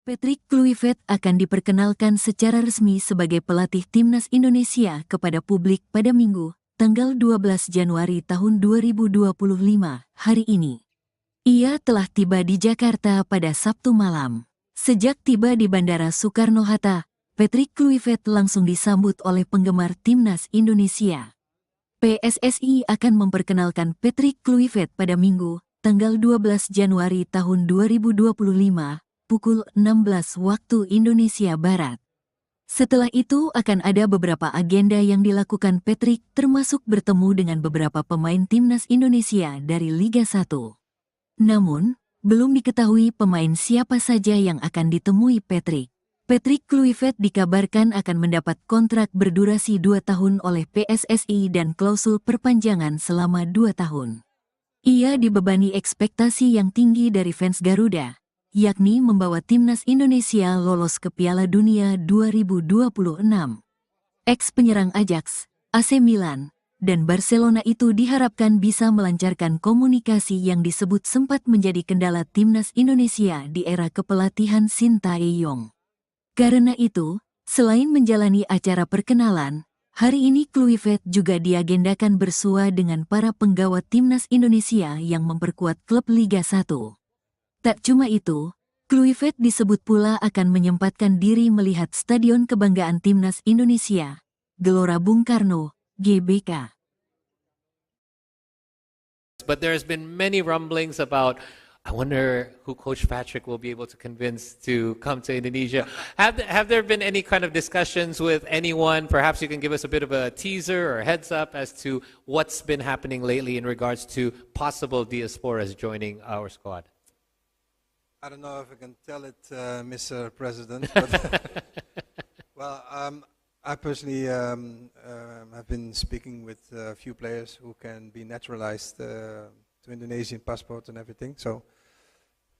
Patrick Kluivert akan diperkenalkan secara resmi sebagai pelatih timnas Indonesia kepada publik pada Minggu, tanggal 12 Januari tahun 2025, hari ini. Ia telah tiba di Jakarta pada Sabtu malam. Sejak tiba di Bandara Soekarno-Hatta, Patrick Kluivert langsung disambut oleh penggemar timnas Indonesia. PSSI akan memperkenalkan Patrick Kluivert pada Minggu, tanggal 12 Januari tahun 2025, pukul 16 waktu Indonesia Barat. Setelah itu akan ada beberapa agenda yang dilakukan Patrick, termasuk bertemu dengan beberapa pemain timnas Indonesia dari Liga 1. Namun, belum diketahui pemain siapa saja yang akan ditemui Patrick. Patrick Kluivert dikabarkan akan mendapat kontrak berdurasi 2 tahun oleh PSSI dan klausul perpanjangan selama 2 tahun. Ia dibebani ekspektasi yang tinggi dari fans Garuda, yakni membawa timnas Indonesia lolos ke Piala Dunia 2026. Ex-penyerang Ajax, AC Milan, dan Barcelona itu diharapkan bisa melancarkan komunikasi yang disebut sempat menjadi kendala timnas Indonesia di era kepelatihan Sintayong. Karena itu, selain menjalani acara perkenalan, hari ini Kluivert juga diagendakan bersua dengan para penggawa timnas Indonesia yang memperkuat klub Liga 1. Tak cuma itu, Kluivert disebut pula akan menyempatkan diri melihat Stadion Kebanggaan Timnas Indonesia, Gelora Bung Karno, GBK. But there's been many rumblings about, I wonder who Coach Patrick will be able to convince to come to Indonesia. Have there been any kind of discussions with anyone? Perhaps you can give us a bit of a teaser or heads up as to what's been happening lately in regards to possible diasporas joining our squad. I don't know if I can tell it, Mr. President, but well, I personally have been speaking with a few players who can be naturalized to Indonesian passport and everything. So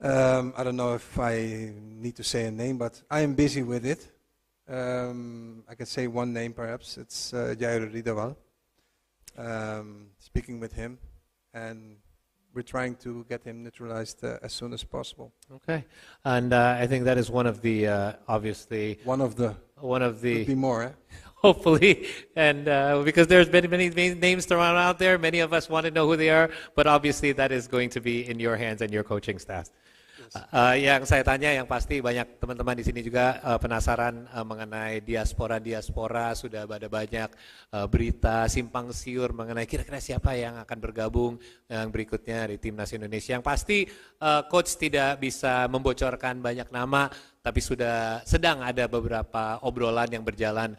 I don't know if I need to say a name, but I am busy with it. I can say one name perhaps. It's Jair Ridawal. Speaking with him, and we're trying to get him naturalized as soon as possible. Okay, and I think that is one of the obviously One of the could be more. hopefully, and because there's been many names thrown out there, many of us want to know who they are, but obviously that is going to be in your hands and your coaching staff. Yang saya tanya, yang pasti banyak teman-teman di sini juga penasaran mengenai diaspora. Sudah ada banyak berita simpang siur mengenai kira-kira siapa yang akan bergabung yang berikutnya di timnas Indonesia. Yang pasti coach tidak bisa membocorkan banyak nama, tapi sedang ada beberapa obrolan yang berjalan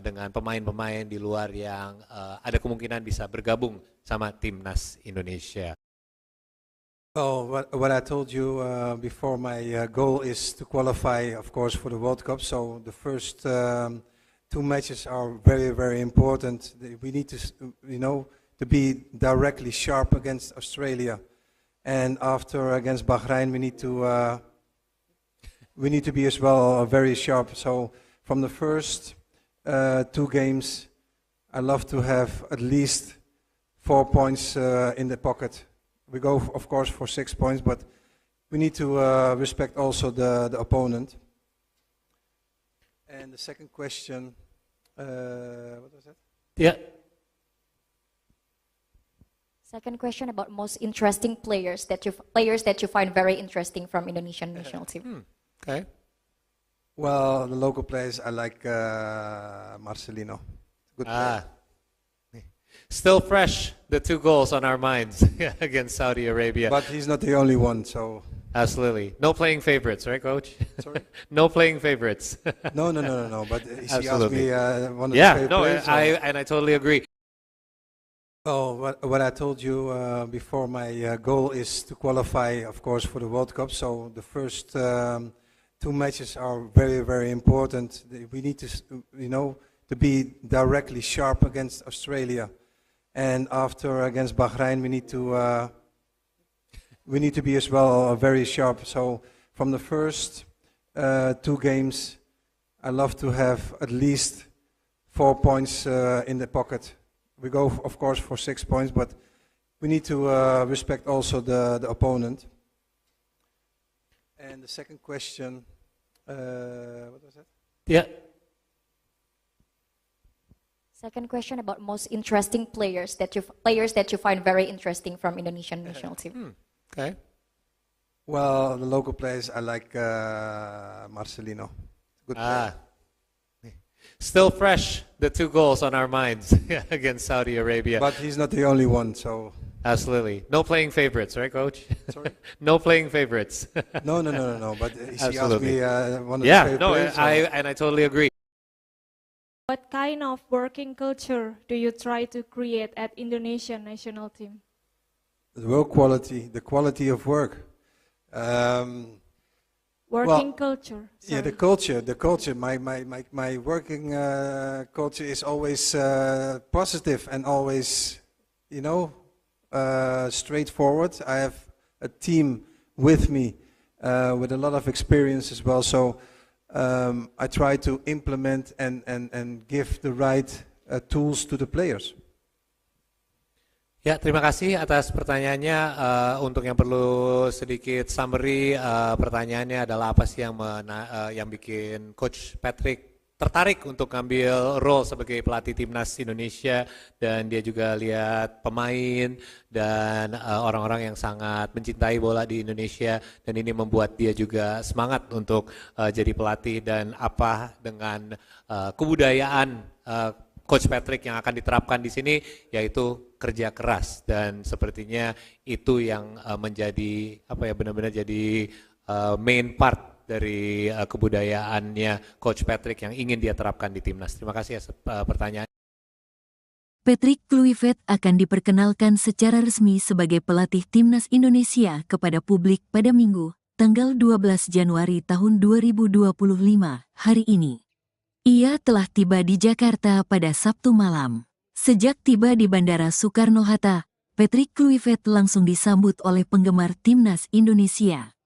dengan pemain-pemain di luar yang ada kemungkinan bisa bergabung sama timnas Indonesia. Oh, what I told you before, my goal is to qualify, of course, for the World Cup. So the first 2 matches are very, very important. We need to, to be directly sharp against Australia, and after against Bahrain, we need to be as well very sharp. So from the first 2 games, I love to have at least 4 points in the pocket. We go, of course, for 6 points, but we need to respect also the opponent. And the second question, what was that? Yeah. Second question about most interesting players that you find very interesting from Indonesian national team. Okay. Well, the local players, I like Marcelino. Good player. Still fresh, the 2 goals on our minds against Saudi Arabia. But he's not the only one, so... Absolutely. No playing favorites, right, Coach? Sorry? No playing favorites. No. But he asked Absolutely. me one of the favorite players. I totally agree. Oh, what I told you before, my goal is to qualify, of course, for the World Cup. So the first 2 matches are very, very important. We need to, to be directly sharp against Australia. And after against Bahrain, we need to be as well very sharp. So from the first 2 games, I love to have at least 4 points in the pocket. We go, of course, for 6 points, but we need to respect also the opponent. And the second question, What was that? Yeah. Second question about most interesting players that you find very interesting from Indonesian national team. Okay. Well, the local players, I like Marcelino. Good player. Still fresh, the 2 goals on our minds against Saudi Arabia. But he's not the only one, so... Absolutely. No playing favorites, right, Coach? Sorry? No playing favorites. No. But he asked Absolutely. me one of his favorite players. I totally agree. What kind of working culture do you try to create at Indonesian national team? The work quality, the quality of work. Working culture. Yeah, the culture. My working culture is always positive and always, straightforward. I have a team with me with a lot of experience as well. So I try to implement and give the right tools to the players. Ya, terima kasih atas pertanyaannya. Untuk yang perlu sedikit summary, pertanyaannya adalah apa sih yang bikin Coach Patrick tertarik untuk ngambil role sebagai pelatih timnas Indonesia, dan dia juga lihat pemain dan orang-orang yang sangat mencintai bola di Indonesia, dan ini membuat dia juga semangat untuk jadi pelatih, dan apa dengan kebudayaan Coach Patrick yang akan diterapkan di sini, yaitu kerja keras, dan sepertinya itu yang menjadi benar-benar jadi main part dari kebudayaannya Coach Patrick yang ingin dia terapkan di timnas. Terima kasih atas pertanyaan. Patrick Kluivert akan diperkenalkan secara resmi sebagai pelatih timnas Indonesia kepada publik pada Minggu, tanggal 12 Januari tahun 2025, hari ini. Ia telah tiba di Jakarta pada Sabtu malam. Sejak tiba di Bandara Soekarno-Hatta, Patrick Kluivert langsung disambut oleh penggemar timnas Indonesia.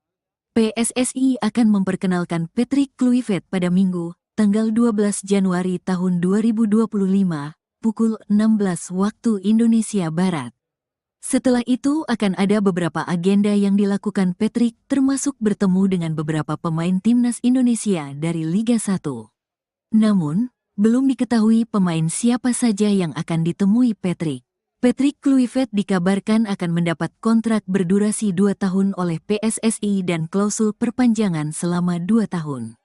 PSSI akan memperkenalkan Patrick Kluivert pada Minggu, tanggal 12 Januari tahun 2025, pukul 16 waktu Indonesia Barat. Setelah itu akan ada beberapa agenda yang dilakukan Patrick, termasuk bertemu dengan beberapa pemain timnas Indonesia dari Liga 1. Namun, belum diketahui pemain siapa saja yang akan ditemui Patrick. Patrick Kluivert dikabarkan akan mendapat kontrak berdurasi 2 tahun oleh PSSI dan klausul perpanjangan selama 2 tahun.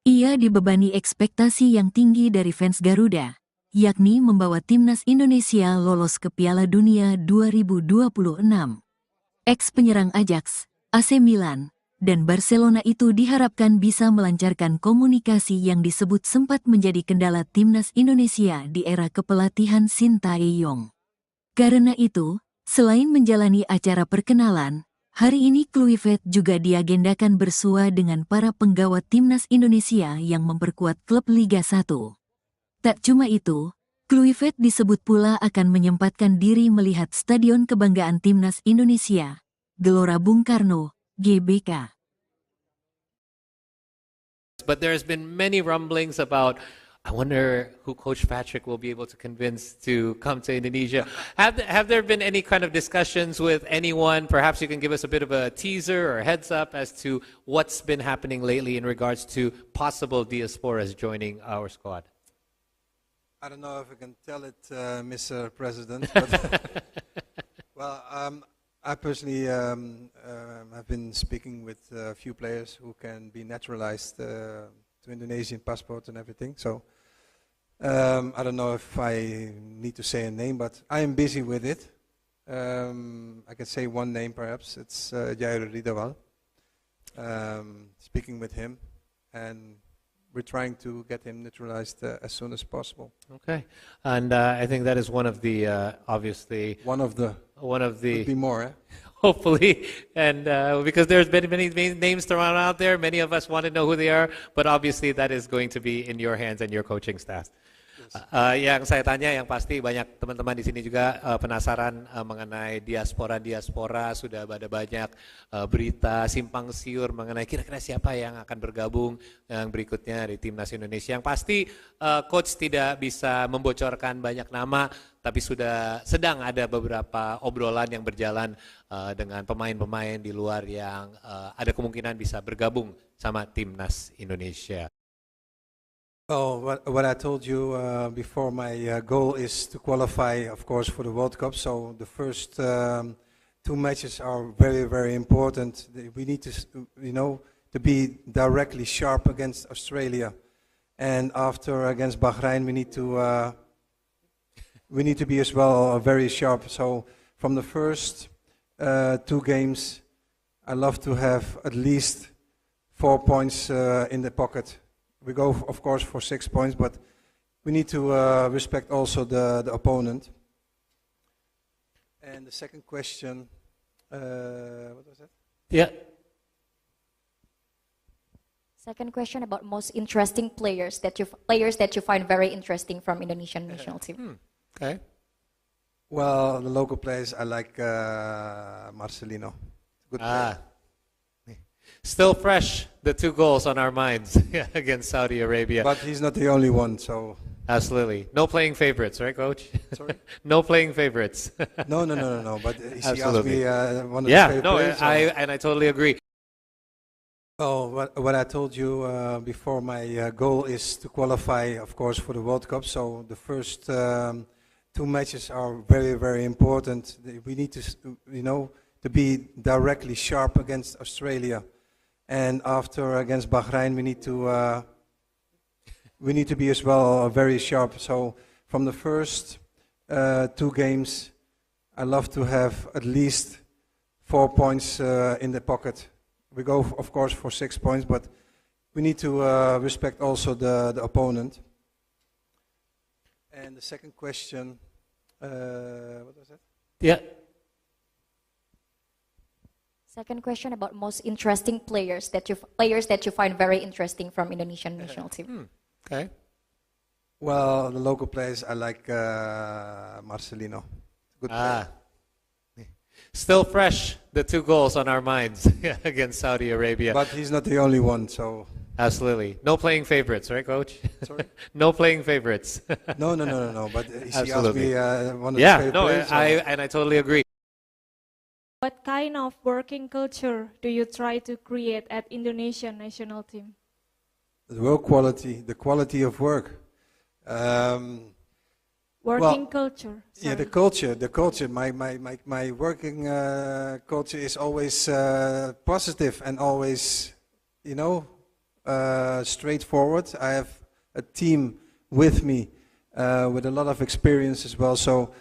Ia dibebani ekspektasi yang tinggi dari fans Garuda, yakni membawa timnas Indonesia lolos ke Piala Dunia 2026. Ex-penyerang Ajax, AC Milan, dan Barcelona itu diharapkan bisa melancarkan komunikasi yang disebut sempat menjadi kendala timnas Indonesia di era kepelatihan Sintayong. Karena itu, selain menjalani acara perkenalan, hari ini Kluivert juga diagendakan bersua dengan para penggawa timnas Indonesia yang memperkuat klub Liga 1. Tak cuma itu, Kluivert disebut pula akan menyempatkan diri melihat Stadion Kebanggaan Timnas Indonesia, Gelora Bung Karno, GBK. But there's been many rumblings about, I wonder who Coach Patrick will be able to convince to come to Indonesia. Have there been any kind of discussions with anyone? Perhaps you can give us a bit of a teaser or heads up as to what's been happening lately in regards to possible diasporas joining our squad. I don't know if I can tell it, Mr. President, but well, I personally have been speaking with a few players who can be naturalized to Indonesian passport and everything. So I don't know if I need to say a name, but I am busy with it. I can say one name perhaps. It's Jair Ridawal. Speaking with him, and we're trying to get him naturalized as soon as possible. Okay, and I think that is one of the obviously could be more. Eh? Hopefully, and because there's been many names thrown out there, many of us want to know who they are, but obviously that is going to be in your hands and your coaching staff. Yang saya tanya yang pasti banyak teman-teman di sini juga penasaran mengenai diaspora sudah ada banyak berita simpang siur mengenai kira-kira siapa yang akan bergabung yang berikutnya di timnas Indonesia. Yang pasti coach tidak bisa membocorkan banyak nama, tapi sudah sedang ada beberapa obrolan yang berjalan dengan pemain-pemain di luar yang ada kemungkinan bisa bergabung sama timnas Indonesia. Oh, what I told you before, my goal is to qualify, of course, for the World Cup. So the first two matches are very, very important. We need to, to be directly sharp against Australia, and after against Bahrain, we need to be as well very sharp. So from the first two games, I love to have at least 4 points in the pocket. We go, of course, for 6 points, but we need to respect also the opponent. And the second question, what was that? Yeah. Second question about most interesting players that you find very interesting from Indonesian national team. Okay. Well, the local players, I like Marcelino. Good player. Still fresh, the 2 goals on our minds against Saudi Arabia. But he's not the only one, so... Absolutely. No playing favorites, right, Coach? Sorry? No playing favorites. No. But she asked Absolutely. me one of the favorite players. I totally agree. Oh, what I told you before, my goal is to qualify, of course, for the World Cup. So the first two matches are very, very important. We need to, to be directly sharp against Australia. And after against Bahrain, we need to be as well very sharp. So from the first two games, I love to have at least 4 points in the pocket. We go, of course, for 6 points, but we need to respect also the opponent. And the second question, what was that? Yeah. Second question about most interesting players that you find very interesting from Indonesian national team. Okay. Well, the local players, I like Marcelino. Good player. Still fresh, the 2 goals on our minds against Saudi Arabia. But he's not the only one, so... Absolutely. No playing favorites, right, Coach? Sorry? No playing favorites. No. But she asked Absolutely. me one of the favorite players. I totally agree. What kind of working culture do you try to create at Indonesian national team? The work quality, the quality of work. Working culture. Yeah, the culture. My working culture is always positive and always, straightforward. I have a team with me with a lot of experience as well. So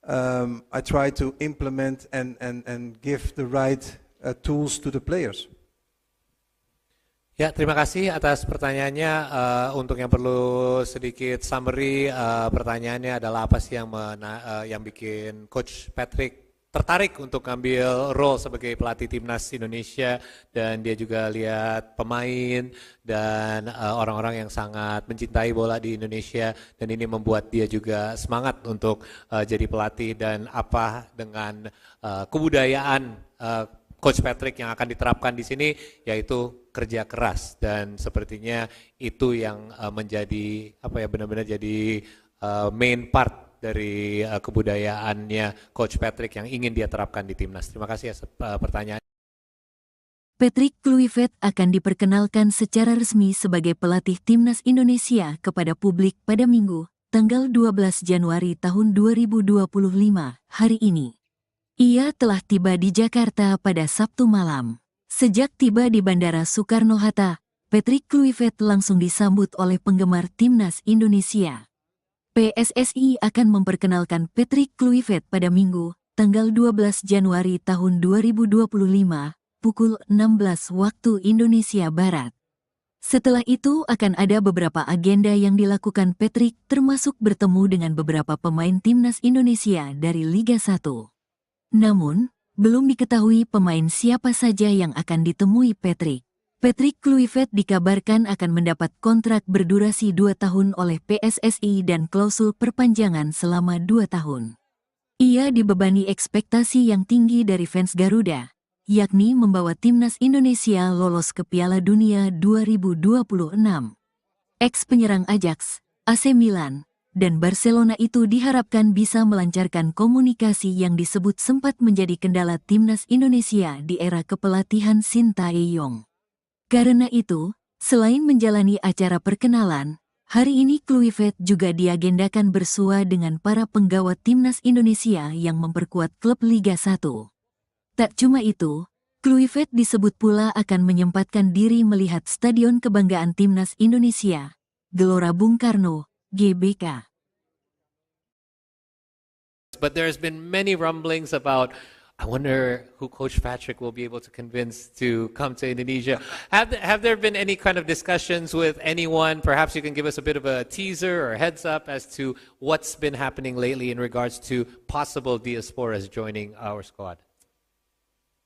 I try to implement and give the right tools to the players. Ya, terima kasih atas pertanyaannya. Untuk yang perlu sedikit summary, pertanyaannya adalah apa sih yang bikin Coach Patrick tertarik untuk ngambil role sebagai pelatih timnas Indonesia, dan dia juga lihat pemain dan orang-orang yang sangat mencintai bola di Indonesia, dan ini membuat dia juga semangat untuk jadi pelatih, dan apa dengan kebudayaan Coach Patrick yang akan diterapkan di sini, yaitu kerja keras, dan sepertinya itu yang menjadi benar-benar jadi main part dari kebudayaannya Coach Patrick yang ingin dia terapkan di timnas. Terima kasih atas pertanyaan. Patrick Kluivert akan diperkenalkan secara resmi sebagai pelatih timnas Indonesia kepada publik pada Minggu, tanggal 12 Januari tahun 2025, hari ini. Ia telah tiba di Jakarta pada Sabtu malam. Sejak tiba di Bandara Soekarno-Hatta, Patrick Kluivert langsung disambut oleh penggemar timnas Indonesia. PSSI akan memperkenalkan Patrick Kluivert pada Minggu, tanggal 12 Januari tahun 2025, pukul 16 waktu Indonesia Barat. Setelah itu akan ada beberapa agenda yang dilakukan Patrick, termasuk bertemu dengan beberapa pemain timnas Indonesia dari Liga 1. Namun, belum diketahui pemain siapa saja yang akan ditemui Patrick. Patrick Kluivert dikabarkan akan mendapat kontrak berdurasi 2 tahun oleh PSSI dan klausul perpanjangan selama 2 tahun. Ia dibebani ekspektasi yang tinggi dari fans Garuda, yakni membawa timnas Indonesia lolos ke Piala Dunia 2026. Ex-penyerang Ajax, AC Milan, dan Barcelona itu diharapkan bisa melancarkan komunikasi yang disebut sempat menjadi kendala timnas Indonesia di era kepelatihan Sintayong. Karena itu, selain menjalani acara perkenalan, hari ini Kluivert juga diagendakan bersua dengan para penggawa timnas Indonesia yang memperkuat klub Liga 1. Tak cuma itu, Kluivert disebut pula akan menyempatkan diri melihat Stadion Kebanggaan Timnas Indonesia, Gelora Bung Karno, GBK. But there's been many rumblings about, I wonder who Coach Patrick will be able to convince to come to Indonesia. Have there been any kind of discussions with anyone? Perhaps you can give us a bit of a teaser or heads up as to what's been happening lately in regards to possible diasporas joining our squad.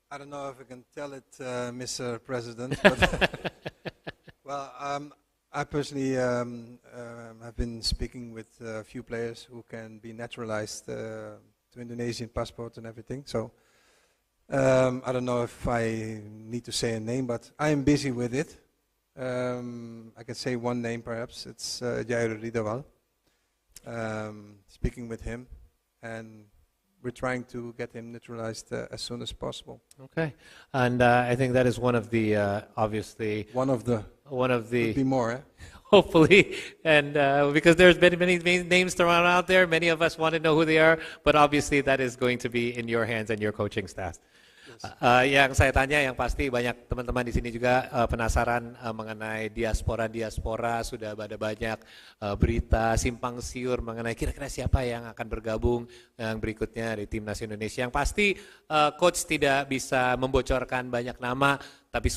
I don't know if I can tell it, Mr. President, but well, I personally have been speaking with a few players who can be naturalized to Indonesian passport and everything. So I don't know if I need to say a name, but I am busy with it. I can say one name perhaps. It's Jair Ridawal. Speaking with him, and we're trying to get him naturalized as soon as possible. Okay, and I think that is one of the obviously Could be more, eh? hopefully, and because there's been many names thrown out there, many of us want to know who they are, but obviously that is going to be in your hands and your coaching staff. Yang saya tanya, yang pasti banyak teman-teman di sini juga penasaran mengenai diaspora, sudah ada banyak berita simpang siur mengenai kira-kira siapa yang akan bergabung yang berikutnya di timnas Indonesia. Yang pasti coach tidak bisa membocorkan banyak nama, tapi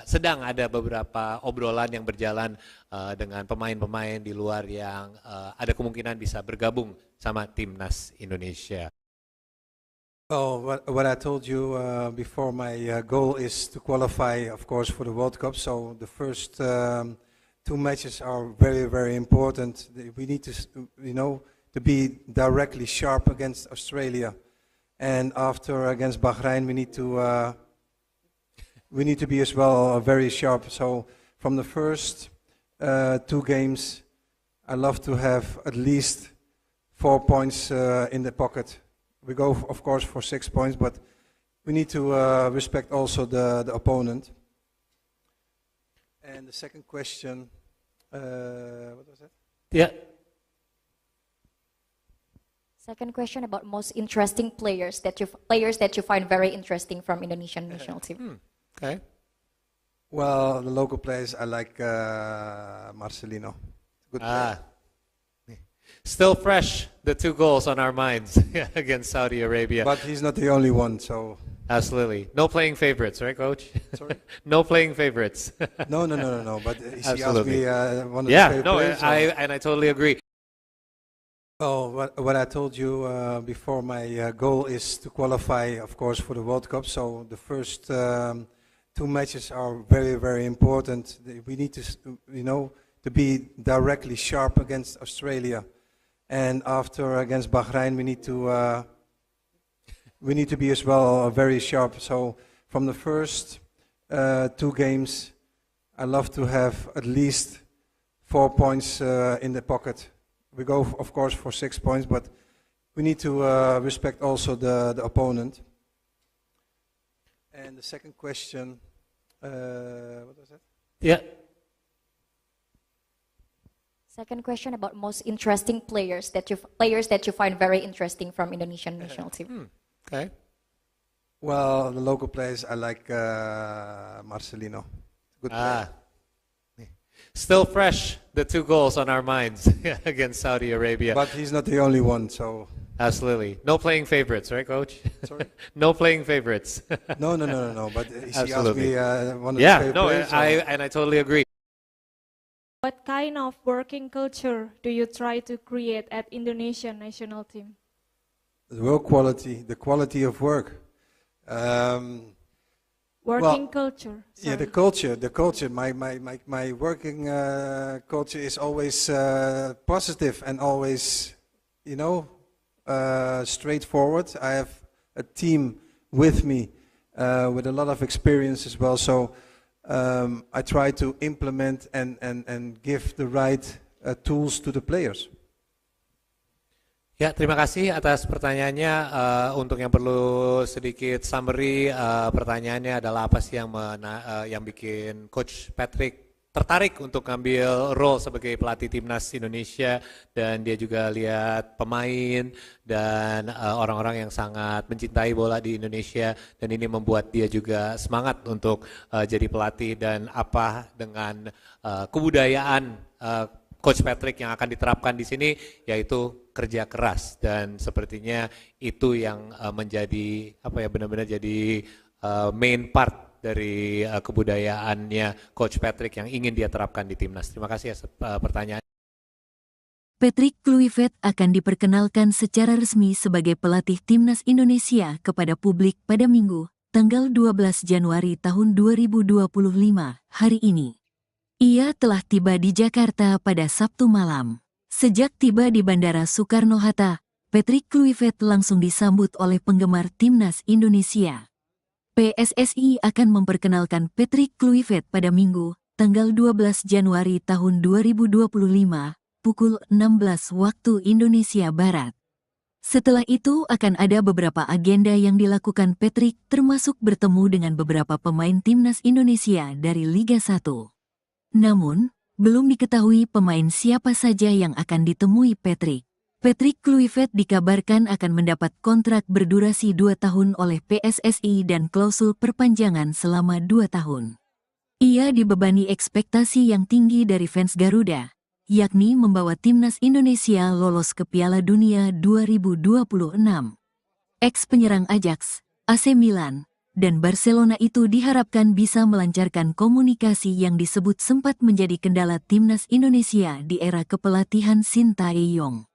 sedang ada beberapa obrolan yang berjalan dengan pemain-pemain di luar yang ada kemungkinan bisa bergabung sama timnas Indonesia. Oh, what I told you before, my goal is to qualify, of course, for the World Cup. So the first 2 matches are very, very important. We need to, to be directly sharp against Australia, and after against Bahrain, we need to be as well very sharp. So from the first 2 games, I love to have at least 4 points in the pocket. We go, of course, for 6 points, but we need to respect also the opponent. And the second question, what was that? Yeah. Second question about most interesting players that you find very interesting from Indonesian national team. Okay. Well, the local players, I like Marcelino. Good player. Still fresh, the 2 goals on our minds against Saudi Arabia. But he's not the only one, so... Absolutely. No playing favorites, right, Coach? Sorry? No playing favorites. No. But he asked Absolutely. me one of the favorite players. I totally agree. Oh, what I told you before, my goal is to qualify, of course, for the World Cup. So the first 2 matches are very, very important. We need to, to be directly sharp against Australia. And after against Bahrain, we need to be as well very sharp. So from the first 2 games, I love to have at least 4 points in the pocket. We go, of course, for 6 points, but we need to respect also the opponent. And the second question, what was that? Yeah. Second question about most interesting players that you find very interesting from Indonesian national team. Okay. Well, the local players, I like Marcelino. Good player. Still fresh, the 2 goals on our minds against Saudi Arabia. But he's not the only one, so... Absolutely. No playing favorites, right, Coach? Sorry? No playing favorites. No. But he asked Absolutely. me one of the favorite players. I totally agree. What kind of working culture do you try to create at Indonesian national team? The work quality, the quality of work. working culture. Yeah, the Sorry. culture. My working culture is always positive and always, straightforward. I have a team with me with a lot of experience as well. So I try to implement and give the right tools to the players. Ya, terima kasih atas pertanyaannya. Untuk yang perlu sedikit summary, pertanyaannya adalah apa sih yang bikin Coach Patrick tertarik untuk ngambil role sebagai pelatih timnas Indonesia, dan dia juga lihat pemain dan orang-orang yang sangat mencintai bola di Indonesia, dan ini membuat dia juga semangat untuk jadi pelatih, dan apa dengan kebudayaan Coach Patrick yang akan diterapkan di sini, yaitu kerja keras, dan sepertinya itu yang menjadi benar-benar jadi main part dari kebudayaannya Coach Patrick yang ingin dia terapkan di timnas. Terima kasih atas pertanyaan. Patrick Kluivert akan diperkenalkan secara resmi sebagai pelatih timnas Indonesia kepada publik pada Minggu, tanggal 12 Januari tahun 2025, hari ini. Ia telah tiba di Jakarta pada Sabtu malam. Sejak tiba di Bandara Soekarno-Hatta, Patrick Kluivert langsung disambut oleh penggemar timnas Indonesia. PSSI akan memperkenalkan Patrick Kluivert pada Minggu, tanggal 12 Januari tahun 2025, pukul 16 waktu Indonesia Barat. Setelah itu akan ada beberapa agenda yang dilakukan Patrick, termasuk bertemu dengan beberapa pemain timnas Indonesia dari Liga 1. Namun, belum diketahui pemain siapa saja yang akan ditemui Patrick. Patrick Kluivert dikabarkan akan mendapat kontrak berdurasi 2 tahun oleh PSSI dan klausul perpanjangan selama 2 tahun. Ia dibebani ekspektasi yang tinggi dari fans Garuda, yakni membawa timnas Indonesia lolos ke Piala Dunia 2026. Ex-penyerang Ajax, AC Milan, dan Barcelona itu diharapkan bisa melancarkan komunikasi yang disebut sempat menjadi kendala timnas Indonesia di era kepelatihan Sintayong.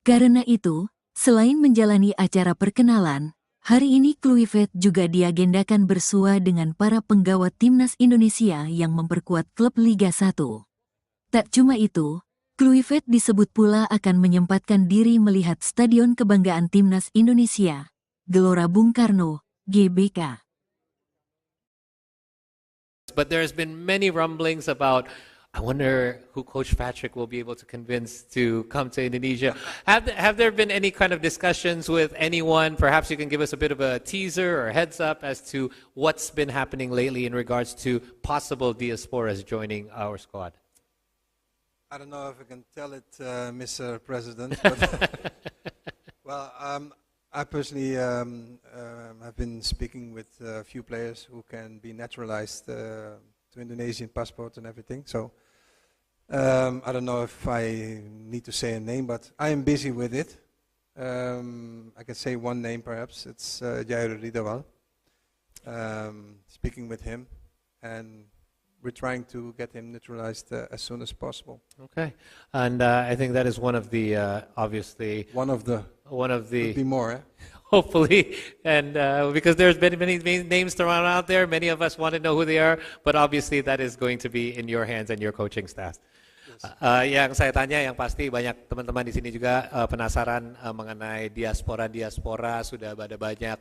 Karena itu, selain menjalani acara perkenalan, hari ini Kluivert juga diagendakan bersua dengan para penggawa timnas Indonesia yang memperkuat klub Liga 1. Tak cuma itu, Kluivert disebut pula akan menyempatkan diri melihat Stadion Kebanggaan Timnas Indonesia, Gelora Bung Karno, GBK. But there's been many rumblings about, I wonder who Coach Patrick will be able to convince to come to Indonesia. Have there been any kind of discussions with anyone? Perhaps you can give us a bit of a teaser or heads up as to what's been happening lately in regards to possible diasporas joining our squad. I don't know if I can tell it, Mr. President, but well, I personally have been speaking with a few players who can be naturalized to Indonesian passport and everything. So I don't know if I need to say a name, but I am busy with it. I can say one name perhaps. It's Jair Ridawal. Speaking with him, and we're trying to get him naturalized as soon as possible. Okay, and I think that is one of the obviously Could be more. hopefully, and because there's been many names thrown out there, many of us want to know who they are, but obviously that is going to be in your hands and your coaching staff. Yang saya tanya, yang pasti banyak teman-teman di sini juga penasaran mengenai diaspora. Sudah ada banyak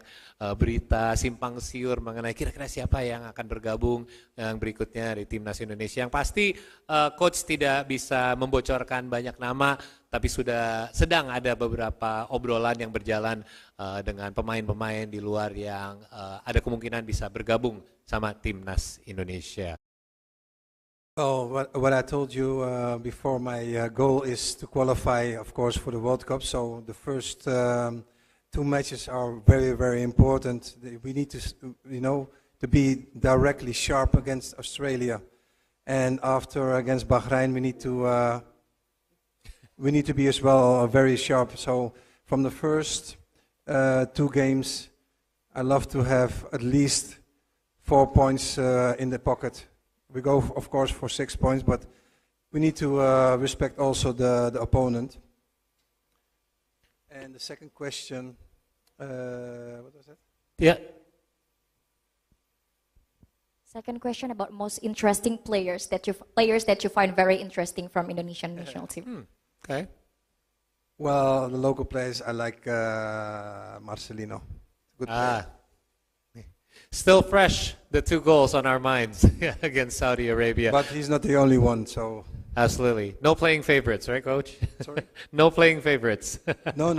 berita simpang siur mengenai kira-kira siapa yang akan bergabung yang berikutnya di timnas Indonesia. Yang pasti coach tidak bisa membocorkan banyak nama, tapi sudah sedang ada beberapa obrolan yang berjalan dengan pemain-pemain di luar yang ada kemungkinan bisa bergabung sama timnas Indonesia. Oh, what I told you before, my goal is to qualify, of course, for the World Cup. So the first 2 matches are very, very important. We need to, to be directly sharp against Australia, and after against Bahrain, we need to be as well very sharp. So from the first 2 games, I love to have at least 4 points in the pocket. We go, of course, for 6 points, but we need to respect also the opponent. And the second question, what was that? Yeah. Second question about most interesting players that you find very interesting from Indonesian national team. Okay. Well, the local players, I like Marcelino. Good player. Still fresh, the 2 goals on our minds against Saudi Arabia. But he's not the only one, so... Absolutely. No playing favorites, right, Coach? Sorry? No playing favorites. No.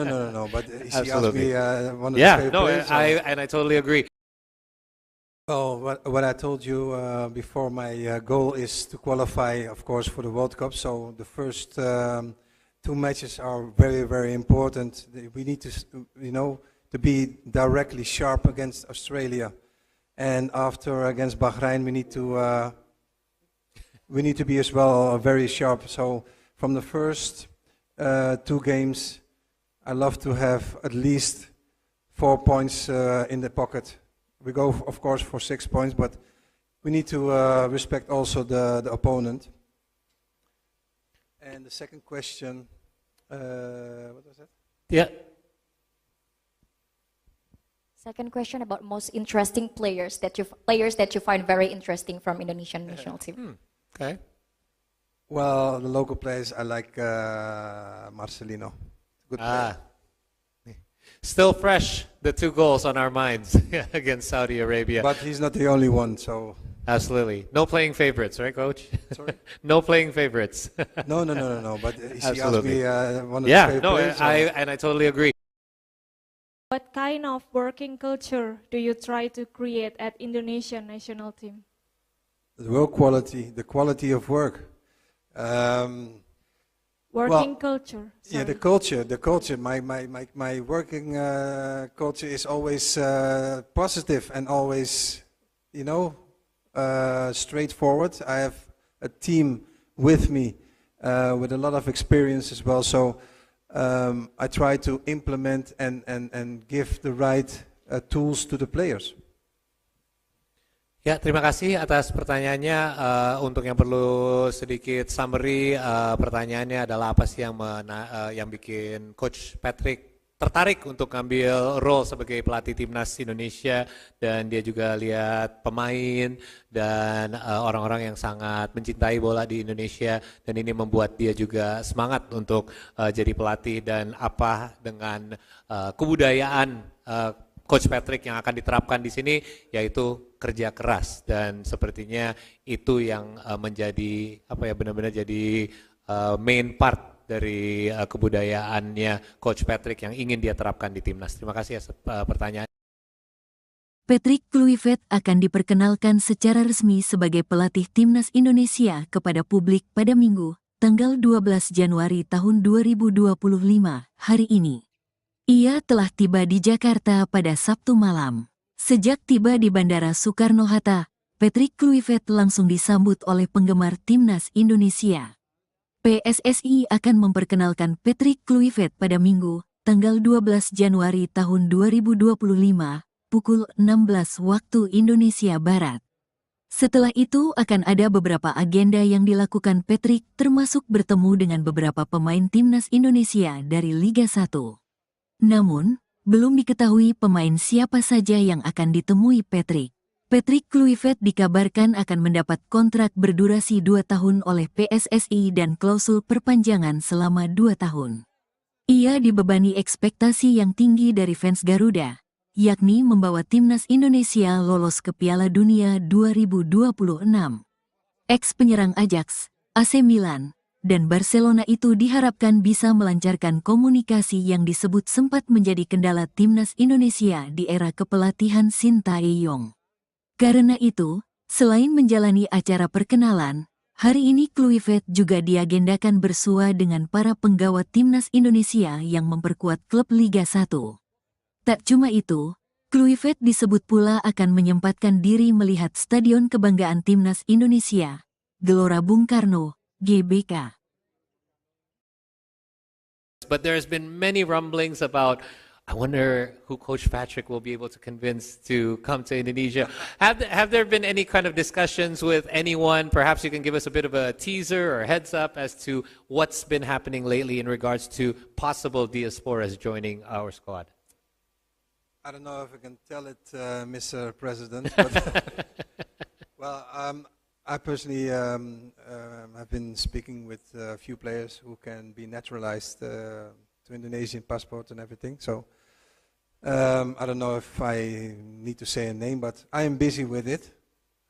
But he asked Absolutely. me one of Yeah, his favorite no, players. I totally agree. Oh, what I told you before, my goal is to qualify, of course, for the World Cup. So the first 2 matches are very, very important. We need to, to be directly sharp against Australia, and after against Bahrain, we need to be as well very sharp. So from the first 2 games, I love to have at least 4 points in the pocket. We go, of course, for 6 points, but we need to respect also the opponent. And the second question, what was that? Yeah. Second question about most interesting players that you find very interesting from Indonesian national team. Okay. Well, the local players, I like Marcelino. Good player. Still fresh, the 2 goals on our minds against Saudi Arabia. But he's not the only one, so... Absolutely. No playing favorites, right, Coach? Sorry? No playing favorites. No. But he asked Absolutely. me one of his favorite players. I totally agree. What kind of working culture do you try to create at Indonesian national team? The work quality, the quality of work. Working culture. Yeah, the culture. My working culture is always positive and always, straightforward. I have a team with me with a lot of experience as well. So I try to implement and give the right tools to the players. Ya, terima kasih atas pertanyaannya. Untuk yang perlu sedikit summary, pertanyaannya adalah apa sih yang bikin Coach Patrick tertarik untuk ngambil role sebagai pelatih timnas Indonesia, dan dia juga lihat pemain dan orang-orang yang sangat mencintai bola di Indonesia, dan ini membuat dia juga semangat untuk jadi pelatih, dan apa dengan kebudayaan Coach Patrick yang akan diterapkan di sini, yaitu kerja keras, dan sepertinya itu yang menjadi benar-benar jadi main part dari kebudayaannya Coach Patrick yang ingin dia terapkan di timnas. Terima kasih atas pertanyaan. Patrick Kluivert akan diperkenalkan secara resmi sebagai pelatih timnas Indonesia kepada publik pada Minggu, tanggal 12 Januari tahun 2025, hari ini. Ia telah tiba di Jakarta pada Sabtu malam. Sejak tiba di Bandara Soekarno-Hatta, Patrick Kluivert langsung disambut oleh penggemar timnas Indonesia. PSSI akan memperkenalkan Patrick Kluivert pada Minggu, tanggal 12 Januari tahun 2025, pukul 16 waktu Indonesia Barat. Setelah itu akan ada beberapa agenda yang dilakukan Patrick, termasuk bertemu dengan beberapa pemain timnas Indonesia dari Liga 1. Namun, belum diketahui pemain siapa saja yang akan ditemui Patrick. Patrick Kluivert dikabarkan akan mendapat kontrak berdurasi 2 tahun oleh PSSI dan klausul perpanjangan selama 2 tahun. Ia dibebani ekspektasi yang tinggi dari fans Garuda, yakni membawa timnas Indonesia lolos ke Piala Dunia 2026. Ex-penyerang Ajax, AC Milan, dan Barcelona itu diharapkan bisa melancarkan komunikasi yang disebut sempat menjadi kendala timnas Indonesia di era kepelatihan Sintayong. Karena itu, selain menjalani acara perkenalan, hari ini Kluivert juga diagendakan bersua dengan para penggawa timnas Indonesia yang memperkuat klub Liga 1. Tak cuma itu, Kluivert disebut pula akan menyempatkan diri melihat Stadion Kebanggaan Timnas Indonesia, Gelora Bung Karno, GBK. But there's been many rumblings about, I wonder who Coach Patrick will be able to convince to come to Indonesia. Have there been any kind of discussions with anyone? Perhaps you can give us a bit of a teaser or heads up as to what's been happening lately in regards to possible diasporas joining our squad. I don't know if I can tell it, Mr. President, but Well, I personally have been speaking with a few players who can be naturalized to Indonesian passport and everything. So I don't know if I need to say a name, but I am busy with it.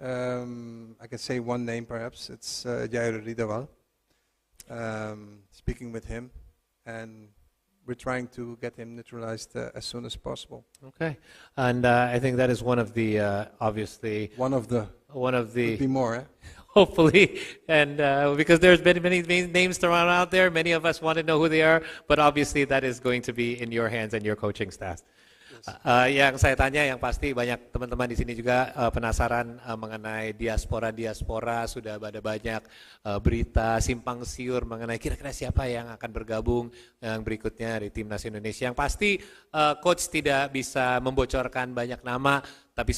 I can say one name perhaps. It's Jair Ridawal. Speaking with him, and we're trying to get him naturalized as soon as possible. Okay, and I think that is one of the obviously One of the could be more. Eh? hopefully, and because there's been many names thrown out there, many of us want to know who they are, but obviously that is going to be in your hands and your coaching staff. Yang saya tanya yang pasti banyak teman-teman di sini juga penasaran mengenai diaspora, sudah ada banyak berita simpang siur mengenai kira-kira siapa yang akan bergabung yang berikutnya di Timnas Indonesia. Yang pasti coach tidak bisa membocorkan banyak nama, tapi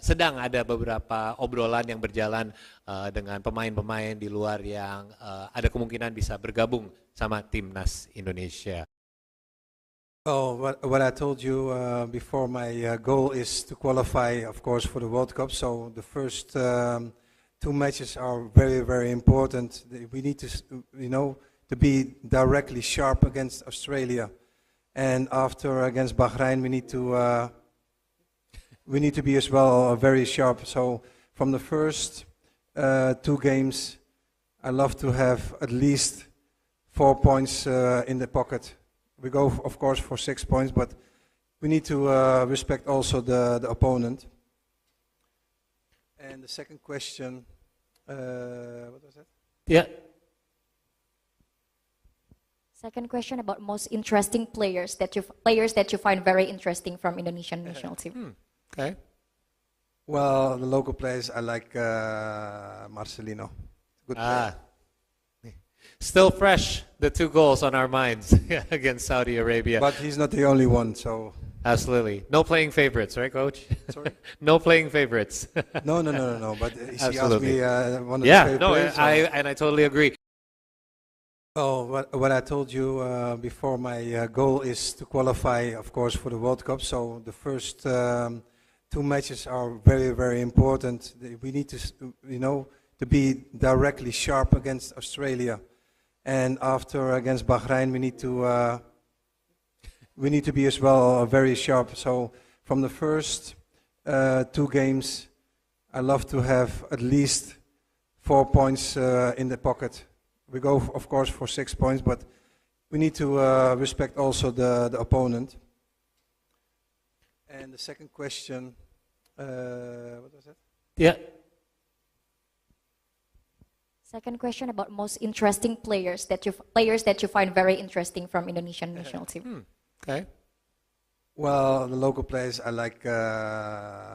sedang ada beberapa obrolan yang berjalan dengan pemain-pemain di luar yang ada kemungkinan bisa bergabung sama Timnas Indonesia. Oh, what I told you before, my goal is to qualify, of course, for the World Cup. So the first two matches are very, very important. We need to, to be directly sharp against Australia, and after against Bahrain, we need to be as well very sharp. So from the first two games, I love to have at least 4 points in the pocket. We go, of course, for 6 points, but we need to respect also the opponent. And the second question, what was that? Yeah. Second question about most interesting players that you find very interesting from Indonesian national team. Okay. Well, the local players, I like Marcelino. Good player. Still fresh, the 2 goals on our minds against Saudi Arabia. But he's not the only one, so... Absolutely. No playing favorites, right, Coach? Sorry? No playing favorites. No. But he asked Absolutely. me one of his favorite players. I totally agree. Oh, what I told you before, my goal is to qualify, of course, for the World Cup. So the first two matches are very, very important. We need to, to be directly sharp against Australia. And after against Bahrain, we need to be as well very sharp. So from the first two games, I love to have at least 4 points in the pocket. We go, of course, for 6 points, but we need to respect also the opponent. And the second question, what was that? Yeah. Second question about most interesting players that you find very interesting from Indonesian national team. Okay. Well, the local players, I like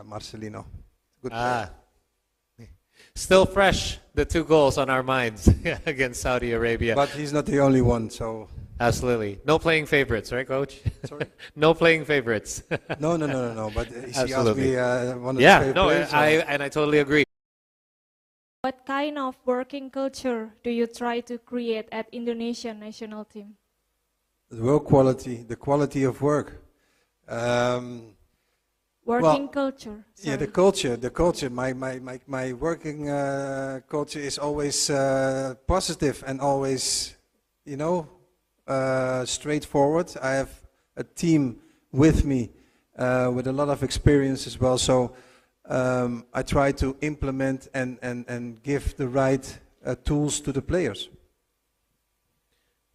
Marcelino. Good player. Still fresh, the 2 goals on our minds against Saudi Arabia. But he's not the only one, so... Absolutely. No playing favorites, right, Coach? Sorry? No playing favorites. No. But he asked Absolutely. me one of his favorite players. I totally agree. What kind of working culture do you try to create at Indonesian national team? The work quality, the quality of work. Working culture. Yeah, the culture. My working culture is always positive and always, straightforward. I have a team with me with a lot of experience as well. So I try to implement and give the right tools to the players.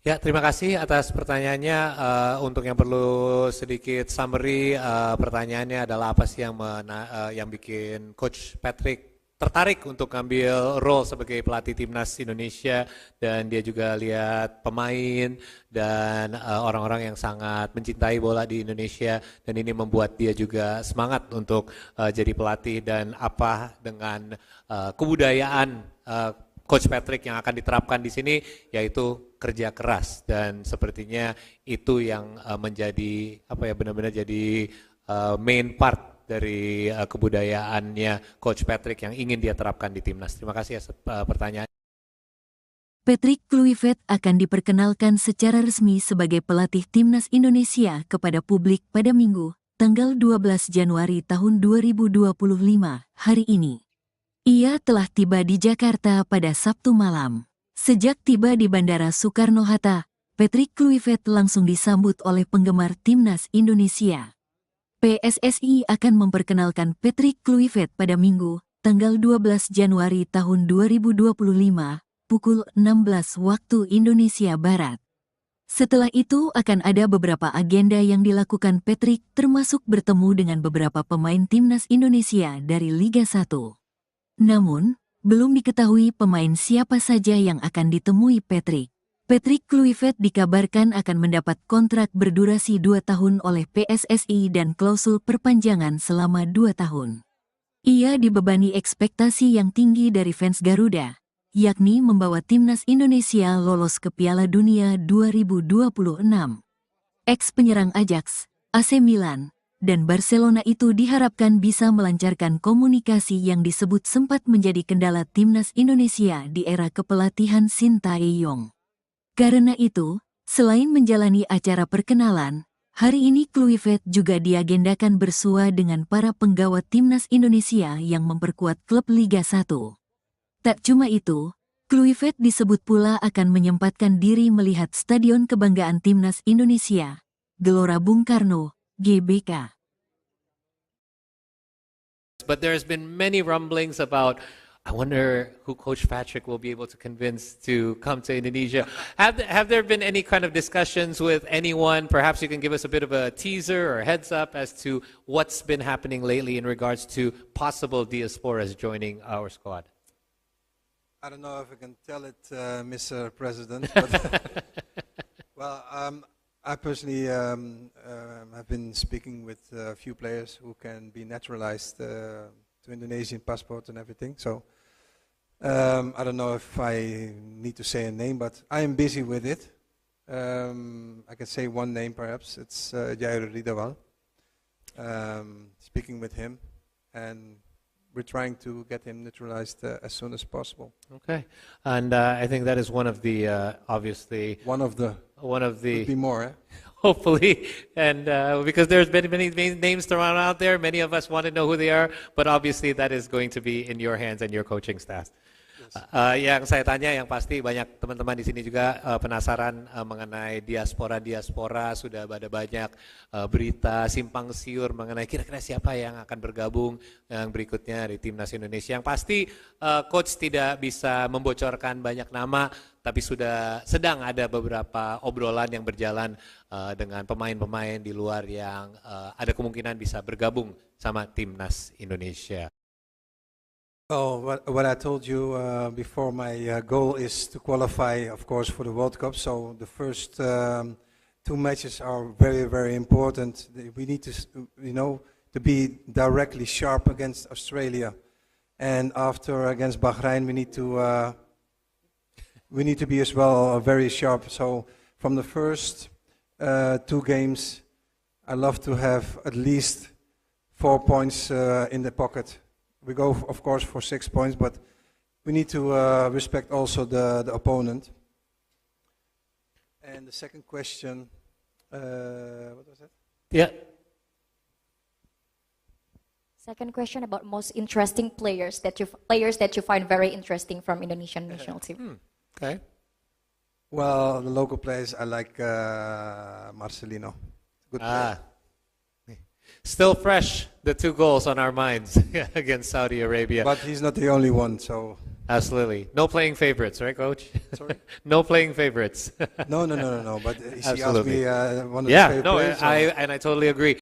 Ya, terima kasih atas pertanyaannya. Untuk yang perlu sedikit summary, pertanyaannya adalah apa sih yang bikin Coach Patrick tertarik untuk ngambil role sebagai pelatih Timnas Indonesia, dan dia juga lihat pemain dan orang-orang yang sangat mencintai bola di Indonesia, dan ini membuat dia juga semangat untuk jadi pelatih, dan apa dengan kebudayaan Coach Patrick yang akan diterapkan di sini, yaitu kerja keras, dan sepertinya itu yang menjadi benar-benar jadi main part dari kebudayaannya Coach Patrick yang ingin dia terapkan di Timnas. Terima kasih atas pertanyaan. Patrick Kluivert akan diperkenalkan secara resmi sebagai pelatih Timnas Indonesia kepada publik pada Minggu, tanggal 12 Januari tahun 2025, hari ini. Ia telah tiba di Jakarta pada Sabtu malam. Sejak tiba di Bandara Soekarno-Hatta, Patrick Kluivert langsung disambut oleh penggemar timnas Indonesia. PSSI akan memperkenalkan Patrick Kluivert pada Minggu, tanggal 12 Januari tahun 2025, pukul 16 waktu Indonesia Barat. Setelah itu akan ada beberapa agenda yang dilakukan Patrick, termasuk bertemu dengan beberapa pemain timnas Indonesia dari Liga 1. Namun, belum diketahui pemain siapa saja yang akan ditemui Patrick. Patrick Kluivert dikabarkan akan mendapat kontrak berdurasi 2 tahun oleh PSSI dan klausul perpanjangan selama 2 tahun. Ia dibebani ekspektasi yang tinggi dari fans Garuda, yakni membawa timnas Indonesia lolos ke Piala Dunia 2026. Ex-penyerang Ajax, AC Milan, dan Barcelona itu diharapkan bisa melancarkan komunikasi yang disebut sempat menjadi kendala timnas Indonesia di era kepelatihan Sintayong. Karena itu, selain menjalani acara perkenalan, hari ini Kluivert juga diagendakan bersua dengan para penggawa timnas Indonesia yang memperkuat klub Liga 1. Tak cuma itu, Kluivert disebut pula akan menyempatkan diri melihat Stadion Kebanggaan Timnas Indonesia, Gelora Bung Karno, GBK. But there's been many rumblings about, I wonder who Coach Patrick will be able to convince to come to Indonesia. Have there been any kind of discussions with anyone? Perhaps you can give us a bit of a teaser or heads up as to what's been happening lately in regards to possible diasporas joining our squad. I don't know if I can tell it, Mr. President, but well, I personally have been speaking with a few players who can be naturalized to Indonesian passport and everything. So I don't know if I need to say a name, but I am busy with it. I can say one name perhaps. It's Jair Ridawal. Speaking with him, and we're trying to get him naturalized as soon as possible. Okay, and I think that is one of the obviously One of the could be more. Eh? hopefully, and because there's been many names thrown out there, many of us want to know who they are, but obviously that is going to be in your hands and your coaching staff. Yang saya tanya, yang pasti banyak teman-teman di sini juga penasaran mengenai diaspora. Sudah ada banyak berita simpang siur mengenai kira-kira siapa yang akan bergabung yang berikutnya di timnas Indonesia. Yang pasti coach tidak bisa membocorkan banyak nama, tapi sudah sedang ada beberapa obrolan yang berjalan dengan pemain-pemain di luar yang ada kemungkinan bisa bergabung sama timnas Indonesia. Oh, what I told you before, my goal is to qualify, of course, for the World Cup. So the first 2 matches are very, very important. We need to, to be directly sharp against Australia, and after against Bahrain, we need to be as well very sharp. So from the first 2 games, I love to have at least 4 points in the pocket. We go, of course, for 6 points, but we need to respect also the opponent. And the second question, what was that? Yeah. Second question about most interesting players that you find very interesting from Indonesian national team. Okay. Well, the local players, I like Marcelino. Good player. Still fresh, the 2 goals on our minds against Saudi Arabia. But he's not the only one, so... Absolutely. No playing favorites, right, Coach? Sorry? No playing favorites. No, but he asked Absolutely. me one of the favorite players. I totally agree.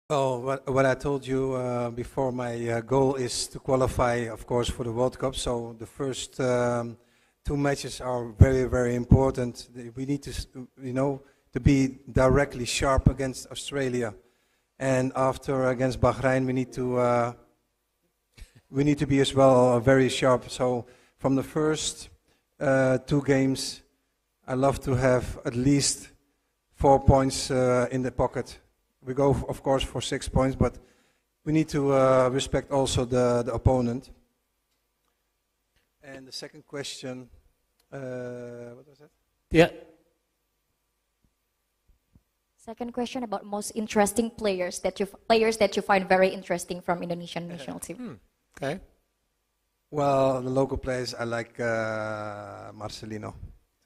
Oh, what I told you before, my goal is to qualify, of course, for the World Cup. So the first 2 matches are very, very important. We need to, to be directly sharp against Australia. And after against Bahrain, we need to be as well very sharp. So from the first 2 games, I love to have at least 4 points in the pocket. We go, of course, for 6 points, but we need to respect also the opponent. And the second question, what was that? Yeah. Second question about most interesting players that you find very interesting from Indonesian national team. Okay. Well, the local players, I like Marcelino.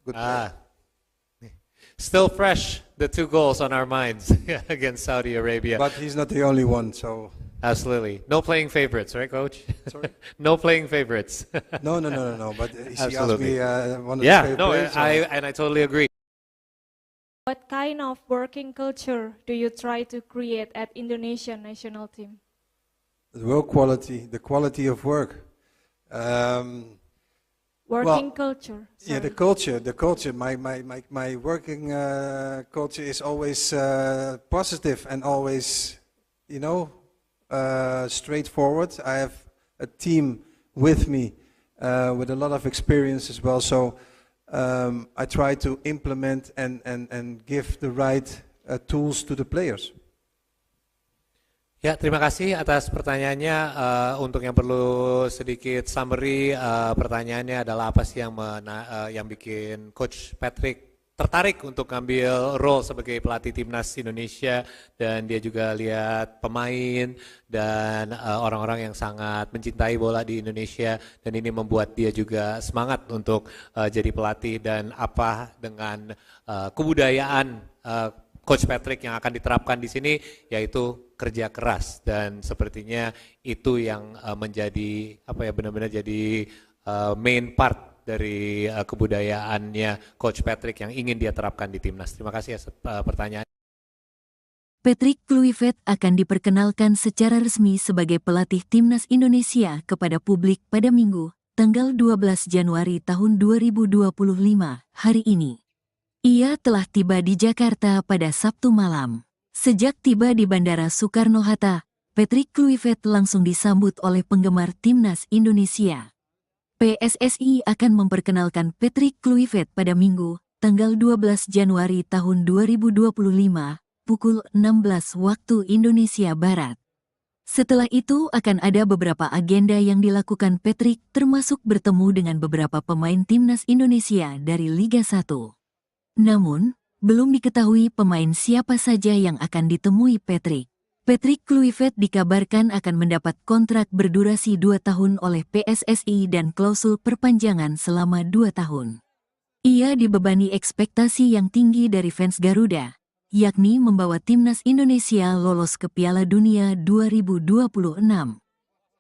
Good player. Still fresh, the 2 goals on our minds against Saudi Arabia. But he's not the only one, so... Absolutely. No playing favorites, right, Coach? Sorry? No playing favorites. No. But he asked Absolutely. me one of Yeah, his favorite no, players. I totally agree. What kind of working culture do you try to create at Indonesian national team? The work quality, the quality of work. Working culture. Yeah, the culture. My working culture is always positive and always, straightforward. I have a team with me with a lot of experience as well. So I try to implement and give the right tools to the players. Ya, terima kasih atas pertanyaannya. Untuk yang perlu sedikit summary, pertanyaannya adalah apa sih yang bikin Coach Patrick tertarik untuk ngambil role sebagai pelatih timnas Indonesia, dan dia juga lihat pemain dan orang-orang yang sangat mencintai bola di Indonesia, dan ini membuat dia juga semangat untuk jadi pelatih, dan apa dengan kebudayaan Coach Patrick yang akan diterapkan di sini, yaitu kerja keras, dan sepertinya itu yang menjadi benar-benar jadi main part dari kebudayaannya Coach Patrick yang ingin dia terapkan di timnas. Terima kasih atas pertanyaan. Patrick Kluivert akan diperkenalkan secara resmi sebagai pelatih timnas Indonesia kepada publik pada Minggu, tanggal 12 Januari tahun 2025, hari ini. Ia telah tiba di Jakarta pada Sabtu malam. Sejak tiba di Bandara Soekarno-Hatta, Patrick Kluivert langsung disambut oleh penggemar timnas Indonesia. PSSI akan memperkenalkan Patrick Kluivert pada Minggu, tanggal 12 Januari tahun 2025, pukul 16 waktu Indonesia Barat. Setelah itu akan ada beberapa agenda yang dilakukan Patrick, termasuk bertemu dengan beberapa pemain timnas Indonesia dari Liga 1. Namun, belum diketahui pemain siapa saja yang akan ditemui Patrick. Patrick Kluivert dikabarkan akan mendapat kontrak berdurasi 2 tahun oleh PSSI dan klausul perpanjangan selama 2 tahun. Ia dibebani ekspektasi yang tinggi dari fans Garuda, yakni membawa timnas Indonesia lolos ke Piala Dunia 2026.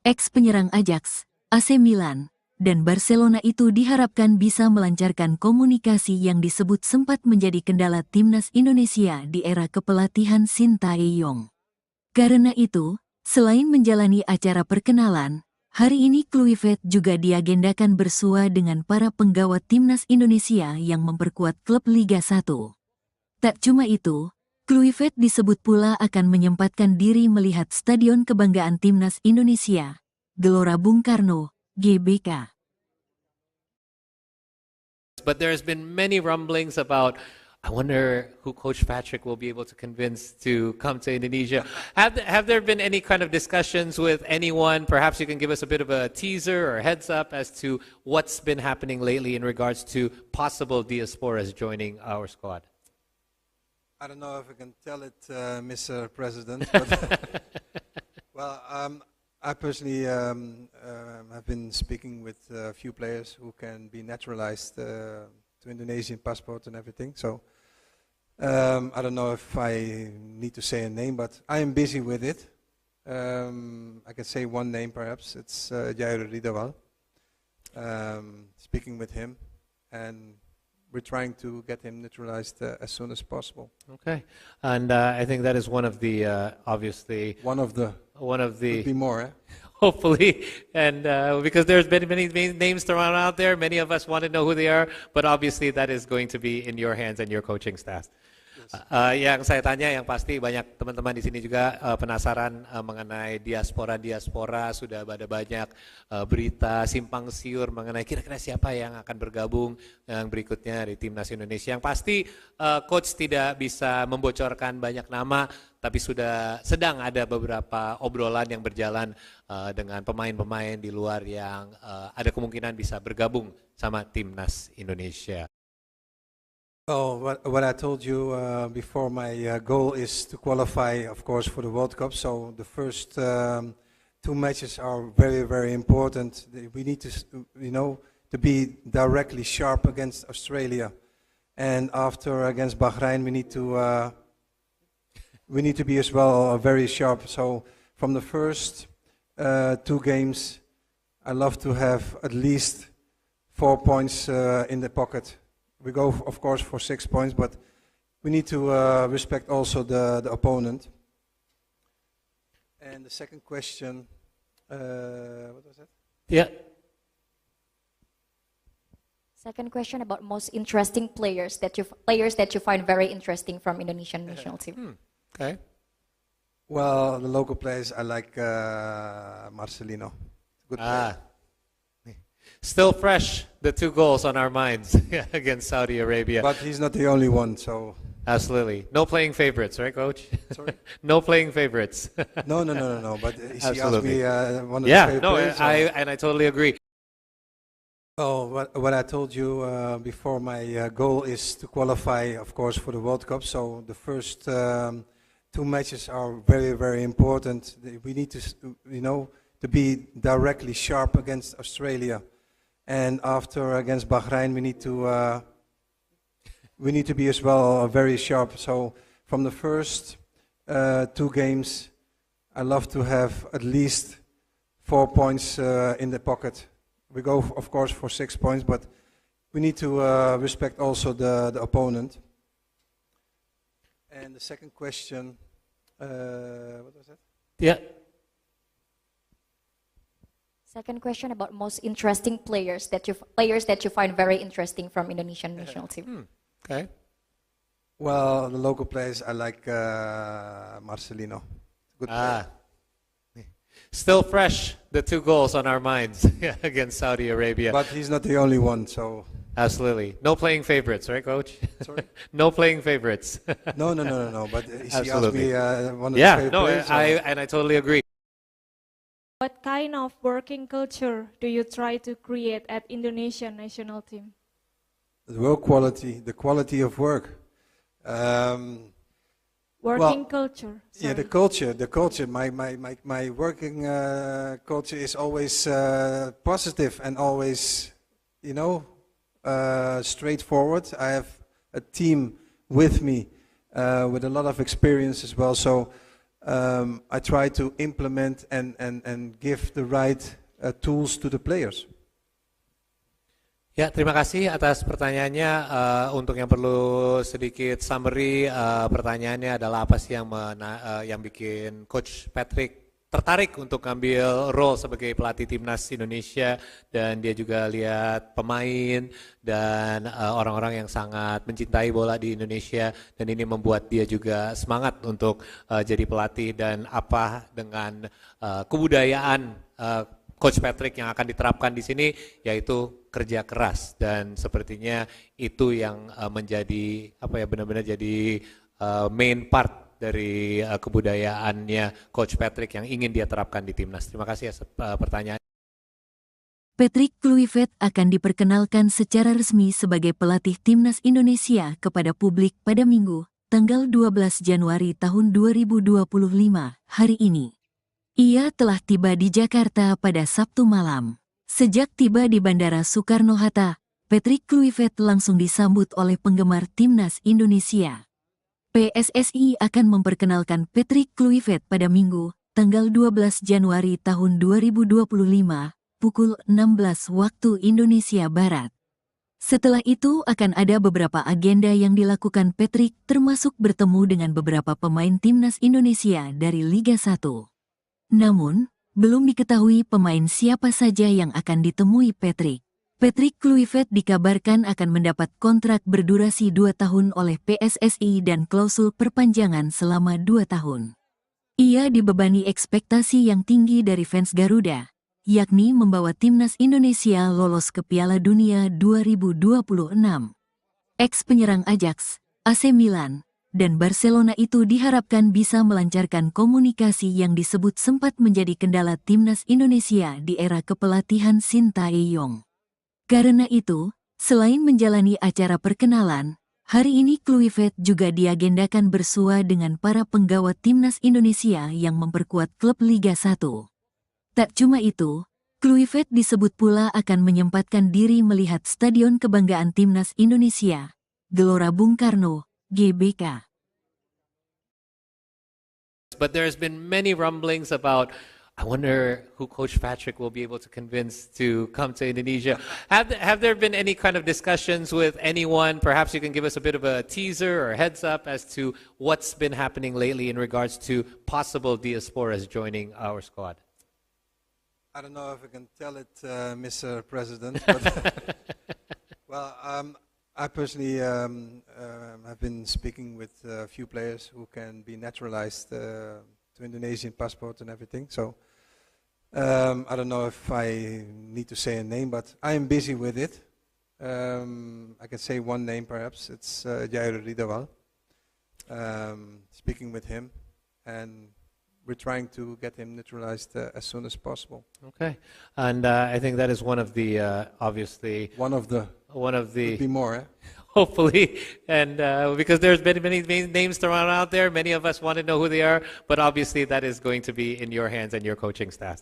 Ex-penyerang Ajax, AC Milan, dan Barcelona itu diharapkan bisa melancarkan komunikasi yang disebut sempat menjadi kendala timnas Indonesia di era kepelatihan Sintayong. Karena itu, selain menjalani acara perkenalan, hari ini Kluivert juga diagendakan bersua dengan para penggawa timnas Indonesia yang memperkuat klub Liga 1. Tak cuma itu, Kluivert disebut pula akan menyempatkan diri melihat Stadion Kebanggaan Timnas Indonesia, Gelora Bung Karno, GBK. But there's been many rumblings about, I wonder who Coach Patrick will be able to convince to come to Indonesia. Have there been any kind of discussions with anyone? Perhaps you can give us a bit of a teaser or heads up as to what's been happening lately in regards to possible diasporas joining our squad. I don't know if I can tell it, Mr. President, but well, I personally have been speaking with a few players who can be naturalized to Indonesian passport and everything. So I don't know if I need to say a name, but I am busy with it. I can say one name perhaps. It's Jair Ridawal. Speaking with him, and we're trying to get him naturalized as soon as possible. Okay, and I think that is one of the obviously Could be more. Eh? Hopefully, and because there's been many names thrown out there, many of us want to know who they are, but obviously that is going to be in your hands and your coaching staff. Yang saya tanya, yang pasti banyak teman-teman di sini juga penasaran mengenai diaspora. Sudah ada banyak berita simpang siur mengenai kira-kira siapa yang akan bergabung yang berikutnya di timnas Indonesia. Yang pasti coach tidak bisa membocorkan banyak nama, tapi sudah sedang ada beberapa obrolan yang berjalan dengan pemain-pemain di luar yang ada kemungkinan bisa bergabung sama timnas Indonesia. Oh, what I told you before, my goal is to qualify, of course, for the World Cup. So the first two matches are very, very important. We need to, to be directly sharp against Australia, and after against Bahrain, we need to be as well very sharp. So from the first two games, I love to have at least 4 points in the pocket. We go, of course, for 6 points, but we need to respect also the opponent. And the second question, what was that? Yeah. Second question about most interesting players that you find very interesting from Indonesian national team. Okay. Well, the local players, I like Marcelino. Good player. Still fresh, the 2 goals on our minds against Saudi Arabia. But he's not the only one, so... Absolutely. No playing favorites, right, Coach? Sorry? No playing favorites. No. But she asked Absolutely. me one of the favorite players. I totally agree. Oh, what I told you before, my goal is to qualify, of course, for the World Cup. So the first 2 matches are very, very important. We need to, to be directly sharp against Australia, and after against Bahrain, we need to be as well very sharp. So from the first 2 games, I love to have at least 4 points in the pocket. We go, of course, for 6 points, but we need to respect also the opponent. And the second question, what was that? Yeah. Second question about most interesting players that you find very interesting from Indonesian national team. Okay. Well, the local players, I like Marcelino. Good player. Still fresh, the 2 goals on our minds against Saudi Arabia. But he's not the only one, so... Absolutely. No playing favorites, right, Coach? Sorry? No playing favorites. No. But she asked Absolutely. me one of the favorite players. I totally agree. What kind of working culture do you try to create at Indonesian national team? The work quality, the quality of work. Working culture. Yeah, the culture. My working culture is always positive and always, straightforward. I have a team with me with a lot of experience as well. So I try to implement and give the right tools to the players. Ya, terima kasih atas pertanyaannya. Untuk yang perlu sedikit summary, pertanyaannya adalah apa sih yang bikin Coach Patrick tertarik untuk ngambil role sebagai pelatih timnas Indonesia, dan dia juga lihat pemain dan orang-orang yang sangat mencintai bola di Indonesia, dan ini membuat dia juga semangat untuk jadi pelatih, dan apa dengan kebudayaan Coach Patrick yang akan diterapkan di sini, yaitu kerja keras, dan sepertinya itu yang menjadi benar-benar jadi main part dari kebudayaannya Coach Patrick yang ingin dia terapkan di timnas. Terima kasih atas pertanyaan. Patrick Kluivert akan diperkenalkan secara resmi sebagai pelatih timnas Indonesia kepada publik pada Minggu, tanggal 12 Januari tahun 2025, hari ini. Ia telah tiba di Jakarta pada Sabtu malam. Sejak tiba di Bandara Soekarno-Hatta, Patrick Kluivert langsung disambut oleh penggemar timnas Indonesia. PSSI akan memperkenalkan Patrick Kluivert pada Minggu, tanggal 12 Januari tahun 2025, pukul 16 waktu Indonesia Barat. Setelah itu akan ada beberapa agenda yang dilakukan Patrick, termasuk bertemu dengan beberapa pemain timnas Indonesia dari Liga 1. Namun, belum diketahui pemain siapa saja yang akan ditemui Patrick. Patrick Kluivert dikabarkan akan mendapat kontrak berdurasi 2 tahun oleh PSSI dan klausul perpanjangan selama 2 tahun. Ia dibebani ekspektasi yang tinggi dari fans Garuda, yakni membawa timnas Indonesia lolos ke Piala Dunia 2026. Ex-penyerang Ajax, AC Milan, dan Barcelona itu diharapkan bisa melancarkan komunikasi yang disebut sempat menjadi kendala timnas Indonesia di era kepelatihan Sintayong. Karena itu, selain menjalani acara perkenalan, hari ini Kluivert juga diagendakan bersua dengan para penggawa timnas Indonesia yang memperkuat klub Liga 1. Tak cuma itu, Kluivert disebut pula akan menyempatkan diri melihat Stadion Kebanggaan Timnas Indonesia, Gelora Bung Karno, GBK. But there's been many rumblings about, I wonder who Coach Patrick will be able to convince to come to Indonesia. Have there been any kind of discussions with anyone? Perhaps you can give us a bit of a teaser or heads up as to what's been happening lately in regards to possible diasporas joining our squad. I don't know if I can tell it, Mr. President, but well, I personally have been speaking with a few players who can be naturalized to Indonesian passport and everything. So I don't know if I need to say a name, but I am busy with it. I can say one name perhaps. It's Jair Ridawal. Speaking with him, and we're trying to get him naturalized as soon as possible. Okay, and I think that is one of the obviously One of the could be more. Eh? hopefully, and because there's been many names thrown out there, many of us want to know who they are, but obviously that is going to be in your hands and your coaching staff.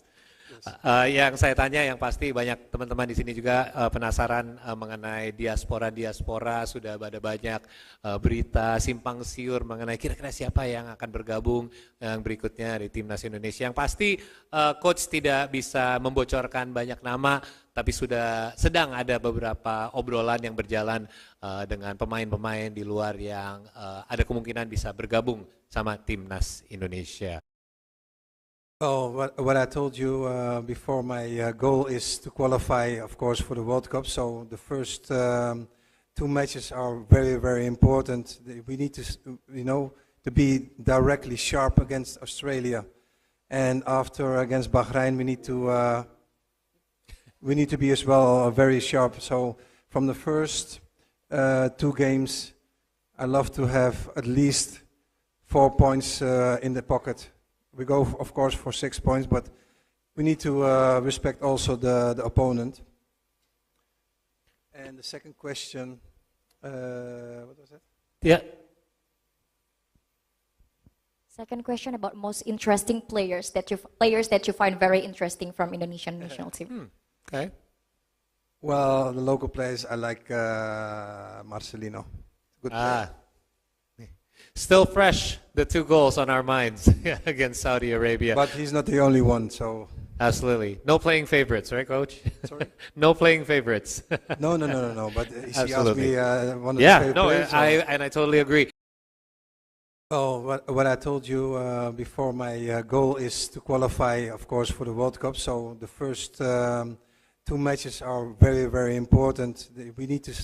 Yang saya tanya, yang pasti banyak teman-teman di sini juga penasaran mengenai diaspora, sudah ada banyak berita simpang siur mengenai kira-kira siapa yang akan bergabung yang berikutnya di Timnas Indonesia. Yang pasti coach tidak bisa membocorkan banyak nama, tapi sudah sedang ada beberapa obrolan yang berjalan dengan pemain-pemain di luar yang ada kemungkinan bisa bergabung sama Timnas Indonesia. Oh, what I told you before, my goal is to qualify, of course, for the World Cup. So the first two matches are very, very important. We need to, to be directly sharp against Australia, and after against Bahrain, we need to be as well very sharp. So from the first two games, I love to have at least 4 points in the pocket. We go, of course, for 6 points, but we need to respect also the opponent. And the second question, what was that? Yeah. Second question about most interesting players that you find very interesting from Indonesian national team. Okay. Well, the local players, I like Marcelino. Good player. Still fresh, the 2 goals on our minds against Saudi Arabia. But he's not the only one, so... Absolutely. No playing favorites, right, Coach? Sorry? No playing favorites. No. But he asked Absolutely. me one of his favorite players. I totally agree. Oh, what I told you before, my goal is to qualify, of course, for the World Cup. So the first two matches are very, very important. We need to,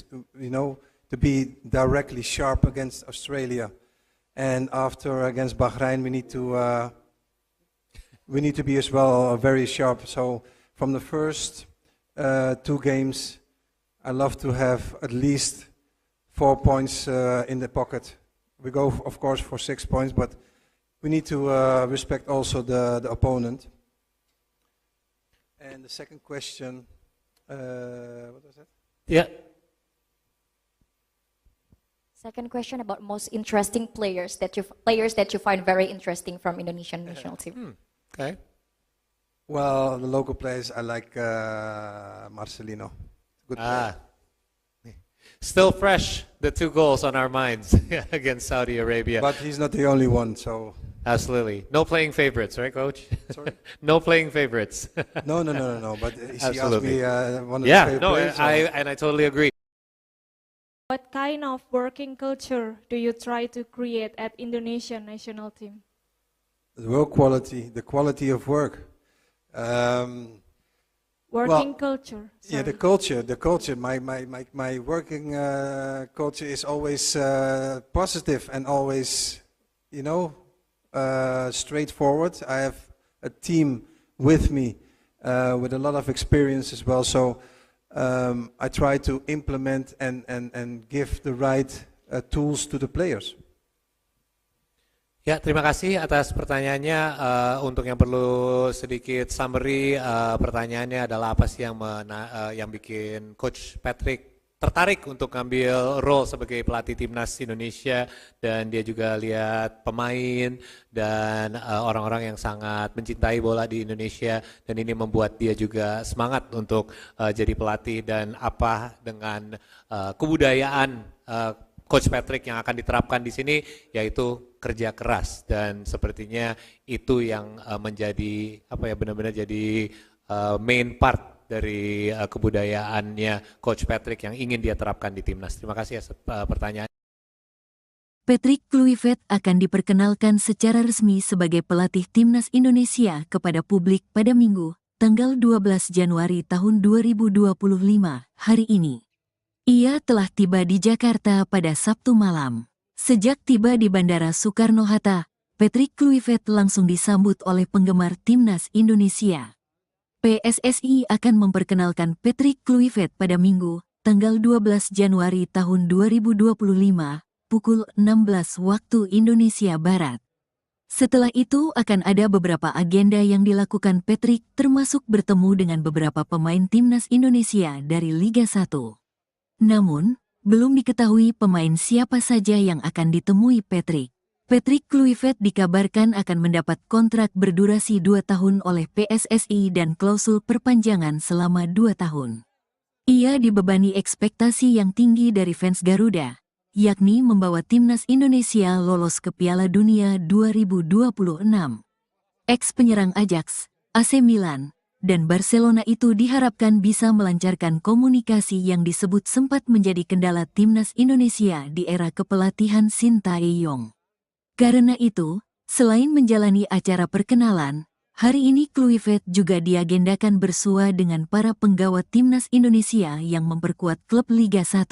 to be directly sharp against Australia. And after against Bahrain, we need to be as well very sharp. So from the first two games, I love to have at least 4 points in the pocket. We go, of course, for 6 points, but we need to respect also the opponent. And the second question, what was that? Yeah. Second question about most interesting players that you find very interesting from Indonesian national team. Okay. Well, the local players, I like Marcelino. Good player. Still fresh, the 2 goals on our minds against Saudi Arabia. But he's not the only one, so... Absolutely. No playing favorites, right, Coach? Sorry? No playing favorites. No. But he asked Absolutely. me one of his favorite players. I totally agree. What kind of working culture do you try to create at Indonesian national team? The work quality, the quality of work. Working culture. Yeah, the culture. My working culture is always positive and always, straightforward. I have a team with me with a lot of experience as well. So I try to implement and give the right tools to the players. Ya, terima kasih atas pertanyaannya. Untuk yang perlu sedikit summary, pertanyaannya adalah apa sih yang bikin Coach Patrick tertarik untuk ngambil role sebagai pelatih timnas Indonesia, dan dia juga lihat pemain dan orang-orang yang sangat mencintai bola di Indonesia, dan ini membuat dia juga semangat untuk jadi pelatih. Dan apa dengan kebudayaan Coach Patrick yang akan diterapkan di sini, yaitu kerja keras, dan sepertinya itu yang menjadi benar-benar jadi main part dari kebudayaannya Coach Patrick yang ingin dia terapkan di timnas. Terima kasih atas pertanyaan. Patrick Kluivert akan diperkenalkan secara resmi sebagai pelatih timnas Indonesia kepada publik pada Minggu, tanggal 12 Januari tahun 2025, hari ini. Ia telah tiba di Jakarta pada Sabtu malam. Sejak tiba di Bandara Soekarno-Hatta, Patrick Kluivert langsung disambut oleh penggemar timnas Indonesia. PSSI akan memperkenalkan Patrick Kluivert pada Minggu, tanggal 12 Januari tahun 2025, pukul 16 waktu Indonesia Barat. Setelah itu akan ada beberapa agenda yang dilakukan Patrick, termasuk bertemu dengan beberapa pemain timnas Indonesia dari Liga 1. Namun, belum diketahui pemain siapa saja yang akan ditemui Patrick. Patrick Kluivert dikabarkan akan mendapat kontrak berdurasi 2 tahun oleh PSSI dan klausul perpanjangan selama 2 tahun. Ia dibebani ekspektasi yang tinggi dari fans Garuda, yakni membawa timnas Indonesia lolos ke Piala Dunia 2026. Ex-penyerang Ajax, AC Milan, dan Barcelona itu diharapkan bisa melancarkan komunikasi yang disebut sempat menjadi kendala timnas Indonesia di era kepelatihan Sintayong. Karena itu, selain menjalani acara perkenalan, hari ini Kluivert juga diagendakan bersua dengan para penggawa timnas Indonesia yang memperkuat klub Liga 1.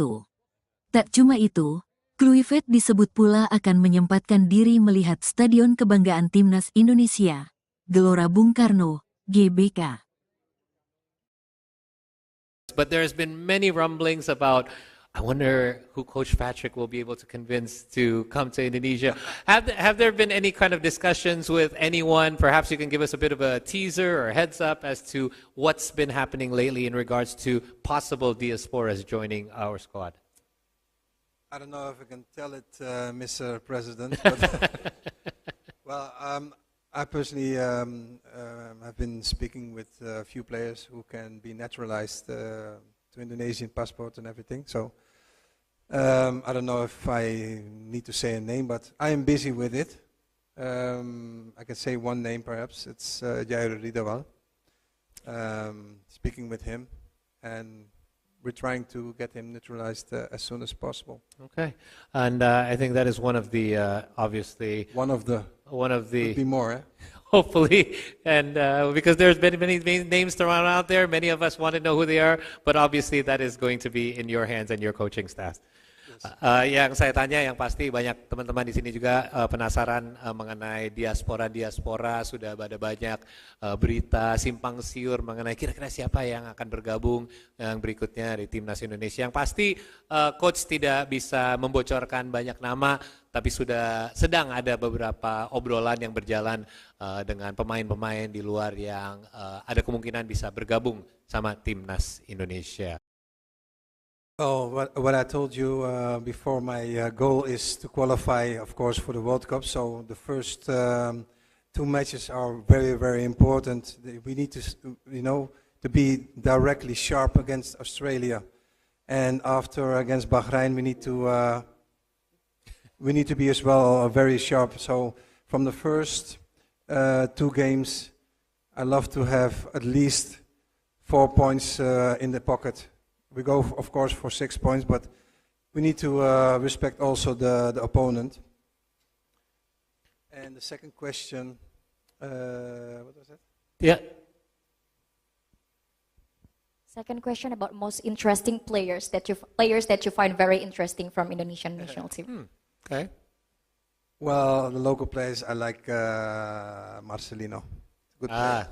Tak cuma itu, Kluivert disebut pula akan menyempatkan diri melihat Stadion Kebanggaan Timnas Indonesia, Gelora Bung Karno, GBK. But there's been many rumblings about, I wonder who Coach Patrick will be able to convince to come to Indonesia. Have there been any kind of discussions with anyone? Perhaps you can give us a bit of a teaser or heads up as to what's been happening lately in regards to possible diasporas joining our squad. I don't know if I can tell it, Mr. President, but well, I personally have been speaking with a few players who can be naturalized to Indonesian passport and everything. So I don't know if I need to say a name, but I am busy with it. I can say one name perhaps. It's Jair Ridawal. Speaking with him, and we're trying to get him naturalized as soon as possible. Okay, and I think that is one of the obviously Could be more. hopefully, and because there's been many names thrown out there, many of us want to know who they are, but obviously that is going to be in your hands and your coaching staff. Yang saya tanya, yang pasti banyak teman-teman di sini juga penasaran mengenai diaspora. Sudah ada banyak berita simpang siur mengenai kira-kira siapa yang akan bergabung yang berikutnya di timnas Indonesia. Yang pasti coach tidak bisa membocorkan banyak nama, tapi sudah sedang ada beberapa obrolan yang berjalan dengan pemain-pemain di luar yang ada kemungkinan bisa bergabung sama timnas Indonesia. Oh, what I told you before, my goal is to qualify, of course, for the World Cup. So the first 2 matches are very, very important. We need to, to be directly sharp against Australia, and after against Bahrain, we need to be as well very sharp. So from the first 2 games, I love to have at least 4 points in the pocket. We go, of course, for 6 points, but we need to respect also the opponent. And the second question, what was that? Yeah. Second question about most interesting players that you find very interesting from Indonesian national team. Okay. Well, the local players, I like Marcelino. Good player.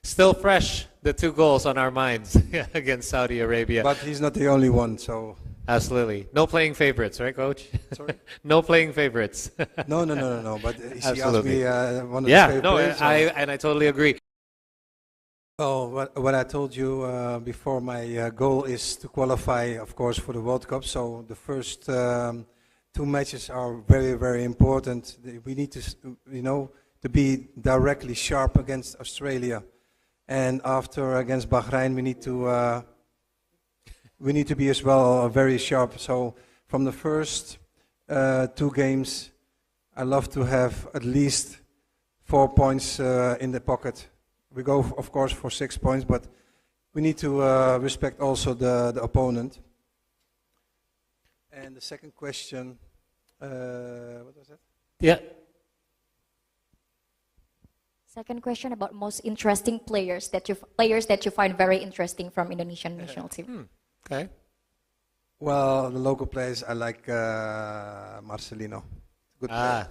Still fresh, the 2 goals on our minds against Saudi Arabia. But he's not the only one, so... Absolutely. No playing favorites, right, Coach? Sorry? No playing favorites. No. But he asked Absolutely. me one of his favorite players. I totally agree. Well, what I told you before, my goal is to qualify, of course, for the World Cup. So the first two matches are very, very important. We need to, to be directly sharp against Australia, and after against Bahrain, we need to be as well very sharp. So from the first two games, I love to have at least 4 points in the pocket. We go, of course, for 6 points, but we need to respect also the opponent. And the second question, what was that? Yeah. Second question about most interesting players that you find very interesting from Indonesian national team. Okay. Well, the local players, I like Marcelino. Good player.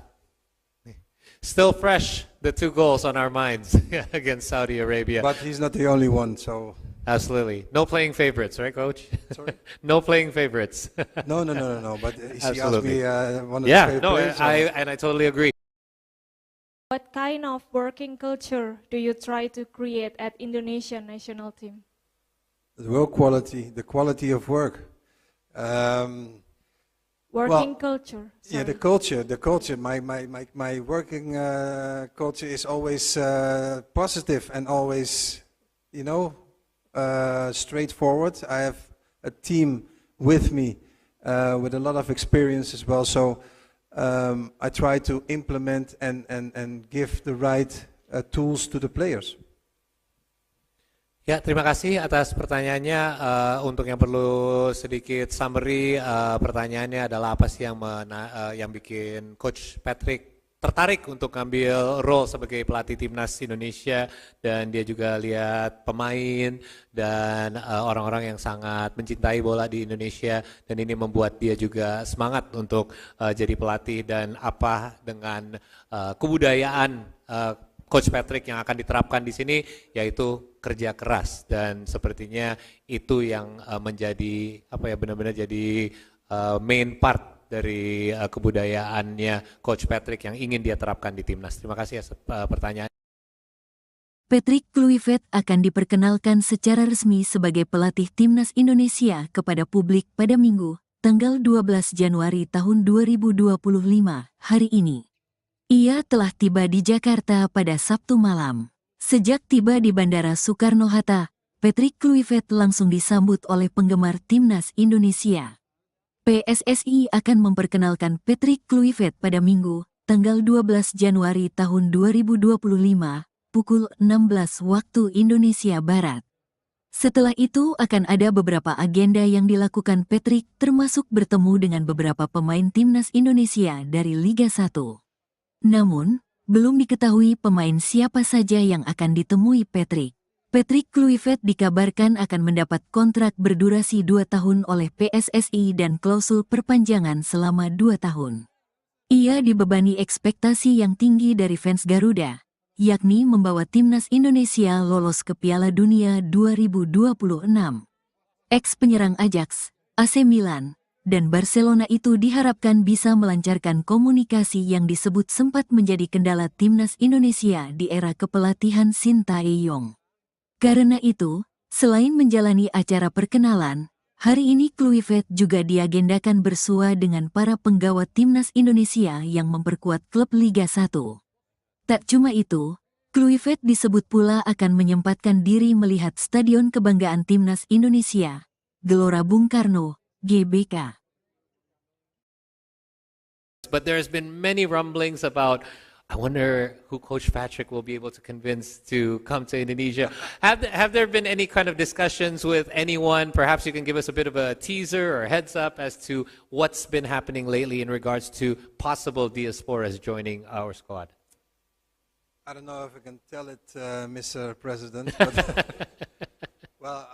Still fresh, the 2 goals on our minds against Saudi Arabia. But he's not the only one, so... Absolutely. No playing favorites, right, Coach? Sorry? No playing favorites. No. But he asked Absolutely. me one of the favorite players. I totally agree. What kind of working culture do you try to create at Indonesian national team? The work quality, the quality of work. Working culture. Yeah, the culture. My working culture is always positive and always, straightforward. I have a team with me with a lot of experience as well. So I try to implement and give the right tools to the players. Ya, terima kasih atas pertanyaannya. Untuk yang perlu sedikit summary, pertanyaannya adalah apa sih yang bikin Coach Patrick tertarik untuk ngambil role sebagai pelatih timnas Indonesia, dan dia juga lihat pemain dan orang-orang yang sangat mencintai bola di Indonesia, dan ini membuat dia juga semangat untuk jadi pelatih, dan apa dengan kebudayaan Coach Patrick yang akan diterapkan di sini, yaitu kerja keras, dan sepertinya itu yang menjadi benar-benar jadi main part dari kebudayaannya Coach Patrick yang ingin dia terapkan di timnas. Terima kasih atas pertanyaan. Patrick Kluivert akan diperkenalkan secara resmi sebagai pelatih timnas Indonesia kepada publik pada Minggu, tanggal 12 Januari tahun 2025, hari ini. Ia telah tiba di Jakarta pada Sabtu malam. Sejak tiba di Bandara Soekarno-Hatta, Patrick Kluivert langsung disambut oleh penggemar timnas Indonesia. PSSI akan memperkenalkan Patrick Kluivert pada Minggu, tanggal 12 Januari tahun 2025, pukul 16 waktu Indonesia Barat. Setelah itu akan ada beberapa agenda yang dilakukan Patrick, termasuk bertemu dengan beberapa pemain timnas Indonesia dari Liga 1. Namun, belum diketahui pemain siapa saja yang akan ditemui Patrick. Patrick Kluivert dikabarkan akan mendapat kontrak berdurasi 2 tahun oleh PSSI dan klausul perpanjangan selama 2 tahun. Ia dibebani ekspektasi yang tinggi dari fans Garuda, yakni membawa timnas Indonesia lolos ke Piala Dunia 2026. Ex-penyerang Ajax, AC Milan, dan Barcelona itu diharapkan bisa melancarkan komunikasi yang disebut sempat menjadi kendala timnas Indonesia di era kepelatihan Sintayong. Karena itu, selain menjalani acara perkenalan, hari ini Kluivert juga diagendakan bersua dengan para penggawa timnas Indonesia yang memperkuat klub Liga 1. Tak cuma itu, Kluivert disebut pula akan menyempatkan diri melihat Stadion Kebanggaan Timnas Indonesia, Gelora Bung Karno, GBK. But there's been many rumblings about, I wonder who Coach Patrick will be able to convince to come to Indonesia. Have there been any kind of discussions with anyone? Perhaps you can give us a bit of a teaser or heads up as to what's been happening lately in regards to possible diasporas joining our squad. I don't know if I can tell it, Mr. President, but well,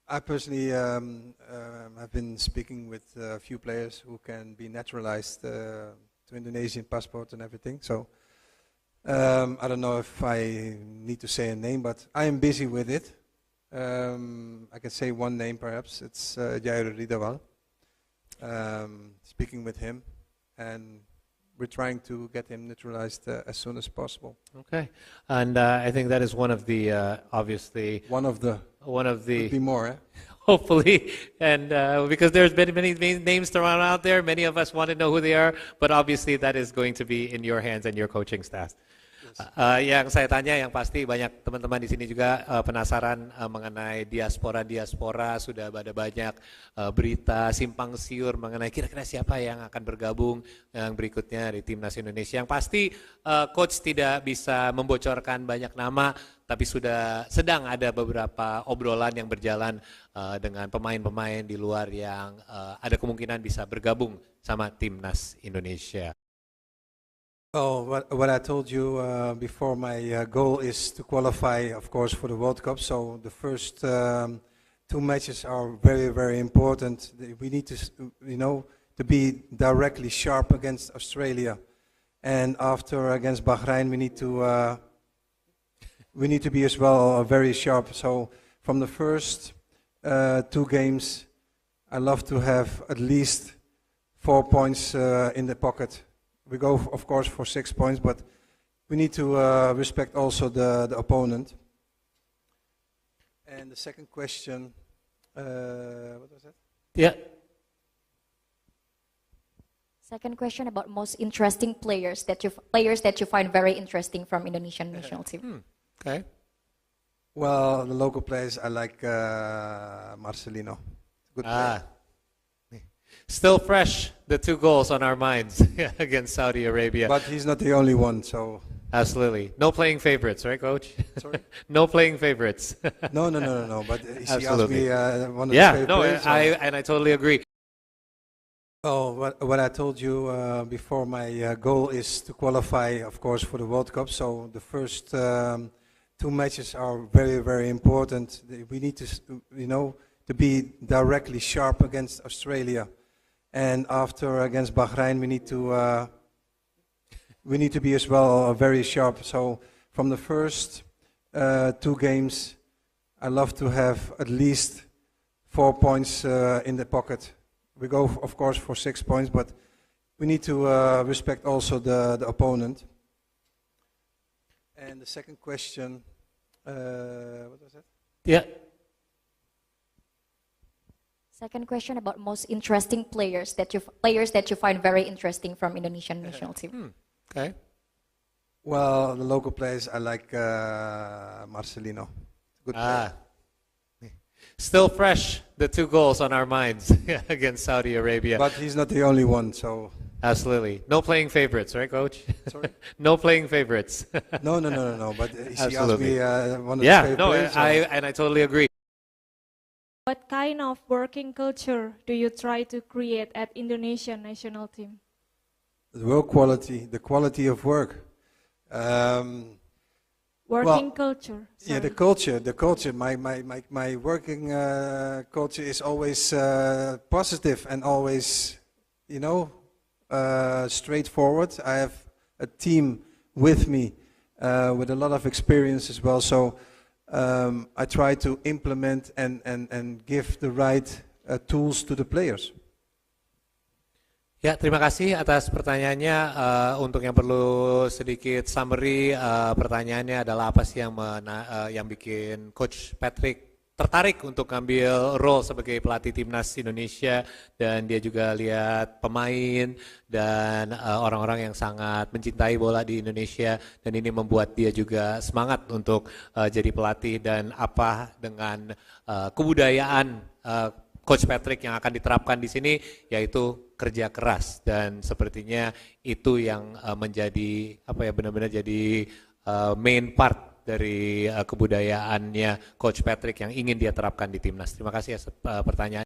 I personally have been speaking with a few players who can be naturalized to Indonesian passport and everything. So I don't know if I need to say a name, but I am busy with it. I can say one name perhaps. It's Jair Ridawal. Speaking with him, and we're trying to get him neutralized as soon as possible. Okay, and I think that is one of the obviously One of the could be more. Eh? hopefully, and because there's been many names thrown out there, many of us want to know who they are, but obviously that is going to be in your hands and your coaching staff. Yang saya tanya, yang pasti banyak teman-teman di sini juga penasaran mengenai diaspora, sudah ada banyak berita simpang siur mengenai kira-kira siapa yang akan bergabung yang berikutnya di Timnas Indonesia. Yang pasti coach tidak bisa membocorkan banyak nama, tapi sudah sedang ada beberapa obrolan yang berjalan dengan pemain-pemain di luar yang ada kemungkinan bisa bergabung sama Timnas Indonesia. Oh, what I told you before, my goal is to qualify, of course, for the World Cup. So the first two matches are very, very important. We need to, to be directly sharp against Australia, and after against Bahrain, we need to be as well very sharp. So from the first two games, I love to have at least 4 points in the pocket. We go, of course, for 6 points, but we need to respect also the opponent. And the second question, what was that? Yeah. Second question about most interesting players that you find very interesting from Indonesian national team. Okay. Well, the local players, I like Marcelino. Good player. Still fresh, the 2 goals on our minds against Saudi Arabia. But he's not the only one, so... Absolutely. No playing favorites, right, Coach? Sorry? No playing favorites. No. But he asked Absolutely. me one of his favorite players. I totally agree. Oh, what I told you before, my goal is to qualify, of course, for the World Cup. So the first two matches are very, very important. We need to, to be directly sharp against Australia. And after against Bahrain, we need to be as well very sharp. So from the first two games, I love to have at least 4 points in the pocket. We go, of course, for 6 points, but we need to respect also the opponent. And the second question, what was that? Yeah. Second question about most interesting players that you find very interesting from Indonesian national team. Okay. Well, the local players, I like Marcelino. Good player. Still fresh, the 2 goals on our minds against Saudi Arabia. But he's not the only one, so... Absolutely. No playing favorites, right, Coach? Sorry? No playing favorites. No. But he asked Absolutely. me one of his favorite players. I totally agree. What kind of working culture do you try to create at Indonesian national team? The work quality, the quality of work. Working culture. Yeah, the culture. My working culture is always positive and always, straightforward. I have a team with me with a lot of experience as well. So I try to implement and give the right tools to the players. Ya, terima kasih atas pertanyaannya. Untuk yang perlu sedikit summary, pertanyaannya adalah apa sih yang bikin Coach Patrick tertarik untuk ngambil role sebagai pelatih Timnas Indonesia, dan dia juga lihat pemain dan orang-orang yang sangat mencintai bola di Indonesia, dan ini membuat dia juga semangat untuk jadi pelatih, dan apa dengan kebudayaan Coach Patrick yang akan diterapkan di sini, yaitu kerja keras, dan sepertinya itu yang menjadi benar-benar jadi main part dari kebudayaannya Coach Patrick yang ingin dia terapkan di timnas. Terima kasih atas pertanyaan.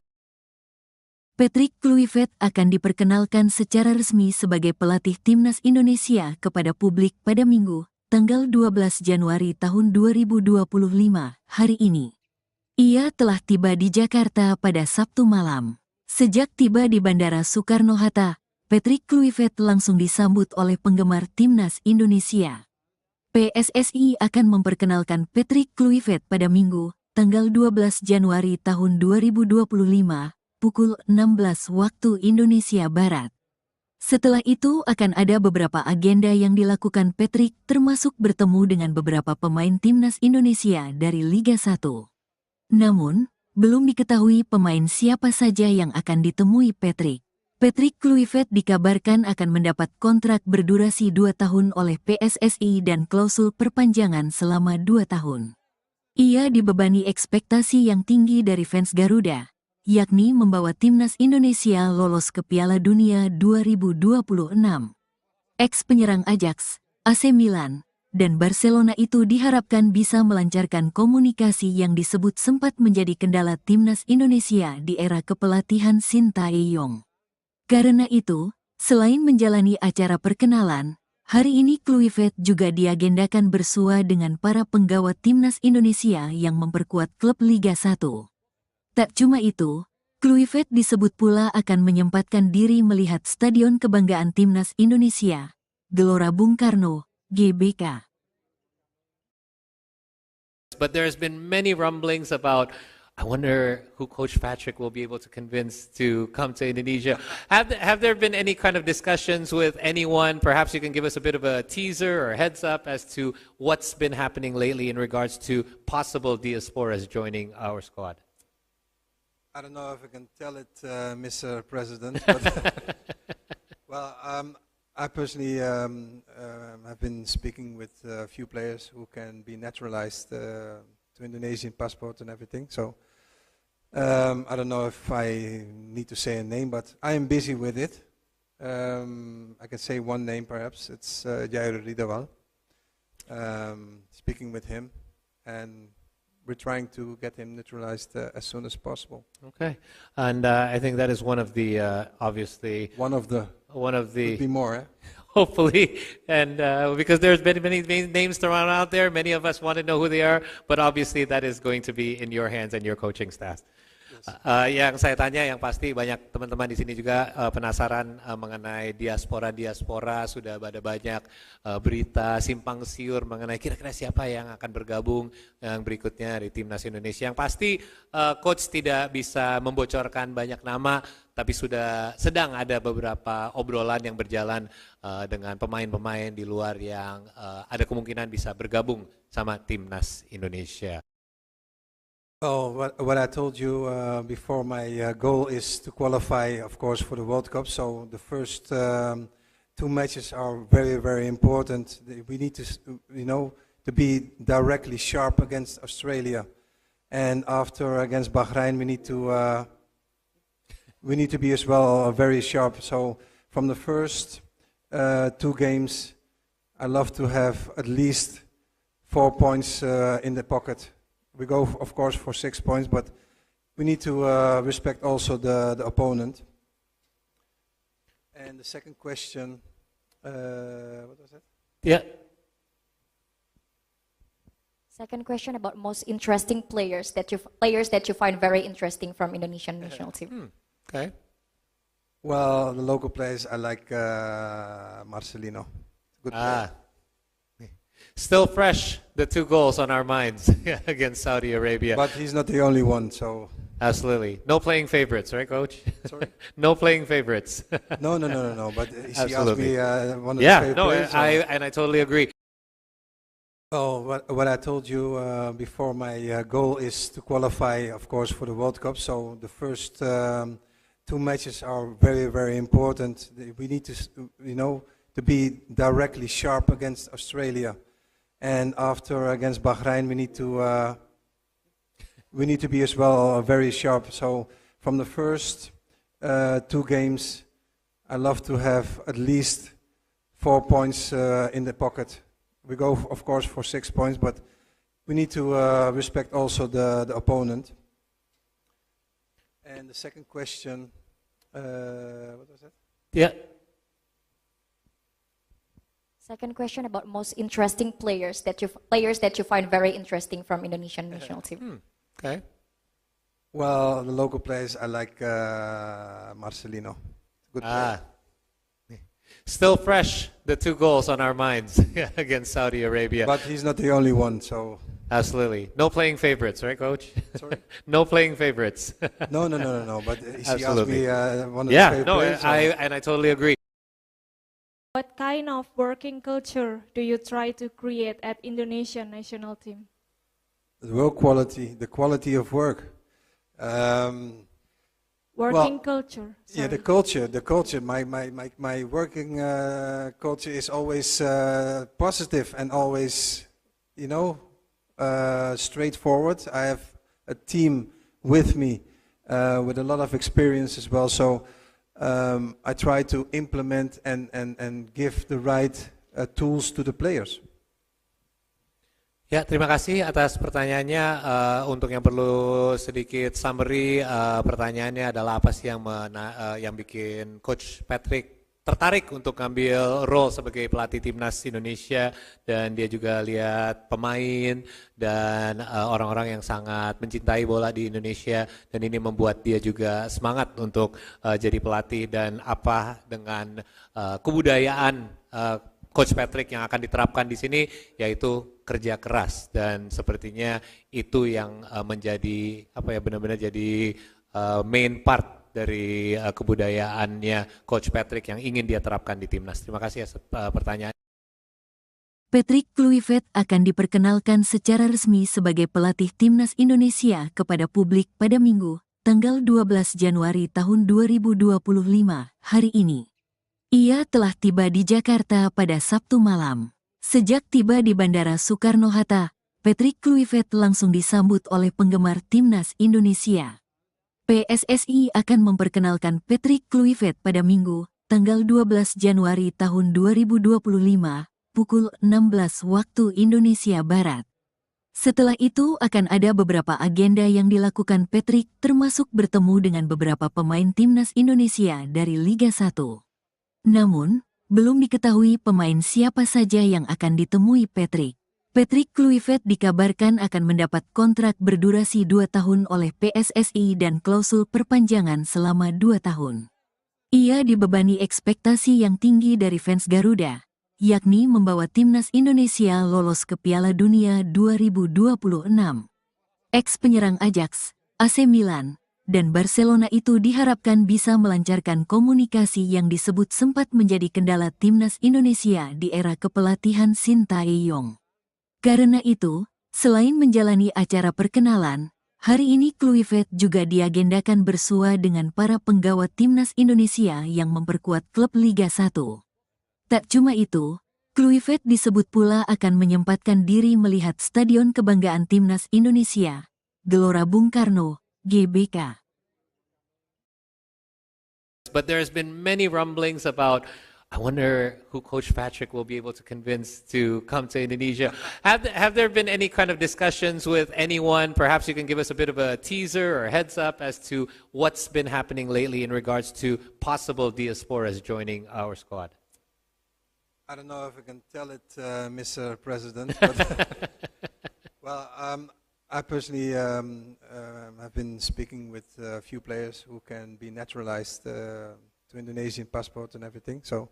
Patrick Kluivert akan diperkenalkan secara resmi sebagai pelatih Timnas Indonesia kepada publik pada Minggu, tanggal 12 Januari tahun 2025, hari ini. Ia telah tiba di Jakarta pada Sabtu malam. Sejak tiba di Bandara Soekarno-Hatta, Patrick Kluivert langsung disambut oleh penggemar Timnas Indonesia. PSSI akan memperkenalkan Patrick Kluivert pada Minggu, tanggal 12 Januari tahun 2025, pukul 16 waktu Indonesia Barat. Setelah itu akan ada beberapa agenda yang dilakukan Patrick termasuk bertemu dengan beberapa pemain timnas Indonesia dari Liga 1. Namun, belum diketahui pemain siapa saja yang akan ditemui Patrick. Patrick Kluivert dikabarkan akan mendapat kontrak berdurasi 2 tahun oleh PSSI dan klausul perpanjangan selama 2 tahun. Ia dibebani ekspektasi yang tinggi dari fans Garuda, yakni membawa timnas Indonesia lolos ke Piala Dunia 2026. Ex-penyerang Ajax, AC Milan, dan Barcelona itu diharapkan bisa melancarkan komunikasi yang disebut sempat menjadi kendala timnas Indonesia di era kepelatihan Sintayong. Karena itu, selain menjalani acara perkenalan, hari ini Kluivert juga diagendakan bersua dengan para penggawa timnas Indonesia yang memperkuat klub Liga 1. Tak cuma itu, Kluivert disebut pula akan menyempatkan diri melihat Stadion Kebanggaan Timnas Indonesia, Gelora Bung Karno, GBK. But there's been many rumblings about, I wonder who Coach Patrick will be able to convince to come to Indonesia. Have there been any kind of discussions with anyone? Perhaps you can give us a bit of a teaser or a heads up as to what's been happening lately in regards to possible diasporas joining our squad. I don't know if I can tell it, Mr. President, but well, I personally have been speaking with a few players who can be naturalized to Indonesian passport and everything. So I don't know if I need to say a name, but I am busy with it. I can say one name perhaps. It's Jair Ridawal. Speaking with him, and we're trying to get him naturalized as soon as possible. Okay, and I think that is one of the obviously One of the could be more. Eh? hopefully, and because there's been many names thrown out there, many of us want to know who they are, but obviously that is going to be in your hands and your coaching staff. Yang saya tanya, yang pasti banyak teman-teman di sini juga penasaran mengenai diaspora. Sudah ada banyak berita simpang siur mengenai kira-kira siapa yang akan bergabung yang berikutnya di timnas Indonesia. Yang pasti coach tidak bisa membocorkan banyak nama, tapi sudah sedang ada beberapa obrolan yang berjalan dengan pemain-pemain di luar yang ada kemungkinan bisa bergabung sama timnas Indonesia. Oh, what I told you before, my goal is to qualify, of course, for the World Cup. So the first 2 matches are very, very important. We need to, to be directly sharp against Australia, and after against Bahrain, we need to be as well very sharp. So from the first 2 games, I love to have at least 4 points in the pocket. We go, of course, for 6 points, but we need to respect also the opponent. And the second question, what was that? Yeah. Second question about most interesting players that you find very interesting from Indonesian national team. Okay. Well, the local players, I like Marcelino. Good player. Still fresh, the 2 goals on our minds against Saudi Arabia. But he's not the only one, so... Absolutely. No playing favorites, right, Coach? Sorry? No playing favorites. No, but he asked Absolutely. me one of the favorite players. I totally agree. Oh, what I told you before, my goal is to qualify, of course, for the World Cup. So the first 2 matches are very, very important. We need to, to be directly sharp against Australia. And after against Bahrain, we need to be as well very sharp. So from the first 2 games, I love to have at least 4 points in the pocket. We go, of course, for 6 points, but we need to respect also the opponent. And the second question, what was that? Yeah. Second question about most interesting players that you find very interesting from Indonesian national team. Okay. Well, the local players, I like Marcelino. Good player. Still fresh, the 2 goals on our minds against Saudi Arabia. But he's not the only one, so... Absolutely. No playing favorites, right, Coach? Sorry? No playing favorites. No, but he asked Absolutely. me one of the favorite players. I totally agree. What kind of working culture do you try to create at Indonesian national team? The work quality, the quality of work. Working culture. Yeah, the sorry. culture. My working culture is always positive and always, straightforward. I have a team with me with a lot of experience as well. So I try to implement and give the right tools to the players. Ya, terima kasih atas pertanyaannya. Untuk yang perlu sedikit summary, pertanyaannya adalah apa sih yang bikin Coach Patrick tertarik untuk ngambil role sebagai pelatih timnas Indonesia, dan dia juga lihat pemain dan orang-orang yang sangat mencintai bola di Indonesia, dan ini membuat dia juga semangat untuk jadi pelatih, dan apa dengan kebudayaan Coach Patrick yang akan diterapkan di sini, yaitu kerja keras, dan sepertinya itu yang menjadi benar-benar jadi main part dari kebudayaannya Coach Patrick yang ingin dia terapkan di timnas. Terima kasih atas pertanyaan. Patrick Kluivert akan diperkenalkan secara resmi sebagai pelatih timnas Indonesia kepada publik pada Minggu, tanggal 12 Januari tahun 2025, hari ini. Ia telah tiba di Jakarta pada Sabtu malam. Sejak tiba di Bandara Soekarno-Hatta, Patrick Kluivert langsung disambut oleh penggemar timnas Indonesia. PSSI akan memperkenalkan Patrick Kluivert pada Minggu, tanggal 12 Januari tahun 2025, pukul 16 waktu Indonesia Barat. Setelah itu akan ada beberapa agenda yang dilakukan Patrick, termasuk bertemu dengan beberapa pemain timnas Indonesia dari Liga 1. Namun, belum diketahui pemain siapa saja yang akan ditemui Patrick. Patrick Kluivert dikabarkan akan mendapat kontrak berdurasi 2 tahun oleh PSSI dan klausul perpanjangan selama 2 tahun. Ia dibebani ekspektasi yang tinggi dari fans Garuda, yakni membawa timnas Indonesia lolos ke Piala Dunia 2026. Ex-penyerang Ajax, AC Milan, dan Barcelona itu diharapkan bisa melancarkan komunikasi yang disebut sempat menjadi kendala timnas Indonesia di era kepelatihan Sintayong. Karena itu, selain menjalani acara perkenalan, hari ini Kluivert juga diagendakan bersua dengan para penggawa timnas Indonesia yang memperkuat klub Liga 1. Tak cuma itu, Kluivert disebut pula akan menyempatkan diri melihat Stadion Kebanggaan Timnas Indonesia, Gelora Bung Karno, GBK. But there's been many rumblings about, I wonder who Coach Patrick will be able to convince to come to Indonesia. Have there been any kind of discussions with anyone? Perhaps you can give us a bit of a teaser or heads up as to what's been happening lately in regards to possible diasporas joining our squad. I don't know if I can tell it, Mr. President, but well, I personally have been speaking with a few players who can be naturalized to Indonesian passport and everything. So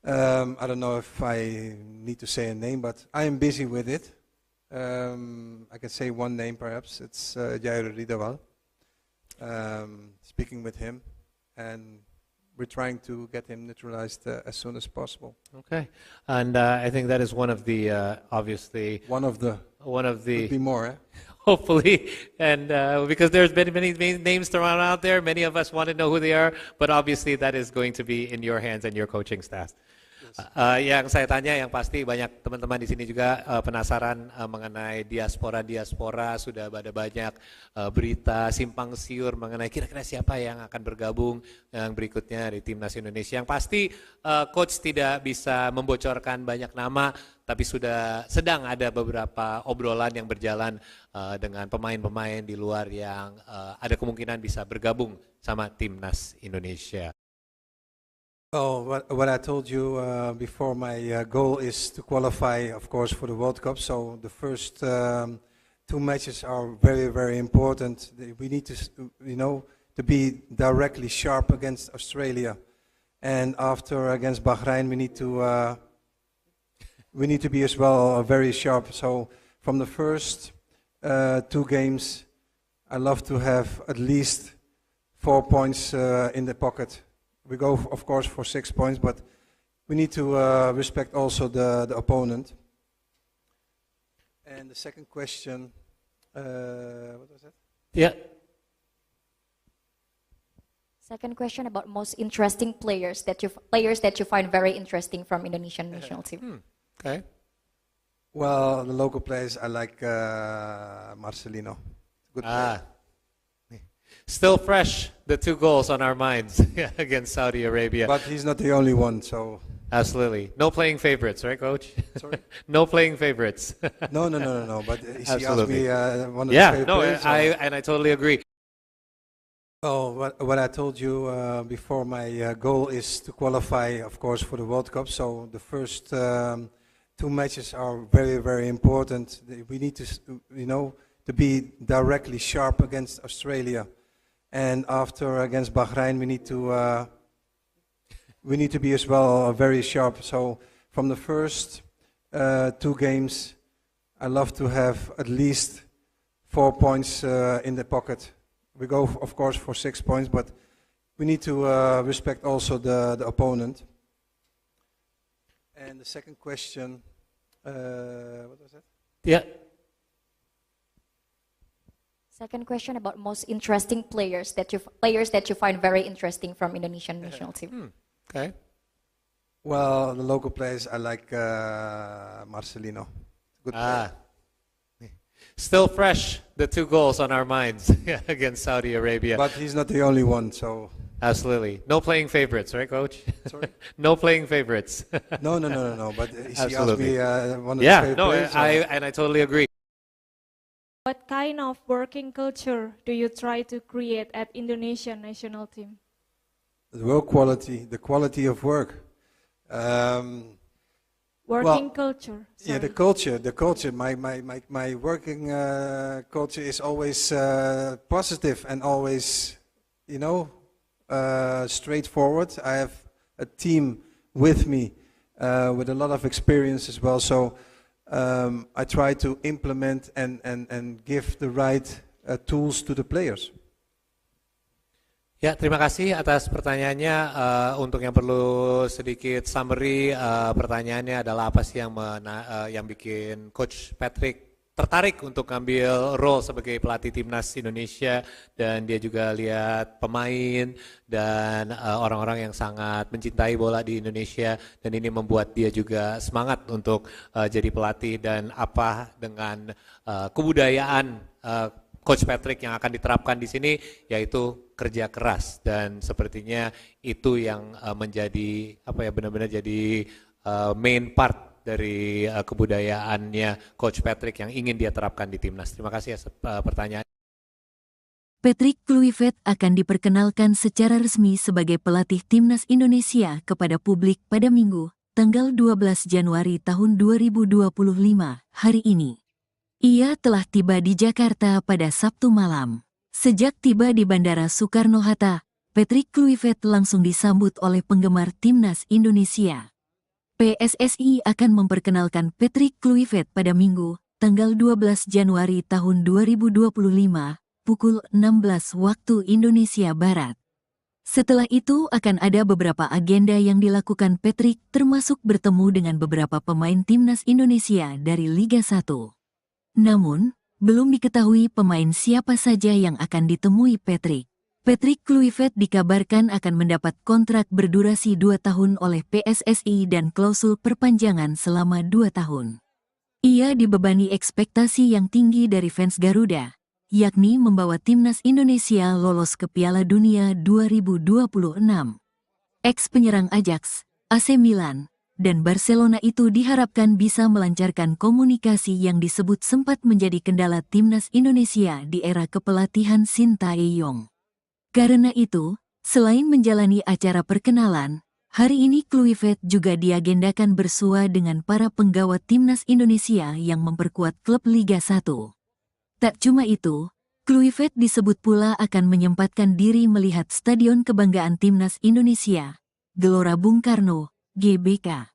I don't know if I need to say a name, but I am busy with it. I can say one name perhaps. It's Jair Ridawal. Speaking with him, and we're trying to get him naturalized as soon as possible. Okay, and I think that is one of the obviously One of the could be more. Eh? hopefully, and because there's been many names thrown out there, many of us want to know who they are, but obviously that is going to be in your hands and your coaching staff. Yang saya tanya, yang pasti banyak teman-teman di sini juga penasaran mengenai diaspora. Sudah ada banyak berita simpang siur mengenai kira-kira siapa yang akan bergabung yang berikutnya di timnas Indonesia. Yang pasti coach tidak bisa membocorkan banyak nama, tapi sudah sedang ada beberapa obrolan yang berjalan dengan pemain-pemain di luar yang ada kemungkinan bisa bergabung sama timnas Indonesia. Oh, what I told you before, my goal is to qualify, of course, for the World Cup. So the first 2 matches are very, very important. We need to, to be directly sharp against Australia, and after against Bahrain, we need to be as well very sharp. So from the first 2 games, I love to have at least 4 points in the pocket. We go, of course, for 6 points, but we need to respect also the opponent. And the second question, what was that? Yeah. Second question about most interesting players that you find very interesting from Indonesian national team. Okay. Well, the local players, I like Marcelino. Good player. Still fresh, the 2 goals on our minds against Saudi Arabia. But he's not the only one, so... Absolutely. No playing favorites, right, Coach? Sorry? No playing favorites. No. But he asked Absolutely. me one of his Yeah, favorite no, players. I totally agree. Oh, what I told you before, my goal is to qualify, of course, for the World Cup. So the first 2 matches are very, very important. We need to, to be directly sharp against Australia, and after against Bahrain, we need to be as well very sharp. So from the first 2 games, I love to have at least 4 points in the pocket. We go, of course, for 6 points, but we need to respect also the opponent. And the second question, what was that? Yeah. Second question about most interesting players that you find very interesting from Indonesian national team. Okay. Well, the local players, I like Marcelino. Good player. Still fresh, the 2 goals on our minds against Saudi Arabia. But he's not the only one, so... Absolutely. No playing favorites, right, Coach? Sorry? No playing favorites. No. But he asked Absolutely. me one of his favorite players. I totally agree. What kind of working culture do you try to create at Indonesian national team? The work quality, the quality of work. Working culture. Yeah, the culture. My working culture is always positive and always, straightforward. I have a team with me with a lot of experience as well. So I try to implement and give the right tools to the players. Ya, terima kasih atas pertanyaannya. Untuk yang perlu sedikit summary, pertanyaannya adalah apa sih yang bikin Coach Patrick tertarik untuk ngambil role sebagai pelatih timnas Indonesia, dan dia juga lihat pemain dan orang-orang yang sangat mencintai bola di Indonesia, dan ini membuat dia juga semangat untuk jadi pelatih, dan apa dengan kebudayaan Coach Patrick yang akan diterapkan di sini, yaitu kerja keras, dan sepertinya itu yang menjadi benar-benar jadi main part dari kebudayaannya Coach Patrick yang ingin dia terapkan di timnas. Terima kasih atas pertanyaan. Patrick Kluivert akan diperkenalkan secara resmi sebagai pelatih timnas Indonesia kepada publik pada Minggu, tanggal 12 Januari tahun 2025, hari ini. Ia telah tiba di Jakarta pada Sabtu malam. Sejak tiba di Bandara Soekarno-Hatta, Patrick Kluivert langsung disambut oleh penggemar timnas Indonesia. PSSI akan memperkenalkan Patrick Kluivert pada Minggu, tanggal 12 Januari tahun 2025, pukul 16 waktu Indonesia Barat. Setelah itu akan ada beberapa agenda yang dilakukan Patrick, termasuk bertemu dengan beberapa pemain timnas Indonesia dari Liga 1. Namun, belum diketahui pemain siapa saja yang akan ditemui Patrick. Patrick Kluivert dikabarkan akan mendapat kontrak berdurasi 2 tahun oleh PSSI dan klausul perpanjangan selama 2 tahun. Ia dibebani ekspektasi yang tinggi dari fans Garuda, yakni membawa timnas Indonesia lolos ke Piala Dunia 2026. Ex-penyerang Ajax, AC Milan, dan Barcelona itu diharapkan bisa melancarkan komunikasi yang disebut sempat menjadi kendala timnas Indonesia di era kepelatihan Sintayong. Karena itu, selain menjalani acara perkenalan, hari ini Kluivert juga diagendakan bersua dengan para penggawa timnas Indonesia yang memperkuat klub Liga 1. Tak cuma itu, Kluivert disebut pula akan menyempatkan diri melihat Stadion Kebanggaan Timnas Indonesia, Gelora Bung Karno, GBK.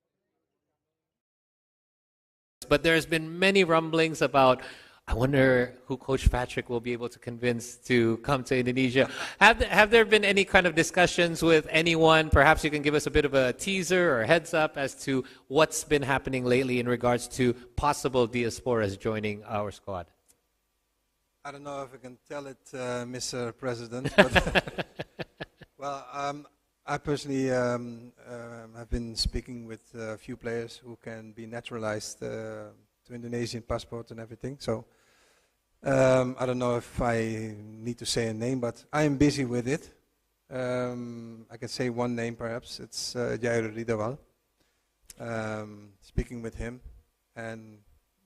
But there's been many rumblings about I wonder who Coach Patrick will be able to convince to come to Indonesia. Have there been any kind of discussions with anyone? Perhaps you can give us a bit of a teaser or heads up as to what's been happening lately in regards to possible diasporas joining our squad. I don't know if I can tell it, Mr. President, but well, I personally have been speaking with a few players who can be naturalized to Indonesian passport and everything. So I don't know if I need to say a name, but I am busy with it. I can say one name perhaps. It's Jair Ridawal. Speaking with him, and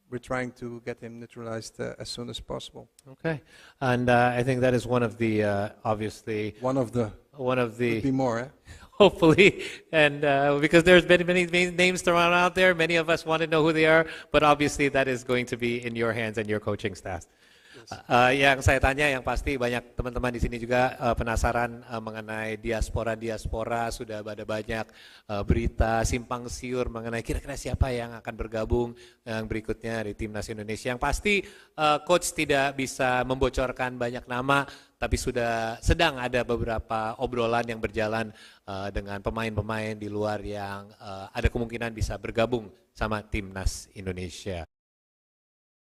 we're trying to get him naturalized as soon as possible. Okay, and I think that is one of the obviously Could be more, eh? hopefully, and because there's been many names thrown out there, many of us want to know who they are, but obviously that is going to be in your hands and your coaching staff. Yang saya tanya, yang pasti banyak teman-teman di sini juga penasaran mengenai diaspora. Sudah ada banyak berita simpang siur mengenai kira-kira siapa yang akan bergabung yang berikutnya di timnas Indonesia. Yang pasti coach tidak bisa membocorkan banyak nama, tapi sedang ada beberapa obrolan yang berjalan dengan pemain-pemain di luar yang ada kemungkinan bisa bergabung sama timnas Indonesia.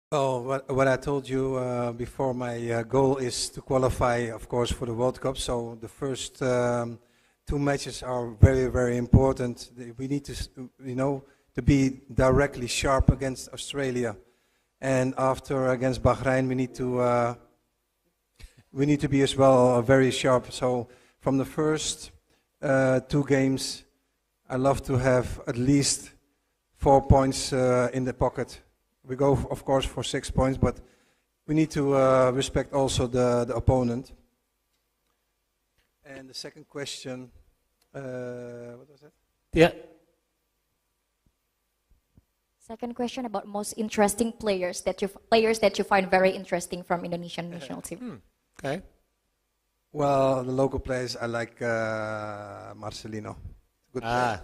Oh, what I told you before, my goal is to qualify, of course, for the World Cup. So the first two matches are very, very important. We need to, to be directly sharp against Australia, and after against Bahrain, we need to be as well very sharp. So from the first two games, I love to have at least 4 points in the pocket. We go, of course, for 6 points, but we need to respect also the opponent. And the second question, what was that? Yeah. Second question about most interesting players that you find very interesting from Indonesian national team. Okay. Well, the local players, I like Marcelino. Good player.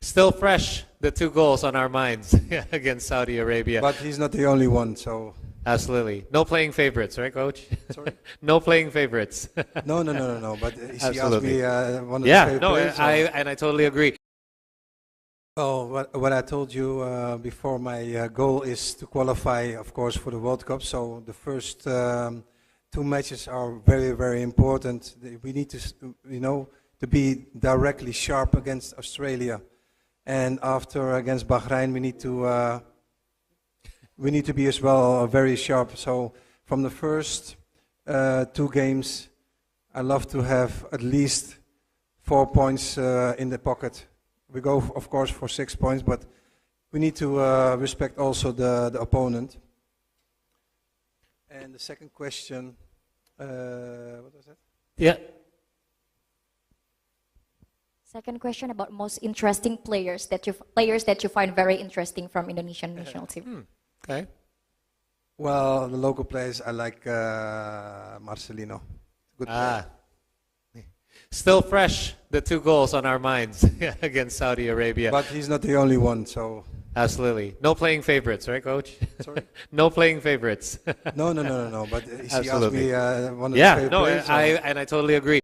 Still fresh, the 2 goals on our minds against Saudi Arabia. But he's not the only one, so... Absolutely. No playing favorites, right, Coach? Sorry? No playing favorites. No, but he asked Absolutely. me one of the favorite players. I totally agree. Oh, what I told you before, my goal is to qualify, of course, for the World Cup. So the first two matches are very, very important. We need to, to be directly sharp against Australia. And after against Bahrain, we need to be as well very sharp. So from the first two games, I love to have at least 4 points in the pocket. We go, of course, for 6 points, but we need to respect also the opponent. And the second question, what was that? Yeah. Second question about most interesting players that you find very interesting from Indonesian national team. Okay. Well, the local players, I like Marcelino. Good player. Still fresh, the 2 goals on our minds against Saudi Arabia. But he's not the only one, so... Absolutely. No playing favorites, right, Coach? Sorry? No playing favorites. No, but he asked Absolutely. me one of the favorite players. I totally agree.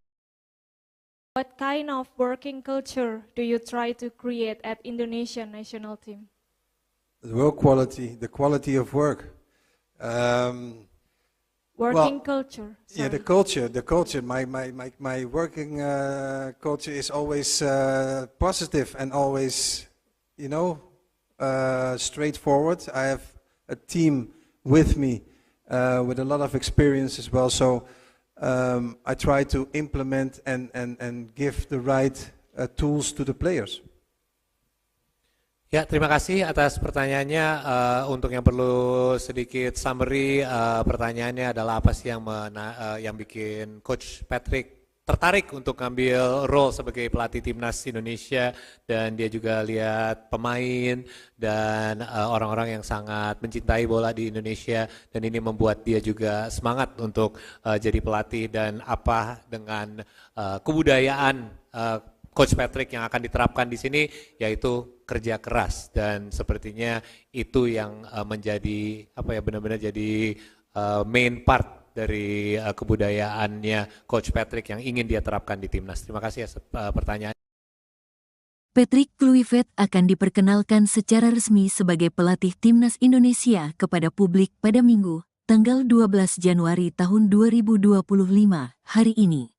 What kind of working culture do you try to create at Indonesian national team? The work quality, the quality of work. Working culture. Yeah, sorry. the culture. My working culture is always positive and always, straightforward. I have a team with me with a lot of experience as well. So I try to implement and give the right tools to the players. Ya, terima kasih atas pertanyaannya. Untuk yang perlu sedikit summary, pertanyaannya adalah apa sih yang bikin Coach Patrick tertarik untuk ngambil role sebagai pelatih timnas Indonesia, dan dia juga lihat pemain dan orang-orang yang sangat mencintai bola di Indonesia, dan ini membuat dia juga semangat untuk jadi pelatih, dan apa dengan kebudayaan Coach Patrick yang akan diterapkan di sini yaitu kerja keras, dan sepertinya itu yang menjadi benar-benar jadi main part dari kebudayaannya Coach Patrick yang ingin dia terapkan di timnas. Terima kasih ya pertanyaan. Patrick Kluivert akan diperkenalkan secara resmi sebagai pelatih timnas Indonesia kepada publik pada Minggu, tanggal 12 Januari tahun 2025, hari ini.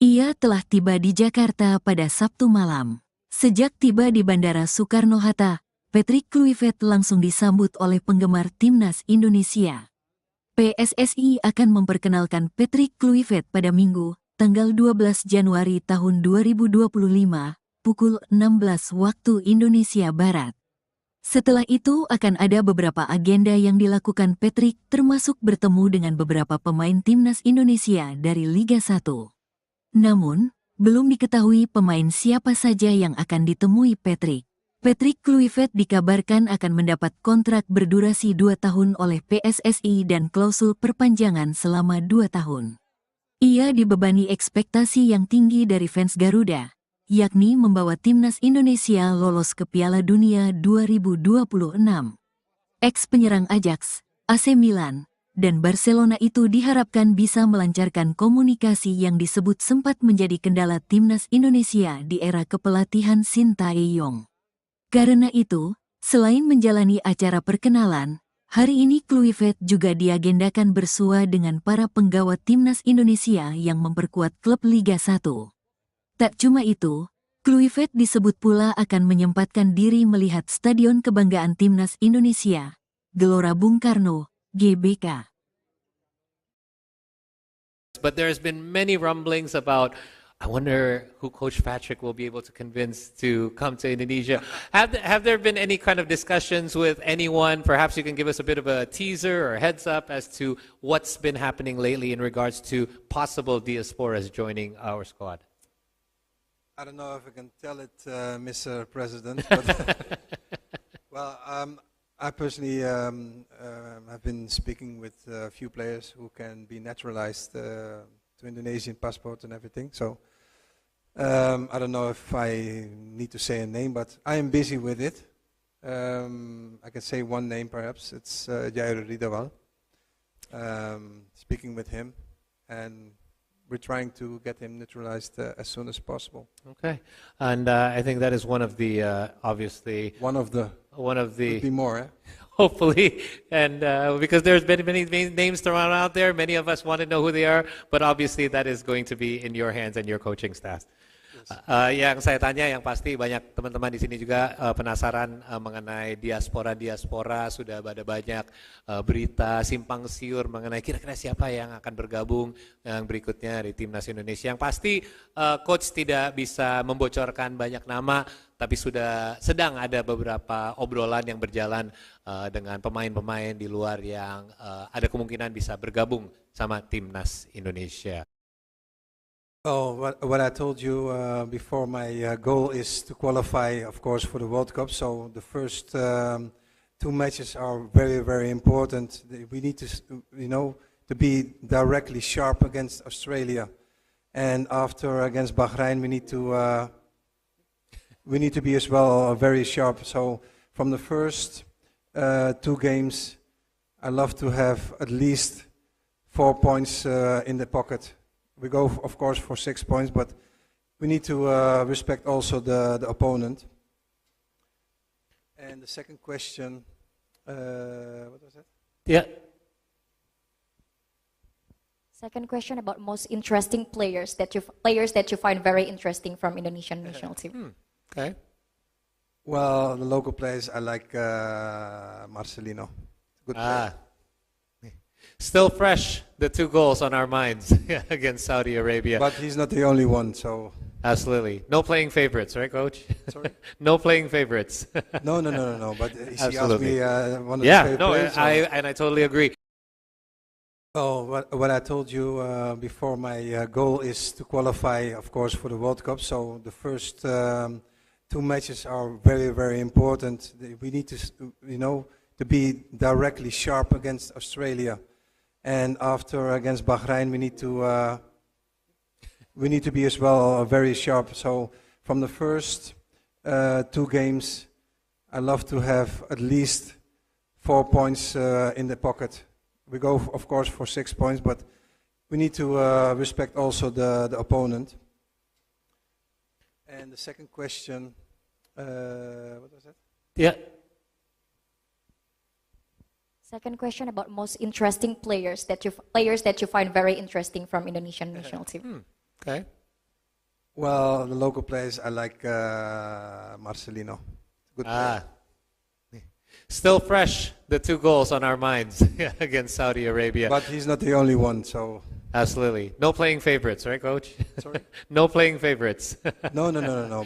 Ia telah tiba di Jakarta pada Sabtu malam. Sejak tiba di Bandara Soekarno-Hatta, Patrick Kluivert langsung disambut oleh penggemar timnas Indonesia. PSSI akan memperkenalkan Patrick Kluivert pada Minggu, tanggal 12 Januari tahun 2025, pukul 16 waktu Indonesia Barat. Setelah itu akan ada beberapa agenda yang dilakukan Patrick, termasuk bertemu dengan beberapa pemain timnas Indonesia dari Liga 1. Namun, belum diketahui pemain siapa saja yang akan ditemui Patrick. Patrick Kluivert dikabarkan akan mendapat kontrak berdurasi 2 tahun oleh PSSI dan klausul perpanjangan selama 2 tahun. Ia dibebani ekspektasi yang tinggi dari fans Garuda, yakni membawa timnas Indonesia lolos ke Piala Dunia 2026. Ex-penyerang Ajax, AC Milan, dan Barcelona itu diharapkan bisa melancarkan komunikasi yang disebut sempat menjadi kendala timnas Indonesia di era kepelatihan Sintayong. Karena itu, selain menjalani acara perkenalan, hari ini Kluivert juga diagendakan bersua dengan para penggawa timnas Indonesia yang memperkuat klub Liga 1. Tak cuma itu, Kluivert disebut pula akan menyempatkan diri melihat Stadion Kebanggaan Timnas Indonesia, Gelora Bung Karno, GBK. But there's been many rumblings about, I wonder who Coach Patrick will be able to convince to come to Indonesia. Have there been any kind of discussions with anyone? Perhaps you can give us a bit of a teaser or heads up as to what's been happening lately in regards to possible diasporas joining our squad. I don't know if I can tell it, Mr. President, but well, I personally have been speaking with a few players who can be naturalized to Indonesian passport and everything. So I don't know if I need to say a name, but I am busy with it. I can say one name perhaps. It's Jair Ridawal. Speaking with him, and we're trying to get him naturalized as soon as possible. Okay, and I think that is one of the obviously One of the could be more. Eh? hopefully, and because there's been many names thrown out there, many of us want to know who they are, but obviously that is going to be in your hands and your coaching staff. Yang saya tanya, yang pasti banyak teman-teman di sini juga penasaran mengenai diaspora. Sudah ada banyak berita simpang siur mengenai kira-kira siapa yang akan bergabung yang berikutnya di timnas Indonesia. Yang pasti coach tidak bisa membocorkan banyak nama, tapi sudah sedang ada beberapa obrolan yang berjalan dengan pemain-pemain di luar yang ada kemungkinan bisa bergabung sama timnas Indonesia. Oh, what I told you before, my goal is to qualify, of course, for the World Cup. So the first 2 matches are very, very important. We need to, to be directly sharp against Australia, and after against Bahrain, we need to be as well very sharp. So from the first 2 games, I love to have at least 4 points in the pocket. We go, of course, for 6 points, but we need to respect also the opponent. And the second question, what was that? Yeah. Second question about most interesting players that you find very interesting from Indonesian national team. Okay. Well, the local players, I like Marcelino. Good player. Still fresh, the 2 goals on our minds against Saudi Arabia. But he's not the only one, so... Absolutely. No playing favorites, right, Coach? Sorry? No playing favorites. No. But he asked Absolutely. me one of his favorite players. I totally agree. Oh, what I told you before, my goal is to qualify, of course, for the World Cup. So the first 2 matches are very, very important. We need to, to be directly sharp against Australia. And after against Bahrain, we need to be as well very sharp. So from the first 2 games, I love to have at least 4 points in the pocket. We go, of course, for 6 points, but we need to respect also the opponent. And the second question, what was that? Yeah. Second question about most interesting players that you find very interesting from Indonesian national team. Okay. Well, the local players, I like Marcelino. Good player. Still fresh, the 2 goals on our minds against Saudi Arabia. But he's not the only one, so... Absolutely. No playing favorites, right, Coach? Sorry? No playing favorites. No.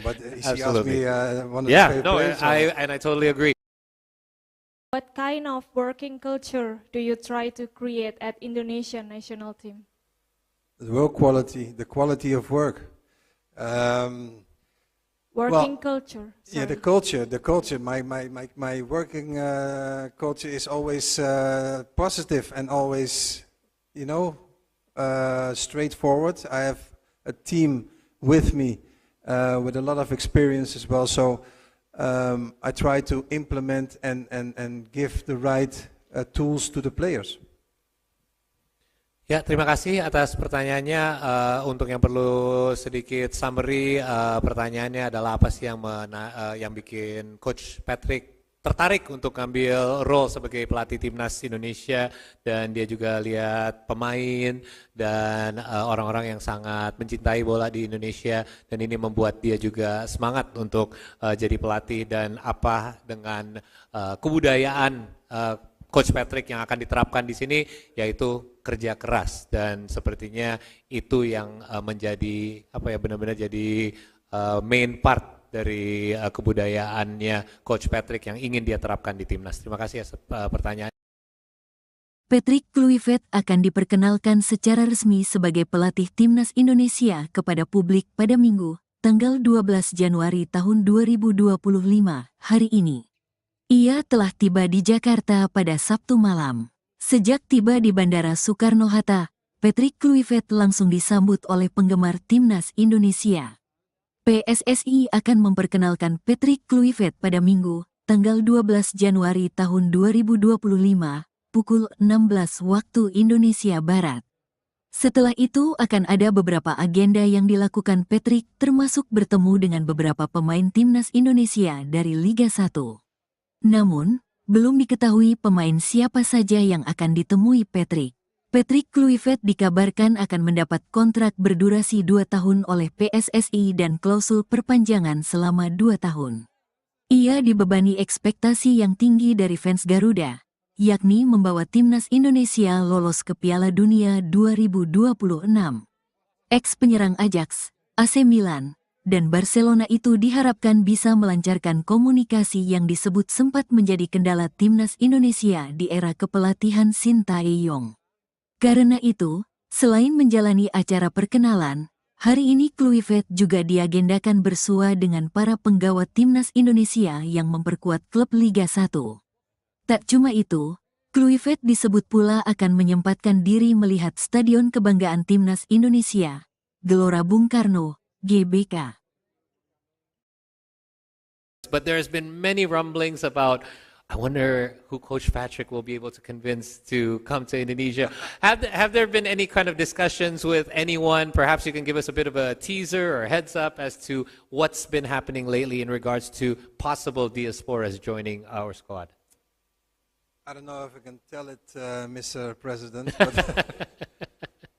But he asked Absolutely. me one of the Yeah, favorite no, players. I totally agree. What kind of working culture do you try to create at Indonesian national team? The work quality, the quality of work. Working culture. Yeah, the sorry. culture. My working culture is always positive and always, straightforward. I have a team with me with a lot of experience as well. So I try to implement and give the right tools to the players. Ya, terima kasih atas pertanyaannya. Untuk yang perlu sedikit summary, pertanyaannya adalah apa sih yang bikin Coach Patrick tertarik untuk ngambil role sebagai pelatih timnas Indonesia, dan dia juga lihat pemain dan orang-orang yang sangat mencintai bola di Indonesia, dan ini membuat dia juga semangat untuk jadi pelatih, dan apa dengan kebudayaan Coach Patrick yang akan diterapkan di sini, yaitu kerja keras, dan sepertinya itu yang menjadi benar-benar jadi main part dari kebudayaannya Coach Patrick yang ingin dia terapkan di timnas. Terima kasih atas pertanyaan. Patrick Kluivert akan diperkenalkan secara resmi sebagai pelatih timnas Indonesia kepada publik pada Minggu, tanggal 12 Januari tahun 2025, hari ini. Ia telah tiba di Jakarta pada Sabtu malam. Sejak tiba di Bandara Soekarno-Hatta, Patrick Kluivert langsung disambut oleh penggemar timnas Indonesia. PSSI akan memperkenalkan Patrick Kluivert pada Minggu, tanggal 12 Januari tahun 2025, pukul 16 waktu Indonesia Barat. Setelah itu akan ada beberapa agenda yang dilakukan Patrick, termasuk bertemu dengan beberapa pemain timnas Indonesia dari Liga 1. Namun, belum diketahui pemain siapa saja yang akan ditemui Patrick. Patrick Kluivert dikabarkan akan mendapat kontrak berdurasi 2 tahun oleh PSSI dan klausul perpanjangan selama 2 tahun. Ia dibebani ekspektasi yang tinggi dari fans Garuda, yakni membawa timnas Indonesia lolos ke Piala Dunia 2026. Ex-penyerang Ajax, AC Milan, dan Barcelona itu diharapkan bisa melancarkan komunikasi yang disebut sempat menjadi kendala timnas Indonesia di era kepelatihan Sintayong. Karena itu, selain menjalani acara perkenalan, hari ini Kluivert juga diagendakan bersua dengan para penggawa timnas Indonesia yang memperkuat klub Liga 1. Tak cuma itu, Kluivert disebut pula akan menyempatkan diri melihat Stadion Kebanggaan Timnas Indonesia, Gelora Bung Karno, GBK. But there's been many rumblings about, I wonder who Coach Patrick will be able to convince to come to Indonesia. Have there been any kind of discussions with anyone? Perhaps you can give us a bit of a teaser or heads up as to what's been happening lately in regards to possible diasporas joining our squad. I don't know if I can tell it, Mr. President, but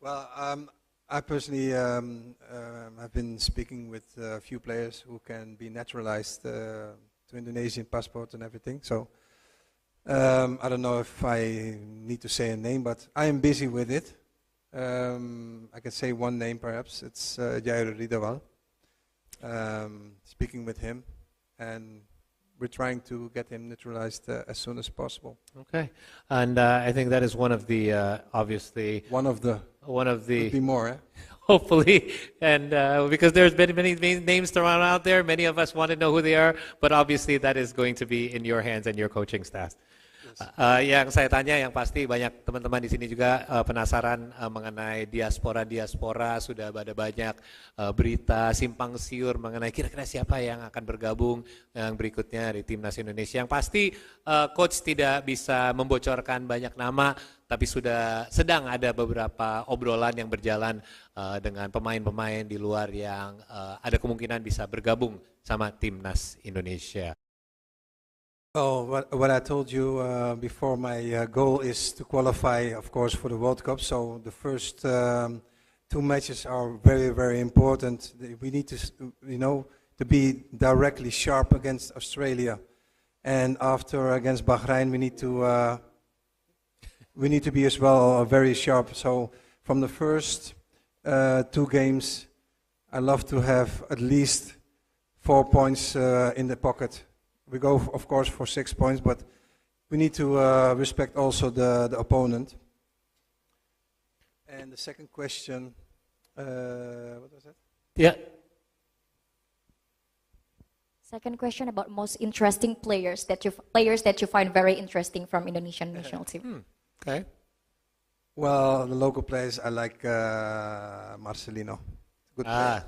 well, I personally have been speaking with a few players who can be naturalized to Indonesian passport and everything. So I don't know if I need to say a name, but I am busy with it. I can say one name perhaps. It's Jair Ridawal. Speaking with him, and we're trying to get him naturalized as soon as possible. Okay, and I think that is one of the obviously One of the could be more. hopefully, and because there's been many names thrown out there, many of us want to know who they are, but obviously that is going to be in your hands and your coaching staff. Yang saya tanya yang pasti banyak teman-teman di sini juga penasaran mengenai diaspora sudah ada banyak berita simpang siur mengenai kira-kira siapa yang akan bergabung yang berikutnya di timnas Indonesia. Yang pasti coach tidak bisa membocorkan banyak nama, tapi sedang ada beberapa obrolan yang berjalan dengan pemain-pemain di luar yang ada kemungkinan bisa bergabung sama timnas Indonesia. Oh, what I told you before, my goal is to qualify, of course, for the World Cup. So the first two matches are very, very important. We need to, to be directly sharp against Australia, and after against Bahrain, we need to be as well very sharp. So from the first two games, I love to have at least 4 points in the pocket. We go, of course, for 6 points, but we need to respect also the opponent. And the second question, what was that? Yeah. Second question about most interesting players that you find very interesting from Indonesian national team. Okay. Well, the local players, I like Marcelino. Good player.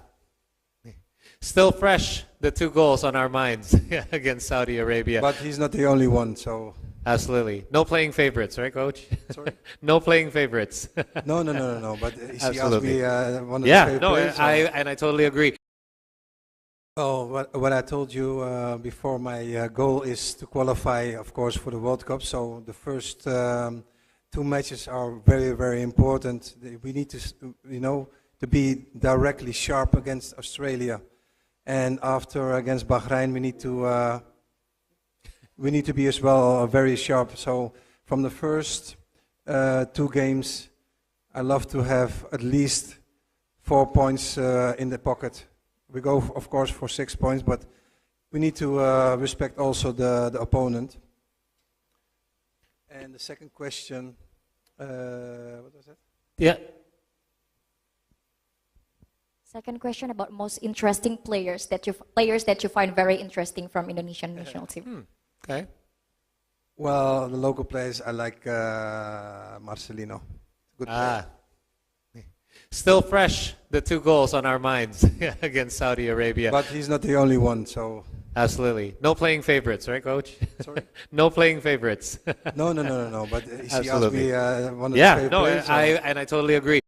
Still fresh, the 2 goals on our minds against Saudi Arabia. But he's not the only one, so... Absolutely. No playing favorites, right, Coach? Sorry? No playing favorites. No, but he asked Absolutely. me one of his favorite players. I totally agree. Oh, what I told you before, my goal is to qualify, of course, for the World Cup. So the first two matches are very, very important. We need to, to be directly sharp against Australia, and after against Bahrain, we need to be as well very sharp. So from the first two games, I love to have at least 4 points in the pocket. We go, of course, for 6 points, but we need to respect also the opponent. And the second question, what was that? Yeah. Second question about most interesting players that you find very interesting from Indonesian national team. Okay. Well, the local players, I like Marcelino. Good player. Still fresh, the 2 goals on our minds against Saudi Arabia. But he's not the only one, so... Absolutely. No playing favorites, right, Coach? Sorry? No playing favorites. No, but he asked Absolutely. me one of his favorite players. I totally agree.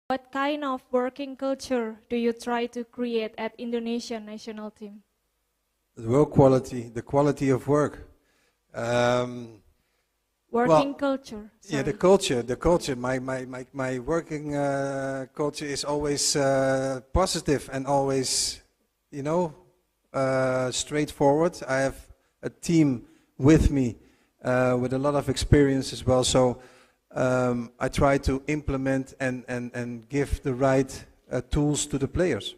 What kind of working culture do you try to create at Indonesian national team? The work quality, the quality of work. Working culture. Yeah, sorry. the culture. My working culture is always positive and always, straightforward. I have a team with me with a lot of experience as well. So I try to implement and give the right tools to the players.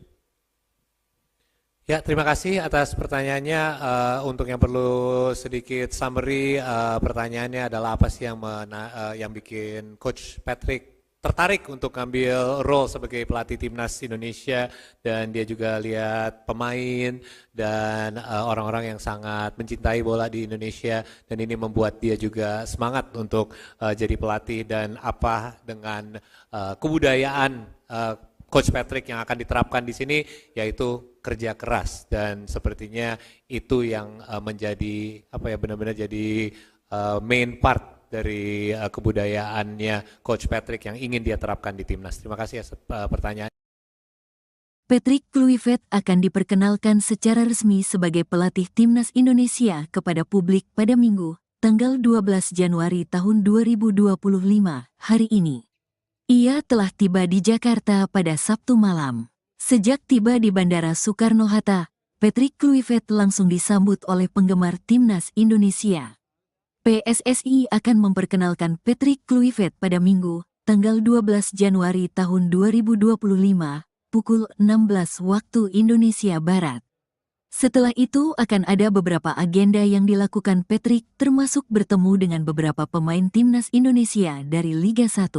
Ya, terima kasih atas pertanyaannya. Untuk yang perlu sedikit summary, pertanyaannya adalah apa sih yang bikin Coach Patrick tertarik untuk ngambil role sebagai pelatih timnas Indonesia, dan dia juga lihat pemain dan orang-orang yang sangat mencintai bola di Indonesia, dan ini membuat dia juga semangat untuk jadi pelatih, dan apa dengan kebudayaan Coach Patrick yang akan diterapkan di sini, yaitu kerja keras, dan sepertinya itu yang menjadi benar-benar jadi main part dari kebudayaannya Coach Patrick yang ingin dia terapkan di timnas. Terima kasih atas pertanyaan. Patrick Kluivert akan diperkenalkan secara resmi sebagai pelatih timnas Indonesia kepada publik pada Minggu, tanggal 12 Januari tahun 2025, hari ini. Ia telah tiba di Jakarta pada Sabtu malam. Sejak tiba di Bandara Soekarno-Hatta, Patrick Kluivert langsung disambut oleh penggemar timnas Indonesia. PSSI akan memperkenalkan Patrick Kluivert pada Minggu, tanggal 12 Januari tahun 2025, pukul 16 waktu Indonesia Barat. Setelah itu akan ada beberapa agenda yang dilakukan Patrick, termasuk bertemu dengan beberapa pemain timnas Indonesia dari Liga 1.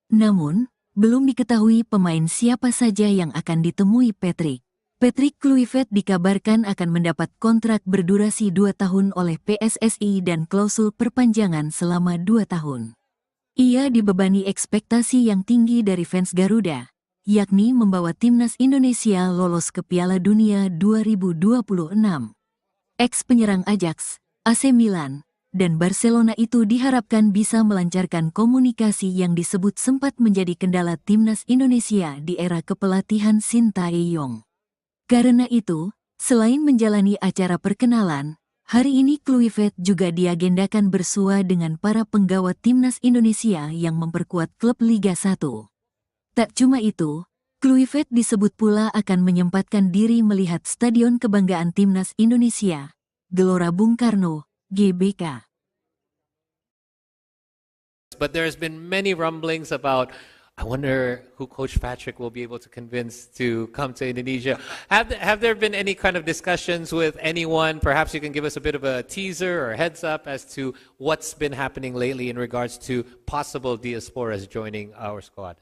Namun, belum diketahui pemain siapa saja yang akan ditemui Patrick. Patrick Kluivert dikabarkan akan mendapat kontrak berdurasi 2 tahun oleh PSSI dan klausul perpanjangan selama 2 tahun. Ia dibebani ekspektasi yang tinggi dari fans Garuda, yakni membawa timnas Indonesia lolos ke Piala Dunia 2026. Ex-penyerang Ajax, AC Milan, dan Barcelona itu diharapkan bisa melancarkan komunikasi yang disebut sempat menjadi kendala timnas Indonesia di era kepelatihan Sintayong. Karena itu, selain menjalani acara perkenalan, hari ini Kluivert juga diagendakan bersua dengan para penggawa timnas Indonesia yang memperkuat klub Liga 1. Tak cuma itu, Kluivert disebut pula akan menyempatkan diri melihat Stadion Kebanggaan Timnas Indonesia, Gelora Bung Karno, GBK. But there's been many rumblings about, I wonder who Coach Patrick will be able to convince to come to Indonesia. Have there been any kind of discussions with anyone? Perhaps you can give us a bit of a teaser or heads up as to what's been happening lately in regards to possible diasporas joining our squad.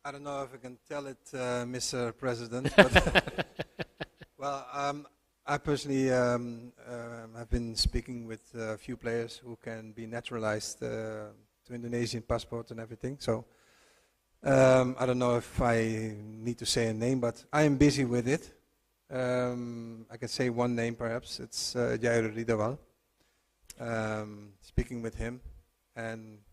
I don't know if I can tell it, Mr. President, but well, I personally have been speaking with a few players who can be naturalized to Indonesian passport and everything. So I don't know if I need to say a name, but I am busy with it. I can say one name perhaps. It's Jair Ridawal. Speaking with him, and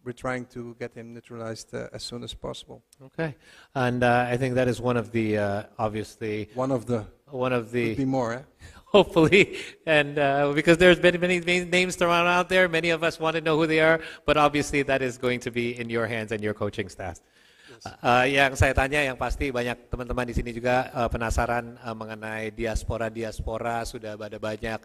we're trying to get him naturalized as soon as possible. Okay, and I think that is one of the obviously Could be more. Eh? hopefully, and because there's been many names thrown out there, many of us want to know who they are, but obviously that is going to be in your hands and your coaching staff. Yang saya tanya, yang pasti banyak teman-teman di sini juga penasaran mengenai diaspora, sudah ada banyak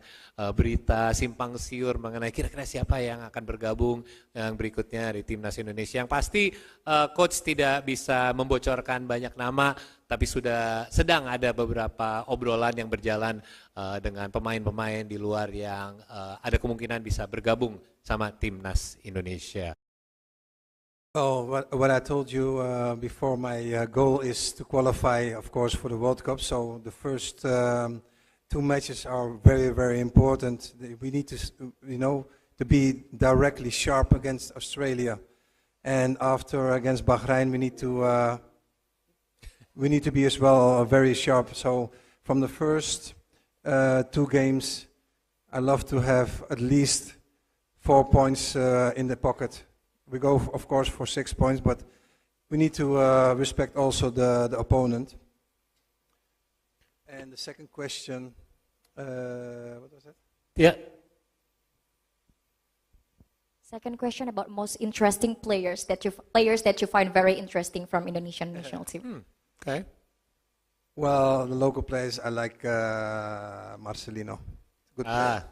berita simpang siur mengenai kira-kira siapa yang akan bergabung yang berikutnya di timnas Indonesia. Yang pasti coach tidak bisa membocorkan banyak nama, tapi sudah sedang ada beberapa obrolan yang berjalan dengan pemain-pemain di luar yang ada kemungkinan bisa bergabung sama timnas Indonesia. Oh, what I told you before, my goal is to qualify, of course, for the World Cup. So the first 2 matches are very, very important. We need to, to be directly sharp against Australia, and after against Bahrain, we need to be as well very sharp. So from the first 2 games, I love to have at least 4 points in the pocket. We go, of course, for 6 points, but we need to respect also the opponent. And the second question, what was that? Yeah. Second question about most interesting players that you find very interesting from Indonesian national team. Okay. Well, the local players, I like Marcelino. Good player.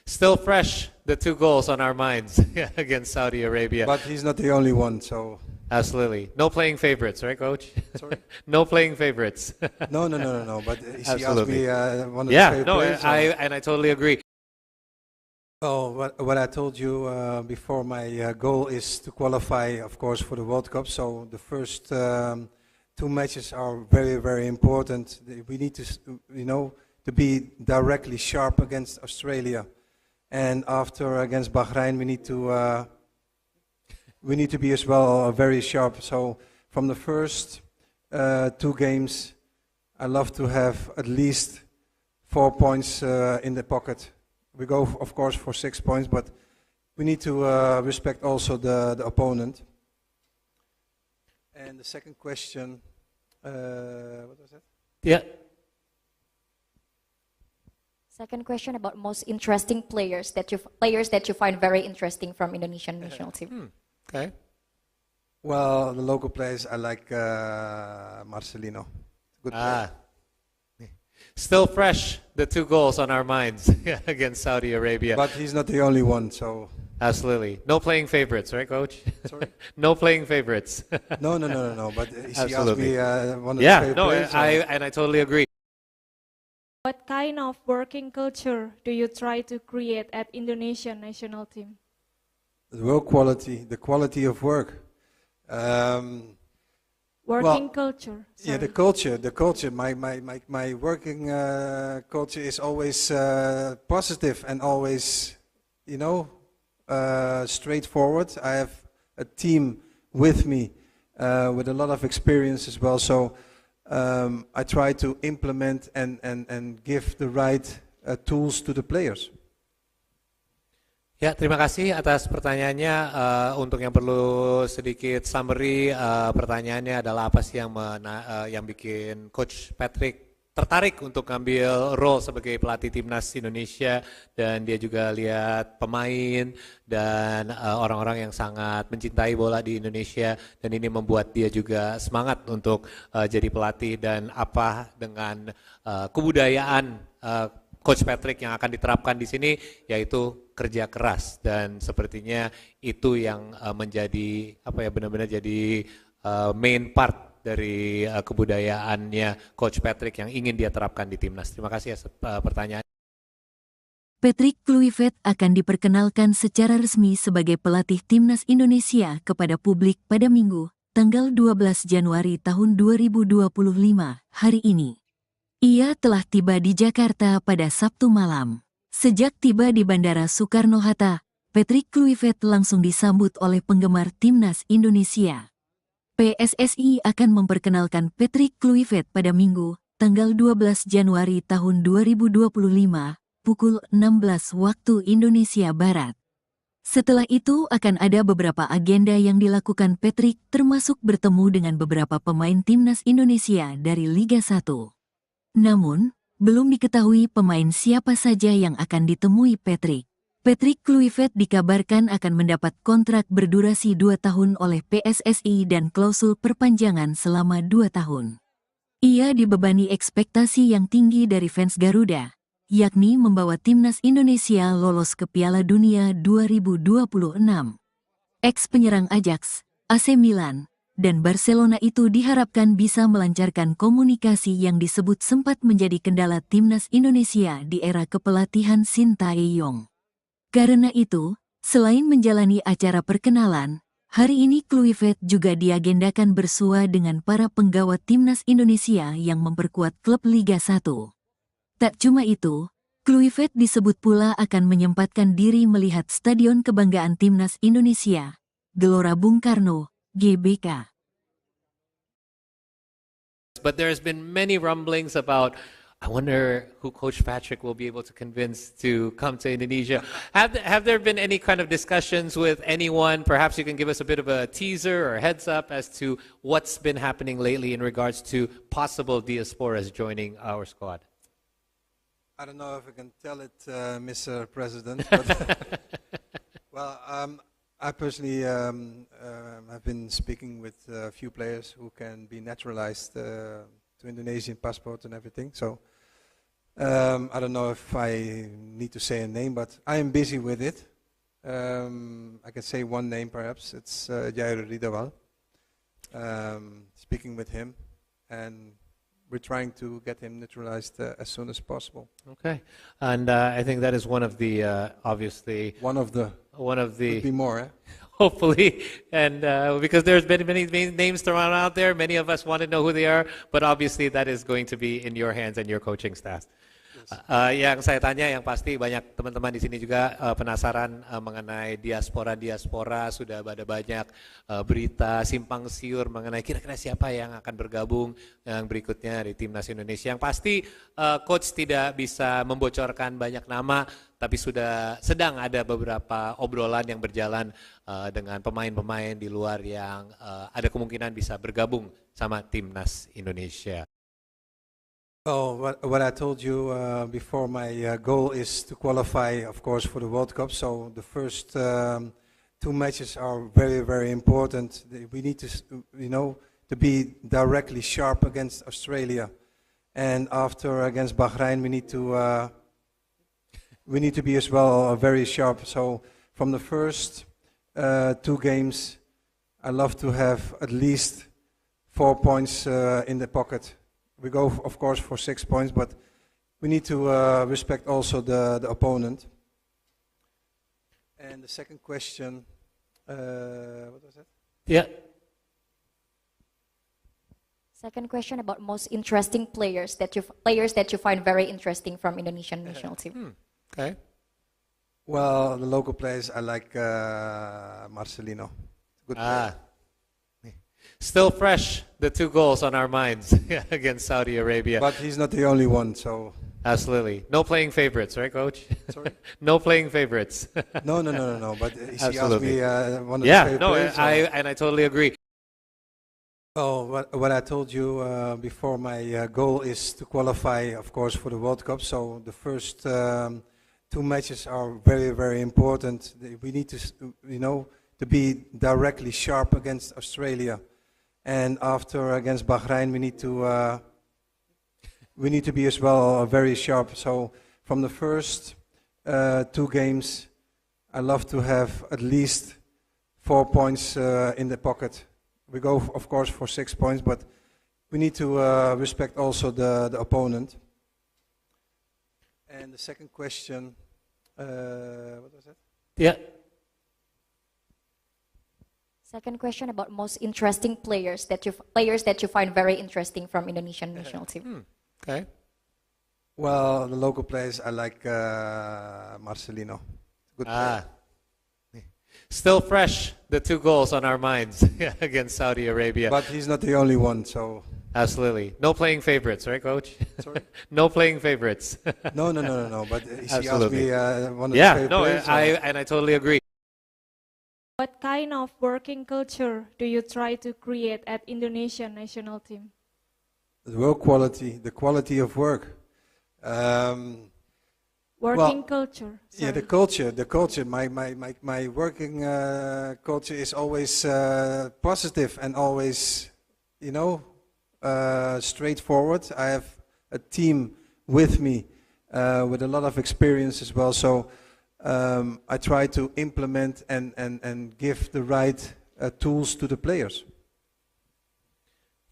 Still fresh, the 2 goals on our minds against Saudi Arabia. But he's not the only one, so... Absolutely. No playing favorites, right, Coach? Sorry? No playing favorites. No. But she asked Absolutely. me one of the favorite players. I totally agree. Oh, what I told you before, my goal is to qualify, of course, for the World Cup. So the first 2 matches are very, very important. We need to, to be directly sharp against Australia. And after against Bahrain, we need to be as well very sharp. So from the first 2 games, I love to have at least 4 points in the pocket. We go, of course, for 6 points, but we need to respect also the opponent. And the second question, what was that? Yeah. Second question about most interesting players that you find very interesting from Indonesian national team. Okay. Well, the local players, I like Marcelino. Good player. Still fresh, the 2 goals on our minds against Saudi Arabia. But he's not the only one, so... Absolutely. No playing favorites, right, Coach? Sorry? No playing favorites. No. But she asked Absolutely. me one of the favorite players. I totally agree. What kind of working culture do you try to create at Indonesian national team? The work quality, the quality of work. working culture. Yeah, the Sorry. culture. My working culture is always positive and always, straightforward. I have a team with me with a lot of experience as well. So I try to implement and give the right tools to the players. Ya, terima kasih atas pertanyaannya. Untuk yang perlu sedikit summary, pertanyaannya adalah apa sih yang bikin Coach Patrick tertarik untuk ngambil role sebagai pelatih timnas Indonesia, dan dia juga lihat pemain dan orang-orang yang sangat mencintai bola di Indonesia, dan ini membuat dia juga semangat untuk jadi pelatih, dan apa dengan kebudayaan Coach Patrick yang akan diterapkan di sini, yaitu kerja keras, dan sepertinya itu yang menjadi benar-benar jadi main part dari kebudayaannya Coach Patrick yang ingin dia terapkan di timnas. Terima kasih atas pertanyaan. Patrick Kluivert akan diperkenalkan secara resmi sebagai pelatih timnas Indonesia kepada publik pada Minggu, tanggal 12 Januari tahun 2025, hari ini. Ia telah tiba di Jakarta pada Sabtu malam. Sejak tiba di Bandara Soekarno-Hatta, Patrick Kluivert langsung disambut oleh penggemar timnas Indonesia. PSSI akan memperkenalkan Patrick Kluivert pada Minggu, tanggal 12 Januari tahun 2025, pukul 16 waktu Indonesia Barat. Setelah itu akan ada beberapa agenda yang dilakukan Patrick, termasuk bertemu dengan beberapa pemain timnas Indonesia dari Liga 1. Namun, belum diketahui pemain siapa saja yang akan ditemui Patrick. Patrick Kluivert dikabarkan akan mendapat kontrak berdurasi 2 tahun oleh PSSI dan klausul perpanjangan selama 2 tahun. Ia dibebani ekspektasi yang tinggi dari fans Garuda, yakni membawa timnas Indonesia lolos ke Piala Dunia 2026. Ex-penyerang Ajax, AC Milan, dan Barcelona itu diharapkan bisa melancarkan komunikasi yang disebut sempat menjadi kendala timnas Indonesia di era kepelatihan Sintayong. Karena itu, selain menjalani acara perkenalan, hari ini Kluivert juga diagendakan bersua dengan para penggawa timnas Indonesia yang memperkuat klub Liga 1. Tak cuma itu, Kluivert disebut pula akan menyempatkan diri melihat Stadion Kebanggaan Timnas Indonesia, Gelora Bung Karno, GBK. But there's been many rumblings about, I wonder who Coach Patrick will be able to convince to come to Indonesia. Have there been any kind of discussions with anyone? Perhaps you can give us a bit of a teaser or heads up as to what's been happening lately in regards to possible diasporas joining our squad. I don't know if I can tell it, Mr. President, but well, I personally have been speaking with a few players who can be naturalized to Indonesian passport and everything. So I don't know if I need to say a name, but I am busy with it. I can say one name perhaps. It's Jair Ridawal. Speaking with him, and we're trying to get him naturalized as soon as possible. Okay, and I think that is one of the obviously One of the could be more. Eh? hopefully, and because there's been many names thrown out there, many of us want to know who they are, but obviously that is going to be in your hands and your coaching staff. Yang saya tanya, yang pasti banyak teman-teman di sini juga penasaran mengenai diaspora, sudah ada banyak berita simpang siur mengenai kira-kira siapa yang akan bergabung yang berikutnya di timnas Indonesia. Yang pasti coach tidak bisa membocorkan banyak nama, tapi sudah sedang ada beberapa obrolan yang berjalan dengan pemain-pemain di luar yang ada kemungkinan bisa bergabung sama timnas Indonesia. Oh, what I told you before, my goal is to qualify, of course, for the World Cup. So the first 2 matches are very, very important. We need to, to be directly sharp against Australia, and after against Bahrain, we need to be as well very sharp. So from the first 2 games, I love to have at least 4 points in the pocket. We go, of course, for 6 points, but we need to respect also the opponent. And the second question, what was that? Yeah. Second question about most interesting players that you find very interesting from Indonesian national team. Okay. Well, the local players, I like Marcelino. Good player. Still fresh, the 2 goals on our minds against Saudi Arabia. But he's not the only one, so... Absolutely. No playing favorites, right, Coach? Sorry? No playing favorites. No. But he asked Absolutely. me one of Yeah, his favorite no, players. I totally agree. Oh, what I told you before, my goal is to qualify, of course, for the World Cup. So the first 2 matches are very, very important. We need to, to be directly sharp against Australia, and after against Bahrain, we need to be as well very sharp. So from the first 2 games, I love to have at least 4 points in the pocket. We go, of course, for 6 points, but we need to respect also the opponent. And the second question, what was that? Yeah. Second question about most interesting players that you find very interesting from Indonesian national team. Okay. Well, the local players, I like Marcelino. Good player. Still fresh, the 2 goals on our minds against Saudi Arabia. But he's not the only one, so... Absolutely. No playing favorites, right, Coach? Sorry? No playing favorites. No. But he asked Absolutely. me one of his Yeah, favorite no, players. I totally agree. What kind of working culture do you try to create at Indonesian national team? The work quality, the quality of work. Working culture. Yeah, the culture. My working culture is always positive and always, straightforward. I have a team with me with a lot of experience as well. So I try to implement and give the right tools to the players.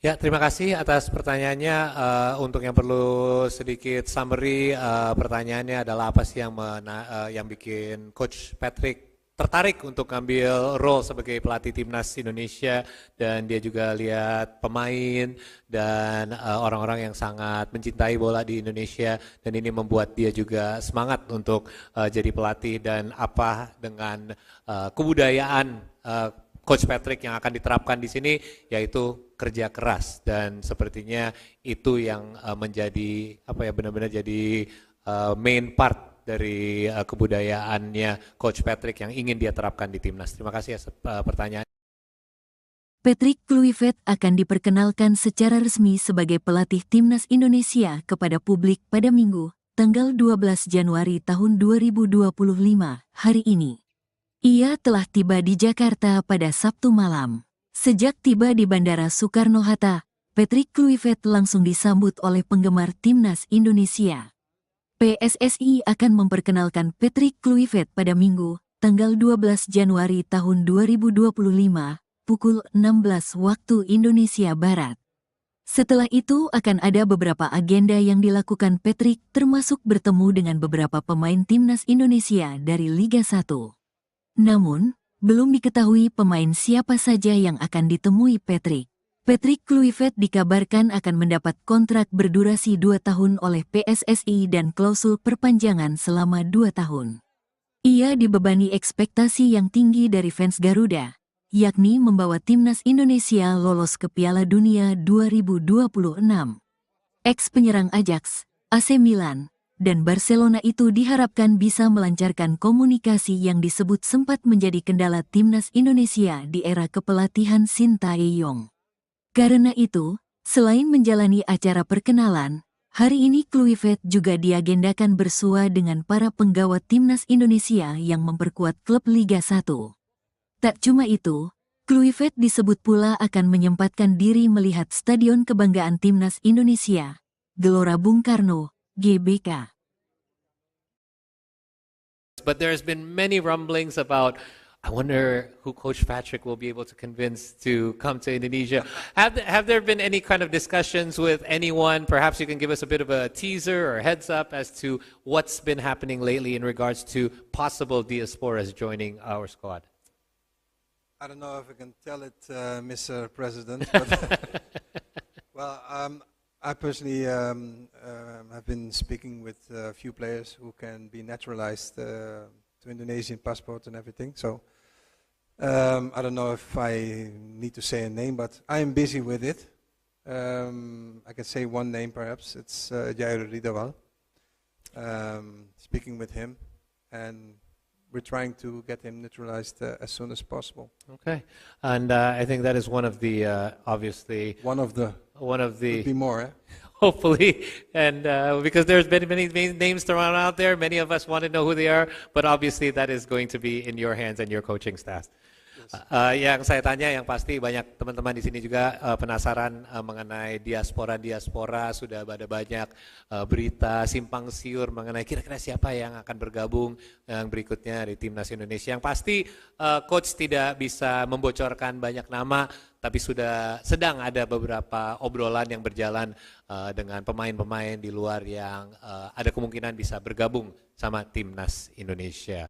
Ya, terima kasih atas pertanyaannya. Untuk yang perlu sedikit summary, pertanyaannya adalah apa sih yang bikin Coach Patrick tertarik untuk ngambil role sebagai pelatih timnas Indonesia, dan dia juga lihat pemain dan orang-orang yang sangat mencintai bola di Indonesia, dan ini membuat dia juga semangat untuk jadi pelatih, dan apa dengan kebudayaan Coach Patrick yang akan diterapkan di sini, yaitu kerja keras, dan sepertinya itu yang menjadi benar-benar jadi main part dari kebudayaannya Coach Patrick yang ingin dia terapkan di timnas. Terima kasih atas pertanyaan. Patrick Kluivert akan diperkenalkan secara resmi sebagai pelatih timnas Indonesia kepada publik pada Minggu, tanggal 12 Januari tahun 2025, hari ini. Ia telah tiba di Jakarta pada Sabtu malam. Sejak tiba di Bandara Soekarno-Hatta, Patrick Kluivert langsung disambut oleh penggemar timnas Indonesia. PSSI akan memperkenalkan Patrick Kluivert pada Minggu, tanggal 12 Januari tahun 2025, pukul 16 waktu Indonesia Barat. Setelah itu akan ada beberapa agenda yang dilakukan Patrick, termasuk bertemu dengan beberapa pemain timnas Indonesia dari Liga 1. Namun, belum diketahui pemain siapa saja yang akan ditemui Patrick. Patrick Kluivert dikabarkan akan mendapat kontrak berdurasi 2 tahun oleh PSSI dan klausul perpanjangan selama 2 tahun. Ia dibebani ekspektasi yang tinggi dari fans Garuda, yakni membawa timnas Indonesia lolos ke Piala Dunia 2026. Ex-penyerang Ajax, AC Milan, dan Barcelona itu diharapkan bisa melancarkan komunikasi yang disebut sempat menjadi kendala timnas Indonesia di era kepelatihan Sintayong. Karena itu, selain menjalani acara perkenalan, hari ini Kluivert juga diagendakan bersua dengan para penggawa timnas Indonesia yang memperkuat klub Liga 1. Tak cuma itu, Kluivert disebut pula akan menyempatkan diri melihat Stadion Kebanggaan Timnas Indonesia, Gelora Bung Karno, GBK. But there's been many rumblings about, I wonder who Coach Patrick will be able to convince to come to Indonesia. Have there been any kind of discussions with anyone? Perhaps you can give us a bit of a teaser or heads up as to what's been happening lately in regards to possible diasporas joining our squad. I don't know if I can tell it, Mr. President, but well, personally have been speaking with a few players who can be naturalized to Indonesian passport and everything. So I don't know if I need to say a name, but I am busy with it. I can say one name perhaps. It's Jair Ridawal. Speaking with him, and we're trying to get him naturalized as soon as possible. Okay, and I think that is one of the obviously One of the could be more. Eh? hopefully, and because there's been many names thrown out there, many of us want to know who they are, but obviously that is going to be in your hands and your coaching staff. Yang saya tanya yang pasti banyak teman-teman di sini juga penasaran mengenai diaspora, sudah ada banyak berita simpang siur mengenai kira-kira siapa yang akan bergabung yang berikutnya di Timnas Indonesia. Yang pasti coach tidak bisa membocorkan banyak nama, tapi sedang ada beberapa obrolan yang berjalan dengan pemain-pemain di luar yang ada kemungkinan bisa bergabung sama Timnas Indonesia.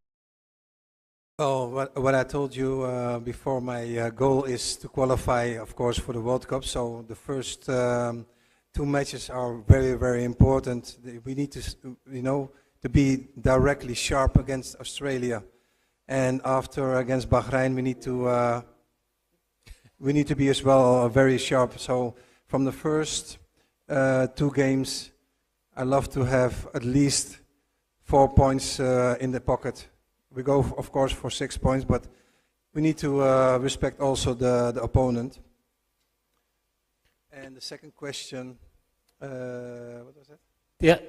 Oh, what I told you before, my goal is to qualify, of course, for the World Cup. So the first two matches are very, very important. We need to, to be directly sharp against Australia, and after against Bahrain, we need to be as well very sharp. So from the first two games, I love to have at least 4 points in the pocket. We go, of course, for 6 points, but we need to respect also the opponent. And the second question, what was that? Yeah.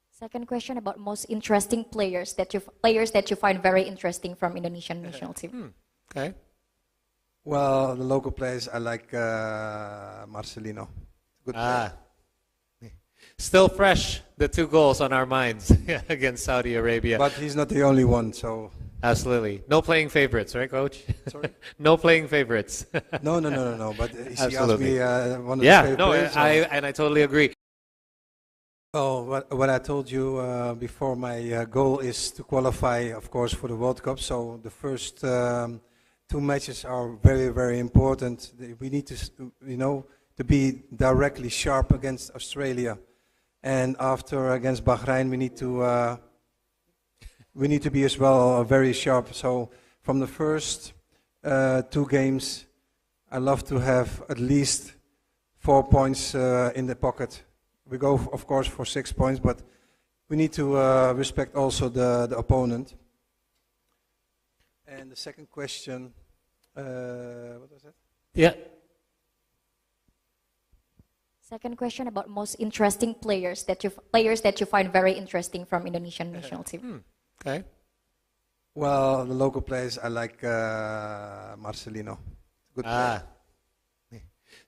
Second question about most interesting players that you find very interesting from Indonesian national team. Okay. Well, the local players, I like Marcelino. Good player. Still fresh, the 2 goals on our minds against Saudi Arabia. But he's not the only one, so... Absolutely. No playing favorites, right, Coach? Sorry? No playing favorites. No, but he asked Absolutely. me one of the favorite players. I totally agree. Oh, what I told you before, my goal is to qualify, of course, for the World Cup. So the first two matches are very, very important. We need to, to be directly sharp against Australia. And after against Bahrain, we need to be as well very sharp. So from the first two games, I love to have at least 4 points in the pocket. We go, of course, for 6 points, but we need to respect also the opponent. And the second question, what was that? Yeah. Second question about most interesting players that you find very interesting from Indonesian national team. Okay. Well, the local players, I like Marcelino. Good player.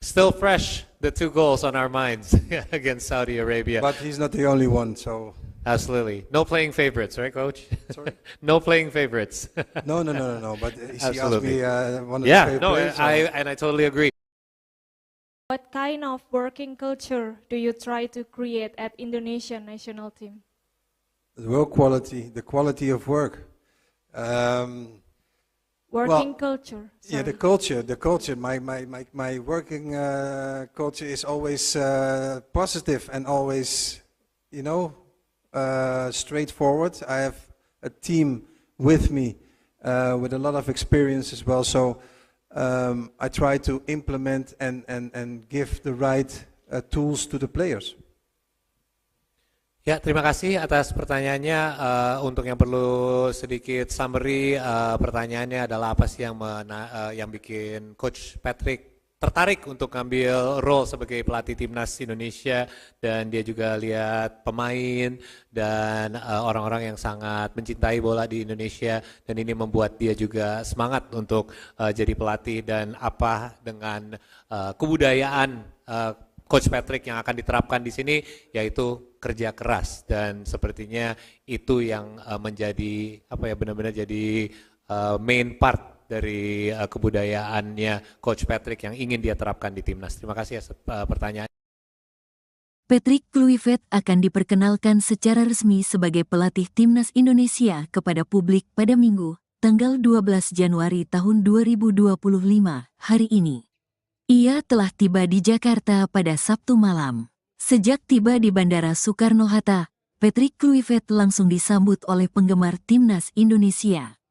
Still fresh, the 2 goals on our minds against Saudi Arabia. But he's not the only one, so... Absolutely. No playing favorites, right, Coach? Sorry? No playing favorites. No, but he asked Absolutely. me one of the favorite players. I totally agree. What kind of working culture do you try to create at Indonesian national team? The work quality, the quality of work. Working culture. Yeah, the culture. My working culture is always positive and always, straightforward. I have a team with me with a lot of experience as well. So I try to implement and give the right tools to the players. Ya, terima kasih atas pertanyaannya. Untuk yang perlu sedikit summary, pertanyaannya adalah apa sih yang bikin Coach Patrick tertarik untuk ngambil role sebagai pelatih Timnas Indonesia, dan dia juga lihat pemain dan orang-orang yang sangat mencintai bola di Indonesia, dan ini membuat dia juga semangat untuk jadi pelatih, dan apa dengan kebudayaan Coach Patrick yang akan diterapkan di sini, yaitu kerja keras, dan sepertinya itu yang menjadi benar-benar jadi main part dari kebudayaannya Coach Patrick yang ingin dia terapkan di timnas. Terima kasih atas pertanyaan. Patrick Kluivert akan diperkenalkan secara resmi sebagai pelatih Timnas Indonesia kepada publik pada Minggu, tanggal 12 Januari tahun 2025, hari ini. Ia telah tiba di Jakarta pada Sabtu malam. Sejak tiba di Bandara Soekarno-Hatta, Patrick Kluivert langsung disambut oleh penggemar timnas Indonesia.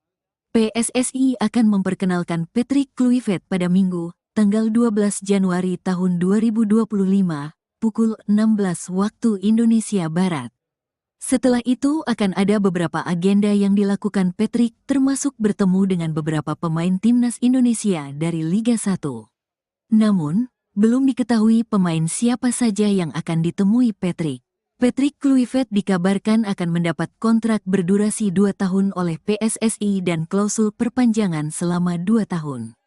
PSSI akan memperkenalkan Patrick Kluivert pada Minggu, tanggal 12 Januari tahun 2025, pukul 16 waktu Indonesia Barat. Setelah itu akan ada beberapa agenda yang dilakukan Patrick, termasuk bertemu dengan beberapa pemain timnas Indonesia dari Liga 1. Namun, belum diketahui pemain siapa saja yang akan ditemui Patrick. Patrick Kluivert dikabarkan akan mendapat kontrak berdurasi 2 tahun oleh PSSI dan klausul perpanjangan selama 2 tahun.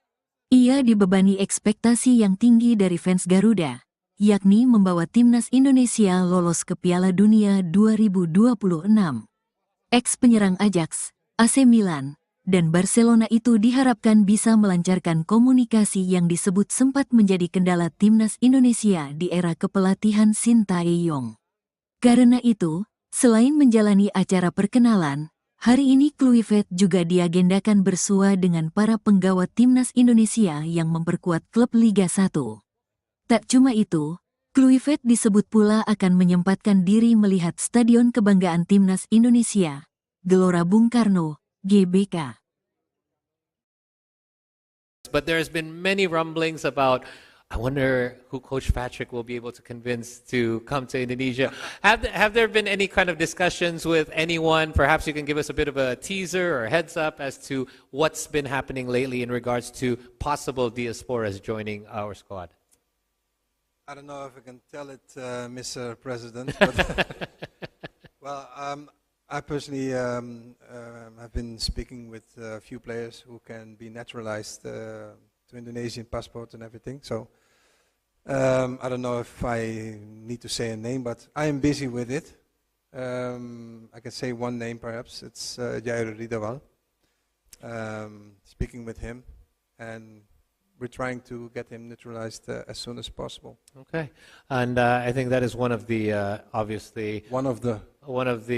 Ia dibebani ekspektasi yang tinggi dari fans Garuda, yakni membawa timnas Indonesia lolos ke Piala Dunia 2026. Ex-penyerang Ajax, AC Milan, dan Barcelona itu diharapkan bisa melancarkan komunikasi yang disebut sempat menjadi kendala timnas Indonesia di era kepelatihan Sintayong. Karena itu, selain menjalani acara perkenalan, hari ini Kluivert juga diagendakan bersua dengan para penggawa timnas Indonesia yang memperkuat klub Liga 1. Tak cuma itu, Kluivert disebut pula akan menyempatkan diri melihat Stadion Kebanggaan Timnas Indonesia, Gelora Bung Karno, GBK. But there's been many rumblings about, I wonder who Coach Patrick will be able to convince to come to Indonesia. Have there been any kind of discussions with anyone? Perhaps you can give us a bit of a teaser or heads up as to what's been happening lately in regards to possible diasporas joining our squad. I don't know if I can tell it, Mr. President, but well, I personally have been speaking with a few players who can be naturalized to Indonesian passport and everything. So I don't know if I need to say a name, but I am busy with it. I can say one name perhaps. It's Jair Ridawal. Speaking with him, and we're trying to get him naturalized as soon as possible. Okay, and I think that is one of the obviously One of the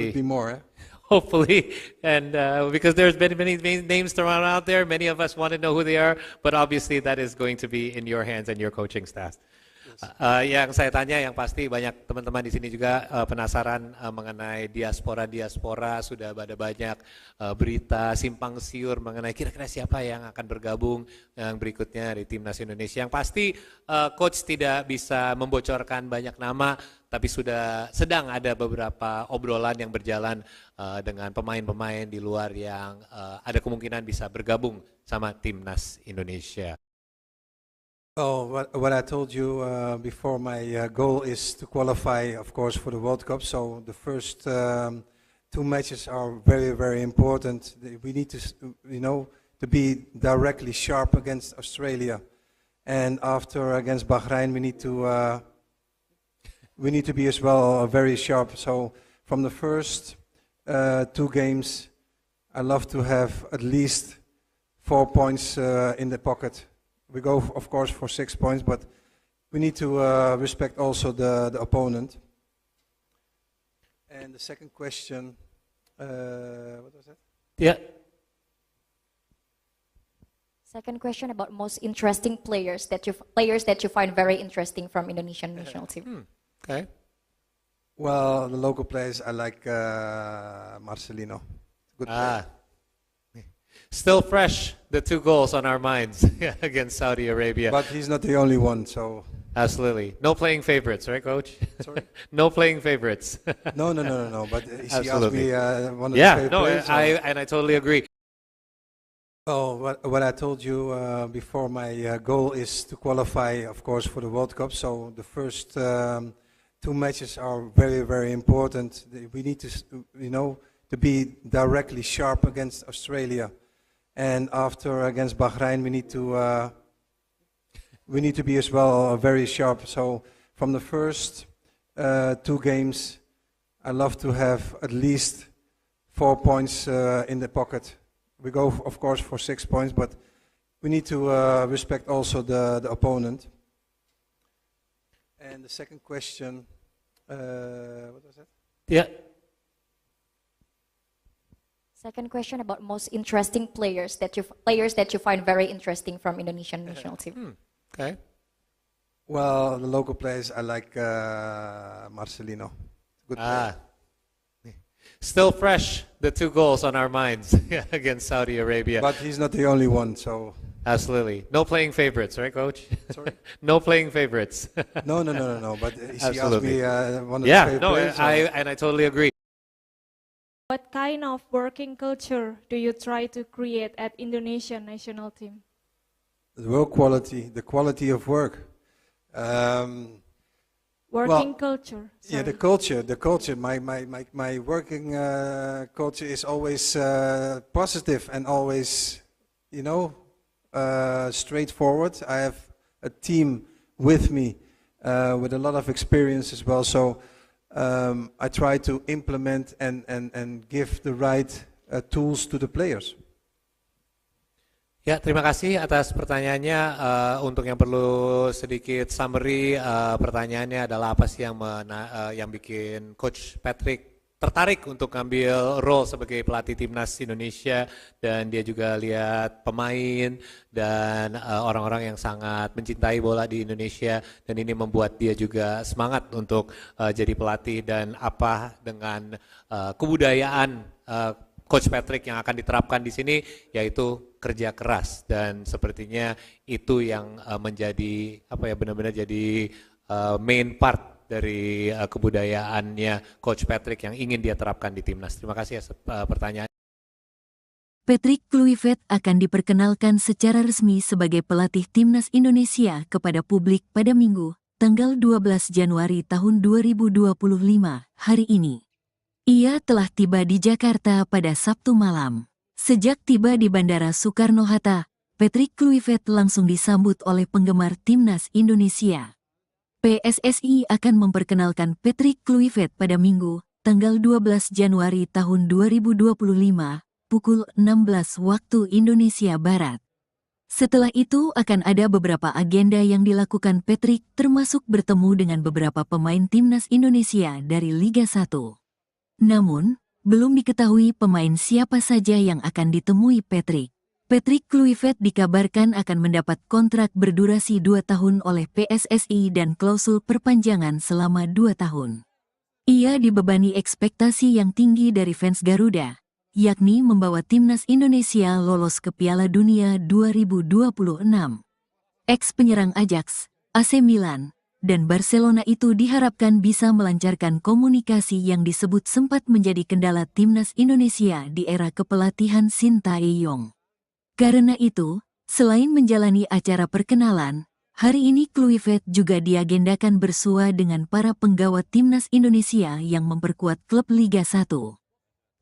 could be more. Eh? hopefully, and because there's been many names thrown out there, many of us want to know who they are, but obviously that is going to be in your hands and your coaching staff. Yang saya tanya, yang pasti banyak teman-teman di sini juga penasaran mengenai diaspora, sudah ada banyak berita simpang siur mengenai kira-kira siapa yang akan bergabung yang berikutnya di timnas Indonesia. Yang pasti coach tidak bisa membocorkan banyak nama, tapi sudah sedang ada beberapa obrolan yang berjalan dengan pemain-pemain di luar yang ada kemungkinan bisa bergabung sama timnas Indonesia. Oh, what I told you before, my goal is to qualify, of course, for the World Cup. So the first 2 matches are very, very important. We need to, to be directly sharp against Australia, and after against Bahrain, we need to be as well very sharp. So from the first 2 games, I love to have at least 4 points in the pocket. We go, of course, for 6 points, but we need to respect also the opponent. And the second question, what was that? Yeah. Second question about most interesting players that you find very interesting from Indonesian national team. Okay. Well, the local players, I like Marcelino. Good player. Still fresh, the 2 goals on our minds against Saudi Arabia. But he's not the only one, so... Absolutely. No playing favorites, right, Coach? Sorry? No playing favorites. No. But he asked Absolutely. me one of his favorite players. I totally agree. Oh, what I told you before, my goal is to qualify, of course, for the World Cup. So the first 2 matches are very, very important. We need to, to be directly sharp against Australia. And after against Bahrain, we need to be as well very sharp. So from the first 2 games, I love to have at least 4 points in the pocket. We go, of course, for 6 points, but we need to respect also the opponent. And the second question, what was that? Yeah. Second question about most interesting players that you find very interesting from Indonesian national team. Okay. Well, the local players, I like Marcelino. Good player. Still fresh, the 2 goals on our minds against Saudi Arabia. But he's not the only one, so... Absolutely. No playing favorites, right, Coach? Sorry? No playing favorites. No. But he asked Absolutely. me one of his Yeah, favorite no, players. I totally agree. What kind of working culture do you try to create at Indonesian national team? The work quality, the quality of work. Working culture. Yeah, the sorry. culture. My working culture is always positive and always, straightforward. I have a team with me with a lot of experience as well. So I try to implement and give the right tools to the players. Ya, terima kasih atas pertanyaannya. Untuk yang perlu sedikit summary, pertanyaannya adalah apa sih yang bikin Coach Patrick tertarik untuk ngambil role sebagai pelatih timnas Indonesia, dan dia juga lihat pemain dan orang-orang yang sangat mencintai bola di Indonesia, dan ini membuat dia juga semangat untuk jadi pelatih, dan apa dengan kebudayaan Coach Patrick yang akan diterapkan di sini, yaitu kerja keras, dan sepertinya itu yang menjadi benar-benar jadi main part dari kebudayaannya Coach Patrick yang ingin dia terapkan di timnas. Terima kasih atas pertanyaan. Patrick Kluivert akan diperkenalkan secara resmi sebagai pelatih timnas Indonesia kepada publik pada Minggu, tanggal 12 Januari tahun 2025, hari ini. Ia telah tiba di Jakarta pada Sabtu malam. Sejak tiba di Bandara Soekarno-Hatta, Patrick Kluivert langsung disambut oleh penggemar timnas Indonesia. PSSI akan memperkenalkan Patrick Kluivert pada Minggu, tanggal 12 Januari tahun 2025, pukul 16 waktu Indonesia Barat. Setelah itu akan ada beberapa agenda yang dilakukan Patrick, termasuk bertemu dengan beberapa pemain timnas Indonesia dari Liga 1. Namun, belum diketahui pemain siapa saja yang akan ditemui Patrick. Patrick Kluivert dikabarkan akan mendapat kontrak berdurasi 2 tahun oleh PSSI dan klausul perpanjangan selama 2 tahun. Ia dibebani ekspektasi yang tinggi dari fans Garuda, yakni membawa timnas Indonesia lolos ke Piala Dunia 2026. Ex-penyerang Ajax, AC Milan, dan Barcelona itu diharapkan bisa melancarkan komunikasi yang disebut sempat menjadi kendala timnas Indonesia di era kepelatihan Sintayong. Karena itu, selain menjalani acara perkenalan, hari ini Kluivert juga diagendakan bersua dengan para penggawa timnas Indonesia yang memperkuat klub Liga 1.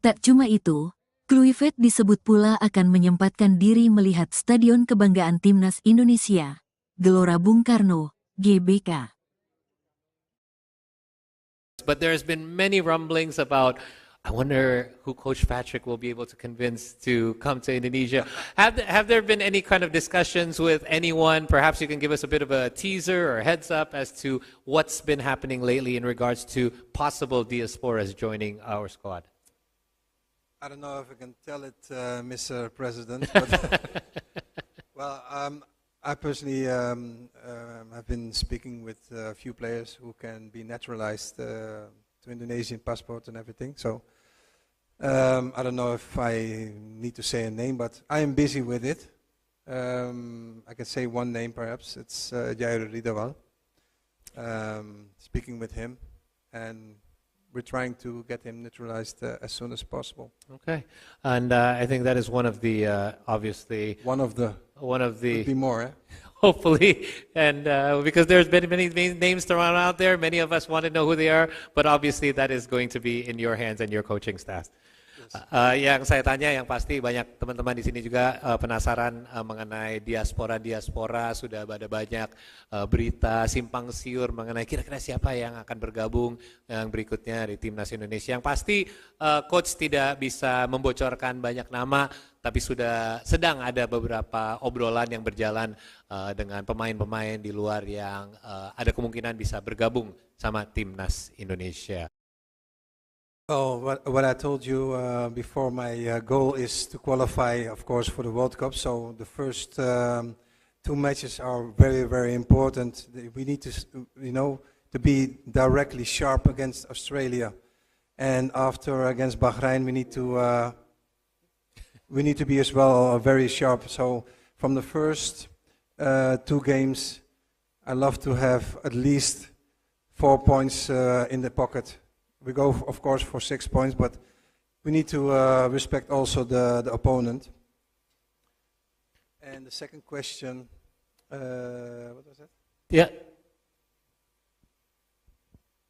Tak cuma itu, Kluivert disebut pula akan menyempatkan diri melihat Stadion Kebanggaan Timnas Indonesia, Gelora Bung Karno, GBK. But there's been many rumblings about, I wonder who Coach Patrick will be able to convince to come to Indonesia. Have there been any kind of discussions with anyone? Perhaps you can give us a bit of a teaser or heads up as to what's been happening lately in regards to possible diasporas joining our squad. I don't know if I can tell it, Mr. President, but well, I personally have been speaking with a few players who can be naturalized to Indonesian passport and everything. So I don't know if I need to say a name, but I am busy with it. I can say one name perhaps. It's Jair Ridawal. Speaking with him, and we're trying to get him naturalized as soon as possible. Okay, and I think that is one of the obviously One of the could be more. hopefully, and because there's been many names thrown out there, many of us want to know who they are, but obviously that is going to be in your hands and your coaching staff. Yang saya tanya, yang pasti banyak teman-teman di sini juga penasaran mengenai diaspora. Sudah ada banyak berita simpang siur mengenai kira-kira siapa yang akan bergabung yang berikutnya di timnas Indonesia. Yang pasti coach tidak bisa membocorkan banyak nama, tapi sudah sedang ada beberapa obrolan yang berjalan dengan pemain-pemain di luar yang ada kemungkinan bisa bergabung sama timnas Indonesia. Oh, what I told you before, my goal is to qualify, of course, for the World Cup. So the first two matches are very, very important. We need to, to be directly sharp against Australia, and after against Bahrain, we need to be as well very sharp. So from the first two games, I love to have at least 4 points in the pocket. We go, of course, for 6 points, but we need to respect also the opponent. And the second question, what was that? Yeah.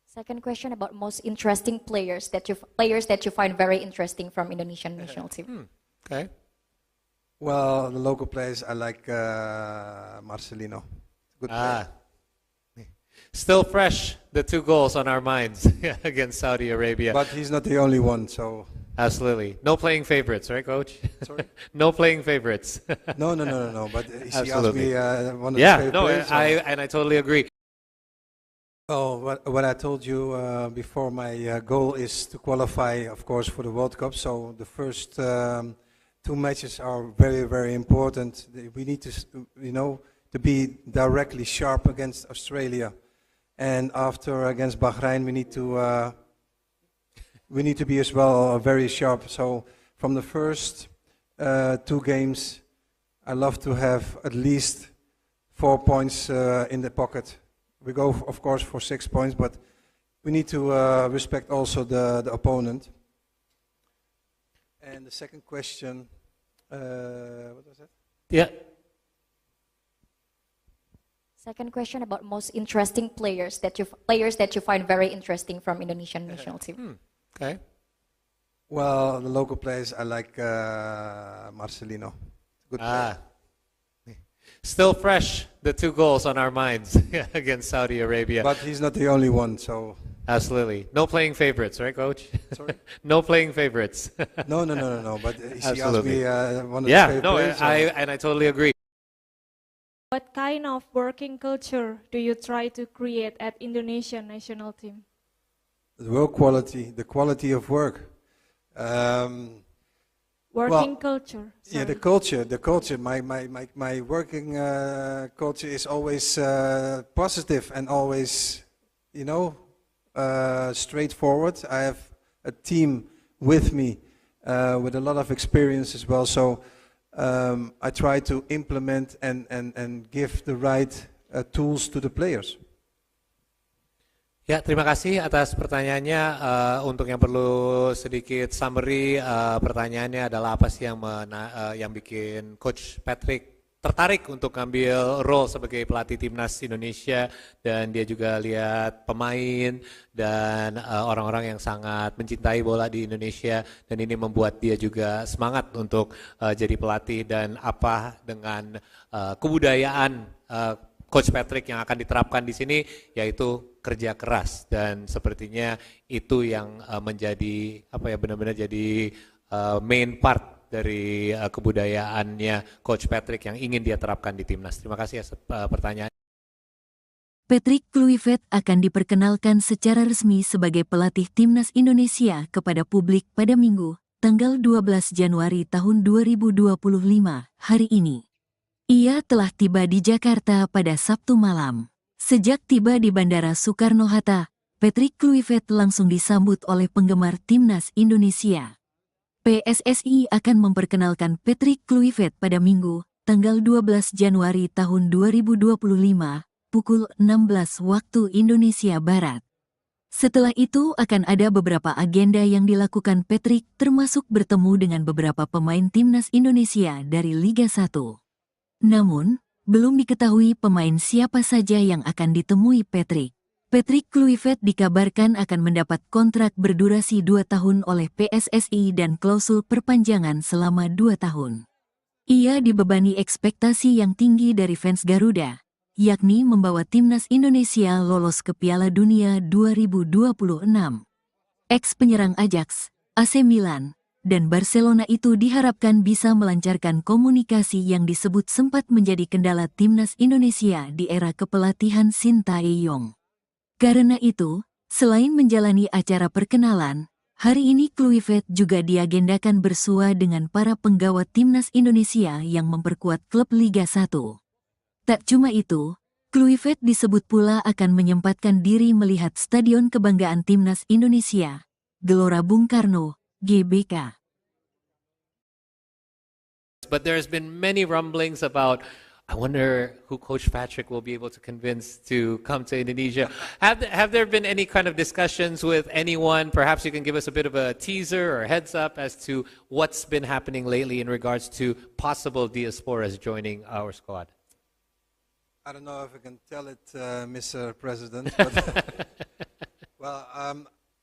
Second question about most interesting players that you find very interesting from Indonesian national team. Okay. Well, the local players, I like Marcelino. Good player. Still fresh, the 2 goals on our minds against Saudi Arabia. But he's not the only one, so... Absolutely. No playing favorites, right, Coach? Sorry? No playing favorites. No. But he asked Absolutely. me one of Yeah, the favorite no, players. I totally agree. Oh, what I told you before, my goal is to qualify, of course, for the World Cup. So the first 2 matches are very, very important. We need to, to be directly sharp against Australia, and after against Bahrain, we need to be as well very sharp. So from the first 2 games, I love to have at least 4 points in the pocket. We go, of course, for 6 points, but we need to respect also the opponent. And the second question, what was that? Yeah. Second question about most interesting players that you find very interesting from Indonesian national team. Okay. Well, the local players, I like Marcelino. Good player. Still fresh, the 2 goals on our minds against Saudi Arabia. But he's not the only one, so... Absolutely. No playing favorites, right, Coach? Sorry? No playing favorites. No. But he asked Absolutely. me one of the Yeah, favorite no, players. I totally agree. What kind of working culture do you try to create at Indonesian national team? The work quality, the quality of work. Working culture. Yeah, sorry. the culture. My working culture is always positive and always, straightforward. I have a team with me with a lot of experience as well. So I try to implement and give the right tools to the players. Ya, terima kasih atas pertanyaannya. Untuk yang perlu sedikit summary, pertanyaannya adalah apa sih yang bikin Coach Patrick tertarik untuk ngambil role sebagai pelatih timnas Indonesia, dan dia juga lihat pemain dan orang-orang yang sangat mencintai bola di Indonesia, dan ini membuat dia juga semangat untuk jadi pelatih, dan apa dengan kebudayaan Coach Patrick yang akan diterapkan di sini, yaitu kerja keras, dan sepertinya itu yang menjadi benar-benar jadi main part dari kebudayaannya Coach Patrick yang ingin dia terapkan di timnas. Terima kasih atas pertanyaan. Patrick Kluivert akan diperkenalkan secara resmi sebagai pelatih timnas Indonesia kepada publik pada Minggu, tanggal 12 Januari tahun 2025, hari ini. Ia telah tiba di Jakarta pada Sabtu malam. Sejak tiba di Bandara Soekarno-Hatta, Patrick Kluivert langsung disambut oleh penggemar timnas Indonesia. PSSI akan memperkenalkan Patrick Kluivert pada Minggu, tanggal 12 Januari tahun 2025, pukul 16 waktu Indonesia Barat. Setelah itu akan ada beberapa agenda yang dilakukan Patrick, termasuk bertemu dengan beberapa pemain timnas Indonesia dari Liga 1. Namun, belum diketahui pemain siapa saja yang akan ditemui Patrick. Patrick Kluivert dikabarkan akan mendapat kontrak berdurasi 2 tahun oleh PSSI dan klausul perpanjangan selama 2 tahun. Ia dibebani ekspektasi yang tinggi dari fans Garuda, yakni membawa timnas Indonesia lolos ke Piala Dunia 2026. Ex-penyerang Ajax, AC Milan, dan Barcelona itu diharapkan bisa melancarkan komunikasi yang disebut sempat menjadi kendala timnas Indonesia di era kepelatihan Sintayong. Karena itu, selain menjalani acara perkenalan, hari ini Kluivert juga diagendakan bersua dengan para penggawa timnas Indonesia yang memperkuat klub Liga 1. Tak cuma itu, Kluivert disebut pula akan menyempatkan diri melihat Stadion Kebanggaan Timnas Indonesia, Gelora Bung Karno, GBK. But there's been many rumblings about, I wonder who Coach Patrick will be able to convince to come to Indonesia. Have there been any kind of discussions with anyone? Perhaps you can give us a bit of a teaser or heads up as to what's been happening lately in regards to possible diasporas joining our squad. I don't know if I can tell it, Mr. President, but well,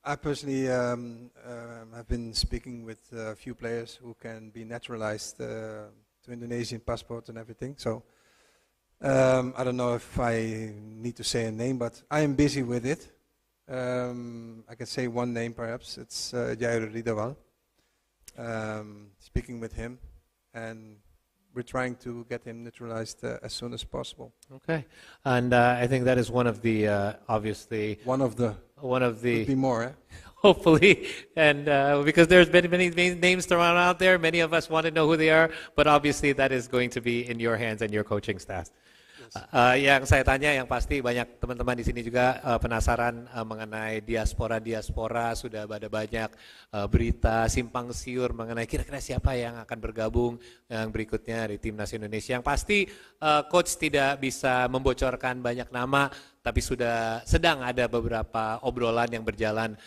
I personally have been speaking with a few players who can be naturalized to Indonesian passport and everything. So I don't know if I need to say a name, but I am busy with it. I can say one name perhaps. It's Jair Ridawal. Speaking with him, and we're trying to get him naturalized as soon as possible. Okay, and I think that is one of the obviously One of the Could be more. Eh? hopefully, and because there's been many names thrown out there, many of us want to know who they are, but obviously that is going to be in your hands and your coaching staff. Yang saya tanya, yang pasti banyak teman-teman di sini juga penasaran mengenai diaspora, sudah ada banyak berita simpang siur mengenai kira-kira siapa yang akan bergabung yang berikutnya di Timnas Indonesia. Yang pasti coach tidak bisa membocorkan banyak nama, tapi sudah sedang ada beberapa obrolan yang berjalan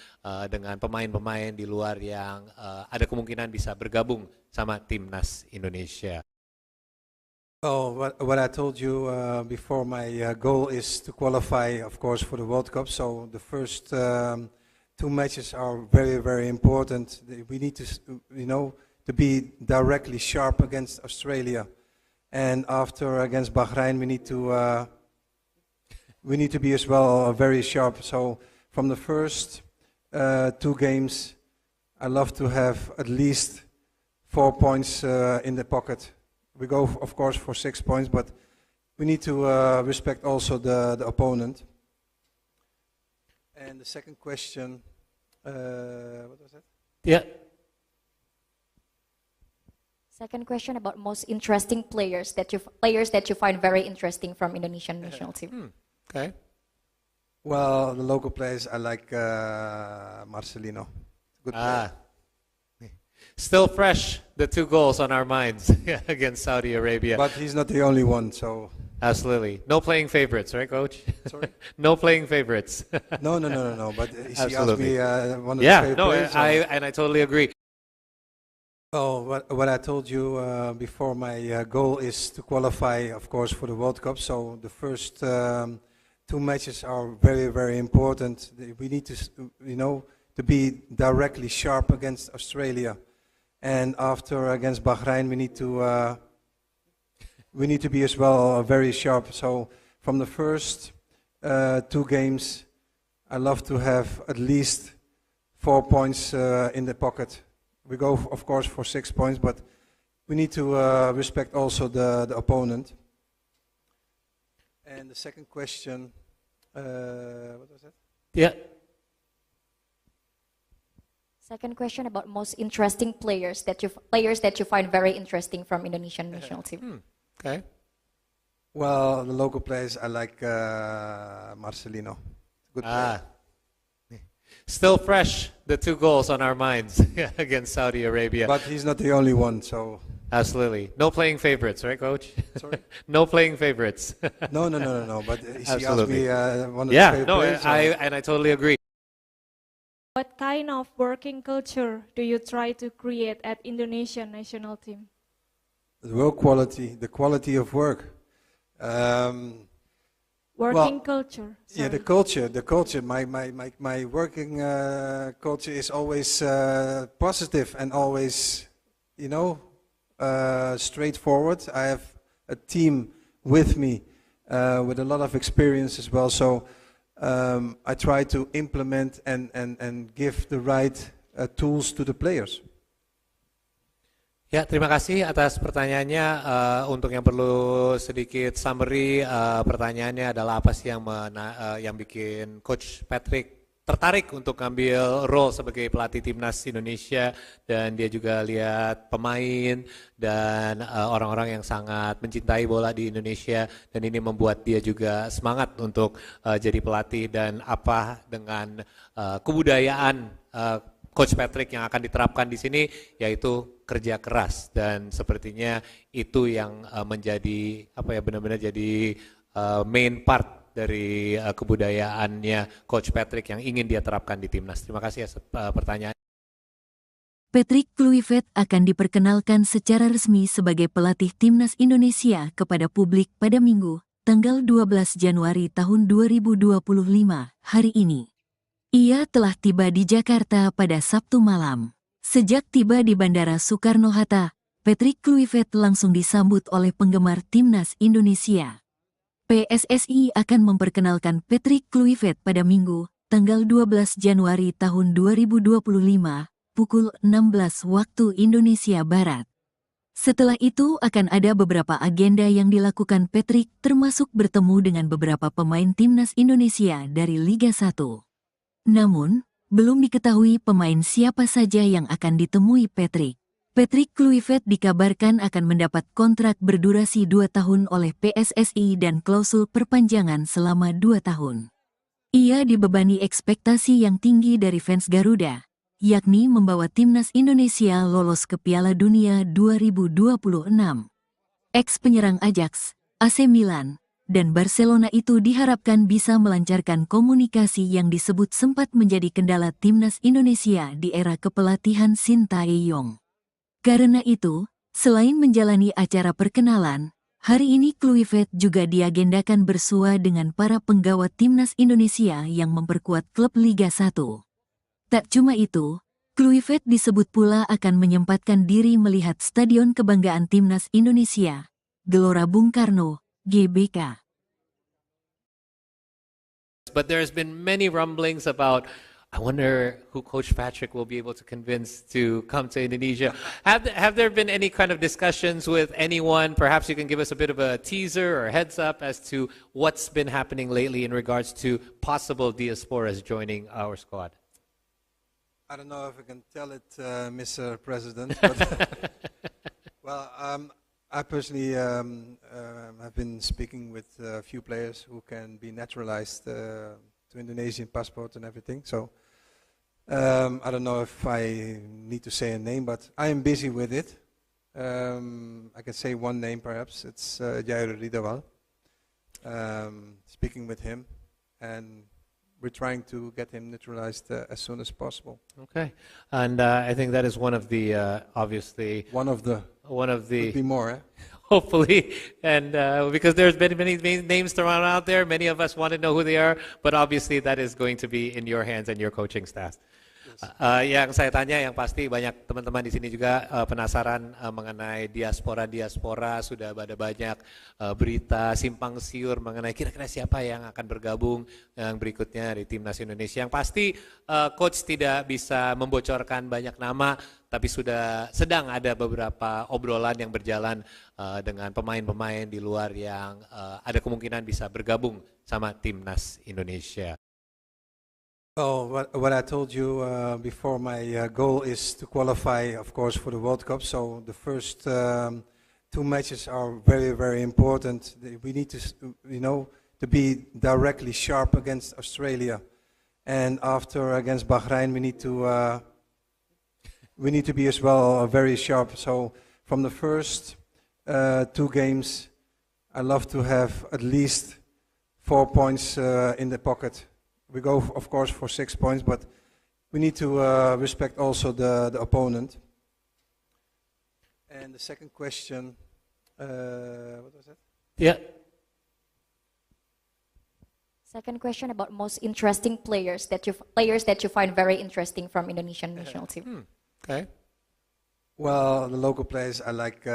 dengan pemain-pemain di luar yang ada kemungkinan bisa bergabung sama Timnas Indonesia. Oh, what I told you before, my goal is to qualify, of course, for the World Cup. So the first two matches are very, very important. We need to, to be directly sharp against Australia, and after against Bahrain, we need to be as well very sharp. So from the first two games, I love to have at least 4 points in the pocket. We go, of course, for 6 points, but we need to respect also the opponent. And the second question, what was that? Yeah. Second question about most interesting players that you find very interesting from Indonesian national team. Okay. Well, the local players, I like Marcelino. Good player. Still fresh, the 2 goals on our minds against Saudi Arabia. But he's not the only one, so... Absolutely. No playing favorites, right, Coach? Sorry? No playing favorites. No. But he asked Absolutely. me one of his favorite players. I totally agree. Oh, what I told you before, my goal is to qualify, of course, for the World Cup. So the first two matches are very, very important. We need to, to be directly sharp against Australia. And after against Bahrain, we need to be as well very sharp. So from the first two games, I love to have at least 4 points in the pocket. We go, of course, for 6 points, but we need to respect also the opponent. And the second question, what was that? Yeah. Second question about most interesting players that you find very interesting from Indonesian national team. Okay. Well, the local players, I like Marcelino. Good player. Still fresh, the 2 goals on our minds against Saudi Arabia. But he's not the only one, so... Absolutely. No playing favorites, right, Coach? Sorry? No playing favorites. No. But he asked Absolutely. me one of his favorite players. I totally agree. What kind of working culture do you try to create at Indonesian national team? The work quality, the quality of work. Working culture. Yeah, the culture. My working culture is always positive and always, straightforward. I have a team with me with a lot of experience as well. So I try to implement and give the right tools to the players. Ya, terima kasih atas pertanyaannya. Untuk yang perlu sedikit summary, pertanyaannya adalah apa sih yang bikin Coach Patrick tertarik untuk ngambil role sebagai pelatih timnas Indonesia, dan dia juga lihat pemain dan orang-orang yang sangat mencintai bola di Indonesia, dan ini membuat dia juga semangat untuk jadi pelatih. Dan apa dengan kebudayaan Coach Patrick yang akan diterapkan di sini, yaitu kerja keras, dan sepertinya itu yang menjadi benar-benar jadi main part dari kebudayaannya Coach Patrick yang ingin dia terapkan di timnas. Terima kasih atas pertanyaan. Patrick Kluivert akan diperkenalkan secara resmi sebagai pelatih timnas Indonesia kepada publik pada Minggu, tanggal 12 Januari tahun 2025, hari ini. Ia telah tiba di Jakarta pada Sabtu malam. Sejak tiba di Bandara Soekarno-Hatta, Patrick Kluivert langsung disambut oleh penggemar timnas Indonesia. PSSI akan memperkenalkan Patrick Kluivert pada Minggu, tanggal 12 Januari tahun 2025, pukul 16 waktu Indonesia Barat. Setelah itu akan ada beberapa agenda yang dilakukan Patrick, termasuk bertemu dengan beberapa pemain timnas Indonesia dari Liga 1. Namun, belum diketahui pemain siapa saja yang akan ditemui Patrick. Patrick Kluivert dikabarkan akan mendapat kontrak berdurasi 2 tahun oleh PSSI dan klausul perpanjangan selama 2 tahun. Ia dibebani ekspektasi yang tinggi dari fans Garuda, yakni membawa timnas Indonesia lolos ke Piala Dunia 2026. Ex-penyerang Ajax, AC Milan, dan Barcelona itu diharapkan bisa melancarkan komunikasi yang disebut sempat menjadi kendala timnas Indonesia di era kepelatihan Sintayong. Karena itu, selain menjalani acara perkenalan, hari ini Kluivert juga diagendakan bersua dengan para penggawa timnas Indonesia yang memperkuat klub Liga 1. Tak cuma itu, Kluivert disebut pula akan menyempatkan diri melihat Stadion Kebanggaan Timnas Indonesia, Gelora Bung Karno, GBK. But there's been many rumblings about, I wonder who Coach Patrick will be able to convince to come to Indonesia. Have there been any kind of discussions with anyone? Perhaps you can give us a bit of a teaser or heads up as to what's been happening lately in regards to possible diasporas joining our squad. I don't know if I can tell it, Mr. President, but well, I personally have been speaking with a few players who can be naturalized to Indonesian passport and everything. So I don't know if I need to say a name, but I am busy with it. I can say one name perhaps. It's Jair Ridawal. Speaking with him, and we're trying to get him naturalized as soon as possible. Okay, and I think that is one of the obviously Could be more. hopefully, and because there's been many names thrown out there, many of us want to know who they are, but obviously that is going to be in your hands and your coaching staff. Yang saya tanya, yang pasti banyak teman-teman di sini juga penasaran mengenai diaspora. Sudah ada banyak berita simpang siur mengenai kira-kira siapa yang akan bergabung yang berikutnya di timnas Indonesia. Yang pasti coach tidak bisa membocorkan banyak nama, tapi sedang ada beberapa obrolan yang berjalan dengan pemain-pemain di luar yang ada kemungkinan bisa bergabung sama timnas Indonesia. Oh, what I told you before, my goal is to qualify, of course, for the World Cup. So the first 2 matches are very, very important. We need to, to be directly sharp against Australia, and after against Bahrain, we need to be as well very sharp. So from the first 2 games, I love to have at least 4 points in the pocket. We go, of course, for 6 points, but we need to respect also the opponent. And the second question, what was that? Yeah. Second question about most interesting players that you find very interesting from Indonesian national team. Okay. Well, the local players, I like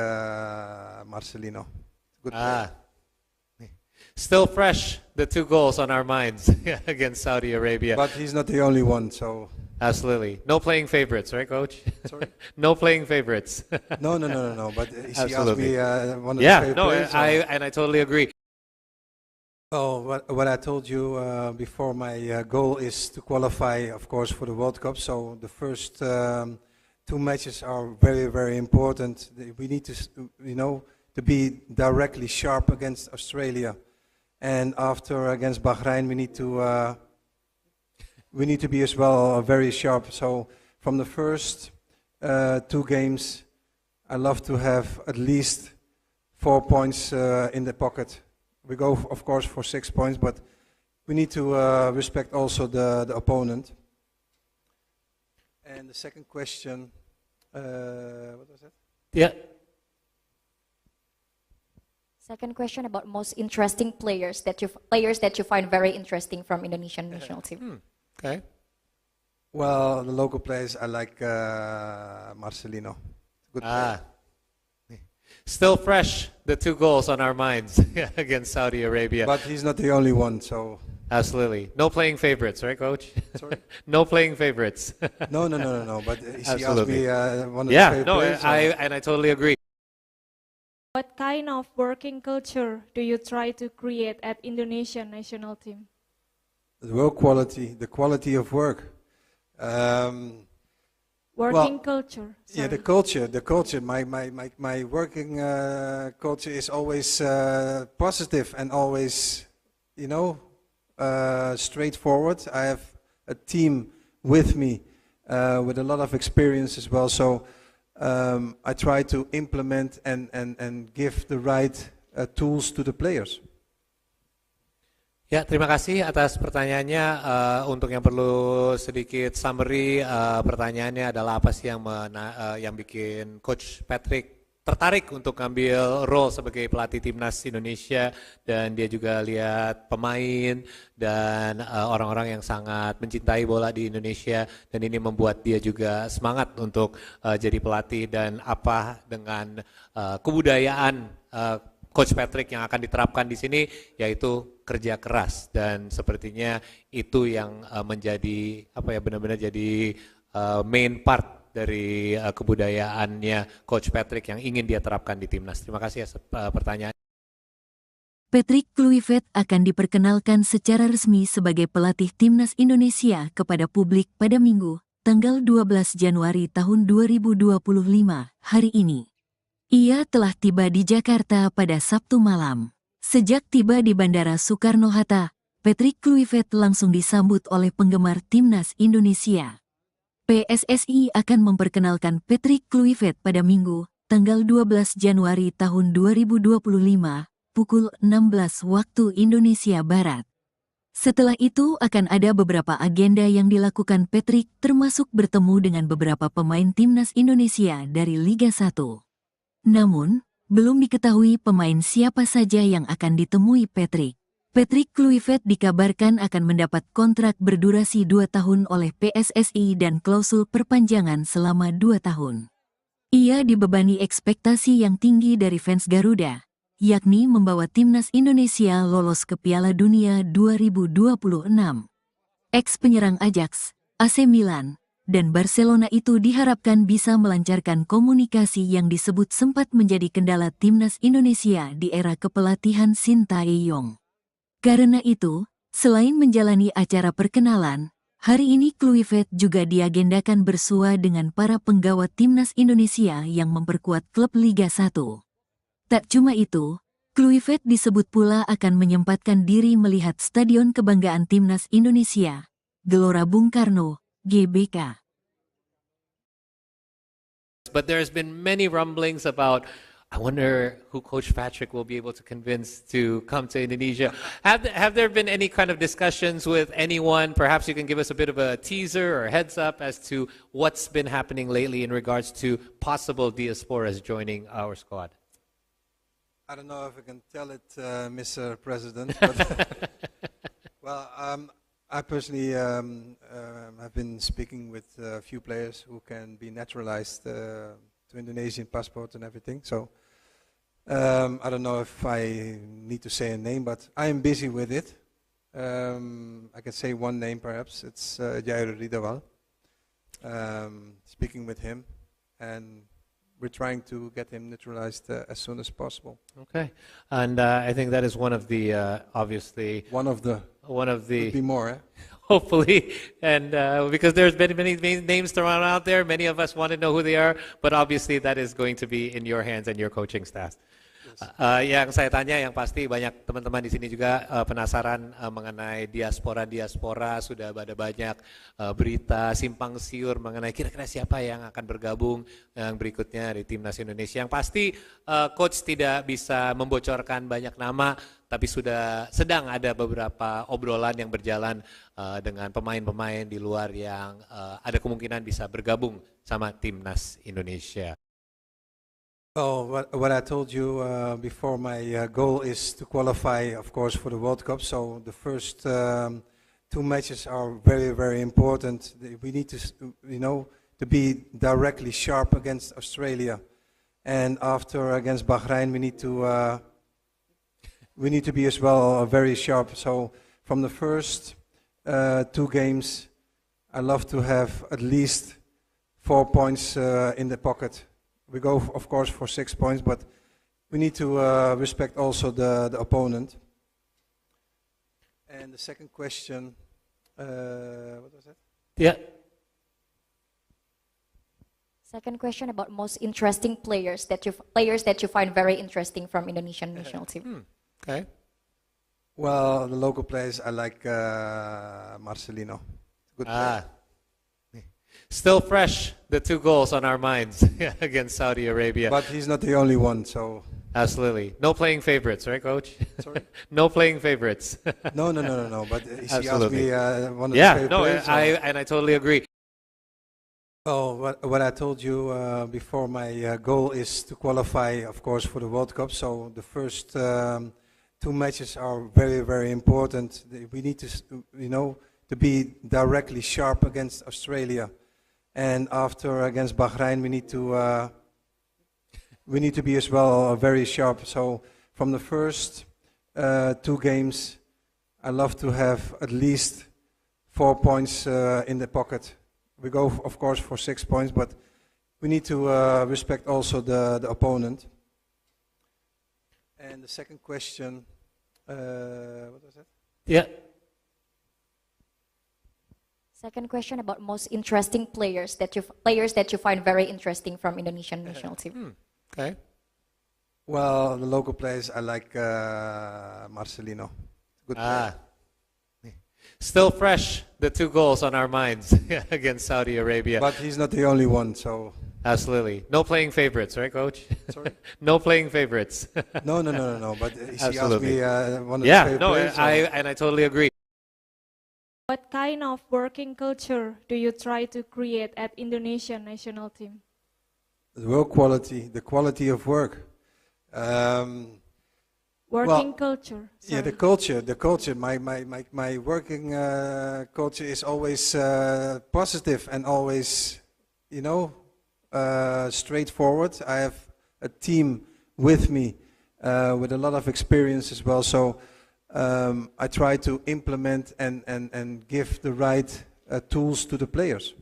Marcelino. Good player. Still fresh, the 2 goals on our minds against Saudi Arabia. But he's not the only one, so... Absolutely. No playing favorites, right, Coach? Sorry? No playing favorites. No. But he asked Absolutely. me one of his favorite players. I totally agree. Oh, what I told you before, my goal is to qualify, of course, for the World Cup. So the first two matches are very, very important. We need to, to be directly sharp against Australia, and after against Bahrain, we need to be as well very sharp. So from the first two games, I love to have at least 4 points in the pocket. We go, of course, for 6 points, but we need to respect also the opponent. And the second question, what was that? Yeah. Second question about most interesting players that you find very interesting from Indonesian national team. Okay. Well, the local players, I like Marcelino. Good player. Still fresh, the 2 goals on our minds against Saudi Arabia. But he's not the only one, so... Absolutely. No playing favorites, right, Coach? Sorry? No playing favorites. No. But he asked Absolutely. me one of Yeah, the favorite no, players. I totally agree. What kind of working culture do you try to create at Indonesian national team? The work quality, the quality of work. Working culture. Yeah, sorry. the culture. My working culture is always positive and always, straightforward. I have a team with me with a lot of experience as well. So I try to implement and give the right tools to the players. Ya, terima kasih atas pertanyaannya. Untuk yang perlu sedikit summary, pertanyaannya adalah apa sih yang bikin Coach Patrick tertarik untuk ngambil role sebagai pelatih timnas Indonesia, dan dia juga lihat pemain dan orang-orang yang sangat mencintai bola di Indonesia, dan ini membuat dia juga semangat untuk jadi pelatih, dan apa dengan kebudayaan Coach Patrick yang akan diterapkan di sini, yaitu kerja keras, dan sepertinya itu yang menjadi benar-benar jadi main part dari kebudayaannya Coach Patrick yang ingin dia terapkan di timnas. Terima kasih atas pertanyaan. Patrick Kluivert akan diperkenalkan secara resmi sebagai pelatih timnas Indonesia kepada publik pada Minggu, tanggal 12 Januari tahun 2025, hari ini. Ia telah tiba di Jakarta pada Sabtu malam. Sejak tiba di Bandara Soekarno-Hatta, Patrick Kluivert langsung disambut oleh penggemar timnas Indonesia. PSSI akan memperkenalkan Patrick Kluivert pada Minggu, tanggal 12 Januari tahun 2025, pukul 16 waktu Indonesia Barat. Setelah itu akan ada beberapa agenda yang dilakukan Patrick, termasuk bertemu dengan beberapa pemain timnas Indonesia dari Liga 1. Namun, belum diketahui pemain siapa saja yang akan ditemui Patrick. Patrick Kluivert dikabarkan akan mendapat kontrak berdurasi 2 tahun oleh PSSI dan klausul perpanjangan selama 2 tahun. Ia dibebani ekspektasi yang tinggi dari fans Garuda, yakni membawa timnas Indonesia lolos ke Piala Dunia 2026. Ex-penyerang Ajax, AC Milan, dan Barcelona itu diharapkan bisa melancarkan komunikasi yang disebut sempat menjadi kendala timnas Indonesia di era kepelatihan Sintayong. Karena itu, selain menjalani acara perkenalan, hari ini Kluivert juga diagendakan bersua dengan para penggawa timnas Indonesia yang memperkuat klub Liga 1. Tak cuma itu, Kluivert disebut pula akan menyempatkan diri melihat Stadion Kebanggaan Timnas Indonesia, Gelora Bung Karno, GBK. But there's been many rumblings about, I wonder who Coach Patrick will be able to convince to come to Indonesia. Have there been any kind of discussions with anyone? Perhaps you can give us a bit of a teaser or heads up as to what's been happening lately in regards to possible diasporas joining our squad. I don't know if I can tell it, Mr. President, but well, I personally have been speaking with a few players who can be naturalized to Indonesian passport and everything. So I don't know if I need to say a name, but I am busy with it. I can say one name perhaps. It's Jair Ridawal. Speaking with him, and we're trying to get him neutralized as soon as possible. Okay, and I think that is one of the obviously One of the could be more. Eh? hopefully, and because there's been many names thrown out there, many of us want to know who they are, but obviously that is going to be in your hands and your coaching staff. Yang saya tanya yang pasti banyak teman-teman di sini juga penasaran mengenai diaspora sudah ada banyak berita simpang siur mengenai kira-kira siapa yang akan bergabung yang berikutnya di timnas Indonesia. Yang pasti coach tidak bisa membocorkan banyak nama, tapi sudah sedang ada beberapa obrolan yang berjalan dengan pemain-pemain di luar yang ada kemungkinan bisa bergabung sama timnas Indonesia. Oh, what I told you before, my goal is to qualify, of course, for the World Cup. So the first two matches are very, very important. We need to, to be directly sharp against Australia, and after against Bahrain, we need to be as well very sharp. So from the first two games, I love to have at least 4 points in the pocket. We go, of course, for 6 points, but we need to respect also the opponent. And the second question, what was that? Yeah. Second question about most interesting players that you find very interesting from Indonesian national team. Okay. Well, the local players, I like Marcelino. Good player. Still fresh, the 2 goals on our minds against Saudi Arabia. But he's not the only one, so... Absolutely. No playing favorites, right, Coach? Sorry? No playing favorites. No. But she asked Absolutely. me one of the favorite players. I totally agree. Oh, what I told you before, my goal is to qualify, of course, for the World Cup. So the first two matches are very, very important. We need to, to be directly sharp against Australia. And after against Bahrain, we need to be as well very sharp. So from the first two games, I love to have at least 4 points in the pocket. We go, of course, for 6 points, but we need to respect also the opponent. And the second question, what was that? Yeah. Second question about most interesting players that you find very interesting from Indonesian national team. Okay. Well, the local players, I like Marcelino. Good player. Still fresh, the 2 goals on our minds against Saudi Arabia. But he's not the only one, so... Absolutely. No playing favorites, right, Coach? Sorry? No playing favorites. No. But she asked Absolutely. me one of the favorite players. I totally agree. What kind of working culture do you try to create at Indonesian national team? The work quality, the quality of work. Working culture. Yeah, the culture. My working culture is always positive and always, straightforward. I have a team with me with a lot of experience as well. So I try to implement and give the right tools to the players.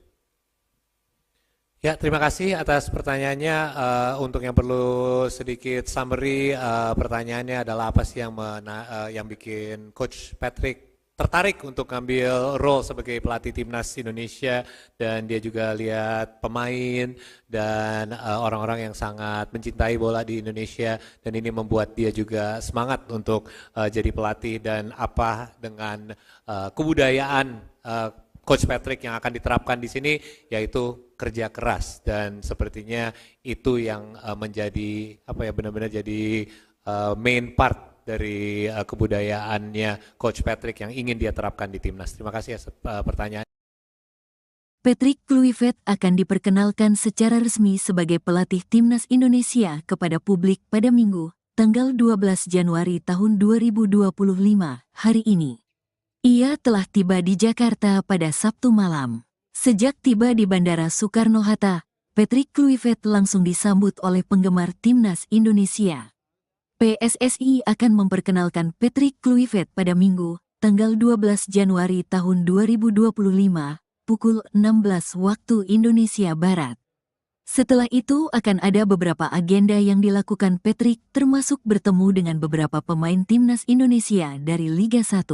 Ya, terima kasih atas pertanyaannya. Untuk yang perlu sedikit summary, pertanyaannya adalah apa sih yang bikin Coach Patrick tertarik untuk ngambil role sebagai pelatih timnas Indonesia, dan dia juga lihat pemain dan orang-orang yang sangat mencintai bola di Indonesia, dan ini membuat dia juga semangat untuk jadi pelatih, dan apa dengan kebudayaan Coach Patrick yang akan diterapkan di sini, yaitu kerja keras, dan sepertinya itu yang menjadi benar-benar jadi main part dari kebudayaannya Coach Patrick yang ingin dia terapkan di timnas. Terima kasih atas pertanyaan. Patrick Kluivert akan diperkenalkan secara resmi sebagai pelatih timnas Indonesia kepada publik pada Minggu, tanggal 12 Januari tahun 2025, hari ini. Ia telah tiba di Jakarta pada Sabtu malam. Sejak tiba di Bandara Soekarno-Hatta, Patrick Kluivert langsung disambut oleh penggemar timnas Indonesia. PSSI akan memperkenalkan Patrick Kluivert pada Minggu, tanggal 12 Januari tahun 2025, pukul 16 waktu Indonesia Barat. Setelah itu akan ada beberapa agenda yang dilakukan Patrick termasuk bertemu dengan beberapa pemain timnas Indonesia dari Liga 1.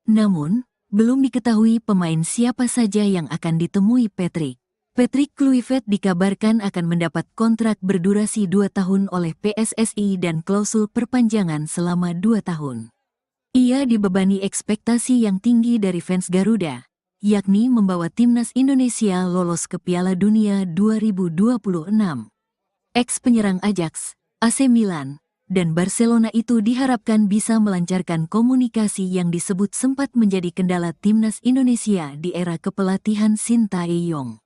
Namun, belum diketahui pemain siapa saja yang akan ditemui Patrick. Patrick Kluivert dikabarkan akan mendapat kontrak berdurasi 2 tahun oleh PSSI dan klausul perpanjangan selama 2 tahun. Ia dibebani ekspektasi yang tinggi dari fans Garuda, yakni membawa timnas Indonesia lolos ke Piala Dunia 2026. Ex-penyerang Ajax, AC Milan, dan Barcelona itu diharapkan bisa melancarkan komunikasi yang disebut sempat menjadi kendala timnas Indonesia di era kepelatihan Sintayong.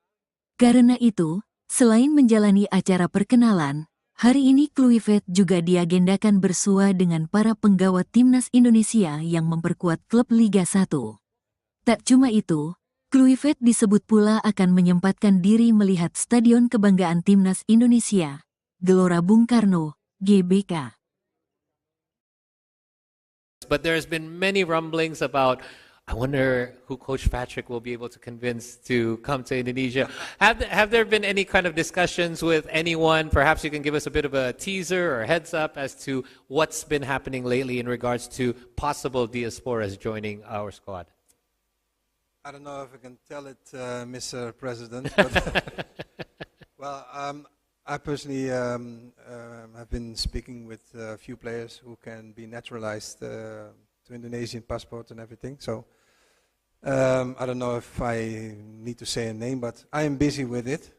Karena itu, selain menjalani acara perkenalan, hari ini Kluivert juga diagendakan bersua dengan para penggawa timnas Indonesia yang memperkuat klub Liga 1. Tak cuma itu, Kluivert disebut pula akan menyempatkan diri melihat Stadion Kebanggaan Timnas Indonesia, Gelora Bung Karno, GBK. But there's been many rumblings about, I wonder who Coach Patrick will be able to convince to come to Indonesia. Have there been any kind of discussions with anyone? Perhaps you can give us a bit of a teaser or heads up as to what's been happening lately in regards to possible diasporas joining our squad. I don't know if I can tell it, Mr. President, but well, I personally have been speaking with a few players who can be naturalized to Indonesian passport and everything. So I don't know if I need to say a name, but I am busy with it.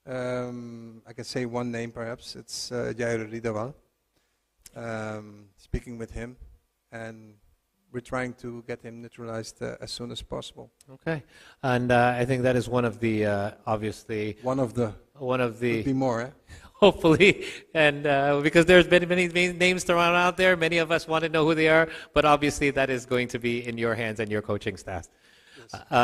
I can say one name perhaps. It's Jair Ridawal. Speaking with him, and we're trying to get him naturalized as soon as possible. Okay, and I think that is one of the obviously One of the could be more. Eh? hopefully, and because there's been many names thrown out there, many of us want to know who they are, but obviously that is going to be in your hands and your coaching staff.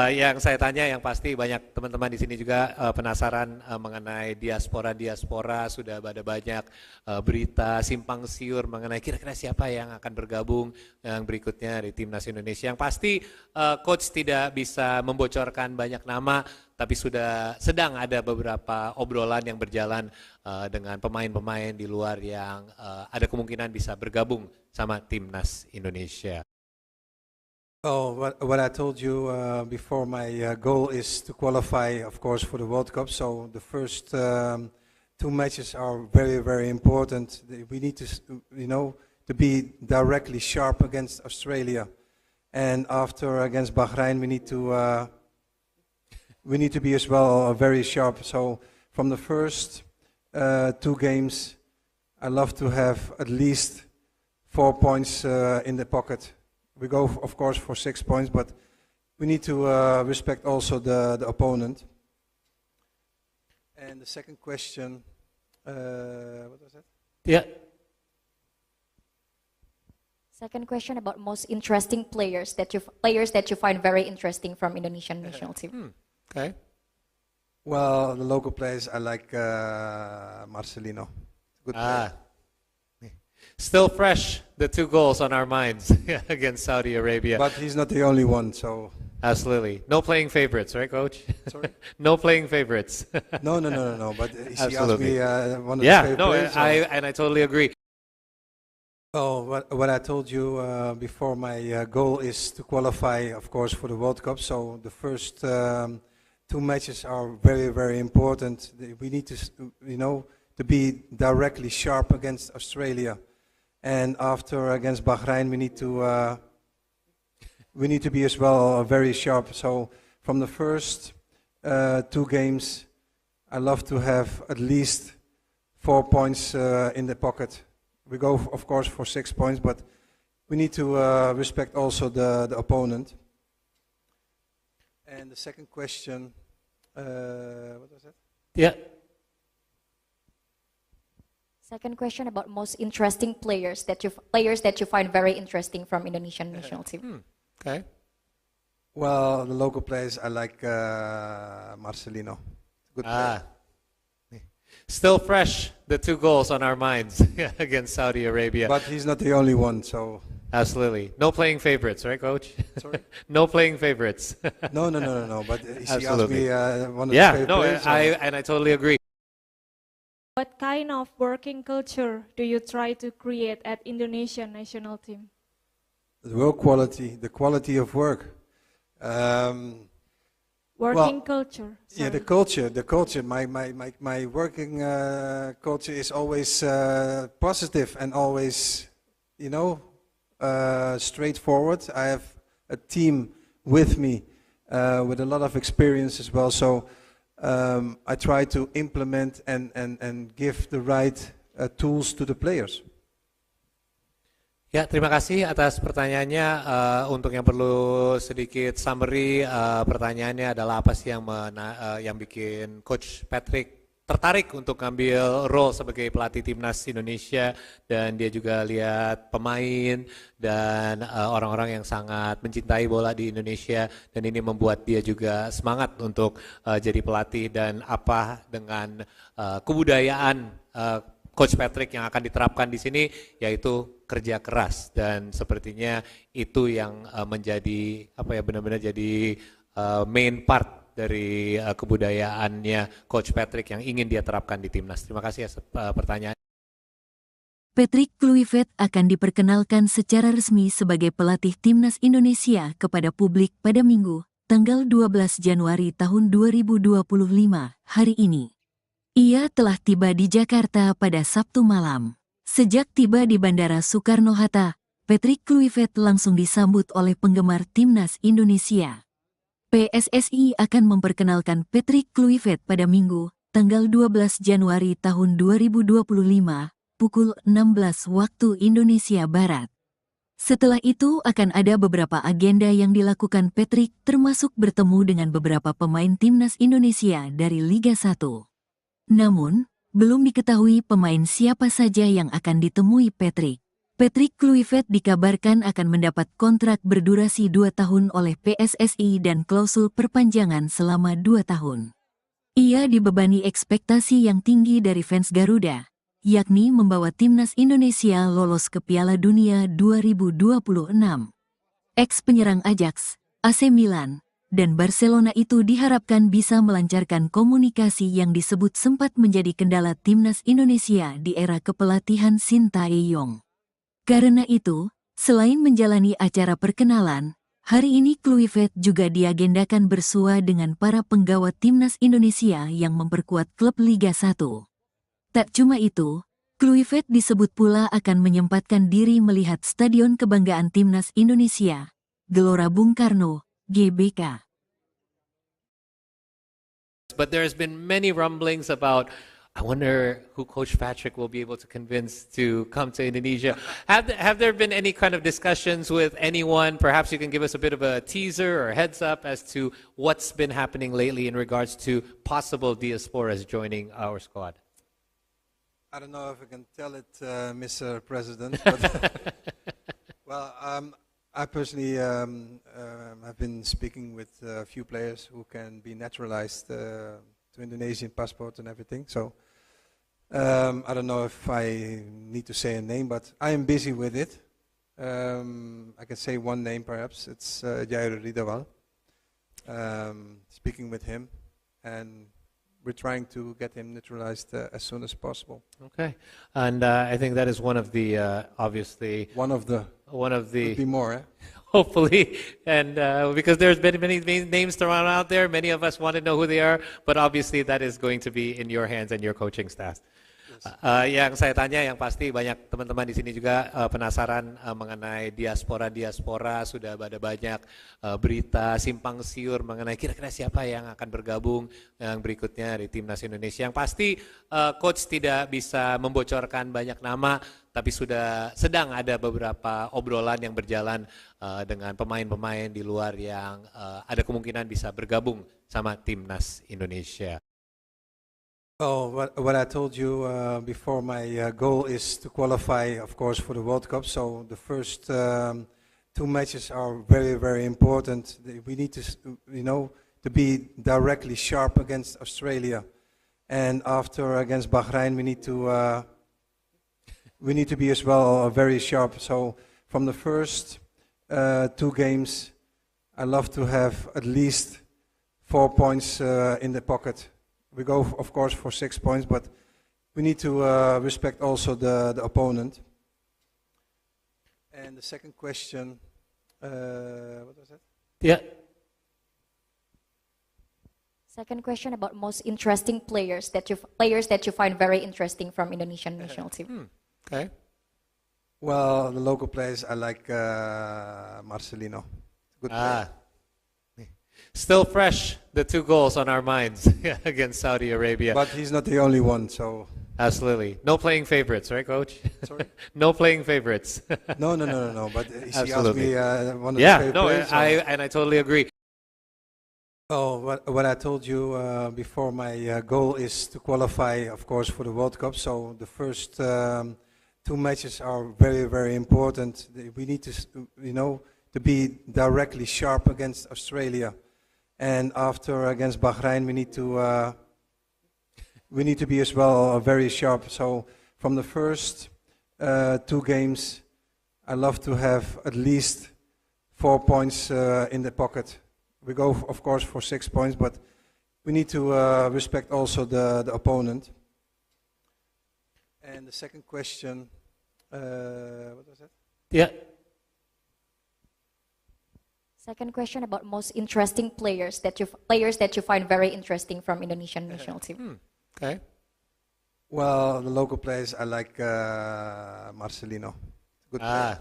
Yang saya tanya, yang pasti banyak teman-teman di sini juga penasaran mengenai diaspora, sudah ada banyak berita simpang siur mengenai kira-kira siapa yang akan bergabung yang berikutnya di timnas Indonesia. Yang pasti coach tidak bisa membocorkan banyak nama, tapi sudah sedang ada beberapa obrolan yang berjalan dengan pemain-pemain di luar yang ada kemungkinan bisa bergabung sama timnas Indonesia. Oh, what I told you before, my goal is to qualify, of course, for the World Cup. So the first 2 matches are very, very important. We need to, to be directly sharp against Australia, and after against Bahrain, we need to be as well very sharp. So from the first 2 games, I love to have at least 4 points in the pocket. We go, of course, for 6 points, but we need to respect also the opponent. And the second question, what was that? Yeah. Second question about most interesting players that you find very interesting from Indonesian national team. Okay. Well, the local players, I like Marcelino. Good player. Still fresh, the 2 goals on our minds against Saudi Arabia. But he's not the only one, so... Absolutely. No playing favorites, right, Coach? Sorry? No playing favorites. No. But he asked Absolutely. me one of his favorite players. I totally agree. Oh, what I told you before, my goal is to qualify, of course, for the World Cup. So the first 2 matches are very, very important. We need to, to be directly sharp against Australia. And after against Bahrain, we need to be as well very sharp. So from the first 2 games, I love to have at least 4 points in the pocket. We go, of course, for 6 points, but we need to respect also the opponent. And the second question, what was that? Yeah. Second question about most interesting players that you find very interesting from Indonesian national team. Okay. Well, the local players, I like Marcelino. Good player. Still fresh, the 2 goals on our minds against Saudi Arabia. But he's not the only one, so... Absolutely. No playing favorites, right, Coach? Sorry? No playing favorites. No. But he asked Absolutely. me one of his favorite players. I totally agree. What kind of working culture do you try to create at Indonesian national team? The work quality, the quality of work. Working culture. Yeah, the sorry. culture. My working culture is always positive and always, straightforward. I have a team with me with a lot of experience as well. So I try to implement and give the right tools to the players. Ya, terima kasih atas pertanyaannya. Untuk yang perlu sedikit summary, pertanyaannya adalah apa sih yang bikin Coach Patrick tertarik untuk ngambil role sebagai pelatih timnas Indonesia, dan dia juga lihat pemain dan orang-orang yang sangat mencintai bola di Indonesia, dan ini membuat dia juga semangat untuk jadi pelatih, dan apa dengan kebudayaan Coach Patrick yang akan diterapkan di sini, yaitu kerja keras, dan sepertinya itu yang menjadi benar-benar jadi main part dari kebudayaannya Coach Patrick yang ingin dia terapkan di timnas. Terima kasih atas pertanyaan. Patrick Kluivert akan diperkenalkan secara resmi sebagai pelatih timnas Indonesia kepada publik pada Minggu, tanggal 12 Januari tahun 2025, hari ini. Ia telah tiba di Jakarta pada Sabtu malam. Sejak tiba di Bandara Soekarno-Hatta, Patrick Kluivert langsung disambut oleh penggemar timnas Indonesia. PSSI akan memperkenalkan Patrick Kluivert pada Minggu, tanggal 12 Januari tahun 2025, pukul 16 waktu Indonesia Barat. Setelah itu akan ada beberapa agenda yang dilakukan Patrick, termasuk bertemu dengan beberapa pemain timnas Indonesia dari Liga 1. Namun, belum diketahui pemain siapa saja yang akan ditemui Patrick. Patrick Kluivert dikabarkan akan mendapat kontrak berdurasi 2 tahun oleh PSSI dan klausul perpanjangan selama 2 tahun. Ia dibebani ekspektasi yang tinggi dari fans Garuda, yakni membawa timnas Indonesia lolos ke Piala Dunia 2026. Ex-penyerang Ajax, AC Milan, dan Barcelona itu diharapkan bisa melancarkan komunikasi yang disebut sempat menjadi kendala timnas Indonesia di era kepelatihan Sintayong. Karena itu, selain menjalani acara perkenalan, hari ini Kluivert juga diagendakan bersua dengan para penggawa timnas Indonesia yang memperkuat klub Liga 1. Tak cuma itu, Kluivert disebut pula akan menyempatkan diri melihat Stadion Kebanggaan Timnas Indonesia, Gelora Bung Karno, GBK. But there's been many rumblings about, I wonder who Coach Patrick will be able to convince to come to Indonesia. Have there been any kind of discussions with anyone? Perhaps you can give us a bit of a teaser or heads up as to what's been happening lately in regards to possible diasporas joining our squad. I don't know if I can tell it, Mr. President, but well, I personally have been speaking with a few players who can be naturalized to Indonesian passport and everything. So I don't know if I need to say a name, but I am busy with it. I can say one name perhaps. It's Jair Ridawal. Speaking with him, and we're trying to get him naturalized as soon as possible. Okay, and I think that is one of the obviously Could be more. Eh? Hopefully, and because there's been many names thrown out there, many of us want to know who they are, but obviously that is going to be in your hands and your coaching staff. Yang saya tanya, yang pasti banyak teman-teman di sini juga penasaran mengenai diaspora. Sudah ada banyak berita simpang siur mengenai kira-kira siapa yang akan bergabung yang berikutnya di timnas Indonesia. Yang pasti coach tidak bisa membocorkan banyak nama, tapi sudah sedang ada beberapa obrolan yang berjalan dengan pemain-pemain di luar yang ada kemungkinan bisa bergabung sama timnas Indonesia. Oh, what I told you before, my goal is to qualify, of course, for the World Cup. So the first 2 matches are very, very important. We need to, to be directly sharp against Australia, and after against Bahrain, we need to be as well very sharp. So from the first 2 games, I love to have at least 4 points in the pocket. We go, of course, for 6 points, but we need to respect also the opponent. And the second question, what was that? Yeah. Second question about most interesting players that you find very interesting from Indonesian national team. Okay. Well, the local players, I like Marcelino. Good player. Still fresh, the 2 goals on our minds against Saudi Arabia. But he's not the only one, so... Absolutely. No playing favorites, right, Coach? Sorry? No playing favorites. No. But she asked Absolutely. me one of the Yeah, favorite no, players. I totally agree. Oh, what I told you before, my goal is to qualify, of course, for the World Cup. So the first 2 matches are very, very important. We need to, to be directly sharp against Australia, and after against Bahrain, we need to be as well very sharp. So from the first 2 games, I love to have at least 4 points in the pocket. We go, of course, for 6 points, but we need to respect also the opponent. And the second question, what was that? Yeah. Second question about most interesting players that you find very interesting from Indonesian national team. Okay. Well, the local players, I like Marcelino. Good player.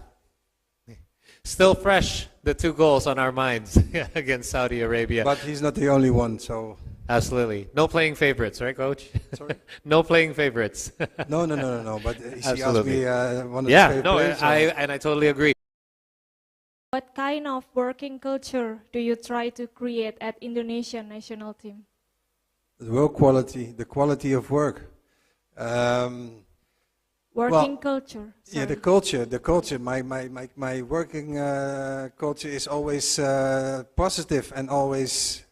Still fresh, the 2 goals on our minds against Saudi Arabia. But he's not the only one, so... Absolutely. No playing favorites, right, Coach? Sorry? No playing favorites. No. But she asked Absolutely. me one of the Yeah, favorite no, players. I totally agree. What kind of working culture do you try to create at Indonesian national team? The work quality, the quality of work. Working culture. Yeah, the sorry. culture. My working culture is always positive and always,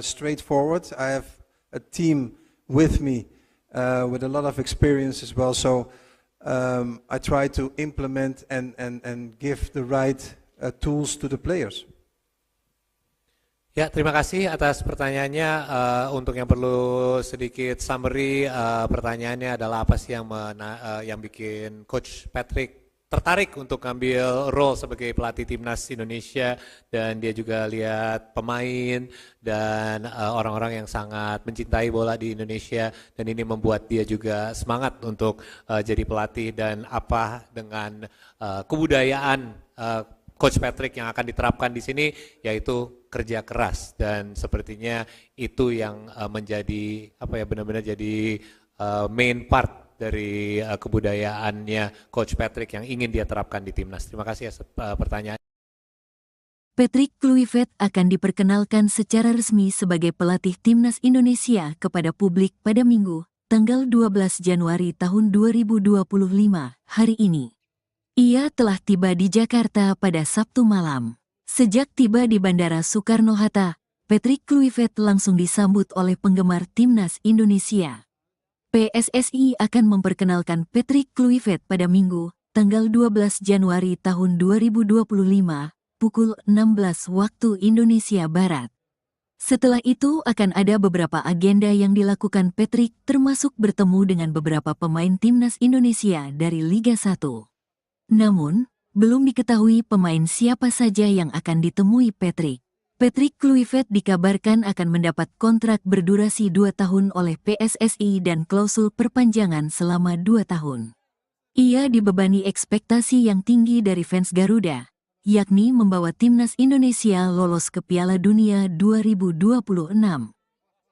straightforward. I have a team with me with a lot of experience as well. So I try to implement and give the right tools to the players. Ya, terima kasih atas pertanyaannya. Untuk yang perlu sedikit summary, pertanyaannya adalah apa sih yang bikin Coach Patrick tertarik untuk ngambil role sebagai pelatih timnas Indonesia, dan dia juga lihat pemain dan orang-orang yang sangat mencintai bola di Indonesia, dan ini membuat dia juga semangat untuk jadi pelatih, dan apa dengan kebudayaan Coach Patrick yang akan diterapkan di sini, yaitu kerja keras, dan sepertinya itu yang menjadi benar-benar jadi main part dari kebudayaannya Coach Patrick yang ingin dia terapkan di timnas. Terima kasih atas pertanyaan. Patrick Kluivert akan diperkenalkan secara resmi sebagai pelatih timnas Indonesia kepada publik pada Minggu, tanggal 12 Januari tahun 2025, hari ini. Ia telah tiba di Jakarta pada Sabtu malam. Sejak tiba di Bandara Soekarno-Hatta, Patrick Kluivert langsung disambut oleh penggemar timnas Indonesia. PSSI akan memperkenalkan Patrick Kluivert pada Minggu, tanggal 12 Januari tahun 2025, pukul 16 waktu Indonesia Barat. Setelah itu akan ada beberapa agenda yang dilakukan Patrick, termasuk bertemu dengan beberapa pemain timnas Indonesia dari Liga 1. Namun, belum diketahui pemain siapa saja yang akan ditemui Patrick. Patrick Kluivert dikabarkan akan mendapat kontrak berdurasi 2 tahun oleh PSSI dan klausul perpanjangan selama 2 tahun. Ia dibebani ekspektasi yang tinggi dari fans Garuda, yakni membawa timnas Indonesia lolos ke Piala Dunia 2026.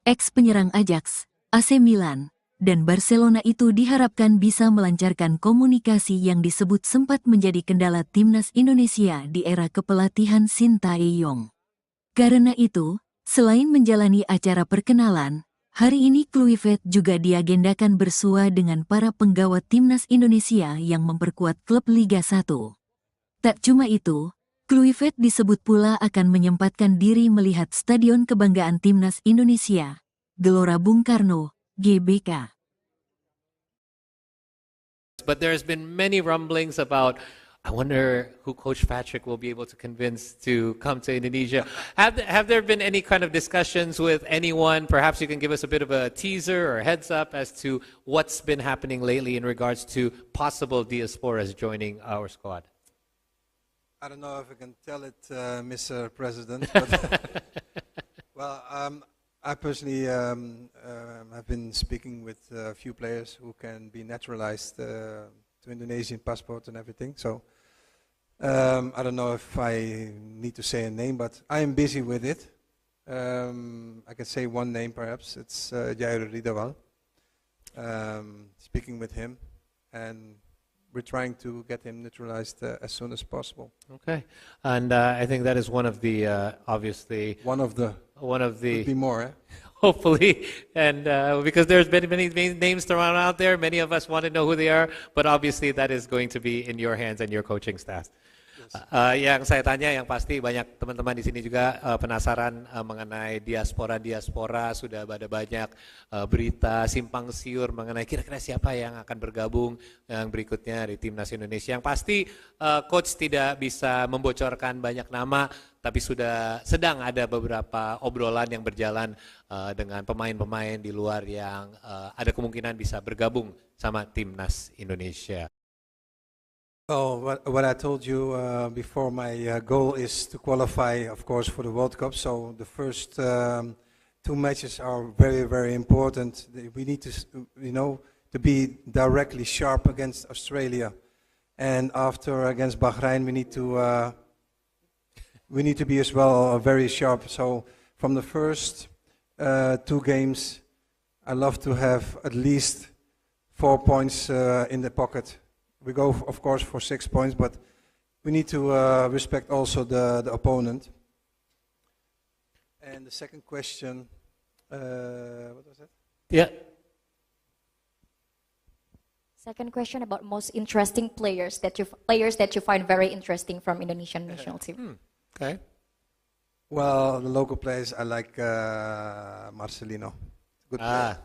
Ex-penyerang Ajax, AC Milan, dan Barcelona itu diharapkan bisa melancarkan komunikasi yang disebut sempat menjadi kendala timnas Indonesia di era kepelatihan Sintayong. Karena itu, selain menjalani acara perkenalan, hari ini Kluivert juga diagendakan bersua dengan para penggawa timnas Indonesia yang memperkuat klub Liga 1. Tak cuma itu, Kluivert disebut pula akan menyempatkan diri melihat Stadion Kebanggaan Timnas Indonesia, Gelora Bung Karno, GBK. But there's been many rumblings about I wonder who Coach Patrick will be able to convince to come to Indonesia. Have there been any kind of discussions with anyone? Perhaps you can give us a bit of a teaser or heads up as to what's been happening lately in regards to possible diasporas joining our squad. I don't know if I can tell it, Mr. President, but well, I personally have been speaking with a few players who can be naturalized to Indonesian passport and everything. So I don't know if I need to say a name, but I am busy with it. I can say one name perhaps. It's Jair Ridawal. Speaking with him, and we're trying to get him naturalized as soon as possible. Okay, and I think that is one of the obviously One of the could be more. Eh? hopefully, and because there's been many names thrown out there, many of us want to know who they are, but obviously that is going to be in your hands and your coaching staff. Yang saya tanya, yang pasti banyak teman-teman di sini juga penasaran mengenai diaspora, sudah ada banyak berita simpang siur mengenai kira-kira siapa yang akan bergabung yang berikutnya di Timnas Indonesia. Yang pasti coach tidak bisa membocorkan banyak nama, tapi sudah sedang ada beberapa obrolan yang berjalan dengan pemain-pemain di luar yang ada kemungkinan bisa bergabung sama Timnas Indonesia. Oh, what I told you before, my goal is to qualify, of course, for the World Cup. So the first two matches are very, very important. We need to, to be directly sharp against Australia, and after against Bahrain, we need to be as well very sharp. So from the first two games, I love to have at least 4 points in the pocket. We go, of course, for 6 points, but we need to respect also the opponent. And the second question, what was that? Yeah. Second question about most interesting players that you find very interesting from Indonesian national team. Okay. Well, the local players, I like Marcelino. Good player.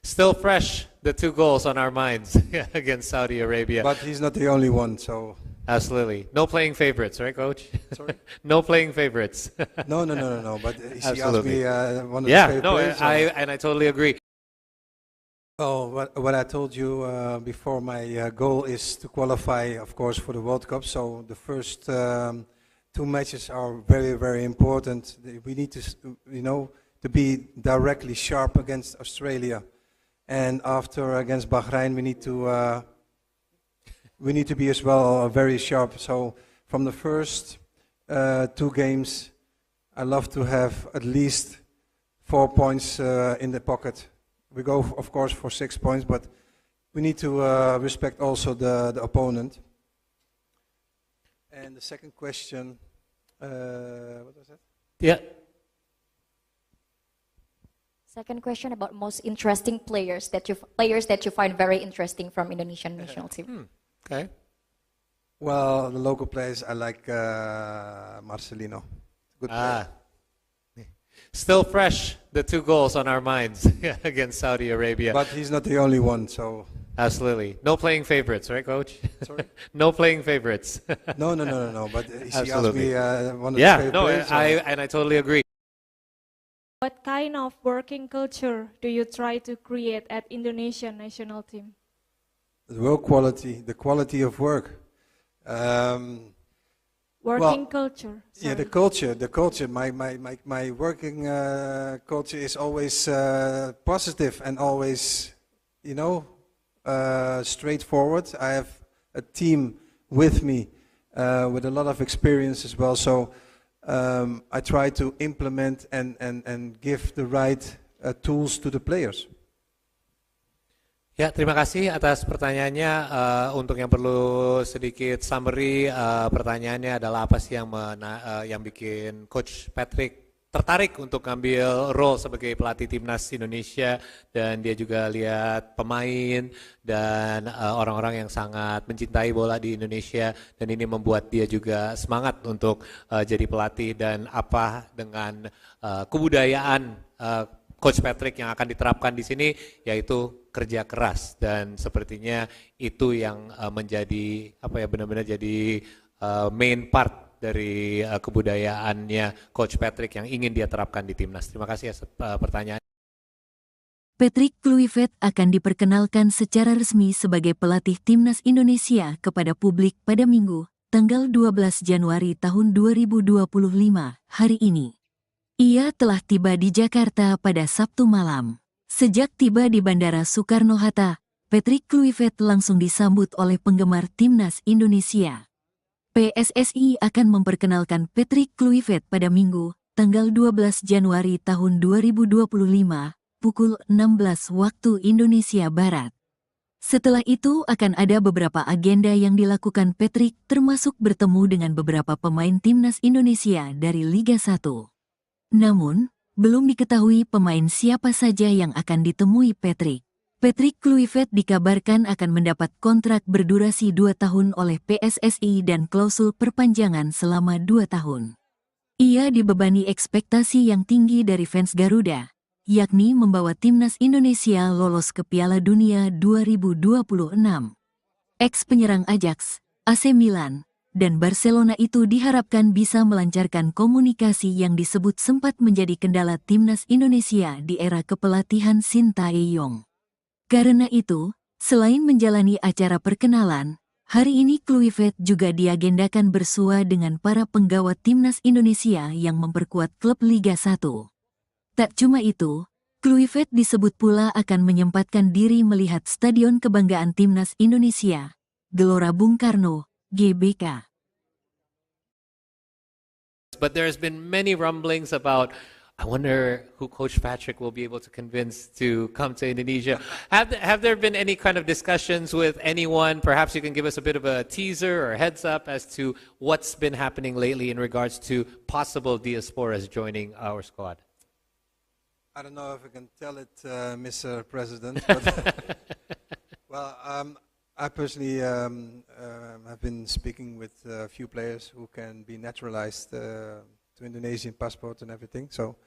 Still fresh, the 2 goals on our minds against Saudi Arabia. But he's not the only one, so... Absolutely. No playing favorites, right, Coach? Sorry? No playing favorites. No. But he asked Absolutely. me one of his favorite players. I totally agree. Oh, what I told you before, my goal is to qualify, of course, for the World Cup. So the first two matches are very, very important. We need to, to be directly sharp against Australia. And after against Bahrain, we need to be as well very sharp. So from the first two games, I love to have at least 4 points in the pocket. We go, of course, for 6 points, but we need to respect also the opponent. And the second question, what was that? Yeah. Second question about most interesting players that you find very interesting from Indonesian national team. Okay. Well, the local players, I like Marcelino. Good player. Still fresh, the 2 goals on our minds against Saudi Arabia. But he's not the only one, so... Absolutely. No playing favorites, right, Coach? Sorry? No playing favorites. No. But he asked Absolutely. me one of his favorite players. I totally agree. What kind of working culture do you try to create at Indonesian national team? The work quality, the quality of work. Working culture. Yeah, the culture. My working culture is always positive and always, straightforward. I have a team with me with a lot of experience as well. So I try to implement and give the right tools to the players. Ya, terima kasih atas pertanyaannya. Untuk yang perlu sedikit summary, pertanyaannya adalah apa sih yang bikin Coach Patrick tertarik untuk ngambil role sebagai pelatih Timnas Indonesia, dan dia juga lihat pemain dan orang-orang yang sangat mencintai bola di Indonesia, dan ini membuat dia juga semangat untuk jadi pelatih, dan apa dengan kebudayaan Coach Patrick yang akan diterapkan di sini, yaitu kerja keras dan sepertinya itu yang menjadi apa ya benar-benar jadi main part dari kebudayaannya Coach Patrick yang ingin dia terapkan di timnas. Terima kasih atas pertanyaan. Patrick Kluivert akan diperkenalkan secara resmi sebagai pelatih timnas Indonesia kepada publik pada Minggu, tanggal 12 Januari tahun 2025, hari ini. Ia telah tiba di Jakarta pada Sabtu malam. Sejak tiba di Bandara Soekarno-Hatta, Patrick Kluivert langsung disambut oleh penggemar timnas Indonesia. PSSI akan memperkenalkan Patrick Kluivert pada Minggu, tanggal 12 Januari tahun 2025, pukul 16 waktu Indonesia Barat. Setelah itu akan ada beberapa agenda yang dilakukan Patrick, termasuk bertemu dengan beberapa pemain timnas Indonesia dari Liga 1. Namun, belum diketahui pemain siapa saja yang akan ditemui Patrick. Patrick Kluivert dikabarkan akan mendapat kontrak berdurasi 2 tahun oleh PSSI dan klausul perpanjangan selama 2 tahun. Ia dibebani ekspektasi yang tinggi dari fans Garuda, yakni membawa timnas Indonesia lolos ke Piala Dunia 2026. Ex-penyerang Ajax, AC Milan, dan Barcelona itu diharapkan bisa melancarkan komunikasi yang disebut sempat menjadi kendala timnas Indonesia di era kepelatihan Sintayong. Karena itu, selain menjalani acara perkenalan, hari ini Kluivert juga diagendakan bersua dengan para penggawa timnas Indonesia yang memperkuat klub Liga 1. Tak cuma itu, Kluivert disebut pula akan menyempatkan diri melihat Stadion Kebanggaan Timnas Indonesia, Gelora Bung Karno, GBK. But there's been many rumblings about, I wonder who Coach Patrick will be able to convince to come to Indonesia. Have there been any kind of discussions with anyone? Perhaps you can give us a bit of a teaser or a heads up as to what's been happening lately in regards to possible diasporas joining our squad. I don't know if I can tell it, Mr. President, but well, I personally have been speaking with a few players who can be naturalized to Indonesian passport and everything. So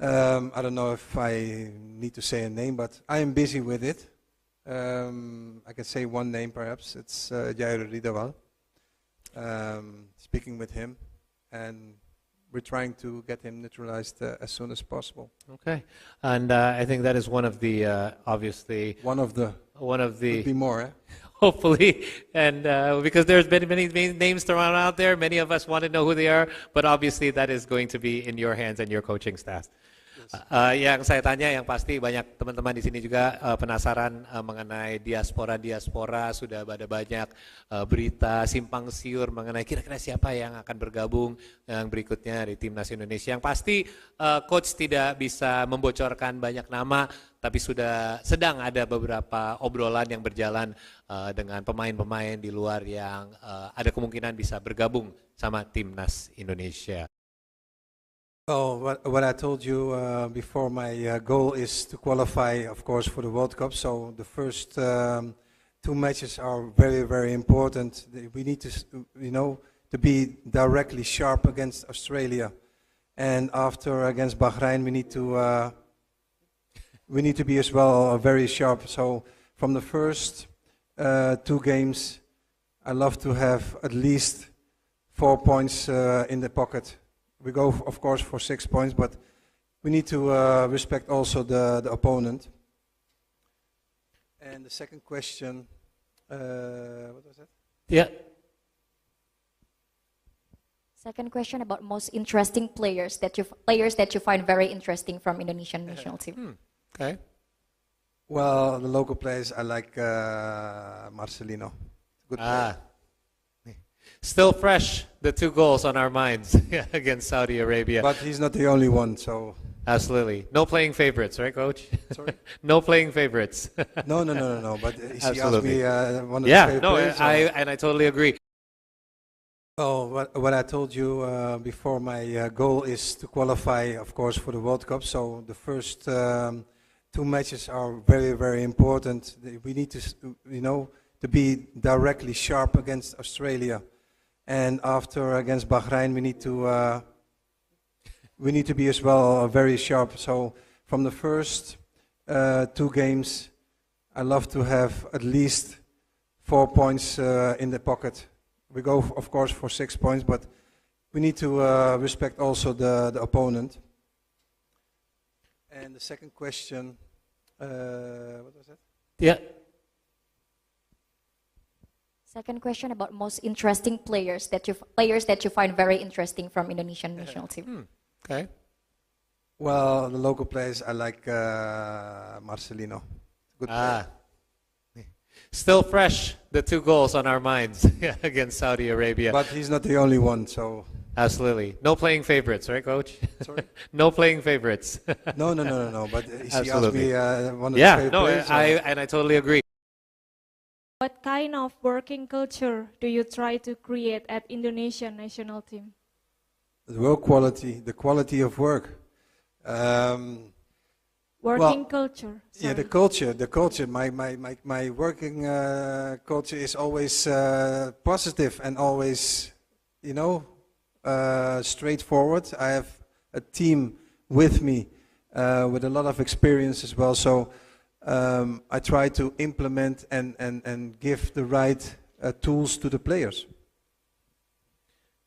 I don't know if I need to say a name, but I am busy with it. I can say one name perhaps. It's Jair Ridawal. Speaking with him, and we're trying to get him naturalized as soon as possible. Okay, and I think that is one of the obviously One of the could be more. Eh? hopefully, and because there's been many names thrown out there, many of us want to know who they are, but obviously that is going to be in your hands and your coaching staff. Yang saya tanya yang pasti banyak teman-teman di sini juga penasaran mengenai diaspora, sudah ada banyak berita simpang siur mengenai kira-kira siapa yang akan bergabung yang berikutnya di timnas Indonesia. Yang pasti coach tidak bisa membocorkan banyak nama, tapi sudah sedang ada beberapa obrolan yang berjalan dengan pemain-pemain di luar yang ada kemungkinan bisa bergabung sama timnas Indonesia. Oh, what I told you before, my goal is to qualify, of course, for the World Cup. So the first 2 matches are very, very important. We need to, to be directly sharp against Australia, and after against Bahrain, we need to be as well very sharp. So from the first 2 games, I love to have at least 4 points in the pocket. We go, of course, for 6 points, but we need to respect also the opponent. And the second question, what was that? Yeah. Second question about most interesting players that you find very interesting from Indonesian national team. Okay. Well, the local players, I like Marcelino. Good player. Still fresh, the 2 goals on our minds against Saudi Arabia. But he's not the only one, so... Absolutely. No playing favorites, right, Coach? Sorry? No playing favorites. No. But he asked Absolutely. me one of the favorite players. I totally agree. Oh, what I told you before, my goal is to qualify, of course, for the World Cup. So the first 2 matches are very, very important. We need to, to be directly sharp against Australia. And after against Bahrain, we need to be as well very sharp. So from the first 2 games, I love to have at least 4 points in the pocket. We go, of course, for 6 points, but we need to respect also the opponent. And the second question, what was that? Yeah. Second question about most interesting players that you find very interesting from Indonesian national team. Okay. Well, the local players, I like Marcelino. Good player. Still fresh, the 2 goals on our minds against Saudi Arabia. But he's not the only one, so... Absolutely. No playing favorites, right, Coach? Sorry? No playing favorites. No, but he asked Absolutely. me one of Yeah, his favorite no, players. I totally agree. What kind of working culture do you try to create at Indonesian national team? The work quality, the quality of work. Working culture. Yeah, the culture. My working culture is always positive and always, straightforward. I have a team with me with a lot of experience as well. So I try to implement and give the right tools to the players.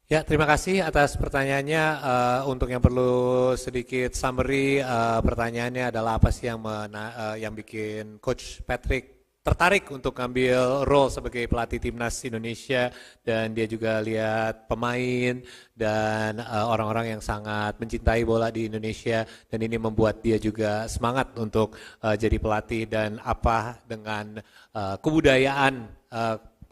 Ya, terima kasih atas pertanyaannya. Untuk yang perlu sedikit summary, pertanyaannya adalah apa sih yang bikin Coach Patrick tertarik untuk ngambil role sebagai pelatih timnas Indonesia, dan dia juga lihat pemain dan orang-orang yang sangat mencintai bola di Indonesia, dan ini membuat dia juga semangat untuk jadi pelatih, dan apa dengan kebudayaan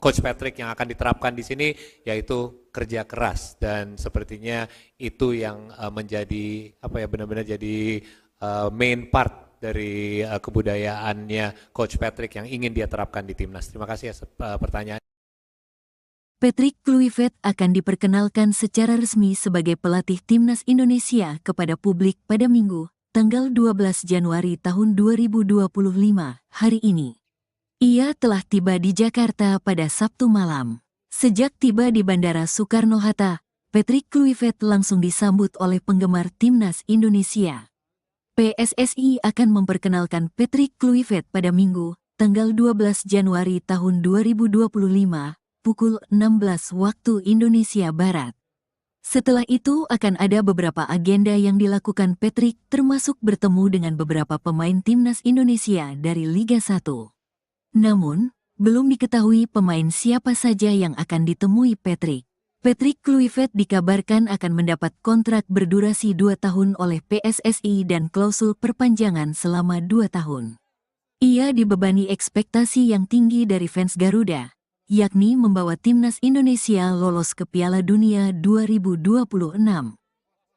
Coach Patrick yang akan diterapkan di sini, yaitu kerja keras, dan sepertinya itu yang menjadi benar-benar jadi main part dari kebudayaannya Coach Patrick yang ingin dia terapkan di timnas. Terima kasih atas pertanyaan. Patrick Kluivert akan diperkenalkan secara resmi sebagai pelatih timnas Indonesia kepada publik pada Minggu, tanggal 12 Januari tahun 2025, hari ini. Ia telah tiba di Jakarta pada Sabtu malam. Sejak tiba di Bandara Soekarno-Hatta, Patrick Kluivert langsung disambut oleh penggemar timnas Indonesia. PSSI akan memperkenalkan Patrick Kluivert pada Minggu, tanggal 12 Januari tahun 2025, pukul 16 waktu Indonesia Barat. Setelah itu akan ada beberapa agenda yang dilakukan Patrick, termasuk bertemu dengan beberapa pemain timnas Indonesia dari Liga 1. Namun, belum diketahui pemain siapa saja yang akan ditemui Patrick. Patrick Kluivert dikabarkan akan mendapat kontrak berdurasi 2 tahun oleh PSSI dan klausul perpanjangan selama 2 tahun. Ia dibebani ekspektasi yang tinggi dari fans Garuda, yakni membawa timnas Indonesia lolos ke Piala Dunia 2026.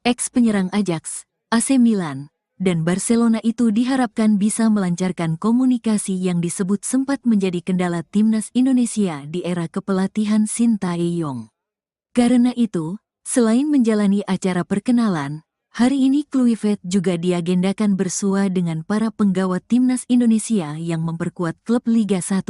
Ex-penyerang Ajax, AC Milan, dan Barcelona itu diharapkan bisa melancarkan komunikasi yang disebut sempat menjadi kendala timnas Indonesia di era kepelatihan Sintayong. Karena itu, selain menjalani acara perkenalan, hari ini Kluivert juga diagendakan bersua dengan para penggawa timnas Indonesia yang memperkuat klub Liga 1.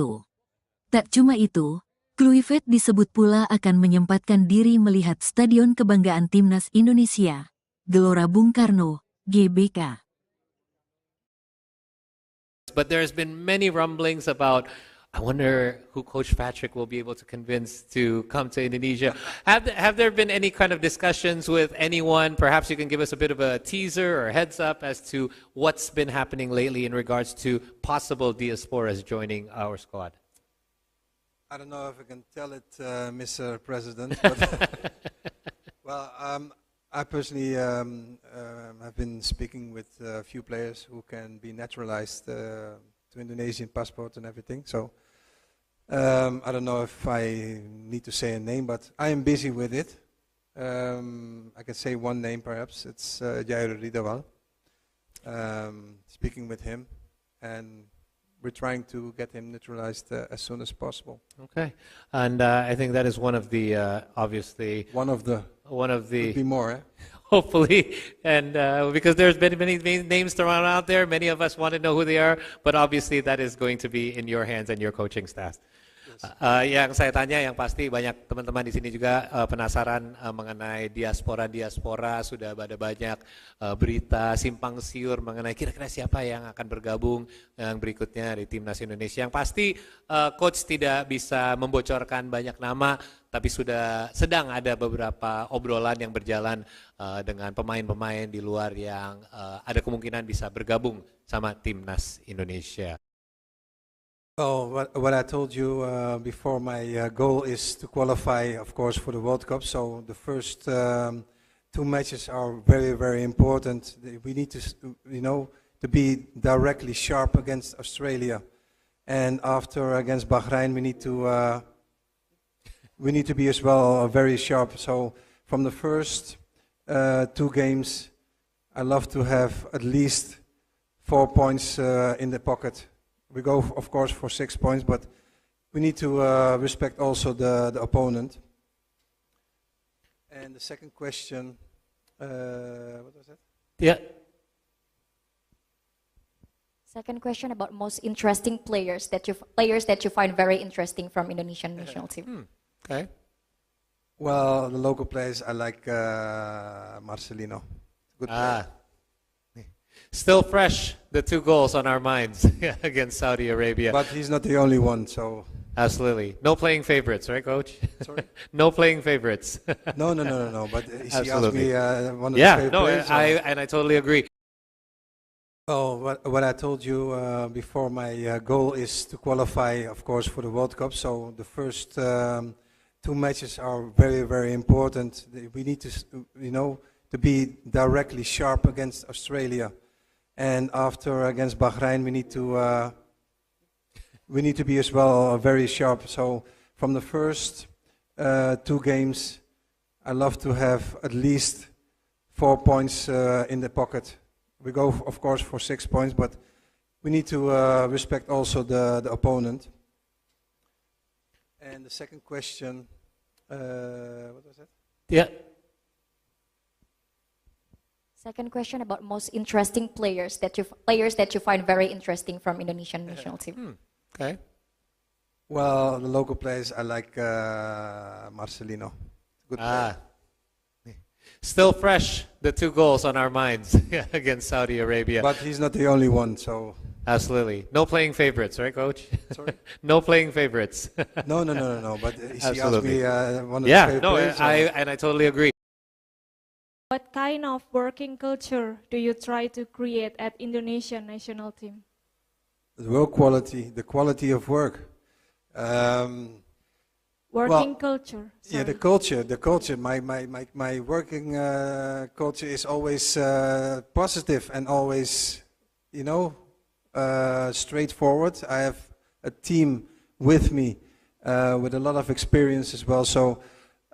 Tak cuma itu, Kluivert disebut pula akan menyempatkan diri melihat Stadion Kebanggaan Timnas Indonesia, Gelora Bung Karno, GBK. But there's been many rumblings about, I wonder who Coach Patrick will be able to convince to come to Indonesia. Have there been any kind of discussions with anyone? Perhaps you can give us a bit of a teaser or heads up as to what's been happening lately in regards to possible diasporas joining our squad. I don't know if I can tell it, Mr. President, but well, I personally have been speaking with a few players who can be naturalized to Indonesian passport and everything. So I don't know if I need to say a name, but I am busy with it. I can say one name perhaps. It's Jair Ridawal. Speaking with him, and we're trying to get him naturalized as soon as possible. Okay, and I think that is one of the obviously One of the could be more. Eh? hopefully, and because there's been many names thrown out there, many of us want to know who they are, but obviously that is going to be in your hands and your coaching staff. Yang saya tanya yang pasti banyak teman-teman di sini juga penasaran mengenai diaspora sudah ada banyak berita simpang siur mengenai kira-kira siapa yang akan bergabung yang berikutnya di timnas Indonesia. Yang pasti coach tidak bisa membocorkan banyak nama, tapi sudah sedang ada beberapa obrolan yang berjalan dengan pemain-pemain di luar yang ada kemungkinan bisa bergabung sama timnas Indonesia. Oh, what I told you before, my goal is to qualify, of course, for the World Cup. So the first two matches are very, very important. We need to, to be directly sharp against Australia, and after against Bahrain, we need to be as well very sharp. So from the first two games, I love to have at least 4 points in the pocket. We go, of course, for 6 points, but we need to respect also the opponent. And the second question, what was that? Yeah. Second question about most interesting players that you find very interesting from Indonesian national team. Okay. Well, the local players, I like Marcelino. Good player. Still fresh, the 2 goals on our minds against Saudi Arabia. But he's not the only one, so... Absolutely. No playing favorites, right, Coach? Sorry? No playing favorites. No. But he asked Absolutely. me one of Yeah, his favorite no, players. I totally agree. Oh, what I told you before, my goal is to qualify, of course, for the World Cup. So the first two matches are very, very important. We need to, to be directly sharp against Australia. And after against Bahrain, we need to be as well very sharp. So from the first two games, I love to have at least 4 points in the pocket. We go, of course, for 6 points, but we need to respect also the opponent. And the second question, what was that? Yeah. Second question about most interesting players that you find very interesting from Indonesian national team. Okay. Well, the local players, I like Marcelino. Good player. Still fresh, the 2 goals on our minds against Saudi Arabia. But he's not the only one, so... Absolutely. No playing favorites, right, Coach? Sorry? No playing favorites. No. But he asked Absolutely. me one of his Yeah, favorite no, players. I totally agree. What kind of working culture do you try to create at Indonesian national team? The work quality, the quality of work. Working culture. Yeah, the sorry. culture. My working culture is always positive and always, straightforward. I have a team with me with a lot of experience as well. So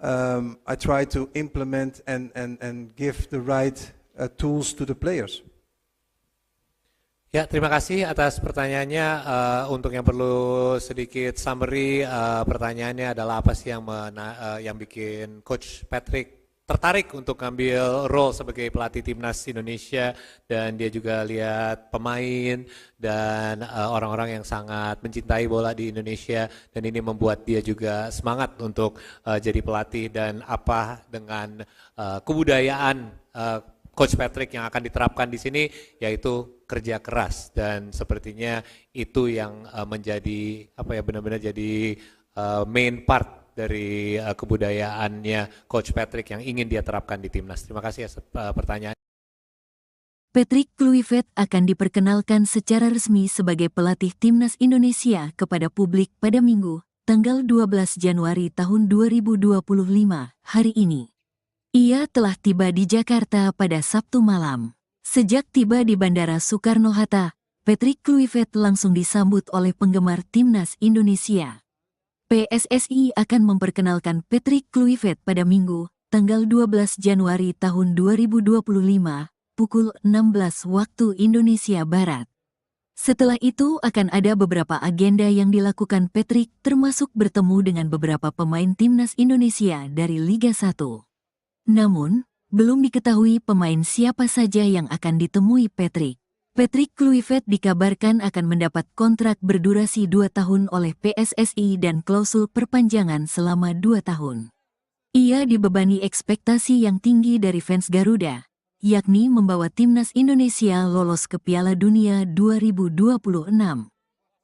I try to implement and give the right tools to the players. Ya, terima kasih atas pertanyaannya. Untuk yang perlu sedikit summary, pertanyaannya adalah apa sih yang bikin Coach Patrick tertarik untuk ngambil role sebagai pelatih timnas Indonesia, dan dia juga lihat pemain dan orang-orang yang sangat mencintai bola di Indonesia, dan ini membuat dia juga semangat untuk jadi pelatih, dan apa dengan kebudayaan Coach Patrick yang akan diterapkan di sini, yaitu kerja keras, dan sepertinya itu yang menjadi benar-benar jadi main part dari kebudayaannya Coach Patrick yang ingin dia terapkan di timnas. Terima kasih atas pertanyaan. Patrick Kluivert akan diperkenalkan secara resmi sebagai pelatih timnas Indonesia kepada publik pada Minggu, tanggal 12 Januari tahun 2025, hari ini. Ia telah tiba di Jakarta pada Sabtu malam. Sejak tiba di Bandara Soekarno-Hatta, Patrick Kluivert langsung disambut oleh penggemar timnas Indonesia. PSSI akan memperkenalkan Patrick Kluivert pada Minggu, tanggal 12 Januari tahun 2025, pukul 16 waktu Indonesia Barat. Setelah itu akan ada beberapa agenda yang dilakukan Patrick, termasuk bertemu dengan beberapa pemain timnas Indonesia dari Liga 1. Namun, belum diketahui pemain siapa saja yang akan ditemui Patrick. Patrick Kluivert dikabarkan akan mendapat kontrak berdurasi 2 tahun oleh PSSI dan klausul perpanjangan selama 2 tahun. Ia dibebani ekspektasi yang tinggi dari fans Garuda, yakni membawa timnas Indonesia lolos ke Piala Dunia 2026.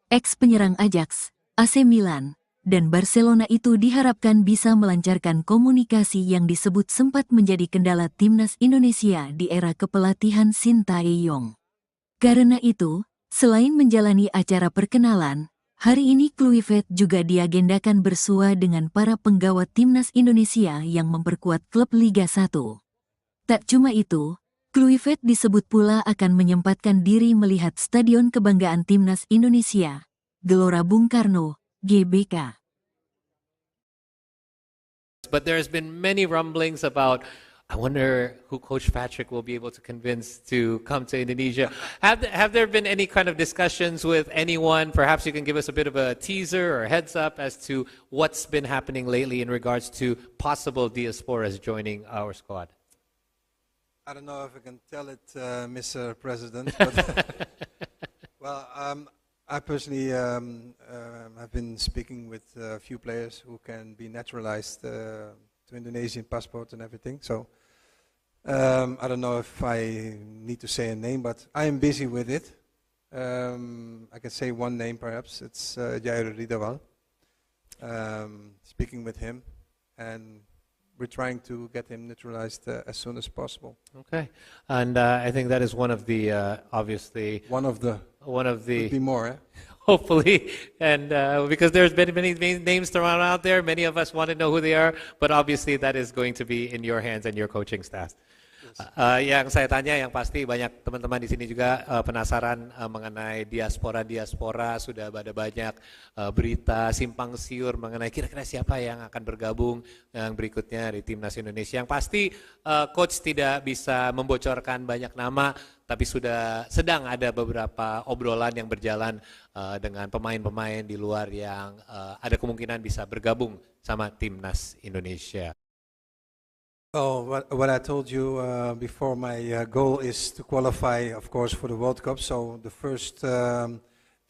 Ex-penyerang Ajax, AC Milan, dan Barcelona itu diharapkan bisa melancarkan komunikasi yang disebut sempat menjadi kendala timnas Indonesia di era kepelatihan Sintayong. Karena itu, selain menjalani acara perkenalan, hari ini Kluivert juga diagendakan bersua dengan para penggawa timnas Indonesia yang memperkuat klub Liga 1. Tak cuma itu, Kluivert disebut pula akan menyempatkan diri melihat Stadion Kebanggaan Timnas Indonesia, Gelora Bung Karno, GBK. But there's been many rumblings about, I wonder who Coach Patrick will be able to convince to come to Indonesia. Have there been any kind of discussions with anyone? Perhaps you can give us a bit of a teaser or a heads up as to what's been happening lately in regards to possible diasporas joining our squad. I don't know if I can tell it, Mr. President, but well, I personally have been speaking with a few players who can be naturalized to Indonesian passport and everything. So I don't know if I need to say a name, but I am busy with it. I can say one name perhaps. It's Jair Ridawal. Speaking with him, and we're trying to get him naturalized as soon as possible. Okay, and I think that is one of the obviously One of the could be more. hopefully, and because there's been many names thrown out there, many of us want to know who they are, but obviously that is going to be in your hands and your coaching staff. Yang saya tanya, yang pasti banyak teman-teman di sini juga penasaran mengenai diaspora. Sudah ada banyak berita simpang siur mengenai kira-kira siapa yang akan bergabung yang berikutnya di timnas Indonesia. Yang pasti coach tidak bisa membocorkan banyak nama, tapi sedang ada beberapa obrolan yang berjalan dengan pemain-pemain di luar yang ada kemungkinan bisa bergabung sama timnas Indonesia. Oh, what I told you before, my goal is to qualify, of course, for the World Cup. So the first 2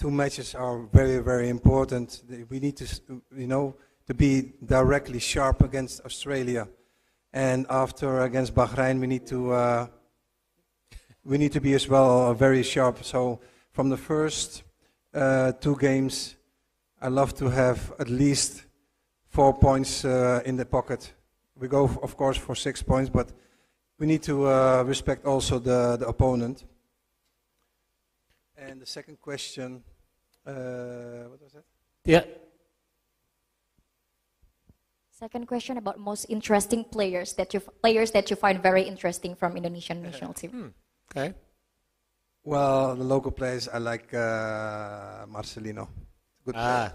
matches are very, very important. We need to, to be directly sharp against Australia, and after against Bahrain, we need to be as well very sharp. So from the first 2 games, I love to have at least 4 points in the pocket. We go, of course, for 6 points, but we need to respect also the opponent. And the second question, what was that? Yeah. Second question about most interesting players that you find very interesting from Indonesian national team. Okay. Well, the local players, I like Marcelino. Good player.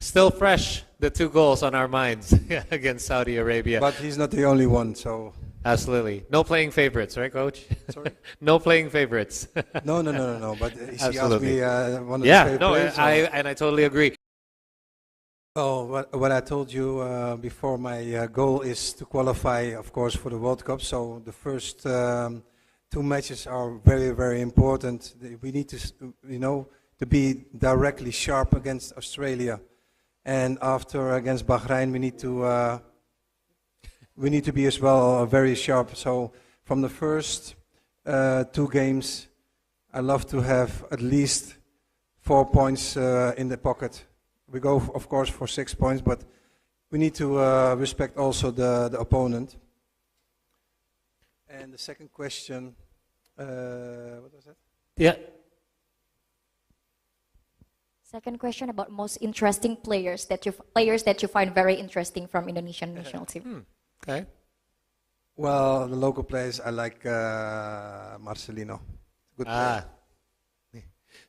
Still fresh, the 2 goals on our minds against Saudi Arabia. But he's not the only one, so... Absolutely. No playing favorites, right, Coach? Sorry? No playing favorites. No, but he asked Absolutely. me one of the favorite players. I totally agree. Oh, what I told you before, my goal is to qualify, of course, for the World Cup. So the first 2 matches are very, very important. We need to, to be directly sharp against Australia. And after against Bahrain, we need to be as well very sharp. So from the first 2 games, I love to have at least 4 points in the pocket. We go, of course, for 6 points, but we need to respect also the opponent. And the second question, what was that? Yeah. Second question about most interesting players that you find very interesting from Indonesian national team. Okay. Well, the local players, I like Marcelino. Good player.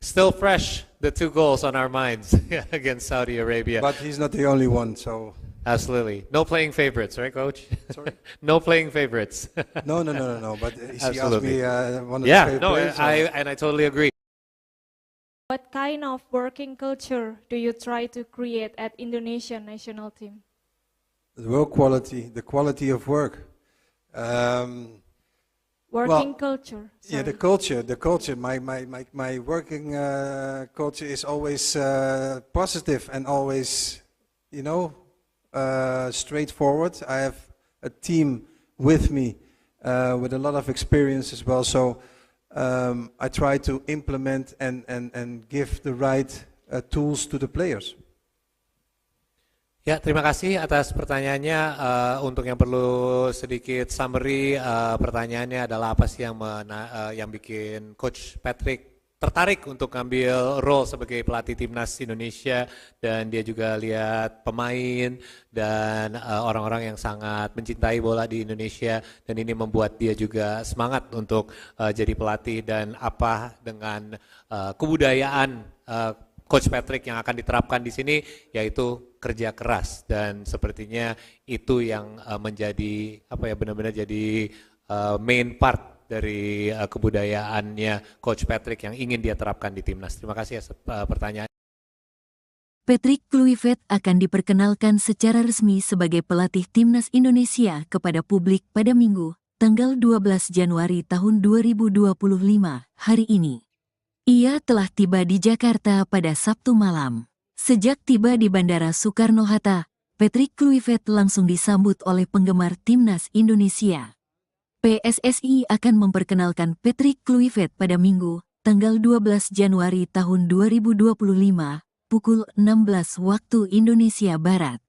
Still fresh, the 2 goals on our minds against Saudi Arabia. But he's not the only one, so... Absolutely. No playing favorites, right, Coach? Sorry? No playing favorites. No, but he asked Absolutely. me one of the favorite players. I totally agree. What kind of working culture do you try to create at Indonesian national team? The work quality, the quality of work. Working culture. Yeah, the sorry. culture. My working culture is always positive and always, straightforward. I have a team with me with a lot of experience as well. So I try to implement and give the right tools to the players. Ya, terima kasih atas pertanyaannya. Untuk yang perlu sedikit summary, pertanyaannya adalah apa sih yang bikin Coach Patrick tertarik untuk ngambil role sebagai pelatih timnas Indonesia, dan dia juga lihat pemain dan orang-orang yang sangat mencintai bola di Indonesia, dan ini membuat dia juga semangat untuk jadi pelatih, dan apa dengan kebudayaan Coach Patrick yang akan diterapkan di sini, yaitu kerja keras, dan sepertinya itu yang menjadi benar-benar jadi main part dari kebudayaannya Coach Patrick yang ingin dia terapkan di timnas. Terima kasih atas pertanyaan. Patrick Kluivert akan diperkenalkan secara resmi sebagai pelatih timnas Indonesia kepada publik pada Minggu, tanggal 12 Januari tahun 2025, hari ini. Ia telah tiba di Jakarta pada Sabtu malam. Sejak tiba di Bandara Soekarno-Hatta, Patrick Kluivert langsung disambut oleh penggemar timnas Indonesia. PSSI akan memperkenalkan Patrick Kluivert pada Minggu, tanggal 12 Januari tahun 2025, pukul 16 waktu Indonesia Barat.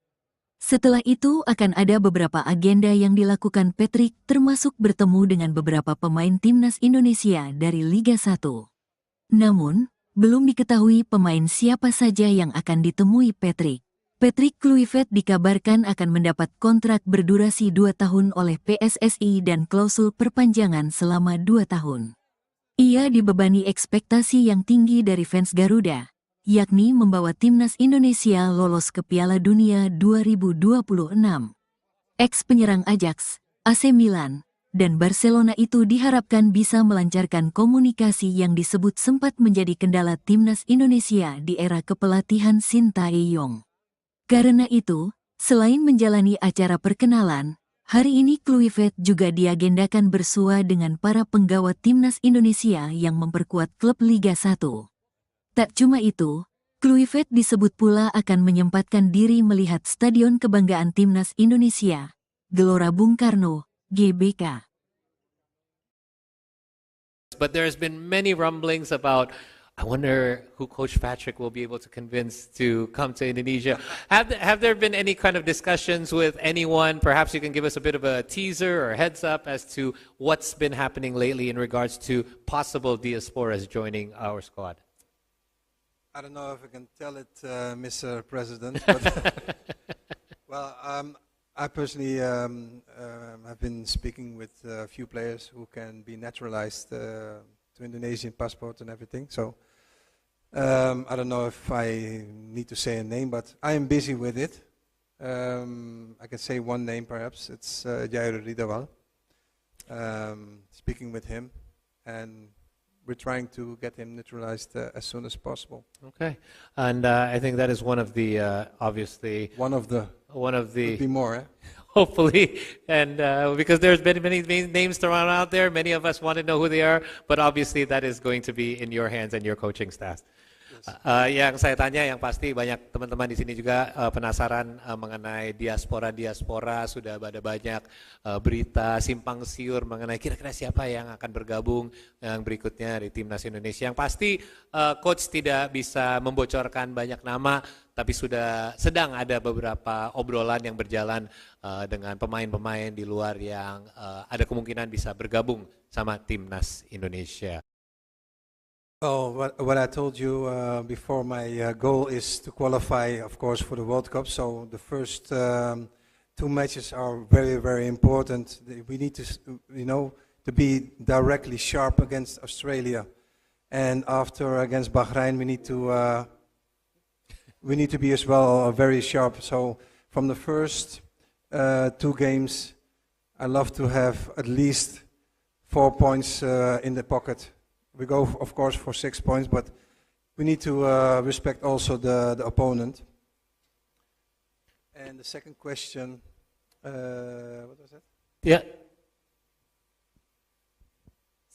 Setelah itu akan ada beberapa agenda yang dilakukan Patrick, termasuk bertemu dengan beberapa pemain timnas Indonesia dari Liga 1. Namun, belum diketahui pemain siapa saja yang akan ditemui Patrick. Patrick Kluivert dikabarkan akan mendapat kontrak berdurasi 2 tahun oleh PSSI dan klausul perpanjangan selama 2 tahun. Ia dibebani ekspektasi yang tinggi dari fans Garuda, yakni membawa timnas Indonesia lolos ke Piala Dunia 2026. Ex-penyerang Ajax, AC Milan, dan Barcelona itu diharapkan bisa melancarkan komunikasi yang disebut sempat menjadi kendala timnas Indonesia di era kepelatihan Sintayong. Karena itu, selain menjalani acara perkenalan, hari ini Kluivert juga diagendakan bersua dengan para penggawa timnas Indonesia yang memperkuat klub Liga 1. Tak cuma itu, Kluivert disebut pula akan menyempatkan diri melihat Stadion Kebanggaan Timnas Indonesia, Gelora Bung Karno, GBK. But there's been many rumblings about, I wonder who Coach Patrick will be able to convince to come to Indonesia. Have there been any kind of discussions with anyone? Perhaps you can give us a bit of a teaser or heads up as to what's been happening lately in regards to possible diasporas joining our squad. I don't know if I can tell it, Mr. President, but well, I personally have been speaking with a few players who can be naturalized to Indonesian passport and everything. So I don't know if I need to say a name, but I am busy with it. I can say one name perhaps. It's Jair Ridawal. Speaking with him, and we're trying to get him naturalized as soon as possible. Okay, and I think that is one of the obviously One of the could be more. Eh? hopefully, and because there's been many names thrown out there, many of us want to know who they are, but obviously that is going to be in your hands and your coaching staff. Yang saya tanya, yang pasti banyak teman-teman di sini juga penasaran mengenai diaspora. Sudah ada banyak berita simpang siur mengenai kira-kira siapa yang akan bergabung yang berikutnya di timnas Indonesia. Yang pasti coach tidak bisa membocorkan banyak nama, tapi sudah sedang ada beberapa obrolan yang berjalan dengan pemain-pemain di luar yang ada kemungkinan bisa bergabung sama timnas Indonesia. Oh, what I told you before, my goal is to qualify, of course, for the World Cup. So the first 2 matches are very, very important. We need to, to be directly sharp against Australia, and after against Bahrain, we need to be as well very sharp. So from the first 2 games, I love to have at least 4 points in the pocket. We go, of course, for 6 points, but we need to respect also the opponent. And the second question, what was that? Yeah.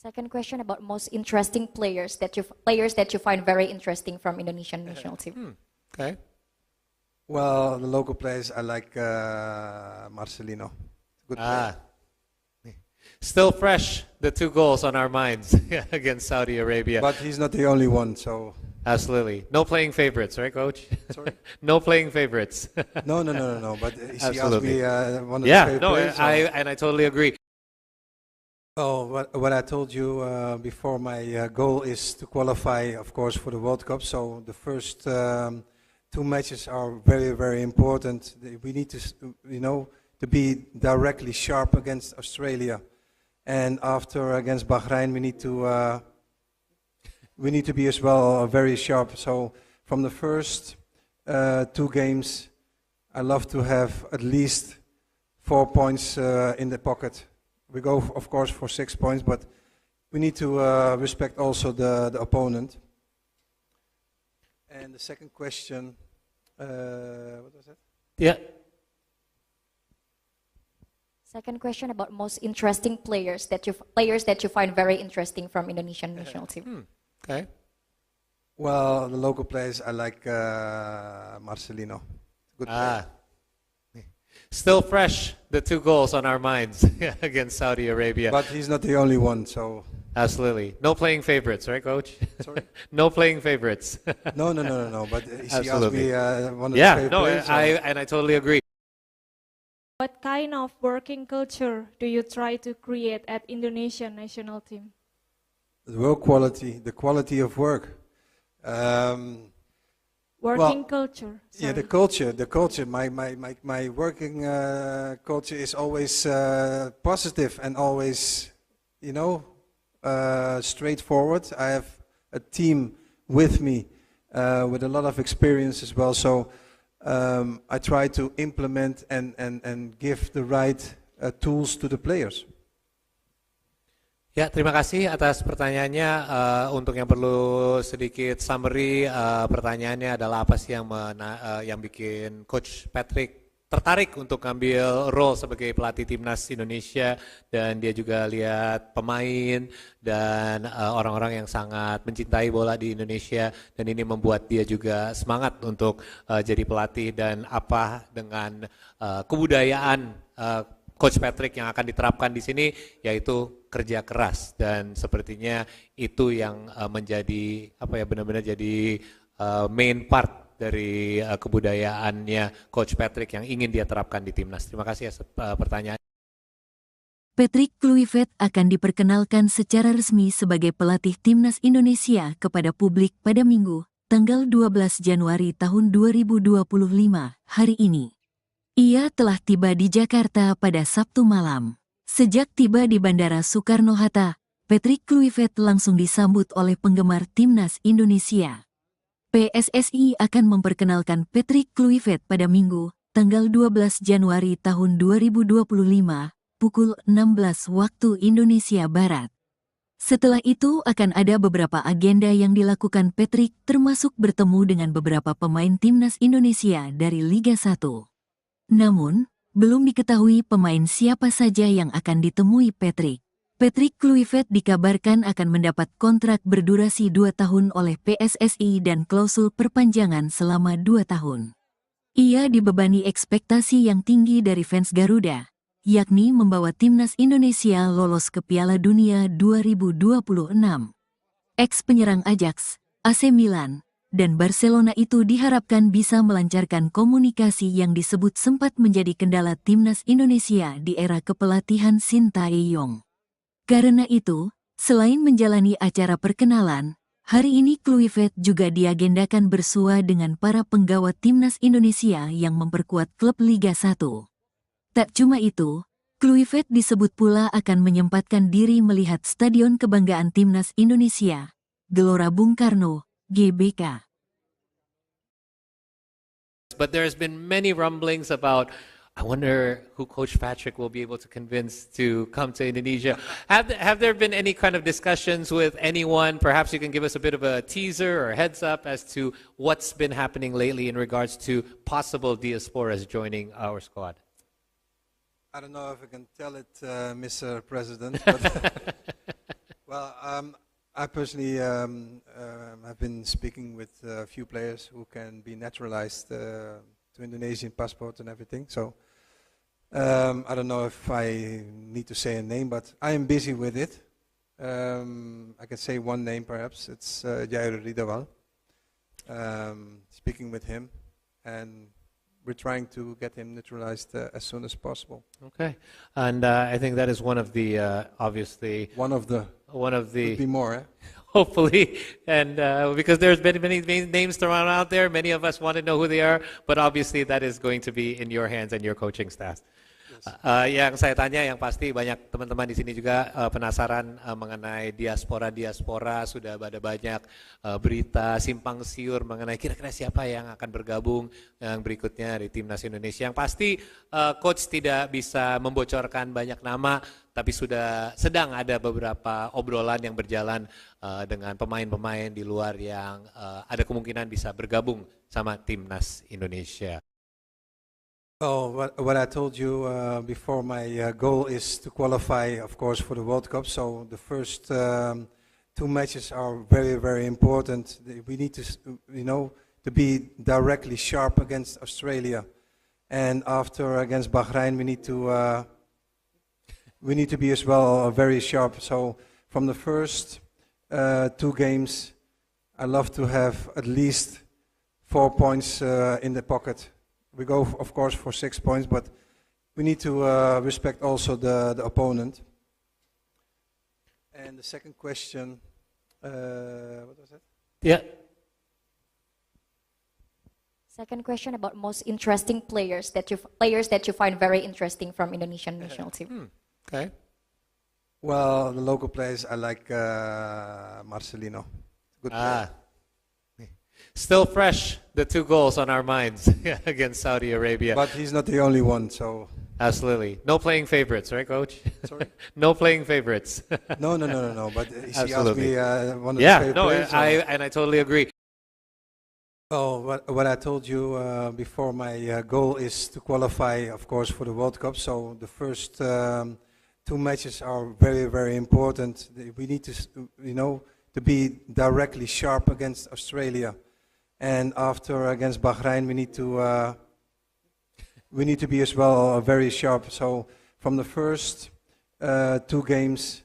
Second question about most interesting players that you find very interesting from Indonesian national team. Okay. Well, the local players, I like Marcelino. Good player. Still fresh, the 2 goals on our minds against Saudi Arabia. But he's not the only one, so... Absolutely. No playing favorites, right, Coach? Sorry? No playing favorites. No. But he asked Absolutely. me one of the Yeah, favorite no, players. I totally agree. Oh, what I told you before, my goal is to qualify, of course, for the World Cup. So the first 2 matches are very, very important. We need to, to be directly sharp against Australia, and after against Bahrain, we need to be as well very sharp. So from the first 2 games, I love to have at least 4 points in the pocket. We go, of course, for 6 points, but we need to respect also the opponent. And the second question, what was that? Yeah. Second question about most interesting players that you find very interesting from Indonesian national team. Okay. Well, the local players, I like Marcelino. Good player. Still fresh, the 2 goals on our minds against Saudi Arabia. But he's not the only one, so... Absolutely. No playing favorites, right, Coach? Sorry? No playing favorites. No. But he asked Absolutely. me one of the Yeah, favorite no, players. I totally agree. What kind of working culture do you try to create at Indonesian national team? The work quality, the quality of work. Working culture. Yeah, the sorry. culture. My working culture is always positive and always, straightforward. I have a team with me with a lot of experience as well. So I try to implement and give the right tools to the players. Ya, terima kasih atas pertanyaannya. Untuk yang perlu sedikit summary, pertanyaannya adalah apa sih yang bikin Coach Patrick tertarik untuk ngambil role sebagai pelatih timnas Indonesia, dan dia juga lihat pemain dan orang-orang yang sangat mencintai bola di Indonesia, dan ini membuat dia juga semangat untuk jadi pelatih, dan apa dengan kebudayaan Coach Patrick yang akan diterapkan di sini, yaitu kerja keras, dan sepertinya itu yang menjadi benar-benar jadi main part dari kebudayaannya Coach Patrick yang ingin dia terapkan di timnas. Terima kasih atas pertanyaan. Patrick Kluivert akan diperkenalkan secara resmi sebagai pelatih timnas Indonesia kepada publik pada Minggu, tanggal 12 Januari tahun 2025, hari ini. Ia telah tiba di Jakarta pada Sabtu malam. Sejak tiba di Bandara Soekarno-Hatta, Patrick Kluivert langsung disambut oleh penggemar timnas Indonesia. PSSI akan memperkenalkan Patrick Kluivert pada Minggu, tanggal 12 Januari tahun 2025, pukul 16 waktu Indonesia Barat. Setelah itu akan ada beberapa agenda yang dilakukan Patrick, termasuk bertemu dengan beberapa pemain timnas Indonesia dari Liga 1. Namun, belum diketahui pemain siapa saja yang akan ditemui Patrick. Patrick Kluivert dikabarkan akan mendapat kontrak berdurasi 2 tahun oleh PSSI dan klausul perpanjangan selama 2 tahun. Ia dibebani ekspektasi yang tinggi dari fans Garuda, yakni membawa timnas Indonesia lolos ke Piala Dunia 2026. Ex-penyerang Ajax, AC Milan, dan Barcelona itu diharapkan bisa melancarkan komunikasi yang disebut sempat menjadi kendala timnas Indonesia di era kepelatihan Sintayong. Karena itu, selain menjalani acara perkenalan, hari ini Kluivert juga diagendakan bersua dengan para penggawa timnas Indonesia yang memperkuat klub Liga 1. Tak cuma itu, Kluivert disebut pula akan menyempatkan diri melihat Stadion Kebanggaan Timnas Indonesia, Gelora Bung Karno, GBK. But there's been many rumblings about, I wonder who Coach Patrick will be able to convince to come to Indonesia. Have there been any kind of discussions with anyone? Perhaps you can give us a bit of a teaser or heads up as to what's been happening lately in regards to possible diasporas joining our squad. I don't know if I can tell it, Mr. President, but well, I personally have been speaking with a few players who can be naturalized to Indonesian passport and everything. So I don't know if I need to say a name, but I am busy with it. I can say one name perhaps. It's Jair Ridawal. Speaking with him, and we're trying to get him naturalized as soon as possible. Okay, and I think that is one of the obviously One of the could be more. Eh? hopefully, and because there's been many names thrown out there, many of us want to know who they are, but obviously that is going to be in your hands and your coaching staff. Yang saya tanya, yang pasti banyak teman-teman di sini juga penasaran mengenai diaspora. Sudah ada banyak berita simpang siur mengenai kira-kira siapa yang akan bergabung yang berikutnya di timnas Indonesia. Yang pasti coach tidak bisa membocorkan banyak nama, tapi sedang ada beberapa obrolan yang berjalan dengan pemain-pemain di luar yang ada kemungkinan bisa bergabung sama timnas Indonesia. Oh, what I told you before, my goal is to qualify, of course, for the World Cup. So the first two matches are very, very important. We need to, to be directly sharp against Australia, and after against Bahrain, we need to be as well very sharp. So from the first two games, I love to have at least 4 points in the pocket. We go, of course, for 6 points, but we need to respect also the opponent. And the second question, what was that? Yeah. Second question about most interesting players that you find very interesting from Indonesian national team. Okay. Well, the local players, I like Marcelino. Good player. Still fresh, the 2 goals on our minds against Saudi Arabia. But he's not the only one, so... Absolutely. No playing favorites, right, Coach? Sorry? No playing favorites. No. But he asked Absolutely. me one of his favorite players. I totally agree. Oh, what I told you before, my goal is to qualify, of course, for the World Cup. So the first two matches are very, very important. We need to, to be directly sharp against Australia. And after against Bahrain, we need to be as well very sharp. So from the first two games,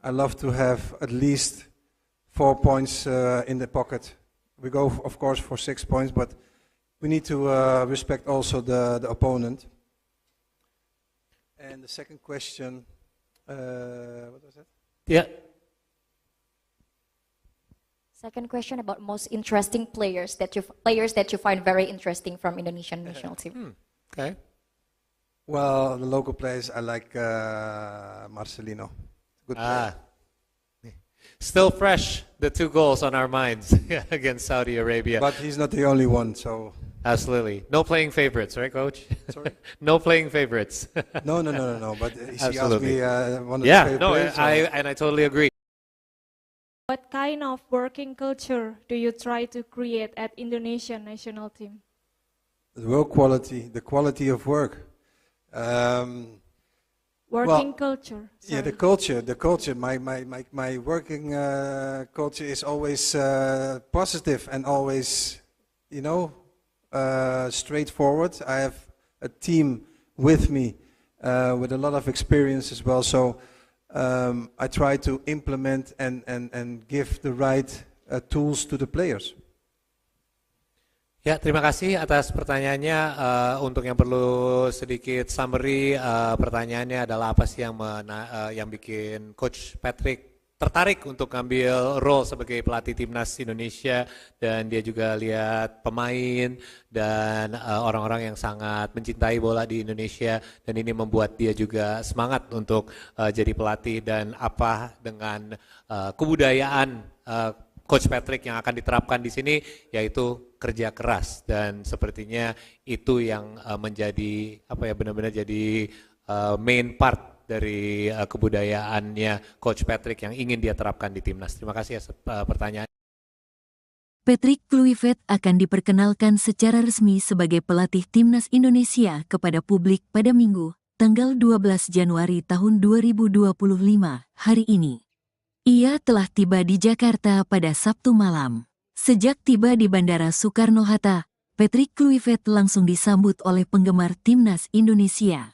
I love to have at least 4 points in the pocket. We go, of course, for 6 points, but we need to respect also the opponent. And the second question, what was that? Yeah. Second question about most interesting players that you find very interesting from Indonesian national team. Okay. Well, the local players, I like Marcelino. Good player. Still fresh, the 2 goals on our minds against Saudi Arabia. But he's not the only one, so... Absolutely. No playing favorites, right, Coach? Sorry? No playing favorites. No. But he asked Absolutely. me one of his favorite players. I totally agree. What kind of working culture do you try to create at Indonesian national team? The work quality, the quality of work. Working culture. Yeah, Sorry. the culture. My working culture is always positive and always, straightforward. I have a team with me with a lot of experience as well. So I try to implement and give the right tools to the players. Ya, terima kasih atas pertanyaannya. Untuk yang perlu sedikit summary, pertanyaannya adalah apa sih yang bikin Coach Patrick tertarik untuk ngambil role sebagai pelatih timnas Indonesia, dan dia juga lihat pemain dan orang-orang yang sangat mencintai bola di Indonesia, dan ini membuat dia juga semangat untuk jadi pelatih, dan apa dengan kebudayaan Coach Patrick yang akan diterapkan di sini, yaitu kerja keras, dan sepertinya itu yang menjadi benar-benar jadi main part dari kebudayaannya Coach Patrick yang ingin dia terapkan di timnas. Terima kasih atas pertanyaan. Patrick Kluivert akan diperkenalkan secara resmi sebagai pelatih timnas Indonesia kepada publik pada Minggu, tanggal 12 Januari tahun 2025, hari ini. Ia telah tiba di Jakarta pada Sabtu malam. Sejak tiba di Bandara Soekarno-Hatta, Patrick Kluivert langsung disambut oleh penggemar timnas Indonesia.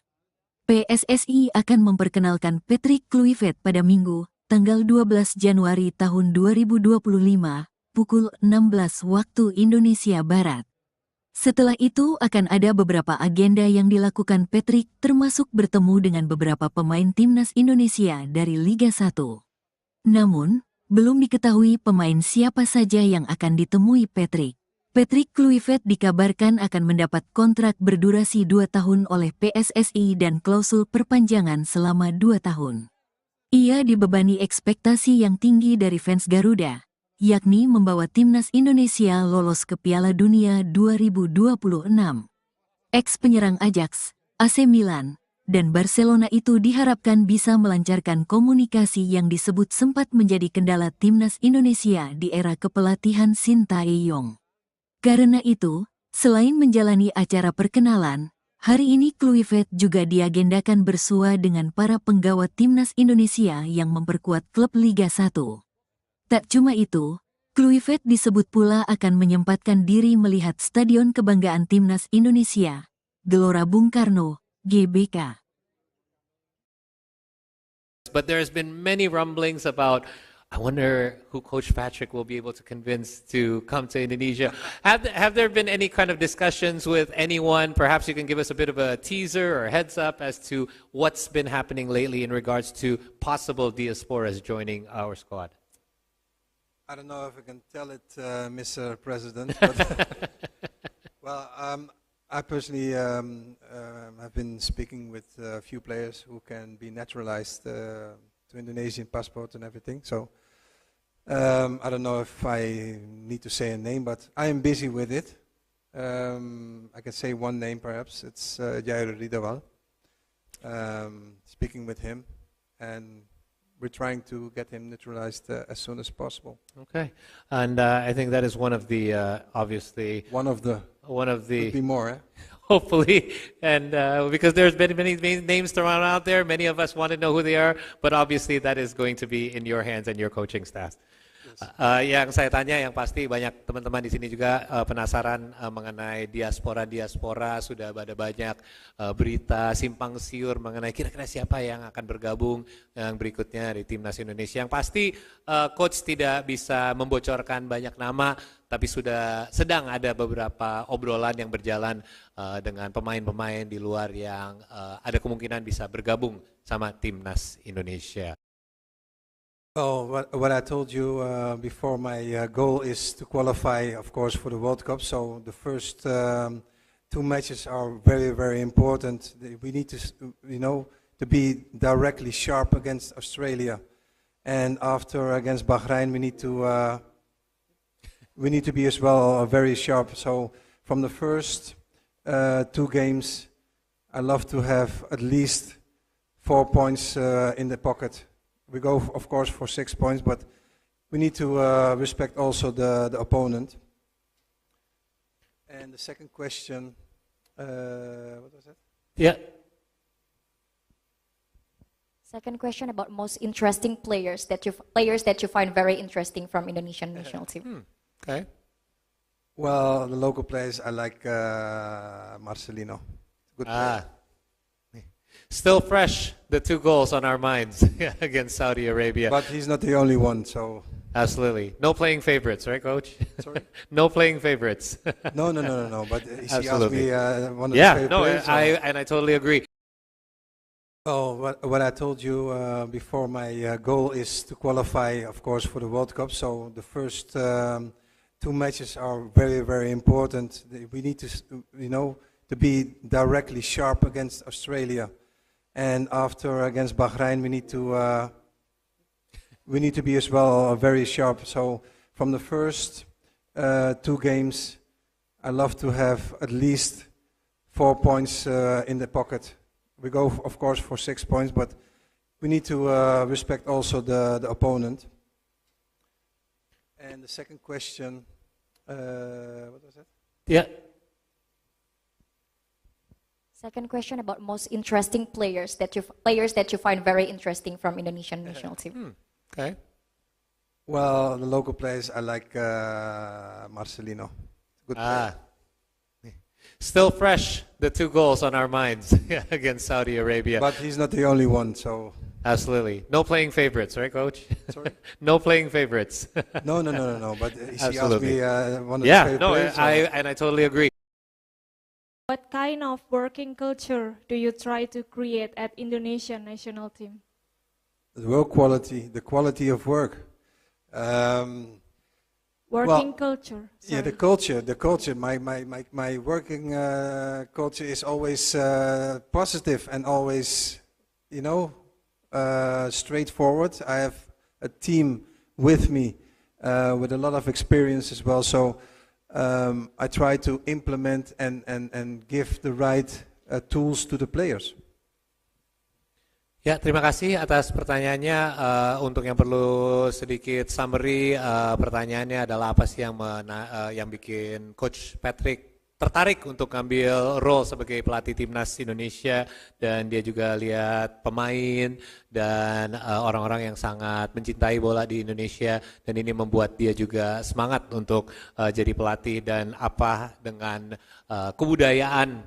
PSSI akan memperkenalkan Patrick Kluivert pada Minggu, tanggal 12 Januari tahun 2025, pukul 16 waktu Indonesia Barat. Setelah itu akan ada beberapa agenda yang dilakukan Patrick, termasuk bertemu dengan beberapa pemain timnas Indonesia dari Liga 1. Namun, belum diketahui pemain siapa saja yang akan ditemui Patrick. Patrick Kluivert dikabarkan akan mendapat kontrak berdurasi 2 tahun oleh PSSI dan klausul perpanjangan selama 2 tahun. Ia dibebani ekspektasi yang tinggi dari fans Garuda, yakni membawa timnas Indonesia lolos ke Piala Dunia 2026. Ex-penyerang Ajax, AC Milan, dan Barcelona itu diharapkan bisa melancarkan komunikasi yang disebut sempat menjadi kendala timnas Indonesia di era kepelatihan Sintayong. Karena itu, selain menjalani acara perkenalan, hari ini Kluivert juga diagendakan bersua dengan para penggawa timnas Indonesia yang memperkuat klub Liga 1. Tak cuma itu, Kluivert disebut pula akan menyempatkan diri melihat Stadion Kebanggaan Timnas Indonesia, Gelora Bung Karno, GBK. But there's been many rumblings about, I wonder who Coach Patrick will be able to convince to come to Indonesia. Have there been any kind of discussions with anyone? Perhaps you can give us a bit of a teaser or heads up as to what's been happening lately in regards to possible diasporas joining our squad. I don't know if I can tell it, Mr. President, but well, I personally have been speaking with a few players who can be naturalized to Indonesian passport and everything. So I don't know if I need to say a name, but I am busy with it. I can say one name perhaps. It's Jair Ridawal. Speaking with him, and we're trying to get him naturalized as soon as possible. Okay, and I think that is one of the obviously Could be more. Eh? hopefully, and because there's been many names thrown out there, many of us want to know who they are, but obviously that is going to be in your hands and your coaching staff. Yang saya tanya, yang pasti banyak teman-teman di sini juga penasaran mengenai diaspora. Sudah ada banyak berita simpang siur mengenai kira-kira siapa yang akan bergabung yang berikutnya di timnas Indonesia. Yang pasti coach tidak bisa membocorkan banyak nama, tapi sudah sedang ada beberapa obrolan yang berjalan dengan pemain-pemain di luar yang ada kemungkinan bisa bergabung sama timnas Indonesia. Oh, what I told you before, my goal is to qualify, of course, for the World Cup. So the first 2 matches are very, very important. We need to, to be directly sharp against Australia, and after against Bahrain, we need to be as well very sharp. So from the first 2 games, I love to have at least 4 points in the pocket. We go, of course, for 6 points, but we need to respect also the opponent. And the second question, what was that? Yeah. Second question about most interesting players that you find very interesting from Indonesian national team. Okay. Well, the local players, I like Marcelino. Good player. Still fresh, the 2 goals on our minds against Saudi Arabia. But he's not the only one, so... Absolutely. No playing favorites, right, Coach? Sorry? No playing favorites. No. But she asked me one of the Yeah, favorite no, players. I totally agree. Oh, what I told you before, my goal is to qualify, of course, for the World Cup. So the first 2 matches are very, very important. We need to, to be directly sharp against Australia. And after against Bahrain, we need to be as well very sharp. So from the first 2 games, I love to have at least 4 points in the pocket. We go, of course, for 6 points, but we need to respect also the opponent. And the second question, what was that? Yeah. Second question about most interesting players that you find very interesting from Indonesian national team. Okay. Well, the local players, I like Marcelino. Good player. Still fresh, the 2 goals on our minds against Saudi Arabia. But he's not the only one, so... Absolutely. No playing favorites, right, Coach? Sorry? No playing favorites. No. But he asked Absolutely. me one of his favorite players. so- I totally agree. What kind of working culture do you try to create at Indonesian national team? The work quality, the quality of work. Working culture. Yeah, the sorry. culture. My working culture is always positive and always, straightforward. I have a team with me with a lot of experience as well. So I try to implement and give the right tools to the players. Ya, terima kasih atas pertanyaannya. Untuk yang perlu sedikit summary, pertanyaannya adalah apa sih yang bikin Coach Patrick tertarik untuk ngambil role sebagai pelatih timnas Indonesia, dan dia juga lihat pemain dan orang-orang yang sangat mencintai bola di Indonesia, dan ini membuat dia juga semangat untuk jadi pelatih, dan apa dengan kebudayaan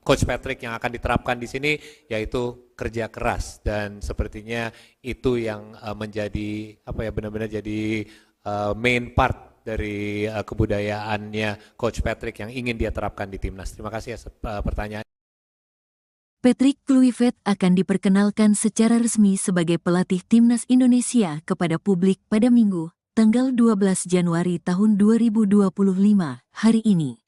Coach Patrick yang akan diterapkan di sini, yaitu kerja keras, dan sepertinya itu yang menjadi benar-benar jadi main part dari kebudayaannya Coach Patrick yang ingin dia terapkan di timnas. Terima kasih atas pertanyaan. Patrick Kluivert akan diperkenalkan secara resmi sebagai pelatih timnas Indonesia kepada publik pada Minggu, tanggal 12 Januari tahun 2025, hari ini.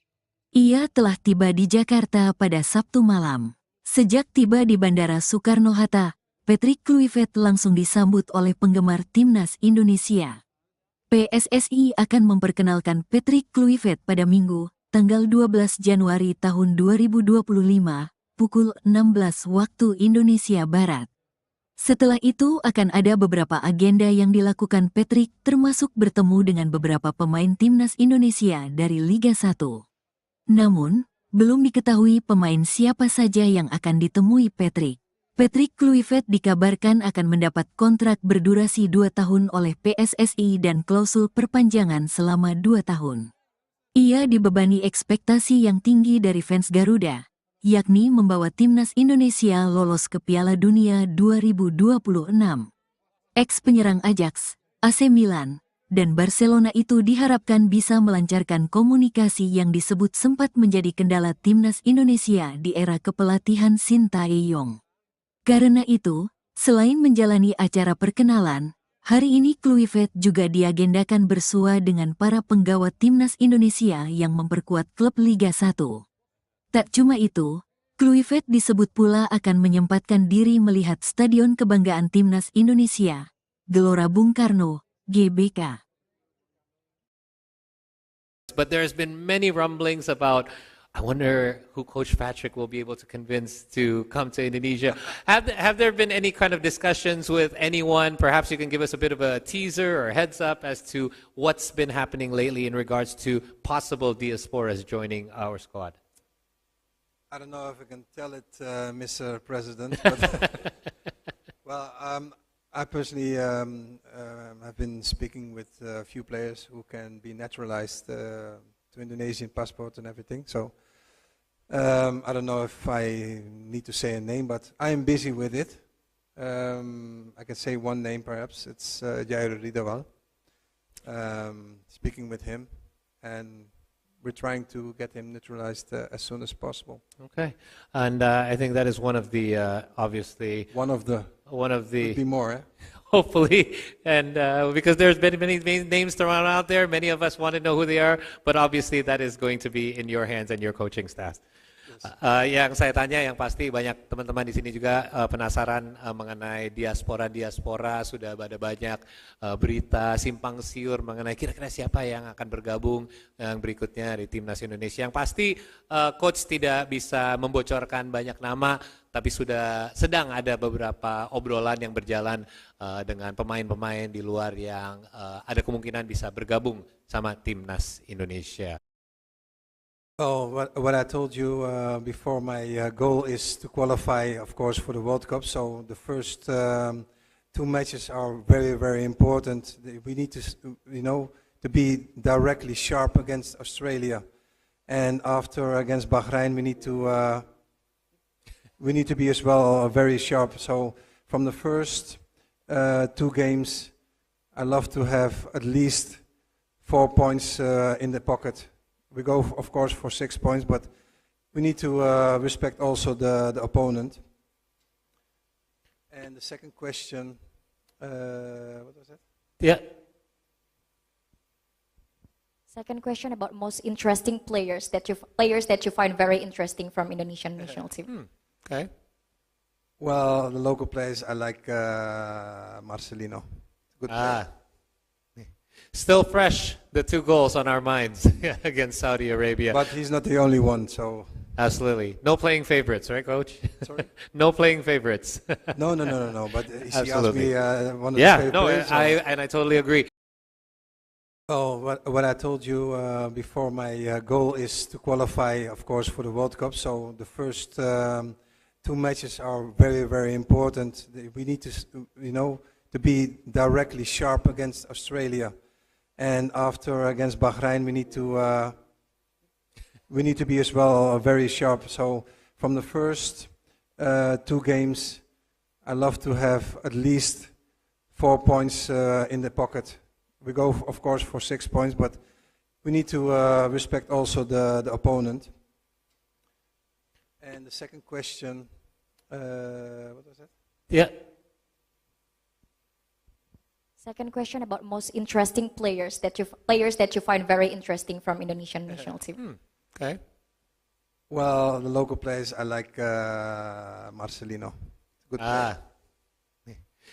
Ia telah tiba di Jakarta pada Sabtu malam. Sejak tiba di Bandara Soekarno-Hatta, Patrick Kluivert langsung disambut oleh penggemar timnas Indonesia. PSSI akan memperkenalkan Patrick Kluivert pada Minggu, tanggal 12 Januari tahun 2025, pukul 16 waktu Indonesia Barat. Setelah itu akan ada beberapa agenda yang dilakukan Patrick, termasuk bertemu dengan beberapa pemain timnas Indonesia dari Liga 1. Namun, belum diketahui pemain siapa saja yang akan ditemui Patrick. Patrick Kluivert dikabarkan akan mendapat kontrak berdurasi 2 tahun oleh PSSI dan klausul perpanjangan selama 2 tahun. Ia dibebani ekspektasi yang tinggi dari fans Garuda, yakni membawa timnas Indonesia lolos ke Piala Dunia 2026. Ex-penyerang Ajax, AC Milan, dan Barcelona itu diharapkan bisa melancarkan komunikasi yang disebut sempat menjadi kendala timnas Indonesia di era kepelatihan Sintayong. Karena itu, selain menjalani acara perkenalan, hari ini Kluivert juga diagendakan bersua dengan para penggawa timnas Indonesia yang memperkuat klub Liga 1. Tak cuma itu, Kluivert disebut pula akan menyempatkan diri melihat Stadion Kebanggaan Timnas Indonesia, Gelora Bung Karno, GBK. But there's been many rumblings about, I wonder who Coach Patrick will be able to convince to come to Indonesia. Have there been any kind of discussions with anyone? Perhaps you can give us a bit of a teaser or heads up as to what's been happening lately in regards to possible diasporas joining our squad. I don't know if I can tell it, Mr. President, but well, I personally have been speaking with a few players who can be naturalized to Indonesian passport and everything. So I don't know if I need to say a name, but I am busy with it. I can say one name perhaps. It's Jair Ridawal. Speaking with him, and we're trying to get him naturalized as soon as possible. Okay, and I think that is one of the obviously One of the could be more. Eh? hopefully, and because there's been many names thrown out there, many of us want to know who they are, but obviously that is going to be in your hands and your coaching staff. Yang saya tanya, yang pasti banyak teman-teman di sini juga penasaran mengenai diaspora, sudah ada banyak berita simpang siur mengenai kira-kira siapa yang akan bergabung yang berikutnya di timnas Indonesia. Yang pasti coach tidak bisa membocorkan banyak nama, tapi sudah sedang ada beberapa obrolan yang berjalan dengan pemain-pemain di luar yang ada kemungkinan bisa bergabung sama timnas Indonesia. Oh, what I told you before, my goal is to qualify, of course, for the World Cup. So the first two matches are very, very important. We need to, to be directly sharp against Australia, and after against Bahrain, we need to be as well very sharp. So from the first two games, I love to have at least 4 points in the pocket. We go, of course, for 6 points, but we need to respect also the opponent. And the second question, what was that? Yeah. Second question about most interesting players that you find very interesting from Indonesian national team. Okay. Well, the local players, I like Marcelino. Good player. Still fresh, the 2 goals on our minds against Saudi Arabia. But he's not the only one, so... Absolutely. No playing favorites, right, Coach? Sorry? No playing favorites. No. But he asked Absolutely. me one of the Yeah, favorite no, players. I totally agree. Oh, what I told you before, my goal is to qualify, of course, for the World Cup. So the first 2 matches are very, very important. We need to, to be directly sharp against Australia, and after against Bahrain, we need to be as well very sharp. So from the first 2 games, I love to have at least 4 points in the pocket. We go, of course, for 6 points, but we need to respect also the opponent. And the second question, what was that? Yeah. Second question about most interesting players that you find very interesting from Indonesian national team. Okay. Well, the local players, I like Marcelino. Good player.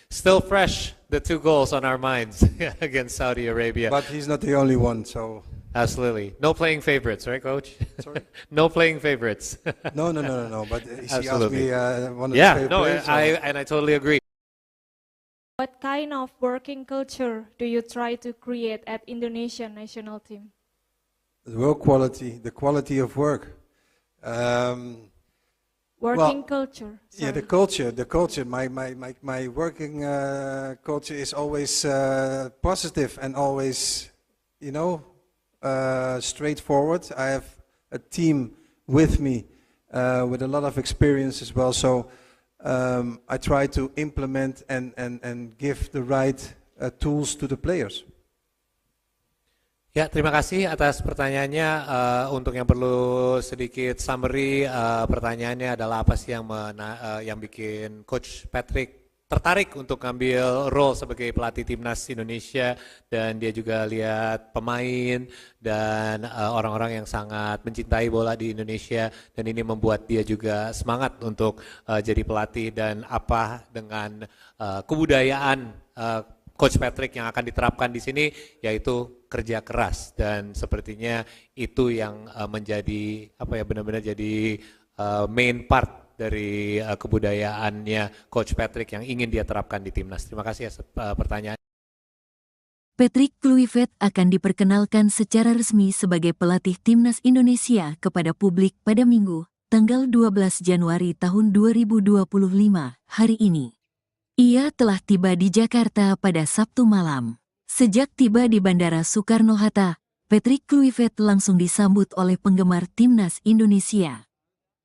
Still fresh, the 2 goals on our minds against Saudi Arabia. But he's not the only one, so... Absolutely. No playing favorites, right, Coach? Sorry? No playing favorites. No. But he asked Absolutely. me one of the Yeah, favorite no, players. I totally agree. What kind of working culture do you try to create at Indonesian national team? The work quality, the quality of work. Working culture. Yeah, the culture. My working culture is always positive and always, straightforward. I have a team with me with a lot of experience as well. So I try to implement and give the right tools to the players. Ya, terima kasih atas pertanyaannya. Untuk yang perlu sedikit summary, pertanyaannya adalah apa sih yang bikin Coach Patrick tertarik untuk ngambil role sebagai pelatih timnas Indonesia, dan dia juga lihat pemain dan orang-orang yang sangat mencintai bola di Indonesia, dan ini membuat dia juga semangat untuk jadi pelatih, dan apa dengan kebudayaan Coach Patrick yang akan diterapkan di sini, yaitu kerja keras, dan sepertinya itu yang menjadi benar-benar jadi main part dari kebudayaannya Coach Patrick yang ingin dia terapkan di timnas. Terima kasih atas pertanyaan. Patrick Kluivert akan diperkenalkan secara resmi sebagai pelatih timnas Indonesia kepada publik pada Minggu, tanggal 12 Januari tahun 2025, hari ini. Ia telah tiba di Jakarta pada Sabtu malam. Sejak tiba di Bandara Soekarno-Hatta, Patrick Kluivert langsung disambut oleh penggemar timnas Indonesia.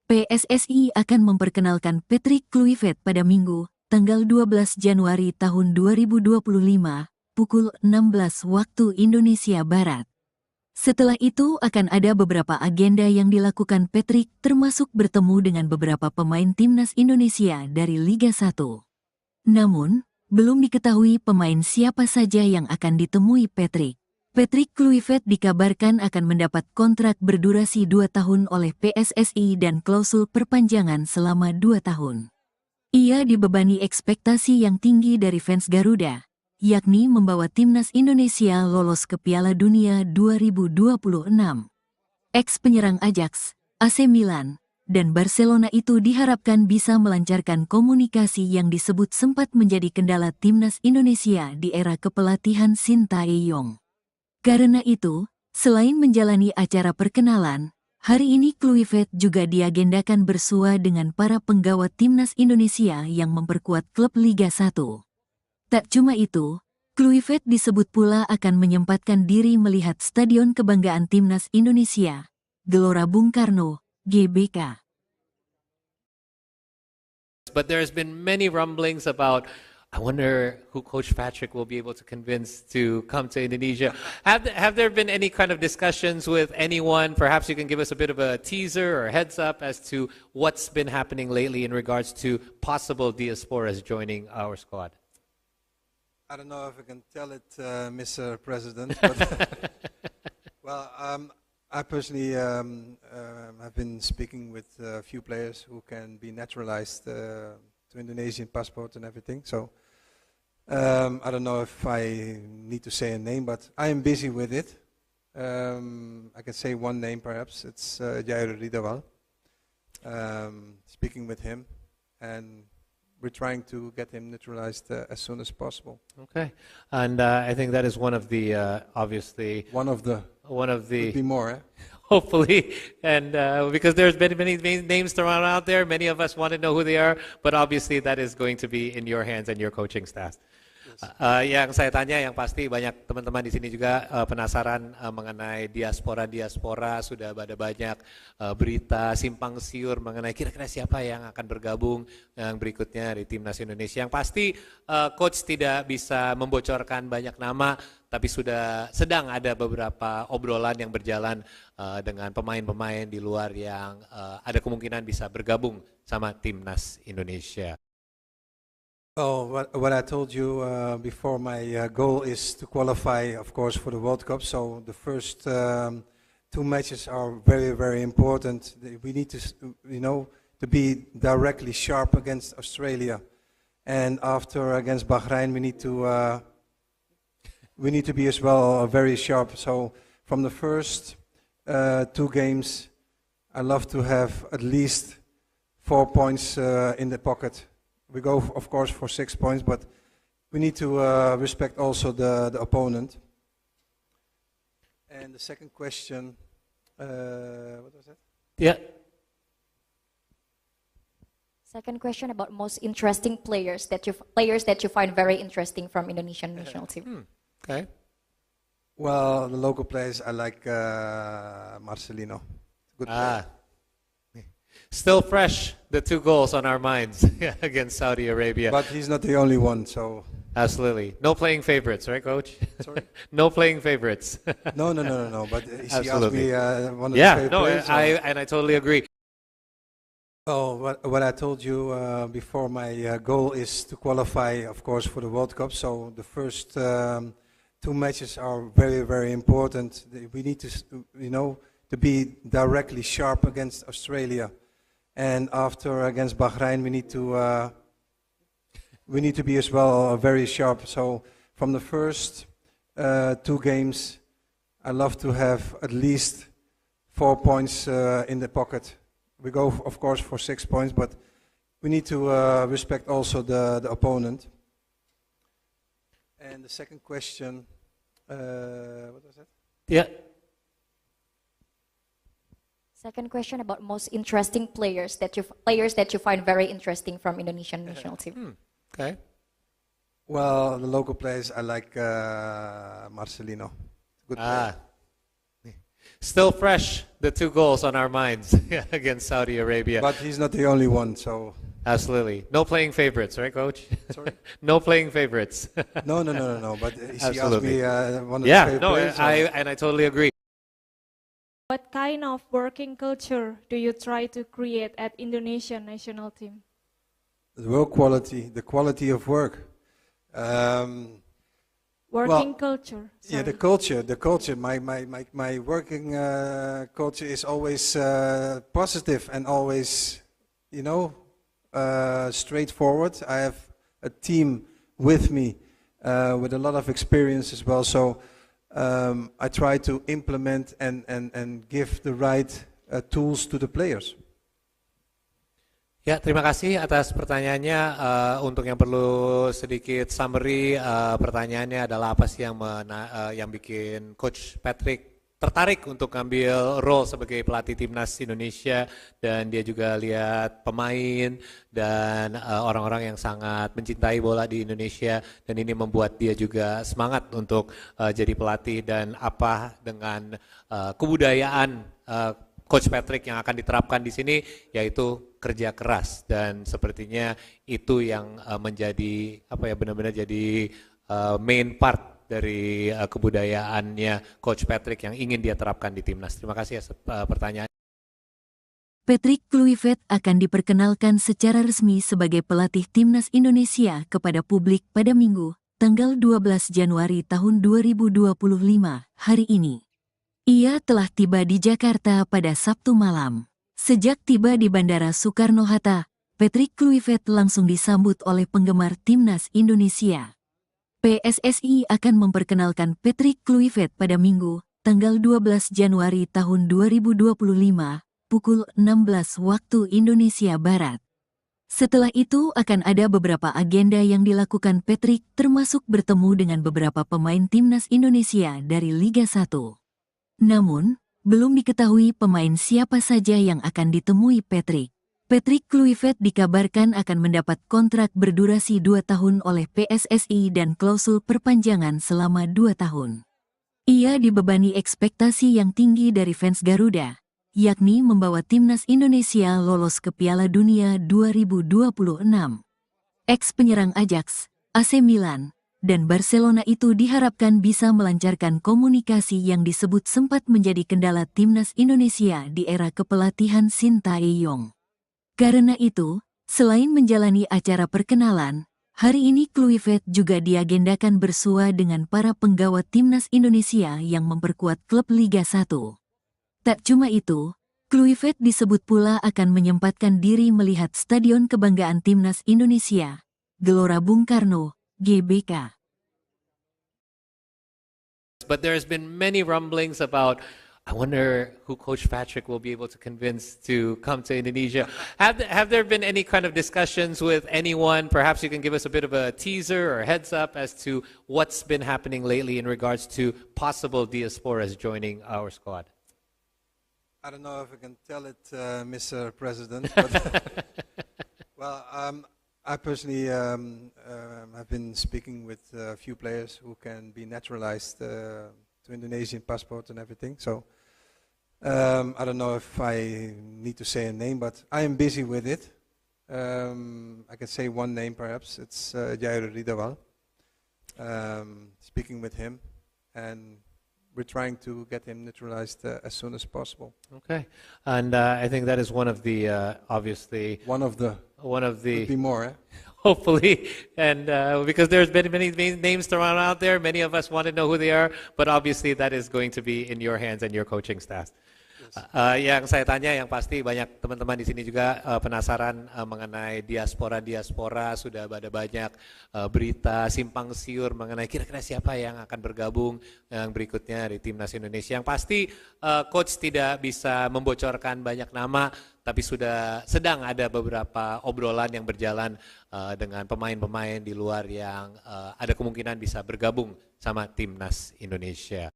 PSSI akan memperkenalkan Patrick Kluivert pada Minggu, tanggal 12 Januari tahun 2025, pukul 16 waktu Indonesia Barat. Setelah itu akan ada beberapa agenda yang dilakukan Patrick, termasuk bertemu dengan beberapa pemain timnas Indonesia dari Liga 1. Namun, belum diketahui pemain siapa saja yang akan ditemui Patrick. Patrick Kluivert dikabarkan akan mendapat kontrak berdurasi 2 tahun oleh PSSI dan klausul perpanjangan selama 2 tahun. Ia dibebani ekspektasi yang tinggi dari fans Garuda, yakni membawa timnas Indonesia lolos ke Piala Dunia 2026. Ex-penyerang Ajax, AC Milan, dan Barcelona itu diharapkan bisa melancarkan komunikasi yang disebut sempat menjadi kendala timnas Indonesia di era kepelatihan Sintayong. Karena itu, selain menjalani acara perkenalan, hari ini Kluivert juga diagendakan bersua dengan para penggawa timnas Indonesia yang memperkuat klub Liga 1. Tak cuma itu, Kluivert disebut pula akan menyempatkan diri melihat Stadion Kebanggaan Timnas Indonesia, Gelora Bung Karno, GBK. But there's been many rumblings about, I wonder who Coach Patrick will be able to convince to come to Indonesia. Have there been any kind of discussions with anyone? Perhaps you can give us a bit of a teaser or heads up as to what's been happening lately in regards to possible diasporas joining our squad. I don't know if I can tell it, Mr. President, but well, I personally have been speaking with a few players who can be naturalized to Indonesian passport and everything. So I don't know if I need to say a name, but I am busy with it. I can say one name perhaps. It's Jair Ridawal. Speaking with him, and we're trying to get him naturalized as soon as possible. Okay, and I think that is one of the obviously One of the could be more. Eh? hopefully, and because there's been many names thrown out there, many of us want to know who they are, but obviously that is going to be in your hands and your coaching staff. Yang saya tanya, yang pasti banyak teman-teman di sini juga penasaran mengenai diaspora, sudah ada banyak berita simpang siur mengenai kira-kira siapa yang akan bergabung yang berikutnya di Timnas Indonesia. Yang pasti coach tidak bisa membocorkan banyak nama, tapi sudah sedang ada beberapa obrolan yang berjalan dengan pemain-pemain di luar yang ada kemungkinan bisa bergabung sama Timnas Indonesia. Oh, what I told you before, my goal is to qualify, of course, for the World Cup. So the first two matches are very, very important. We need to, to be directly sharp against Australia, and after against Bahrain, we need to be as well very sharp. So from the first two games, I love to have at least 4 points in the pocket. We go, of course, for 6 points, but we need to respect also the opponent. And the second question, what was that? Yeah. Second question about most interesting players that you find very interesting from Indonesian national team. Okay. Well, the local players, I like Marcelino. Good player. Still fresh, the 2 goals on our minds against Saudi Arabia. But he's not the only one, so... Absolutely. No playing favorites, right, Coach? Sorry? No playing favorites. No. But she asked Absolutely. me one of the favorite players. I totally agree. Oh, what I told you before, my goal is to qualify, of course, for the World Cup. So the first two matches are very, very important. We need to, to be directly sharp against Australia. And after against Bahrain, we need to be as well very sharp. So from the first two games, I love to have at least 4 points in the pocket. We go, of course, for 6 points, but we need to respect also the opponent. And the second question, what was that? Yeah. Second question about most interesting players that you find very interesting from Indonesian national team. Okay. Well, the local players, I like Marcelino. Good player. Still fresh, the 2 goals on our minds against Saudi Arabia. But he's not the only one, so... Absolutely. No playing favorites, right, Coach? Sorry? No playing favorites. No. But she asked Absolutely. me one of the favorite players. I totally agree. What kind of working culture do you try to create at Indonesian national team? The work quality, the quality of work. Working culture. Yeah, the culture. My working culture is always positive and always, straightforward. I have a team with me with a lot of experience as well. So I try to implement and give the right tools to the players. Ya, terima kasih atas pertanyaannya. Untuk yang perlu sedikit summary, pertanyaannya adalah apa sih yang bikin Coach Patrick tertarik untuk ngambil role sebagai pelatih timnas Indonesia, dan dia juga lihat pemain dan orang-orang yang sangat mencintai bola di Indonesia, dan ini membuat dia juga semangat untuk jadi pelatih. Dan apa dengan kebudayaan Coach Patrick yang akan diterapkan di sini, yaitu kerja keras, dan sepertinya itu yang menjadi benar-benar jadi main part dari kebudayaannya Coach Patrick yang ingin dia terapkan di timnas. Terima kasih atas pertanyaan. Patrick Kluivert akan diperkenalkan secara resmi sebagai pelatih timnas Indonesia kepada publik pada Minggu, tanggal 12 Januari tahun 2025, hari ini. Ia telah tiba di Jakarta pada Sabtu malam. Sejak tiba di Bandara Soekarno-Hatta, Patrick Kluivert langsung disambut oleh penggemar timnas Indonesia. PSSI akan memperkenalkan Patrick Kluivert pada Minggu, tanggal 12 Januari tahun 2025, pukul 16 waktu Indonesia Barat. Setelah itu akan ada beberapa agenda yang dilakukan Patrick, termasuk bertemu dengan beberapa pemain timnas Indonesia dari Liga 1. Namun, belum diketahui pemain siapa saja yang akan ditemui Patrick. Patrick Kluivert dikabarkan akan mendapat kontrak berdurasi 2 tahun oleh PSSI dan klausul perpanjangan selama 2 tahun. Ia dibebani ekspektasi yang tinggi dari fans Garuda, yakni membawa timnas Indonesia lolos ke Piala Dunia 2026. Ex-penyerang Ajax, AC Milan, dan Barcelona itu diharapkan bisa melancarkan komunikasi yang disebut sempat menjadi kendala timnas Indonesia di era kepelatihan Sintayong. Karena itu, selain menjalani acara perkenalan, hari ini Kluivert juga diagendakan bersua dengan para penggawa timnas Indonesia yang memperkuat klub Liga 1. Tak cuma itu, Kluivert disebut pula akan menyempatkan diri melihat Stadion Kebanggaan Timnas Indonesia, Gelora Bung Karno, GBK. But there's been many rumblings about, I wonder who Coach Patrick will be able to convince to come to Indonesia. Have there been any kind of discussions with anyone? Perhaps you can give us a bit of a teaser or heads up as to what's been happening lately in regards to possible diasporas joining our squad. I don't know if I can tell it, Mr. President, but well, I personally have been speaking with a few players who can be naturalized to Indonesian passport and everything. So I don't know if I need to say a name, but I am busy with it. I can say one name perhaps. It's Jair Ridawal. Speaking with him, and we're trying to get him naturalized as soon as possible. Okay, and I think that is one of the obviously One of the could be more. hopefully, and because there's been many names thrown out there, many of us want to know who they are, but obviously that is going to be in your hands and your coaching staff. Yang saya tanya, yang pasti banyak teman-teman di sini juga penasaran mengenai diaspora. Sudah ada banyak berita simpang siur mengenai kira-kira siapa yang akan bergabung yang berikutnya di timnas Indonesia. Yang pasti coach tidak bisa membocorkan banyak nama, tapi sudah sedang ada beberapa obrolan yang berjalan dengan pemain-pemain di luar yang ada kemungkinan bisa bergabung sama timnas Indonesia.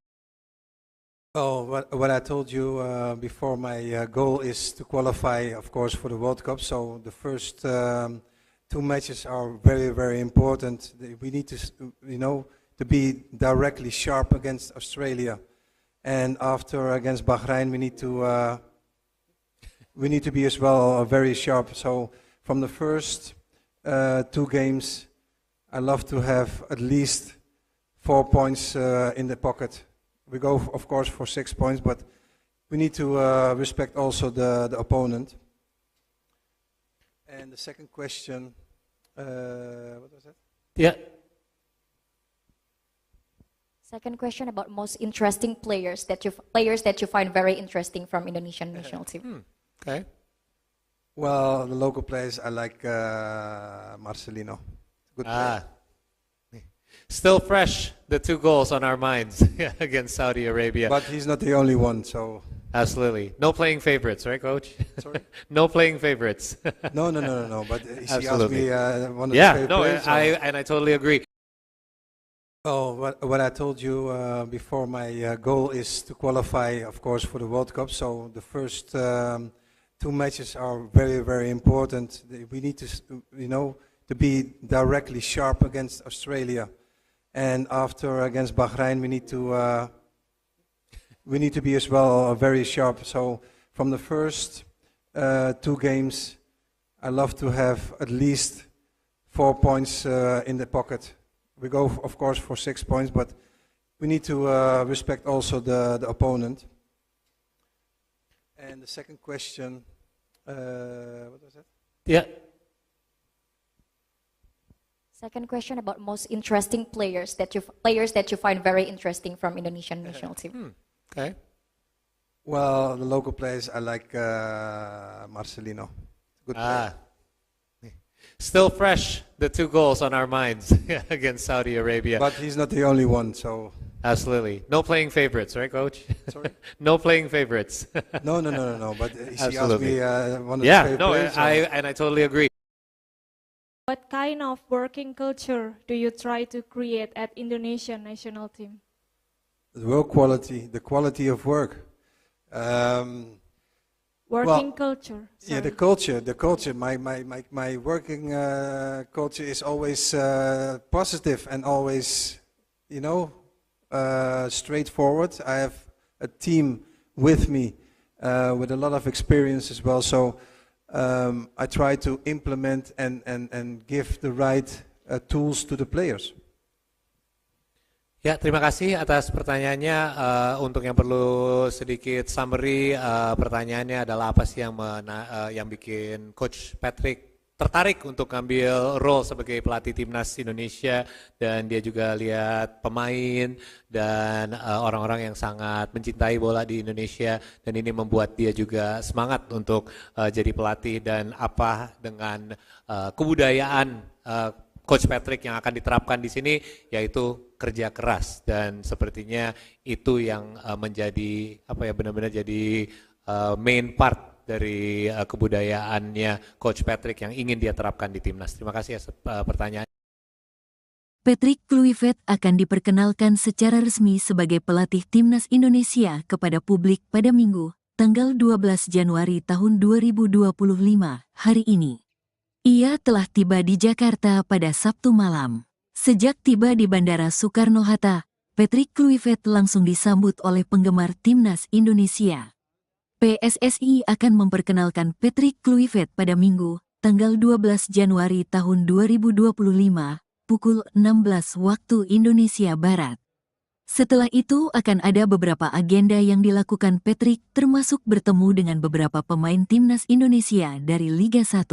Oh, what I told you before, my goal is to qualify, of course, for the World Cup. So the first 2 matches are very, very important. We need to, to be directly sharp against Australia, and after against Bahrain, we need to be as well very sharp. So from the first 2 games, I love to have at least 4 points in the pocket. We go, of course, for 6 points, but we need to respect also the opponent. And the second question, what was that? Yeah. Second question about most interesting players that you find very interesting from Indonesian national team. Okay. Well, the local players, I like Marcelino. Good player. Still fresh, the 2 goals on our minds against Saudi Arabia. But he's not the only one, so... Absolutely. No playing favorites, right, Coach? Sorry? No playing favorites. No. But he asked Absolutely. me one of his favorite players. I totally agree. Oh, what I told you before, my goal is to qualify, of course, for the World Cup. So the first two matches are very, very important. We need to, to be directly sharp against Australia, and after against Bahrain, we need to be as well very sharp. So from the first two games, I love to have at least 4 points in the pocket. We go, of course, for 6 points, but we need to respect also the opponent. And the second question, what was that? Yeah. Second question about most interesting players that you find very interesting from Indonesian national team. Okay. Well, the local players, I like Marcelino. Good player. Still fresh, the 2 goals on our minds against Saudi Arabia. But he's not the only one, so... Absolutely. No playing favorites, right, Coach? Sorry? No playing favorites. No. But he asked Absolutely. me one of his Yeah, favorite no, players. I totally agree. What kind of working culture do you try to create at Indonesian national team? The work quality, the quality of work. Working culture. Yeah, the sorry. culture. My working culture is always positive and always, straightforward. I have a team with me with a lot of experience as well. So I try to implement and give the right tools to the players. Ya, terima kasih atas pertanyaannya. Untuk yang perlu sedikit summary, pertanyaannya adalah apa sih yang bikin Coach Patrick tertarik untuk ngambil role sebagai pelatih timnas Indonesia, dan dia juga lihat pemain dan orang-orang yang sangat mencintai bola di Indonesia, dan ini membuat dia juga semangat untuk jadi pelatih, dan apa dengan kebudayaan Coach Patrick yang akan diterapkan di sini, yaitu kerja keras, dan sepertinya itu yang menjadi benar-benar jadi main part dari kebudayaannya Coach Patrick yang ingin dia terapkan di timnas. Terima kasih atas pertanyaan. Patrick Kluivert akan diperkenalkan secara resmi sebagai pelatih timnas Indonesia kepada publik pada Minggu, tanggal 12 Januari tahun 2025, hari ini. Ia telah tiba di Jakarta pada Sabtu malam. Sejak tiba di Bandara Soekarno-Hatta, Patrick Kluivert langsung disambut oleh penggemar timnas Indonesia. PSSI akan memperkenalkan Patrick Kluivert pada Minggu, tanggal 12 Januari tahun 2025, pukul 16 waktu Indonesia Barat. Setelah itu akan ada beberapa agenda yang dilakukan Patrick, termasuk bertemu dengan beberapa pemain timnas Indonesia dari Liga 1.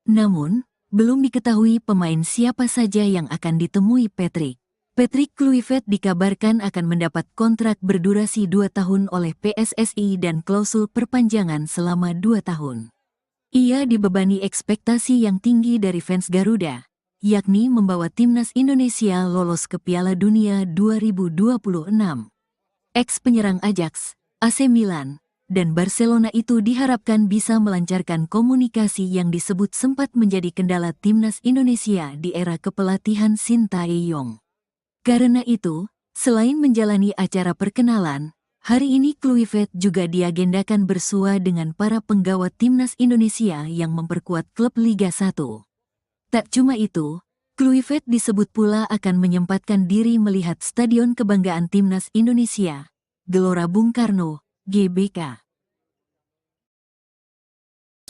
Namun, belum diketahui pemain siapa saja yang akan ditemui Patrick. Patrick Kluivert dikabarkan akan mendapat kontrak berdurasi 2 tahun oleh PSSI dan klausul perpanjangan selama 2 tahun. Ia dibebani ekspektasi yang tinggi dari fans Garuda, yakni membawa timnas Indonesia lolos ke Piala Dunia 2026. Ex-penyerang Ajax, AC Milan, dan Barcelona itu diharapkan bisa melancarkan komunikasi yang disebut sempat menjadi kendala timnas Indonesia di era kepelatihan Sintayong. Karena itu, selain menjalani acara perkenalan, hari ini Kluivert juga diagendakan bersua dengan para penggawa timnas Indonesia yang memperkuat klub Liga 1. Tak cuma itu, Kluivert disebut pula akan menyempatkan diri melihat Stadion Kebanggaan Timnas Indonesia, Gelora Bung Karno, GBK.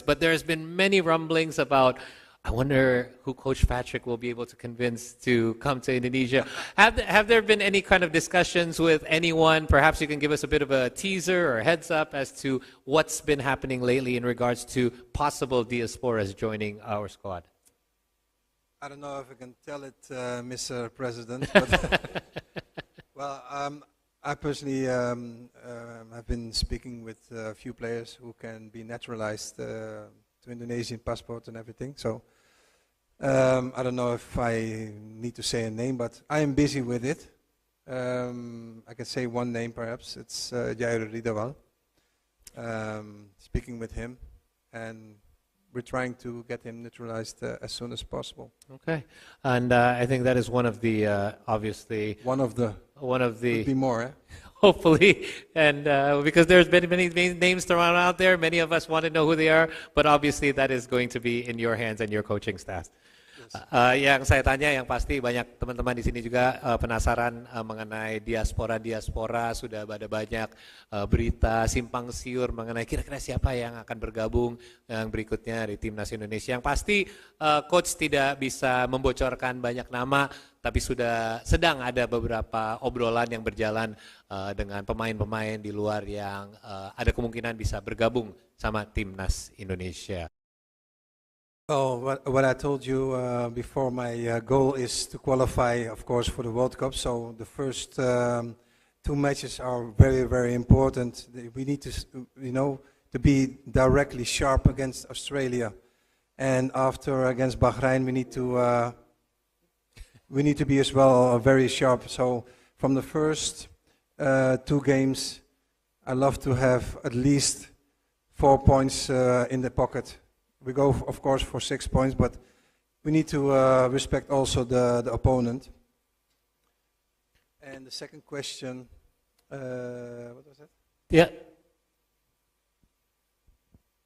But there's been many rumblings about, I wonder who Coach Patrick will be able to convince to come to Indonesia. Have there been any kind of discussions with anyone? Perhaps you can give us a bit of a teaser or heads up as to what's been happening lately in regards to possible diasporas joining our squad. I don't know if I can tell it, Mr. President, but well, I personally have been speaking with a few players who can be naturalized to Indonesian passport and everything. So I don't know if I need to say a name, but I am busy with it. I can say one name perhaps. It's Jair Ridawal. Speaking with him, and we're trying to get him neutralized as soon as possible. Okay, and I think that is one of the obviously One of the could be more. hopefully, and because there's been many names thrown out there, many of us want to know who they are, but obviously that is going to be in your hands and your coaching staff. Yang saya tanya yang pasti banyak teman-teman di sini juga penasaran mengenai diaspora, sudah ada banyak berita simpang siur mengenai kira-kira siapa yang akan bergabung yang berikutnya di Timnas Indonesia. Yang pasti coach tidak bisa membocorkan banyak nama, tapi sedang ada beberapa obrolan yang berjalan dengan pemain-pemain di luar yang ada kemungkinan bisa bergabung sama Timnas Indonesia. Oh, what I told you before, my goal is to qualify, of course, for the World Cup. So the first two matches are very, very important. We need to, to be directly sharp against Australia, and after against Bahrain, we need to be as well very sharp. So from the first two games, I love to have at least 4 points in the pocket. We go, of course, for 6 points, but we need to respect also the opponent. And the second question, what was that? Yeah.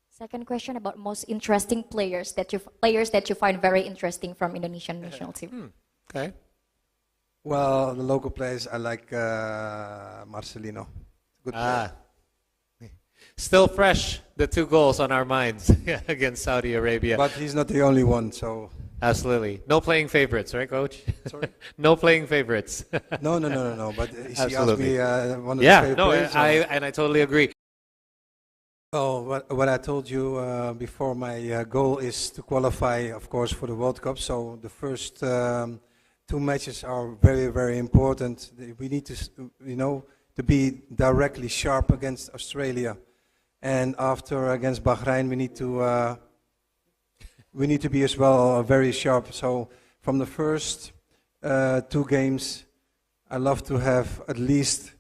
Second question about most interesting players that you find very interesting from Indonesian national team. Okay. Well, the local players, I like Marcelino. Good player. Still fresh, the 2 goals on our minds against Saudi Arabia. But he's not the only one, so... Absolutely. No playing favorites, right, Coach? Sorry? No playing favorites. No, but he asked Absolutely. me one of the favorite players. I totally agree. Oh, what I told you before, my goal is to qualify, of course, for the World Cup. So the first two matches are very, very important. We need to, to be directly sharp against Australia. And after against Bahrain, we need to be as well very sharp. So from the first two games, I love to have at least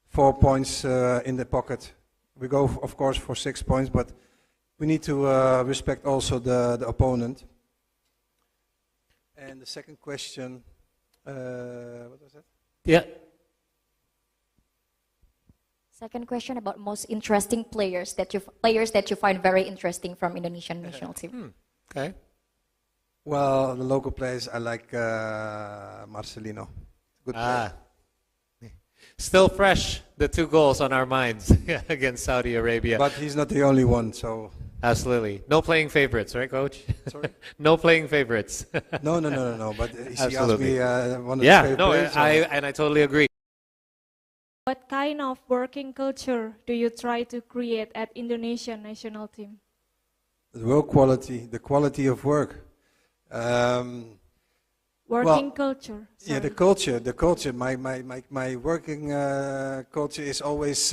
4 points in the pocket. We go, of course, for 6 points, but we need to respect also the opponent. And the second question, what was that? Yeah. Second question about most interesting players that you find very interesting from Indonesian national team. Okay. Well, the local players, I like Marcelino. Good player. Still fresh, the 2 goals on our minds against Saudi Arabia. But he's not the only one, so... Absolutely. No playing favorites, right, Coach? Sorry? No playing favorites. No, but he asked Absolutely. me one of the favorite players. I totally agree. What kind of working culture do you try to create at Indonesian national team? The work quality, the quality of work. Working culture. Yeah, the culture. My working culture is always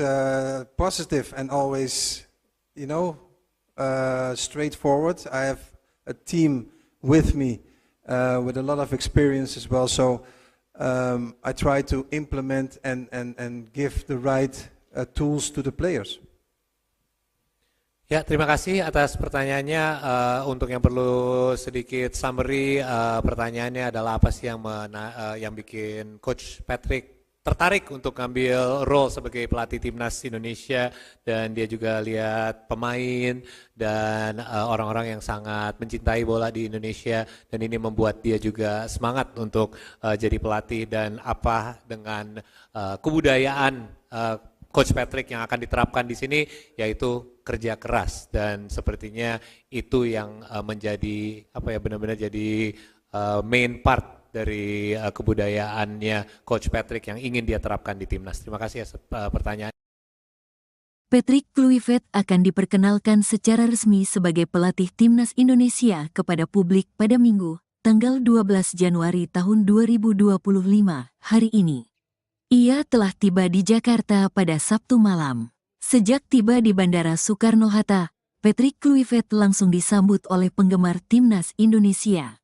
positive and always, straightforward. I have a team with me with a lot of experience as well. So I try to implement and give the right tools to the players. Ya, terima kasih atas pertanyaannya. Untuk yang perlu sedikit summary, pertanyaannya adalah apa sih yang bikin Coach Patrick tertarik untuk ngambil role sebagai pelatih Timnas Indonesia, dan dia juga lihat pemain dan orang-orang yang sangat mencintai bola di Indonesia, dan ini membuat dia juga semangat untuk jadi pelatih, dan apa dengan kebudayaan Coach Patrick yang akan diterapkan di sini, yaitu kerja keras, dan sepertinya itu yang menjadi benar-benar jadi main part dari kebudayaannya Coach Patrick yang ingin dia terapkan di timnas. Terima kasih atas pertanyaan. Patrick Kluivert akan diperkenalkan secara resmi sebagai pelatih Timnas Indonesia kepada publik pada Minggu, tanggal 12 Januari tahun 2025, hari ini. Ia telah tiba di Jakarta pada Sabtu malam. Sejak tiba di Bandara Soekarno-Hatta, Patrick Kluivert langsung disambut oleh penggemar Timnas Indonesia.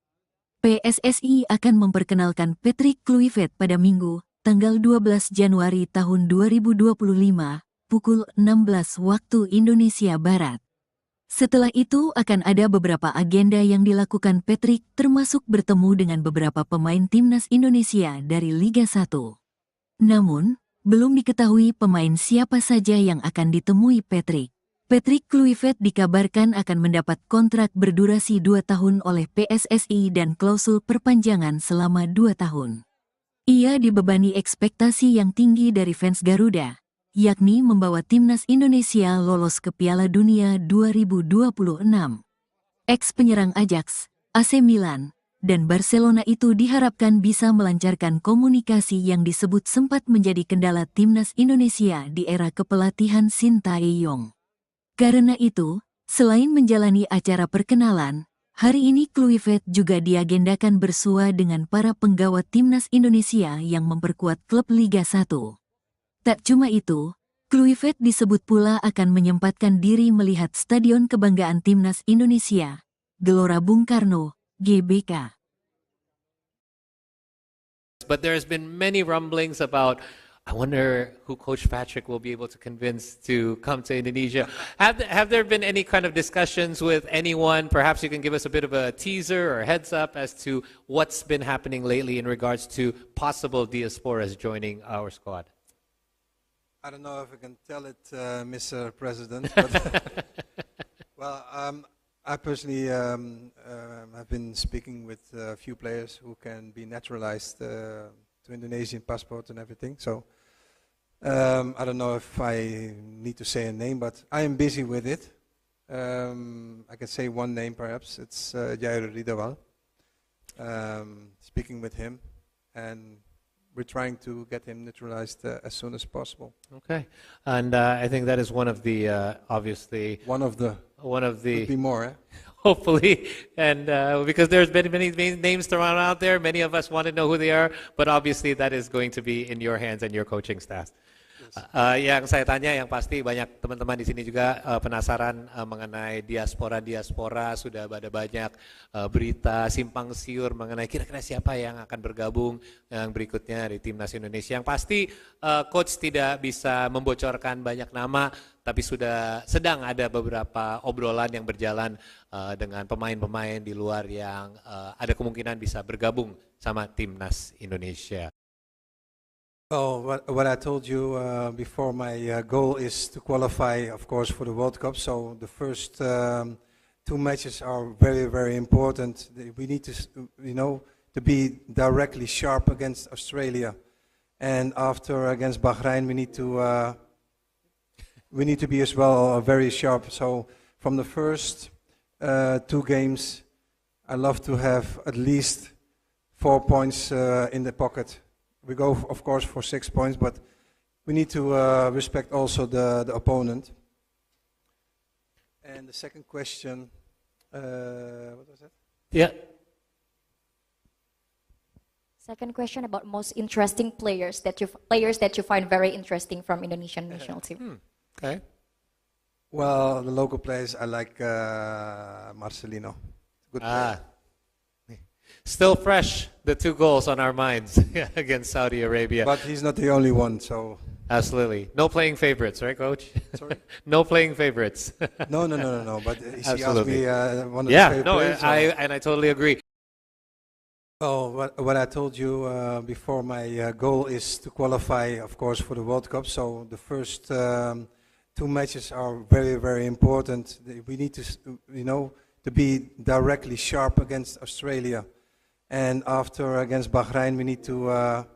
PSSI akan memperkenalkan Patrick Kluivert pada Minggu, tanggal 12 Januari tahun 2025, pukul 16 waktu Indonesia Barat. Setelah itu akan ada beberapa agenda yang dilakukan Patrick termasuk bertemu dengan beberapa pemain timnas Indonesia dari Liga 1. Namun, belum diketahui pemain siapa saja yang akan ditemui Patrick. Patrick Kluivert dikabarkan akan mendapat kontrak berdurasi 2 tahun oleh PSSI dan klausul perpanjangan selama 2 tahun. Ia dibebani ekspektasi yang tinggi dari fans Garuda, yakni membawa timnas Indonesia lolos ke Piala Dunia 2026. Ex-penyerang Ajax, AC Milan, dan Barcelona itu diharapkan bisa melancarkan komunikasi yang disebut sempat menjadi kendala timnas Indonesia di era kepelatihan Sintayong. Karena itu, selain menjalani acara perkenalan, hari ini Kluivert juga diagendakan bersua dengan para penggawa timnas Indonesia yang memperkuat klub Liga 1. Tak cuma itu, Kluivert disebut pula akan menyempatkan diri melihat Stadion Kebanggaan Timnas Indonesia, Gelora Bung Karno, GBK. But there's been many rumblings about, I wonder who Coach Patrick will be able to convince to come to Indonesia. Have there been any kind of discussions with anyone? Perhaps you can give us a bit of a teaser or heads up as to what's been happening lately in regards to possible diasporas joining our squad. I don't know if I can tell it, Mr. President, but well, I personally have been speaking with a few players who can be naturalized to Indonesian passport and everything. So I don't know if I need to say a name, but I am busy with it. I can say one name perhaps. It's Jair Ridawal. Speaking with him, and we're trying to get him naturalized as soon as possible. Okay, and I think that is one of the obviously Could be more, eh? hopefully, and because there's been many names thrown out there, many of us want to know who they are, but obviously that is going to be in your hands and your coaching staff. Yang saya tanya, yang pasti banyak teman-teman di sini juga penasaran mengenai diaspora. Sudah ada banyak berita simpang siur mengenai kira-kira siapa yang akan bergabung yang berikutnya di timnas Indonesia. Yang pasti coach tidak bisa membocorkan banyak nama, tapi sudah sedang ada beberapa obrolan yang berjalan dengan pemain-pemain di luar yang ada kemungkinan bisa bergabung sama timnas Indonesia. Oh, what I told you before, my goal is to qualify, of course, for the World Cup. So the first 2 matches are very, very important. We need to, to be directly sharp against Australia, and after against Bahrain, we need to be as well very sharp. So from the first 2 games, I love to have at least 4 points in the pocket. We go, of course, for 6 points, but we need to respect also the opponent. And the second question, what was that? Yeah. Second question about most interesting players that you find very interesting from Indonesian national team. Okay. Well, the local players, I like Marcelino. Good player. Still fresh, the 2 goals on our minds against Saudi Arabia. But he's not the only one, so... Absolutely. No playing favorites, right, Coach? Sorry? No playing favorites. No. But he asked Absolutely. me one of his favorite players. I totally agree. Oh, what I told you before, my goal is to qualify, of course, for the World Cup. So the first 2 matches are very, very important. We need to, to be directly sharp against Australia. And after against Bahrain, we need to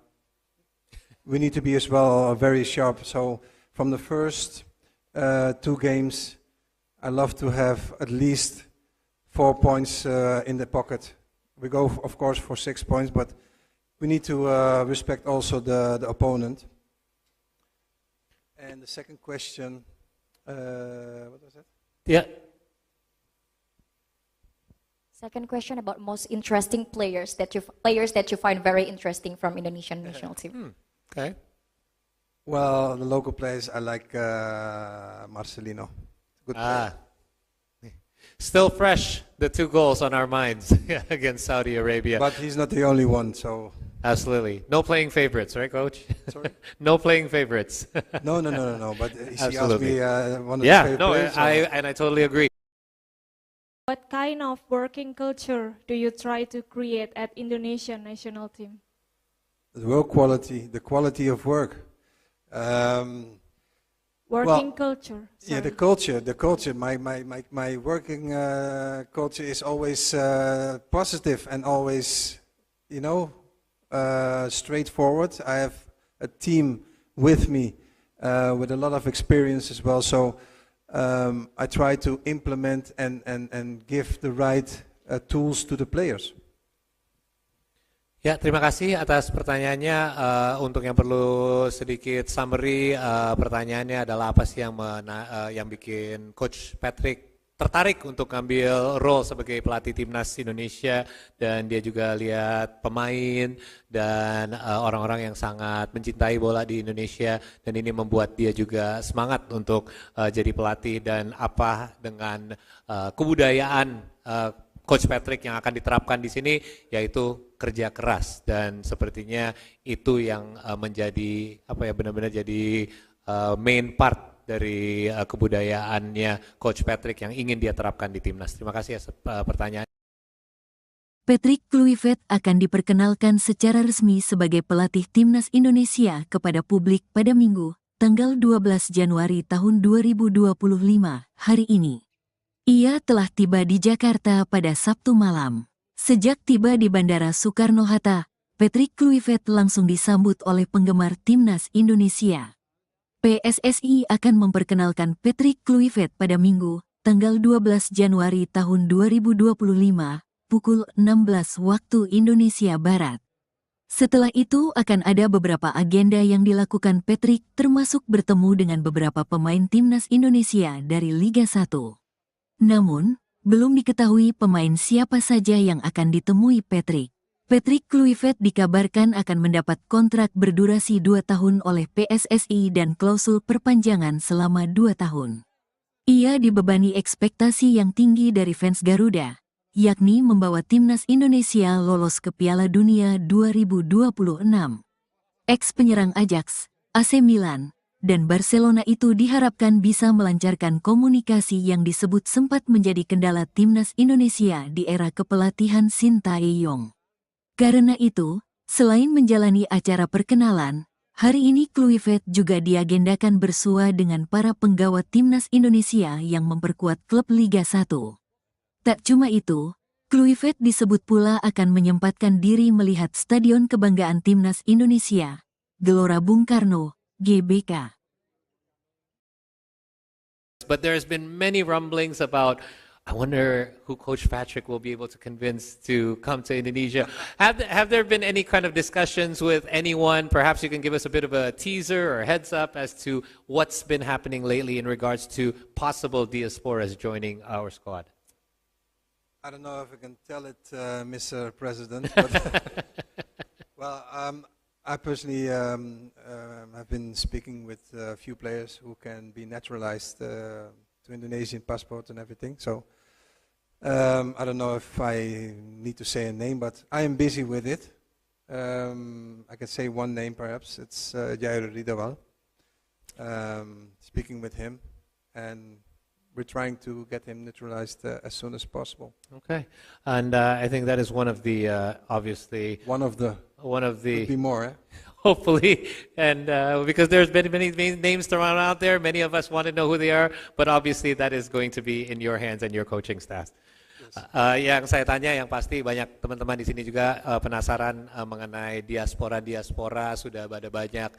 be as well very sharp. So from the first 2 games, I love to have at least 4 points in the pocket. We go, of course, for 6 points, but we need to respect also the opponent. And the second question, what was that? Yeah. Second question about most interesting players that you find very interesting from Indonesian national team. Okay. Well, the local players, I like Marcelino. Good player. Still fresh, the 2 goals on our minds against Saudi Arabia. But he's not the only one, so... Absolutely. No playing favorites, right, Coach? Sorry? No playing favorites. No. But he asked Absolutely. me one of his favorite players. I totally agree. What kind of working culture do you try to create at Indonesian national team? The work quality, the quality of work. Working culture. Yeah, the sorry. culture. My working culture is always positive and always, straightforward. I have a team with me with a lot of experience as well. So I try to implement and give the right tools to the players. Ya, terima kasih atas pertanyaannya. Untuk yang perlu sedikit summary, pertanyaannya adalah apa sih yang bikin Coach Patrick tertarik untuk ngambil role sebagai pelatih timnas Indonesia, dan dia juga lihat pemain dan orang-orang yang sangat mencintai bola di Indonesia, dan ini membuat dia juga semangat untuk jadi pelatih, dan apa dengan kebudayaan Coach Patrick yang akan diterapkan di sini, yaitu kerja keras, dan sepertinya itu yang menjadi benar-benar jadi main part dari kebudayaannya Coach Patrick yang ingin dia terapkan di timnas. Terima kasih atas pertanyaan. Patrick Kluivert akan diperkenalkan secara resmi sebagai pelatih timnas Indonesia kepada publik pada Minggu, tanggal 12 Januari tahun 2025, hari ini. Ia telah tiba di Jakarta pada Sabtu malam. Sejak tiba di Bandara Soekarno-Hatta, Patrick Kluivert langsung disambut oleh penggemar timnas Indonesia. PSSI akan memperkenalkan Patrick Kluivert pada Minggu, tanggal 12 Januari tahun 2025, pukul 16 waktu Indonesia Barat. Setelah itu akan ada beberapa agenda yang dilakukan Patrick, termasuk bertemu dengan beberapa pemain timnas Indonesia dari Liga 1. Namun, belum diketahui pemain siapa saja yang akan ditemui Patrick. Patrick Kluivert dikabarkan akan mendapat kontrak berdurasi 2 tahun oleh PSSI dan klausul perpanjangan selama 2 tahun. Ia dibebani ekspektasi yang tinggi dari fans Garuda, yakni membawa timnas Indonesia lolos ke Piala Dunia 2026. Ex-penyerang Ajax, AC Milan, dan Barcelona itu diharapkan bisa melancarkan komunikasi yang disebut sempat menjadi kendala timnas Indonesia di era kepelatihan Sintayong. Karena itu, selain menjalani acara perkenalan, hari ini Kluivert juga diagendakan bersua dengan para penggawa timnas Indonesia yang memperkuat klub Liga 1. Tak cuma itu, Kluivert disebut pula akan menyempatkan diri melihat Stadion Kebanggaan Timnas Indonesia, Gelora Bung Karno, GBK. But there's been many rumblings about, I wonder who Coach Patrick will be able to convince to come to Indonesia. Have there been any kind of discussions with anyone? Perhaps you can give us a bit of a teaser or heads up as to what's been happening lately in regards to possible diasporas joining our squad. I don't know if I can tell it, Mr. President, but well, I personally have been speaking with a few players who can be naturalized to Indonesian passport and everything. So I don't know if I need to say a name, but I am busy with it. I can say one name perhaps. It's Jair Ridawal. Speaking with him, and we're trying to get him naturalized as soon as possible. Okay, and I think that is one of the obviously One of the could be more. hopefully, and because there's been many names thrown out there, many of us want to know who they are, but obviously that is going to be in your hands and your coaching staff. Yang saya tanya, yang pasti banyak teman-teman di sini juga penasaran mengenai diaspora. Sudah ada banyak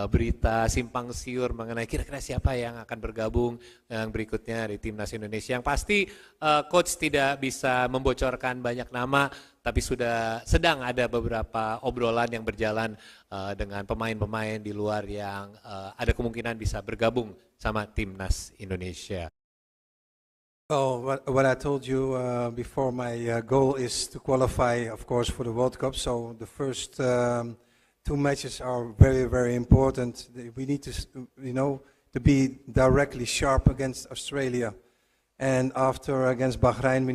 berita simpang siur mengenai kira-kira siapa yang akan bergabung yang berikutnya di timnas Indonesia. Yang pasti coach tidak bisa membocorkan banyak nama, tapi sedang ada beberapa obrolan yang berjalan dengan pemain-pemain di luar yang ada kemungkinan bisa bergabung sama timnas Indonesia. Oh, what I told you before, my goal is to qualify, of course, for the World Cup. So the first 2 matches are very, very important. We need to, to be directly sharp against Australia, and after against Bahrain, we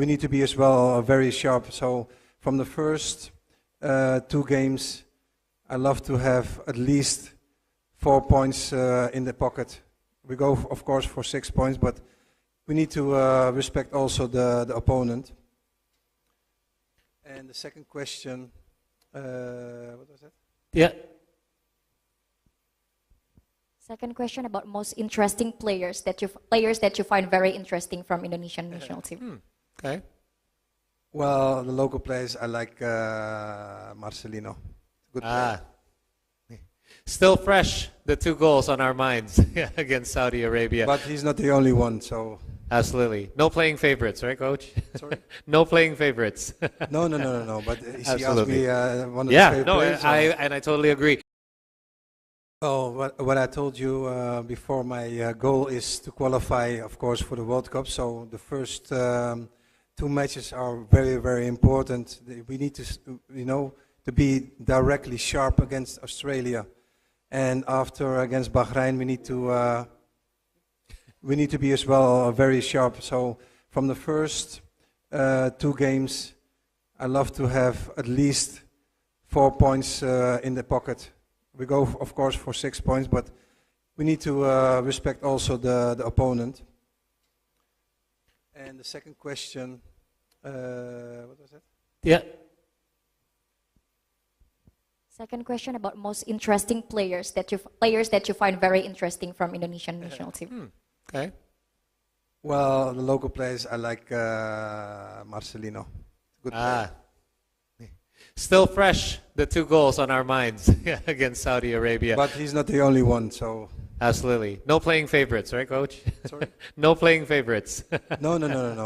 need to be as well very sharp. So from the first 2 games, I love to have at least 4 points in the pocket. We go, of course, for 6 points, but we need to respect also the opponent. And the second question, what was that? Yeah. Second question about most interesting players that you find very interesting from Indonesian national team. Okay. Well, the local players, I like Marcelino. Good player. Still fresh, the 2 goals on our minds against Saudi Arabia. But he's not the only one, so... Absolutely. No playing favorites, right, Coach? Sorry? No playing favorites. No. But he asked Absolutely. me one of the Yeah, favorite no, players. I totally agree. Oh, what I told you before, my goal is to qualify, of course, for the World Cup. So the first 2 matches are very, very important. We need to, to be directly sharp against Australia, and after against Bahrain, we need to be as well very sharp. So from the first 2 games, I love to have at least 4 points in the pocket. We go, of course, for 6 points, but we need to respect also the opponent. And the second question, what was that? Yeah. Second question about most interesting players that you find very interesting from Indonesian national team. Okay. Well, the local players, I like Marcelino. Good player. Still fresh, the 2 goals on our minds against Saudi Arabia. But he's not the only one, so... Absolutely. No playing favorites, right, Coach? Sorry? No playing favorites. No.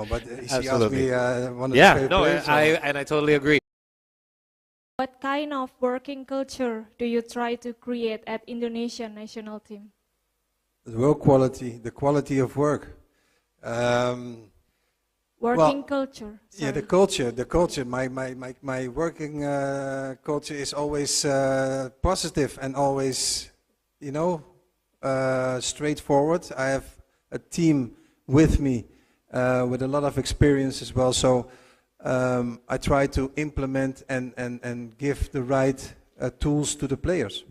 But he asked Absolutely. me one of the Yeah, favorite no, players. I totally agree. What kind of working culture do you try to create at Indonesian national team? The work quality, the quality of work. Working culture. Yeah, the sorry. culture. My working culture is always positive and always, straightforward. I have a team with me with a lot of experience as well. So I try to implement and give the right tools to the players.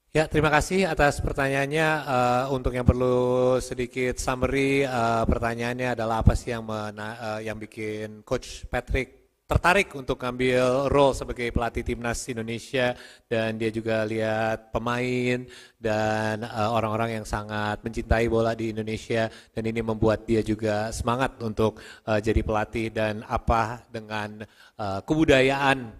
Ya, terima kasih atas pertanyaannya. Untuk yang perlu sedikit summary, pertanyaannya adalah apa sih yang bikin Coach Patrick tertarik untuk ngambil role sebagai pelatih timnas Indonesia, dan dia juga lihat pemain dan orang-orang yang sangat mencintai bola di Indonesia, dan ini membuat dia juga semangat untuk jadi pelatih, dan apa dengan kebudayaan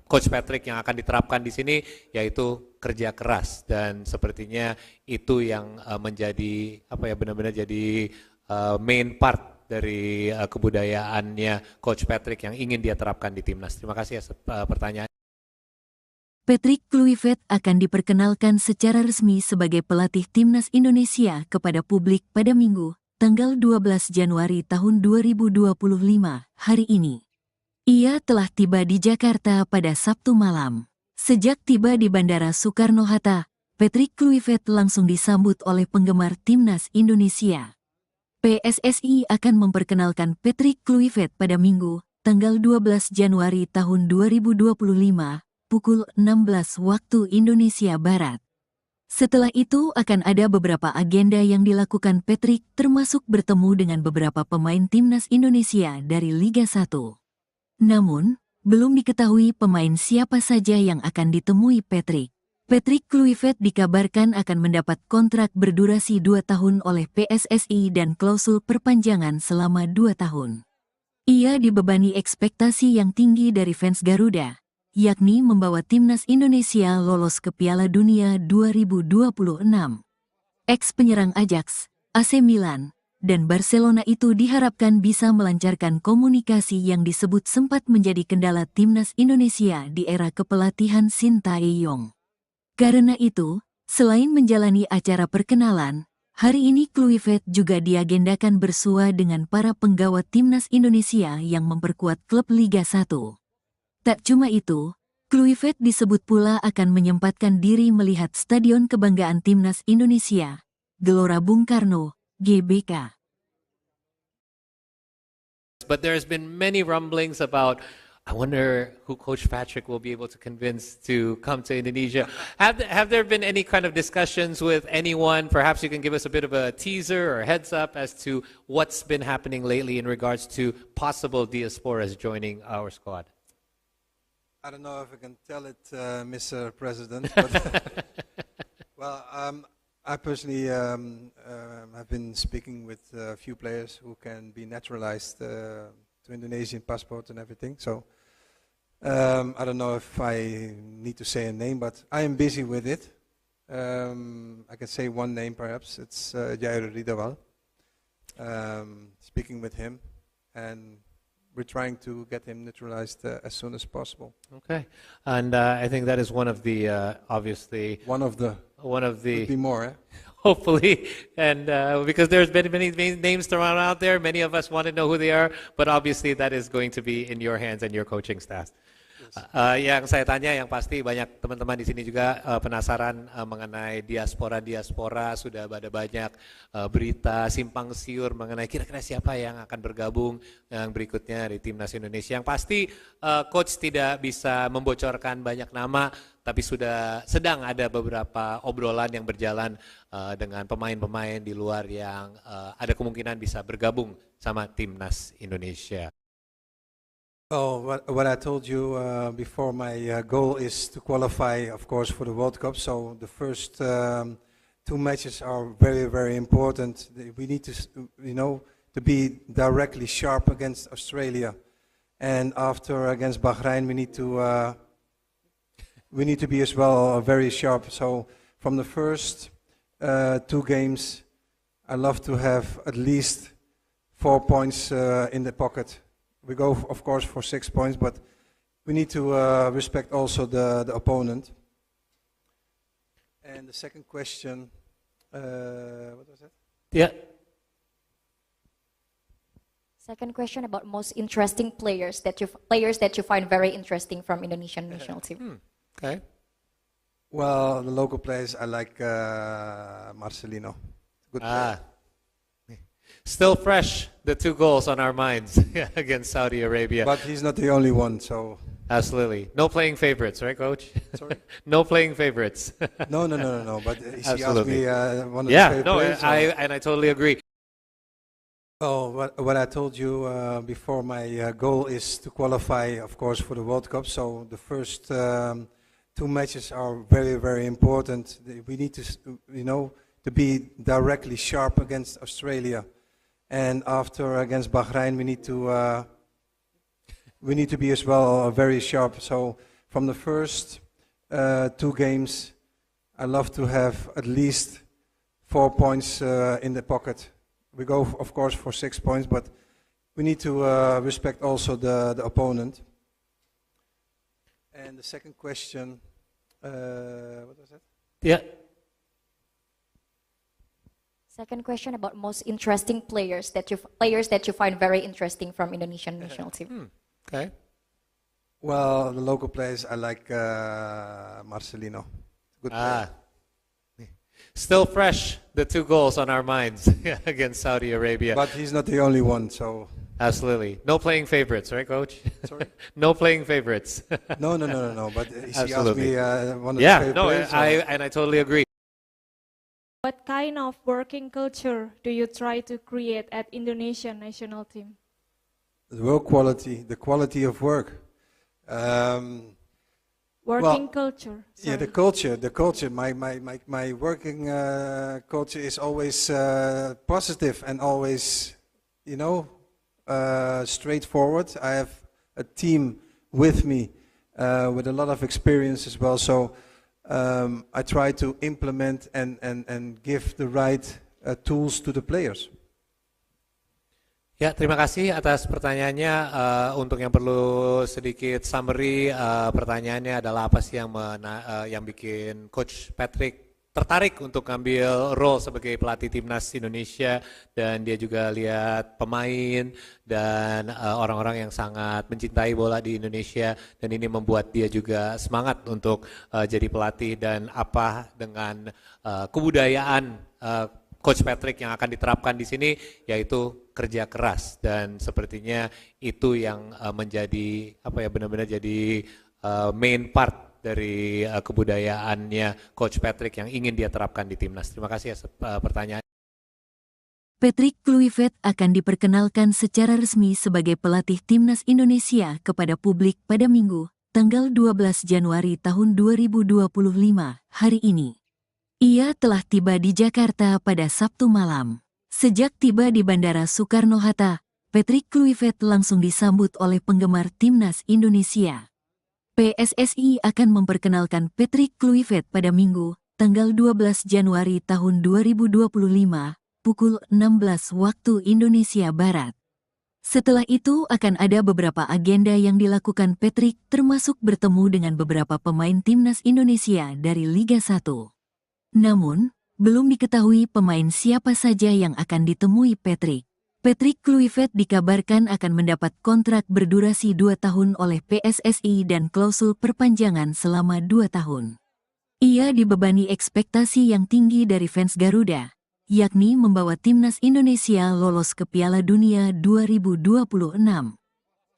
Coach Patrick yang akan diterapkan di sini, yaitu kerja keras, dan sepertinya itu yang menjadi benar-benar jadi main part dari kebudayaannya Coach Patrick yang ingin dia terapkan di timnas. Terima kasih atas pertanyaan. Patrick Kluivert akan diperkenalkan secara resmi sebagai pelatih timnas Indonesia kepada publik pada Minggu, tanggal 12 Januari tahun 2025, hari ini. Ia telah tiba di Jakarta pada Sabtu malam. Sejak tiba di Bandara Soekarno-Hatta, Patrick Kluivert langsung disambut oleh penggemar timnas Indonesia. PSSI akan memperkenalkan Patrick Kluivert pada Minggu, tanggal 12 Januari tahun 2025, pukul 16 waktu Indonesia Barat. Setelah itu akan ada beberapa agenda yang dilakukan Patrick, termasuk bertemu dengan beberapa pemain timnas Indonesia dari Liga 1. Namun, belum diketahui pemain siapa saja yang akan ditemui Patrick. Patrick Kluivert dikabarkan akan mendapat kontrak berdurasi 2 tahun oleh PSSI dan klausul perpanjangan selama 2 tahun. Ia dibebani ekspektasi yang tinggi dari fans Garuda, yakni membawa timnas Indonesia lolos ke Piala Dunia 2026. Ex-penyerang Ajax, AC Milan, dan Barcelona itu diharapkan bisa melancarkan komunikasi yang disebut sempat menjadi kendala timnas Indonesia di era kepelatihan Sintayong. Karena itu, selain menjalani acara perkenalan, hari ini Kluivert juga diagendakan bersua dengan para penggawa timnas Indonesia yang memperkuat klub Liga 1. Tak cuma itu, Kluivert disebut pula akan menyempatkan diri melihat Stadion Kebanggaan Timnas Indonesia, Gelora Bung Karno, GBK. But there's been many rumblings about I wonder who Coach Patrick will be able to convince to come to Indonesia. Have there been any kind of discussions with anyone? Perhaps you can give us a bit of a teaser or heads up as to what's been happening lately in regards to possible diasporas joining our squad. I don't know if I can tell it, Mr. President, but well, I personally have been speaking with a few players who can be naturalized to Indonesian passport and everything. So I don't know if I need to say a name, but I am busy with it. I can say one name perhaps. It's Jair Ridawal. Speaking with him, and we're trying to get him naturalized as soon as possible. Okay, and I think that is one of the obviously One of the could be more. Eh? hopefully, and because there's been many names thrown out there, many of us want to know who they are, but obviously that is going to be in your hands and your coaching staff. Yang saya tanya, yang pasti banyak teman-teman di sini juga penasaran mengenai diaspora, sudah ada banyak berita simpang siur mengenai kira-kira siapa yang akan bergabung yang berikutnya di Timnas Indonesia. Yang pasti coach tidak bisa membocorkan banyak nama, tapi sedang ada beberapa obrolan yang berjalan dengan pemain-pemain di luar yang ada kemungkinan bisa bergabung sama Timnas Indonesia. Oh, what I told you before, my goal is to qualify, of course, for the World Cup. So the first two matches are very, very important. We need to, to be directly sharp against Australia, and after against Bahrain, we need to be as well very sharp. So from the first two games, I love to have at least 4 points in the pocket. We go, of course, for 6 points, but we need to respect also the opponent. And the second question, what was that? Yeah. Second question about most interesting players that you find very interesting from Indonesian national team. Okay. Well, the local players, I like Marcelino. Good player. Still fresh, the 2 goals on our minds against Saudi Arabia. But he's not the only one, so... Absolutely. No playing favorites, right, Coach? Sorry? No playing favorites. No. But he asked Absolutely. me one of his favorite players. I totally agree. Oh, what I told you before, my goal is to qualify, of course, for the World Cup. So the first two matches are very, very important. We need to, to be directly sharp against Australia. And after against Bahrain, we need to be as well very sharp. So from the first two games, I love to have at least 4 points in the pocket. We go, of course, for 6 points, but we need to respect also the opponent. And the second question, what was that? Yeah. Second question about most interesting players that you find very interesting from Indonesian national team. Okay. Well, the local players, I like Marcelino. Good player. Still fresh, the 2 goals on our minds against Saudi Arabia. But he's not the only one, so... Absolutely. No playing favorites, right, Coach? Sorry? No playing favorites. No. But he asked Absolutely. me one of his favorite players. I totally agree. What kind of working culture do you try to create at Indonesian national team? The work quality, the quality of work. Working culture. Yeah, the culture. My working culture is always positive and always, straightforward. I have a team with me with a lot of experience as well. So I try to implement and give the right tools to the players. Ya, terima kasih atas pertanyaannya. Untuk yang perlu sedikit summary, pertanyaannya adalah apa sih yang bikin Coach Patrick tertarik untuk ngambil role sebagai pelatih Timnas Indonesia, dan dia juga lihat pemain dan orang-orang yang sangat mencintai bola di Indonesia, dan ini membuat dia juga semangat untuk jadi pelatih, dan apa dengan kebudayaan Coach Patrick yang akan diterapkan di sini, yaitu kerja keras dan sepertinya itu yang menjadi apa ya benar-benar jadi main part dari kebudayaannya Coach Patrick yang ingin dia terapkan di timnas. Terima kasih atas pertanyaan. Patrick Kluivert akan diperkenalkan secara resmi sebagai pelatih timnas Indonesia kepada publik pada Minggu, tanggal 12 Januari tahun 2025, hari ini. Ia telah tiba di Jakarta pada Sabtu malam. Sejak tiba di Bandara Soekarno-Hatta, Patrick Kluivert langsung disambut oleh penggemar timnas Indonesia. PSSI akan memperkenalkan Patrick Kluivert pada Minggu, tanggal 12 Januari tahun 2025, pukul 16 waktu Indonesia Barat. Setelah itu akan ada beberapa agenda yang dilakukan Patrick, termasuk bertemu dengan beberapa pemain timnas Indonesia dari Liga 1. Namun, belum diketahui pemain siapa saja yang akan ditemui Patrick. Patrick Kluivert dikabarkan akan mendapat kontrak berdurasi 2 tahun oleh PSSI dan klausul perpanjangan selama 2 tahun. Ia dibebani ekspektasi yang tinggi dari fans Garuda, yakni membawa timnas Indonesia lolos ke Piala Dunia 2026.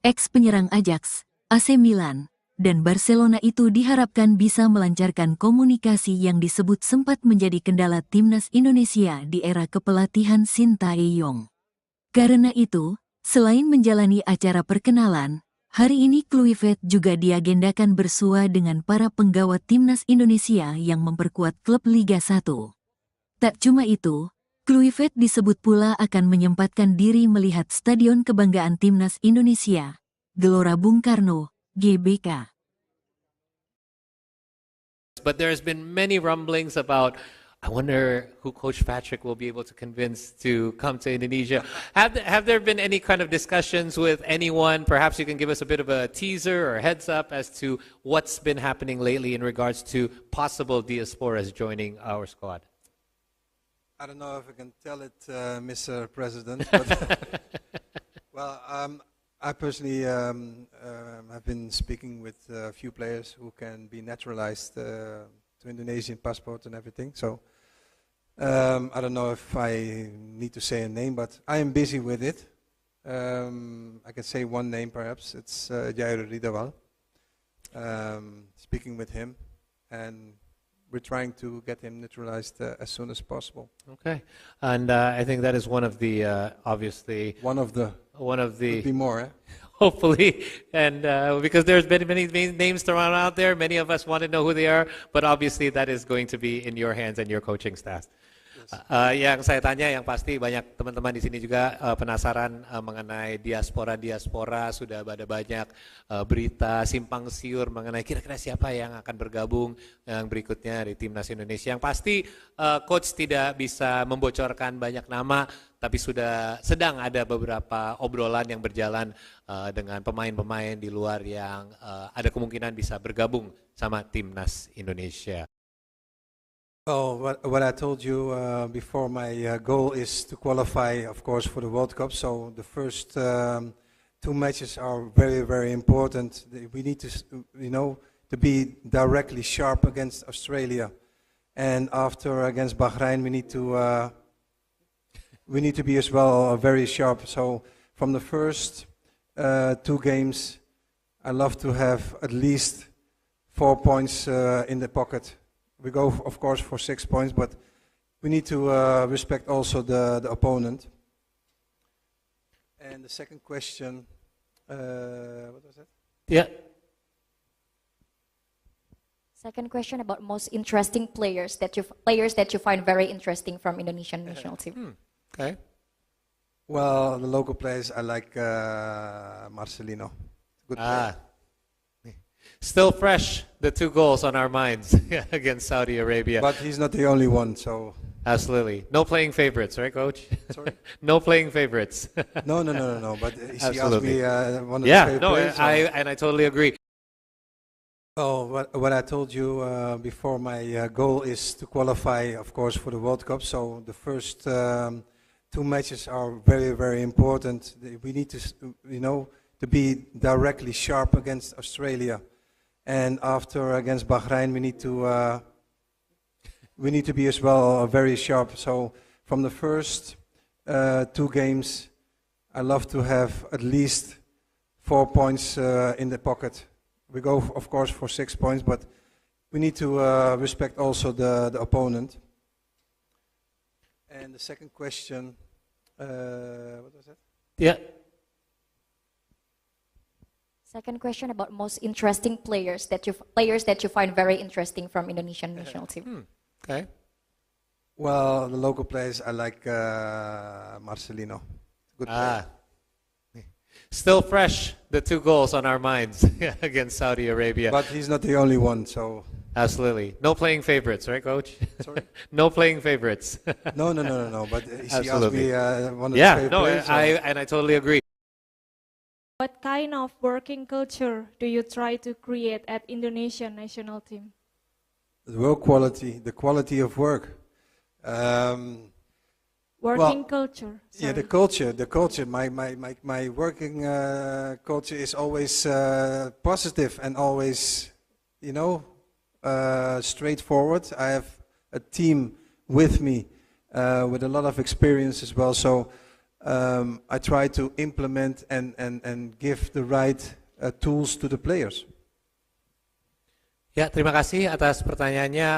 Ex-penyerang Ajax, AC Milan, dan Barcelona itu diharapkan bisa melancarkan komunikasi yang disebut sempat menjadi kendala timnas Indonesia di era kepelatihan Sintayong. Karena itu, selain menjalani acara perkenalan, hari ini Kluivert juga diagendakan bersua dengan para penggawa timnas Indonesia yang memperkuat klub Liga 1. Tak cuma itu, Kluivert disebut pula akan menyempatkan diri melihat Stadion Kebanggaan Timnas Indonesia, Gelora Bung Karno, GBK. But there's been many rumblings about, I wonder who Coach Patrick will be able to convince to come to Indonesia. Have there been any kind of discussions with anyone? Perhaps you can give us a bit of a teaser or heads up as to what's been happening lately in regards to possible diasporas joining our squad. I don't know if I can tell it, Mr. President, but well, I personally have been speaking with a few players who can be naturalized to Indonesian passport and everything. So I don't know if I need to say a name, but I am busy with it. I can say one name perhaps. It's Jair Ridawal. Speaking with him, and we're trying to get him naturalized as soon as possible. Okay, and I think that is one of the obviously One of the could be more. hopefully, and because there's been many names thrown out there, many of us want to know who they are, but obviously that is going to be in your hands and your coaching staff. Yang saya tanya yang pasti banyak teman-teman di sini juga penasaran mengenai diaspora, sudah ada banyak berita simpang siur mengenai kira-kira siapa yang akan bergabung yang berikutnya di timnas Indonesia. Yang pasti coach tidak bisa membocorkan banyak nama, tapi sudah sedang ada beberapa obrolan yang berjalan dengan pemain-pemain di luar yang ada kemungkinan bisa bergabung sama timnas Indonesia. Oh, what I told you before, my goal is to qualify, of course, for the World Cup. So the first 2 matches are very, very important. We need to, to be directly sharp against Australia, and after against Bahrain, we need to be as well very sharp. So from the first 2 games, I love to have at least 4 points in the pocket. We go, of course, for 6 points, but we need to respect also the opponent. And the second question, what was that? Yeah. Second question about most interesting players that you find very interesting from Indonesian national team. Okay. Well, the local players, I like Marcelino. Good player. Still fresh, the 2 goals on our minds against Saudi Arabia. But he's not the only one, so... Absolutely. No playing favorites, right, Coach? Sorry? No playing favorites. No. But he asked Absolutely. me one of his favorite players. I totally agree. Oh, what I told you before, my goal is to qualify, of course, for the World Cup. So the first 2 matches are very, very important. We need to, to be directly sharp against Australia. And after against Bahrain, we need to be as well very sharp. So from the first 2 games, I love to have at least 4 points in the pocket. We go, of course, for 6 points, but we need to respect also the opponent. And the second question, what was that? Yeah. Second question about most interesting players that you find very interesting from Indonesian national team. Okay. Well, the local players, I like Marcelino. Good player. Still fresh, the 2 goals on our minds against Saudi Arabia. But he's not the only one, so... Absolutely. No playing favorites, right, Coach? Sorry? No playing favorites. No, but he asked Absolutely. me one of his Yeah, favorite no, players. I totally agree. What kind of working culture do you try to create at Indonesian national team? The work quality, the quality of work. Working culture. Yeah, the sorry. culture. My working culture is always positive and always, straightforward. I have a team with me with a lot of experience as well. So I try to implement and give the right tools to the players. Ya, terima kasih atas pertanyaannya.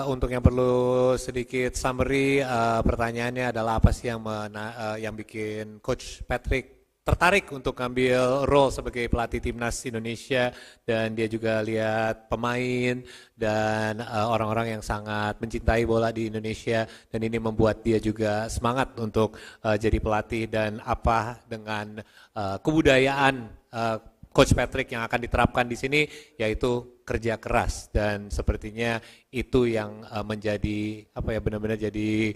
Untuk yang perlu sedikit summary, pertanyaannya adalah apa sih yang bikin Coach Patrick tertarik untuk ambil role sebagai pelatih timnas Indonesia, dan dia juga lihat pemain dan orang-orang yang sangat mencintai bola di Indonesia, dan ini membuat dia juga semangat untuk jadi pelatih, dan apa dengan kebudayaan Coach Patrick yang akan diterapkan di sini, yaitu kerja keras, dan sepertinya itu yang menjadi benar-benar jadi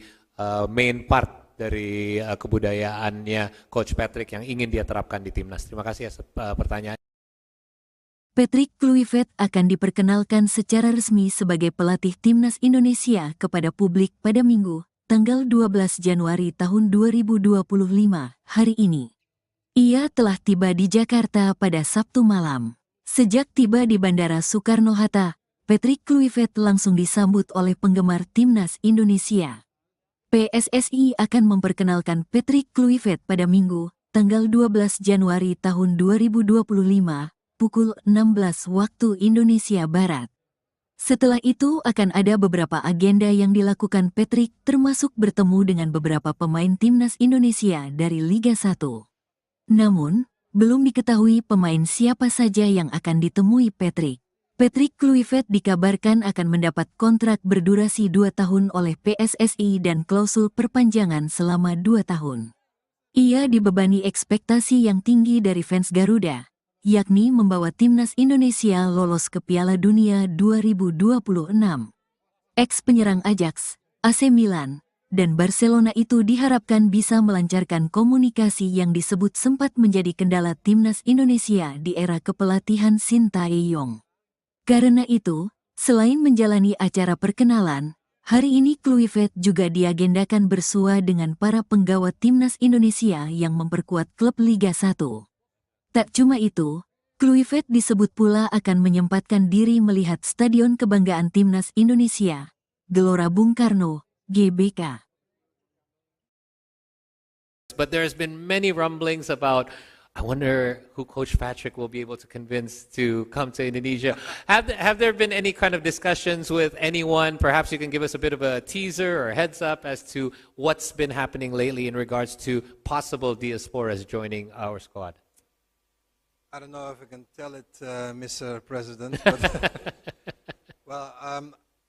main part dari kebudayaannya Coach Patrick yang ingin dia terapkan di timnas. Terima kasih atas pertanyaan. Patrick Kluivert akan diperkenalkan secara resmi sebagai pelatih timnas Indonesia kepada publik pada Minggu, tanggal 12 Januari tahun 2025, hari ini. Ia telah tiba di Jakarta pada Sabtu malam. Sejak tiba di Bandara Soekarno-Hatta, Patrick Kluivert langsung disambut oleh penggemar timnas Indonesia. PSSI akan memperkenalkan Patrick Kluivert pada Minggu, tanggal 12 Januari tahun 2025, pukul 16 waktu Indonesia Barat. Setelah itu akan ada beberapa agenda yang dilakukan Patrick, termasuk bertemu dengan beberapa pemain timnas Indonesia dari Liga 1. Namun, belum diketahui pemain siapa saja yang akan ditemui Patrick. Patrick Kluivert dikabarkan akan mendapat kontrak berdurasi 2 tahun oleh PSSI dan klausul perpanjangan selama 2 tahun. Ia dibebani ekspektasi yang tinggi dari fans Garuda, yakni membawa timnas Indonesia lolos ke Piala Dunia 2026. Ex-penyerang Ajax, AC Milan, dan Barcelona itu diharapkan bisa melancarkan komunikasi yang disebut sempat menjadi kendala timnas Indonesia di era kepelatihan Sintayong. Karena itu, selain menjalani acara perkenalan, hari ini Kluivert juga diagendakan bersua dengan para penggawa timnas Indonesia yang memperkuat klub Liga 1. Tak cuma itu, Kluivert disebut pula akan menyempatkan diri melihat Stadion Kebanggaan Timnas Indonesia, Gelora Bung Karno, GBK. But there's been many rumblings about, I wonder who Coach Patrick will be able to convince to come to Indonesia. Have there been any kind of discussions with anyone? Perhaps you can give us a bit of a teaser or heads up as to what's been happening lately in regards to possible diasporas joining our squad. I don't know if I can tell it, Mr. President, but well,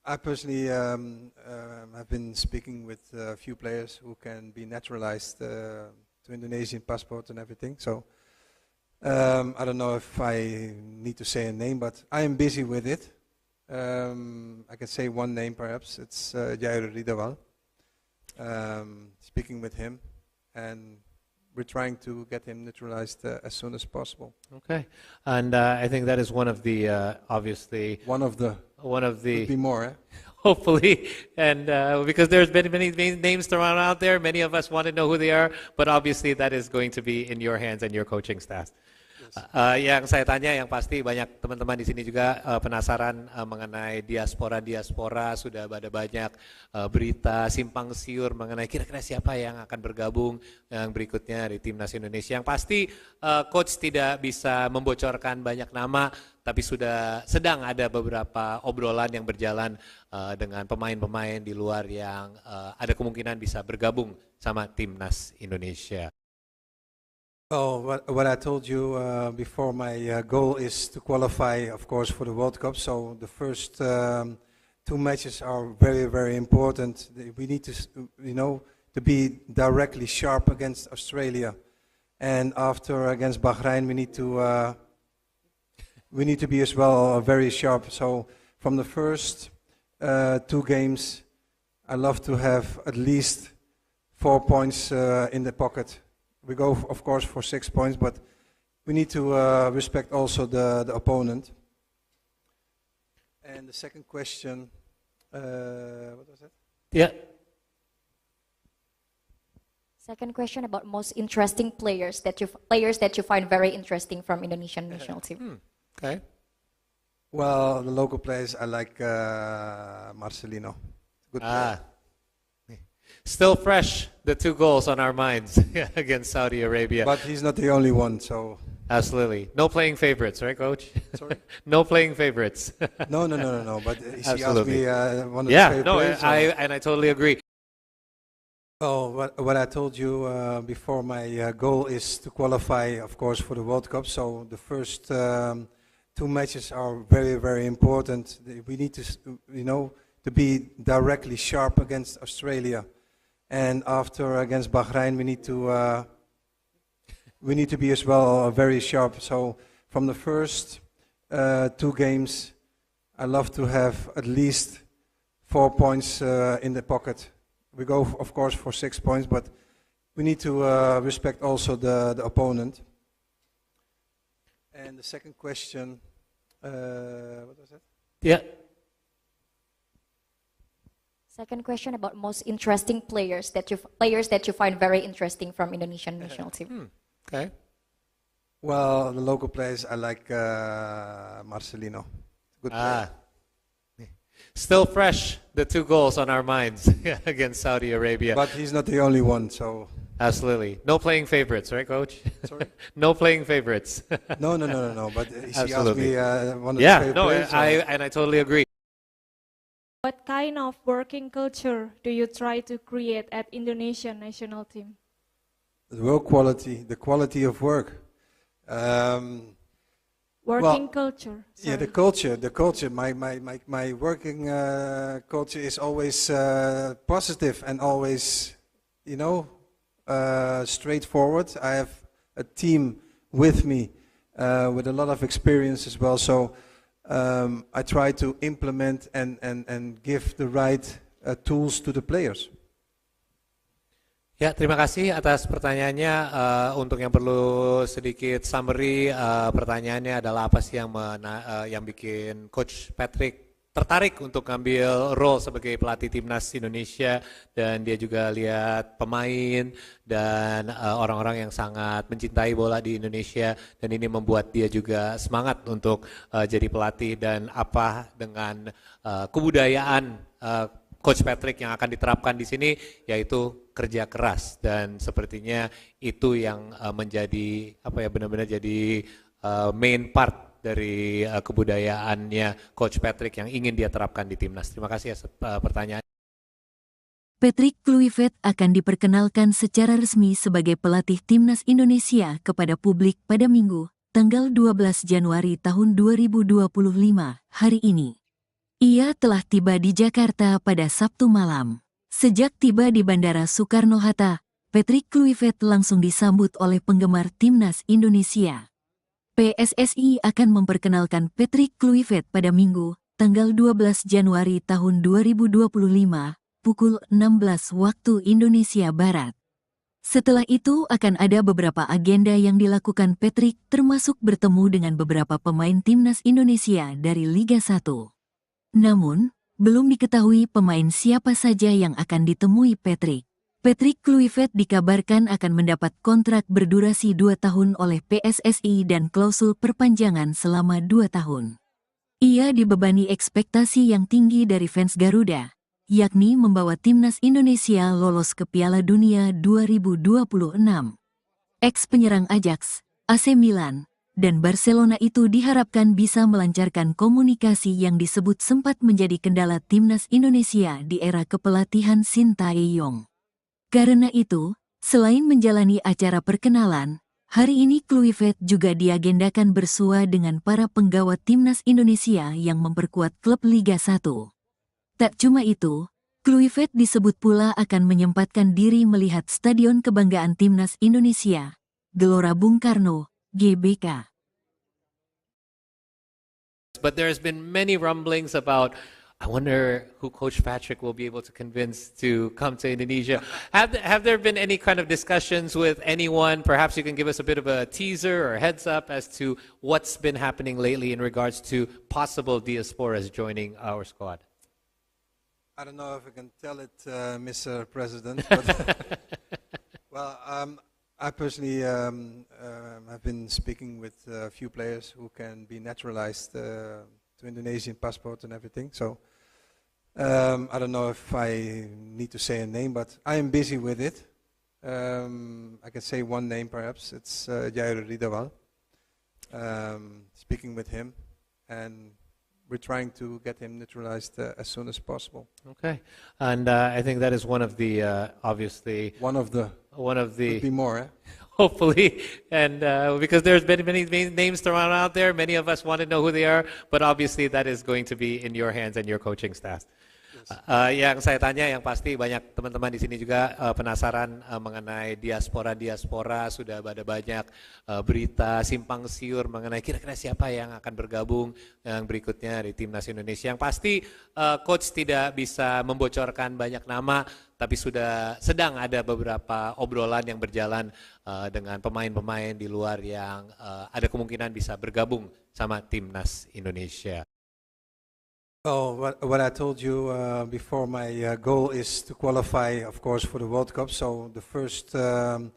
I personally have been speaking with a few players who can be naturalized to Indonesian passport and everything. So I don't know if I need to say a name, but I am busy with it. I can say one name perhaps. It's Jair Ridawal. Speaking with him, and we're trying to get him naturalized as soon as possible. Okay, and I think that is one of the obviously Could be more. Eh? Hopefully, and because there's been many names thrown out there, many of us want to know who they are, but obviously that is going to be in your hands and your coaching staff. Yang saya tanya yang pasti banyak teman-teman di sini juga penasaran mengenai diaspora sudah ada banyak berita simpang siur mengenai kira-kira siapa yang akan bergabung yang berikutnya di timnas Indonesia. Yang pasti coach tidak bisa membocorkan banyak nama, tapi sudah sedang ada beberapa obrolan yang berjalan dengan pemain-pemain di luar yang ada kemungkinan bisa bergabung sama timnas Indonesia. Oh, what I told you before, my goal is to qualify, of course, for the World Cup. So the first two matches are very, very important. We need to, to be directly sharp against Australia, and after against Bahrain, we need to be as well very sharp. So from the first two games, I love to have at least 4 points in the pocket. We go, of course, for 6 points, but we need to respect also the opponent. And the second question, what was that? Yeah. Second question about most interesting players that you find very interesting from Indonesian national team. Okay. Well, the local players, I like Marcelino. Good player. Still fresh, the 2 goals on our minds against Saudi Arabia. But he's not the only one, so... Absolutely. No playing favorites, right, Coach? Sorry? No playing favorites. No. But she asked Absolutely. me one of the favorite players. I totally agree. Oh, what I told you before, my goal is to qualify, of course, for the World Cup. So the first two matches are very, very important. We need to, to be directly sharp against Australia. And after against Bahrain, we need to be as well very sharp. So from the first two games, I love to have at least 4 points in the pocket. We go, of course, for 6 points, but we need to respect also the opponent. And the second question, what was that? Yeah. Second question about most interesting players that you find very interesting from Indonesian national team. Okay. Well, the local players, I like Marcelino. Good player. Still fresh, the 2 goals on our minds against Saudi Arabia. But he's not the only one, so... Absolutely. No playing favorites, right, Coach? Sorry? No playing favorites. No. But she asked Absolutely. me one of the favorite players. I totally agree. What kind of working culture do you try to create at Indonesian national team? The work quality, the quality of work. Working culture. Yeah, the culture. My working culture is always positive and always, straightforward. I have a team with me with a lot of experience as well. So I try to implement and give the right tools to the players. Ya, terima kasih atas pertanyaannya. Untuk yang perlu sedikit summary, pertanyaannya adalah apa sih yang bikin Coach Patrick tertarik untuk ngambil role sebagai pelatih timnas Indonesia, dan dia juga lihat pemain dan orang-orang yang sangat mencintai bola di Indonesia, dan ini membuat dia juga semangat untuk jadi pelatih, dan apa dengan kebudayaan Coach Patrick yang akan diterapkan di sini, yaitu kerja keras, dan sepertinya itu yang menjadi benar-benar jadi main part dari kebudayaannya Coach Patrick yang ingin dia terapkan di timnas. Terima kasih atas pertanyaan. Patrick Kluivert akan diperkenalkan secara resmi sebagai pelatih timnas Indonesia kepada publik pada Minggu, tanggal 12 Januari tahun 2025, hari ini. Ia telah tiba di Jakarta pada Sabtu malam. Sejak tiba di Bandara Soekarno-Hatta, Patrick Kluivert langsung disambut oleh penggemar timnas Indonesia. PSSI akan memperkenalkan Patrick Kluivert pada Minggu, tanggal 12 Januari tahun 2025, pukul 16 waktu Indonesia Barat. Setelah itu akan ada beberapa agenda yang dilakukan Patrick, termasuk bertemu dengan beberapa pemain timnas Indonesia dari Liga 1. Namun, belum diketahui pemain siapa saja yang akan ditemui Patrick. Patrick Kluivert dikabarkan akan mendapat kontrak berdurasi 2 tahun oleh PSSI dan klausul perpanjangan selama 2 tahun. Ia dibebani ekspektasi yang tinggi dari fans Garuda, yakni membawa timnas Indonesia lolos ke Piala Dunia 2026. Ex-penyerang Ajax, AC Milan, dan Barcelona itu diharapkan bisa melancarkan komunikasi yang disebut sempat menjadi kendala timnas Indonesia di era kepelatihan Sintayong. Karena itu, selain menjalani acara perkenalan, hari ini Kluivert juga diagendakan bersua dengan para penggawa timnas Indonesia yang memperkuat klub Liga 1. Tak cuma itu, Kluivert disebut pula akan menyempatkan diri melihat Stadion Kebanggaan Timnas Indonesia, Gelora Bung Karno, GBK. But there's been many rumblings about, I wonder who Coach Patrick will be able to convince to come to Indonesia. Have there been any kind of discussions with anyone? Perhaps you can give us a bit of a teaser or heads up as to what's been happening lately in regards to possible diasporas joining our squad. I don't know if I can tell it, Mr. President, but well, I personally have been speaking with a few players who can be naturalized to Indonesian passport and everything. So I don't know if I need to say a name, but I am busy with it. I can say one name perhaps. It's Jair Ridawal. Speaking with him, and we're trying to get him naturalized as soon as possible. Okay, and I think that is one of the obviously One of the could be more. Eh? hopefully, and because there's been many names thrown out there, many of us want to know who they are, but obviously that is going to be in your hands and your coaching staff. Yang saya tanya, yang pasti banyak teman-teman di sini juga penasaran mengenai diaspora, sudah ada banyak berita simpang siur mengenai kira-kira siapa yang akan bergabung yang berikutnya di timnas Indonesia. Yang pasti coach tidak bisa membocorkan banyak nama, tapi sudah sedang ada beberapa obrolan yang berjalan dengan pemain-pemain di luar yang ada kemungkinan bisa bergabung sama timnas Indonesia. Oh, what I told you before, my goal is to qualify, of course, for the World Cup. So the first 2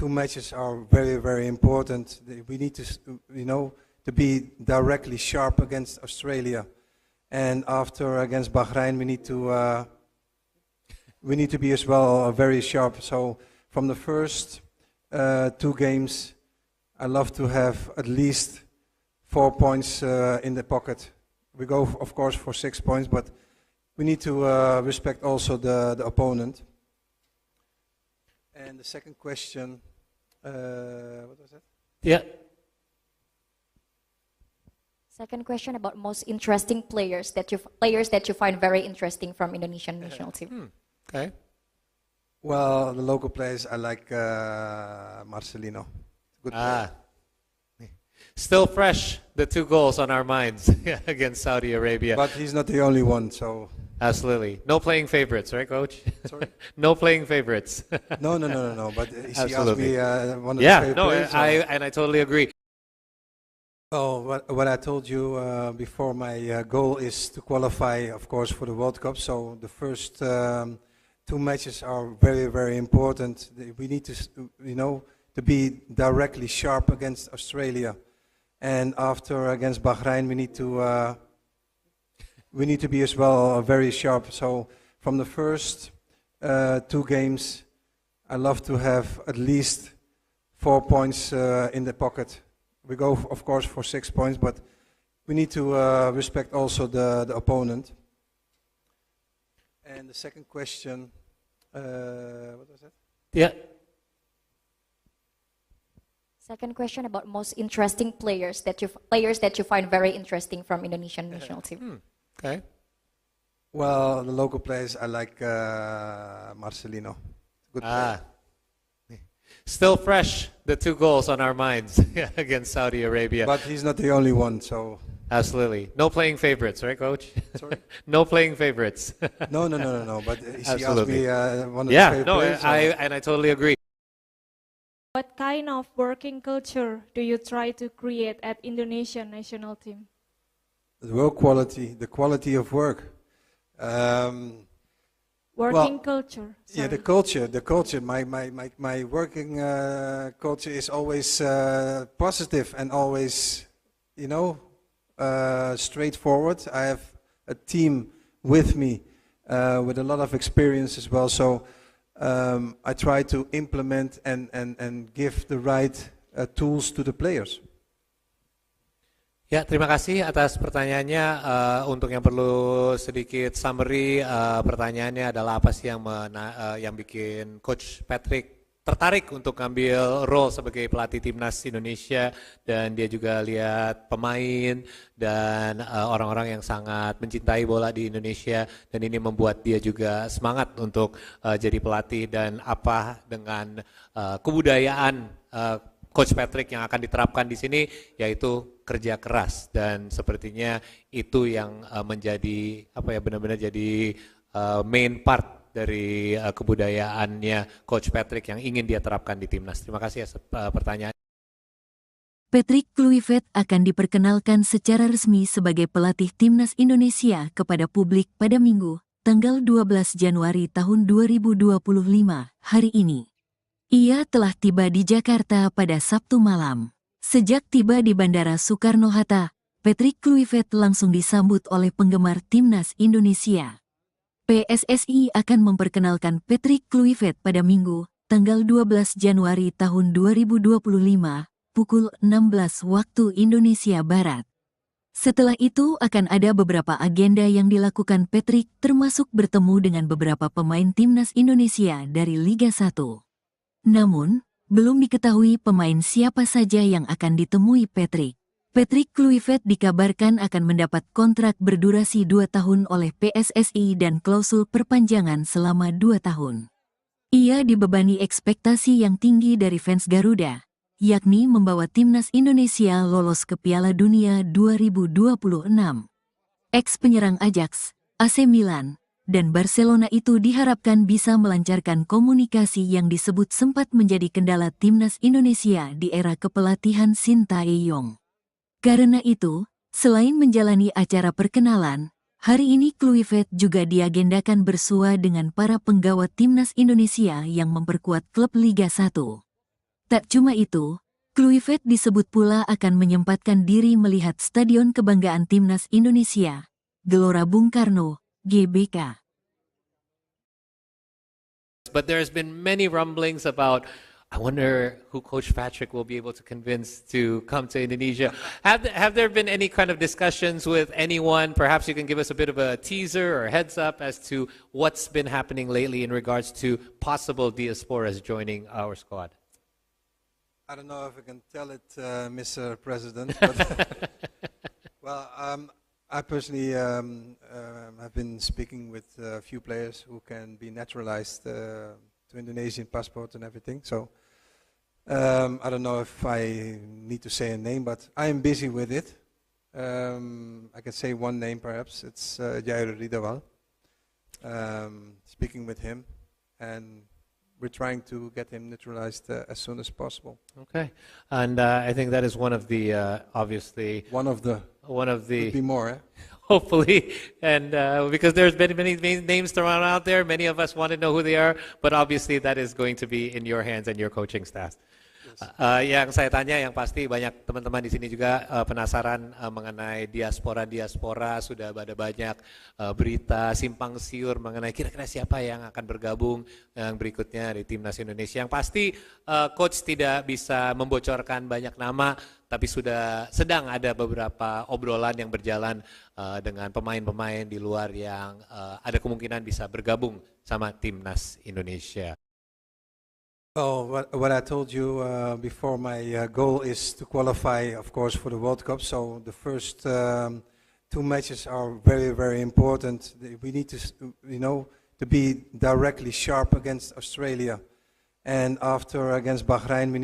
matches are very, very important. We need to, to be directly sharp against Australia, and after against Bahrain, we need to be as well very sharp. So from the first 2 games, I love to have at least 4 points in the pocket. We go, of course, for 6 points, but we need to respect also the opponent. And the second question, what was that? Yeah. Second question about most interesting players that you find very interesting from Indonesian national team. Okay. Well, the local players, I like Marcelino. Good player. Still fresh, the 2 goals on our minds against Saudi Arabia. But he's not the only one, so... Absolutely. No playing favorites, right, Coach? Sorry? No playing favorites. No. But he asked Absolutely. me one of his favorite players. I totally agree. Oh, what I told you before, my goal is to qualify, of course, for the World Cup. So the first 2 matches are very, very important. We need to, to be directly sharp against Australia. And after against Bahrain, we need to be as well very sharp. So from the first 2 games, I love to have at least 4 points in the pocket. We go, of course, for 6 points, but we need to respect also the opponent. And the second question, what was that? Yeah. Second question about most interesting players that you find very interesting from Indonesian national team. Okay. Well, the local players, I like Marcelino. Good player. Still fresh, the 2 goals on our minds against Saudi Arabia. But he's not the only one, so... Absolutely. No playing favorites, right, Coach? Sorry? No playing favorites. No. But he asked Absolutely. me one of his favorite players. I totally agree. What kind of working culture do you try to create at Indonesian national team? The work quality, the quality of work. working culture. Yeah, the Sorry. culture. My working culture is always positive and always, straightforward. I have a team with me with a lot of experience as well. So I try to implement and give the right tools to the players. Ya, terima kasih atas pertanyaannya. Untuk yang perlu sedikit summary, pertanyaannya adalah apa sih yang bikin Coach Patrick tertarik untuk ngambil role sebagai pelatih timnas Indonesia, dan dia juga lihat pemain dan orang-orang yang sangat mencintai bola di Indonesia, dan ini membuat dia juga semangat untuk jadi pelatih, dan apa dengan kebudayaan Coach Patrick yang akan diterapkan di sini, yaitu kerja keras, dan sepertinya itu yang menjadi benar-benar jadi main part dari kebudayaannya Coach Patrick yang ingin dia terapkan di timnas. Terima kasih atas pertanyaan. Patrick Kluivert akan diperkenalkan secara resmi sebagai pelatih timnas Indonesia kepada publik pada Minggu, tanggal 12 Januari tahun 2025, hari ini. Ia telah tiba di Jakarta pada Sabtu malam. Sejak tiba di Bandara Soekarno-Hatta, Patrick Kluivert langsung disambut oleh penggemar timnas Indonesia. PSSI akan memperkenalkan Patrick Kluivert pada Minggu, tanggal 12 Januari tahun 2025, pukul 16 waktu Indonesia Barat. Setelah itu akan ada beberapa agenda yang dilakukan Patrick, termasuk bertemu dengan beberapa pemain timnas Indonesia dari Liga 1. Namun, belum diketahui pemain siapa saja yang akan ditemui Patrick. Patrick Kluivert dikabarkan akan mendapat kontrak berdurasi 2 tahun oleh PSSI dan klausul perpanjangan selama 2 tahun. Ia dibebani ekspektasi yang tinggi dari fans Garuda, yakni membawa timnas Indonesia lolos ke Piala Dunia 2026. Ex-penyerang Ajax, AC Milan, dan Barcelona itu diharapkan bisa melancarkan komunikasi yang disebut sempat menjadi kendala timnas Indonesia di era kepelatihan Sintayong. Karena itu, selain menjalani acara perkenalan, hari ini Kluivert juga diagendakan bersua dengan para penggawa timnas Indonesia yang memperkuat klub Liga 1. Tak cuma itu, Kluivert disebut pula akan menyempatkan diri melihat Stadion Kebanggaan Timnas Indonesia, Gelora Bung Karno, GBK. But there's been many rumblings about, I wonder who Coach Patrick will be able to convince to come to Indonesia. Have there been any kind of discussions with anyone? Perhaps you can give us a bit of a teaser or heads up as to what's been happening lately in regards to possible diasporas joining our squad. I don't know if I can tell it, Mr. President, but well, I personally have been speaking with a few players who can be naturalized to Indonesian passport and everything. So I don't know if I need to say a name, but I am busy with it. I can say one name perhaps. It's Jair Ridawal. Speaking with him, and we're trying to get him naturalized as soon as possible. Okay, and I think that is one of the obviously One of the could be more. hopefully, and because there's been many names thrown out there, many of us want to know who they are, but obviously that is going to be in your hands and your coaching staff. Yang saya tanya, yang pasti banyak teman-teman di sini juga penasaran mengenai diaspora. Sudah ada banyak berita simpang siur mengenai kira-kira siapa yang akan bergabung yang berikutnya di timnas Indonesia. Yang pasti coach tidak bisa membocorkan banyak nama, tapi sudah sedang ada beberapa obrolan yang berjalan dengan pemain-pemain di luar yang ada kemungkinan bisa bergabung sama timnas Indonesia. Oh, what I told you before, my goal is to qualify, of course, for the World Cup. So the first 2 matches are very, very important. We need to, to be directly sharp against Australia, and after against Bahrain, we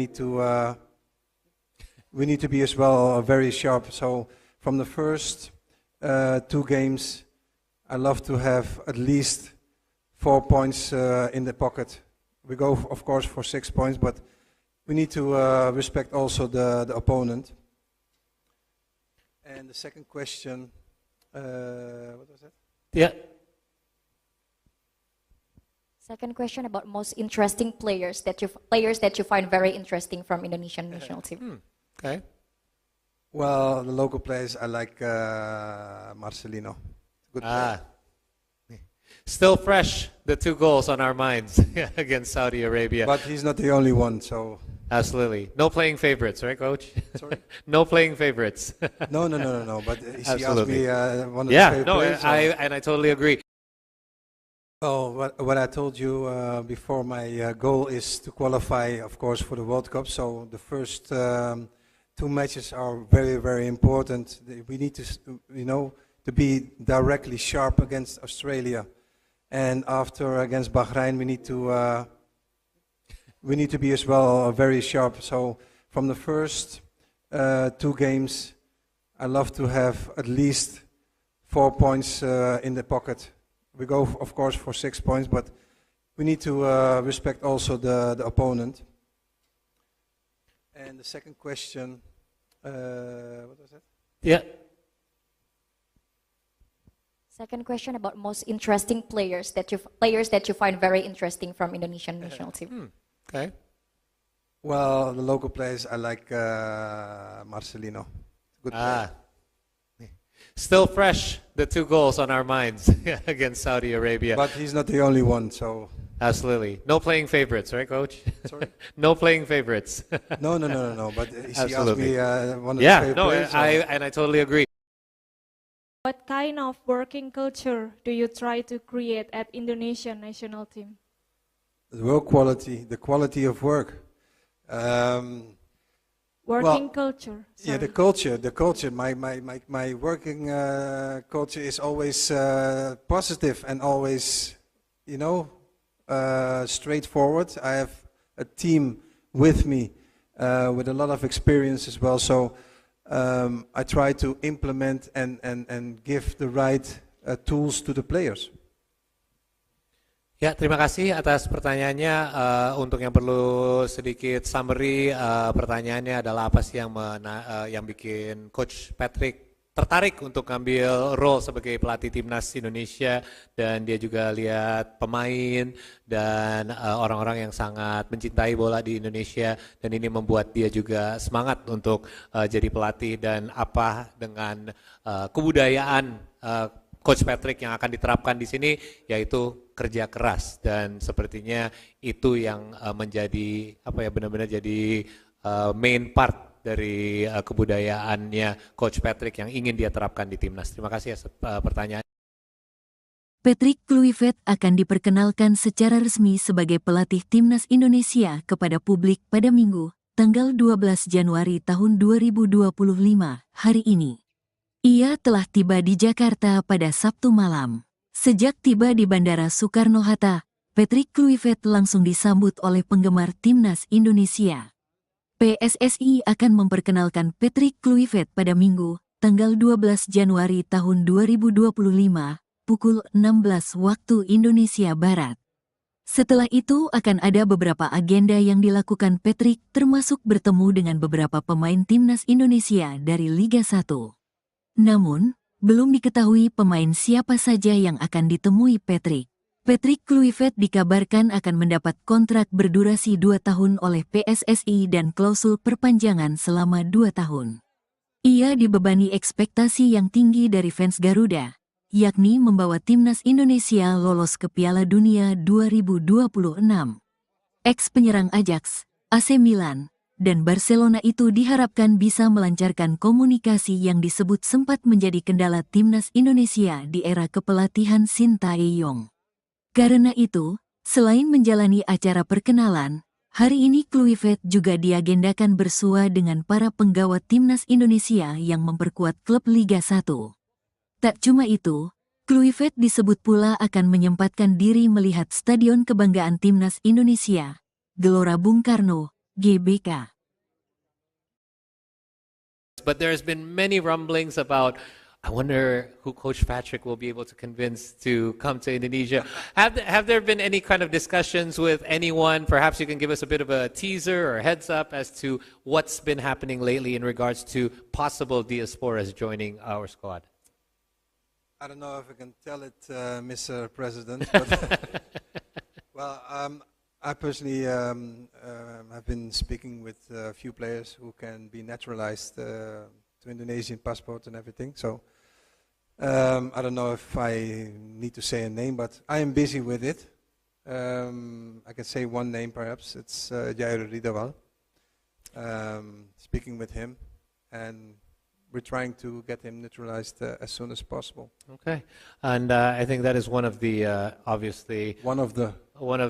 need to be as well very sharp. So from the first 2 games, I love to have at least 4 points in the pocket. We go, of course, for 6 points, but we need to respect also the opponent. And the second question, what was that? Yeah. Second question about most interesting players that you find very interesting from Indonesian national team. Okay. Well, the local players, I like Marcelino. Good player. Still fresh, the 2 goals on our minds against Saudi Arabia. But he's not the only one, so... Absolutely. No playing favorites, right, Coach? Sorry? No playing favorites. No. But he asked Absolutely. me one of Yeah, his favorite no, players. I totally agree. Oh, what I told you before, my goal is to qualify, of course, for the World Cup. So the first 2 matches are very, very important. We need to be directly sharp against Australia, and after against Bahrain, we need to be as well very sharp. So from the first 2 games, I love to have at least 4 points in the pocket. We go, of course, for 6 points, but we need to respect also the opponent. And the second question, what was that? Yeah. Second question about most interesting players that you find very interesting from Indonesian national team. Okay. Well, the local players, I like Marcelino. Good player. Still fresh, the 2 goals on our minds against Saudi Arabia. But he's not the only one, so... Absolutely. No playing favorites, right, Coach? Sorry? No playing favorites. No. But he asked Absolutely. me one of his favorite players. I totally agree. What kind of working culture do you try to create at Indonesian national team? The work quality, the quality of work. Working culture. Yeah, the culture. My working culture is always positive and always, straightforward. I have a team with me with a lot of experience as well. So I try to implement and give the right tools to the players. Ya, terima kasih atas pertanyaannya. Untuk yang perlu sedikit summary, pertanyaannya adalah apa sih yang bikin Coach Patrick tertarik untuk ngambil role sebagai pelatih timnas Indonesia, dan dia juga lihat pemain dan orang-orang yang sangat mencintai bola di Indonesia, dan ini membuat dia juga semangat untuk jadi pelatih, dan apa dengan kebudayaan Coach Patrick yang akan diterapkan di sini, yaitu kerja keras, dan sepertinya itu yang menjadi benar-benar jadi main part dari kebudayaannya Coach Patrick yang ingin dia terapkan di timnas. Terima kasih atas pertanyaan. Patrick Kluivert akan diperkenalkan secara resmi sebagai pelatih timnas Indonesia kepada publik pada Minggu, tanggal 12 Januari tahun 2025, hari ini. Ia telah tiba di Jakarta pada Sabtu malam. Sejak tiba di Bandara Soekarno-Hatta, Patrick Kluivert langsung disambut oleh penggemar timnas Indonesia. PSSI akan memperkenalkan Patrick Kluivert pada Minggu, tanggal 12 Januari tahun 2025, pukul 16 waktu Indonesia Barat. Setelah itu akan ada beberapa agenda yang dilakukan Patrick, termasuk bertemu dengan beberapa pemain timnas Indonesia dari Liga 1. Namun, belum diketahui pemain siapa saja yang akan ditemui Patrick. Patrick Kluivert dikabarkan akan mendapat kontrak berdurasi 2 tahun oleh PSSI dan klausul perpanjangan selama 2 tahun. Ia dibebani ekspektasi yang tinggi dari fans Garuda, yakni membawa timnas Indonesia lolos ke Piala Dunia 2026. Ex-penyerang Ajax, AC Milan, dan Barcelona itu diharapkan bisa melancarkan komunikasi yang disebut sempat menjadi kendala timnas Indonesia di era kepelatihan Sintayong. Karena itu, selain menjalani acara perkenalan, hari ini Kluivert juga diagendakan bersua dengan para penggawa timnas Indonesia yang memperkuat klub Liga 1. Tak cuma itu, Kluivert disebut pula akan menyempatkan diri melihat Stadion Kebanggaan Timnas Indonesia, Gelora Bung Karno, GBK. But there's been many rumblings about, I wonder who Coach Patrick will be able to convince to come to Indonesia. Have there been any kind of discussions with anyone? Perhaps you can give us a bit of a teaser or heads up as to what's been happening lately in regards to possible diasporas joining our squad. I don't know if I can tell it, Mr. President, but Well, I personally have been speaking with a few players who can be naturalized to Indonesian passport and everything. So I don't know if I need to say a name, but I am busy with it. I can say one name perhaps. It's Jair Ridawal. Speaking with him, and we're trying to get him naturalized as soon as possible. Okay, and I think that is one of the obviously One of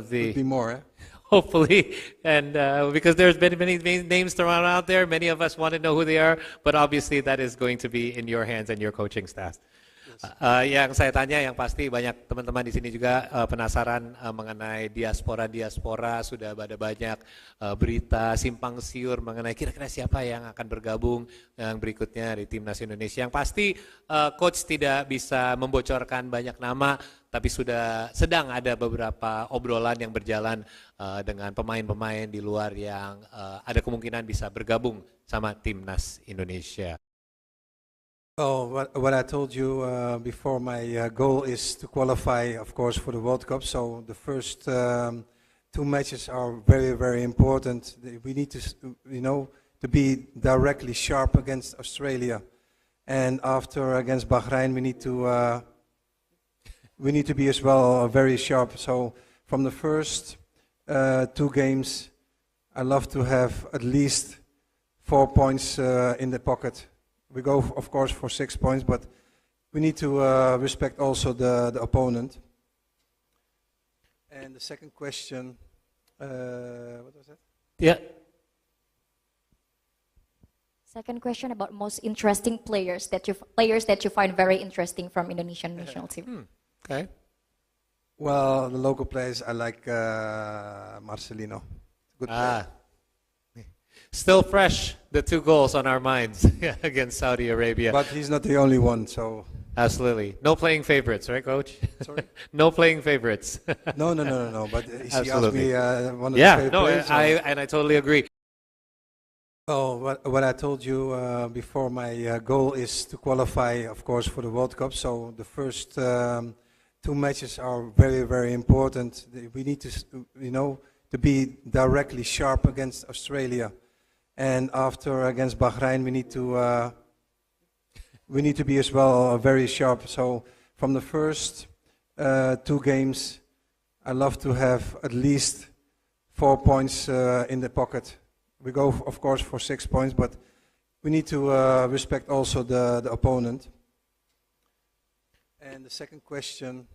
the could be more. Eh? hopefully, and because there's been many names thrown out there, many of us want to know who they are, but obviously that is going to be in your hands and your coaching staff. Yang saya tanya, yang pasti banyak teman-teman di sini juga penasaran mengenai diaspora, sudah ada banyak berita simpang siur mengenai kira-kira siapa yang akan bergabung yang berikutnya di Timnas Indonesia. Yang pasti coach tidak bisa membocorkan banyak nama, tapi sedang ada beberapa obrolan yang berjalan dengan pemain-pemain di luar yang ada kemungkinan bisa bergabung sama Timnas Indonesia. Oh, what I told you before, my goal is to qualify, of course, for the World Cup. So the first two matches are very, very important. We need to, to be directly sharp against Australia, and after against Bahrain, we need to be as well very sharp. So from the first two games, I love to have at least 4 points in the pocket. We go, of course, for 6 points, but we need to respect also the opponent. And the second question, what was that? Yeah. Second question about most interesting players that you find very interesting from Indonesian national team. Okay. Well, the local players, I like Marcelino. Good player. Still fresh, the 2 goals on our minds against Saudi Arabia. But he's not the only one, so... Absolutely. No playing favorites, right, Coach? Sorry? No playing favorites. No. But he asked Absolutely. me one of the favorite players. I totally agree. Oh, what I told you before, my goal is to qualify, of course, for the World Cup. So the first two matches are very, very important. We need to, to be directly sharp against Australia. And after against Bahrain, we need to be as well very sharp. So from the first two games, I love to have at least 4 points in the pocket. We go, of course, for 6 points, but we need to respect also the opponent. And the second question,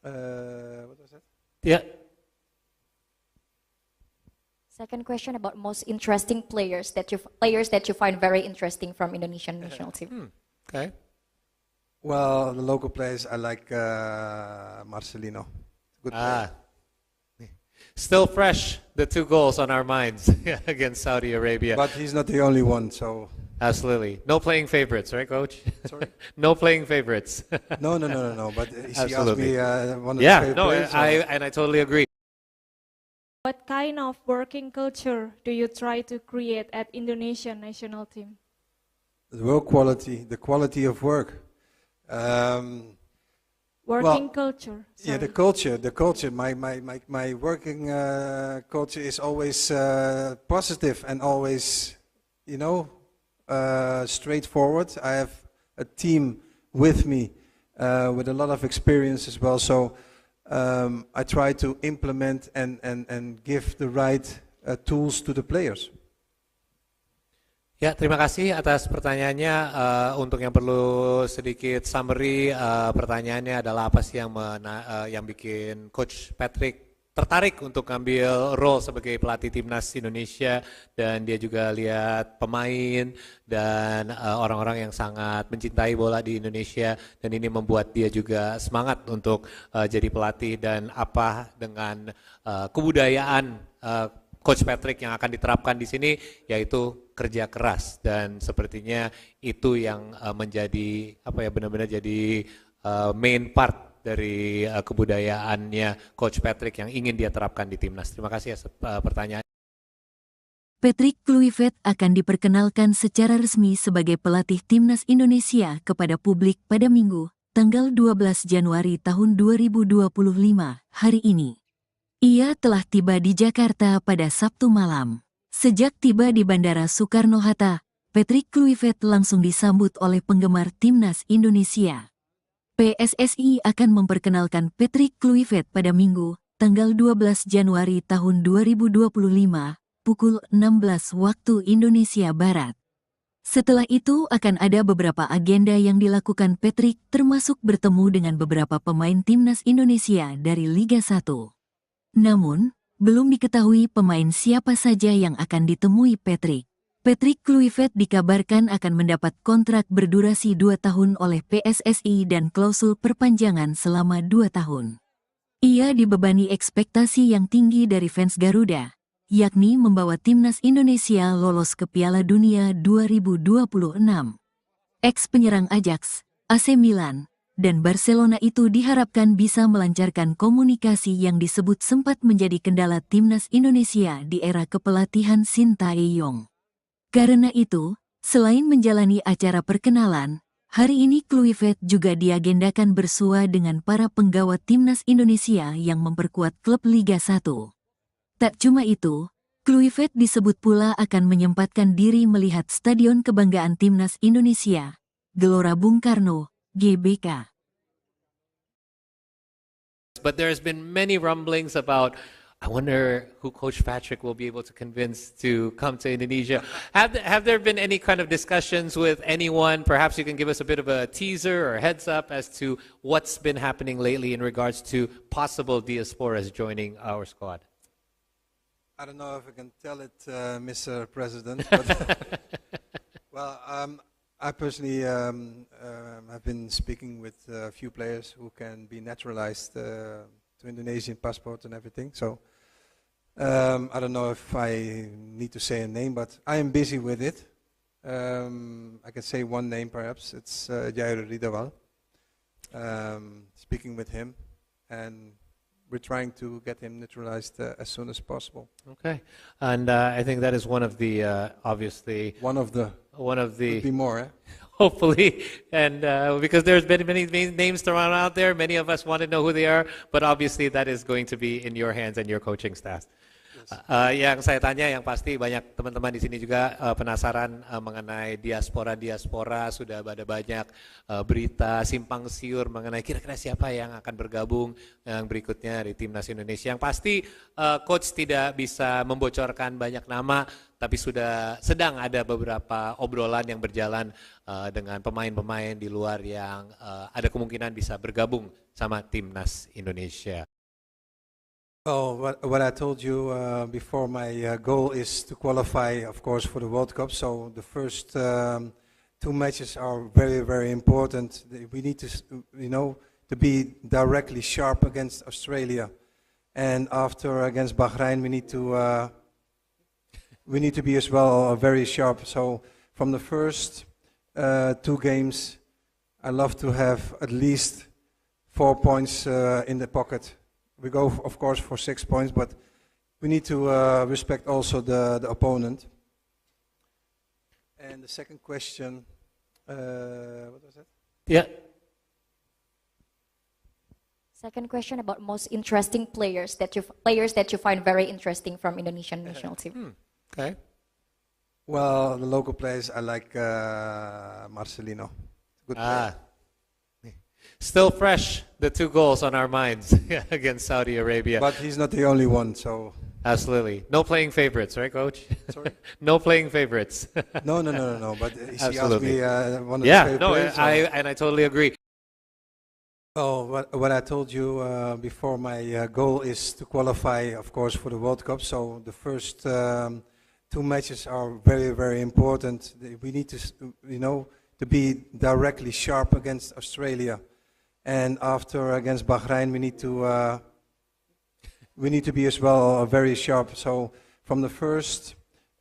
what was that? Yeah. Second question about most interesting players that you find very interesting from Indonesian national team. Okay. Well, the local players, I like Marcelino. Good player. Still fresh, the 2 goals on our minds against Saudi Arabia. But he's not the only one, so... Absolutely. No playing favorites, right, Coach? Sorry? No playing favorites. No. But he asked Absolutely. me one of the favorite players. I totally agree. What kind of working culture do you try to create at Indonesian national team? The work quality, the quality of work. Working culture. Yeah, the culture. My working culture is always positive and always, straightforward. I have a team with me with a lot of experience as well. So I try to implement and give the right tools to the players. Ya, terima kasih atas pertanyaannya. Untuk yang perlu sedikit summary, pertanyaannya adalah apa sih yang bikin Coach Patrick tertarik untuk ngambil role sebagai pelatih Timnas Indonesia, dan dia juga lihat pemain dan orang-orang yang sangat mencintai bola di Indonesia, dan ini membuat dia juga semangat untuk jadi pelatih, dan apa dengan kebudayaan Coach Patrick yang akan diterapkan di sini, yaitu kerja keras, dan sepertinya itu yang menjadi benar-benar jadi main part dari kebudayaannya Coach Patrick yang ingin dia terapkan di timnas. Terima kasih atas pertanyaan. Patrick Kluivert akan diperkenalkan secara resmi sebagai pelatih Timnas Indonesia kepada publik pada Minggu, tanggal 12 Januari tahun 2025, hari ini. Ia telah tiba di Jakarta pada Sabtu malam. Sejak tiba di Bandara Soekarno-Hatta, Patrick Kluivert langsung disambut oleh penggemar timnas Indonesia. PSSI akan memperkenalkan Patrick Kluivert pada Minggu, tanggal 12 Januari tahun 2025, pukul 16 waktu Indonesia Barat. Setelah itu akan ada beberapa agenda yang dilakukan Patrick, termasuk bertemu dengan beberapa pemain timnas Indonesia dari Liga 1. Namun, belum diketahui pemain siapa saja yang akan ditemui Patrick. Patrick Kluivert dikabarkan akan mendapat kontrak berdurasi 2 tahun oleh PSSI dan klausul perpanjangan selama 2 tahun. Ia dibebani ekspektasi yang tinggi dari fans Garuda, yakni membawa timnas Indonesia lolos ke Piala Dunia 2026. Ex-penyerang Ajax, AC Milan, dan Barcelona itu diharapkan bisa melancarkan komunikasi yang disebut sempat menjadi kendala timnas Indonesia di era kepelatihan Sintayong. Karena itu, selain menjalani acara perkenalan, hari ini Kluivert juga diagendakan bersua dengan para penggawa timnas Indonesia yang memperkuat klub Liga 1. Tak cuma itu, Kluivert disebut pula akan menyempatkan diri melihat Stadion Kebanggaan Timnas Indonesia, Gelora Bung Karno, GBK. But there's been many rumblings about, I wonder who Coach Patrick will be able to convince to come to Indonesia. Have there been any kind of discussions with anyone? Perhaps you can give us a bit of a teaser or heads up as to what's been happening lately in regards to possible diasporas joining our squad. I don't know if I can tell it, Mr. President, but well, I personally have been speaking with a few players who can be naturalized to Indonesian passport and everything. So I don't know if I need to say a name, but I am busy with it. I can say one name perhaps. It's Jair Ridawal. Speaking with him, and we're trying to get him naturalized as soon as possible. Okay, and I think that is one of the obviously One of the could be more. Eh? hopefully, and because there's been many names thrown out there, many of us want to know who they are, but obviously that is going to be in your hands and your coaching staff. Yang saya tanya, yang pasti banyak teman-teman di sini juga penasaran mengenai diaspora. Sudah ada banyak berita simpang siur mengenai kira-kira siapa yang akan bergabung yang berikutnya di timnas Indonesia. Yang pasti coach tidak bisa membocorkan banyak nama, tapi sudah sedang ada beberapa obrolan yang berjalan dengan pemain-pemain di luar yang ada kemungkinan bisa bergabung sama timnas Indonesia. Oh, what I told you before, my goal is to qualify, of course, for the World Cup. So the first 2 matches are very, very important. We need to, to be directly sharp against Australia, and after against Bahrain, we need to be as well very sharp. So from the first 2 games, I love to have at least 4 points in the pocket. We go, of course, for 6 points, but we need to respect also the opponent. And the second question, what was that? Yeah. Second question about most interesting players that you find very interesting from Indonesian national team. Okay. Well, the local players, I like Marcelino. Good player. Still fresh, the 2 goals on our minds against Saudi Arabia. But he's not the only one, so... Absolutely. No playing favorites, right, Coach? Sorry? No playing favorites. No, but he asked Absolutely. me one of the favorite players. I totally agree. Oh, what I told you before, my goal is to qualify, of course, for the World Cup. So the first 2 matches are very, very important. We need to, to be directly sharp against Australia. And after against Bahrain, we need to be as well very sharp. So from the first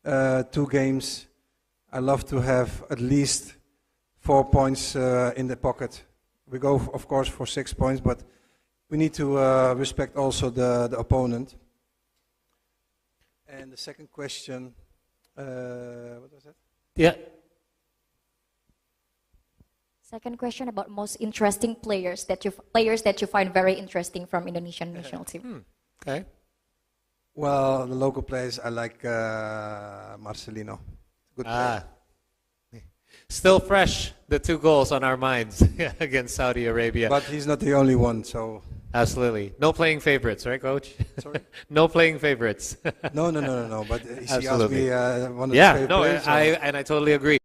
2 games, I love to have at least 4 points in the pocket. We go, of course, for 6 points, but we need to respect also the opponent. And the second question, what was that? Yeah. Second question about most interesting players that you find very interesting from Indonesian national team. Okay. Well, the local players, I like Marcelino. Good player. Still fresh, the 2 goals on our minds against Saudi Arabia. But he's not the only one, so... Absolutely. No playing favorites, right, Coach? Sorry? No playing favorites. No, but he asked Absolutely. me one of Yeah, the favorite no, players. I totally agree.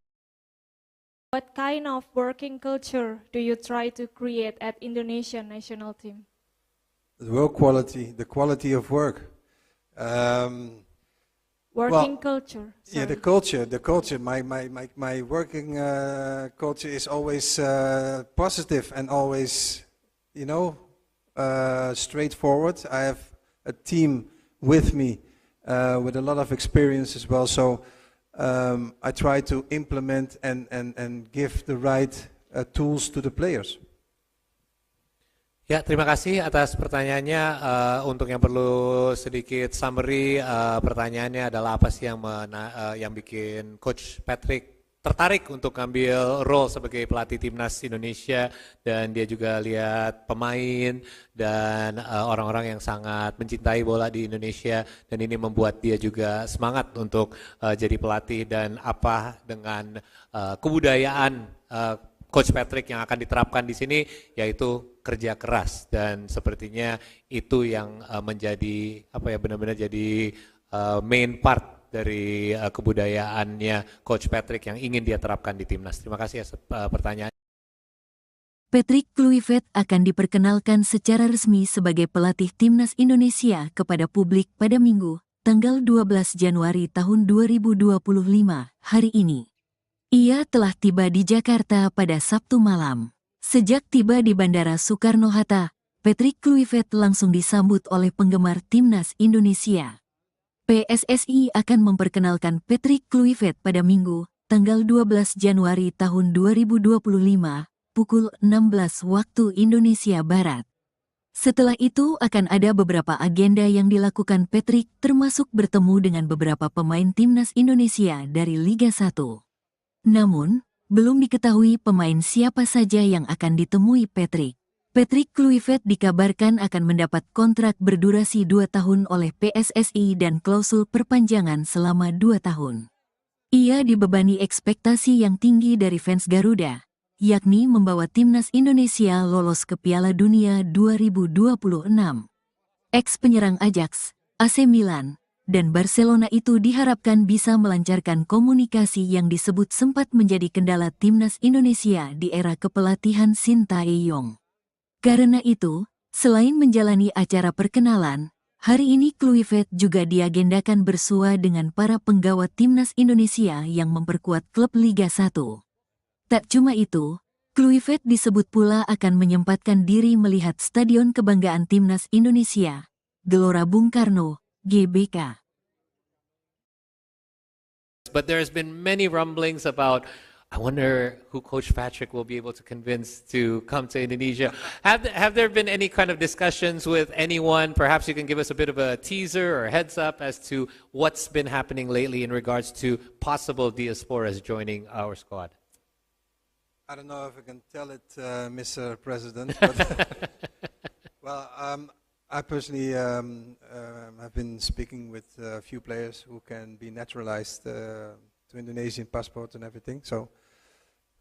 What kind of working culture do you try to create at Indonesian national team? The work quality, the quality of work. Working culture. Yeah, the sorry. culture. My working culture is always positive and always, straightforward. I have a team with me with a lot of experience as well. So I try to implement and give the right tools to the players. Ya, terima kasih atas pertanyaannya. Untuk yang perlu sedikit summary, pertanyaannya adalah apa sih yang bikin Coach Patrick tertarik untuk ngambil role sebagai pelatih timnas Indonesia, dan dia juga lihat pemain dan orang-orang yang sangat mencintai bola di Indonesia, dan ini membuat dia juga semangat untuk jadi pelatih, dan apa dengan kebudayaan Coach Patrick yang akan diterapkan di sini, yaitu kerja keras, dan sepertinya itu yang menjadi benar-benar jadi main part dari kebudayaannya Coach Patrick yang ingin dia terapkan di timnas. Terima kasih atas pertanyaan. Patrick Kluivert akan diperkenalkan secara resmi sebagai pelatih timnas Indonesia kepada publik pada Minggu, tanggal 12 Januari tahun 2025, hari ini. Ia telah tiba di Jakarta pada Sabtu malam. Sejak tiba di Bandara Soekarno-Hatta, Patrick Kluivert langsung disambut oleh penggemar timnas Indonesia. PSSI akan memperkenalkan Patrick Kluivert pada Minggu, tanggal 12 Januari tahun 2025, pukul 16 waktu Indonesia Barat. Setelah itu akan ada beberapa agenda yang dilakukan Patrick, termasuk bertemu dengan beberapa pemain timnas Indonesia dari Liga 1. Namun, belum diketahui pemain siapa saja yang akan ditemui Patrick. Patrick Kluivert dikabarkan akan mendapat kontrak berdurasi 2 tahun oleh PSSI dan klausul perpanjangan selama 2 tahun. Ia dibebani ekspektasi yang tinggi dari fans Garuda, yakni membawa timnas Indonesia lolos ke Piala Dunia 2026. Ex-penyerang Ajax, AC Milan, dan Barcelona itu diharapkan bisa melancarkan komunikasi yang disebut sempat menjadi kendala timnas Indonesia di era kepelatihan Sintayong. Karena itu, selain menjalani acara perkenalan, hari ini Kluivert juga diagendakan bersua dengan para penggawa timnas Indonesia yang memperkuat klub Liga 1. Tak cuma itu, Kluivert disebut pula akan menyempatkan diri melihat Stadion Kebanggaan Timnas Indonesia, Gelora Bung Karno, GBK. But there's been many rumblings about, I wonder who Coach Patrick will be able to convince to come to Indonesia. Have there been any kind of discussions with anyone? Perhaps you can give us a bit of a teaser or heads up as to what's been happening lately in regards to possible diasporas joining our squad. I don't know if I can tell it, Mr. President, but well, I personally have been speaking with a few players who can be naturalized to Indonesian passport and everything. So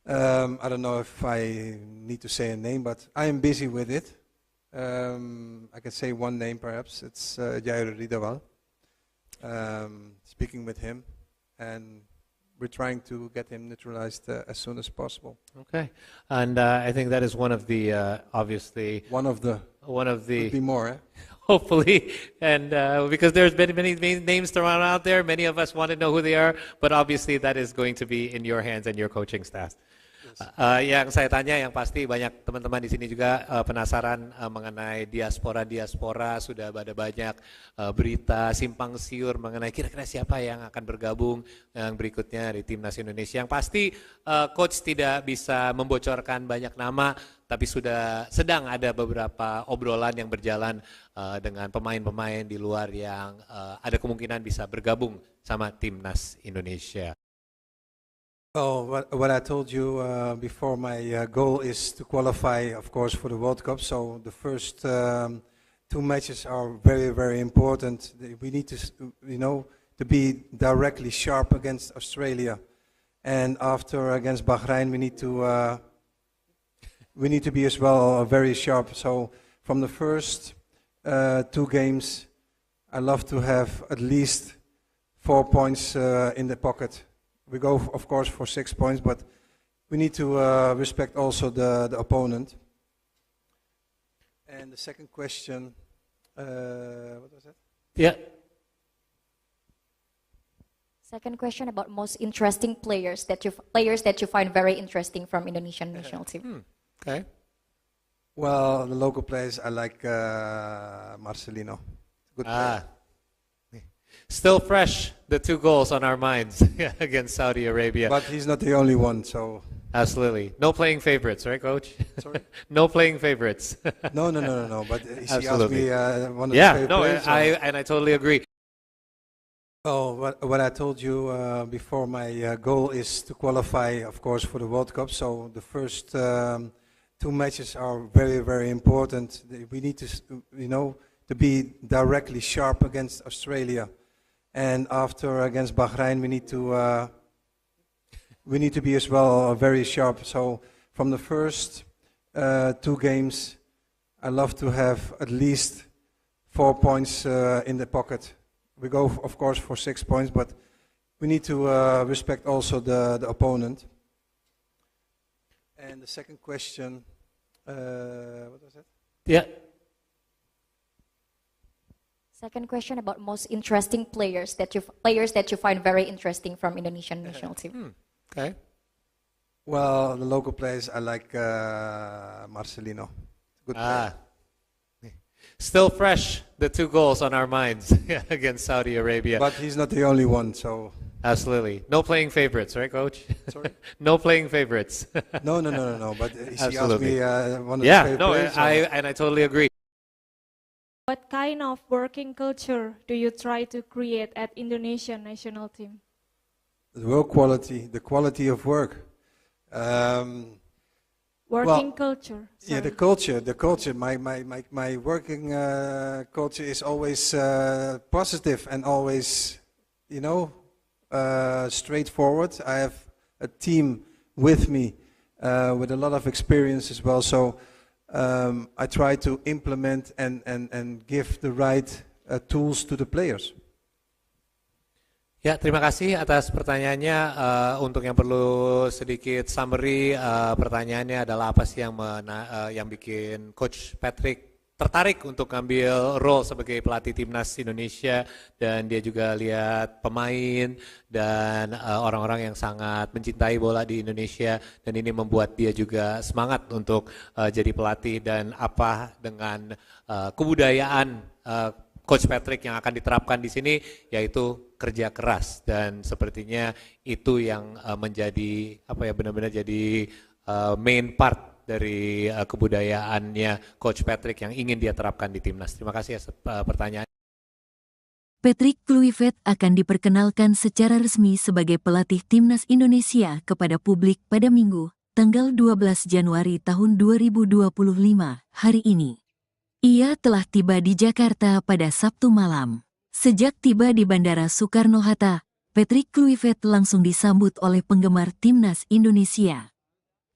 I don't know if I need to say a name, but I am busy with it. I can say one name perhaps. It's Jair Ridawal. Speaking with him, and we're trying to get him naturalized as soon as possible. Okay, and I think that is one of the obviously Could be more, eh? hopefully, and because there's been many names thrown out there, many of us want to know who they are, but obviously that is going to be in your hands and your coaching staff. Yang saya tanya, yang pasti banyak teman-teman di sini juga penasaran mengenai diaspora, sudah ada banyak berita simpang siur mengenai kira-kira siapa yang akan bergabung yang berikutnya di timnas Indonesia. Yang pasti coach tidak bisa membocorkan banyak nama, tapi sudah sedang ada beberapa obrolan yang berjalan dengan pemain-pemain di luar yang ada kemungkinan bisa bergabung sama timnas Indonesia. Oh, what I told you before, my goal is to qualify, of course, for the World Cup. So the first two matches are very, very important. We need to, to be directly sharp against Australia, and after against Bahrain, we need to be as well very sharp. So from the first two games, I love to have at least 4 points in the pocket. We go, of course, for 6 points, but we need to respect also the opponent. And the second question, what was that? Yeah. Second question about most interesting players that you find very interesting from Indonesian national team. Okay. Well, the local players, I like Marcelino. Good player. Still fresh, the 2 goals on our minds against Saudi Arabia. But he's not the only one, so... Absolutely. No playing favorites, right, Coach? Sorry? No playing favorites. No. But he asked Absolutely. me one of Yeah, his favorite no, players. I totally agree. Oh, what I told you before, my goal is to qualify, of course, for the World Cup. So the first 2 matches are very, very important. We need to, to be directly sharp against Australia, and after against Bahrain, we need to be as well very sharp. So from the first 2 games, I love to have at least 4 points in the pocket. We go, of course, for 6 points, but we need to respect also the opponent. And the second question, what was that? Yeah. Second question about most interesting players that you find very interesting from Indonesian national team. Okay. Well, the local players, I like Marcelino. Good player. Still fresh, the 2 goals on our minds against Saudi Arabia. But he's not the only one, so... Absolutely. No playing favorites, right, Coach? Sorry? No playing favorites. No. But he asked Absolutely. me one of his Yeah, favorite no, players. I totally agree. What kind of working culture do you try to create at Indonesian national team? The work quality, the quality of work. Working culture. Yeah, the culture. My working culture is always positive and always, straightforward. I have a team with me with a lot of experience as well. So I try to implement and give the right tools to the players. Ya, terima kasih atas pertanyaannya. Untuk yang perlu sedikit summary, pertanyaannya adalah apa sih yang bikin Coach Patrick tertarik untuk ngambil role sebagai pelatih timnas Indonesia, dan dia juga lihat pemain dan orang-orang yang sangat mencintai bola di Indonesia, dan ini membuat dia juga semangat untuk jadi pelatih, dan apa dengan kebudayaan Coach Patrick yang akan diterapkan di sini, yaitu kerja keras, dan sepertinya itu yang menjadi benar-benar jadi main part dari kebudayaannya Coach Patrick yang ingin dia terapkan di timnas. Terima kasih atas pertanyaan. Patrick Kluivert akan diperkenalkan secara resmi sebagai pelatih timnas Indonesia kepada publik pada Minggu, tanggal 12 Januari tahun 2025, hari ini. Ia telah tiba di Jakarta pada Sabtu malam. Sejak tiba di Bandara Soekarno-Hatta, Patrick Kluivert langsung disambut oleh penggemar timnas Indonesia.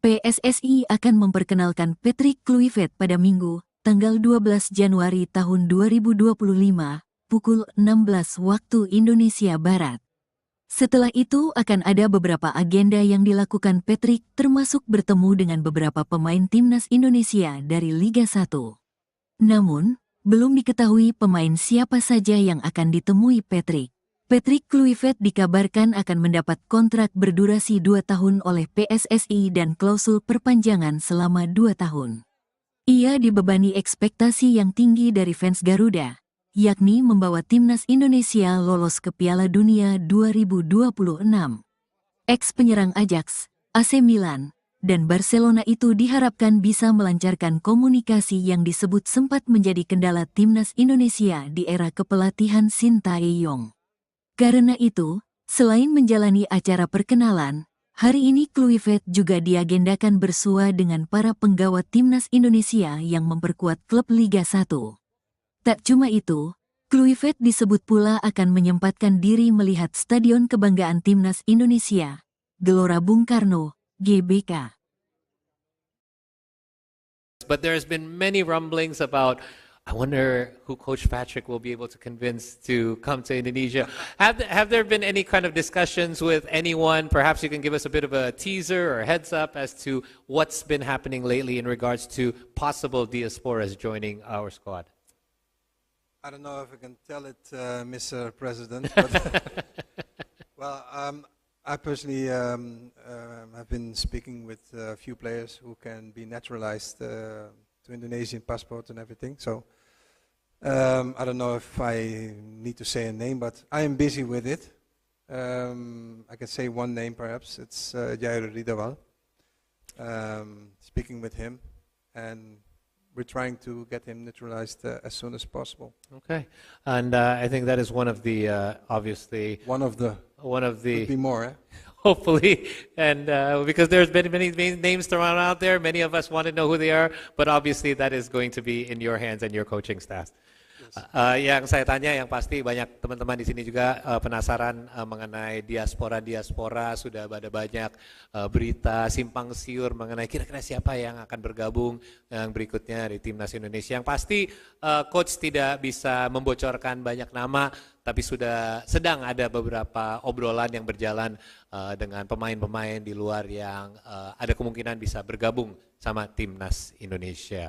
PSSI akan memperkenalkan Patrick Kluivert pada Minggu, tanggal 12 Januari tahun 2025, pukul 16 waktu Indonesia Barat. Setelah itu akan ada beberapa agenda yang dilakukan Patrick, termasuk bertemu dengan beberapa pemain timnas Indonesia dari Liga 1. Namun, belum diketahui pemain siapa saja yang akan ditemui Patrick. Patrick Kluivert dikabarkan akan mendapat kontrak berdurasi 2 tahun oleh PSSI dan klausul perpanjangan selama 2 tahun. Ia dibebani ekspektasi yang tinggi dari fans Garuda, yakni membawa timnas Indonesia lolos ke Piala Dunia 2026. Ex-penyerang Ajax, AC Milan, dan Barcelona itu diharapkan bisa melancarkan komunikasi yang disebut sempat menjadi kendala timnas Indonesia di era kepelatihan Sintayong. Karena itu, selain menjalani acara perkenalan, hari ini Kluivert juga diagendakan bersua dengan para penggawa timnas Indonesia yang memperkuat klub Liga 1. Tak cuma itu, Kluivert disebut pula akan menyempatkan diri melihat Stadion Kebanggaan Timnas Indonesia, Gelora Bung Karno, GBK. But there's been many rumblings about, I wonder who Coach Patrick will be able to convince to come to Indonesia. Have there been any kind of discussions with anyone? Perhaps you can give us a bit of a teaser or heads up as to what's been happening lately in regards to possible diasporas joining our squad. I don't know if I can tell it, Mr. President, but well, I personally have been speaking with a few players who can be naturalized to Indonesian passport and everything. So I don't know if I need to say a name, but I am busy with it. I can say one name perhaps. It's Jair Ridawal. Speaking with him, and we're trying to get him naturalized as soon as possible. Okay, and I think that is one of the obviously Could be more, eh? hopefully, and because there's been many names thrown out there, many of us want to know who they are, but obviously that is going to be in your hands and your coaching staff. Yang saya tanya, yang pasti banyak teman-teman di sini juga penasaran mengenai diaspora. Sudah ada banyak berita simpang siur mengenai kira-kira siapa yang akan bergabung yang berikutnya di Timnas Indonesia. Yang pasti coach tidak bisa membocorkan banyak nama, tapi sedang ada beberapa obrolan yang berjalan dengan pemain-pemain di luar yang ada kemungkinan bisa bergabung sama Timnas Indonesia.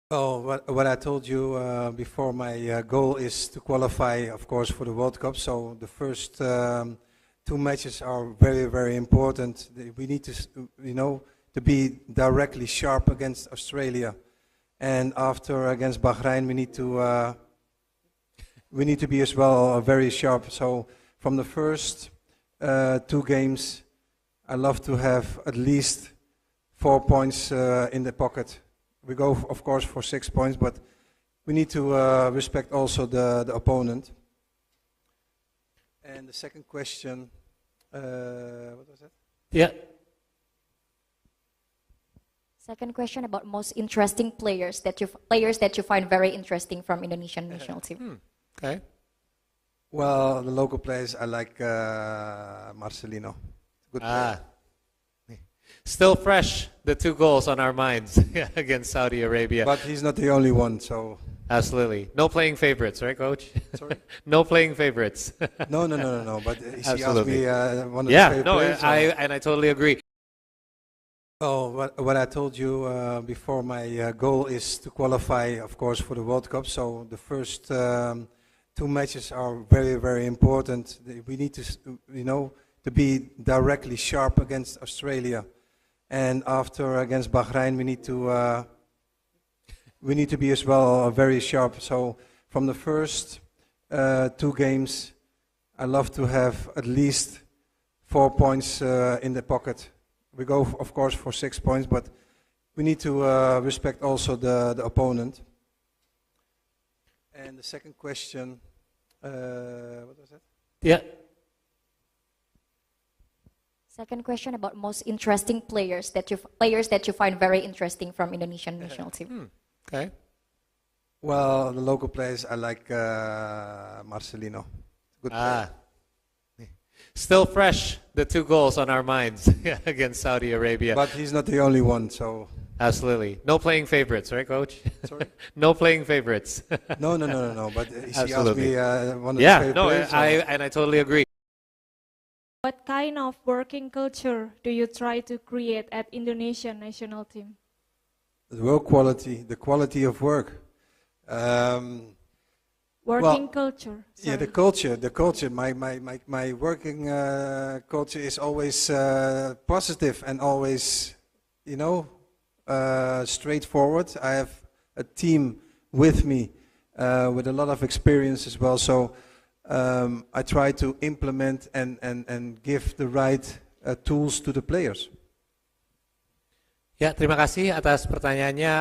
Oh, what I told you before, my goal is to qualify, of course, for the World Cup. So the first two matches are very, very important. We need to, to be directly sharp against Australia, and after against Bahrain, we need to be as well very sharp. So from the first two games, I love to have at least 4 points in the pocket. We go, of course, for 6 points, but we need to respect also the opponent. And the second question, what was that? Yeah. Second question about most interesting players that you find very interesting from Indonesian national team. Okay. Well, the local players, I like Marcelino. Good player. Still fresh, the 2 goals on our minds against Saudi Arabia. But he's not the only one, so... Absolutely. No playing favorites, right, Coach? Sorry? No playing favorites. No. But he asked Absolutely. me one of his favorite players. I totally agree. Oh, what I told you before, my goal is to qualify, of course, for the World Cup. So the first 2 matches are very, very important. We need to, to be directly sharp against Australia. And after against Bahrain, we need to be as well very sharp. So from the first 2 games, I love to have at least 4 points in the pocket. We go, of course, for 6 points, but we need to respect also the opponent. And the second question, what was that? Yeah. Second question about most interesting players that you find very interesting from Indonesian national team. Okay. Well, the local players, I like Marcelino. Good player. Still fresh, the 2 goals on our minds against Saudi Arabia. But he's not the only one, so... Absolutely. No playing favorites, right, Coach? Sorry? No playing favorites. No. But he asked Absolutely. me one of his favorite players. I totally agree. What kind of working culture do you try to create at Indonesian national team? The work quality, the quality of work. Working culture. Yeah, Sorry. the culture. My working culture is always positive and always, straightforward. I have a team with me with a lot of experience as well. So I try to implement and give the right tools to the players. Ya, terima kasih atas pertanyaannya.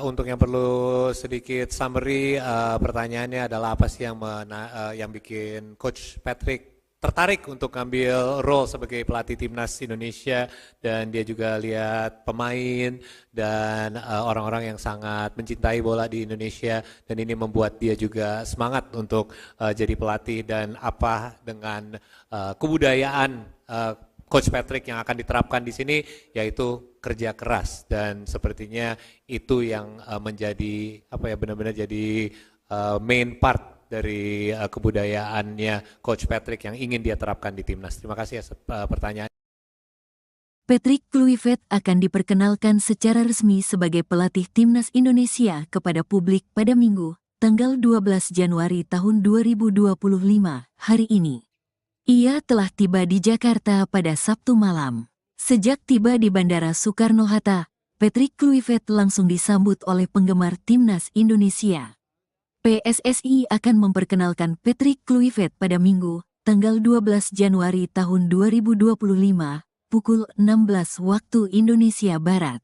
Untuk yang perlu sedikit summary, pertanyaannya adalah apa sih yang bikin Coach Patrick tertarik untuk ngambil role sebagai pelatih timnas Indonesia, dan dia juga lihat pemain dan orang-orang yang sangat mencintai bola di Indonesia, dan ini membuat dia juga semangat untuk jadi pelatih. Dan apa dengan kebudayaan Coach Patrick yang akan diterapkan di sini, yaitu kerja keras, dan sepertinya itu yang menjadi benar-benar jadi main part dari kebudayaannya Coach Patrick yang ingin dia terapkan di timnas. Terima kasih atas pertanyaan. Patrick Kluivert akan diperkenalkan secara resmi sebagai pelatih timnas Indonesia kepada publik pada Minggu, tanggal 12 Januari tahun 2025, hari ini. Ia telah tiba di Jakarta pada Sabtu malam. Sejak tiba di Bandara Soekarno-Hatta, Patrick Kluivert langsung disambut oleh penggemar timnas Indonesia. PSSI akan memperkenalkan Patrick Kluivert pada Minggu, tanggal 12 Januari tahun 2025, pukul 16 waktu Indonesia Barat.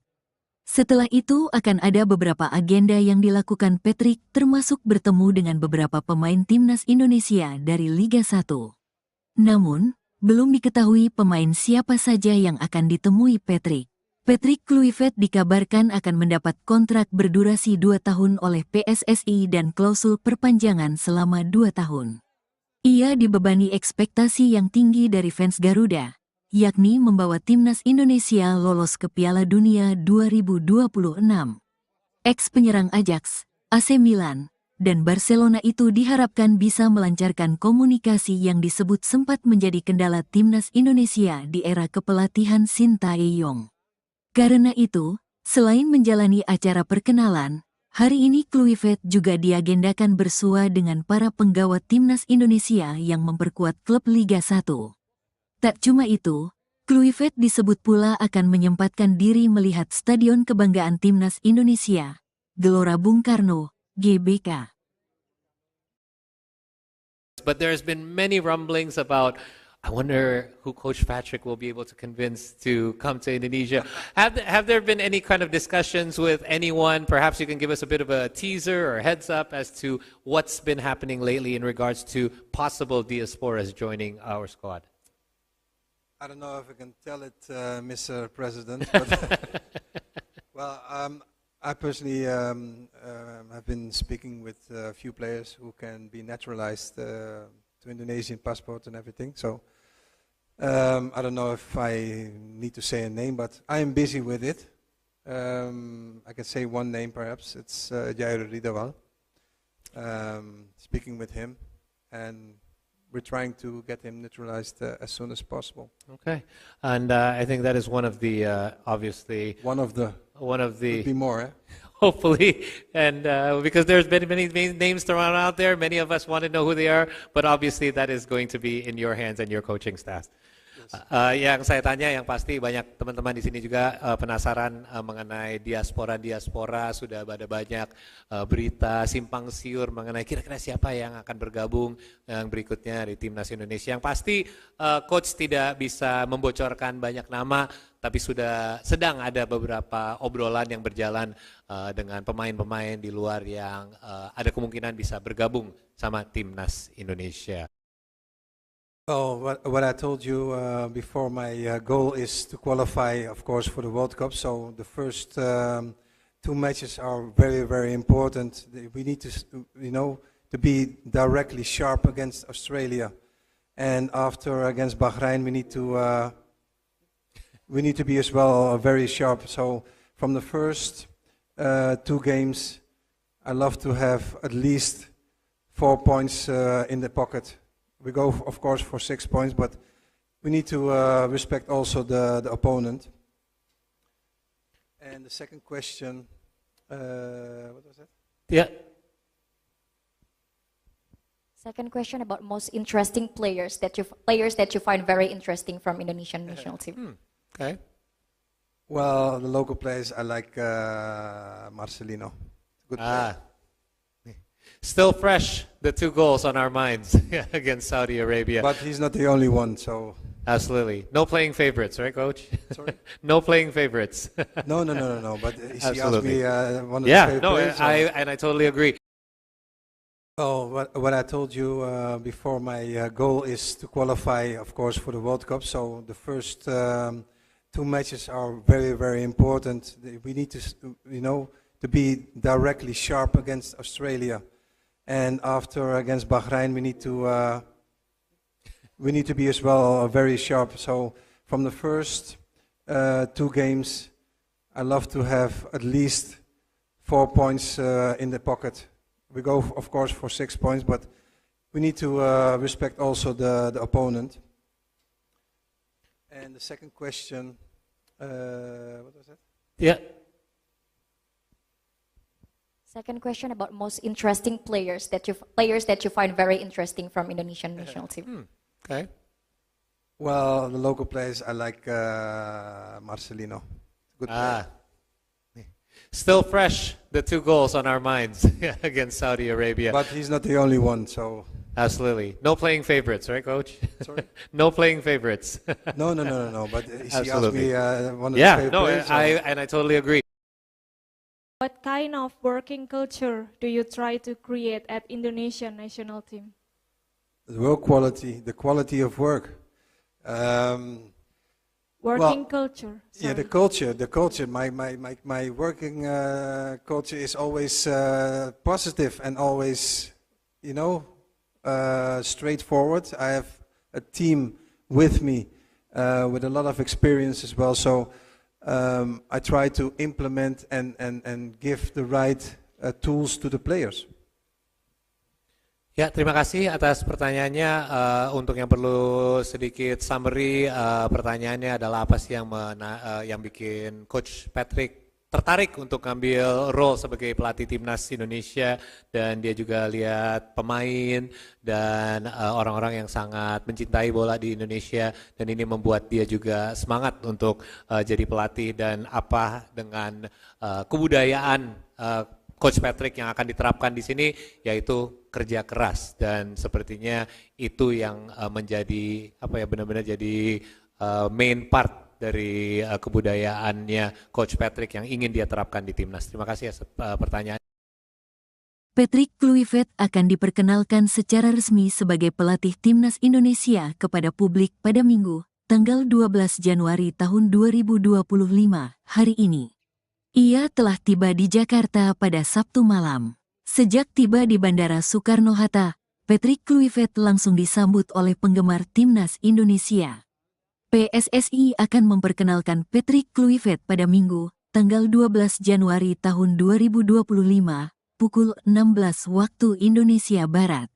Setelah itu akan ada beberapa agenda yang dilakukan Patrick, termasuk bertemu dengan beberapa pemain timnas Indonesia dari Liga 1. Namun, belum diketahui pemain siapa saja yang akan ditemui Patrick. Patrick Kluivert dikabarkan akan mendapat kontrak berdurasi 2 tahun oleh PSSI dan klausul perpanjangan selama 2 tahun. Ia dibebani ekspektasi yang tinggi dari fans Garuda, yakni membawa timnas Indonesia lolos ke Piala Dunia 2026. Ex-penyerang Ajax, AC Milan, dan Barcelona itu diharapkan bisa melancarkan komunikasi yang disebut sempat menjadi kendala timnas Indonesia di era kepelatihan Sintayong. Karena itu, selain menjalani acara perkenalan, hari ini Kluivert juga diagendakan bersua dengan para penggawa timnas Indonesia yang memperkuat klub Liga 1. Tak cuma itu, Kluivert disebut pula akan menyempatkan diri melihat Stadion Kebanggaan Timnas Indonesia, Gelora Bung Karno, GBK. But there's been many rumblings about, I wonder who Coach Patrick will be able to convince to come to Indonesia. Have there been any kind of discussions with anyone? Perhaps you can give us a bit of a teaser or heads up as to what's been happening lately in regards to possible diasporas joining our squad. I don't know if I can tell it, Mr. President, but well, I personally have been speaking with a few players who can be naturalized to Indonesian passport and everything. So I don't know if I need to say a name, but I am busy with it. I can say one name perhaps. It's Jair Ridawal. Speaking with him, and we're trying to get him naturalized as soon as possible. Okay, and I think that is one of the obviously Could be more. hopefully, and because there's been many names thrown out there, many of us want to know who they are, but obviously that is going to be in your hands and your coaching staff. Yang saya tanya, yang pasti banyak teman-teman di sini juga penasaran mengenai diaspora. Sudah ada banyak berita simpang siur mengenai kira-kira siapa yang akan bergabung yang berikutnya di timnas Indonesia. Yang pasti coach tidak bisa membocorkan banyak nama, tapi sudah sedang ada beberapa obrolan yang berjalan dengan pemain-pemain di luar yang ada kemungkinan bisa bergabung sama timnas Indonesia. Oh, what I told you before, my goal is to qualify, of course, for the World Cup. So the first 2 matches are very, very important. We need to, to be directly sharp against Australia, and after against Bahrain, we need to be as well very sharp. So from the first 2 games, I love to have at least 4 points in the pocket. We go, of course, for 6 points, but we need to respect also the opponent. And the second question, what was that? Yeah. Second question about most interesting players that you find very interesting from Indonesian national team. Okay. Well, the local players, I like Marcelino. Good player. Still fresh, the 2 goals on our minds against Saudi Arabia. But he's not the only one, so... Absolutely. No playing favorites, right, Coach? Sorry? No playing favorites. No. But she asked Absolutely. me one of his favorite players. I totally agree. Oh, what I told you before, my goal is to qualify, of course, for the World Cup. So the first two matches are very, very important. We need to, to be directly sharp against Australia, and after against Bahrain, we need to be as well very sharp. So from the first two games, I love to have at least 4 points in the pocket. We go, of course, for 6 points, but we need to respect also the opponent. And the second question, what was that? Yeah. Second question about most interesting players that you find very interesting from Indonesian national team. Okay. Well, the local players, I like Marcelino. Good player. Still fresh, the 2 goals on our minds against Saudi Arabia. But he's not the only one, so... Absolutely. No playing favorites, right, Coach? Sorry? No playing favorites. No. But she asked Absolutely. me one of the favorite players. So I totally agree. What kind of working culture do you try to create at Indonesian national team? the work quality, the quality of work. Working culture. Yeah, the culture. My working culture is always positive and always, straightforward. I have a team with me with a lot of experience as well. So I try to implement and give the right tools to the players. Ya, terima kasih atas pertanyaannya. Untuk yang perlu sedikit summary, pertanyaannya adalah apa sih yang bikin Coach Patrick tertarik untuk ngambil role sebagai pelatih timnas Indonesia, dan dia juga lihat pemain dan orang-orang yang sangat mencintai bola di Indonesia, dan ini membuat dia juga semangat untuk jadi pelatih, dan apa dengan kebudayaan Coach Patrick yang akan diterapkan di sini, yaitu kerja keras, dan sepertinya itu yang menjadi benar-benar jadi main part dari kebudayaannya Coach Patrick yang ingin dia terapkan di timnas. Terima kasih atas pertanyaan. Patrick Kluivert akan diperkenalkan secara resmi sebagai pelatih timnas Indonesia kepada publik pada Minggu, tanggal 12 Januari tahun 2025, hari ini. Ia telah tiba di Jakarta pada Sabtu malam. Sejak tiba di Bandara Soekarno-Hatta, Patrick Kluivert langsung disambut oleh penggemar timnas Indonesia. PSSI akan memperkenalkan Patrick Kluivert pada Minggu, tanggal 12 Januari tahun 2025, pukul 16 waktu Indonesia Barat.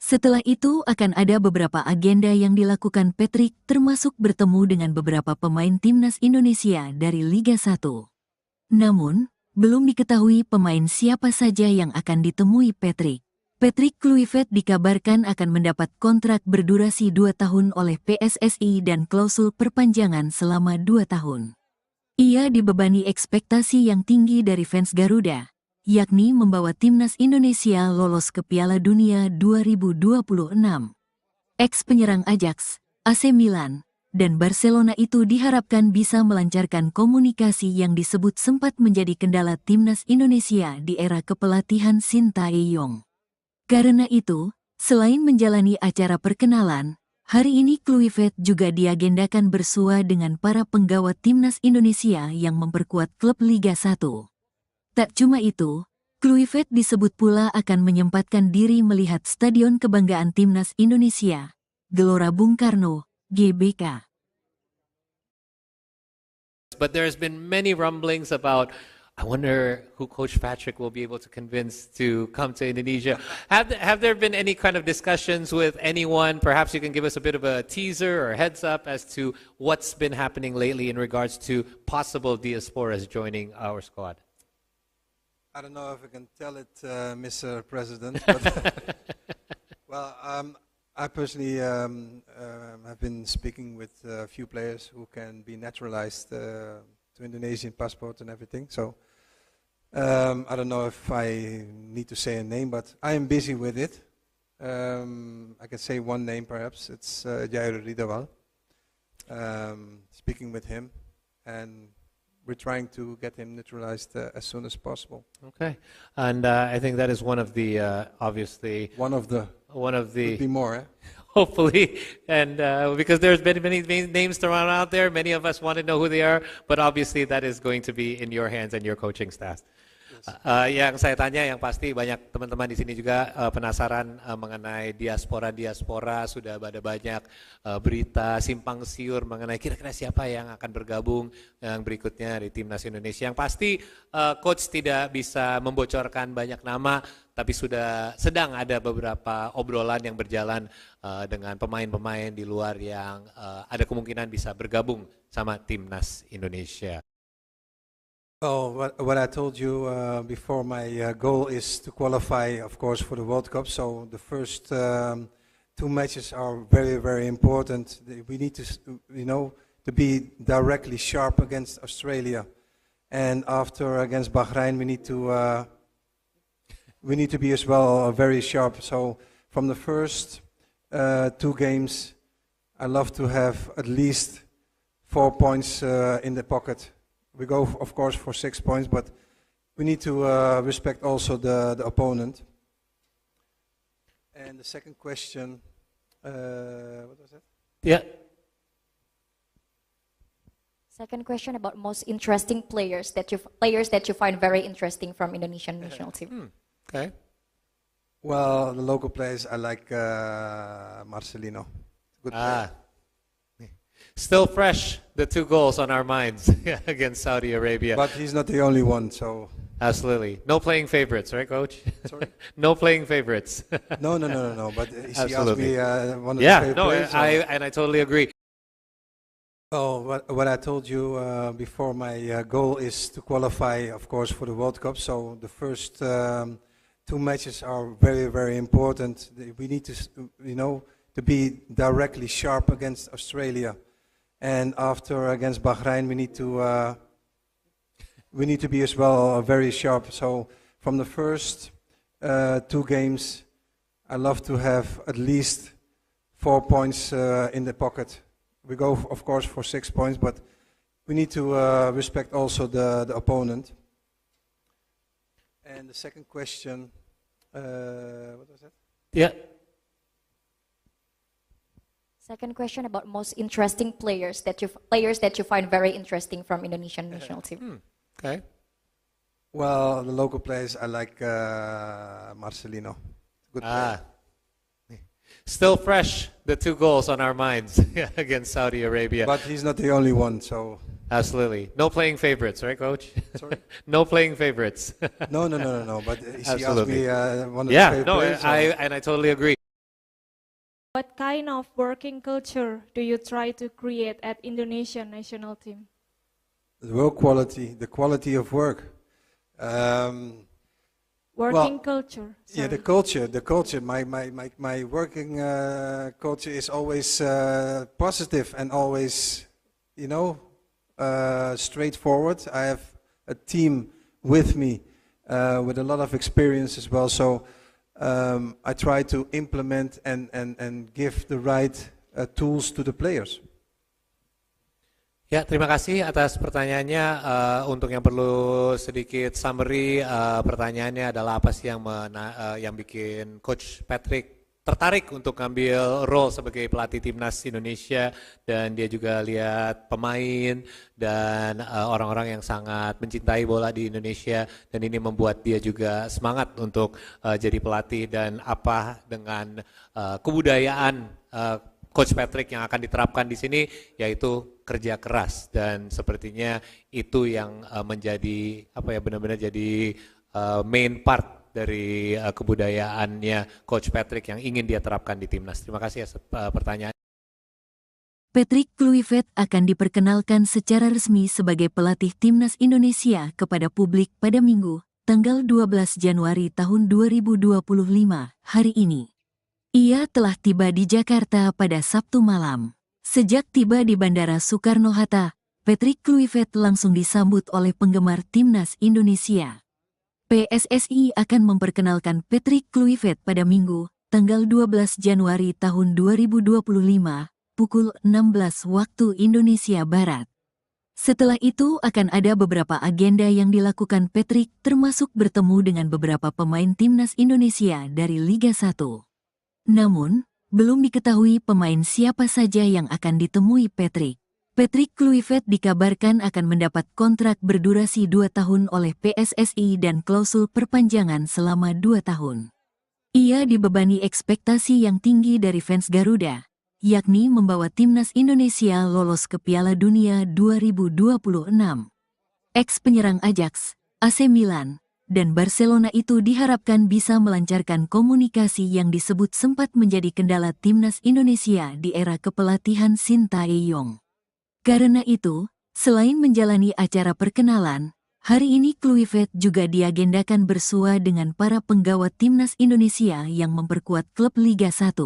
Setelah itu akan ada beberapa agenda yang dilakukan Patrick, termasuk bertemu dengan beberapa pemain timnas Indonesia dari Liga 1. Namun, belum diketahui pemain siapa saja yang akan ditemui Patrick. Patrick Kluivert dikabarkan akan mendapat kontrak berdurasi 2 tahun oleh PSSI dan klausul perpanjangan selama 2 tahun. Ia dibebani ekspektasi yang tinggi dari fans Garuda, yakni membawa timnas Indonesia lolos ke Piala Dunia 2026. Ex-penyerang Ajax, AC Milan, dan Barcelona itu diharapkan bisa melancarkan komunikasi yang disebut sempat menjadi kendala timnas Indonesia di era kepelatihan Sintayong. Karena itu, selain menjalani acara perkenalan, hari ini Kluivert juga diagendakan bersua dengan para penggawa timnas Indonesia yang memperkuat klub Liga 1. Tak cuma itu, Kluivert disebut pula akan menyempatkan diri melihat Stadion Kebanggaan Timnas Indonesia, Gelora Bung Karno, GBK. But there's been many rumblings about, I wonder who Coach Patrick will be able to convince to come to Indonesia. Have there been any kind of discussions with anyone? Perhaps you can give us a bit of a teaser or heads up as to what's been happening lately in regards to possible diasporas joining our squad. I don't know if I can tell it, Mr. President, but well, I personally have been speaking with a few players who can be naturalized to Indonesian passport and everything. So I don't know if I need to say a name, but I am busy with it. I can say one name perhaps. It's Jair Ridawal. Speaking with him, and we're trying to get him neutralized as soon as possible. Okay, and I think that is one of the obviously One of the Could be more. Eh? hopefully, and because there's been many names thrown out there, many of us want to know who they are, but obviously that is going to be in your hands and your coaching staff. Yang saya tanya yang pasti banyak teman-teman di sini juga penasaran mengenai diaspora sudah ada banyak berita simpang siur mengenai kira-kira siapa yang akan bergabung yang berikutnya di timnas Indonesia. Yang pasti coach tidak bisa membocorkan banyak nama, tapi sedang ada beberapa obrolan yang berjalan dengan pemain-pemain di luar yang ada kemungkinan bisa bergabung sama timnas Indonesia. Oh, what I told you before, my goal is to qualify, of course, for the World Cup. So the first 2 matches are very, very important. We need to, to be directly sharp against Australia, and after against Bahrain, we need to be as well very sharp. So from the first 2 games, I love to have at least 4 points in the pocket. We go, of course, for 6 points, but we need to respect also the opponent. And the second question, what was that? Yeah. Second question about most interesting players that you find very interesting from Indonesian national team. Okay. Well, the local players, I like Marcelino. Good player. Still fresh, the 2 goals on our minds against Saudi Arabia. But he's not the only one, so... Absolutely. No playing favorites, right, Coach? Sorry? No playing favorites. No. But he asked Absolutely. me one of the favorite players. I totally agree. Oh, what I told you before, my goal is to qualify, of course, for the World Cup. So the first 2 matches are very, very important. We need to, to be directly sharp against Australia. And after against Bahrain, we need to be as well very sharp. So from the first 2 games, I love to have at least 4 points in the pocket. We go, of course, for 6 points, but we need to respect also the opponent. And the second question, what was that? Yeah. Second question about most interesting players that you find very interesting from Indonesian national team. Okay. Well, the local players, I like Marcelino. Good player. Still fresh, the 2 goals on our minds against Saudi Arabia. But he's not the only one, so... Absolutely. No playing favorites, right, Coach? Sorry? No playing favorites. No. But he asked Absolutely. me one of the favorite players. I totally agree. What kind of working culture do you try to create at Indonesian national team? The work quality, the quality of work. Working culture. Yeah, the culture. My working culture is always positive and always, straightforward. I have a team with me with a lot of experience as well. So I try to implement and give the right tools to the players. Ya, terima kasih atas pertanyaannya. Untuk yang perlu sedikit summary, pertanyaannya adalah apa sih yang bikin Coach Patrick tertarik untuk ngambil role sebagai pelatih timnas Indonesia, dan dia juga lihat pemain dan orang-orang yang sangat mencintai bola di Indonesia, dan ini membuat dia juga semangat untuk jadi pelatih, dan apa dengan kebudayaan Coach Patrick yang akan diterapkan di sini, yaitu kerja keras, dan sepertinya itu yang menjadi benar-benar jadi main part dari kebudayaannya Coach Patrick yang ingin dia terapkan di timnas. Terima kasih atas pertanyaan. Patrick Kluivert akan diperkenalkan secara resmi sebagai pelatih timnas Indonesia kepada publik pada Minggu, tanggal 12 Januari tahun 2025, hari ini. Ia telah tiba di Jakarta pada Sabtu malam. Sejak tiba di Bandara Soekarno-Hatta, Patrick Kluivert langsung disambut oleh penggemar timnas Indonesia. PSSI akan memperkenalkan Patrick Kluivert pada Minggu, tanggal 12 Januari tahun 2025, pukul 16 waktu Indonesia Barat. Setelah itu akan ada beberapa agenda yang dilakukan Patrick termasuk bertemu dengan beberapa pemain timnas Indonesia dari Liga 1. Namun, belum diketahui pemain siapa saja yang akan ditemui Patrick. Patrick Kluivert dikabarkan akan mendapat kontrak berdurasi 2 tahun oleh PSSI dan klausul perpanjangan selama 2 tahun. Ia dibebani ekspektasi yang tinggi dari fans Garuda, yakni membawa timnas Indonesia lolos ke Piala Dunia 2026. Ex-penyerang Ajax, AC Milan, dan Barcelona itu diharapkan bisa melancarkan komunikasi yang disebut sempat menjadi kendala timnas Indonesia di era kepelatihan Sintayong. Karena itu, selain menjalani acara perkenalan, hari ini Kluivert juga diagendakan bersua dengan para penggawa timnas Indonesia yang memperkuat klub Liga 1.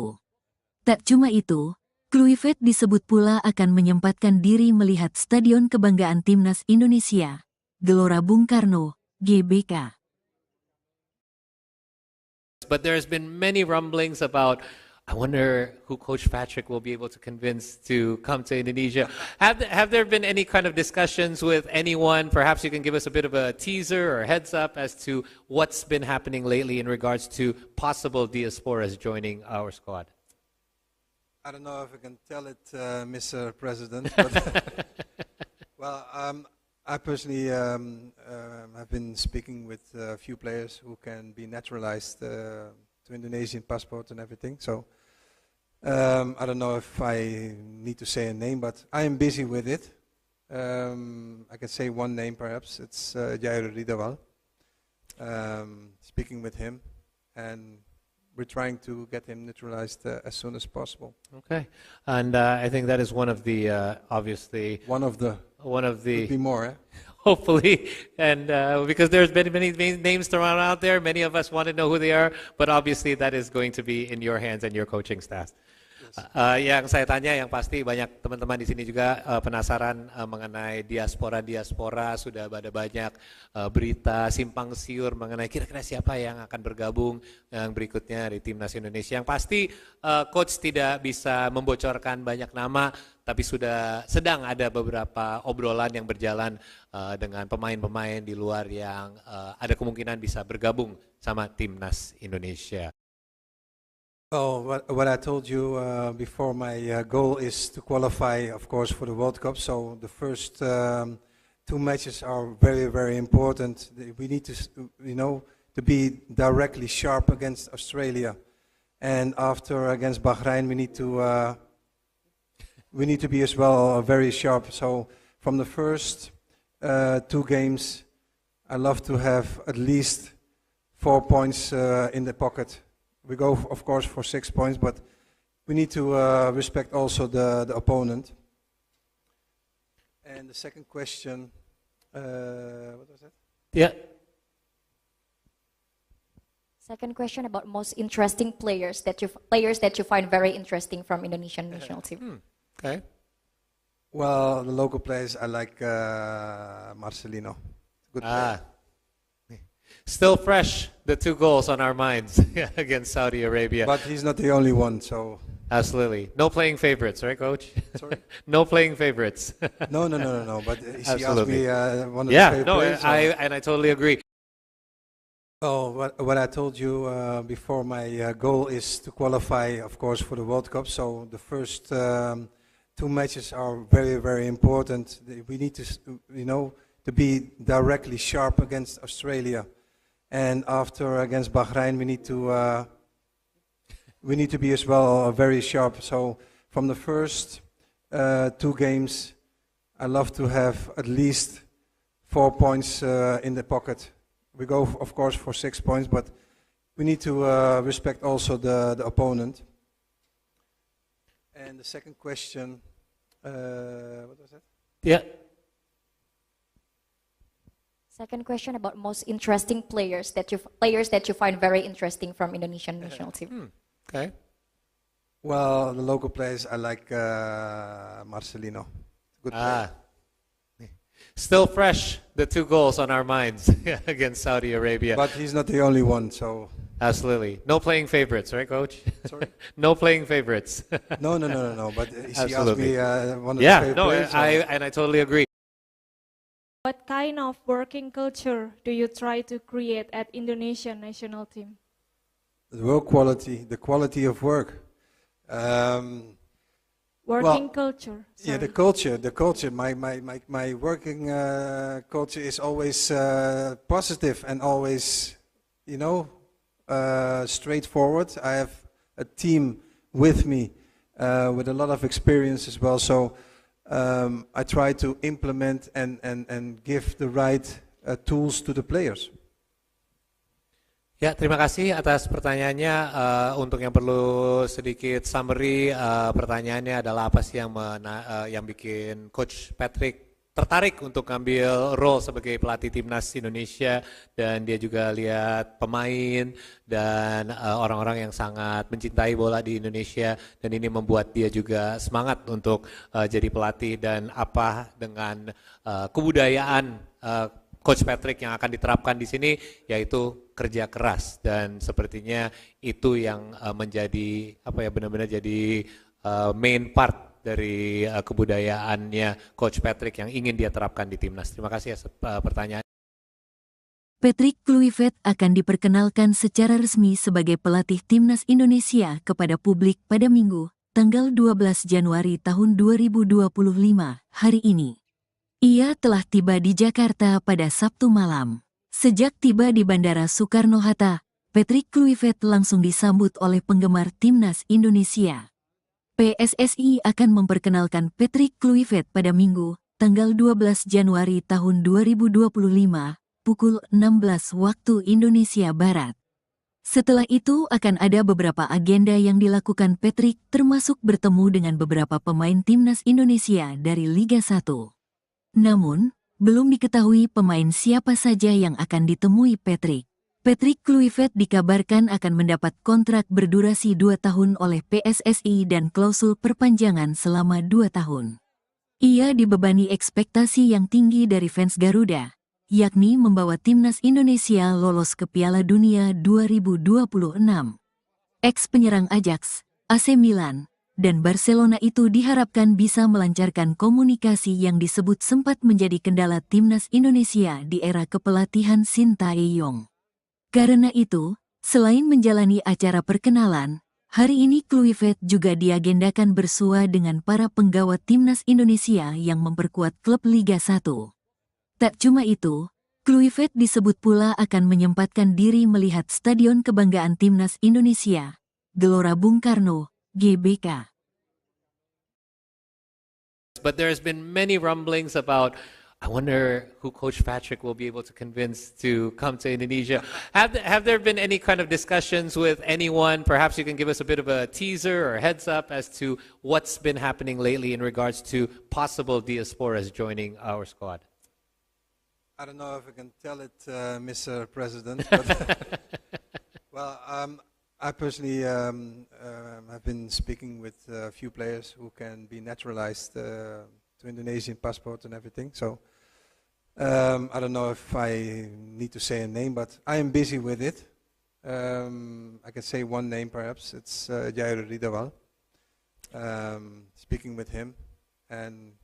Tak cuma itu, Kluivert disebut pula akan menyempatkan diri melihat Stadion Kebanggaan Timnas Indonesia, Gelora Bung Karno, GBK. But there's been many rumblings about, I wonder who Coach Patrick will be able to convince to come to Indonesia. Have there been any kind of discussions with anyone? Perhaps you can give us a bit of a teaser or heads up as to what's been happening lately in regards to possible diasporas joining our squad. I don't know if I can tell it, Mr. President, but well, I personally have been speaking with a few players who can be naturalized to Indonesian passport and everything. So I don't know if I need to say a name, but I am busy with it. I can say one name perhaps. It's Jair Ridawal. Speaking with him, and we're trying to get him naturalized as soon as possible. Okay, and I think that is one of the obviously One of the could be more. Eh? hopefully, and because there's been many names thrown out there, many of us want to know who they are, but obviously that is going to be in your hands and your coaching staff. Yang saya tanya, yang pasti banyak teman-teman di sini juga penasaran mengenai diaspora. Sudah ada banyak berita simpang siur mengenai kira-kira siapa yang akan bergabung yang berikutnya di timnas Indonesia. Yang pasti coach tidak bisa membocorkan banyak nama, tapi sudah sedang ada beberapa obrolan yang berjalan dengan pemain-pemain di luar yang ada kemungkinan bisa bergabung sama timnas Indonesia. Oh, what I told you before, my goal is to qualify, of course, for the World Cup. So the first 2 matches are very, very important. We need to, to be directly sharp against Australia, and after against Bahrain, we need to be as well very sharp. So from the first 2 games, I love to have at least 4 points in the pocket. We go, of course, for 6 points, but we need to respect also the opponent. And the second question, what was that? Yeah. Second question about most interesting players that you find very interesting from Indonesian national team. Okay. Well, the local players, I like Marcelino. Good player. Still fresh, the 2 goals on our minds against Saudi Arabia. But he's not the only one, so... Absolutely. No playing favorites, right, Coach? Sorry? No playing favorites. No. But he asked Absolutely. me one of the favorite players. I totally agree. Oh, what I told you before, my goal is to qualify, of course, for the World Cup. So the first 2 matches are very, very important. We need to, to be directly sharp against Australia. And after against Bahrain, we need to be as well very sharp. So from the first 2 games, I love to have at least 4 points in the pocket. We go, of course, for 6 points, but we need to respect also the opponent. And the second question, what was that? Yeah. Second question about most interesting players that you find very interesting from Indonesian national team. Okay. Well, the local players, I like Marcelino. Good player. Still fresh, the 2 goals on our minds against Saudi Arabia. But he's not the only one, so... Absolutely. No playing favorites, right, Coach? Sorry? No playing favorites. No. But he asked Absolutely. me one of the favorite players. I totally agree. What kind of working culture do you try to create at Indonesian national team? The work quality, the quality of work. Working culture. Yeah, the sorry. culture. My working culture is always positive and always, straightforward. I have a team with me with a lot of experience as well. So I try to implement and give the right tools to the players. Ya, terima kasih atas pertanyaannya. Untuk yang perlu sedikit summary, pertanyaannya adalah apa sih yang bikin Coach Patrick tertarik untuk ngambil role sebagai pelatih timnas Indonesia, dan dia juga lihat pemain dan orang-orang yang sangat mencintai bola di Indonesia, dan ini membuat dia juga semangat untuk jadi pelatih, dan apa dengan kebudayaan Coach Patrick yang akan diterapkan di sini, yaitu kerja keras, dan sepertinya itu yang menjadi benar-benar jadi main part dari kebudayaannya Coach Patrick yang ingin dia terapkan di timnas. Terima kasih atas pertanyaan. Patrick Kluivert akan diperkenalkan secara resmi sebagai pelatih timnas Indonesia kepada publik pada Minggu, tanggal 12 Januari tahun 2025, hari ini. Ia telah tiba di Jakarta pada Sabtu malam. Sejak tiba di Bandara Soekarno-Hatta, Patrick Kluivert langsung disambut oleh penggemar timnas Indonesia. PSSI akan memperkenalkan Patrick Kluivert pada Minggu, tanggal 12 Januari tahun 2025, pukul 16 waktu Indonesia Barat. Setelah itu akan ada beberapa agenda yang dilakukan Patrick, termasuk bertemu dengan beberapa pemain timnas Indonesia dari Liga 1. Namun, belum diketahui pemain siapa saja yang akan ditemui Patrick. Patrick Kluivert dikabarkan akan mendapat kontrak berdurasi 2 tahun oleh PSSI dan klausul perpanjangan selama 2 tahun. Ia dibebani ekspektasi yang tinggi dari fans Garuda, yakni membawa timnas Indonesia lolos ke Piala Dunia 2026. Ex-penyerang Ajax, AC Milan, dan Barcelona itu diharapkan bisa melancarkan komunikasi yang disebut sempat menjadi kendala timnas Indonesia di era kepelatihan Sintayong. Karena itu, selain menjalani acara perkenalan, hari ini Kluivert juga diagendakan bersua dengan para penggawa timnas Indonesia yang memperkuat klub Liga 1. Tak cuma itu, Kluivert disebut pula akan menyempatkan diri melihat Stadion Kebanggaan Timnas Indonesia, Gelora Bung Karno, GBK. But there's been many rumblings about, I wonder who Coach Patrick will be able to convince to come to Indonesia. Have there been any kind of discussions with anyone? Perhaps you can give us a bit of a teaser or heads up as to what's been happening lately in regards to possible diasporas joining our squad. I don't know if I can tell it, Mr. President, but well, I personally have been speaking with a few players who can be naturalized to Indonesian passport and everything. So I don't know if I need to say a name, but I am busy with it. I can say one name perhaps. It's Jair Ridawal. Speaking with him, and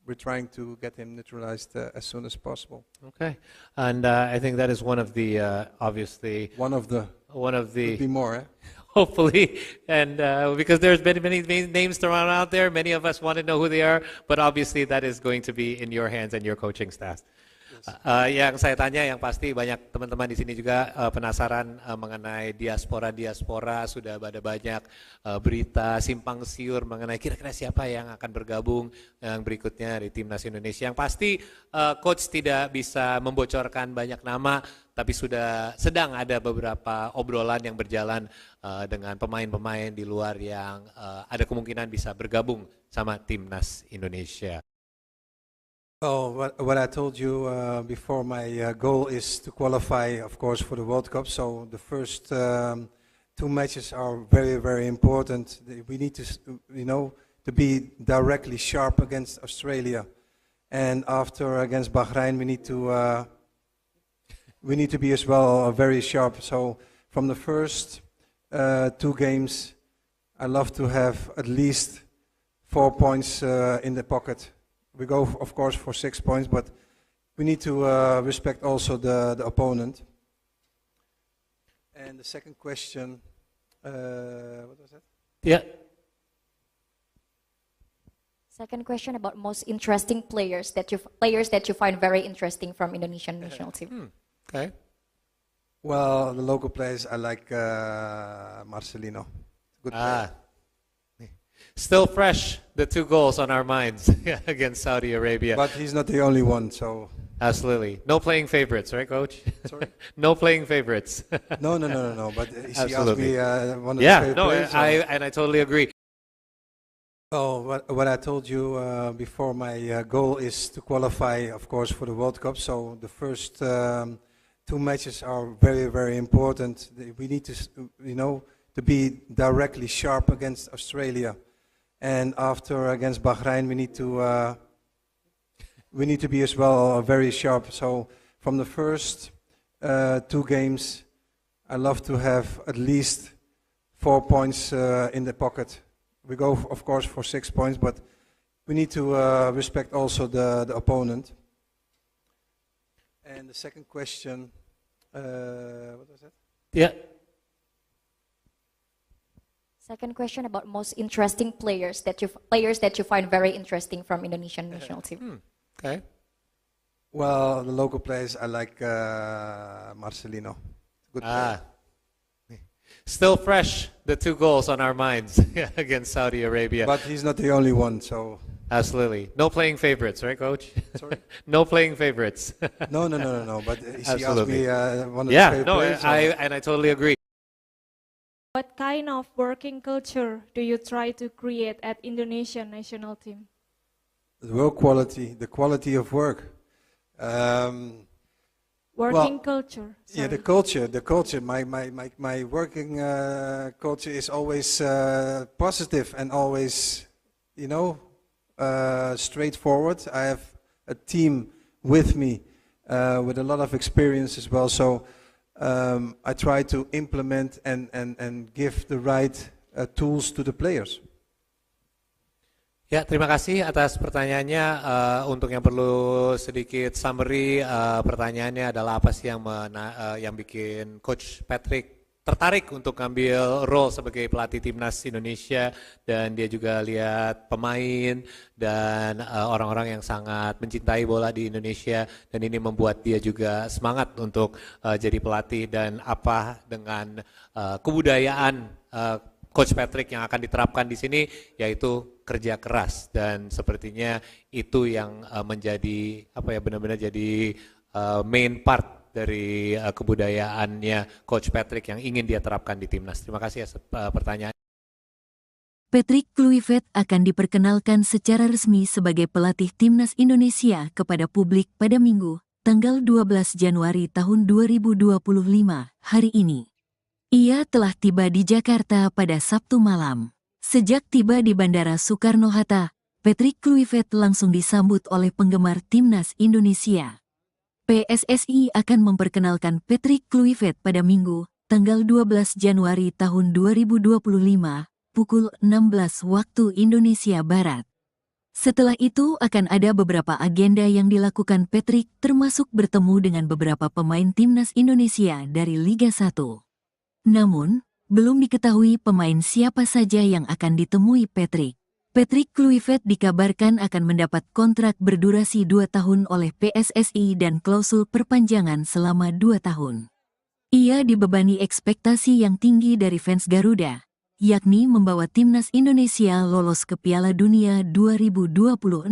we're trying to get him naturalized as soon as possible. Okay, and I think that is one of the obviously One of the could be more. Eh? hopefully, and because there's been many names thrown out there, many of us want to know who they are, but obviously that is going to be in your hands and your coaching staff. Yang saya tanya, yang pasti banyak teman-teman di sini juga penasaran mengenai diaspora. Sudah ada banyak berita simpang siur mengenai kira-kira siapa yang akan bergabung yang berikutnya di timnas Indonesia. Yang pasti coach tidak bisa membocorkan banyak nama, tapi sudah sedang ada beberapa obrolan yang berjalan dengan pemain-pemain di luar yang ada kemungkinan bisa bergabung sama timnas Indonesia. Oh, what I told you before, my goal is to qualify, of course, for the World Cup. So the first 2 matches are very, very important. We need to, to be directly sharp against Australia, and after against Bahrain, we need to be as well very sharp. So from the first 2 games, I love to have at least 4 points in the pocket. We go, of course, for 6 points, but we need to respect also the opponent. And the second question, what was that? Yeah. Second question about most interesting players that you find very interesting from Indonesian national team. Okay. Well, the local players, I like Marcelino. Good player. Still fresh, the 2 goals on our minds against Saudi Arabia. But he's not the only one, so... Absolutely. No playing favorites, right, Coach? Sorry? No playing favorites. No. But he asked Absolutely. me one of the Yeah, favorite no, players. I totally agree. Oh, what I told you before, my goal is to qualify, of course, for the World Cup. So the first 2 matches are very, very important. We need to, to be directly sharp against Australia, and after against Bahrain, we need to be as well very sharp. So from the first 2 games, I love to have at least 4 points in the pocket. We go, of course, for 6 points, but we need to respect also the opponent. And the second question, what was that? Yeah. Second question about most interesting players that you find very interesting from Indonesian national team. Okay. Well, the local players, I like Marcelino. Good player. Still fresh, the 2 goals on our minds against Saudi Arabia. But he's not the only one, so... Absolutely. No playing favorites, right, Coach? Sorry? No playing favorites. No. But he asked Absolutely. me one of the Yeah, favorite no, players. I totally agree. What kind of working culture do you try to create at Indonesian national team? The work quality, the quality of work. Working culture. Yeah, the sorry. culture. My working culture is always positive and always, straightforward. I have a team with me with a lot of experience as well. So I try to implement and give the right tools to the players. Ya, terima kasih atas pertanyaannya. Untuk yang perlu sedikit summary, pertanyaannya adalah apa sih yang bikin Coach Patrick tertarik untuk ngambil role sebagai pelatih timnas Indonesia, dan dia juga lihat pemain dan orang-orang yang sangat mencintai bola di Indonesia, dan ini membuat dia juga semangat untuk jadi pelatih, dan apa dengan kebudayaan Coach Patrick yang akan diterapkan di sini, yaitu kerja keras, dan sepertinya itu yang menjadi benar-benar jadi main part dari kebudayaannya Coach Patrick yang ingin dia terapkan di timnas. Terima kasih atas pertanyaan. Patrick Kluivert akan diperkenalkan secara resmi sebagai pelatih timnas Indonesia kepada publik pada Minggu, tanggal 12 Januari tahun 2025, hari ini. Ia telah tiba di Jakarta pada Sabtu malam. Sejak tiba di Bandara Soekarno-Hatta, Patrick Kluivert langsung disambut oleh penggemar timnas Indonesia. PSSI akan memperkenalkan Patrick Kluivert pada Minggu, tanggal 12 Januari tahun 2025, pukul 16 waktu Indonesia Barat. Setelah itu akan ada beberapa agenda yang dilakukan Patrick, termasuk bertemu dengan beberapa pemain timnas Indonesia dari Liga 1. Namun, belum diketahui pemain siapa saja yang akan ditemui Patrick. Patrick Kluivert dikabarkan akan mendapat kontrak berdurasi 2 tahun oleh PSSI dan klausul perpanjangan selama 2 tahun. Ia dibebani ekspektasi yang tinggi dari fans Garuda, yakni membawa timnas Indonesia lolos ke Piala Dunia 2026.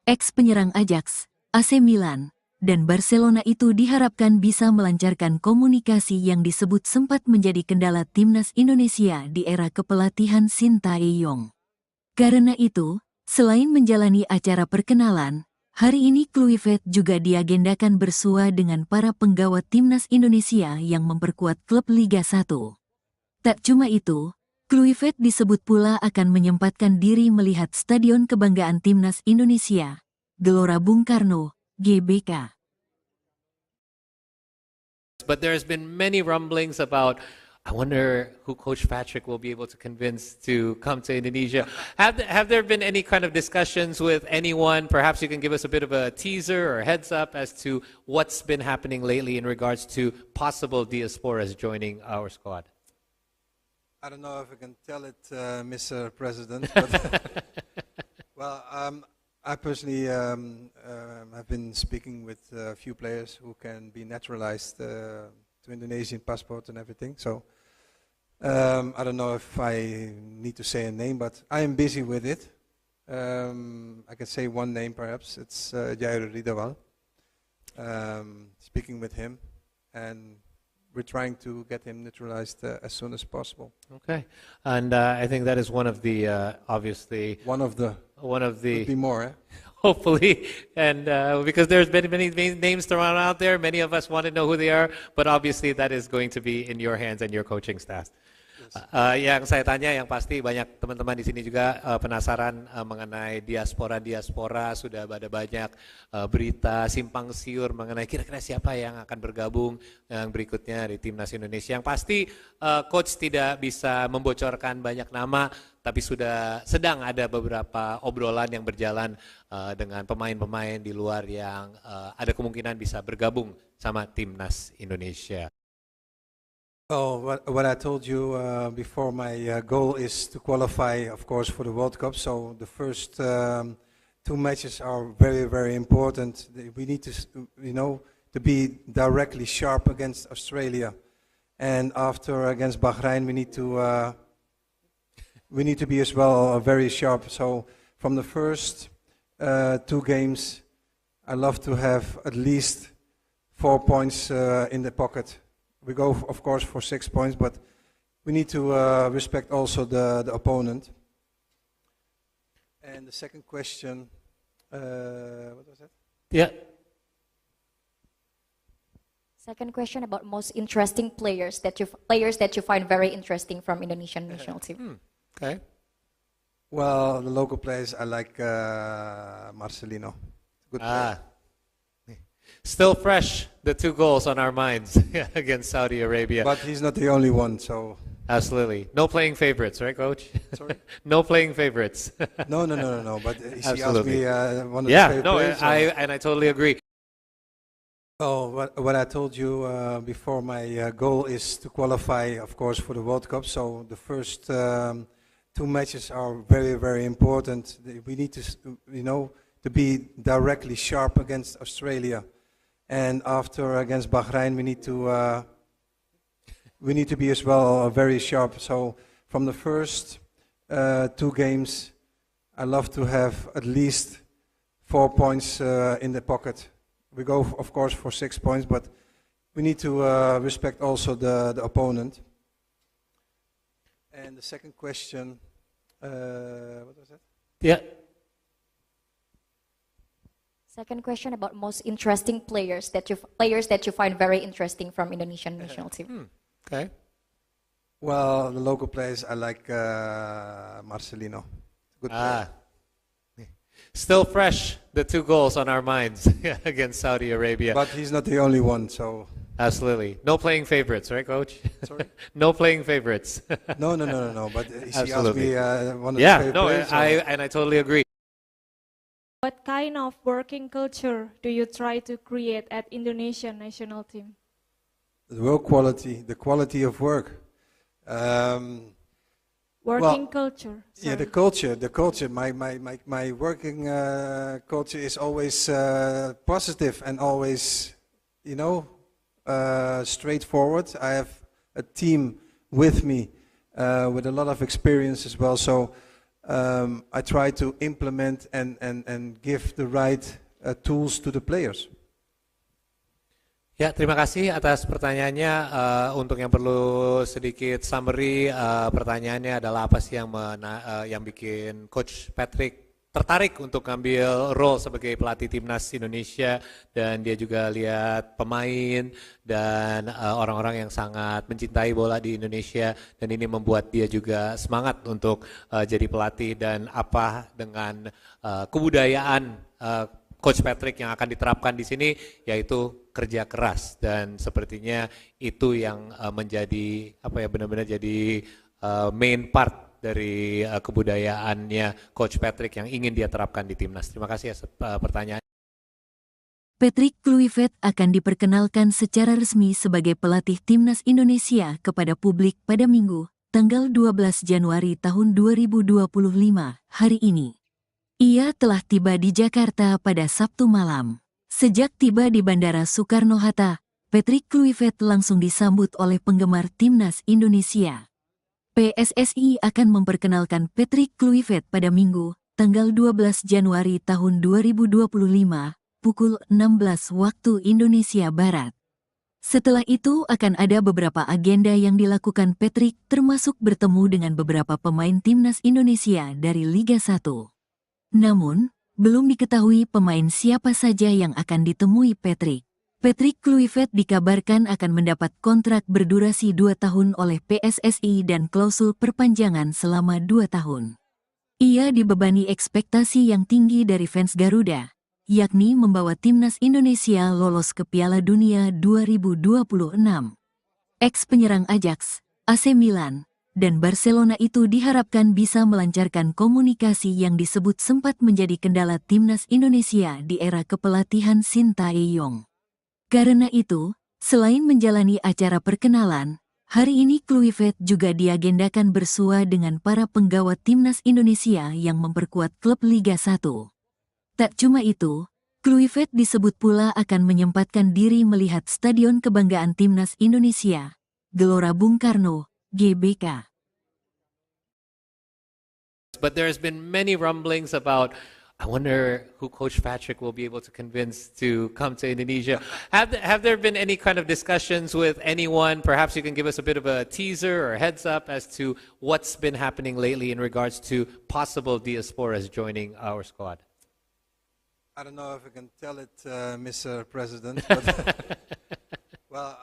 Ex-penyerang Ajax, AC Milan, dan Barcelona itu diharapkan bisa melancarkan komunikasi yang disebut sempat menjadi kendala timnas Indonesia di era kepelatihan Sintayong. Karena itu, selain menjalani acara perkenalan, hari ini Kluivert juga diagendakan bersua dengan para penggawa timnas Indonesia yang memperkuat klub Liga 1. Tak cuma itu, Kluivert disebut pula akan menyempatkan diri melihat Stadion Kebanggaan Timnas Indonesia, Gelora Bung Karno, GBK. But there's been many rumblings about I wonder who Coach Patrick will be able to convince to come to Indonesia. Have there been any kind of discussions with anyone? Perhaps you can give us a bit of a teaser or heads up as to what's been happening lately in regards to possible diasporas joining our squad. I don't know if I can tell it, Mr. President, but well, I personally have been speaking with a few players who can be naturalized to Indonesian passport and everything. So I don't know if I need to say a name, but I am busy with it. I can say one name perhaps. It's Jair Ridawal. Speaking with him, and we're trying to get him naturalized as soon as possible. Okay, and I think that is one of the obviously Could be more, eh? hopefully, and because there's been many names thrown out there, many of us want to know who they are, but obviously that is going to be in your hands and your coaching staff. Yang saya tanya, yang pasti banyak teman-teman di sini juga penasaran mengenai diaspora. Sudah ada banyak berita simpang siur mengenai kira-kira siapa yang akan bergabung yang berikutnya di timnas Indonesia. Yang pasti coach tidak bisa membocorkan banyak nama, tapi sedang ada beberapa obrolan yang berjalan dengan pemain-pemain di luar yang ada kemungkinan bisa bergabung sama timnas Indonesia. Oh, what I told you before, my goal is to qualify, of course, for the World Cup. So the first two matches are very, very important. We need to, to be directly sharp against Australia, and after against Bahrain, we need to be as well very sharp. So from the first two games, I love to have at least 4 points in the pocket. We go, of course, for 6 points, but we need to respect also the opponent. And the second question, what was that? Yeah. Second question about most interesting players that you find very interesting from Indonesian national team. Okay. Well, the local players, I like Marcelino. Good player. Still fresh, the 2 goals on our minds against Saudi Arabia. But he's not the only one, so... Absolutely. No playing favorites, right, Coach? Sorry? No playing favorites. No, but he asked Absolutely. me one of his favorite players. I totally agree. Oh, what I told you before, my goal is to qualify, of course, for the World Cup. So the first two matches are very, very important. We need to, to be directly sharp against Australia. And after against Bahrain, we need to be as well very sharp. So from the first two games, I love to have at least 4 points in the pocket. We go, of course, for 6 points, but we need to respect also the opponent. And the second question, what was that? Yeah. Second question about most interesting players that you find very interesting from Indonesian national team. Okay. Well, the local players, I like Marcelino. Good player. Still fresh, the 2 goals on our minds against Saudi Arabia. But he's not the only one, so... Absolutely. No playing favorites, right, Coach? Sorry? No playing favorites. No, but he asked Absolutely. me one of his favorite players. I totally agree. What kind of working culture do you try to create at Indonesian national team? The work quality, the quality of work. Working culture. Yeah, Sorry. the culture. My working culture is always positive and always, straightforward. I have a team with me with a lot of experience as well. So I try to implement and give the right tools to the players. Ya, terima kasih atas pertanyaannya. Untuk yang perlu sedikit summary, pertanyaannya adalah apa sih yang bikin Coach Patrick tertarik untuk ngambil role sebagai pelatih timnas Indonesia, dan dia juga lihat pemain dan orang-orang yang sangat mencintai bola di Indonesia, dan ini membuat dia juga semangat untuk jadi pelatih, dan apa dengan kebudayaan Coach Patrick yang akan diterapkan di sini, yaitu kerja keras dan sepertinya itu yang menjadi benar-benar jadi main part dari kebudayaannya Coach Patrick yang ingin dia terapkan di timnas. Terima kasih atas pertanyaan. Patrick Kluivert akan diperkenalkan secara resmi sebagai pelatih timnas Indonesia kepada publik pada Minggu, tanggal 12 Januari tahun 2025, hari ini. Ia telah tiba di Jakarta pada Sabtu malam. Sejak tiba di Bandara Soekarno-Hatta, Patrick Kluivert langsung disambut oleh penggemar timnas Indonesia. PSSI akan memperkenalkan Patrick Kluivert pada Minggu, tanggal 12 Januari tahun 2025, pukul 16 waktu Indonesia Barat. Setelah itu akan ada beberapa agenda yang dilakukan Patrick, termasuk bertemu dengan beberapa pemain timnas Indonesia dari Liga 1. Namun, belum diketahui pemain siapa saja yang akan ditemui Patrick. Patrick Kluivert dikabarkan akan mendapat kontrak berdurasi 2 tahun oleh PSSI dan klausul perpanjangan selama 2 tahun. Ia dibebani ekspektasi yang tinggi dari fans Garuda, yakni membawa timnas Indonesia lolos ke Piala Dunia 2026. Ex-penyerang Ajax, AC Milan, dan Barcelona itu diharapkan bisa melancarkan komunikasi yang disebut sempat menjadi kendala timnas Indonesia di era kepelatihan Sintayong. Karena itu, selain menjalani acara perkenalan, hari ini Kluivert juga diagendakan bersua dengan para penggawa timnas Indonesia yang memperkuat klub Liga 1. Tak cuma itu, Kluivert disebut pula akan menyempatkan diri melihat Stadion Kebanggaan Timnas Indonesia, Gelora Bung Karno, GBK. But there's been many rumblings about, I wonder who Coach Patrick will be able to convince to come to Indonesia. Have there been any kind of discussions with anyone? Perhaps you can give us a bit of a teaser or heads up as to what's been happening lately in regards to possible diasporas joining our squad. I don't know if I can tell it, Mr. President, but well,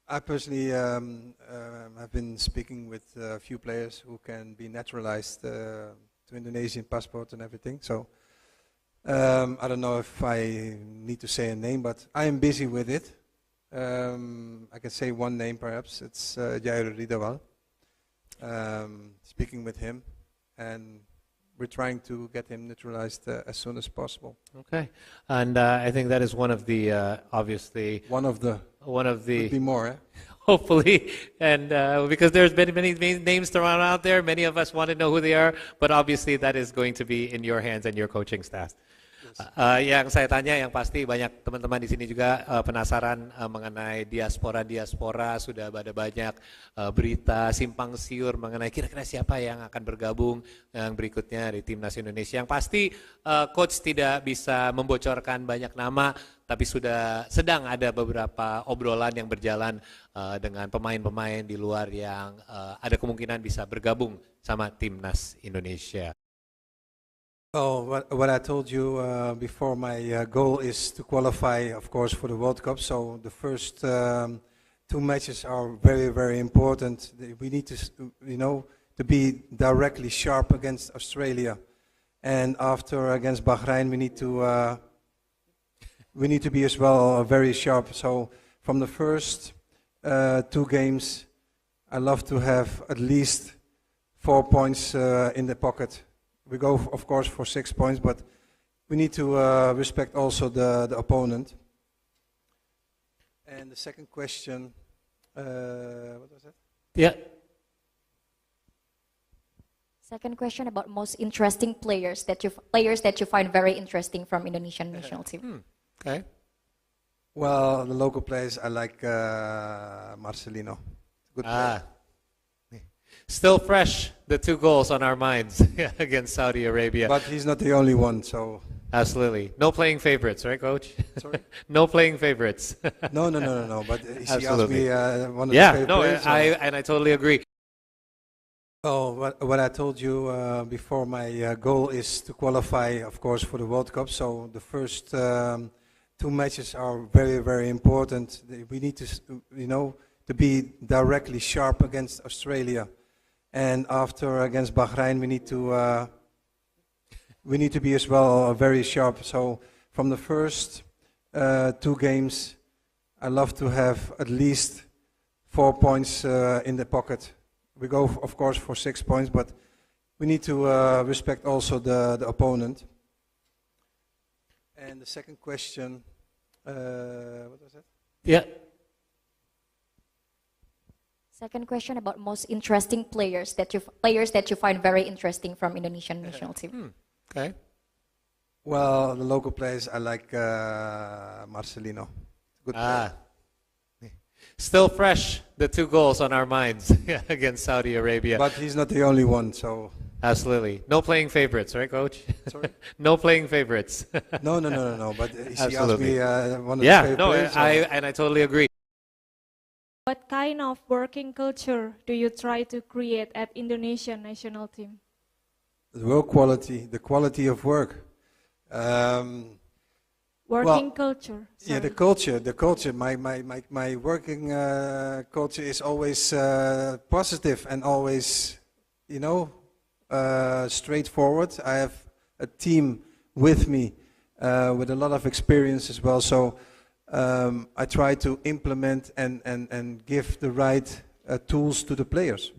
I personally have been speaking with a few players who can be naturalized to Indonesian passport and everything. So I don't know if I need to say a name, but I am busy with it. I can say one name perhaps. It's Jair Ridawal. Speaking with him, and we're trying to get him naturalized as soon as possible. Okay, and I think that is one of the obviously Could be more. Eh? hopefully, and because there's been many names thrown out there, many of us want to know who they are, but obviously that is going to be in your hands and your coaching staff. Yang saya tanya, yang pasti banyak teman-teman di sini juga penasaran mengenai diaspora. Sudah ada banyak berita simpang siur mengenai kira-kira siapa yang akan bergabung yang berikutnya di timnas Indonesia. Yang pasti coach tidak bisa membocorkan banyak nama, tapi sudah sedang ada beberapa obrolan yang berjalan dengan pemain-pemain di luar yang ada kemungkinan bisa bergabung sama timnas Indonesia. Oh, what I told you before, my goal is to qualify, of course, for the World Cup. So the first 2 matches are very, very important. We need to, to be directly sharp against Australia, and after against Bahrain, we need to be as well very sharp. So from the first 2 games, I love to have at least 4 points in the pocket. We go, of course, for 6 points, but we need to respect also the opponent. And the second question, what was that? Yeah. Second question about most interesting players that you find very interesting from Indonesian national team. Okay. Well, the local players, I like Marcelino. Good player. Still fresh, the 2 goals on our minds against Saudi Arabia. But he's not the only one, so... Absolutely. No playing favorites, right, Coach? Sorry? No playing favorites. No. But she asked me one of the Yeah, favorite no, players. I totally agree. Oh, what I told you before, my goal is to qualify, of course, for the World Cup. So the first 2 matches are very, very important. We need to, to be directly sharp against Australia. And after against Bahrain, we need to be as well very sharp. So from the first 2 games, I love to have at least 4 points in the pocket. We go, of course, for 6 points, but we need to respect also the opponent. And the second question, what was that? Yeah. Second question about most interesting players that you find very interesting from Indonesian national team. Okay. Well, the local players, I like Marcelino. Good player. Still fresh, the 2 goals on our minds against Saudi Arabia. But he's not the only one, so... Absolutely. No playing favorites, right, Coach? Sorry? No playing favorites. No. But he asked Absolutely. me one of his favorite players. so- I totally agree. What kind of working culture do you try to create at Indonesian national team? The work quality, the quality of work. Working culture. Yeah, the sorry. culture. My working culture is always positive and always, straightforward. I have a team with me with a lot of experience as well. So I try to implement and give the right tools to the players.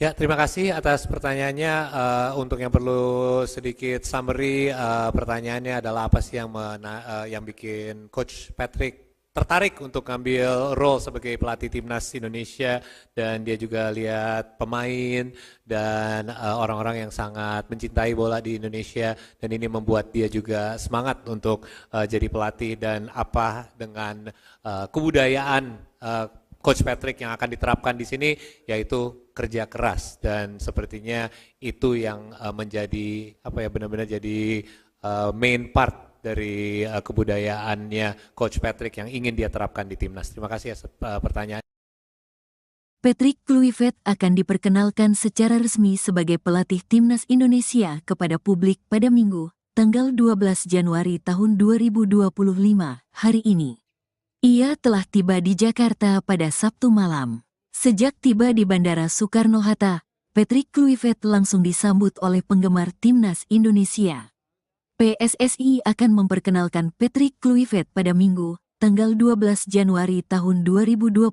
Ya, terima kasih atas pertanyaannya. Untuk yang perlu sedikit summary, pertanyaannya adalah apa sih yang bikin Coach Patrick tertarik untuk ngambil role sebagai pelatih timnas Indonesia, dan dia juga lihat pemain dan orang-orang yang sangat mencintai bola di Indonesia, dan ini membuat dia juga semangat untuk jadi pelatih, dan apa dengan kebudayaan Coach Patrick yang akan diterapkan di sini, yaitu kerja keras, dan sepertinya itu yang menjadi benar-benar jadi main part dari kebudayaannya Coach Patrick yang ingin dia terapkan di timnas. Terima kasih atas pertanyaan. Patrick Kluivert akan diperkenalkan secara resmi sebagai pelatih timnas Indonesia kepada publik pada Minggu, tanggal 12 Januari tahun 2025, hari ini. Ia telah tiba di Jakarta pada Sabtu malam. Sejak tiba di Bandara Soekarno-Hatta, Patrick Kluivert langsung disambut oleh penggemar timnas Indonesia. PSSI akan memperkenalkan Patrick Kluivert pada Minggu, tanggal 12 Januari tahun 2025,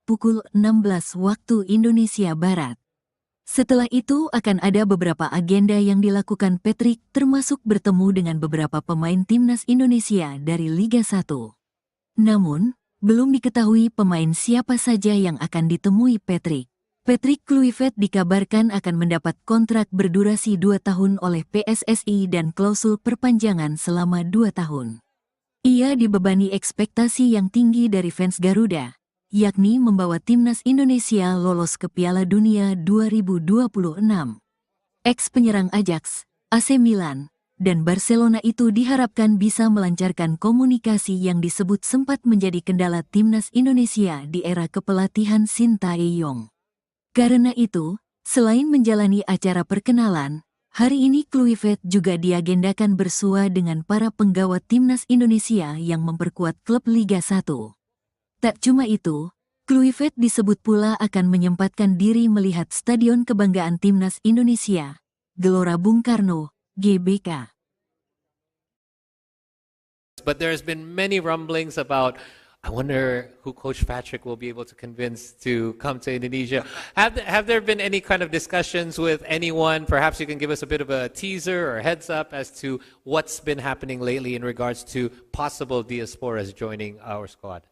pukul 16 waktu Indonesia Barat. Setelah itu akan ada beberapa agenda yang dilakukan Patrick, termasuk bertemu dengan beberapa pemain timnas Indonesia dari Liga 1. Namun, belum diketahui pemain siapa saja yang akan ditemui Patrick. Patrick Kluivert dikabarkan akan mendapat kontrak berdurasi 2 tahun oleh PSSI dan klausul perpanjangan selama 2 tahun. Ia dibebani ekspektasi yang tinggi dari fans Garuda, yakni membawa timnas Indonesia lolos ke Piala Dunia 2026. Ex-penyerang Ajax, AC Milan, dan Barcelona itu diharapkan bisa melancarkan komunikasi yang disebut sempat menjadi kendala timnas Indonesia di era kepelatihan Sintayong. Karena itu, selain menjalani acara perkenalan, hari ini Kluivert juga diagendakan bersua dengan para penggawa timnas Indonesia yang memperkuat klub Liga 1. Tak cuma itu, Kluivert disebut pula akan menyempatkan diri melihat Stadion Kebanggaan Timnas Indonesia, Gelora Bung Karno, GBK. But there's been many rumblings about, I wonder who Coach Patrick will be able to convince to come to Indonesia. Have there been any kind of discussions with anyone? Perhaps you can give us a bit of a teaser or heads up as to what's been happening lately in regards to possible diasporas joining our squad.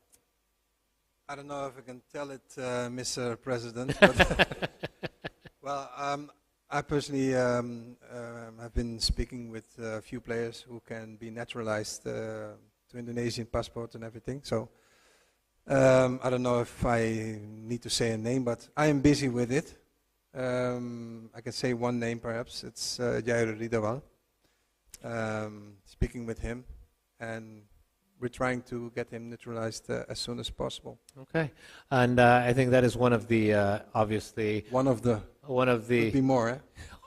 I don't know if I can tell it, Mr. President, but well, I personally have been speaking with a few players who can be naturalized to Indonesian passport and everything. So I don't know if I need to say a name, but I am busy with it. I can say one name perhaps. It's Jair Ridawal. Speaking with him, and we're trying to get him naturalized as soon as possible. Okay, and I think that is one of the obviously One of the could be more.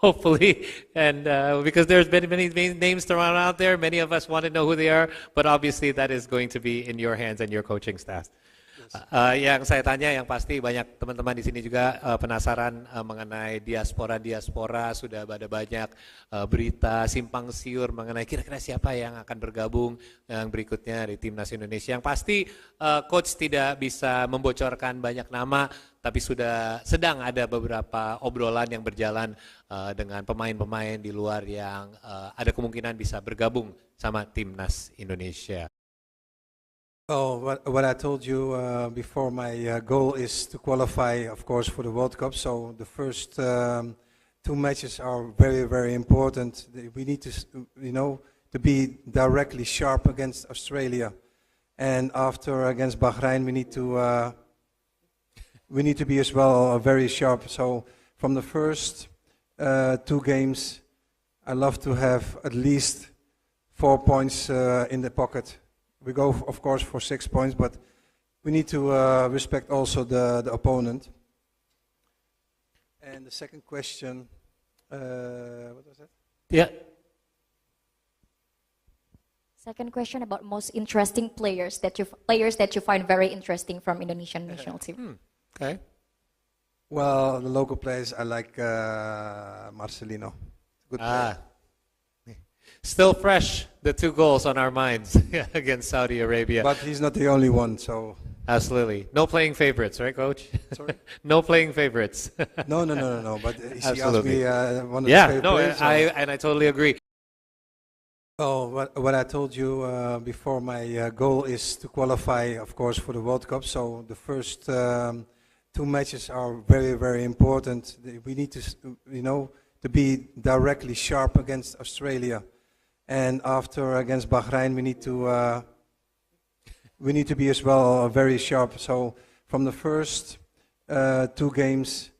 hopefully, and because there's been many names thrown out there, many of us want to know who they are, but obviously that is going to be in your hands and your coaching staff. Yang saya tanya yang pasti banyak teman-teman di sini juga penasaran mengenai diaspora sudah ada banyak berita simpang siur mengenai kira-kira siapa yang akan bergabung yang berikutnya di timnas Indonesia. Yang pasti coach tidak bisa membocorkan banyak nama, tapi sedang ada beberapa obrolan yang berjalan dengan pemain-pemain di luar yang ada kemungkinan bisa bergabung sama timnas Indonesia. Oh, what I told you before, my goal is to qualify, of course, for the World Cup. So the first two matches are very, very important. We need to, to be directly sharp against Australia, and after against Bahrain, we need to be as well very sharp. So from the first two games, I love to have at least 4 points in the pocket. We go, of course, for 6 points, but we need to respect also the opponent. And the second question, what was that? Yeah. Second question about most interesting players that you find very interesting from Indonesian national team. Okay. Well, the local players, I like Marcelino. Good player. Still fresh, the 2 goals on our minds against Saudi Arabia. But he's not the only one, so... Absolutely. No playing favorites, right, Coach? Sorry? No playing favorites. No. But he asked Absolutely. me one of his favorite players. I totally agree. Oh, what I told you before, my goal is to qualify, of course, for the World Cup. So the first two matches are very, very important. We need to, to be directly sharp against Australia. And after against Bahrain, we need to be as well very sharp. So from the first two games,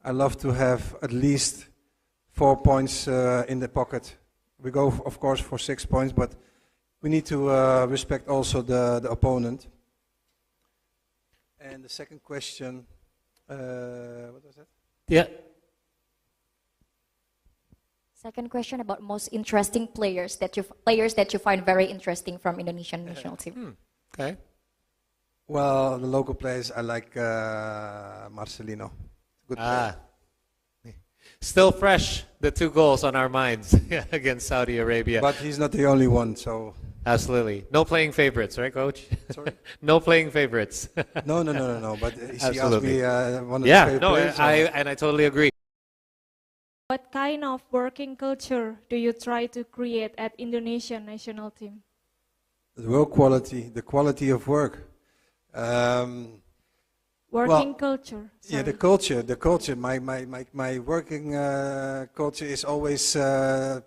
I love to have at least 4 points in the pocket. We go, of course, for 6 points, but we need to respect also the opponent. And the second question, what was that? Yeah. Second question about most interesting players that you find very interesting from Indonesian national team. Okay. Well, the local players, I like Marcelino. Good player. Still fresh, the 2 goals on our minds against Saudi Arabia. But he's not the only one, so... Absolutely. No playing favorites, right, Coach? Sorry? No playing favorites. No. But he asked Absolutely. me one of his favorite players. I totally agree. What kind of working culture do you try to create at Indonesian national team? The work quality, the quality of work. Working culture. Yeah, Sorry. the culture. My working culture is always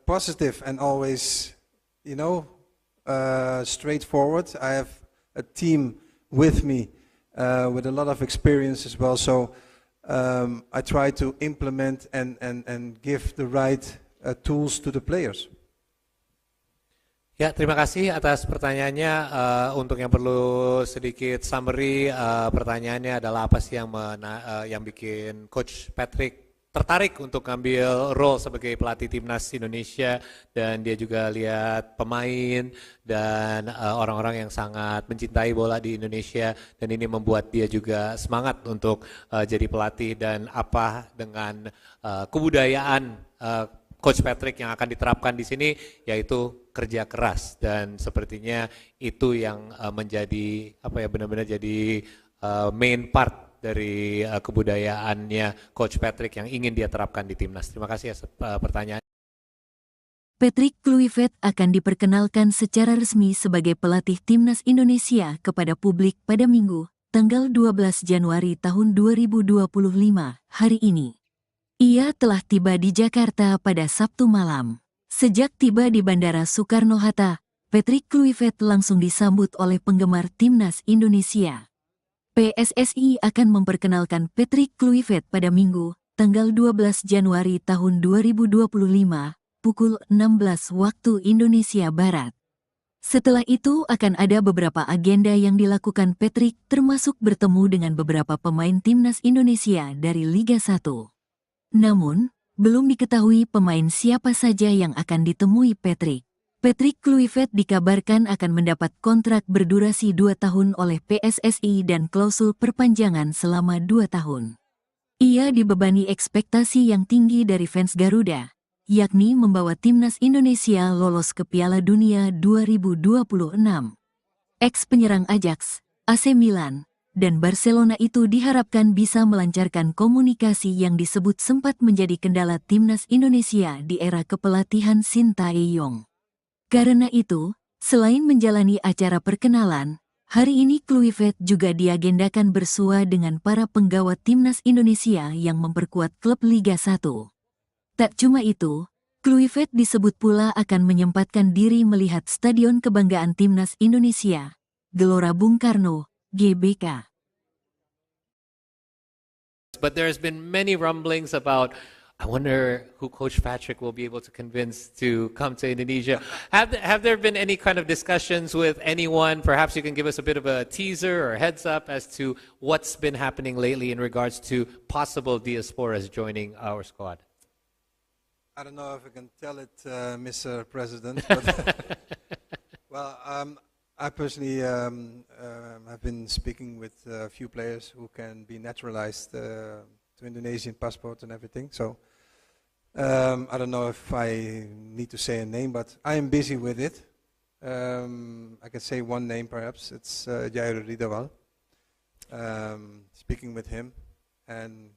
positive and always, straightforward. I have a team with me with a lot of experience as well. So I try to implement and give the right tools to the players. Ya, terima kasih atas pertanyaannya. Untuk yang perlu sedikit summary, pertanyaannya adalah apa sih yang bikin Coach Patrick tertarik untuk ngambil role sebagai pelatih timnas Indonesia, dan dia juga lihat pemain dan orang-orang yang sangat mencintai bola di Indonesia, dan ini membuat dia juga semangat untuk jadi pelatih, dan apa dengan kebudayaan Coach Patrick yang akan diterapkan di sini, yaitu kerja keras, dan sepertinya itu yang menjadi benar-benar jadi main part dari kebudayaannya Coach Patrick yang ingin dia terapkan di timnas. Terima kasih atas pertanyaan. Patrick Kluivert akan diperkenalkan secara resmi sebagai pelatih timnas Indonesia kepada publik pada Minggu, tanggal 12 Januari tahun 2025, hari ini. Ia telah tiba di Jakarta pada Sabtu malam. Sejak tiba di Bandara Soekarno-Hatta, Patrick Kluivert langsung disambut oleh penggemar timnas Indonesia. PSSI akan memperkenalkan Patrick Kluivert pada Minggu, tanggal 12 Januari tahun 2025, pukul 16 waktu Indonesia Barat. Setelah itu akan ada beberapa agenda yang dilakukan Patrick, termasuk bertemu dengan beberapa pemain timnas Indonesia dari Liga 1. Namun, belum diketahui pemain siapa saja yang akan ditemui Patrick. Patrick Kluivert dikabarkan akan mendapat kontrak berdurasi 2 tahun oleh PSSI dan klausul perpanjangan selama 2 tahun. Ia dibebani ekspektasi yang tinggi dari fans Garuda, yakni membawa timnas Indonesia lolos ke Piala Dunia 2026. Ex-penyerang Ajax, AC Milan, dan Barcelona itu diharapkan bisa melancarkan komunikasi yang disebut sempat menjadi kendala timnas Indonesia di era kepelatihan Sintayong. Karena itu, selain menjalani acara perkenalan, hari ini Kluivert juga diagendakan bersua dengan para penggawa timnas Indonesia yang memperkuat klub Liga 1. Tak cuma itu, Kluivert disebut pula akan menyempatkan diri melihat Stadion Kebanggaan Timnas Indonesia, Gelora Bung Karno, GBK. But there's been many rumblings about, I wonder who Coach Patrick will be able to convince to come to Indonesia. Have there been any kind of discussions with anyone? Perhaps you can give us a bit of a teaser or heads up as to what's been happening lately in regards to possible diasporas joining our squad. I don't know if I can tell it, Mr. President, but well, I personally have been speaking with a few players who can be naturalized to Indonesian passport and everything. So I don't know if I need to say a name, but I am busy with it. I can say one name perhaps. It's Jair Ridawal. Speaking with him, and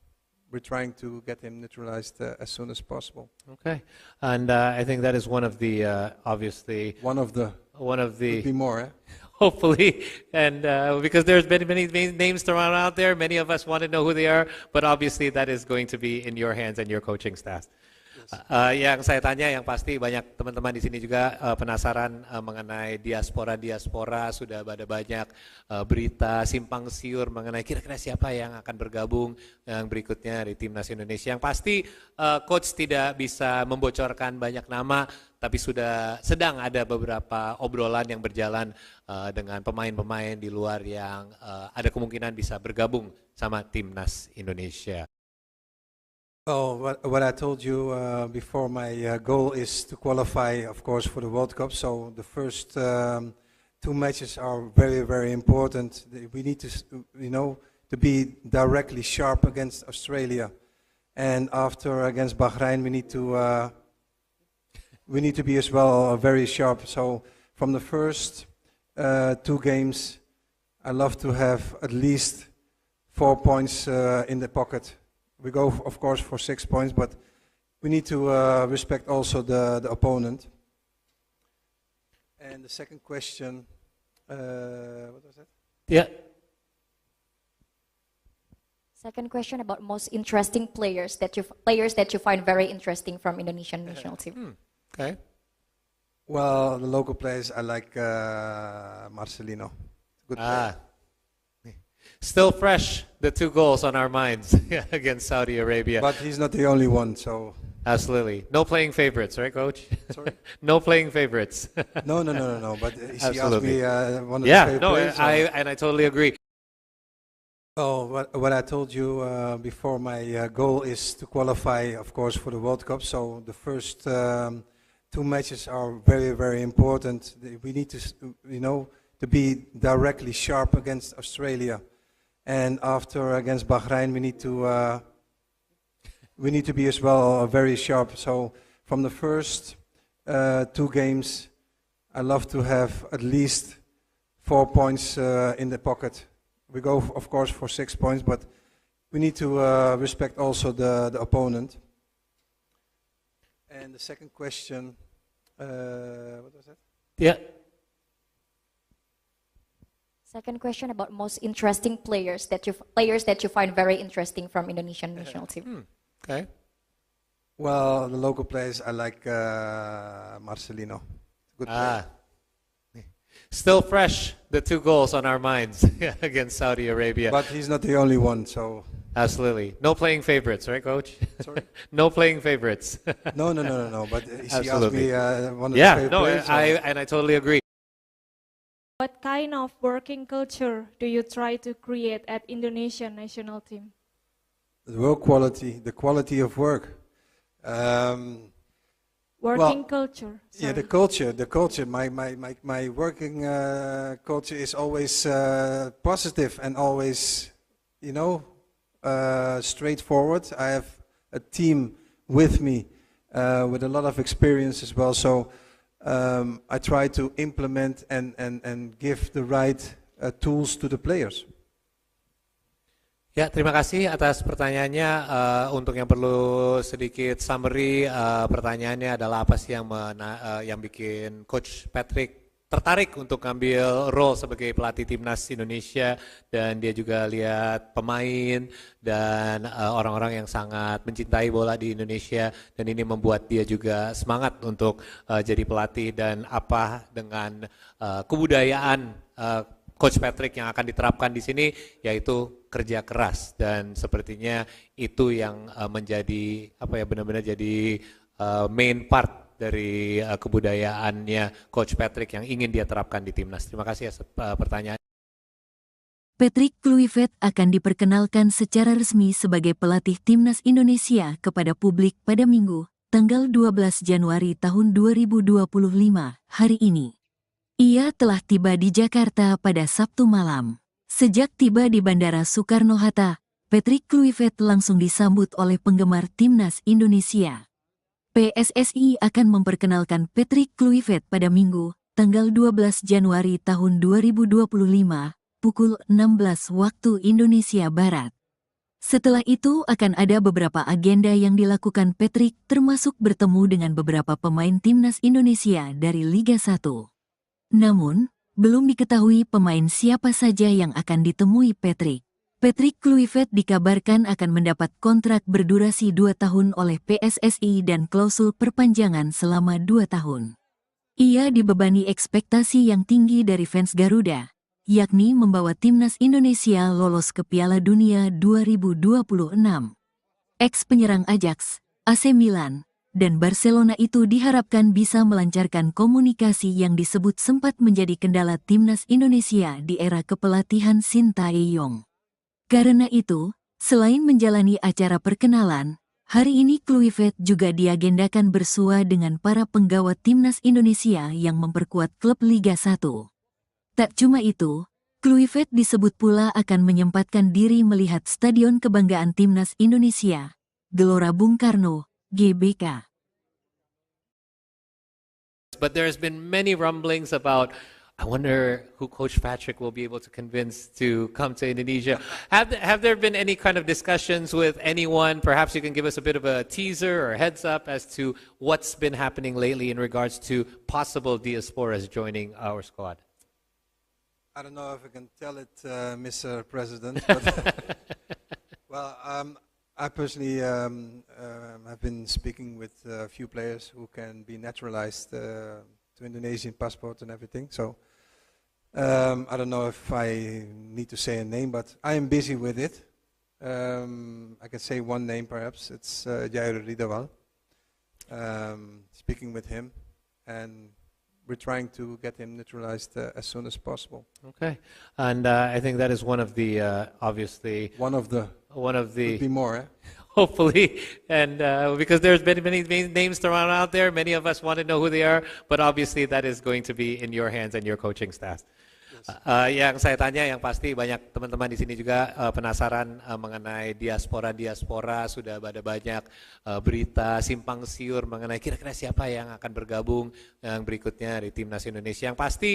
we're trying to get him naturalized as soon as possible. Okay, and I think that is one of the obviously One of the could be more. Eh? hopefully, and because there's been many names thrown out there, many of us want to know who they are, but obviously that is going to be in your hands and your coaching staff. Yang saya tanya, yang pasti banyak teman-teman di sini juga penasaran mengenai diaspora. Sudah ada banyak berita simpang siur mengenai kira-kira siapa yang akan bergabung yang berikutnya di timnas Indonesia. Yang pasti coach tidak bisa membocorkan banyak nama, tapi sudah sedang ada beberapa obrolan yang berjalan dengan pemain-pemain di luar yang ada kemungkinan bisa bergabung sama timnas Indonesia. Oh, what I told you before, my goal is to qualify, of course, for the World Cup. So the first 2 matches are very, very important. We need to, to be directly sharp against Australia, and after against Bahrain, we need to be as well very sharp. So from the first 2 games, I love to have at least 4 points in the pocket. We go, of course, for 6 points, but we need to respect also the opponent. And the second question, what was that? Yeah. Second question about most interesting players that you find very interesting from Indonesian national team. Okay. Well, the local players, I like Marcelino. Good player. Still fresh, the 2 goals on our minds against Saudi Arabia. But he's not the only one, so... Absolutely. No playing favorites, right, Coach? Sorry? No playing favorites. No. But she asked Absolutely. me one of the favorite players. I totally agree. Oh, what I told you before, my goal is to qualify, of course, for the World Cup. So the first 2 matches are very, very important. We need to, to be directly sharp against Australia. And after against Bahrain, we need to be as well very sharp. So from the first 2 games, I love to have at least 4 points in the pocket. We go, of course, for 6 points, but we need to respect also the opponent. And the second question, what was that? Yeah. Second question about most interesting players that you find very interesting from Indonesian national team. Okay. Well, the local players, I like Marcelino. Good player. Still fresh, the 2 goals on our minds against Saudi Arabia. But he's not the only one, so... Absolutely. No playing favorites, right, Coach? Sorry? No playing favorites. No. But she asked me one of the Yeah, favorite no, players. So I totally agree. What kind of working culture do you try to create at Indonesian national team? The work quality, the quality of work. working culture. Yeah, the Sorry. culture. My working culture is always positive and always, straightforward. I have a team with me with a lot of experience as well. So I try to implement and give the right tools to the players. Ya, terima kasih atas pertanyaannya. Untuk yang perlu sedikit summary, pertanyaannya adalah apa sih yang bikin Coach Patrick tertarik untuk ngambil role sebagai pelatih timnas Indonesia, dan dia juga lihat pemain dan orang-orang yang sangat mencintai bola di Indonesia, dan ini membuat dia juga semangat untuk jadi pelatih, dan apa dengan kebudayaan Coach Patrick yang akan diterapkan di sini, yaitu kerja keras, dan sepertinya itu yang menjadi benar-benar jadi main part dari kebudayaannya Coach Patrick yang ingin dia terapkan di timnas. Terima kasih atas pertanyaan. Patrick Kluivert akan diperkenalkan secara resmi sebagai pelatih timnas Indonesia kepada publik pada Minggu, tanggal 12 Januari tahun 2025, hari ini. Ia telah tiba di Jakarta pada Sabtu malam. Sejak tiba di Bandara Soekarno-Hatta, Patrick Kluivert langsung disambut oleh penggemar timnas Indonesia. PSSI akan memperkenalkan Patrick Kluivert pada Minggu, tanggal 12 Januari tahun 2025, pukul 16 waktu Indonesia Barat. Setelah itu akan ada beberapa agenda yang dilakukan Patrick, termasuk bertemu dengan beberapa pemain timnas Indonesia dari Liga 1. Namun, belum diketahui pemain siapa saja yang akan ditemui Patrick. Patrick Kluivert dikabarkan akan mendapat kontrak berdurasi 2 tahun oleh PSSI dan klausul perpanjangan selama 2 tahun. Ia dibebani ekspektasi yang tinggi dari fans Garuda, yakni membawa timnas Indonesia lolos ke Piala Dunia 2026. Ex-penyerang Ajax, AC Milan, dan Barcelona itu diharapkan bisa melancarkan komunikasi yang disebut sempat menjadi kendala timnas Indonesia di era kepelatihan Sintayong. Karena itu, selain menjalani acara perkenalan, hari ini Kluivert juga diagendakan bersua dengan para penggawa timnas Indonesia yang memperkuat klub Liga 1. Tak cuma itu, Kluivert disebut pula akan menyempatkan diri melihat Stadion Kebanggaan Timnas Indonesia, Gelora Bung Karno, GBK. But there's been many rumblings about, I wonder who Coach Patrick will be able to convince to come to Indonesia. Have there been any kind of discussions with anyone? Perhaps you can give us a bit of a teaser or heads up as to what's been happening lately in regards to possible diasporas joining our squad. I don't know if I can tell it, Mr. President, but well, I personally have been speaking with a few players who can be naturalized to Indonesian passport and everything. So I don't know if I need to say a name, but I am busy with it. I can say one name perhaps. It's Jair Ridawal. Speaking with him, and we're trying to get him naturalized as soon as possible. Okay, and I think that is one of the obviously One of the could be more. hopefully, and because there's been many names thrown out there, many of us want to know who they are, but obviously that is going to be in your hands and your coaching staff. Yang saya tanya, yang pasti banyak teman-teman di sini juga penasaran mengenai diaspora. Sudah ada banyak berita simpang siur mengenai kira-kira siapa yang akan bergabung yang berikutnya di timnas Indonesia. Yang pasti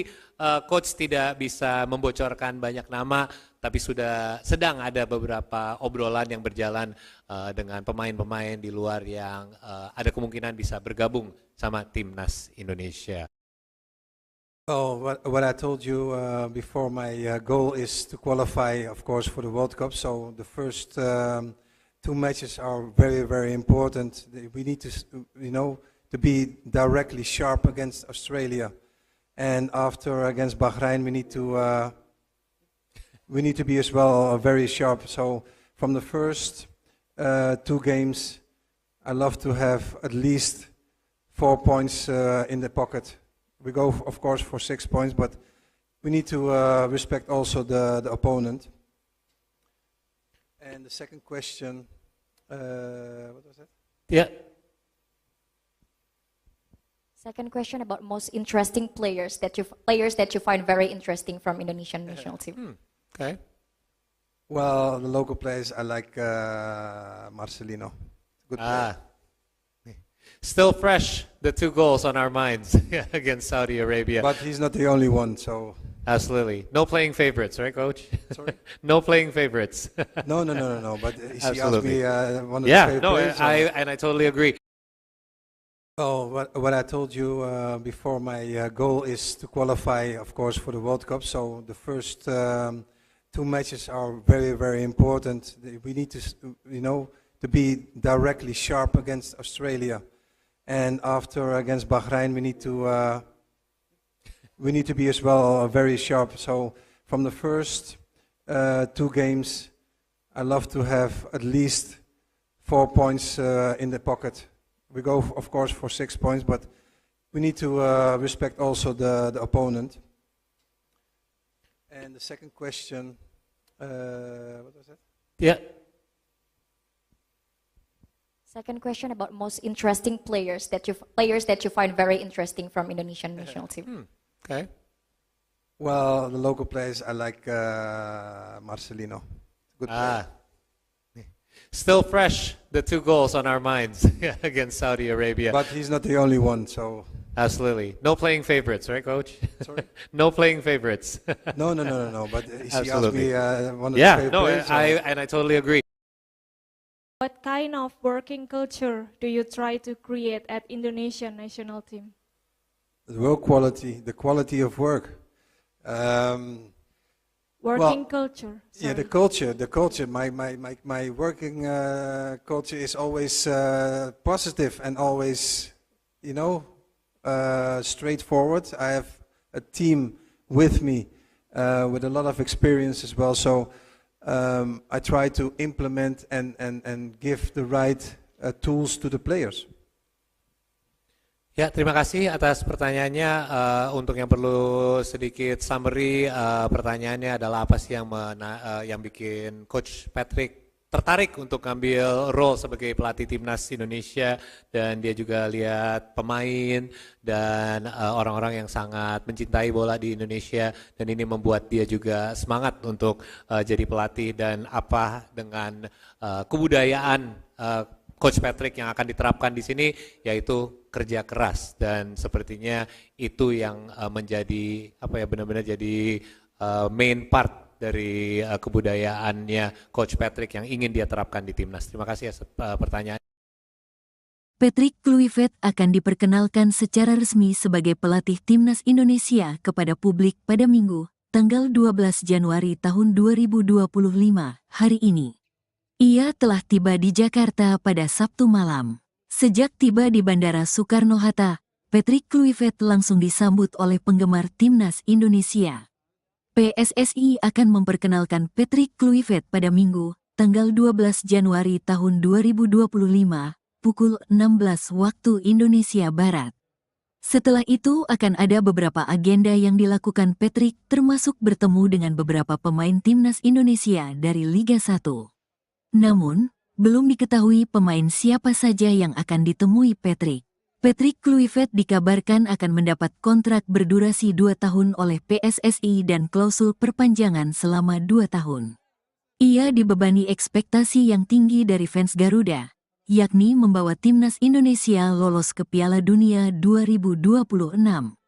coach tidak bisa membocorkan banyak nama, tapi sudah sedang ada beberapa obrolan yang berjalan dengan pemain-pemain di luar yang ada kemungkinan bisa bergabung sama timnas Indonesia. Oh, what I told you before, my goal is to qualify, of course, for the World Cup. So the first 2 matches are very, very important. We need to, to be directly sharp against Australia, and after against Bahrain, we need to be as well very sharp. So from the first 2 games, I love to have at least 4 points in the pocket. We go, of course, for 6 points, but we need to respect also the opponent. And the second question, what was that? Yeah. Second question about most interesting players that you find very interesting from Indonesian national team. Okay. Well, the local players, I like Marcelino. Good player. Still fresh, the 2 goals on our minds against Saudi Arabia. But he's not the only one, so... Absolutely. No playing favorites, right, Coach? Sorry? No playing favorites. No. But he asked Absolutely. me one of Yeah, his favorite no, players. I totally agree. Oh, what I told you before, my goal is to qualify, of course, for the World Cup. So the first 2 matches are very, very important. We need to, to be directly sharp against Australia, and after against Bahrain, we need to be as well very sharp. So from the first 2 games, I love to have at least 4 points in the pocket. We go, of course, for 6 points, but we need to respect also the opponent. And the second question, what was that? Yeah. Second question about most interesting players that you find very interesting from Indonesian national team. Okay. Well, the local players, I like Marcelino. Good player. Still fresh, the 2 goals on our minds against Saudi Arabia. But he's not the only one, so... Absolutely. No playing favorites, right, Coach? Sorry? No playing favorites. No. But he asked Absolutely. me one of his favorite players. I totally agree. What kind of working culture do you try to create at Indonesian national team? The work quality, the quality of work. Working culture. Yeah, the sorry. culture. My working culture is always positive and always, straightforward. I have a team with me with a lot of experience as well. So I try to implement and give the right tools to the players. Ya, terima kasih atas pertanyaannya. Untuk yang perlu sedikit summary, pertanyaannya adalah apa sih yang bikin Coach Patrick tertarik untuk ngambil role sebagai pelatih timnas Indonesia, dan dia juga lihat pemain dan orang-orang yang sangat mencintai bola di Indonesia, dan ini membuat dia juga semangat untuk jadi pelatih, dan apa dengan kebudayaan Coach Patrick yang akan diterapkan di sini, yaitu kerja keras, dan sepertinya itu yang menjadi benar-benar jadi main part dari kebudayaannya Coach Patrick yang ingin dia terapkan di timnas. Terima kasih atas pertanyaan. Patrick Kluivert akan diperkenalkan secara resmi sebagai pelatih timnas Indonesia kepada publik pada Minggu, tanggal 12 Januari tahun 2025, hari ini. Ia telah tiba di Jakarta pada Sabtu malam. Sejak tiba di Bandara Soekarno-Hatta, Patrick Kluivert langsung disambut oleh penggemar timnas Indonesia. PSSI akan memperkenalkan Patrick Kluivert pada Minggu, tanggal 12 Januari tahun 2025, pukul 16 waktu Indonesia Barat. Setelah itu akan ada beberapa agenda yang dilakukan Patrick, termasuk bertemu dengan beberapa pemain timnas Indonesia dari Liga 1. Namun, belum diketahui pemain siapa saja yang akan ditemui Patrick. Patrick Kluivert dikabarkan akan mendapat kontrak berdurasi 2 tahun oleh PSSI dan klausul perpanjangan selama 2 tahun. Ia dibebani ekspektasi yang tinggi dari fans Garuda, yakni membawa timnas Indonesia lolos ke Piala Dunia 2026.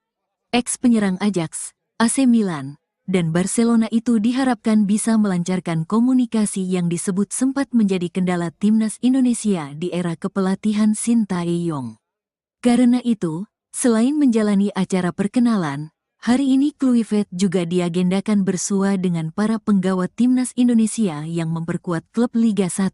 Ex-penyerang Ajax, AC Milan, dan Barcelona itu diharapkan bisa melancarkan komunikasi yang disebut sempat menjadi kendala timnas Indonesia di era kepelatihan Sintayong. Karena itu, selain menjalani acara perkenalan, hari ini Kluivert juga diagendakan bersua dengan para penggawa timnas Indonesia yang memperkuat klub Liga 1.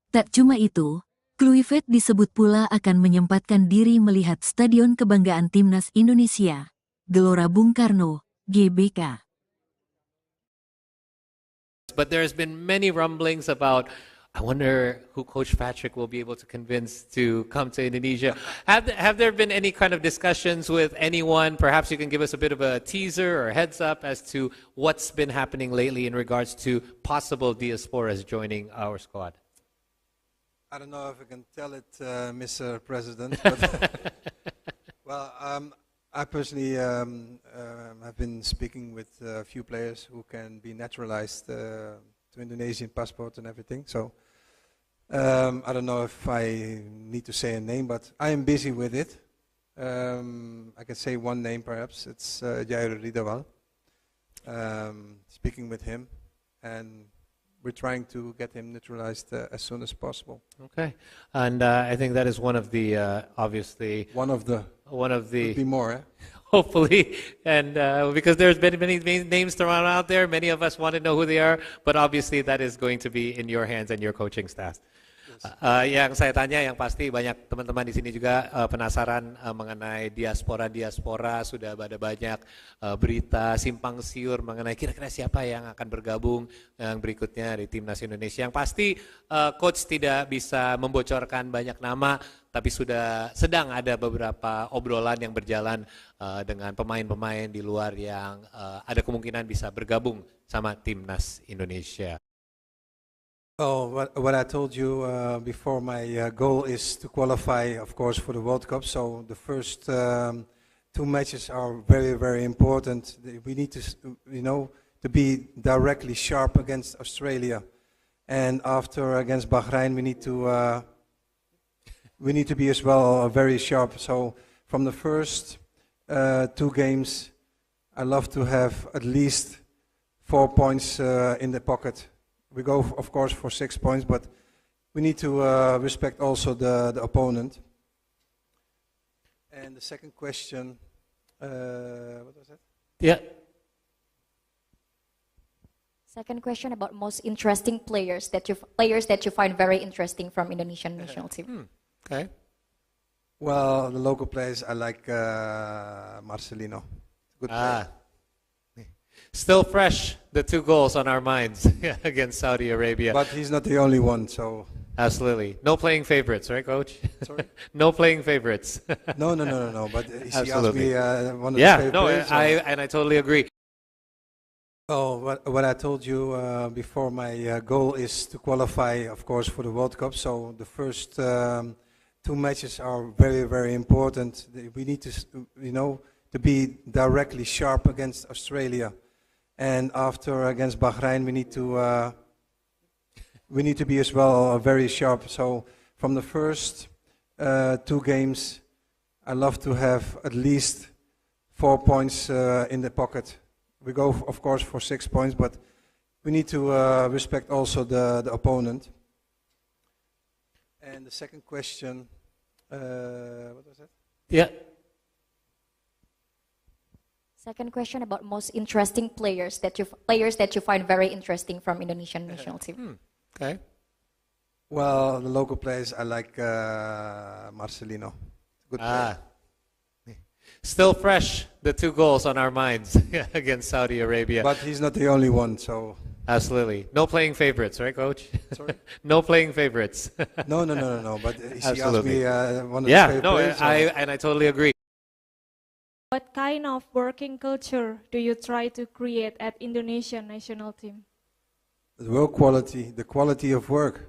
Tak cuma itu, Kluivert disebut pula akan menyempatkan diri melihat Stadion Kebanggaan Timnas Indonesia, Gelora Bung Karno, GBK. But there's been many rumblings about, I wonder who Coach Patrick will be able to convince to come to Indonesia. Have there been any kind of discussions with anyone? Perhaps you can give us a bit of a teaser or heads up as to what's been happening lately in regards to possible diasporas joining our squad. I don't know if I can tell it, Mr. President, but Well, I personally have been speaking with a few players who can be naturalized to Indonesian passport and everything. So I don't know if I need to say a name, but I am busy with it. I can say one name perhaps. It's Jair Ridawal. Speaking with him, and we're trying to get him naturalized as soon as possible. Okay, and I think that is one of the obviously One of the could be more. Eh? hopefully, and because there's been many names thrown out there, many of us want to know who they are, but obviously that is going to be in your hands and your coaching staff. Yang saya tanya yang pasti banyak teman-teman di sini juga penasaran mengenai diaspora, sudah ada banyak berita simpang siur mengenai kira-kira siapa yang akan bergabung yang berikutnya di timnas Indonesia. Yang pasti coach tidak bisa membocorkan banyak nama, tapi sudah sedang ada beberapa obrolan yang berjalan dengan pemain-pemain di luar yang ada kemungkinan bisa bergabung sama timnas Indonesia. Oh, what I told you before, my goal is to qualify, of course, for the World Cup. So the first two matches are very, very important. We need to, to be directly sharp against Australia, and after against Bahrain, we need to be as well very sharp. So from the first two games, I love to have at least 4 points in the pocket. We go, of course, for 6 points, but we need to respect also the opponent. And the second question, what was that? Yeah. Second question about most interesting players that you find very interesting from Indonesian national team. Okay. Well, the local players, I like Marcelino. Good player. Still fresh, the 2 goals on our minds against Saudi Arabia. But he's not the only one, so... Absolutely. No playing favorites, right, Coach? Sorry? No playing favorites. No. But he asked Absolutely. me one of his favorite players. I totally agree. Oh, what I told you before, my goal is to qualify, of course, for the World Cup. So the first two matches are very, very important. We need to, to be directly sharp against Australia. And after against Bahrain, we need to be as well very sharp. So from the first two games, I love to have at least 4 points in the pocket. We go, of course, for 6 points, but we need to respect also the opponent. And the second question, what was that? Yeah. Second question about most interesting players that you find very interesting from Indonesian national team. Okay. Well, the local players, I like Marcelino. Good player. Still fresh, the 2 goals on our minds against Saudi Arabia. But he's not the only one, so... Absolutely. No playing favorites, right, Coach? Sorry? No playing favorites. No. But he asked Absolutely. me one of his favorite players. I totally agree. What kind of working culture do you try to create at Indonesian national team? The work quality, the quality of work.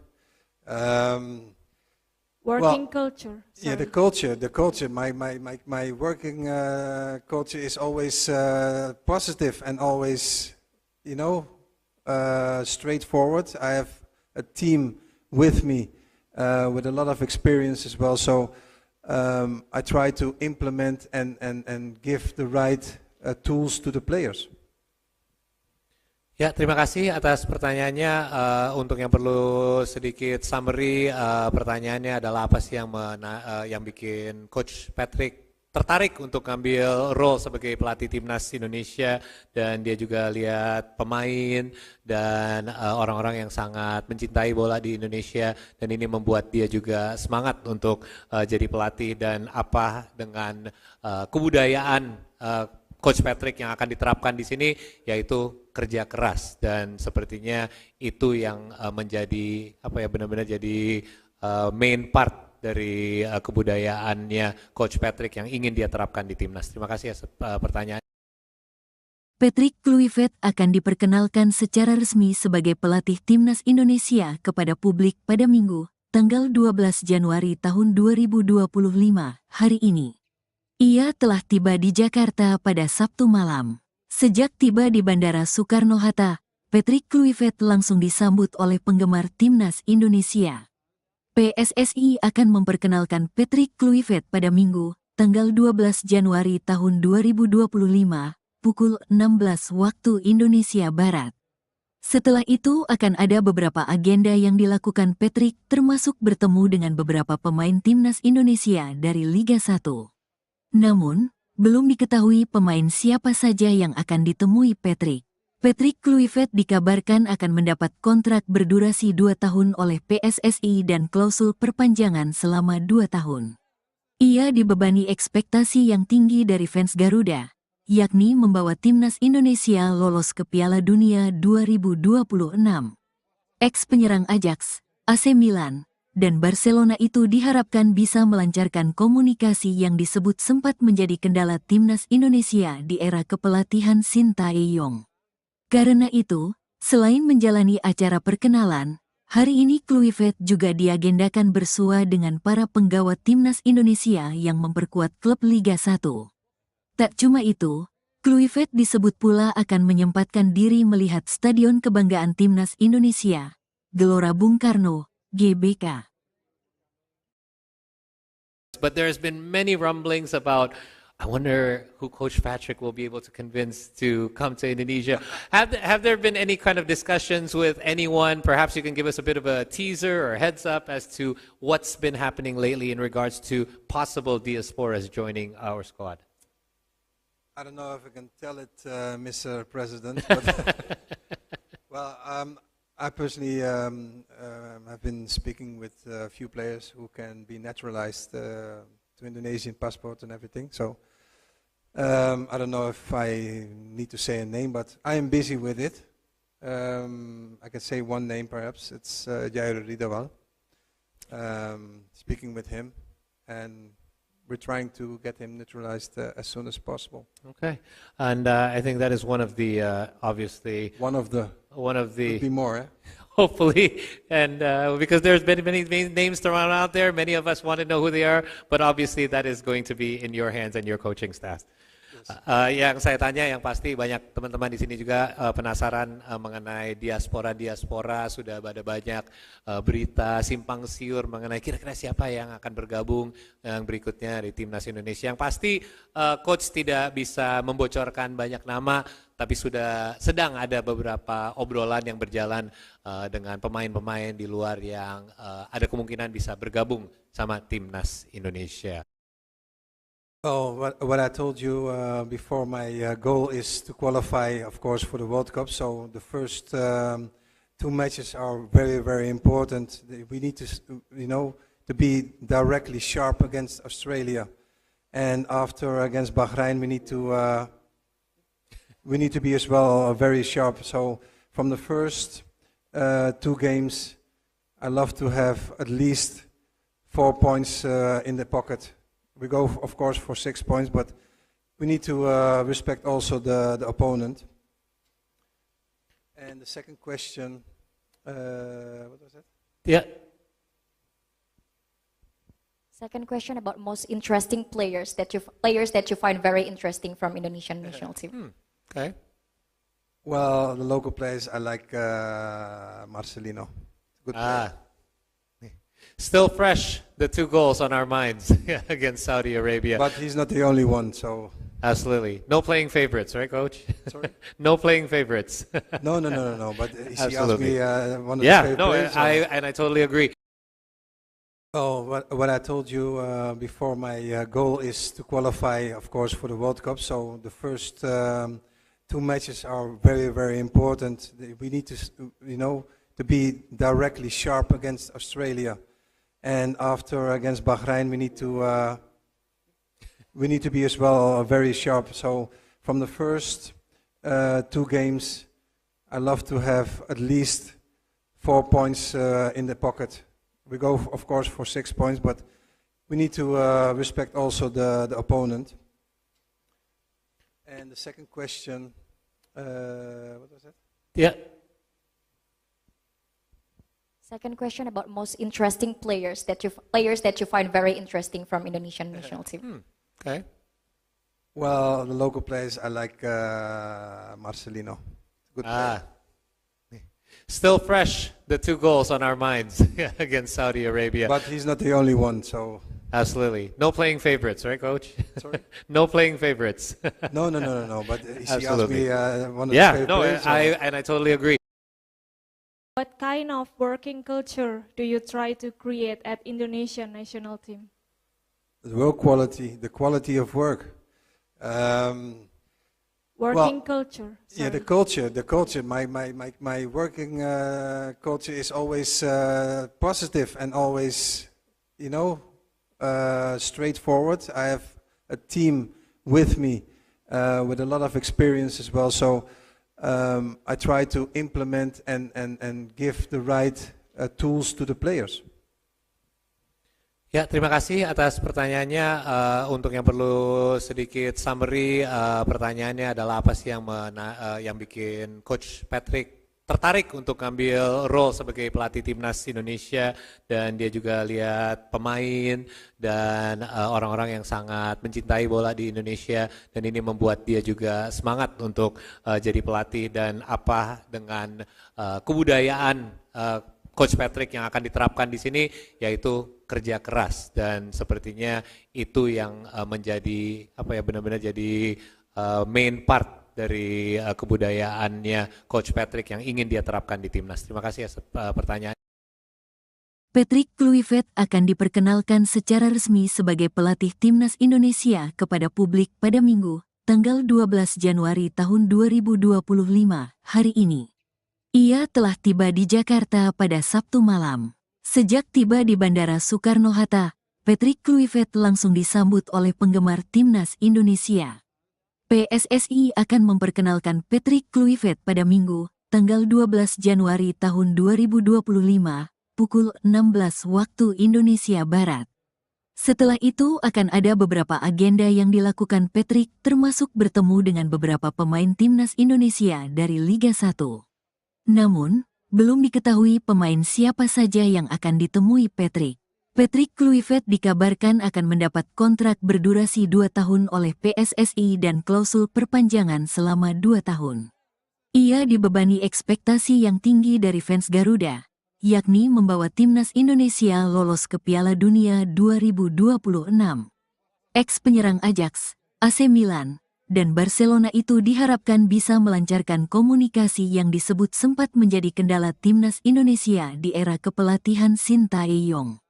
Working culture. Yeah, the culture. My working culture is always positive and always, straightforward. I have a team with me with a lot of experience as well. So I try to implement and give the right tools to the players. Ya, terima kasih atas pertanyaannya. Untuk yang perlu sedikit summary, pertanyaannya adalah apa sih yang bikin Coach Patrick tertarik untuk ngambil role sebagai pelatih timnas Indonesia, dan dia juga lihat pemain dan orang-orang yang sangat mencintai bola di Indonesia, dan ini membuat dia juga semangat untuk jadi pelatih, dan apa dengan kebudayaan Coach Patrick yang akan diterapkan di sini, yaitu kerja keras, dan sepertinya itu yang menjadi benar-benar jadi main part dari kebudayaannya Coach Patrick yang ingin dia terapkan di timnas. Terima kasih atas pertanyaan. Patrick Kluivert akan diperkenalkan secara resmi sebagai pelatih timnas Indonesia kepada publik pada Minggu, tanggal 12 Januari tahun 2025, hari ini. Ia telah tiba di Jakarta pada Sabtu malam. Sejak tiba di Bandara Soekarno-Hatta, Patrick Kluivert langsung disambut oleh penggemar timnas Indonesia. PSSI akan memperkenalkan Patrick Kluivert pada Minggu, tanggal 12 Januari tahun 2025, pukul 16 waktu Indonesia Barat. Setelah itu akan ada beberapa agenda yang dilakukan Patrick, termasuk bertemu dengan beberapa pemain timnas Indonesia dari Liga 1. Namun, belum diketahui pemain siapa saja yang akan ditemui Patrick. Patrick Kluivert dikabarkan akan mendapat kontrak berdurasi 2 tahun oleh PSSI dan klausul perpanjangan selama 2 tahun. Ia dibebani ekspektasi yang tinggi dari fans Garuda, yakni membawa timnas Indonesia lolos ke Piala Dunia 2026. Ex-penyerang Ajax, AC Milan, dan Barcelona itu diharapkan bisa melancarkan komunikasi yang disebut sempat menjadi kendala timnas Indonesia di era kepelatihan Sintayong. Karena itu, selain menjalani acara perkenalan, hari ini Kluivert juga diagendakan bersua dengan para penggawa timnas Indonesia yang memperkuat klub Liga 1. Tak cuma itu, Kluivert disebut pula akan menyempatkan diri melihat Stadion Kebanggaan Timnas Indonesia, Gelora Bung Karno, GBK. But there's been many rumblings about, I wonder who Coach Patrick will be able to convince to come to Indonesia. Have there been any kind of discussions with anyone? Perhaps you can give us a bit of a teaser or heads up as to what's been happening lately in regards to possible diasporas joining our squad. I don't know if I can tell it, Mr. President, but well, I personally have been speaking with a few players who can be naturalized to Indonesian passport and everything. So I don't know if I need to say a name, but I am busy with it. I can say one name perhaps. It's Jair Ridawal. Speaking with him, and we're trying to get him naturalized as soon as possible. Okay, and I think that is one of the obviously One of the could be more. Eh? hopefully, and because there's been many names thrown out there, many of us want to know who they are, but obviously that is going to be in your hands and your coaching staff. Yang saya tanya yang pasti banyak teman-teman di sini juga penasaran mengenai diaspora, sudah ada banyak berita simpang siur mengenai kira-kira siapa yang akan bergabung yang berikutnya di timnas Indonesia. Yang pasti coach tidak bisa membocorkan banyak nama, tapi sudah sedang ada beberapa obrolan yang berjalan dengan pemain-pemain di luar yang ada kemungkinan bisa bergabung sama timnas Indonesia. Oh, what I told you before, my goal is to qualify, of course, for the World Cup. So the first 2 matches are very, very important. We need to, to be directly sharp against Australia, and after against Bahrain, we need to be as well very sharp. So from the first 2 games, I love to have at least 4 points in the pocket. We go, of course, for 6 points, but we need to respect also the opponent. And the second question, what was that? Yeah. Second question about most interesting players that you find very interesting from Indonesian national team. Okay. Well, the local players, I like Marcelino. Good player. Still fresh, the 2 goals on our minds against Saudi Arabia. But he's not the only one, so... Absolutely. No playing favorites, right, Coach? Sorry? No playing favorites. No, but he asked Absolutely. me one of his favorite players. I totally agree. Oh, what I told you before, my goal is to qualify, of course, for the World Cup. So the first 2 matches are very, very important. We need to, to be directly sharp against Australia. And after against Bahrain, we need to be as well very sharp. So from the first 2 games, I love to have at least 4 points in the pocket. We go, of course, for 6 points, but we need to respect also the opponent. And the second question, what was that? Yeah. Second question about most interesting players that you find very interesting from Indonesian national team. Okay. Well, the local players, I like Marcelino. Good player. Still fresh, the 2 goals on our minds against Saudi Arabia. But he's not the only one, so... Absolutely. No playing favorites, right, Coach? Sorry? No playing favorites. No. But he asked Absolutely. me one of his favorite players. I totally agree. What kind of working culture do you try to create at Indonesian national team? The work quality, the quality of work. Working culture. Yeah, the sorry. culture. My working culture is always positive and always, straightforward. I have a team with me with a lot of experience as well. So I try to implement and give the right tools to the players. Ya, terima kasih atas pertanyaannya. Untuk yang perlu sedikit summary, pertanyaannya adalah apa sih yang bikin Coach Patrick tertarik untuk ngambil role sebagai pelatih timnas Indonesia, dan dia juga lihat pemain dan orang-orang yang sangat mencintai bola di Indonesia, dan ini membuat dia juga semangat untuk jadi pelatih, dan apa dengan kebudayaan Coach Patrick yang akan diterapkan di sini, yaitu kerja keras, dan sepertinya itu yang menjadi benar-benar jadi main part dari kebudayaannya Coach Patrick yang ingin dia terapkan di timnas. Terima kasih atas pertanyaan. Patrick Kluivert akan diperkenalkan secara resmi sebagai pelatih timnas Indonesia kepada publik pada Minggu, tanggal 12 Januari tahun 2025, hari ini. Ia telah tiba di Jakarta pada Sabtu malam. Sejak tiba di Bandara Soekarno-Hatta, Patrick Kluivert langsung disambut oleh penggemar timnas Indonesia. PSSI akan memperkenalkan Patrick Kluivert pada Minggu, tanggal 12 Januari tahun 2025, pukul 16 waktu Indonesia Barat. Setelah itu akan ada beberapa agenda yang dilakukan Patrick, termasuk bertemu dengan beberapa pemain timnas Indonesia dari Liga 1. Namun, belum diketahui pemain siapa saja yang akan ditemui Patrick. Patrick Kluivert dikabarkan akan mendapat kontrak berdurasi 2 tahun oleh PSSI dan klausul perpanjangan selama 2 tahun. Ia dibebani ekspektasi yang tinggi dari fans Garuda, yakni membawa timnas Indonesia lolos ke Piala Dunia 2026. Ex-penyerang Ajax, AC Milan, dan Barcelona itu diharapkan bisa melancarkan komunikasi yang disebut sempat menjadi kendala timnas Indonesia di era kepelatihan Sintayong.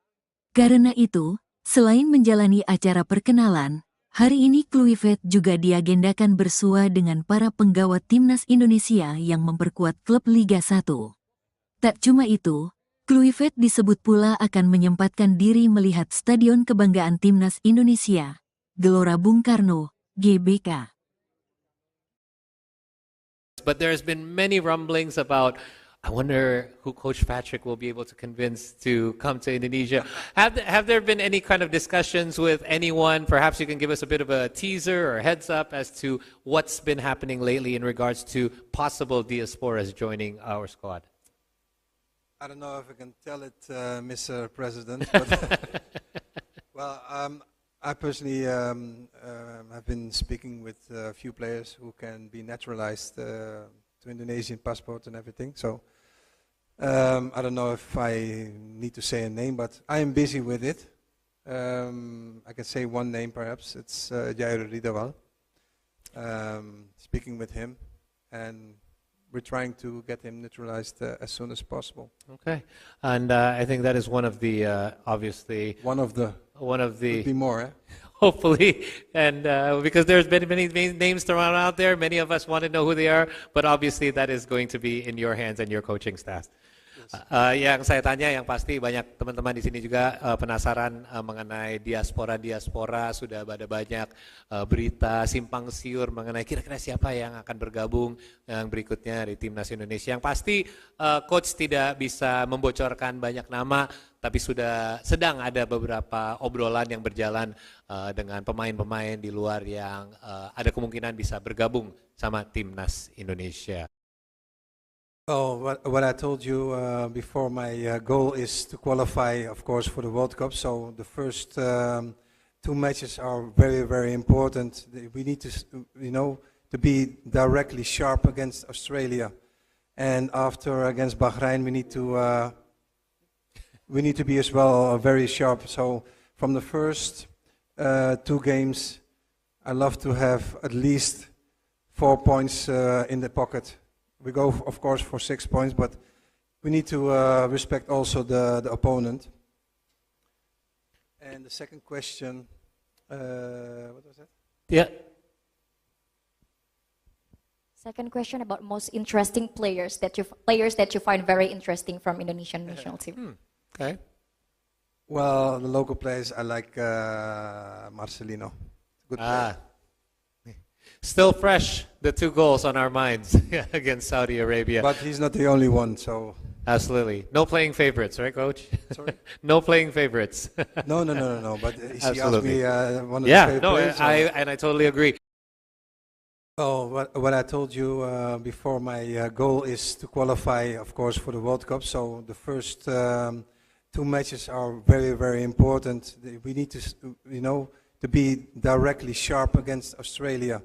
Karena itu, selain menjalani acara perkenalan, hari ini Kluivert juga diagendakan bersua dengan para penggawa timnas Indonesia yang memperkuat klub Liga 1. Tak cuma itu, Kluivert disebut pula akan menyempatkan diri melihat Stadion Kebanggaan Timnas Indonesia, Gelora Bung Karno, GBK. But there's been many rumblings about, I wonder who Coach Patrick will be able to convince to come to Indonesia. Have there been any kind of discussions with anyone? Perhaps you can give us a bit of a teaser or heads up as to what's been happening lately in regards to possible diasporas joining our squad. I don't know if I can tell it, Mr. President, but well, I personally have been speaking with a few players who can be naturalized to Indonesian passport and everything. So I don't know if I need to say a name, but I am busy with it. I can say one name perhaps. It's Jair Ridawal. Speaking with him, and we're trying to get him naturalized as soon as possible. Okay, and I think that is one of the obviously One of the could be more. Eh? hopefully, and because there's been many names thrown out there, many of us want to know who they are, but obviously that is going to be in your hands and your coaching staff. Yang saya tanya, yang pasti banyak teman-teman di sini juga penasaran mengenai diaspora, sudah ada banyak berita simpang siur mengenai kira-kira siapa yang akan bergabung yang berikutnya di timnas Indonesia. Yang pasti coach tidak bisa membocorkan banyak nama, tapi sudah sedang ada beberapa obrolan yang berjalan dengan pemain-pemain di luar yang ada kemungkinan bisa bergabung sama timnas Indonesia. Oh, what I told you before, my goal is to qualify, of course, for the World Cup. So the first two matches are very, very important. We need to, to be directly sharp against Australia, and after against Bahrain, we need to be as well very sharp. So from the first two games, I love to have at least 4 points in the pocket. We go, of course, for 6 points, but we need to respect also the opponent. And the second question, what was that? Yeah. Second question about most interesting players that you find very interesting from Indonesian national team. Okay. Well, the local players, I like Marcelino. Good player. Still fresh, the 2 goals on our minds against Saudi Arabia. But he's not the only one, so... Absolutely. No playing favorites, right, Coach? Sorry? No playing favorites. No. But she asked Absolutely. me one of the Yeah, favorite no, players. I totally agree. Oh, what I told you before, my goal is to qualify, of course, for the World Cup. So the first 2 matches are very, very important. We need to, to be directly sharp against Australia,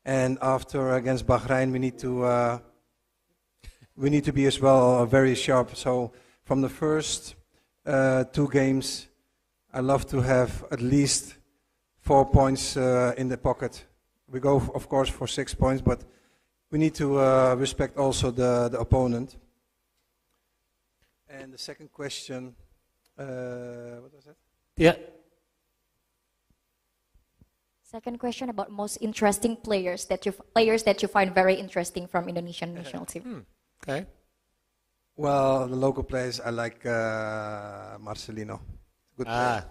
and after against Bahrain, we need to be as well very sharp. So from the first 2 games, I love to have at least 4 points in the pocket. We go, of course, for 6 points, but we need to respect also the opponent. And the second question, what was that? Yeah. Second question about most interesting players that you find very interesting from Indonesian national team. Okay. Well, the local players, I like Marcelino. Good player.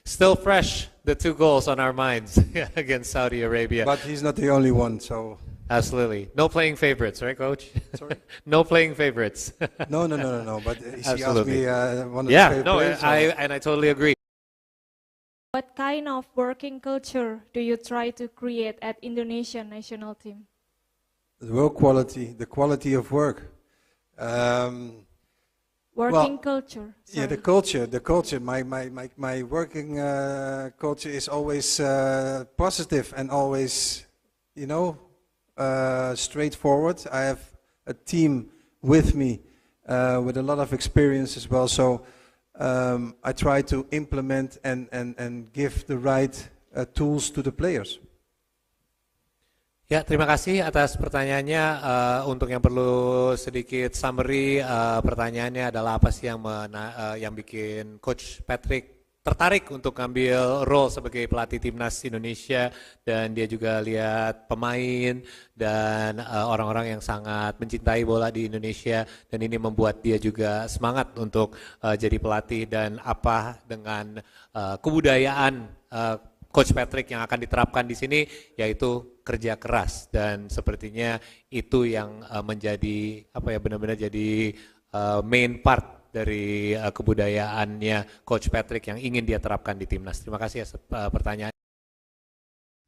Still fresh, the 2 goals on our minds against Saudi Arabia. But he's not the only one, so... Absolutely. No playing favorites, right, Coach? Sorry? No playing favorites. No. But she asked Absolutely. me one of the favorite players. I totally agree. What kind of working culture do you try to create at Indonesian national team? The work quality, the quality of work. Working culture. Yeah, the culture. My working culture is always positive and always, straightforward. I have a team with me with a lot of experience as well. So I try to implement and give the right tools to the players. Ya, terima kasih atas pertanyaannya. Untuk yang perlu sedikit summary, pertanyaannya adalah apa sih yang bikin Coach Patrick tertarik untuk ngambil role sebagai pelatih timnas Indonesia, dan dia juga lihat pemain dan orang-orang yang sangat mencintai bola di Indonesia, dan ini membuat dia juga semangat untuk jadi pelatih, dan apa dengan kebudayaan Coach Patrick yang akan diterapkan di sini, yaitu kerja keras, dan sepertinya itu yang menjadi benar-benar jadi main part dari kebudayaannya Coach Patrick yang ingin dia terapkan di timnas. Terima kasih atas pertanyaan.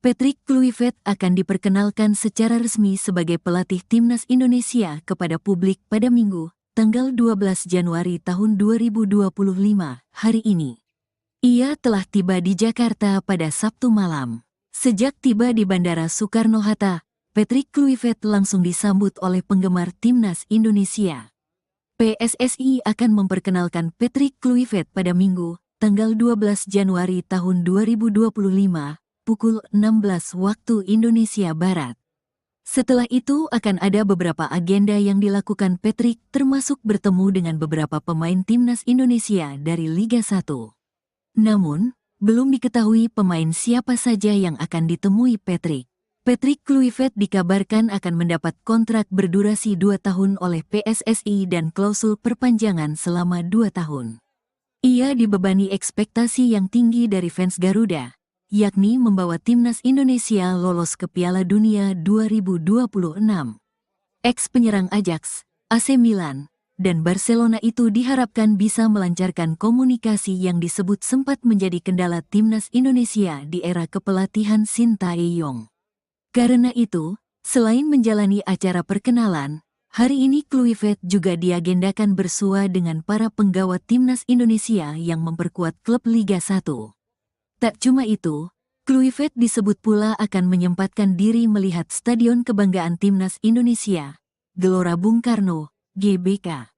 Patrick Kluivert akan diperkenalkan secara resmi sebagai pelatih timnas Indonesia kepada publik pada Minggu, tanggal 12 Januari tahun 2025, hari ini. Ia telah tiba di Jakarta pada Sabtu malam. Sejak tiba di Bandara Soekarno-Hatta, Patrick Kluivert langsung disambut oleh penggemar timnas Indonesia. PSSI akan memperkenalkan Patrick Kluivert pada Minggu, tanggal 12 Januari tahun 2025, pukul 16 waktu Indonesia Barat. Setelah itu akan ada beberapa agenda yang dilakukan Patrick, termasuk bertemu dengan beberapa pemain timnas Indonesia dari Liga 1. Namun, belum diketahui pemain siapa saja yang akan ditemui Patrick. Patrick Kluivert dikabarkan akan mendapat kontrak berdurasi 2 tahun oleh PSSI dan klausul perpanjangan selama 2 tahun. Ia dibebani ekspektasi yang tinggi dari fans Garuda, yakni membawa timnas Indonesia lolos ke Piala Dunia 2026. Ex-penyerang Ajax, AC Milan, dan Barcelona itu diharapkan bisa melancarkan komunikasi yang disebut sempat menjadi kendala timnas Indonesia di era kepelatihan Sintayong. Karena itu, selain menjalani acara perkenalan, hari ini Kluivert juga diagendakan bersua dengan para penggawa timnas Indonesia yang memperkuat klub Liga 1. Tak cuma itu, Kluivert disebut pula akan menyempatkan diri melihat Stadion Kebanggaan Timnas Indonesia, Gelora Bung Karno, GBK.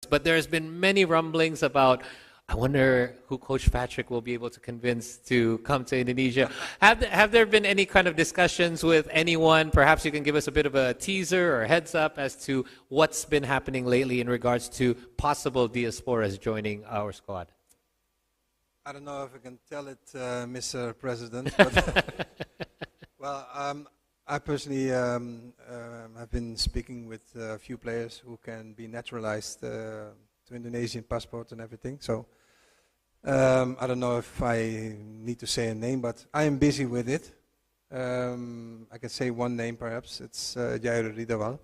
But there's been many rumblings about, I wonder who Coach Patrick will be able to convince to come to Indonesia. Have there been any kind of discussions with anyone? Perhaps you can give us a bit of a teaser or heads up as to what's been happening lately in regards to possible diasporas joining our squad. I don't know if I can tell it, Mr. President, but well, I personally have been speaking with a few players who can be naturalized to Indonesian passport and everything. So I don't know if I need to say a name, but I am busy with it. I can say one name perhaps. It's Jair Ridawal.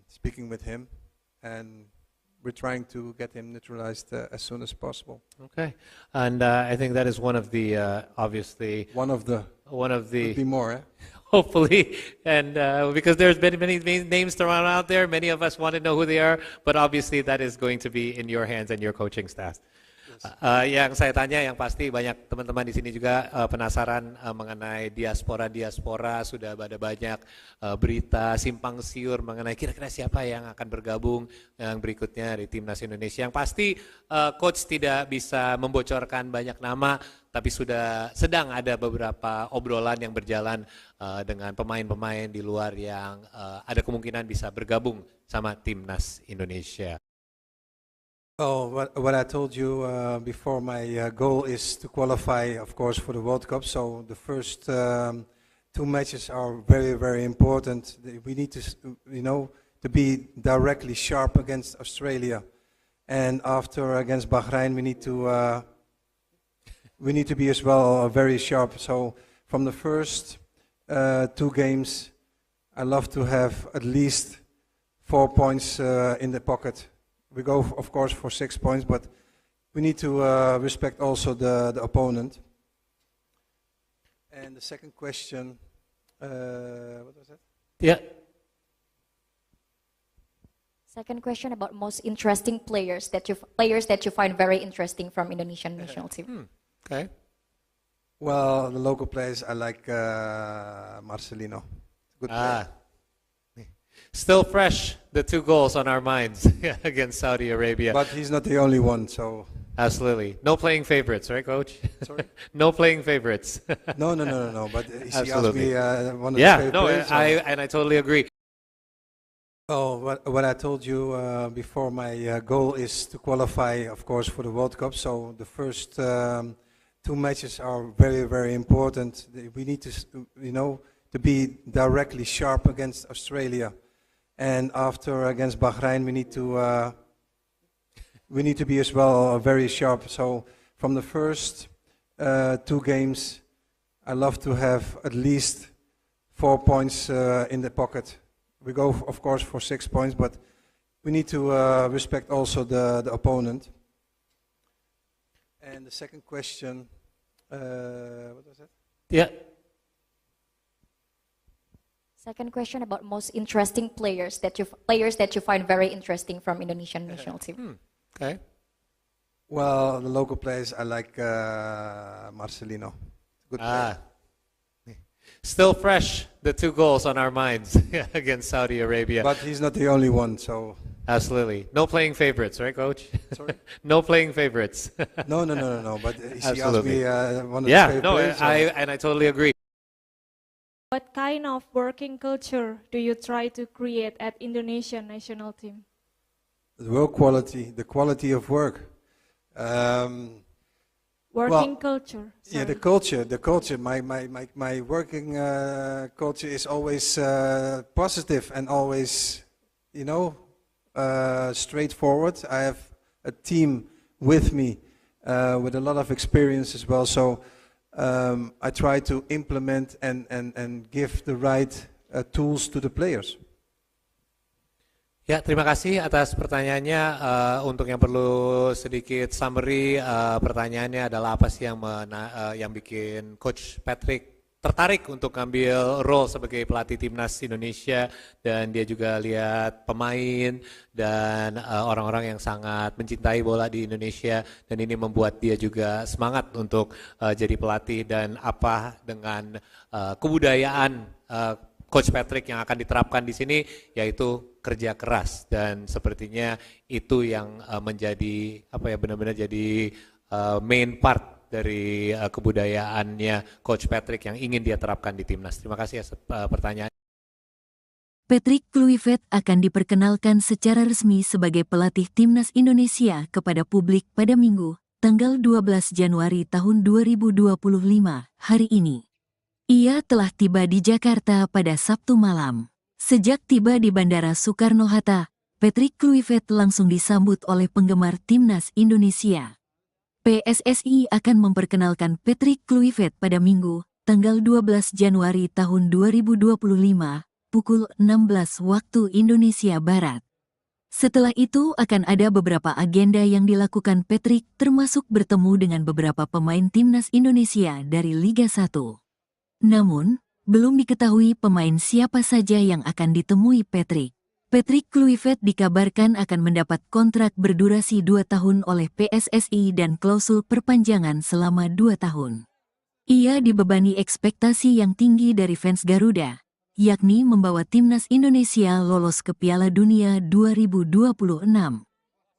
Speaking with him, and we're trying to get him naturalized as soon as possible. Okay, and I think that is one of the obviously One of the could be more. Eh? hopefully, and because there's been many names thrown out there, many of us want to know who they are, but obviously that is going to be in your hands and your coaching staff. Yang saya tanya, yang pasti banyak teman-teman di sini juga penasaran mengenai diaspora, sudah ada banyak berita simpang siur mengenai kira-kira siapa yang akan bergabung yang berikutnya di Timnas Indonesia. Yang pasti coach tidak bisa membocorkan banyak nama, tapi sudah sedang ada beberapa obrolan yang berjalan dengan pemain-pemain di luar yang ada kemungkinan bisa bergabung sama Timnas Indonesia. Oh, what I told you before, my goal is to qualify, of course, for the World Cup. So the first two matches are very, very important. We need to, to be directly sharp against Australia, and after against Bahrain, we need to be as well very sharp. So from the first two games, I love to have at least 4 points in the pocket. We go, of course, for 6 points, but we need to respect also the opponent. And the second question, what was that? Yeah. Second question about most interesting players that you find very interesting from Indonesian national team. Okay. Well, the local players, I like Marcelino. Good player. Still fresh, the 2 goals on our minds against Saudi Arabia. But he's not the only one, so... Absolutely. No playing favorites, right, Coach? Sorry? No playing favorites. No. But he asked Absolutely. me one of his favorite players. I totally agree. Oh, what I told you before, my goal is to qualify, of course, for the World Cup. So the first two matches are very, very important. We need to, to be directly sharp against Australia. And after against Bahrain, we need to be as well very sharp. So from the first two games, I love to have at least 4 points in the pocket. We go, of course, for 6 points, but we need to respect also the opponent. And the second question, what was that? Yeah. Second question about most interesting players that you find very interesting from Indonesian national team. Okay. Well, the local players, I like Marcelino. Good player. Still fresh, the 2 goals on our minds against Saudi Arabia. But he's not the only one, so... Absolutely. No playing favorites, right, Coach? Sorry? No playing favorites. No. But he asked Absolutely. me one of his favorite players. I totally agree. What kind of working culture do you try to create at Indonesian national team? The work quality, the quality of work. Working culture. Yeah, the culture. My working culture is always positive and always, straightforward. I have a team with me with a lot of experience as well. So I try to implement and give the right tools to the players. Ya, terima kasih atas pertanyaannya. Untuk yang perlu sedikit summary, pertanyaannya adalah apa sih yang bikin Coach Patrick tertarik untuk ngambil role sebagai pelatih timnas Indonesia, dan dia juga lihat pemain dan orang-orang yang sangat mencintai bola di Indonesia, dan ini membuat dia juga semangat untuk jadi pelatih. Dan apa dengan kebudayaan Coach Patrick yang akan diterapkan di sini, yaitu kerja keras, dan sepertinya itu yang menjadi benar-benar jadi main part dari kebudayaannya Coach Patrick yang ingin dia terapkan di timnas. Terima kasih atas pertanyaan. Patrick Kluivert akan diperkenalkan secara resmi sebagai pelatih timnas Indonesia kepada publik pada Minggu, tanggal 12 Januari tahun 2025, hari ini. Ia telah tiba di Jakarta pada Sabtu malam. Sejak tiba di Bandara Soekarno-Hatta, Patrick Kluivert langsung disambut oleh penggemar timnas Indonesia. PSSI akan memperkenalkan Patrick Kluivert pada Minggu, tanggal 12 Januari tahun 2025, pukul 16 waktu Indonesia Barat. Setelah itu akan ada beberapa agenda yang dilakukan Patrick, termasuk bertemu dengan beberapa pemain timnas Indonesia dari Liga 1. Namun, belum diketahui pemain siapa saja yang akan ditemui Patrick. Patrick Kluivert dikabarkan akan mendapat kontrak berdurasi 2 tahun oleh PSSI dan klausul perpanjangan selama 2 tahun. Ia dibebani ekspektasi yang tinggi dari fans Garuda, yakni membawa timnas Indonesia lolos ke Piala Dunia 2026.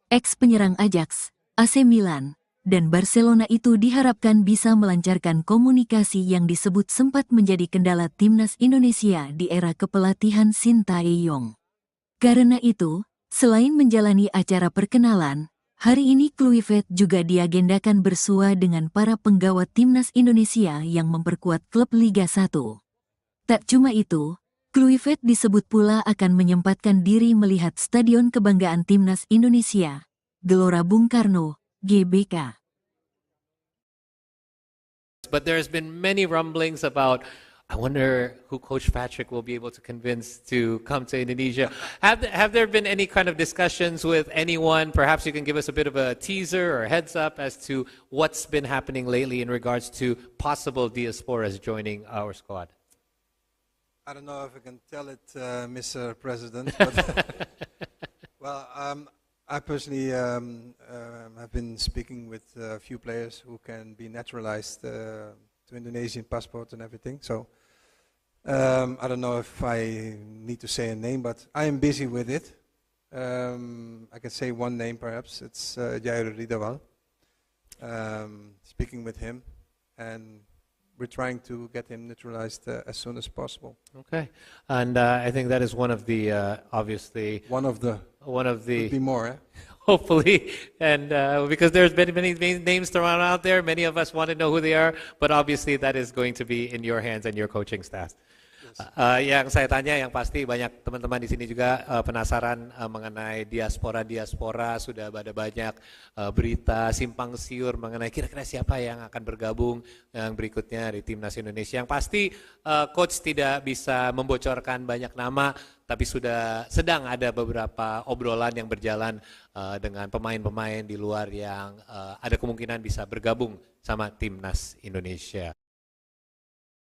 Ex-penyerang Ajax, AC Milan, dan Barcelona itu diharapkan bisa melancarkan komunikasi yang disebut sempat menjadi kendala timnas Indonesia di era kepelatihan Sintayong. Karena itu, selain menjalani acara perkenalan, hari ini Kluivert juga diagendakan bersua dengan para penggawa timnas Indonesia yang memperkuat klub Liga 1. Tak cuma itu, Kluivert disebut pula akan menyempatkan diri melihat Stadion Kebanggaan Timnas Indonesia, Gelora Bung Karno, GBK. But there's been many rumblings about, I wonder who Coach Patrick will be able to convince to come to Indonesia. Have there been any kind of discussions with anyone? Perhaps you can give us a bit of a teaser or heads up as to what's been happening lately in regards to possible diasporas joining our squad. I don't know if I can tell it, Mr. President, but well, I personally have been speaking with a few players who can be naturalized to Indonesian passport and everything. So I don't know if I need to say a name, but I am busy with it. I can say one name perhaps. It's Jair Ridawal. Speaking with him, and we're trying to get him naturalized as soon as possible. Okay, and I think that is one of the obviously Could be more. hopefully, and because there's been many names thrown out there, many of us want to know who they are, but obviously that is going to be in your hands and your coaching staff. Yang saya tanya, yang pasti banyak teman-teman di sini juga penasaran mengenai diaspora. Sudah ada banyak berita simpang siur mengenai kira-kira siapa yang akan bergabung yang berikutnya di timnas Indonesia. Yang pasti coach tidak bisa membocorkan banyak nama, tapi sudah sedang ada beberapa obrolan yang berjalan dengan pemain-pemain di luar yang ada kemungkinan bisa bergabung sama timnas Indonesia.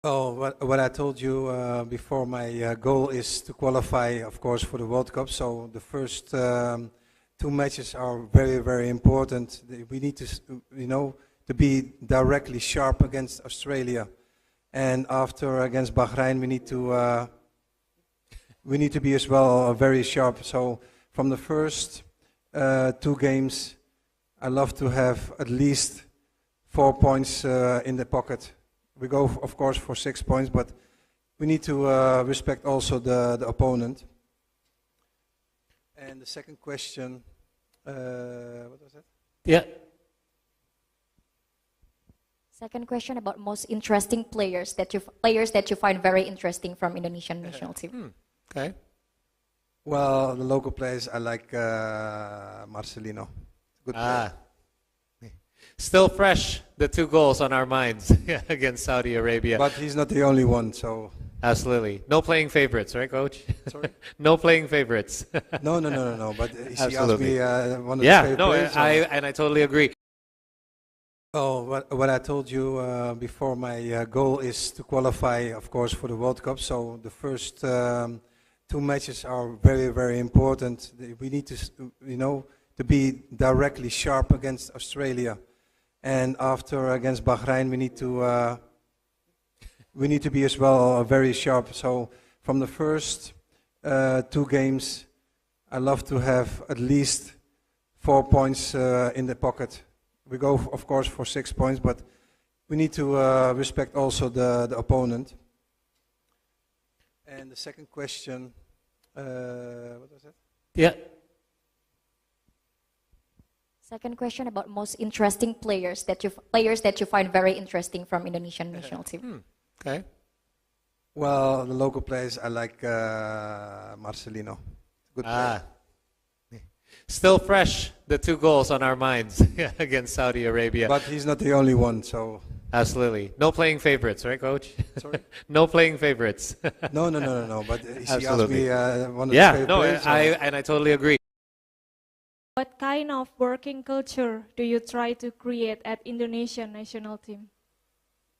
Oh, what I told you before, my goal is to qualify, of course, for the World Cup. So the first 2 matches are very, very important. We need to, to be directly sharp against Australia, and after against Bahrain, we need to be as well very sharp. So from the first 2 games, I love to have at least 4 points in the pocket. We go, of course, for 6 points, but we need to respect also the opponent. And the second question, what was that? Yeah. Second question about most interesting players that you find very interesting from Indonesian national team. Okay. Well, the local players, I like Marcelino. Good player. Still fresh, the 2 goals on our minds against Saudi Arabia. But he's not the only one, so... Absolutely. No playing favorites, right, Coach? Sorry? No playing favorites. No. But he asked Absolutely. me one of his favorite players. I totally agree. Oh, what I told you before, my goal is to qualify, of course, for the World Cup. So the first two matches are very, very important. We need to, to be directly sharp against Australia, and after against Bahrain, we need to be as well very sharp. So from the first two games, I love to have at least 4 points in the pocket. We go, of course, for 6 points, but we need to respect also the opponent. And the second question, what was that? Yeah. Second question about most interesting players that you find very interesting from Indonesian national team. Okay. Well, the local players, I like Marcelino. Good player. Still fresh, the 2 goals on our minds against Saudi Arabia. But he's not the only one, so... Absolutely. No playing favorites, right, Coach? Sorry? No playing favorites. No. But he asked Absolutely. me one of the favorite players. I totally agree. What kind of working culture do you try to create at Indonesian national team?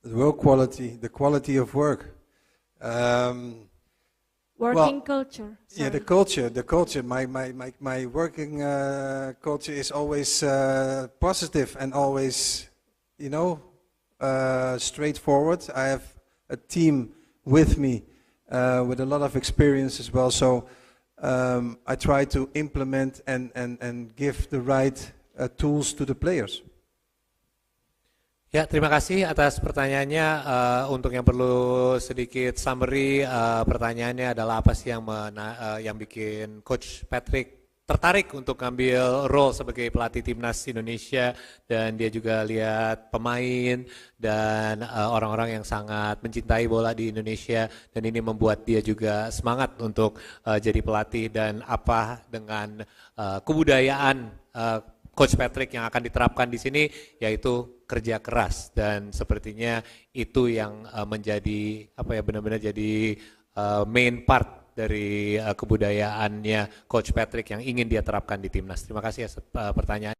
The work quality, the quality of work. Working culture. Yeah, the culture. My working culture is always positive and always, straightforward. I have a team with me with a lot of experience as well. So I try to implement and give the right tools to the players. Ya, terima kasih atas pertanyaannya. Untuk yang perlu sedikit summary, pertanyaannya adalah apa sih yang bikin Coach Patrick tertarik untuk ngambil role sebagai pelatih timnas Indonesia, dan dia juga lihat pemain dan orang-orang yang sangat mencintai bola di Indonesia, dan ini membuat dia juga semangat untuk jadi pelatih, dan apa dengan kebudayaan Coach Patrick yang akan diterapkan di sini, yaitu kerja keras, dan sepertinya itu yang menjadi benar-benar jadi main part dari kebudayaannya Coach Patrick yang ingin dia terapkan di timnas. Terima kasih atas pertanyaan.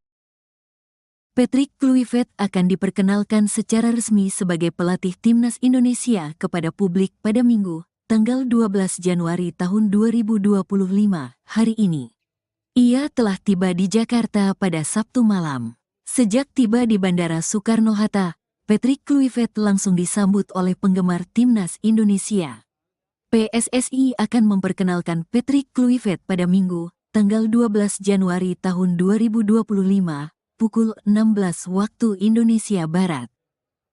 Patrick Kluivert akan diperkenalkan secara resmi sebagai pelatih timnas Indonesia kepada publik pada Minggu, tanggal 12 Januari tahun 2025, hari ini. Ia telah tiba di Jakarta pada Sabtu malam. Sejak tiba di Bandara Soekarno-Hatta, Patrick Kluivert langsung disambut oleh penggemar timnas Indonesia. PSSI akan memperkenalkan Patrick Kluivert pada Minggu, tanggal 12 Januari tahun 2025, pukul 16 waktu Indonesia Barat.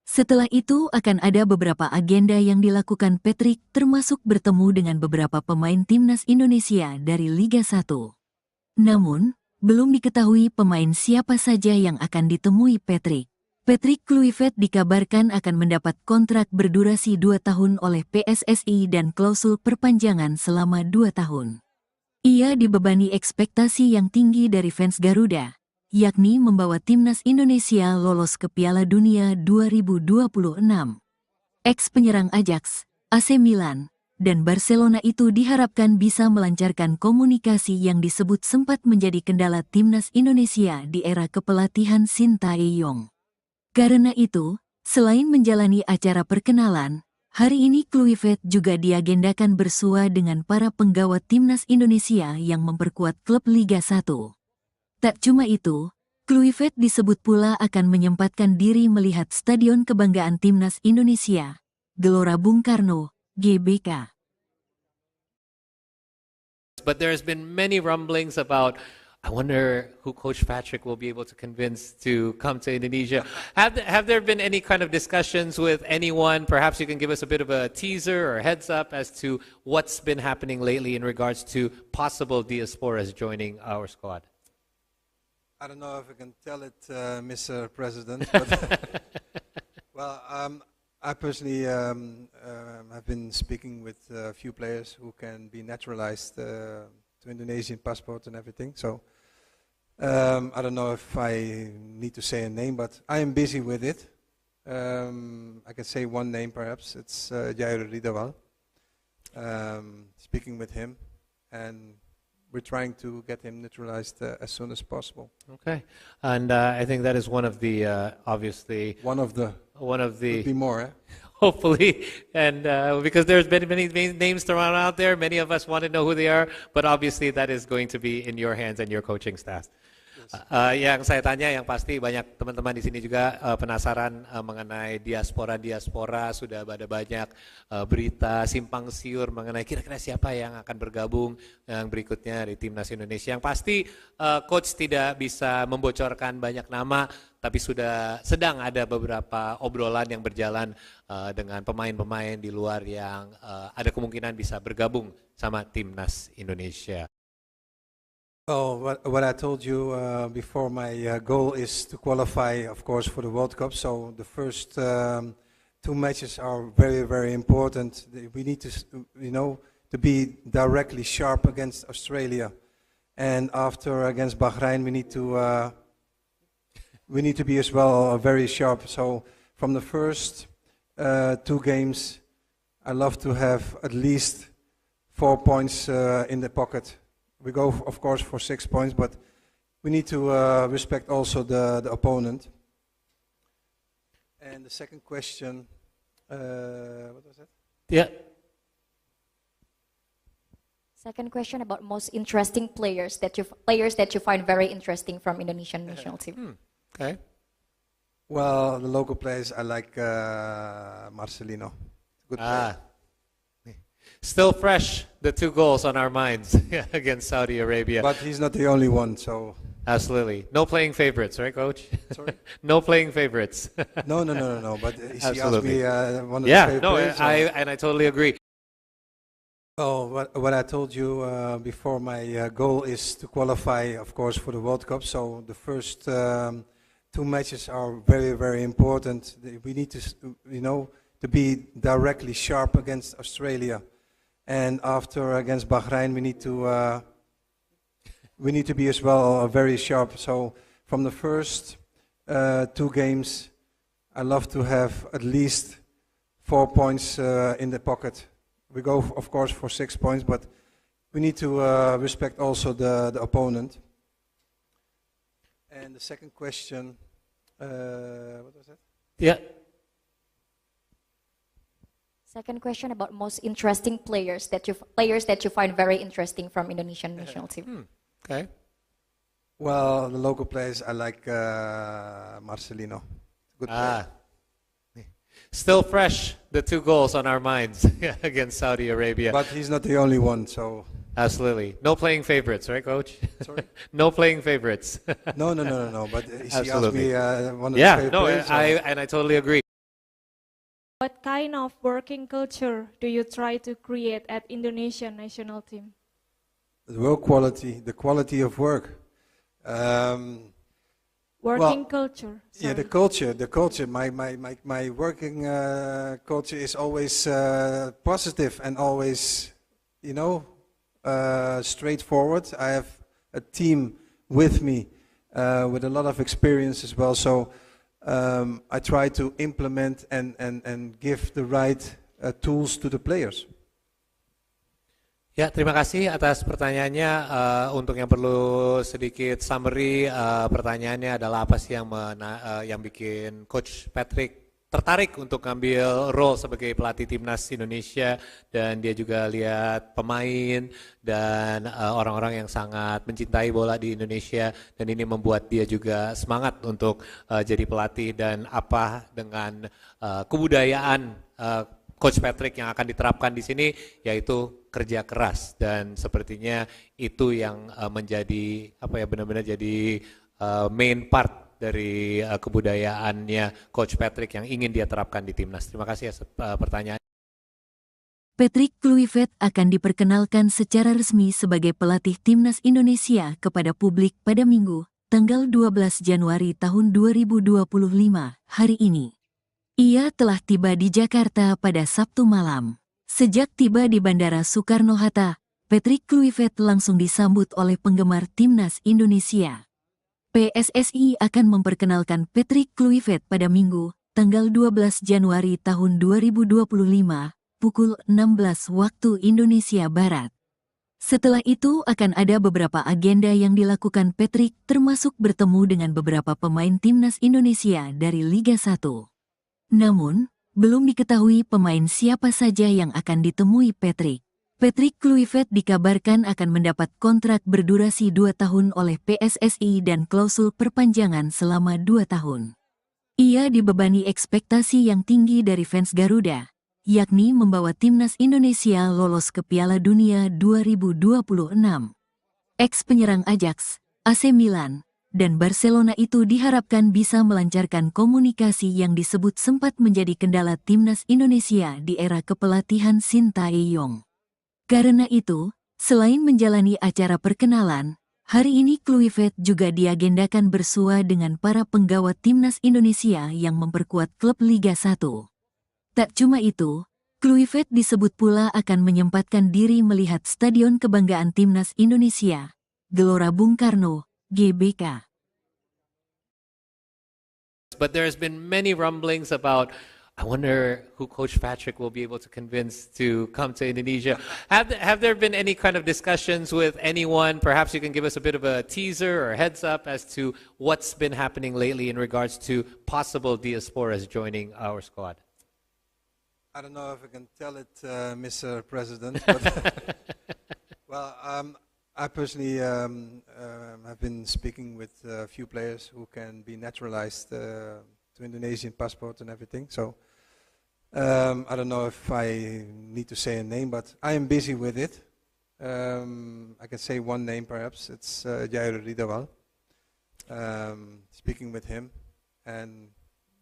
Setelah itu akan ada beberapa agenda yang dilakukan Patrick, termasuk bertemu dengan beberapa pemain timnas Indonesia dari Liga 1. Namun, belum diketahui pemain siapa saja yang akan ditemui Patrick. Patrick Kluivert dikabarkan akan mendapat kontrak berdurasi 2 tahun oleh PSSI dan klausul perpanjangan selama 2 tahun. Ia dibebani ekspektasi yang tinggi dari fans Garuda, yakni membawa timnas Indonesia lolos ke Piala Dunia 2026. Ex-penyerang Ajax, AC Milan, dan Barcelona itu diharapkan bisa melancarkan komunikasi yang disebut sempat menjadi kendala timnas Indonesia di era kepelatihan Sintayong. Karena itu, selain menjalani acara perkenalan, hari ini Kluivert juga diagendakan bersua dengan para penggawa timnas Indonesia yang memperkuat klub Liga 1. Tak cuma itu, Kluivert disebut pula akan menyempatkan diri melihat Stadion Kebanggaan Timnas Indonesia, Gelora Bung Karno, GBK. But there's been many rumblings about, I wonder who Coach Patrick will be able to convince to come to Indonesia. Have there been any kind of discussions with anyone? Perhaps you can give us a bit of a teaser or heads up as to what's been happening lately in regards to possible diasporas joining our squad. I don't know if I can tell it, Mr. President, but well, I personally have been speaking with a few players who can be naturalized to Indonesian passport and everything. So I don't know if I need to say a name, but I am busy with it. I can say one name perhaps. It's Jair Ridawal. Speaking with him, and we're trying to get him neutralized as soon as possible. Okay, and I think that is one of the obviously One of the could be more. Eh? hopefully, and because there's been many names thrown out there, many of us want to know who they are, but obviously that is going to be in your hands and your coaching staff. Yang saya tanya, yang pasti banyak teman-teman di sini juga penasaran mengenai diaspora, sudah ada banyak berita simpang siur mengenai kira-kira siapa yang akan bergabung yang berikutnya di Timnas Indonesia. Yang pasti coach tidak bisa membocorkan banyak nama, tapi sedang ada beberapa obrolan yang berjalan dengan pemain-pemain di luar yang ada kemungkinan bisa bergabung sama Timnas Indonesia. Oh, what I told you before, my goal is to qualify, of course, for the World Cup. So the first 2 matches are very, very important. We need to, to be directly sharp against Australia, and after against Bahrain, we need to be as well very sharp. So from the first 2 games, I love to have at least 4 points in the pocket. We go, of course, for 6 points, but we need to respect also the opponent. And the second question, what was that? Yeah. Second question about most interesting players that you find very interesting from Indonesian national team. Okay. Well, the local players, I like Marcelino. Good player. Still fresh, the 2 goals on our minds against Saudi Arabia. But he's not the only one, so... Absolutely. No playing favorites, right, Coach? Sorry? No playing favorites. No. But he asked Absolutely. me one of the favorite players. I totally agree. Oh, what I told you before, my goal is to qualify, of course, for the World Cup. So the first 2 matches are very, very important. We need to, to be directly sharp against Australia. And after against Bahrain, we need to be as well very sharp. So from the first 2 games, I love to have at least 4 points in the pocket. We go, of course, for 6 points, but we need to respect also the opponent. And the second question, what was that? Yeah. Second question about most interesting players that you find very interesting from Indonesian national team. Okay. Well, the local players, I like Marcelino. Good player. Still fresh, the 2 goals on our minds against Saudi Arabia. But he's not the only one, so... Absolutely. No playing favorites, right, Coach? Sorry? No playing favorites. No. But he asked Absolutely. me one of the favorite players. I totally agree. What kind of working culture do you try to create at Indonesian national team? The work quality, the quality of work. Working culture. Yeah, the culture. My working culture is always positive and always, straightforward. I have a team with me with a lot of experience as well. So I try to implement and give the right tools to the players. Ya, terima kasih atas pertanyaannya. Untuk yang perlu sedikit summary, pertanyaannya adalah apa sih yang bikin Coach Patrick tertarik untuk ngambil role sebagai pelatih Timnas Indonesia, dan dia juga lihat pemain dan orang-orang yang sangat mencintai bola di Indonesia, dan ini membuat dia juga semangat untuk jadi pelatih, dan apa dengan kebudayaan Coach Patrick yang akan diterapkan di sini, yaitu kerja keras, dan sepertinya itu yang menjadi benar-benar jadi main part dari kebudayaannya Coach Patrick yang ingin dia terapkan di timnas. Terima kasih atas pertanyaan. Patrick Kluivert akan diperkenalkan secara resmi sebagai pelatih Timnas Indonesia kepada publik pada Minggu, tanggal 12 Januari tahun 2025, hari ini. Ia telah tiba di Jakarta pada Sabtu malam. Sejak tiba di Bandara Soekarno-Hatta, Patrick Kluivert langsung disambut oleh penggemar Timnas Indonesia. PSSI akan memperkenalkan Patrick Kluivert pada Minggu, tanggal 12 Januari tahun 2025, pukul 16 waktu Indonesia Barat. Setelah itu akan ada beberapa agenda yang dilakukan Patrick, termasuk bertemu dengan beberapa pemain timnas Indonesia dari Liga 1. Namun, belum diketahui pemain siapa saja yang akan ditemui Patrick. Patrick Kluivert dikabarkan akan mendapat kontrak berdurasi 2 tahun oleh PSSI dan klausul perpanjangan selama 2 tahun. Ia dibebani ekspektasi yang tinggi dari fans Garuda, yakni membawa timnas Indonesia lolos ke Piala Dunia 2026. Ex-penyerang Ajax, AC Milan, dan Barcelona itu diharapkan bisa melancarkan komunikasi yang disebut sempat menjadi kendala timnas Indonesia di era kepelatihan Sintayong. Karena itu, selain menjalani acara perkenalan, hari ini Kluivert juga diagendakan bersua dengan para penggawa timnas Indonesia yang memperkuat klub Liga 1. Tak cuma itu, Kluivert disebut pula akan menyempatkan diri melihat Stadion Kebanggaan Timnas Indonesia, Gelora Bung Karno, GBK. But there's been many rumblings about, I wonder who Coach Patrick will be able to convince to come to Indonesia. Have there been any kind of discussions with anyone? Perhaps you can give us a bit of a teaser or heads up as to what's been happening lately in regards to possible diasporas joining our squad. I don't know if I can tell it, Mr. President, but well, I personally have been speaking with a few players who can be naturalized to Indonesian passport and everything. So I don't know if I need to say a name, but I am busy with it. I can say one name perhaps. It's Jair Ridawal. Speaking with him, and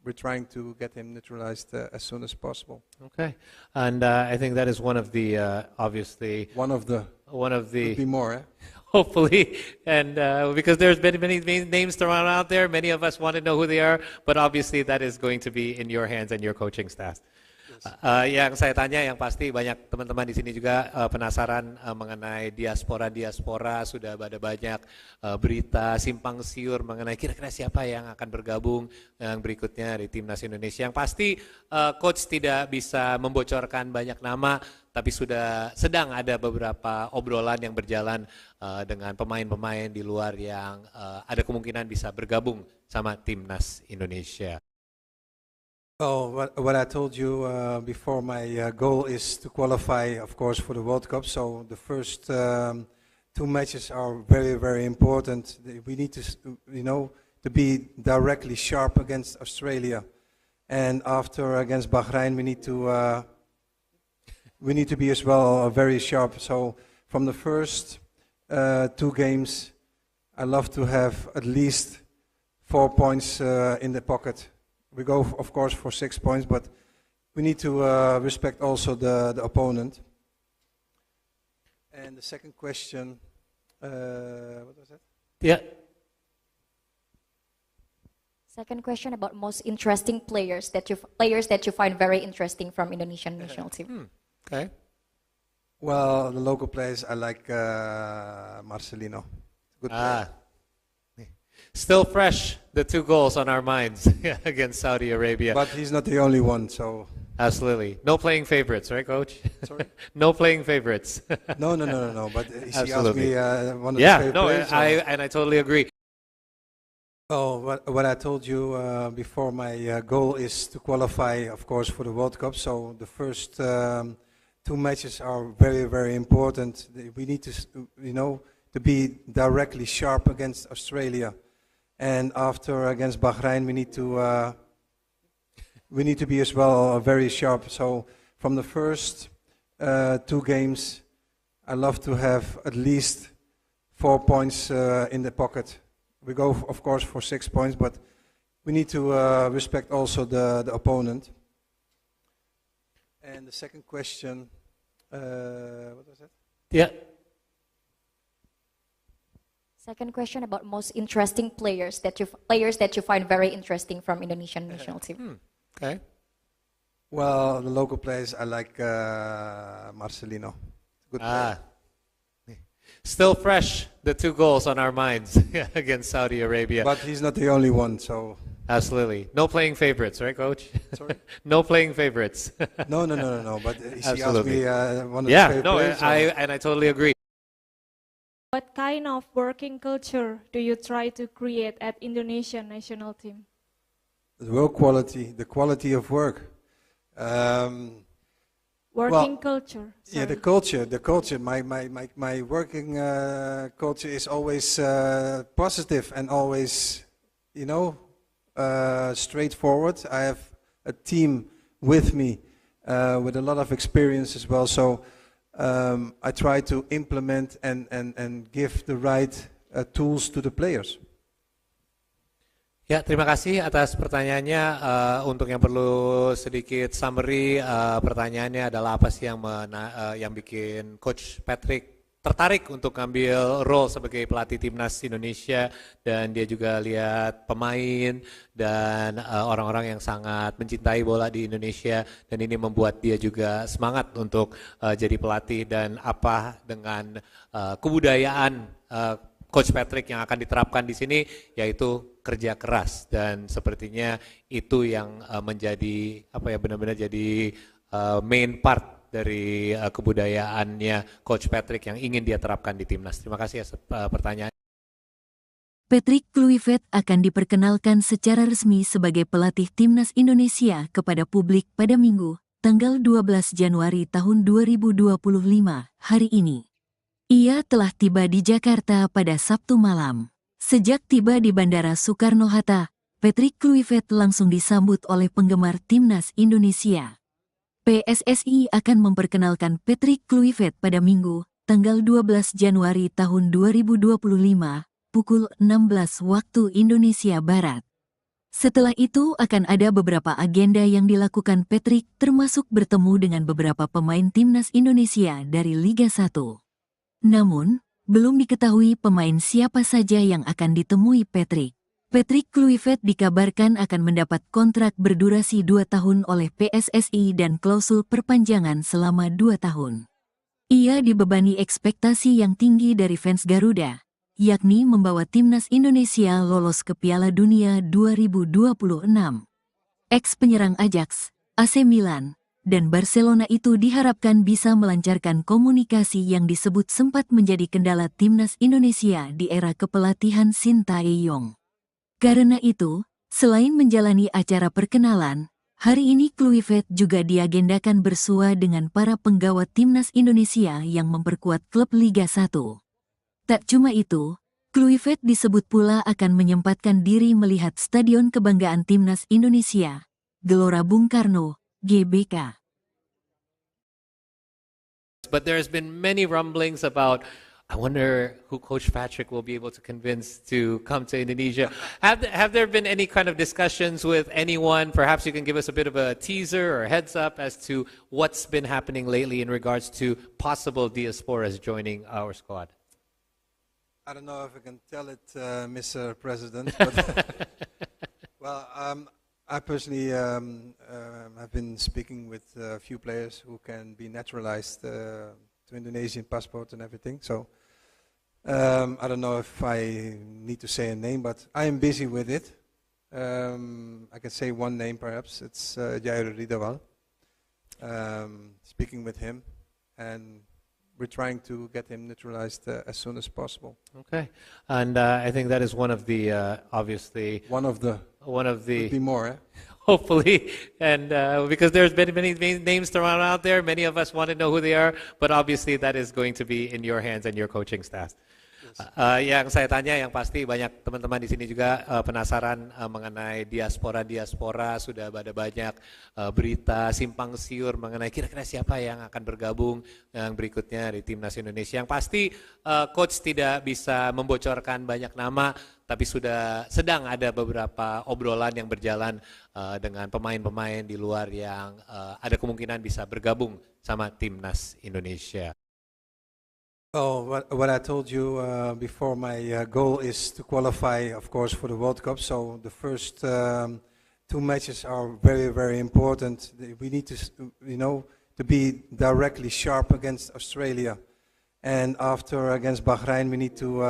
we're trying to get him naturalized as soon as possible. Okay, and I think that is one of the obviously One of the could be more. Eh? hopefully, and because there's been many names thrown out there, many of us want to know who they are, but obviously that is going to be in your hands and your coaching staff. Yang saya tanya, yang pasti banyak teman-teman di sini juga penasaran mengenai diaspora. Sudah ada banyak berita simpang siur mengenai kira-kira siapa yang akan bergabung yang berikutnya di timnas Indonesia. Yang pasti coach tidak bisa membocorkan banyak nama, tapi sudah sedang ada beberapa obrolan yang berjalan dengan pemain-pemain di luar yang ada kemungkinan bisa bergabung sama timnas Indonesia. Oh, what I told you before, my goal is to qualify, of course, for the World Cup. So the first 2 matches are very, very important. We need to, to be directly sharp against Australia, and after against Bahrain, we need to be as well very sharp. So from the first 2 games, I love to have at least 4 points in the pocket. We go, of course, for 6 points, but we need to respect also the opponent. And the second question, what was that? Yeah. Second question about most interesting players that you find very interesting from Indonesian national team. Okay. Well, the local players, I like Marcelino. Good player. Still fresh, the 2 goals on our minds against Saudi Arabia. But he's not the only one, so... Absolutely. No playing favorites, right, Coach? Sorry? No playing favorites. No, but he asked Absolutely. me one of the favorite players. I totally agree. Oh, what I told you before, my goal is to qualify, of course, for the World Cup. So the first 2 matches are very, very important. We need to, to be directly sharp against Australia. And after against Bahrain, we need to be as well very sharp. So from the first 2 games, I love to have at least 4 points in the pocket. We go, of course, for 6 points, but we need to respect also the opponent. And the second question, what was that? Yeah. Second question about most interesting players that you find very interesting from Indonesian national team. Okay. Well, the local players, I like Marcelino. Good player. Still fresh, the 2 goals on our minds against Saudi Arabia. But he's not the only one, so... Absolutely. No playing favorites, right, Coach? Sorry? No playing favorites. No, but he asked Absolutely. me one of the favorite players. I totally agree. What kind of working culture do you try to create at Indonesian national team? The work quality, the quality of work. Working culture. Yeah, the sorry. culture. My working culture is always positive and always, straightforward. I have a team with me with a lot of experience as well. So I try to implement and give the right tools to the players. Ya, terima kasih atas pertanyaannya. Untuk yang perlu sedikit summary, pertanyaannya adalah apa sih yang bikin Coach Patrick tertarik untuk ngambil role sebagai pelatih timnas Indonesia, dan dia juga lihat pemain dan orang-orang yang sangat mencintai bola di Indonesia, dan ini membuat dia juga semangat untuk jadi pelatih, dan apa dengan kebudayaan Coach Patrick yang akan diterapkan di sini, yaitu kerja keras, dan sepertinya itu yang menjadi benar-benar jadi main part dari kebudayaannya Coach Patrick yang ingin dia terapkan di timnas. Terima kasih atas pertanyaan. Patrick Kluivert akan diperkenalkan secara resmi sebagai pelatih timnas Indonesia kepada publik pada Minggu, tanggal 12 Januari tahun 2025, hari ini. Ia telah tiba di Jakarta pada Sabtu malam. Sejak tiba di Bandara Soekarno-Hatta, Patrick Kluivert langsung disambut oleh penggemar timnas Indonesia. PSSI akan memperkenalkan Patrick Kluivert pada Minggu, tanggal 12 Januari tahun 2025, pukul 16 waktu Indonesia Barat. Setelah itu akan ada beberapa agenda yang dilakukan Patrick, termasuk bertemu dengan beberapa pemain timnas Indonesia dari Liga 1. Namun, belum diketahui pemain siapa saja yang akan ditemui Patrick. Patrick Kluivert dikabarkan akan mendapat kontrak berdurasi 2 tahun oleh PSSI dan klausul perpanjangan selama 2 tahun. Ia dibebani ekspektasi yang tinggi dari fans Garuda, yakni membawa timnas Indonesia lolos ke Piala Dunia 2026. Ex-penyerang Ajax, AC Milan, dan Barcelona itu diharapkan bisa melancarkan komunikasi yang disebut sempat menjadi kendala timnas Indonesia di era kepelatihan Sintayong. Karena itu, selain menjalani acara perkenalan, hari ini Kluivert juga diagendakan bersua dengan para penggawa timnas Indonesia yang memperkuat klub Liga 1. Tak cuma itu, Kluivert disebut pula akan menyempatkan diri melihat Stadion Kebanggaan Timnas Indonesia, Gelora Bung Karno, GBK. But there's been many rumblings about, I wonder who Coach Patrick will be able to convince to come to Indonesia. Have there been any kind of discussions with anyone? Perhaps you can give us a bit of a teaser or heads up as to what's been happening lately in regards to possible diasporas joining our squad. I don't know if I can tell it, Mr. President, but well, I personally have been speaking with a few players who can be naturalized to Indonesian passport and everything. So I don't know if I need to say a name, but I am busy with it. I can say one name perhaps. It's Jair Ridawal. Speaking with him, and we're trying to get him naturalized as soon as possible. Okay, and I think that is one of the obviously One of the could be more. Eh? hopefully, and because there's been many names thrown out there, many of us want to know who they are, but obviously that is going to be in your hands and your coaching staff. Yang saya tanya, yang pasti banyak teman-teman di sini juga penasaran mengenai diaspora. Sudah ada banyak berita simpang siur mengenai kira-kira siapa yang akan bergabung yang berikutnya di timnas Indonesia. Yang pasti coach tidak bisa membocorkan banyak nama, tapi sudah sedang ada beberapa obrolan yang berjalan dengan pemain-pemain di luar yang ada kemungkinan bisa bergabung sama timnas Indonesia. Oh, what I told you before, my goal is to qualify, of course, for the World Cup. So the first 2 matches are very, very important. We need to, to be directly sharp against Australia, and after against Bahrain, we need to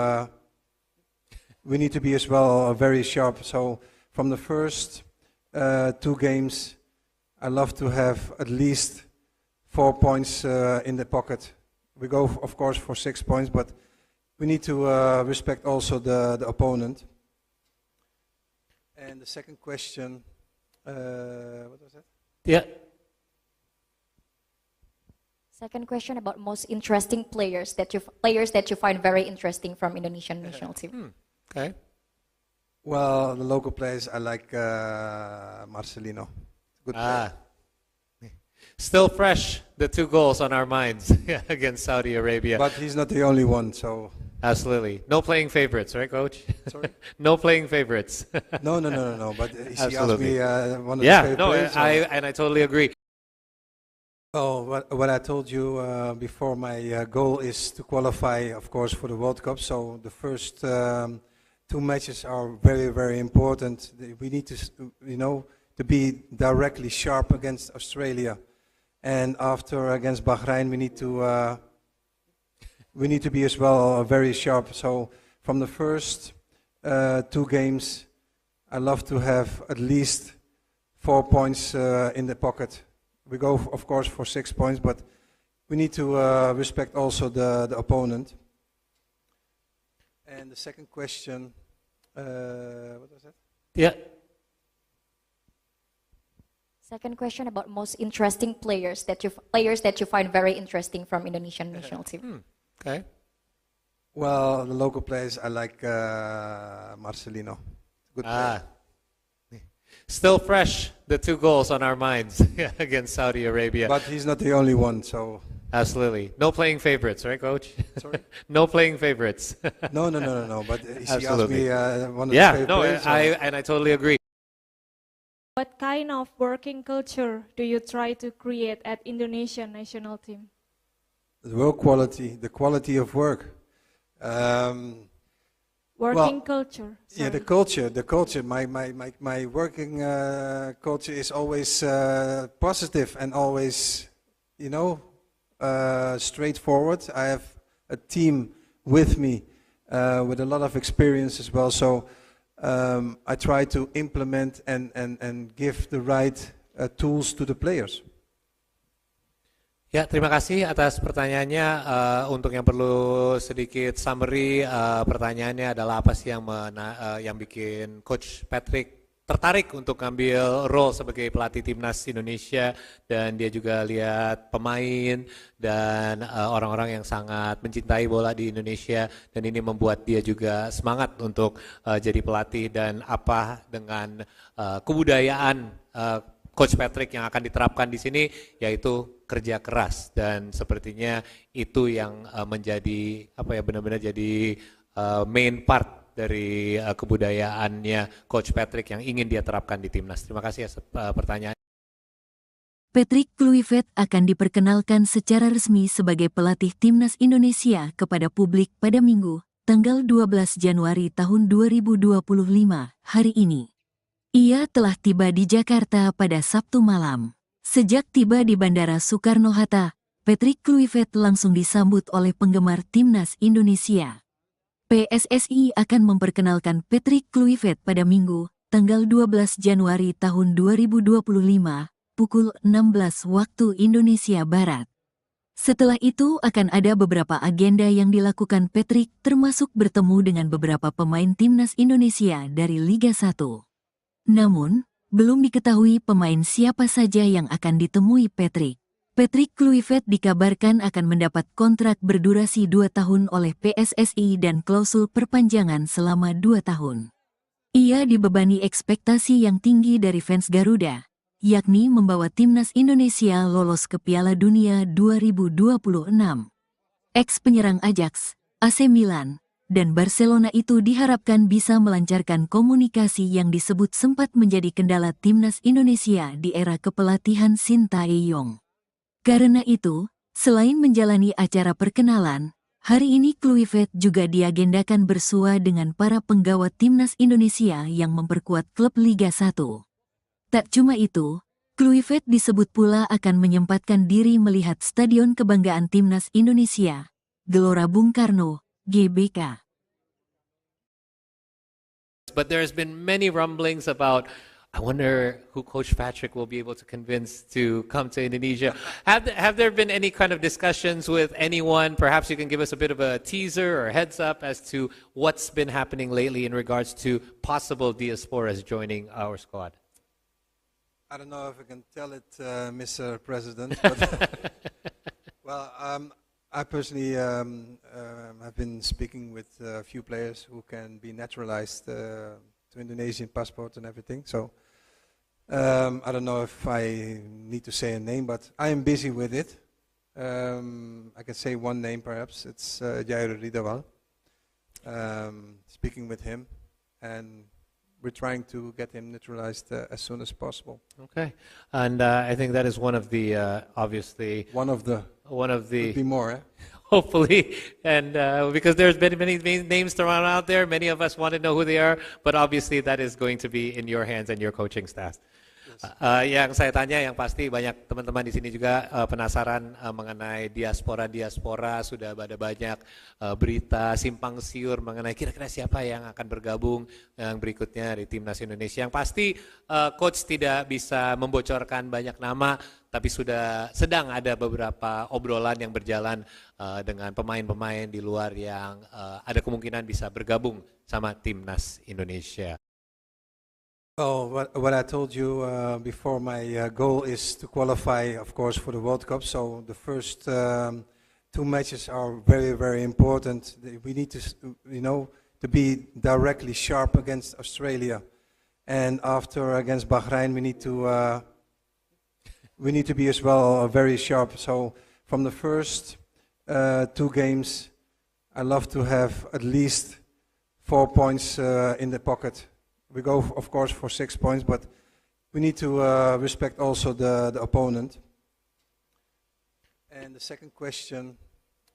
be as well very sharp. So from the first 2 games, I love to have at least 4 points in the pocket. We go, of course, for 6 points, but we need to respect also the opponent. And the second question, what was that? Yeah. Second question about most interesting players that you find very interesting from Indonesian national team. Okay. Well, the local players, I like Marcelino. Good player. Still fresh, the 2 goals on our minds against Saudi Arabia. But he's not the only one, so... Absolutely. No playing favorites, right, Coach? Sorry? No playing favorites. No. But he asked Absolutely. me one of the Yeah, favorite no, players. I totally agree. Oh, what I told you before, my goal is to qualify, of course, for the World Cup. So the first 2 matches are very, very important. We need to, to be directly sharp against Australia, and after against Bahrain, we need to be as well very sharp. So from the first 2 games, I love to have at least 4 points in the pocket. We go, of course, for 6 points, but we need to respect also the opponent. And the second question, what was that? Yeah. Second question about most interesting players that you find very interesting from Indonesian national team. Okay. Well, the local players, I like Marcelino. Good player. Still fresh, the 2 goals on our minds against Saudi Arabia. But he's not the only one, so... Absolutely. No playing favorites, right, Coach? Sorry? No playing favorites. No. But he asked Absolutely. me one of the Yeah, favorite no, players. I totally agree. What kind of working culture do you try to create at Indonesian national team? The work quality, the quality of work. Working culture. Yeah, the culture. My working culture is always positive and always, straightforward. I have a team with me with a lot of experience as well. So I try to implement and give the right tools to the players. Ya, terima kasih atas pertanyaannya. Untuk yang perlu sedikit summary, pertanyaannya adalah apa sih yang bikin Coach Patrick tertarik untuk ngambil role sebagai pelatih timnas Indonesia, dan dia juga lihat pemain dan orang-orang yang sangat mencintai bola di Indonesia, dan ini membuat dia juga semangat untuk jadi pelatih, dan apa dengan kebudayaan Coach Patrick yang akan diterapkan di sini, yaitu kerja keras, dan sepertinya itu yang menjadi benar-benar jadi main part dari kebudayaannya Coach Patrick yang ingin dia terapkan di timnas. Terima kasih atas pertanyaan. Patrick Kluivert akan diperkenalkan secara resmi sebagai pelatih timnas Indonesia kepada publik pada Minggu, tanggal 12 Januari tahun 2025, hari ini. Ia telah tiba di Jakarta pada Sabtu malam. Sejak tiba di Bandara Soekarno-Hatta, Patrick Kluivert langsung disambut oleh penggemar timnas Indonesia. PSSI akan memperkenalkan Patrick Kluivert pada Minggu, tanggal 12 Januari tahun 2025, pukul 16 waktu Indonesia Barat. Setelah itu akan ada beberapa agenda yang dilakukan Patrick, termasuk bertemu dengan beberapa pemain timnas Indonesia dari Liga 1. Namun, belum diketahui pemain siapa saja yang akan ditemui Patrick. Patrick Kluivert dikabarkan akan mendapat kontrak berdurasi 2 tahun oleh PSSI dan klausul perpanjangan selama 2 tahun. Ia dibebani ekspektasi yang tinggi dari fans Garuda, yakni membawa timnas Indonesia lolos ke Piala Dunia 2026. Ex-penyerang Ajax, AC Milan, dan Barcelona itu diharapkan bisa melancarkan komunikasi yang disebut sempat menjadi kendala timnas Indonesia di era kepelatihan Sintayong. Karena itu, selain menjalani acara perkenalan, hari ini Kluivert juga diagendakan bersua dengan para penggawa timnas Indonesia yang memperkuat klub Liga 1. Tak cuma itu, Kluivert disebut pula akan menyempatkan diri melihat Stadion Kebanggaan Timnas Indonesia, Gelora Bung Karno, GBK. But there's been many rumblings about I wonder who Coach Patrick will be able to convince to come to Indonesia. Have there been any kind of discussions with anyone? Perhaps you can give us a bit of a teaser or heads up as to what's been happening lately in regards to possible diasporas joining our squad. I don't know if I can tell it, Mr. President, but well, I personally have been speaking with a few players who can be naturalized to Indonesian passport and everything. So I don't know if I need to say a name, but I am busy with it. I can say one name perhaps. It's Jair Ridawal. Speaking with him, and we're trying to get him naturalized as soon as possible. Okay, and I think that is one of the obviously Could be more, eh? hopefully, and because there's been many names thrown out there, many of us want to know who they are, but obviously that is going to be in your hands and your coaching staff. Yang saya tanya, yang pasti banyak teman-teman di sini juga penasaran mengenai diaspora. Sudah ada banyak berita simpang siur mengenai kira-kira siapa yang akan bergabung yang berikutnya di timnas Indonesia. Yang pasti coach tidak bisa membocorkan banyak nama, tapi sedang ada beberapa obrolan yang berjalan dengan pemain-pemain di luar yang ada kemungkinan bisa bergabung sama timnas Indonesia. Oh, what I told you before, my goal is to qualify, of course, for the World Cup. So the first two matches are very, very important. We need to, to be directly sharp against Australia, and after against Bahrain, we need to be as well very sharp. So from the first two games, I love to have at least 4 points in the pocket. We go, of course, for 6 points, but we need to respect also the opponent. And the second question,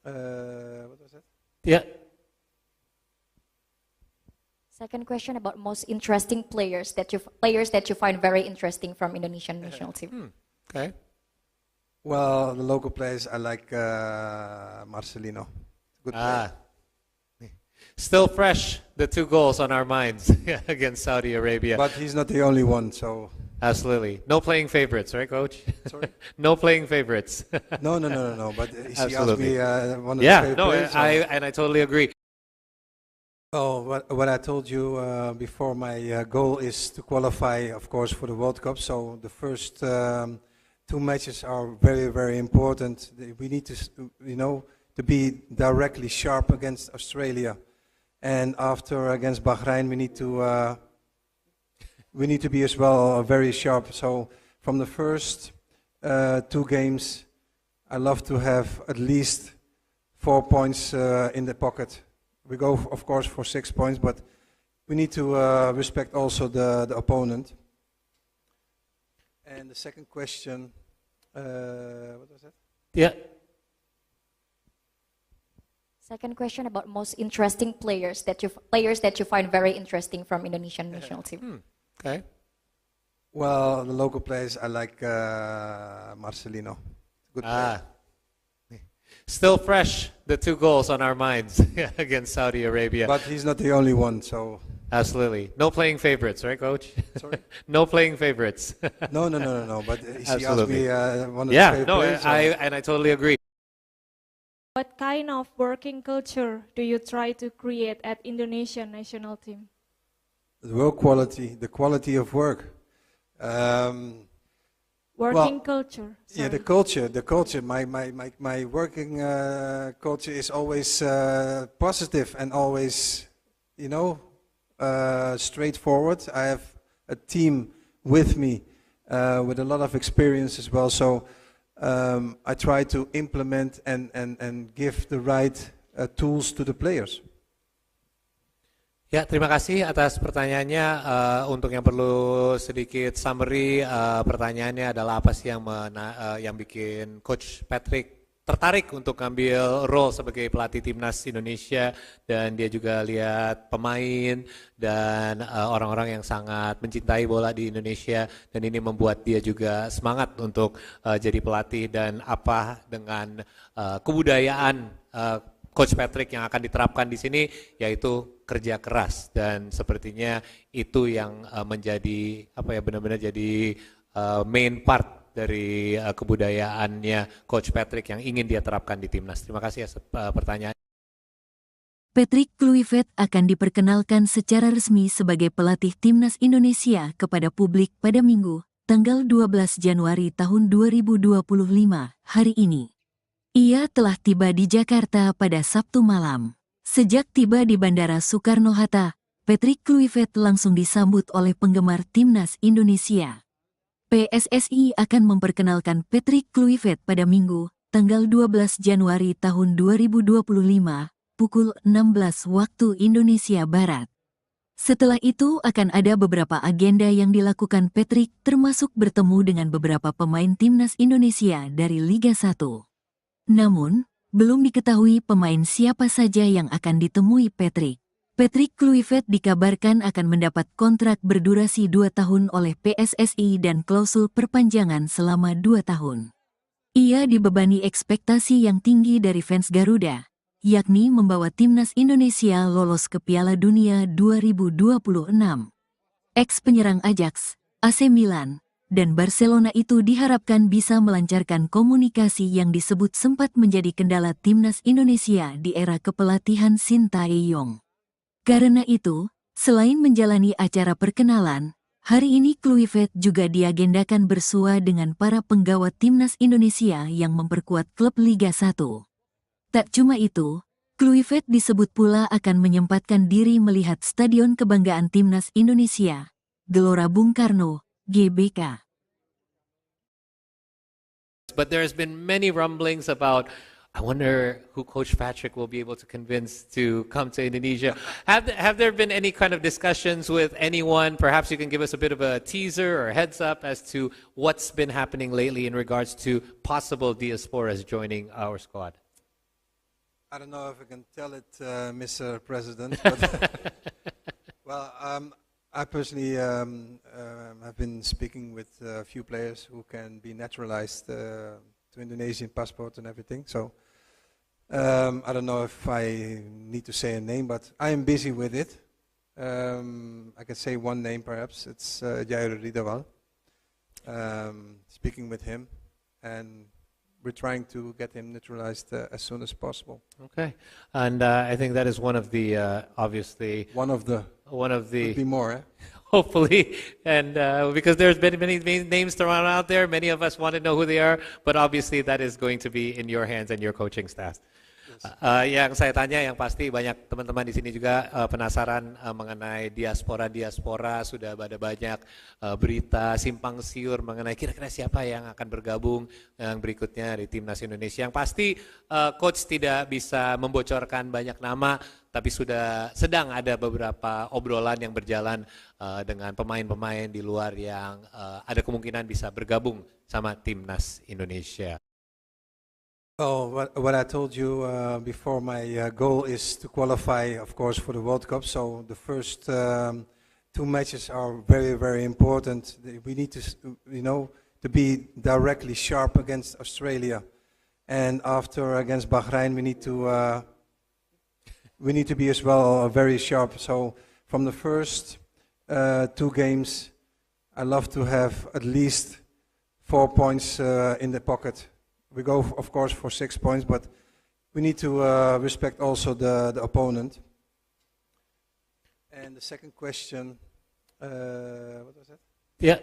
what was that? Yeah. Second question about most interesting players that you find very interesting from Indonesian national team. Okay. Well, the local players, I like Marcelino. Good player. Still fresh, the 2 goals on our minds against Saudi Arabia. But he's not the only one, so... Absolutely. No playing favorites, right, Coach? Sorry? No playing favorites. No, but he asked Absolutely. me one of his favorite players. I totally agree. Oh, what I told you before, my goal is to qualify, of course, for the World Cup. So the first 2 matches are very, very important. We need to, to be directly sharp against Australia. And after against Bahrain, we need to be as well very sharp. So from the first 2 games, I love to have at least 4 points in the pocket. We go, of course, for 6 points, but we need to respect also the opponent. And the second question, what was that? Yeah. Second question about most interesting players that you find very interesting from Indonesian national team. Okay. Well, the local players, I like Marcelino. Good player. Still fresh, the 2 goals on our minds against Saudi Arabia. But he's not the only one, so... Absolutely. No playing favorites, right, Coach? Sorry? No playing favorites. No, but he asked Absolutely. me one of his favorite players. I totally agree. What kind of working culture do you try to create at Indonesian national team? The work quality, the quality of work. Working culture. Yeah, Sorry. the culture. My working culture is always positive and always, straightforward. I have a team with me with a lot of experience as well. So I try to implement and give the right tools to the players. Ya, terima kasih atas pertanyaannya. Untuk yang perlu sedikit summary, pertanyaannya adalah apa sih yang bikin Coach Patrick tertarik untuk ngambil role sebagai pelatih timnas Indonesia, dan dia juga lihat pemain dan orang-orang yang sangat mencintai bola di Indonesia, dan ini membuat dia juga semangat untuk jadi pelatih, dan apa dengan kebudayaan Coach Patrick yang akan diterapkan di sini yaitu kerja keras, dan sepertinya itu yang menjadi benar-benar jadi main part dari kebudayaannya Coach Patrick yang ingin dia terapkan di timnas. Terima kasih atas pertanyaan. Patrick Kluivert akan diperkenalkan secara resmi sebagai pelatih timnas Indonesia kepada publik pada Minggu, tanggal 12 Januari tahun 2025, hari ini. Ia telah tiba di Jakarta pada Sabtu malam. Sejak tiba di Bandara Soekarno-Hatta, Patrick Kluivert langsung disambut oleh penggemar timnas Indonesia. PSSI akan memperkenalkan Patrick Kluivert pada Minggu, tanggal 12 Januari tahun 2025, pukul 16 waktu Indonesia Barat. Setelah itu akan ada beberapa agenda yang dilakukan Patrick, termasuk bertemu dengan beberapa pemain timnas Indonesia dari Liga 1. Namun, belum diketahui pemain siapa saja yang akan ditemui Patrick. Patrick Kluivert dikabarkan akan mendapat kontrak berdurasi 2 tahun oleh PSSI dan klausul perpanjangan selama 2 tahun. Ia dibebani ekspektasi yang tinggi dari fans Garuda, yakni membawa timnas Indonesia lolos ke Piala Dunia 2026. Ex-penyerang Ajax, AC Milan, dan Barcelona itu diharapkan bisa melancarkan komunikasi yang disebut sempat menjadi kendala timnas Indonesia di era kepelatihan Sintayong. Karena itu, selain menjalani acara perkenalan, hari ini Kluivert juga diagendakan bersua dengan para penggawa timnas Indonesia yang memperkuat klub Liga 1. Tak cuma itu, Kluivert disebut pula akan menyempatkan diri melihat Stadion Kebanggaan Timnas Indonesia, Gelora Bung Karno, GBK. But there's been many rumblings about, I wonder who Coach Patrick will be able to convince to come to Indonesia. Have there been any kind of discussions with anyone? Perhaps you can give us a bit of a teaser or heads up as to what's been happening lately in regards to possible diasporas joining our squad. I don't know if I can tell it, Mr. President, but well, I personally have been speaking with a few players who can be naturalized to Indonesian passport and everything. So I don't know if I need to say a name, but I am busy with it. I can say one name perhaps. It's Jair Ridawal. Speaking with him, and we're trying to get him naturalized as soon as possible. Okay, and I think that is one of the obviously One of the could be more. Eh? hopefully, and because there's been many names thrown out there, many of us want to know who they are, but obviously that is going to be in your hands and your coaching staff. Yang saya tanya, yang pasti banyak teman-teman di sini juga penasaran mengenai diaspora. Sudah ada banyak berita simpang siur mengenai kira-kira siapa yang akan bergabung yang berikutnya di timnas Indonesia. Yang pasti coach tidak bisa membocorkan banyak nama, tapi sudah sedang ada beberapa obrolan yang berjalan dengan pemain-pemain di luar yang ada kemungkinan bisa bergabung sama timnas Indonesia. Oh, what I told you before, my goal is to qualify, of course, for the World Cup. So the first 2 matches are very, very important. We need to, to be directly sharp against Australia, and after against Bahrain, we need to be as well very sharp. So from the first 2 games, I love to have at least 4 points in the pocket. We go, of course, for 6 points, but we need to respect also the opponent. And the second question, what was that? Yeah.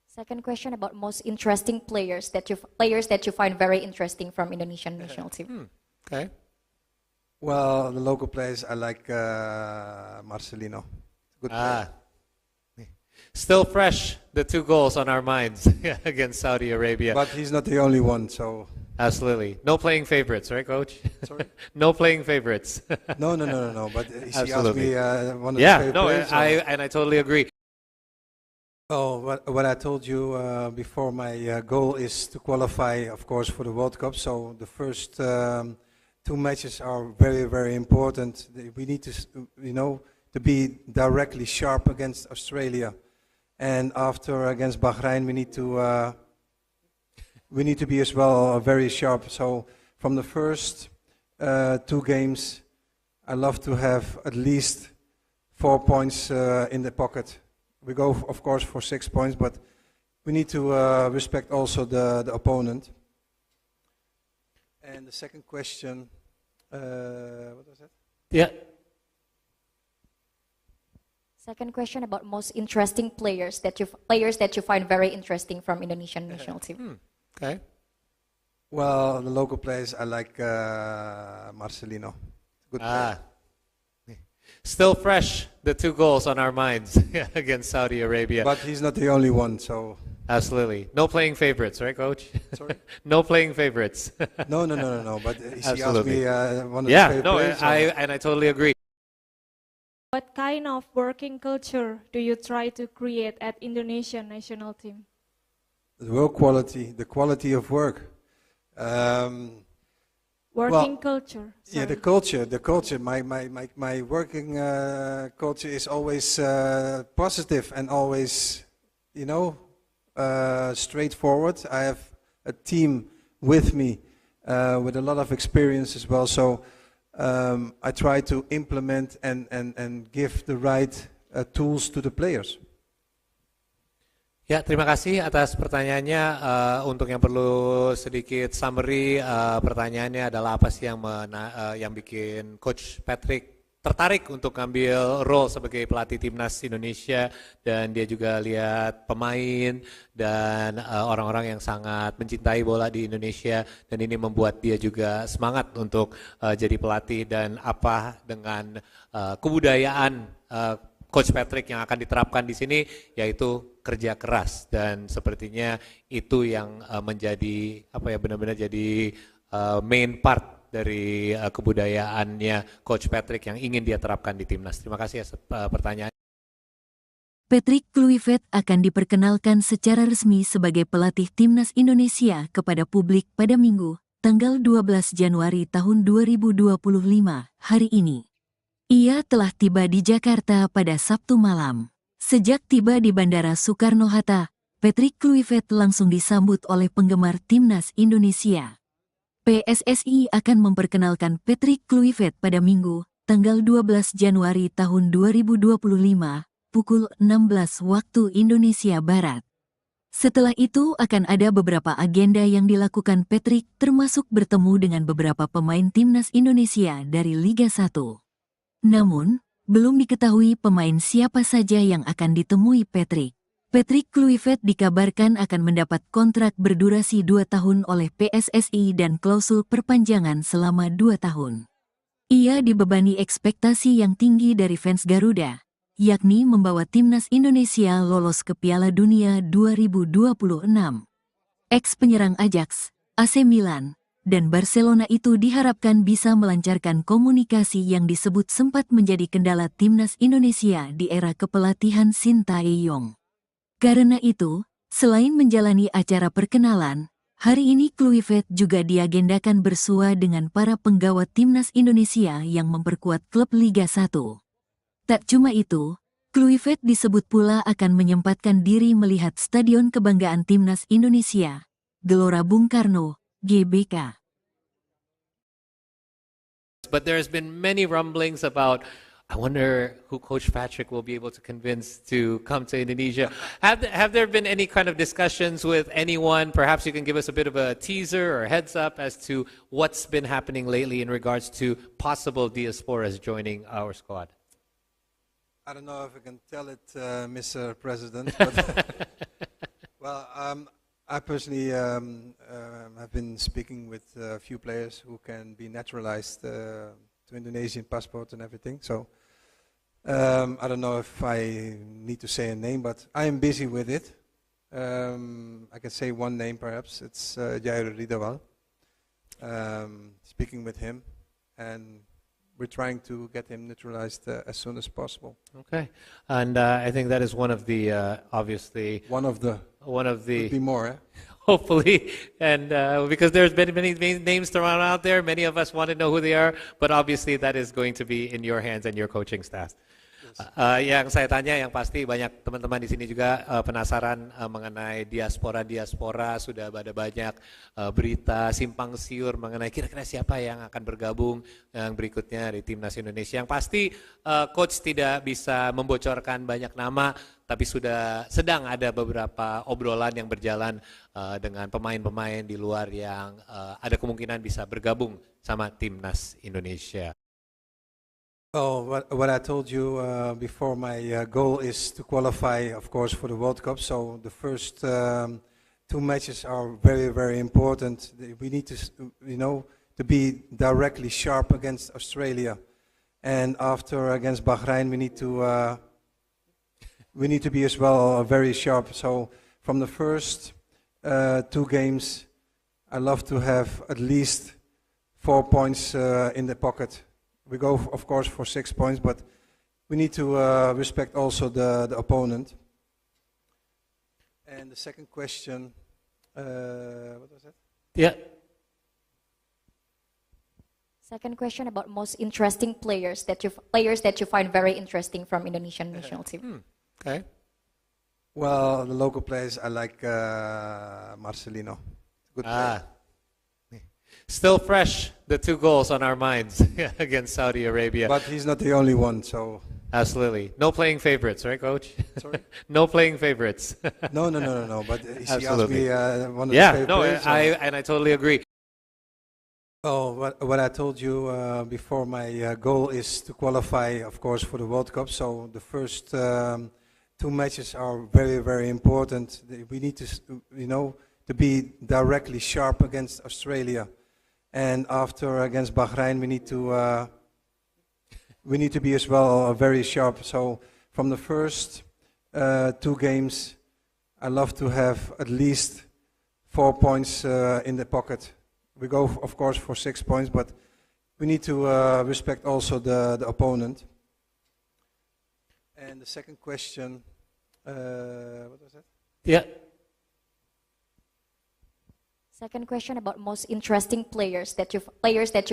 Second question about most interesting players that you find very interesting from Indonesian national team. Okay. Well, the local players, I like Marcelino. Good player. Still fresh, the 2 goals on our minds against Saudi Arabia. But he's not the only one, so... Absolutely. No playing favorites, right, Coach? Sorry? No playing favorites. No. But he asked Absolutely. me one of his favorite players. I totally agree. Oh, what I told you before, my goal is to qualify, of course, for the World Cup. So the first 2 matches are very, very important. We need to, to be directly sharp against Australia. And after against Bahrain, we need to be as well very sharp. So from the first 2 games, I love to have at least 4 points in the pocket. We go, of course, for 6 points, but we need to respect also the opponent. And the second question, what was that? Yeah. Second question about most interesting players that you find very interesting from Indonesian national team. Okay. Well, the local players, I like Marcelino. Good player. Still fresh, the 2 goals on our minds against Saudi Arabia. But he's not the only one, so... Absolutely. No playing favorites, right, Coach? Sorry? No playing favorites. No. But he asked Absolutely. me one of his Yeah, favorite no, players. I totally agree. What kind of working culture do you try to create at Indonesian national team? The work quality, the quality of work. Working culture. Yeah, the culture. My working culture is always positive and always, straightforward. I have a team with me with a lot of experience as well. So I try to implement and give the right tools to the players. Ya, terima kasih atas pertanyaannya. Untuk yang perlu sedikit summary, pertanyaannya adalah apa sih yang bikin Coach Patrick tertarik untuk ngambil role sebagai pelatih timnas Indonesia, dan dia juga lihat pemain dan orang-orang yang sangat mencintai bola di Indonesia, dan ini membuat dia juga semangat untuk jadi pelatih, dan apa dengan kebudayaan Coach Patrick yang akan diterapkan di sini, yaitu kerja keras, dan sepertinya itu yang menjadi benar-benar jadi main part dari kebudayaannya Coach Patrick yang ingin dia terapkan di timnas. Terima kasih atas pertanyaan. Patrick Kluivert akan diperkenalkan secara resmi sebagai pelatih timnas Indonesia kepada publik pada Minggu, tanggal 12 Januari tahun 2025, hari ini. Ia telah tiba di Jakarta pada Sabtu malam. Sejak tiba di Bandara Soekarno-Hatta, Patrick Kluivert langsung disambut oleh penggemar timnas Indonesia. PSSI akan memperkenalkan Patrick Kluivert pada Minggu, tanggal 12 Januari tahun 2025, pukul 16 waktu Indonesia Barat. Setelah itu akan ada beberapa agenda yang dilakukan Patrick, termasuk bertemu dengan beberapa pemain timnas Indonesia dari Liga 1. Namun, belum diketahui pemain siapa saja yang akan ditemui Patrick. Patrick Kluivert dikabarkan akan mendapat kontrak berdurasi 2 tahun oleh PSSI dan klausul perpanjangan selama 2 tahun. Ia dibebani ekspektasi yang tinggi dari fans Garuda, yakni membawa timnas Indonesia lolos ke Piala Dunia 2026. Ex-penyerang Ajax, AC Milan, dan Barcelona itu diharapkan bisa melancarkan komunikasi yang disebut sempat menjadi kendala timnas Indonesia di era kepelatihan Sintayong. Karena itu, selain menjalani acara perkenalan, hari ini Kluivert juga diagendakan bersua dengan para penggawa timnas Indonesia yang memperkuat klub Liga 1. Tak cuma itu, Kluivert disebut pula akan menyempatkan diri melihat Stadion Kebanggaan Timnas Indonesia, Gelora Bung Karno, GBK. But there's been many rumblings about, I wonder who Coach Patrick will be able to convince to come to Indonesia. Have there been any kind of discussions with anyone? Perhaps you can give us a bit of a teaser or heads up as to what's been happening lately in regards to possible diasporas joining our squad. I don't know if I can tell it, Mr. President, but well, I personally have been speaking with a few players who can be naturalized to Indonesian passport and everything. So I don't know if I need to say a name, but I am busy with it. I can say one name perhaps. It's Jair Ridawal. Speaking with him, and we're trying to get him naturalized as soon as possible. Okay, and I think that is one of the obviously One of the could be more. hopefully, and because there's been many names thrown out there, many of us want to know who they are, but obviously that is going to be in your hands and your coaching staff. Yang saya tanya yang pasti banyak teman-teman di sini juga penasaran mengenai diaspora sudah ada banyak berita simpang siur mengenai kira-kira siapa yang akan bergabung yang berikutnya di timnas Indonesia. Yang pasti coach tidak bisa membocorkan banyak nama, tapi sedang ada beberapa obrolan yang berjalan dengan pemain-pemain di luar yang ada kemungkinan bisa bergabung sama timnas Indonesia. Oh, what I told you before, my goal is to qualify, of course, for the World Cup. So the first two matches are very, very important. We need to, to be directly sharp against Australia, and after against Bahrain, we need to be as well very sharp. So from the first two games, I love to have at least 4 points in the pocket. We go, of course, for 6 points, but we need to respect also the opponent. And the second question, what was that? Yeah. Second question about most interesting players that you find very interesting from Indonesian national team. Okay. Well, the local players, I like Marcelino. Good player. Still fresh, the 2 goals on our minds against Saudi Arabia. But he's not the only one, so... Absolutely. No playing favorites, right, Coach? Sorry? No playing favorites. No, but he asked Absolutely. me one of his favorite players. I totally agree. Oh, what I told you before, my goal is to qualify, of course, for the World Cup. So the first two matches are very, very important. We need to, to be directly sharp against Australia. And after against Bahrain, we need to be as well very sharp. So from the first two games, I love to have at least 4 points in the pocket. We go, of course, for 6 points, but we need to respect also the opponent. And the second question, what was that? Yeah. Second question about most interesting players that you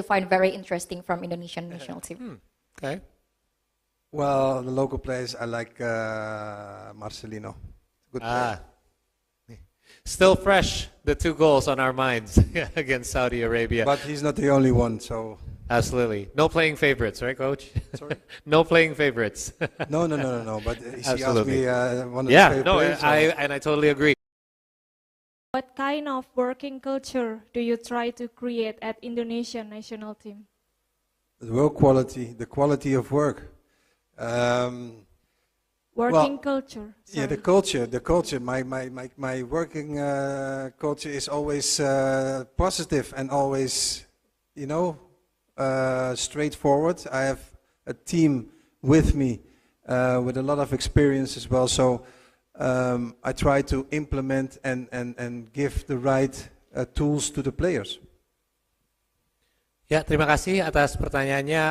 find very interesting from Indonesian national team. Okay. Well, the local players, I like Marcelino. Good player. Still fresh, the 2 goals on our minds against Saudi Arabia. But he's not the only one, so... Absolutely. No playing favorites, right, Coach? Sorry? No playing favorites. No, but he asked Absolutely. me one of his favorite players. I totally agree. What kind of working culture do you try to create at Indonesian national team? The work quality, the quality of work. Working culture. Yeah, sorry. the culture. My working culture is always positive and always, straightforward. I have a team with me with a lot of experience as well. So I try to implement and give the right tools to the players. Ya, terima kasih atas pertanyaannya.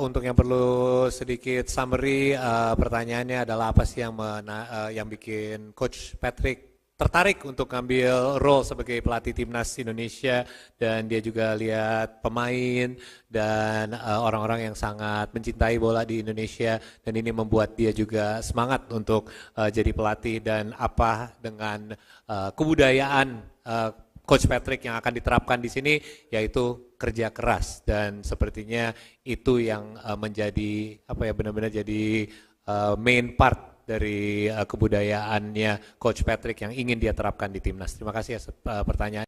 Untuk yang perlu sedikit summary, pertanyaannya adalah apa sih yang bikin Coach Patrick tertarik untuk ngambil role sebagai pelatih timnas Indonesia, dan dia juga lihat pemain dan orang-orang yang sangat mencintai bola di Indonesia, dan ini membuat dia juga semangat untuk jadi pelatih, dan apa dengan kebudayaan Coach Patrick yang akan diterapkan di sini, yaitu kerja keras, dan sepertinya itu yang menjadi benar-benar jadi main part dari kebudayaannya Coach Patrick yang ingin dia terapkan di timnas. Terima kasih atas pertanyaan.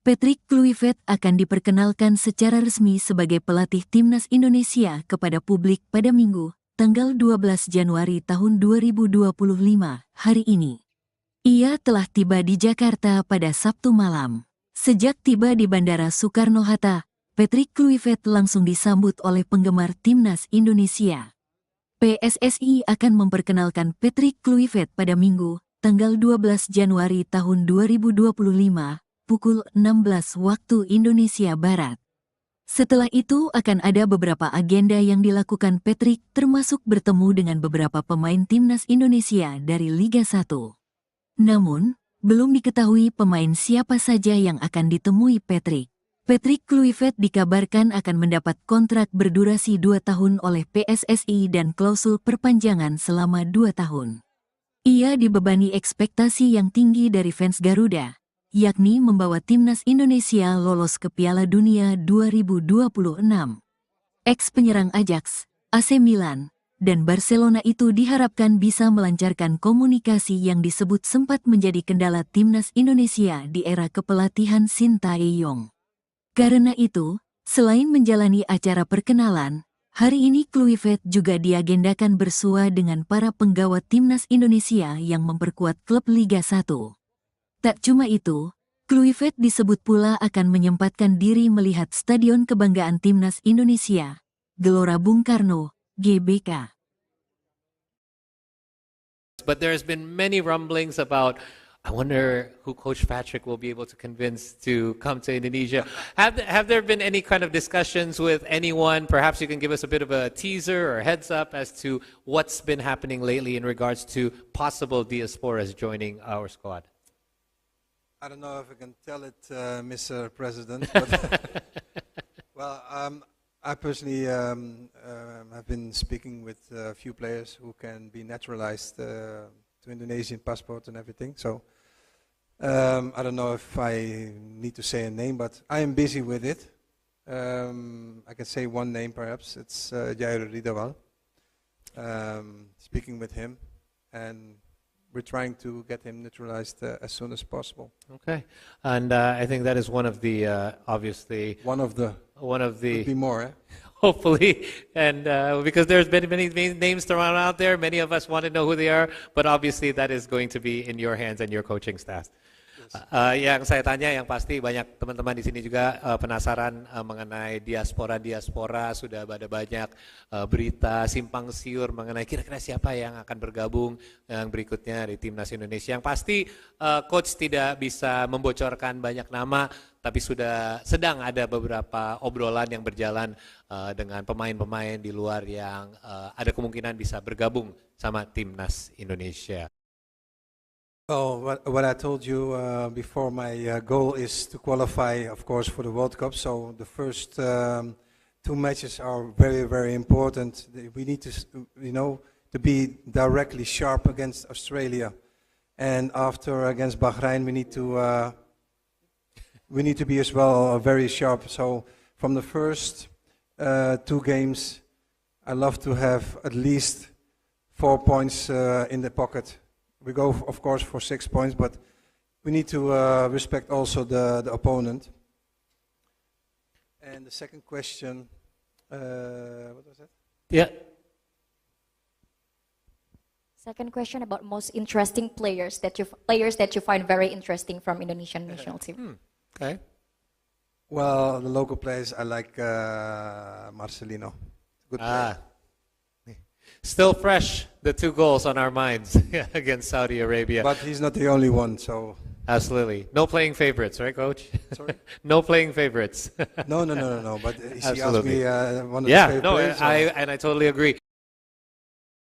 Patrick Kluivert akan diperkenalkan secara resmi sebagai pelatih timnas Indonesia kepada publik pada Minggu, tanggal 12 Januari tahun 2025, hari ini. Ia telah tiba di Jakarta pada Sabtu malam. Sejak tiba di Bandara Soekarno-Hatta, Patrick Kluivert langsung disambut oleh penggemar timnas Indonesia. PSSI akan memperkenalkan Patrick Kluivert pada Minggu, tanggal 12 Januari tahun 2025, pukul 16 waktu Indonesia Barat. Setelah itu akan ada beberapa agenda yang dilakukan Patrick, termasuk bertemu dengan beberapa pemain timnas Indonesia dari Liga 1. Namun, belum diketahui pemain siapa saja yang akan ditemui Patrick. Patrick Kluivert dikabarkan akan mendapat kontrak berdurasi 2 tahun oleh PSSI dan klausul perpanjangan selama 2 tahun. Ia dibebani ekspektasi yang tinggi dari fans Garuda, yakni membawa timnas Indonesia lolos ke Piala Dunia 2026. Ex-penyerang Ajax, AC Milan, dan Barcelona itu diharapkan bisa melancarkan komunikasi yang disebut sempat menjadi kendala timnas Indonesia di era kepelatihan Sintayong. Karena itu, selain menjalani acara perkenalan, hari ini Kluivert juga diagendakan bersua dengan para penggawa timnas Indonesia yang memperkuat klub Liga 1. Tak cuma itu, Kluivert disebut pula akan menyempatkan diri melihat Stadion Kebanggaan Timnas Indonesia, Gelora Bung Karno, GBK. But there's been many rumblings about, I wonder who Coach Patrick will be able to convince to come to Indonesia. Have there been any kind of discussions with anyone? Perhaps you can give us a bit of a teaser or heads up as to what's been happening lately in regards to possible diasporas joining our squad. I don't know if I can tell it, Mr. President, but well, I personally have been speaking with a few players who can be naturalized to Indonesian passport and everything. So I don't know if I need to say a name, but I am busy with it. I can say one name perhaps. It's Jair Ridawal. Speaking with him, and we're trying to get him naturalized as soon as possible. Okay, and I think that is one of the obviously One of the could be more. Eh? hopefully, and because there's been many names thrown out there, many of us want to know who they are, but obviously that is going to be in your hands and your coaching staff. Yang saya tanya, yang pasti banyak teman-teman di sini juga penasaran mengenai diaspora. Sudah ada banyak berita simpang siur mengenai kira-kira siapa yang akan bergabung yang berikutnya di timnas Indonesia. Yang pasti coach tidak bisa membocorkan banyak nama, tapi sudah sedang ada beberapa obrolan yang berjalan dengan pemain-pemain di luar yang ada kemungkinan bisa bergabung sama timnas Indonesia. Oh, what I told you before, my goal is to qualify, of course, for the World Cup. So the first 2 matches are very, very important. We need to, to be directly sharp against Australia, and after against Bahrain, we need to be as well very sharp. So from the first 2 games, I love to have at least 4 points in the pocket. We go, of course, for 6 points, but we need to respect also the opponent. And the second question, what was that? Yeah. Second question about most interesting players that you find very interesting from Indonesian national team. Okay. Well, the local players, I like Marcelino. Good player. Still fresh, the 2 goals on our minds against Saudi Arabia. But he's not the only one, so... Absolutely. No playing favorites, right, Coach? Sorry? No playing favorites. No. But she asked Absolutely. me one of the favorite players. I totally agree.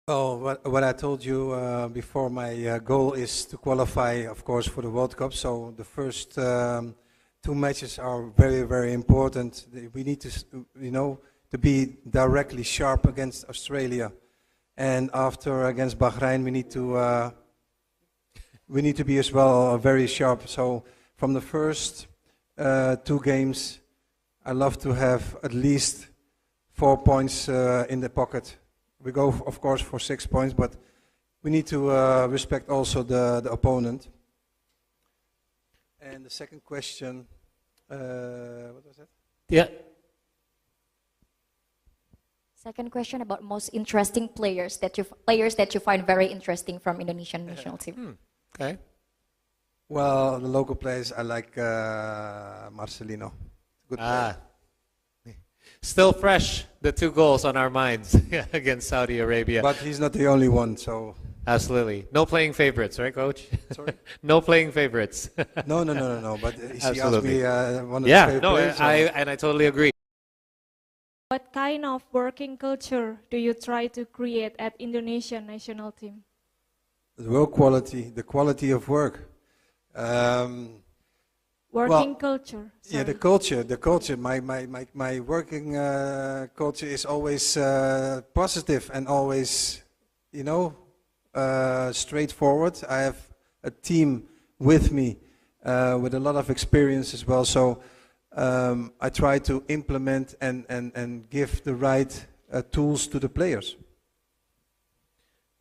Oh, what I told you before, my goal is to qualify, of course, for the World Cup. So the first 2 matches are very, very important. We need to, to be directly sharp against Australia. And after against Bahrain, we need to be as well very sharp. So from the first 2 games, I love to have at least 4 points in the pocket. We go, of course, for 6 points, but we need to respect also the opponent. And the second question, what was that? Yeah. Second question about most interesting players that you find very interesting from Indonesian national team. Okay. Well, the local players, I like Marcelino. Good player. Still fresh, the 2 goals on our minds against Saudi Arabia. But he's not the only one, so... Absolutely. No playing favorites, right, Coach? Sorry? No playing favorites. No. But she asked Absolutely. me one of the favorite players. I totally agree. What kind of working culture do you try to create at Indonesian national team? The work quality, the quality of work. working culture. Yeah, the Sorry. culture. My working culture is always positive and always, straightforward. I have a team with me with a lot of experience as well. So I try to implement and give the right tools to the players.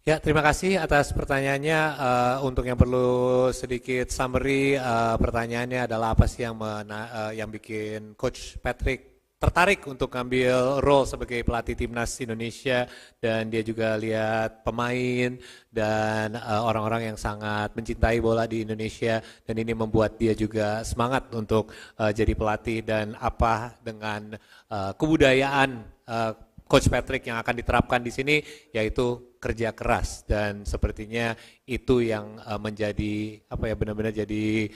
Ya, terima kasih atas pertanyaannya. Untuk yang perlu sedikit summary, pertanyaannya adalah apa sih yang bikin Coach Patrick tertarik untuk ngambil role sebagai pelatih timnas Indonesia, dan dia juga lihat pemain dan orang-orang yang sangat mencintai bola di Indonesia, dan ini membuat dia juga semangat untuk jadi pelatih, dan apa dengan kebudayaan Coach Patrick yang akan diterapkan di sini, yaitu kerja keras, dan sepertinya itu yang menjadi benar-benar jadi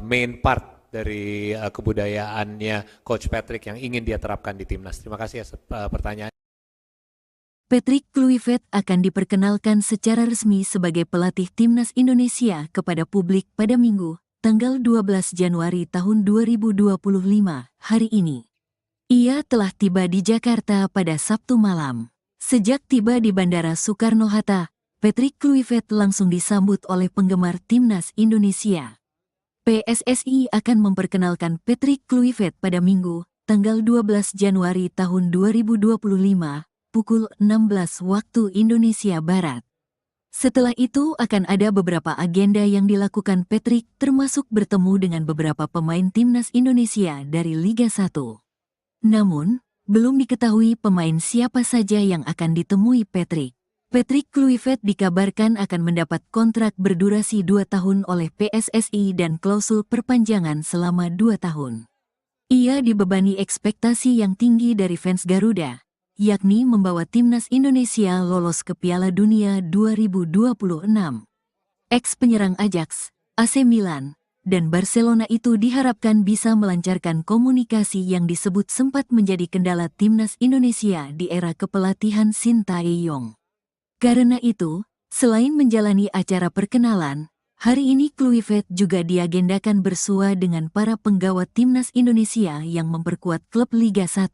main part dari kebudayaannya Coach Patrick yang ingin dia terapkan di timnas. Terima kasih atas pertanyaan. Patrick Kluivert akan diperkenalkan secara resmi sebagai pelatih timnas Indonesia kepada publik pada Minggu, tanggal 12 Januari tahun 2025, hari ini. Ia telah tiba di Jakarta pada Sabtu malam. Sejak tiba di Bandara Soekarno-Hatta, Patrick Kluivert langsung disambut oleh penggemar timnas Indonesia. PSSI akan memperkenalkan Patrick Kluivert pada Minggu, tanggal 12 Januari tahun 2025, pukul 16 waktu Indonesia Barat. Setelah itu akan ada beberapa agenda yang dilakukan Patrick, termasuk bertemu dengan beberapa pemain timnas Indonesia dari Liga 1. Namun, belum diketahui pemain siapa saja yang akan ditemui Patrick. Patrick Kluivert dikabarkan akan mendapat kontrak berdurasi 2 tahun oleh PSSI dan klausul perpanjangan selama 2 tahun. Ia dibebani ekspektasi yang tinggi dari fans Garuda, yakni membawa timnas Indonesia lolos ke Piala Dunia 2026. Ex-penyerang Ajax, AC Milan, dan Barcelona itu diharapkan bisa melancarkan komunikasi yang disebut sempat menjadi kendala timnas Indonesia di era kepelatihan Sintayong. Karena itu, selain menjalani acara perkenalan, hari ini Kluivert juga diagendakan bersua dengan para penggawa timnas Indonesia yang memperkuat klub Liga 1.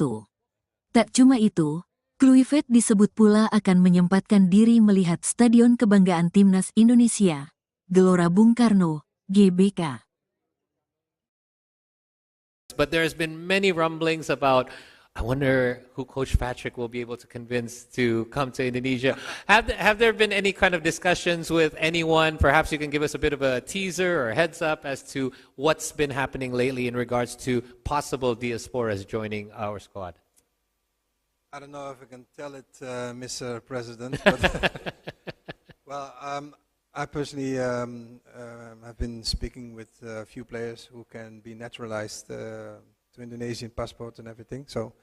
Tak cuma itu, Kluivert disebut pula akan menyempatkan diri melihat Stadion Kebanggaan Timnas Indonesia, Gelora Bung Karno, GBK. But there's been many rumblings about, I wonder who Coach Patrick will be able to convince to come to Indonesia. Have there been any kind of discussions with anyone? Perhaps you can give us a bit of a teaser or heads up as to what's been happening lately in regards to possible diasporas joining our squad. I don't know if I can tell it, Mr. President, but well, I personally have been speaking with a few players who can be naturalized to Indonesian passport and everything. So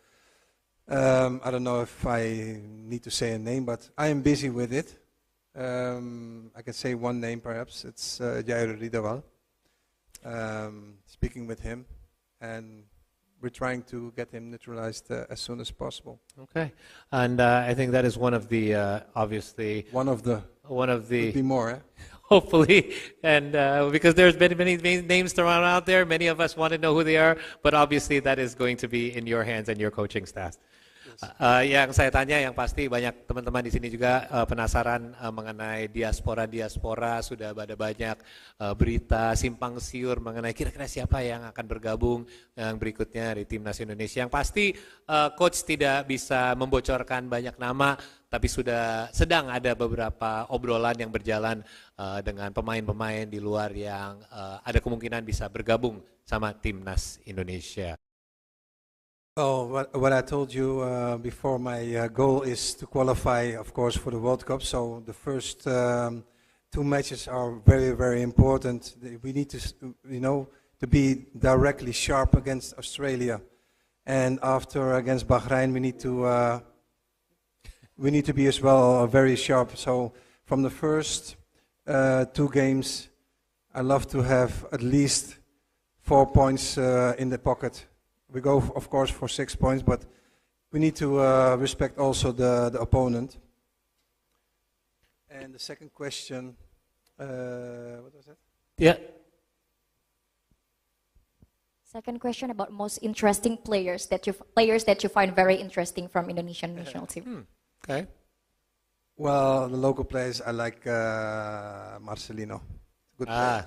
I don't know if I need to say a name, but I am busy with it. I can say one name perhaps. It's Jair Ridawal. Speaking with him, and we're trying to get him naturalized as soon as possible. Okay, and I think that is one of the obviously Could be more, eh? hopefully, and because there's been many names thrown out there, many of us want to know who they are, but obviously that is going to be in your hands and your coaching staff. Yang saya tanya, yang pasti banyak teman-teman di sini juga penasaran mengenai diaspora. Sudah ada banyak berita simpang siur mengenai kira-kira siapa yang akan bergabung yang berikutnya di timnas Indonesia. Yang pasti coach tidak bisa membocorkan banyak nama, tapi sudah sedang ada beberapa obrolan yang berjalan dengan pemain-pemain di luar yang ada kemungkinan bisa bergabung sama timnas Indonesia. Oh, what I told you before, my goal is to qualify, of course, for the World Cup. So the first 2 matches are very, very important. We need to, to be directly sharp against Australia, and after against Bahrain, we need to be as well very sharp. So from the first 2 games, I love to have at least 4 points in the pocket. We go, of course, for 6 points, but we need to respect also the opponent. And the second question, what was that? Yeah. Second question about most interesting players that you find very interesting from Indonesian national team. Okay. Well, the local players, I like Marcelino. Good player.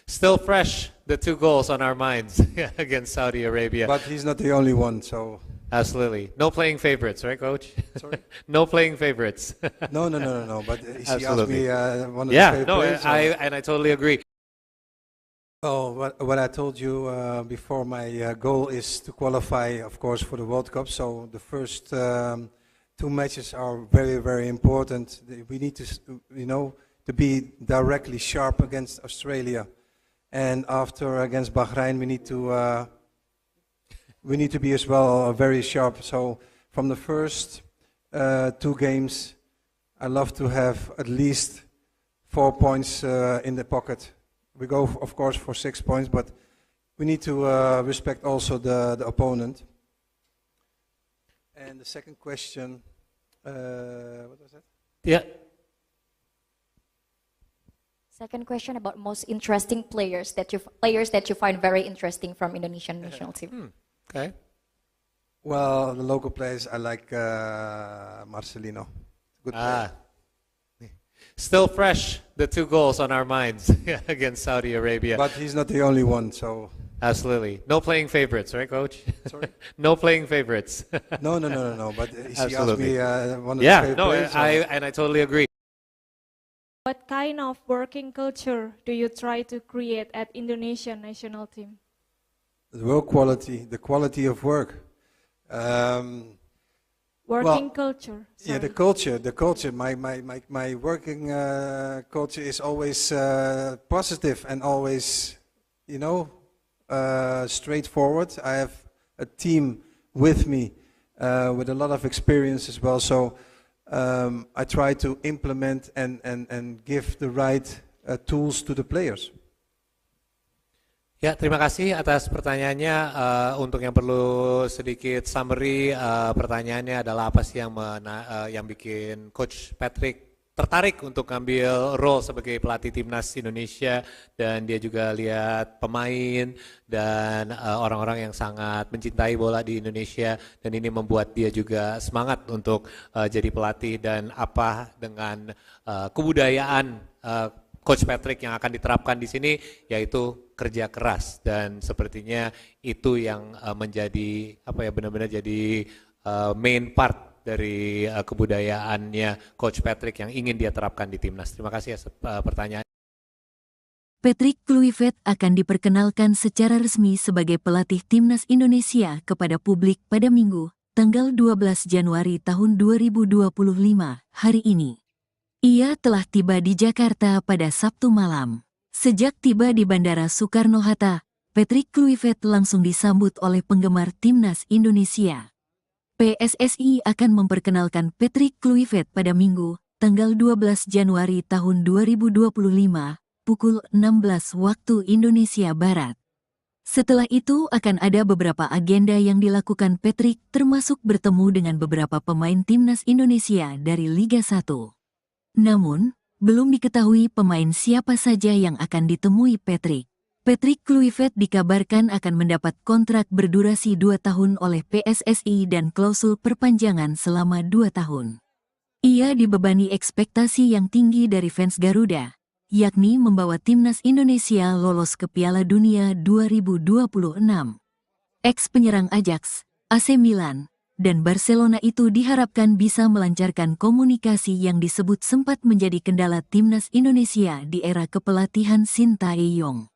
Still fresh, the 2 goals on our minds against Saudi Arabia. But he's not the only one, so... Absolutely. No playing favorites, right, Coach? Sorry? No playing favorites. No. But he asked Absolutely. me one of his Yeah, favorite no, players. I totally agree. Oh, what I told you before, my goal is to qualify, of course, for the World Cup. So the first 2 matches are very, very important. We need to, to be directly sharp against Australia, and after against Bahrain, we need to be as well very sharp. So from the first 2 games, I love to have at least 4 points in the pocket. We go, of course, for 6 points, but we need to respect also the opponent. And the second question, what was that? Yeah. Second question about most interesting players that you find very interesting from Indonesian national team. Okay. Well, the local players, I like Marcelino. Good player. Still fresh, the 2 goals on our minds against Saudi Arabia. But he's not the only one, so... Absolutely. No playing favorites, right, Coach? Sorry? No playing favorites. No. But he asked Absolutely. me one of his Yeah, favorite no, players. I totally agree. What kind of working culture do you try to create at Indonesian national team? The work quality, the quality of work. Working culture. Yeah, the sorry. culture. My working culture is always positive and always, straightforward. I have a team with me with a lot of experience as well. So I try to implement and give the right tools to the players. Ya, terima kasih atas pertanyaannya. Untuk yang perlu sedikit summary, pertanyaannya adalah apa sih yang bikin Coach Patrick tertarik untuk ngambil role sebagai pelatih timnas Indonesia, dan dia juga lihat pemain dan orang-orang yang sangat mencintai bola di Indonesia, dan ini membuat dia juga semangat untuk jadi pelatih, dan apa dengan kebudayaan Coach Patrick yang akan diterapkan di sini, yaitu kerja keras, dan sepertinya itu yang menjadi benar-benar jadi main part dari kebudayaannya Coach Patrick yang ingin dia terapkan di timnas. Terima kasih atas pertanyaan. Patrick Kluivert akan diperkenalkan secara resmi sebagai pelatih timnas Indonesia kepada publik pada Minggu, tanggal 12 Januari tahun 2025, hari ini. Ia telah tiba di Jakarta pada Sabtu malam. Sejak tiba di Bandara Soekarno-Hatta, Patrick Kluivert langsung disambut oleh penggemar timnas Indonesia. PSSI akan memperkenalkan Patrick Kluivert pada Minggu, tanggal 12 Januari tahun 2025, pukul 16 waktu Indonesia Barat. Setelah itu akan ada beberapa agenda yang dilakukan Patrick, termasuk bertemu dengan beberapa pemain timnas Indonesia dari Liga 1. Namun, belum diketahui pemain siapa saja yang akan ditemui Patrick. Patrick Kluivert dikabarkan akan mendapat kontrak berdurasi 2 tahun oleh PSSI dan klausul perpanjangan selama 2 tahun. Ia dibebani ekspektasi yang tinggi dari fans Garuda, yakni membawa timnas Indonesia lolos ke Piala Dunia 2026. Ex-penyerang Ajax, AC Milan, dan Barcelona itu diharapkan bisa melancarkan komunikasi yang disebut sempat menjadi kendala timnas Indonesia di era kepelatihan Sintayong.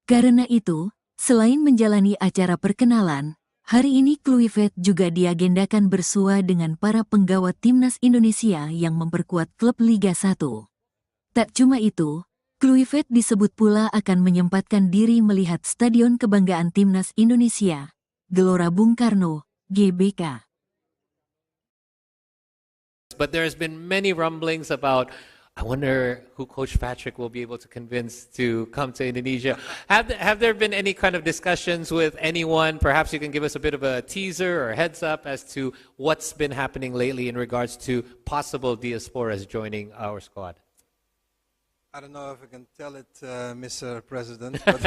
Karena itu, selain menjalani acara perkenalan, hari ini Kluivert juga diagendakan bersua dengan para penggawa timnas Indonesia yang memperkuat klub Liga 1. Tak cuma itu, Kluivert disebut pula akan menyempatkan diri melihat Stadion Kebanggaan Timnas Indonesia, Gelora Bung Karno, GBK. But there's been many rumblings about, I wonder who Coach Patrick will be able to convince to come to Indonesia. Have there been any kind of discussions with anyone? Perhaps you can give us a bit of a teaser or heads up as to what's been happening lately in regards to possible diasporas joining our squad. I don't know if I can tell it, Mr. President, but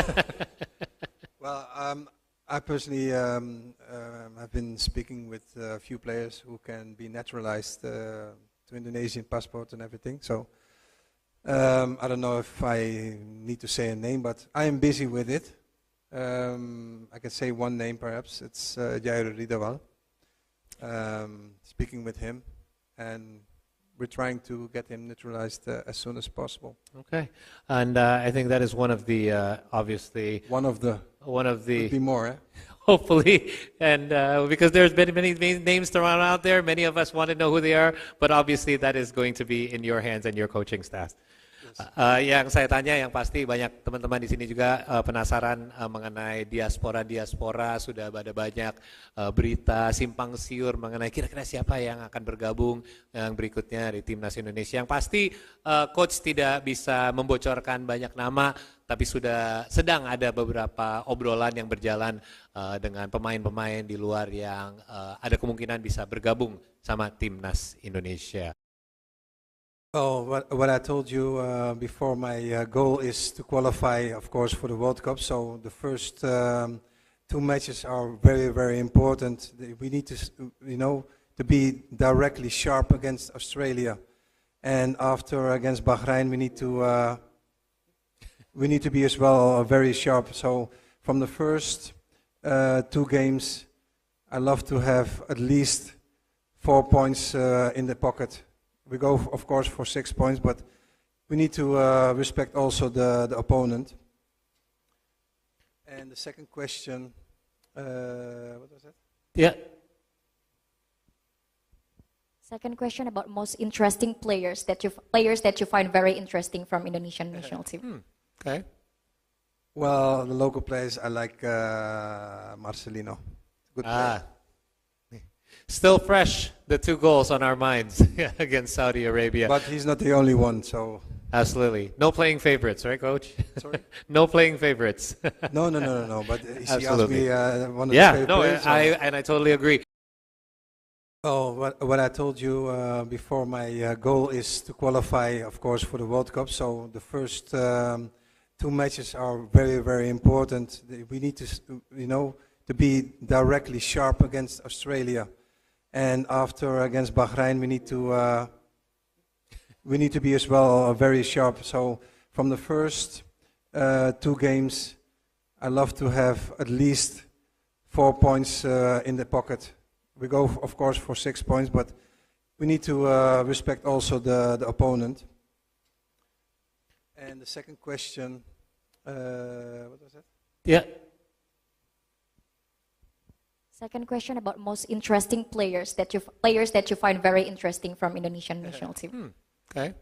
Well, I personally have been speaking with a few players who can be naturalized to Indonesian passport and everything. So I don't know if I need to say a name, but I am busy with it. I can say one name perhaps. It's Jair Ridawal. Speaking with him, and we're trying to get him naturalized as soon as possible. Okay, and I think that is one of the obviously One of the could be more. Eh? hopefully, and because there's been many names thrown out there, many of us want to know who they are, but obviously that is going to be in your hands and your coaching staff. Yang saya tanya, yang pasti banyak teman-teman di sini juga penasaran mengenai diaspora, sudah ada banyak berita simpang siur mengenai kira-kira siapa yang akan bergabung yang berikutnya di Timnas Indonesia. Yang pasti coach tidak bisa membocorkan banyak nama, tapi sedang ada beberapa obrolan yang berjalan dengan pemain-pemain di luar yang ada kemungkinan bisa bergabung sama Timnas Indonesia. Oh, what I told you before, my goal is to qualify, of course, for the World Cup. So the first two matches are very, very important. We need to, to be directly sharp against Australia, and after against Bahrain, we need to be as well very sharp. So from the first two games, I love to have at least 4 points in the pocket. We go, of course, for 6 points, but we need to respect also the opponent. And the second question, what was that? Yeah. Second question about most interesting players that you find very interesting from Indonesian national team. Okay. Well, the local players, I like Marcelino. Good player. Still fresh, the 2 goals on our minds against Saudi Arabia. But he's not the only one, so... Absolutely. No playing favorites, right, Coach? Sorry? No playing favorites. No, but he asked Absolutely. me one of the favorite players. I totally agree. Oh, what I told you before, my goal is to qualify, of course, for the World Cup. So the first two matches are very, very important. We need to, to be directly sharp against Australia. And after against Bahrain, we need to be as well very sharp. So from the first two games, I love to have at least 4 points in the pocket. We go, of course, for 6 points, but we need to respect also the opponent. And the second question, what was that? Yeah. Second question about most interesting players that you find very interesting from Indonesian national team. Okay.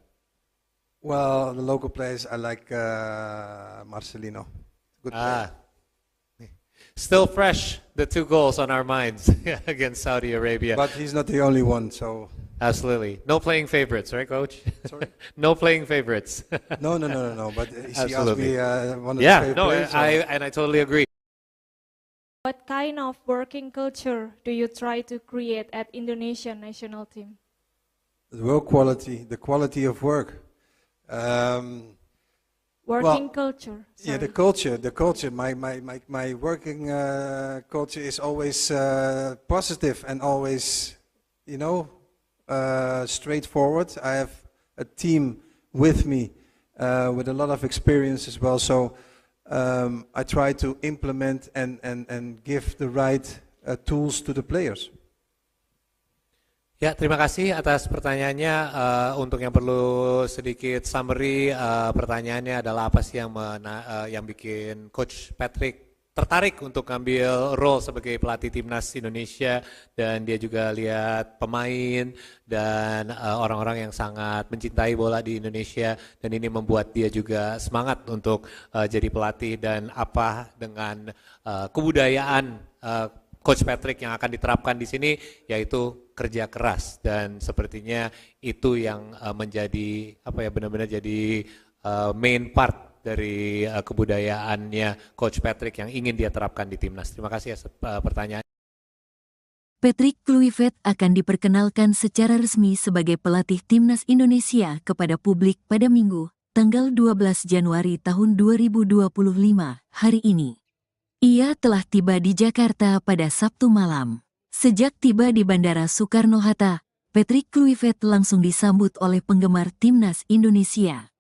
Well, the local players, I like Marcelino. Good player. Still fresh, the 2 goals on our minds against Saudi Arabia. But he's not the only one, so... Absolutely. No playing favorites, right, Coach? Sorry? No playing favorites. No, but he asked Absolutely. me one of the favorite players. I totally agree. What kind of working culture do you try to create at Indonesian national team? The work quality, the quality of work. Working culture. Yeah, the culture. My working culture is always positive and always, straightforward. I have a team with me with a lot of experience as well. So I try to implement and give the right tools to the players. Ya, terima kasih atas pertanyaannya. Untuk yang perlu sedikit summary, pertanyaannya adalah apa sih yang bikin Coach Patrick tertarik untuk ngambil role sebagai pelatih Timnas Indonesia, dan dia juga lihat pemain dan orang-orang yang sangat mencintai bola di Indonesia, dan ini membuat dia juga semangat untuk jadi pelatih, dan apa dengan kebudayaan Coach Patrick yang akan diterapkan di sini, yaitu kerja keras, dan sepertinya itu yang menjadi benar-benar jadi main part dari kebudayaannya Coach Patrick yang ingin dia terapkan di timnas. Terima kasih atas pertanyaan. Patrick Kluivert akan diperkenalkan secara resmi sebagai pelatih Timnas Indonesia kepada publik pada Minggu, tanggal 12 Januari tahun 2025, hari ini. Ia telah tiba di Jakarta pada Sabtu malam. Sejak tiba di Bandara Soekarno-Hatta, Patrick Kluivert langsung disambut oleh penggemar timnas Indonesia.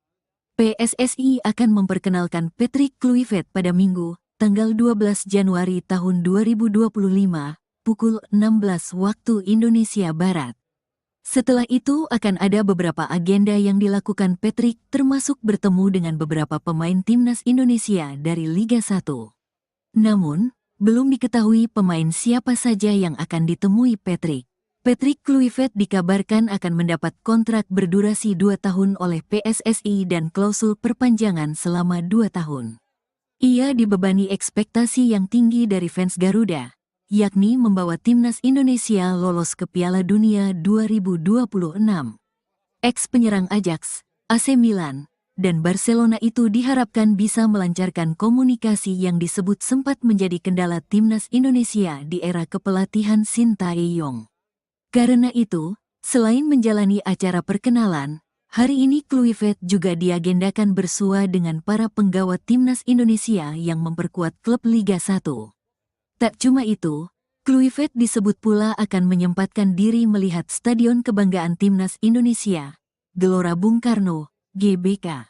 PSSI akan memperkenalkan Patrick Kluivert pada Minggu, tanggal 12 Januari tahun 2025, pukul 16 waktu Indonesia Barat. Setelah itu akan ada beberapa agenda yang dilakukan Patrick, termasuk bertemu dengan beberapa pemain timnas Indonesia dari Liga 1. Namun, belum diketahui pemain siapa saja yang akan ditemui Patrick. Patrick Kluivert dikabarkan akan mendapat kontrak berdurasi 2 tahun oleh PSSI dan klausul perpanjangan selama 2 tahun. Ia dibebani ekspektasi yang tinggi dari fans Garuda, yakni membawa timnas Indonesia lolos ke Piala Dunia 2026. Ex-penyerang Ajax, AC Milan, dan Barcelona itu diharapkan bisa melancarkan komunikasi yang disebut sempat menjadi kendala timnas Indonesia di era kepelatihan Sintayong. Karena itu, selain menjalani acara perkenalan, hari ini Kluivert juga diagendakan bersua dengan para penggawa timnas Indonesia yang memperkuat klub Liga 1. Tak cuma itu, Kluivert disebut pula akan menyempatkan diri melihat Stadion Kebanggaan Timnas Indonesia, Gelora Bung Karno, GBK.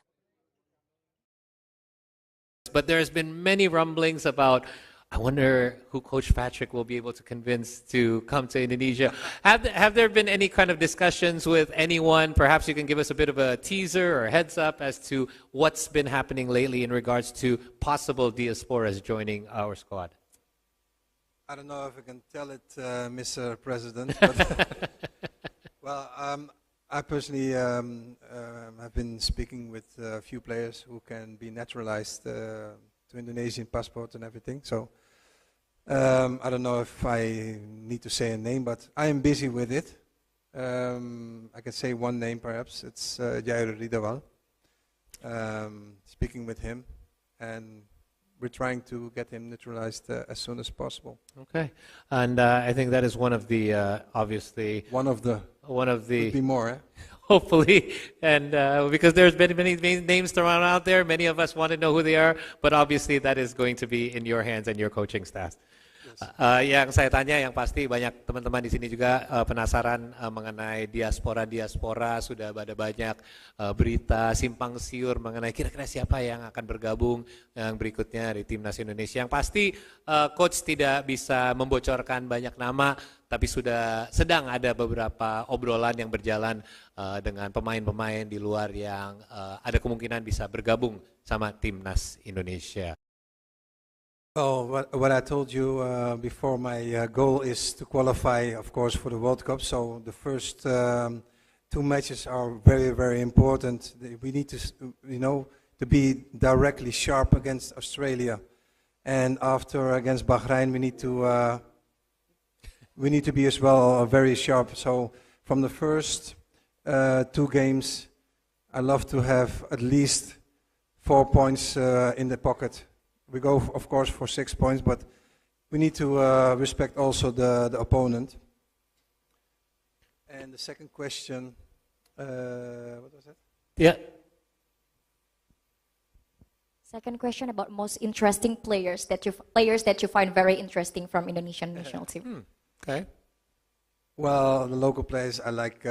But there's been many rumblings about, I wonder who Coach Patrick will be able to convince to come to Indonesia. Have there been any kind of discussions with anyone? Perhaps you can give us a bit of a teaser or heads up as to what's been happening lately in regards to possible diasporas joining our squad. I don't know if I can tell it, Mr. President, but well, I personally have been speaking with a few players who can be naturalized to Indonesian passport and everything. So I don't know if I need to say a name, but I am busy with it. I can say one name perhaps. It's Jair Ridawal. Speaking with him, and we're trying to get him naturalized as soon as possible. Okay, and I think that is one of the obviously One of the could be more. Eh? hopefully, and because there's been many names thrown out there, many of us want to know who they are, but obviously that is going to be in your hands and your coaching staff. Yang saya tanya, yang pasti banyak teman-teman di sini juga penasaran mengenai diaspora. Sudah ada banyak berita simpang siur mengenai kira-kira siapa yang akan bergabung yang berikutnya di timnas Indonesia. Yang pasti coach tidak bisa membocorkan banyak nama, tapi sudah sedang ada beberapa obrolan yang berjalan dengan pemain-pemain di luar yang ada kemungkinan bisa bergabung sama timnas Indonesia. Oh, what I told you before, my goal is to qualify, of course, for the World Cup. So the first 2 matches are very, very important. We need to, to be directly sharp against Australia, and after against Bahrain, we need to be as well very sharp. So from the first 2 games, I love to have at least 4 points in the pocket. We go, of course, for 6 points, but we need to respect also the opponent. And the second question, what was that? Yeah. Second question about most interesting players that you find very interesting from Indonesian national team. Okay. Well, the local players, I like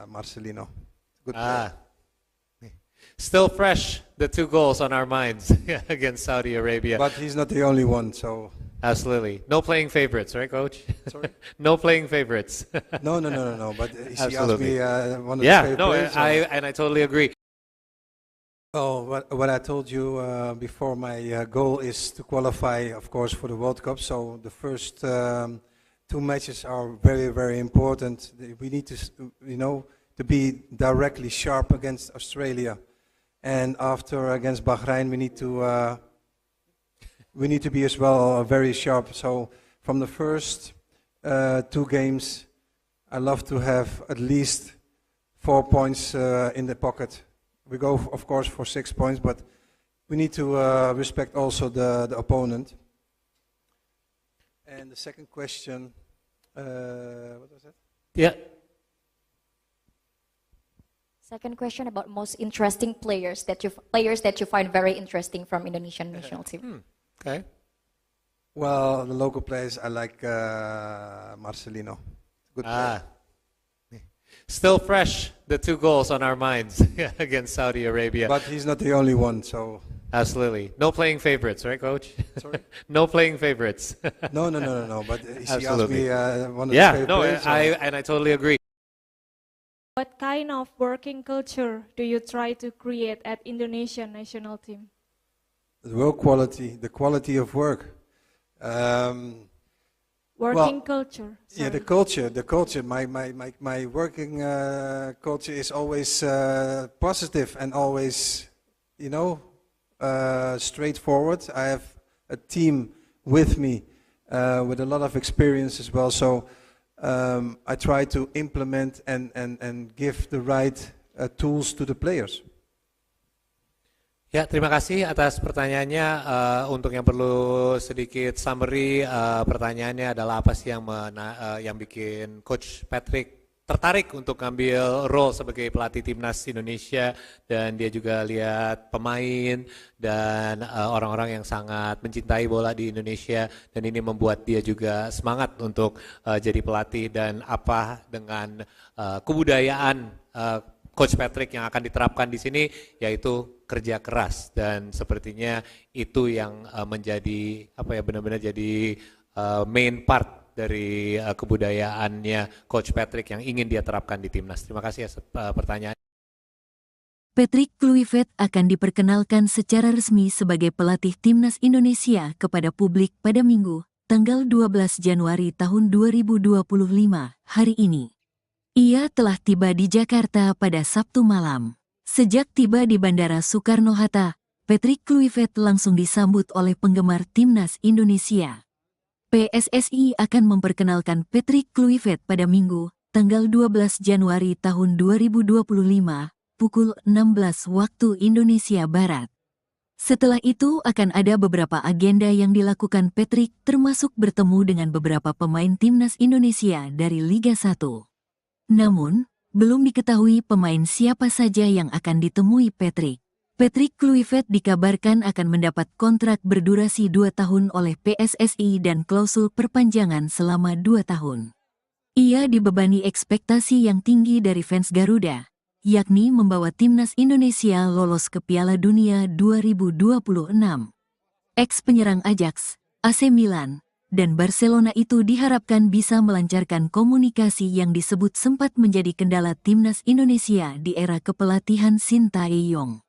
Marcelino. Good player. Still fresh, the 2 goals on our minds against Saudi Arabia. But he's not the only one, so... Absolutely. No playing favorites, right, Coach? Sorry? No playing favorites. No. But he asked Absolutely. me one of his favorite players. I totally agree. Oh, what I told you before, my goal is to qualify, of course, for the World Cup. So the first 2 matches are very, very important. We need to, to be directly sharp against Australia. And after against Bahrain, we need to be as well very sharp. So from the first 2 games, I love to have at least 4 points in the pocket. We go, of course, for 6 points, but we need to respect also the opponent. And the second question, what was that? Yeah. Second question about most interesting players that you find very interesting from Indonesian national team. Okay. Well, the local players, I like Marcelino. Good player. Still fresh, the 2 goals on our minds against Saudi Arabia. But he's not the only one, so... Absolutely. No playing favorites, right, Coach? Sorry? No playing favorites. No. But he asked Absolutely. me one of his Yeah, favorite no, players. I totally agree. What kind of working culture do you try to create at Indonesian national team? The work quality, the quality of work. Working culture. Yeah, the sorry. culture. My working culture is always positive and always, straightforward. I have a team with me with a lot of experience as well. So I try to implement and give the right tools to the players. Ya, terima kasih atas pertanyaannya. Untuk yang perlu sedikit summary, pertanyaannya adalah apa sih yang bikin Coach Patrick tertarik untuk ngambil role sebagai pelatih timnas Indonesia, dan dia juga lihat pemain dan orang-orang yang sangat mencintai bola di Indonesia, dan ini membuat dia juga semangat untuk jadi pelatih, dan apa dengan kebudayaan Coach Patrick yang akan diterapkan di sini, yaitu kerja keras, dan sepertinya itu yang menjadi benar-benar jadi main part dari kebudayaannya Coach Patrick yang ingin dia terapkan di timnas. Terima kasih atas pertanyaan. Patrick Kluivert akan diperkenalkan secara resmi sebagai pelatih timnas Indonesia kepada publik pada Minggu, tanggal 12 Januari tahun 2025, hari ini. Ia telah tiba di Jakarta pada Sabtu malam. Sejak tiba di Bandara Soekarno-Hatta, Patrick Kluivert langsung disambut oleh penggemar timnas Indonesia. PSSI akan memperkenalkan Patrick Kluivert pada Minggu, tanggal 12 Januari tahun 2025, pukul 16 waktu Indonesia Barat. Setelah itu akan ada beberapa agenda yang dilakukan Patrick, termasuk bertemu dengan beberapa pemain timnas Indonesia dari Liga 1. Namun, belum diketahui pemain siapa saja yang akan ditemui Patrick. Patrick Kluivert dikabarkan akan mendapat kontrak berdurasi 2 tahun oleh PSSI dan klausul perpanjangan selama 2 tahun. Ia dibebani ekspektasi yang tinggi dari fans Garuda, yakni membawa timnas Indonesia lolos ke Piala Dunia 2026. Ex-penyerang Ajax, AC Milan, dan Barcelona itu diharapkan bisa melancarkan komunikasi yang disebut sempat menjadi kendala timnas Indonesia di era kepelatihan Sintayong.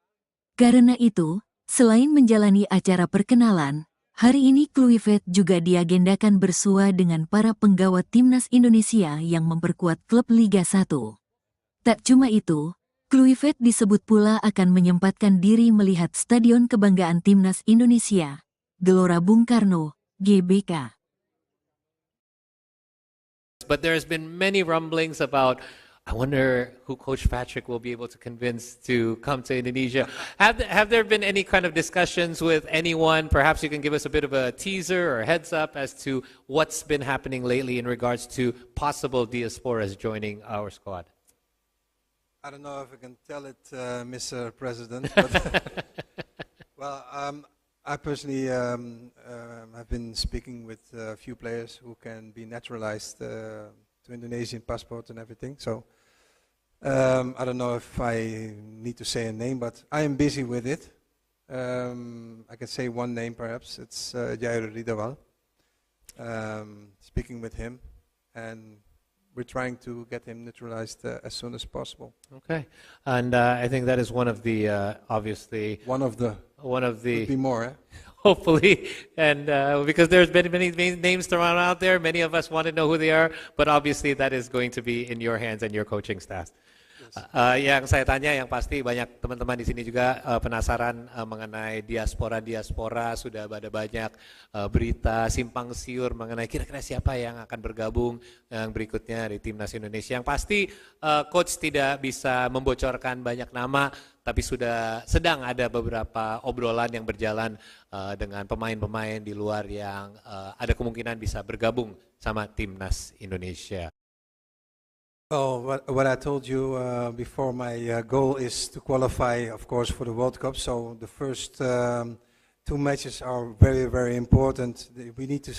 Karena itu, selain menjalani acara perkenalan, hari ini Kluivert juga diagendakan bersua dengan para penggawa timnas Indonesia yang memperkuat klub Liga 1. Tak cuma itu, Kluivert disebut pula akan menyempatkan diri melihat Stadion Kebanggaan Timnas Indonesia, Gelora Bung Karno, GBK. But there's been many rumblings about, I wonder who Coach Patrick will be able to convince to come to Indonesia. Have there been any kind of discussions with anyone? Perhaps you can give us a bit of a teaser or heads up as to what's been happening lately in regards to possible diasporas joining our squad. I don't know if I can tell it, Mr. President, but well, I personally have been speaking with a few players who can be naturalized to Indonesian passport and everything. So I don't know if I need to say a name, but I am busy with it. I can say one name perhaps. It's Jair Ridawal. Speaking with him, and we're trying to get him naturalized as soon as possible. Okay, and I think that is one of the obviously One of the could be more. hopefully, and because there's been many names thrown out there, many of us want to know who they are, but obviously that is going to be in your hands and your coaching staff. Yang saya tanya, yang pasti banyak teman-teman di sini juga penasaran mengenai diaspora. Sudah ada banyak berita simpang siur mengenai kira-kira siapa yang akan bergabung yang berikutnya di timnas Indonesia. Yang pasti coach tidak bisa membocorkan banyak nama, tapi sudah sedang ada beberapa obrolan yang berjalan dengan pemain-pemain di luar yang ada kemungkinan bisa bergabung sama timnas Indonesia. Oh, what I told you before, my goal is to qualify, of course, for the World Cup. So the first two matches are very, very important. We need to,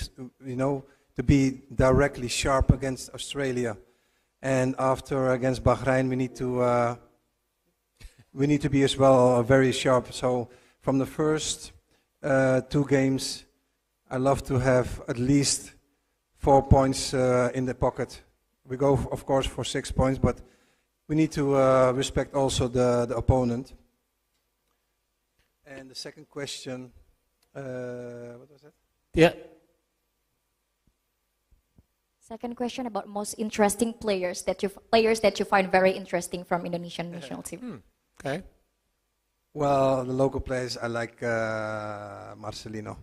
to be directly sharp against Australia, and after against Bahrain, we need to be as well very sharp. So from the first two games, I love to have at least 4 points in the pocket. We go, of course, for 6 points, but we need to respect also the opponent. And the second question, what was that? Yeah. Second question about most interesting players that you find very interesting from Indonesian national team. Okay. Well, the local players, I like Marcelino.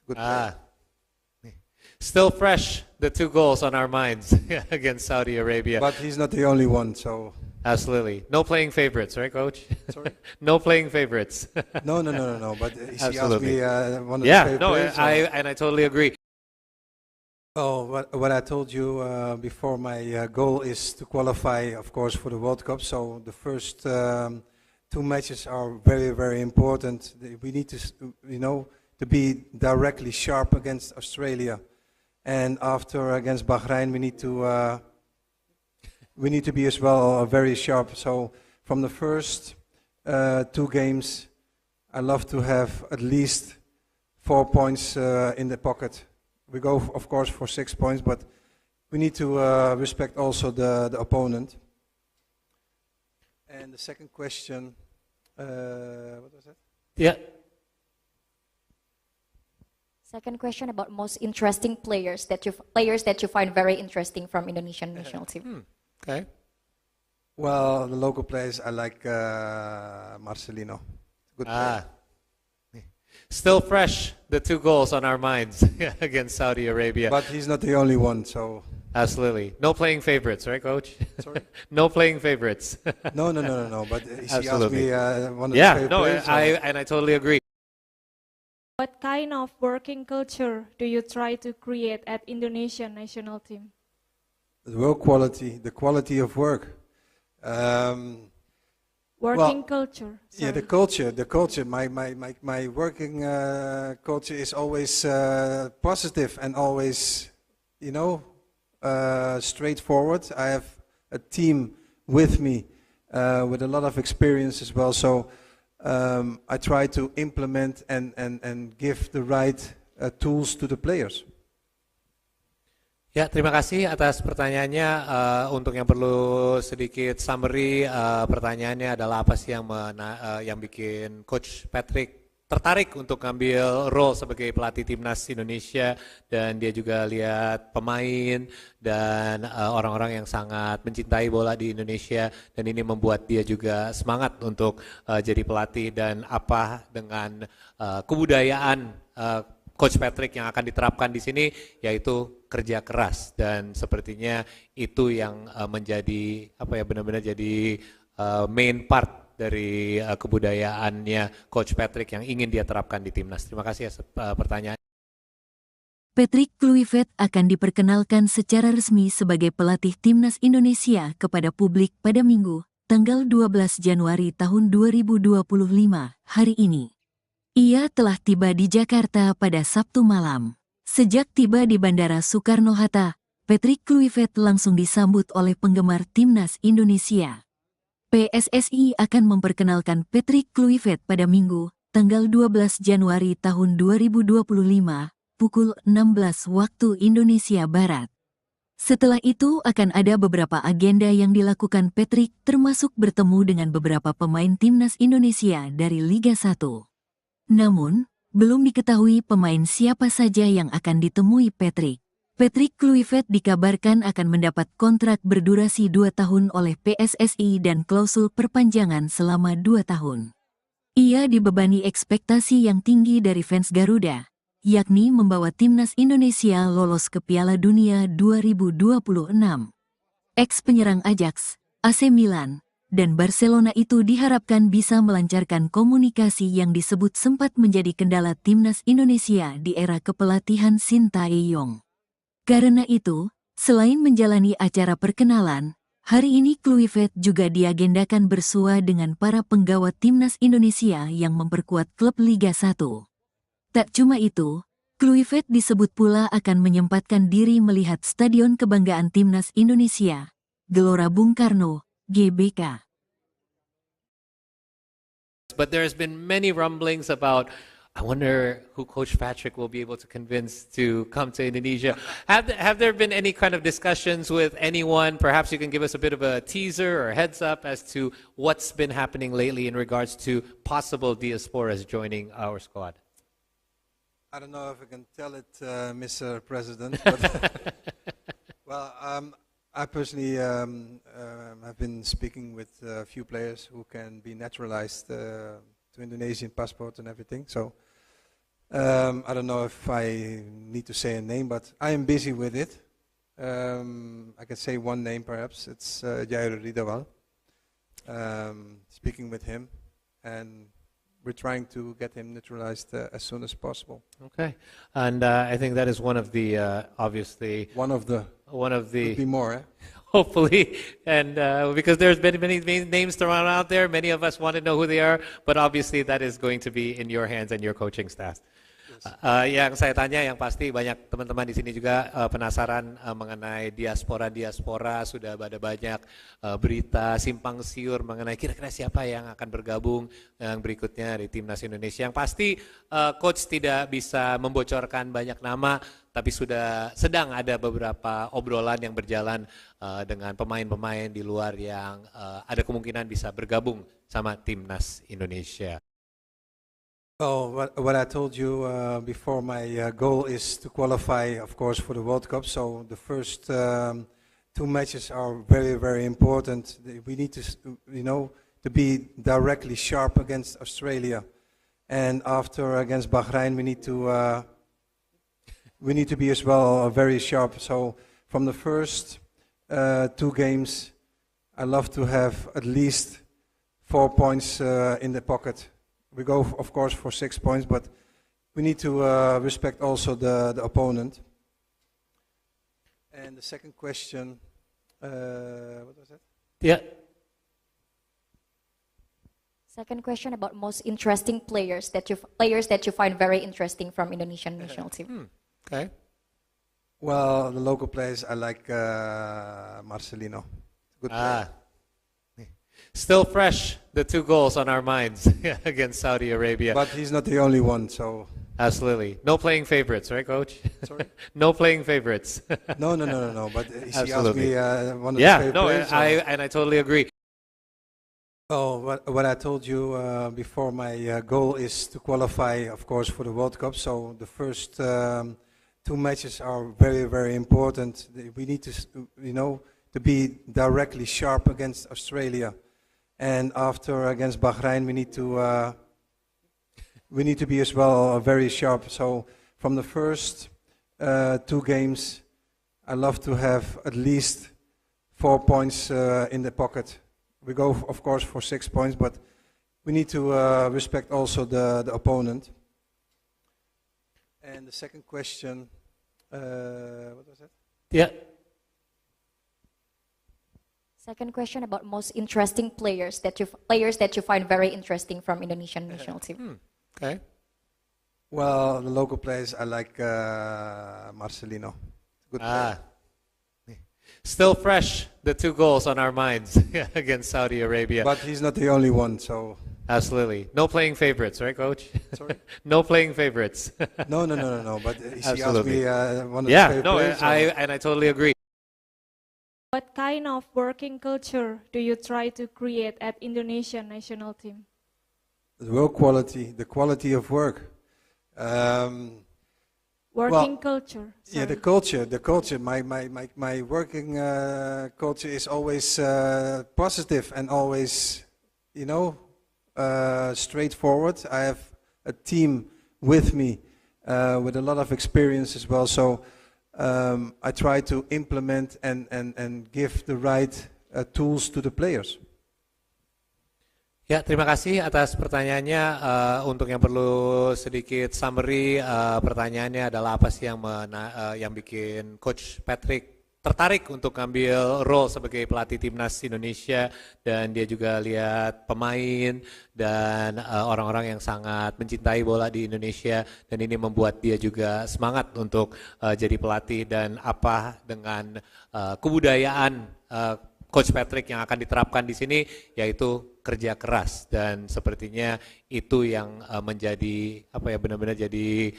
Good player. Still fresh, the 2 goals on our minds against Saudi Arabia. But he's not the only one, so... Absolutely. No playing favorites, right, Coach? Sorry? No playing favorites. No. But he asked Absolutely. me one of the Yeah, favorite no, players. I totally agree. Oh, what I told you before, my goal is to qualify, of course, for the World Cup. So the first 2 matches are very, very important. We need to, to be directly sharp against Australia, and after against Bahrain, we need to be as well very sharp. So from the first 2 games, I love to have at least 4 points in the pocket. We go, of course, for 6 points, but we need to respect also the opponent. And the second question, what was that? Yeah. Second question about most interesting players that you find very interesting from Indonesian national team. Okay. Well, the local players, I like Marcelino. Good player. Still fresh, the 2 goals on our minds against Saudi Arabia. But he's not the only one, so... Absolutely. No playing favorites, right, Coach? Sorry? No playing favorites. No. But he asked Absolutely. me one of the Yeah, favorite no, players. I totally agree. What kind of working culture do you try to create at Indonesian national team? The work quality, the quality of work. Working culture. Yeah, the culture. My working culture is always positive and always, straightforward. I have a team with me with a lot of experience as well. So I try to implement and give the right tools to the players. Ya, terima kasih atas pertanyaannya. Untuk yang perlu sedikit summary, pertanyaannya adalah apa sih yang bikin Coach Patrick tertarik untuk ngambil role sebagai pelatih timnas Indonesia, dan dia juga lihat pemain dan orang-orang yang sangat mencintai bola di Indonesia, dan ini membuat dia juga semangat untuk jadi pelatih, dan apa dengan kebudayaan Coach Patrick yang akan diterapkan di sini, yaitu kerja keras, dan sepertinya itu yang menjadi benar-benar jadi main part dari kebudayaannya Coach Patrick yang ingin dia terapkan di timnas. Terima kasih atas pertanyaan. Patrick Kluivert akan diperkenalkan secara resmi sebagai pelatih timnas Indonesia kepada publik pada Minggu, tanggal 12 Januari tahun 2025, hari ini. Ia telah tiba di Jakarta pada Sabtu malam. Sejak tiba di Bandara Soekarno-Hatta, Patrick Kluivert langsung disambut oleh penggemar timnas Indonesia. PSSI akan memperkenalkan Patrick Kluivert pada Minggu, tanggal 12 Januari tahun 2025, pukul 16 waktu Indonesia Barat. Setelah itu akan ada beberapa agenda yang dilakukan Patrick, termasuk bertemu dengan beberapa pemain timnas Indonesia dari Liga 1. Namun, belum diketahui pemain siapa saja yang akan ditemui Patrick. Patrick Kluivert dikabarkan akan mendapat kontrak berdurasi 2 tahun oleh PSSI dan klausul perpanjangan selama 2 tahun. Ia dibebani ekspektasi yang tinggi dari fans Garuda, yakni membawa timnas Indonesia lolos ke Piala Dunia 2026. Ex-penyerang Ajax, AC Milan, dan Barcelona itu diharapkan bisa melancarkan komunikasi yang disebut sempat menjadi kendala timnas Indonesia di era kepelatihan Sintayong. Karena itu, selain menjalani acara perkenalan, hari ini Kluivert juga diagendakan bersua dengan para penggawa timnas Indonesia yang memperkuat klub Liga 1. Tak cuma itu, Kluivert disebut pula akan menyempatkan diri melihat Stadion Kebanggaan Timnas Indonesia, Gelora Bung Karno, GBK. But there's been many rumblings about, I wonder who Coach Patrick will be able to convince to come to Indonesia. Have there been any kind of discussions with anyone? Perhaps you can give us a bit of a teaser or heads up as to what's been happening lately in regards to possible diasporas joining our squad. I don't know if I can tell it, Mr. President, but well, I personally have been speaking with a few players who can be naturalized to Indonesian passport and everything. So I don't know if I need to say a name, but I am busy with it. I can say one name perhaps. It's Jair Ridawal. Speaking with him, and we're trying to get him naturalized as soon as possible. Okay, and I think that is one of the obviously One of the could be more. Eh? hopefully, and because there's been many names thrown out there, many of us want to know who they are, but obviously that is going to be in your hands and your coaching staff. Yang saya tanya, yang pasti banyak teman-teman di sini juga penasaran mengenai diaspora, sudah ada banyak berita simpang siur mengenai kira-kira siapa yang akan bergabung yang berikutnya di Timnas Indonesia. Yang pasti coach tidak bisa membocorkan banyak nama, tapi sudah sedang ada beberapa obrolan yang berjalan dengan pemain-pemain di luar yang ada kemungkinan bisa bergabung sama Timnas Indonesia. Oh, what I told you before, my goal is to qualify, of course, for the World Cup. So the first two matches are very, very important. We need to, to be directly sharp against Australia, and after against Bahrain, we need to be as well very sharp. So from the first two games, I love to have at least 4 points in the pocket. We go, of course, for 6 points, but we need to respect also the opponent. And the second question, what was that? Yeah. Second question about most interesting players that you find very interesting from Indonesian national team. Okay. Well, the local players, I like Marcelino. Good player. Still fresh, the 2 goals on our minds against Saudi Arabia. But he's not the only one, so... Absolutely. No playing favorites, right, Coach? Sorry? No playing favorites. No. But he asked Absolutely. me one of his favorite players. I totally agree. Oh, what I told you before, my goal is to qualify, of course, for the World Cup. So the first 2 matches are very, very important. We need to, to be directly sharp against Australia. And after against Bahrain, we need to be as well very sharp. So from the first 2 games, I love to have at least 4 points in the pocket. We go, of course, for 6 points, but we need to respect also the opponent. And the second question, what was that? Yeah. Second question about most interesting players that you find very interesting from Indonesian national team. Okay. Well, the local players, I like Marcelino. Good player. Still fresh, the 2 goals on our minds against Saudi Arabia. But he's not the only one, so... Absolutely. No playing favorites, right, Coach? Sorry? No playing favorites. No. But he asked Absolutely. me one of his favorite players. I totally agree. What kind of working culture do you try to create at Indonesian national team? The work quality, the quality of work. Working culture. Yeah, the culture. My working culture is always positive and always, straightforward. I have a team with me with a lot of experience as well. So I try to implement and give the right tools to the players. Ya, terima kasih atas pertanyaannya. Untuk yang perlu sedikit summary, pertanyaannya adalah apa sih yang bikin Coach Patrick tertarik untuk ngambil role sebagai pelatih timnas Indonesia, dan dia juga lihat pemain dan orang-orang yang sangat mencintai bola di Indonesia, dan ini membuat dia juga semangat untuk jadi pelatih. Dan apa dengan kebudayaan Coach Patrick yang akan diterapkan di sini, yaitu kerja keras, dan sepertinya itu yang menjadi benar-benar jadi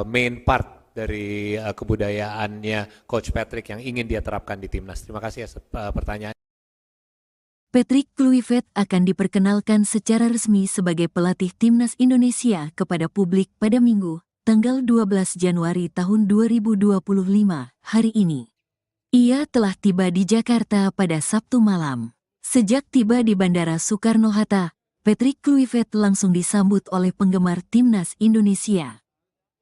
main part dari kebudayaannya Coach Patrick yang ingin dia terapkan di timnas. Terima kasih atas pertanyaan. Patrick Kluivert akan diperkenalkan secara resmi sebagai pelatih timnas Indonesia kepada publik pada Minggu, tanggal 12 Januari tahun 2025, hari ini. Ia telah tiba di Jakarta pada Sabtu malam. Sejak tiba di Bandara Soekarno-Hatta, Patrick Kluivert langsung disambut oleh penggemar timnas Indonesia.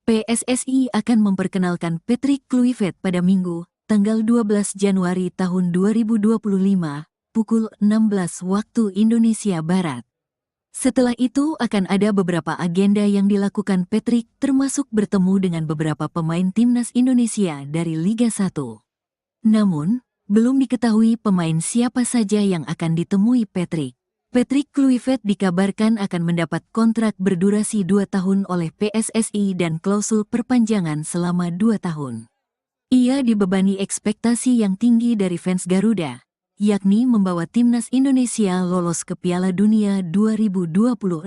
PSSI akan memperkenalkan Patrick Kluivert pada Minggu, tanggal 12 Januari tahun 2025, pukul 16 waktu Indonesia Barat. Setelah itu akan ada beberapa agenda yang dilakukan Patrick, termasuk bertemu dengan beberapa pemain timnas Indonesia dari Liga 1. Namun, belum diketahui pemain siapa saja yang akan ditemui Patrick. Patrick Kluivert dikabarkan akan mendapat kontrak berdurasi 2 tahun oleh PSSI dan klausul perpanjangan selama 2 tahun. Ia dibebani ekspektasi yang tinggi dari fans Garuda, yakni membawa timnas Indonesia lolos ke Piala Dunia 2026.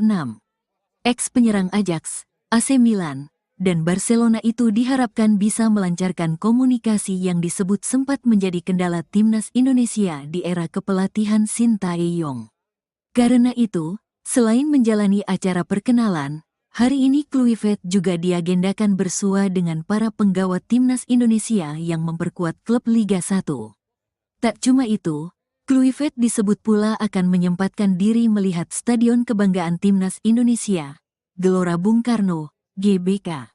Ex-penyerang Ajax, AC Milan, dan Barcelona itu diharapkan bisa melancarkan komunikasi yang disebut sempat menjadi kendala timnas Indonesia di era kepelatihan Sintayong. Karena itu, selain menjalani acara perkenalan, hari ini Kluivert juga diagendakan bersua dengan para penggawa timnas Indonesia yang memperkuat klub Liga 1. Tak cuma itu, Kluivert disebut pula akan menyempatkan diri melihat Stadion Kebanggaan Timnas Indonesia, Gelora Bung Karno, GBK.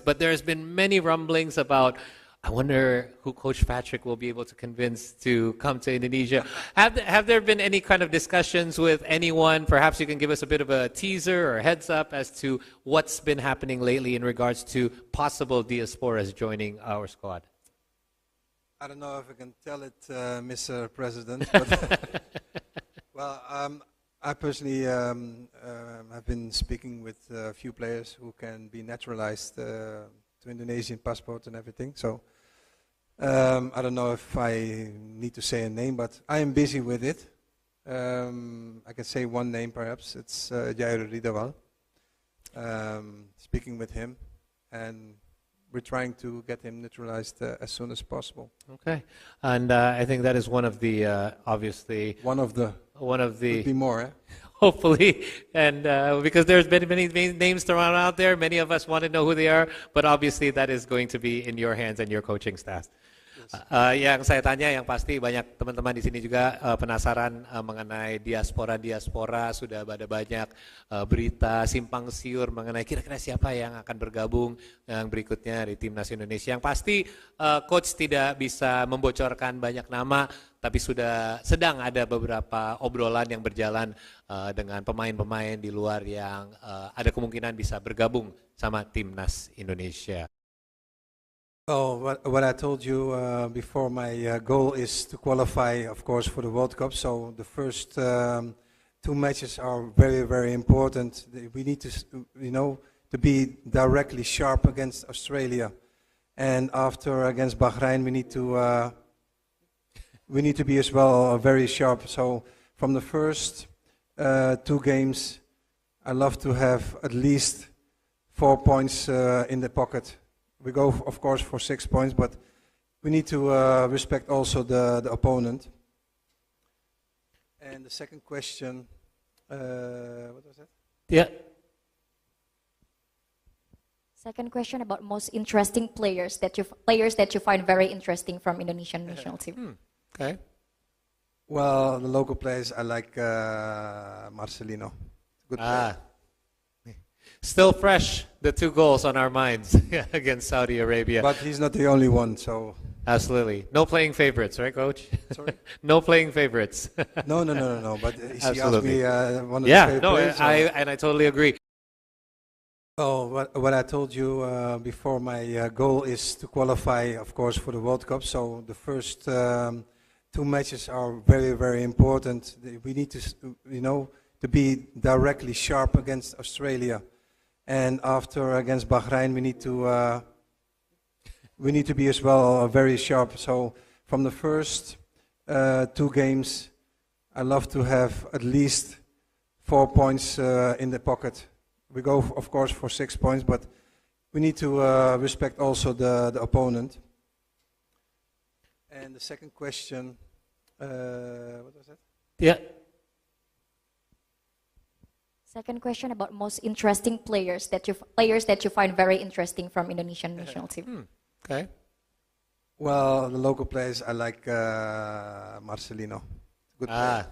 But there's been many rumblings about, I wonder who Coach Patrick will be able to convince to come to Indonesia. Have there been any kind of discussions with anyone? Perhaps you can give us a bit of a teaser or heads up as to what's been happening lately in regards to possible diasporas joining our squad. I don't know if I can tell it, Mr. President, but well, I personally have been speaking with a few players who can be naturalized to Indonesian passport and everything. So I don't know if I need to say a name, but I am busy with it. I can say one name perhaps. It's Jair Ridawal. Speaking with him, and we're trying to get him naturalized as soon as possible. Okay, and I think that is one of the obviously One of the could be more. hopefully, and because there's been many names thrown out there, many of us want to know who they are, but obviously that is going to be in your hands and your coaching staff. Yang saya tanya, yang pasti banyak teman-teman di sini juga penasaran mengenai diaspora. Sudah ada banyak berita simpang siur mengenai kira-kira siapa yang akan bergabung yang berikutnya di timnas Indonesia. Yang pasti coach tidak bisa membocorkan banyak nama, tapi sudah sedang ada beberapa obrolan yang berjalan dengan pemain-pemain di luar yang ada kemungkinan bisa bergabung sama timnas Indonesia. Oh, what I told you before, my goal is to qualify, of course, for the World Cup. So the first 2 matches are very, very important. We need to, to be directly sharp against Australia, and after against Bahrain, we need to be as well very sharp. So from the first 2 games, I love to have at least 4 points in the pocket. We go, of course, for 6 points, but we need to respect also the opponent. And the second question, what was that? Yeah. Second question about most interesting players that you find very interesting from Indonesian national team. Okay. Well, the local players, I like Marcelino. Good player. Still fresh, the 2 goals on our minds against Saudi Arabia. But he's not the only one, so... Absolutely. No playing favorites, right, Coach? Sorry? No playing favorites. No. But he asked Absolutely. me one of his Yeah, favorite no, players. I totally agree. Oh, what I told you before, my goal is to qualify, of course, for the World Cup. So the first two matches are very, very important. We need to, to be directly sharp against Australia, and after against Bahrain, we need to be as well very sharp. So from the first two games, I love to have at least 4 points in the pocket. We go, of course, for 6 points, but we need to respect also the opponent. And the second question, what was that? Yeah. Second question about most interesting players that you find very interesting from Indonesian national team. Okay. Well, the local players, I like Marcelino. Good player.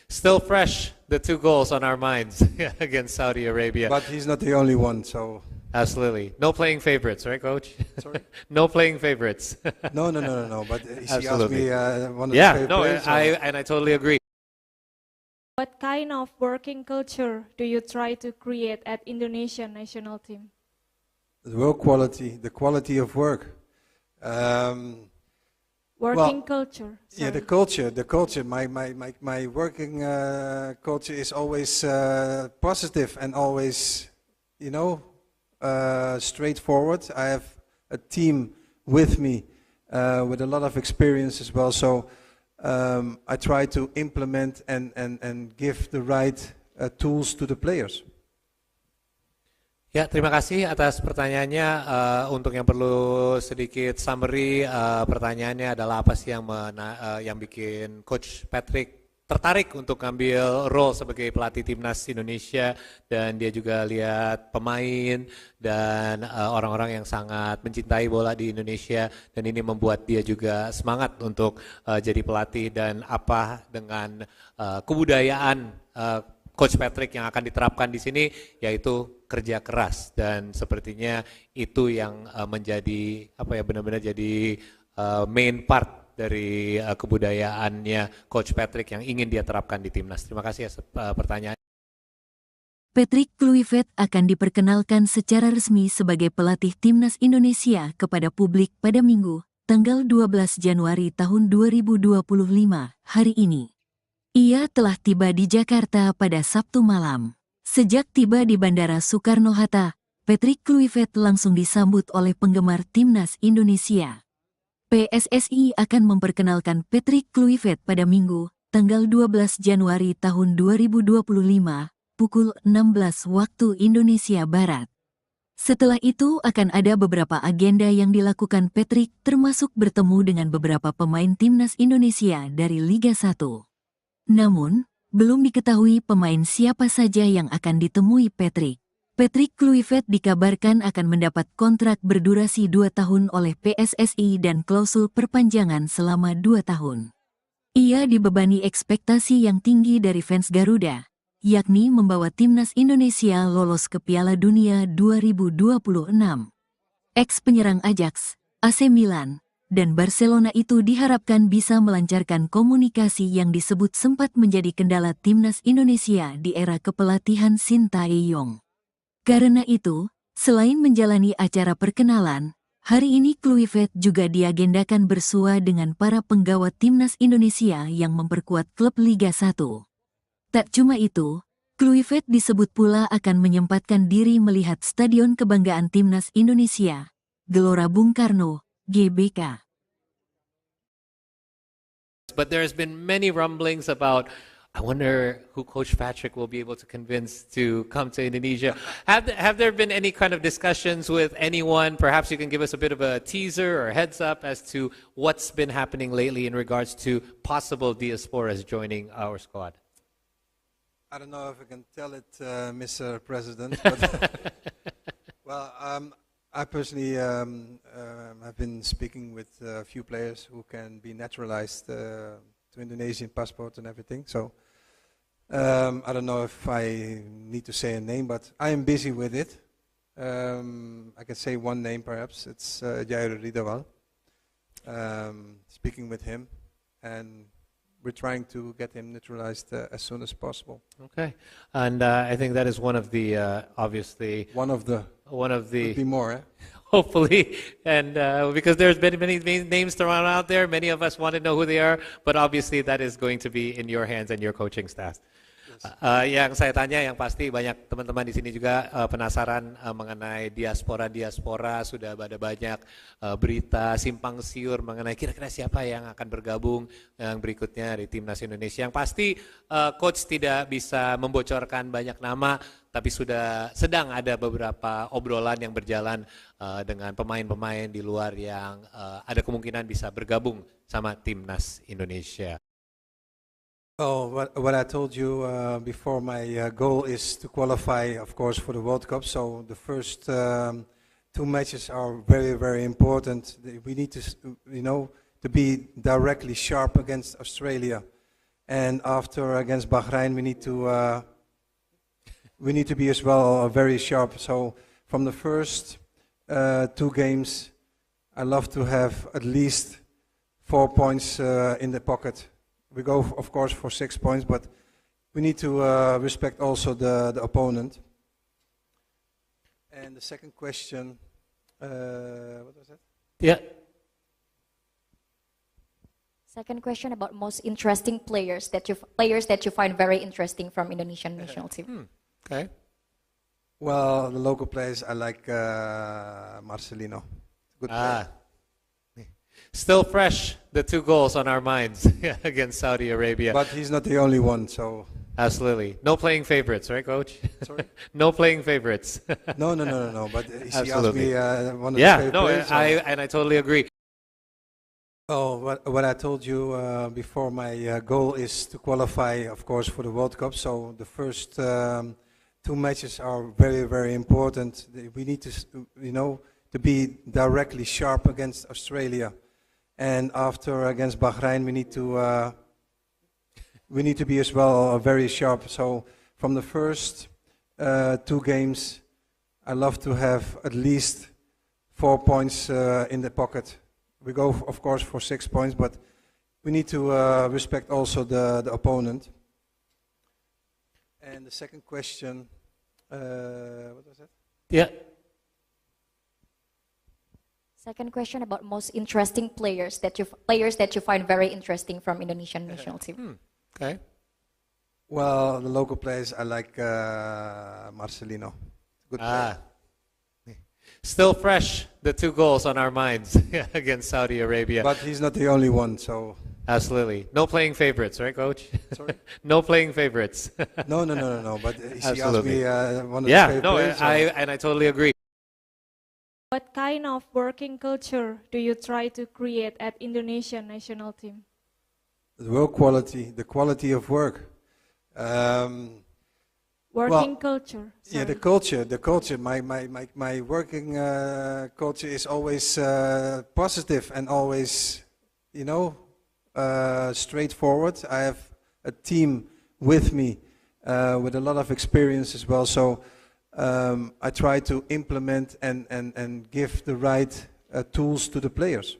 Still fresh, the 2 goals on our minds against Saudi Arabia. But he's not the only one, so... Absolutely. No playing favorites, right, Coach? Sorry? No playing favorites. No. But he asked Absolutely. me one of Yeah, his favorite no, players. I totally agree. What kind of working culture do you try to create at Indonesian national team? The work quality, the quality of work. Working culture. Yeah, the sorry. culture. My working culture is always positive and always, straightforward. I have a team with me with a lot of experience as well. So I try to implement and give the right tools to the players. Ya, terima kasih atas pertanyaannya. Untuk yang perlu sedikit summary, pertanyaannya adalah apa sih yang bikin Coach Patrick tertarik untuk ngambil role sebagai pelatih timnas Indonesia, dan dia juga lihat pemain dan orang-orang yang sangat mencintai bola di Indonesia, dan ini membuat dia juga semangat untuk jadi pelatih, dan apa dengan kebudayaan Coach Patrick yang akan diterapkan di sini, yaitu kerja keras, dan sepertinya itu yang menjadi benar-benar jadi main part dari kebudayaannya Coach Patrick yang ingin dia terapkan di timnas. Terima kasih atas pertanyaan. Patrick Kluivert akan diperkenalkan secara resmi sebagai pelatih timnas Indonesia kepada publik pada Minggu, tanggal 12 Januari tahun 2025, hari ini. Ia telah tiba di Jakarta pada Sabtu malam. Sejak tiba di Bandara Soekarno-Hatta, Patrick Kluivert langsung disambut oleh penggemar timnas Indonesia. PSSI akan memperkenalkan Patrick Kluivert pada Minggu, tanggal 12 Januari tahun 2025, pukul 16 waktu Indonesia Barat. Setelah itu akan ada beberapa agenda yang dilakukan Patrick, termasuk bertemu dengan beberapa pemain timnas Indonesia dari Liga 1. Namun, belum diketahui pemain siapa saja yang akan ditemui Patrick. Patrick Kluivert dikabarkan akan mendapat kontrak berdurasi 2 tahun oleh PSSI dan klausul perpanjangan selama 2 tahun. Ia dibebani ekspektasi yang tinggi dari fans Garuda, yakni membawa timnas Indonesia lolos ke Piala Dunia 2026. Ex-penyerang Ajax, AC Milan, dan Barcelona itu diharapkan bisa melancarkan komunikasi yang disebut sempat menjadi kendala timnas Indonesia di era kepelatihan Sintayong. Karena itu, selain menjalani acara perkenalan, hari ini Kluivert juga diagendakan bersua dengan para penggawa timnas Indonesia yang memperkuat klub Liga 1. Tak cuma itu, Kluivert disebut pula akan menyempatkan diri melihat Stadion Kebanggaan Timnas Indonesia, Gelora Bung Karno, GBK. But there's been many rumblings about, I wonder who Coach Patrick will be able to convince to come to Indonesia. Have there been any kind of discussions with anyone? Perhaps you can give us a bit of a teaser or heads up as to what's been happening lately in regards to possible diasporas joining our squad. I don't know if I can tell it, Mr. President, but well, I personally have been speaking with a few players who can be naturalized to Indonesian passport and everything. So I don't know if I need to say a name, but I am busy with it. I can say one name perhaps. It's Jair Ridawal. Speaking with him, and we're trying to get him neutralized as soon as possible. Okay, and I think that is one of the obviously One of the, could be more, eh? hopefully, and because there's been many names thrown out there, many of us want to know who they are, but obviously that is going to be in your hands and your coaching staff. Yang saya tanya, yang pasti banyak teman-teman di sini juga penasaran mengenai diaspora, sudah ada banyak berita simpang siur mengenai kira-kira siapa yang akan bergabung yang berikutnya di timnas Indonesia. Yang pasti coach tidak bisa membocorkan banyak nama, tapi sudah sedang ada beberapa obrolan yang berjalan dengan pemain-pemain di luar yang ada kemungkinan bisa bergabung sama timnas Indonesia. Oh, what I told you before, my goal is to qualify, of course, for the World Cup. So the first 2 matches are very, very important. We need to, to be directly sharp against Australia, and after against Bahrain, we need to be as well very sharp. So from the first 2 games, I love to have at least 4 points in the pocket. We go, of course, for 6 points, but we need to respect also the opponent. And the second question, what was that? Yeah. Second question about most interesting players that you find very interesting from Indonesian national team. Okay. Well, the local players, I like Marcelino. Good player. Still fresh, the 2 goals on our minds against Saudi Arabia. But he's not the only one, so... Absolutely. No playing favorites, right, Coach? Sorry? No playing favorites. No. But she asked Absolutely. me one of the favorite players. I totally agree. Oh, what I told you before, my goal is to qualify, of course, for the World Cup. So the first 2 matches are very, very important. We need to, to be directly sharp against Australia. And after against Bahrain, we need to be as well very sharp. So from the first 2 games, I love to have at least 4 points in the pocket. We go, of course, for 6 points, but we need to respect also the opponent. And the second question, what was that? Yeah. Second question about most interesting players that you find very interesting from Indonesian national team. Okay. Well, the local players, I like Marcelino. Good player. Still fresh, the 2 goals on our minds against Saudi Arabia. But he's not the only one, so... Absolutely. No playing favorites, right, Coach? Sorry? No playing favorites. No. But she asked me one of the Yeah, favorite no, players. So I totally agree. What kind of working culture do you try to create at Indonesian national team? The work quality, the quality of work. Working culture. Yeah, the sorry. culture. My working culture is always positive and always, straightforward. I have a team with me with a lot of experience as well. So I try to implement and give the right tools to the players.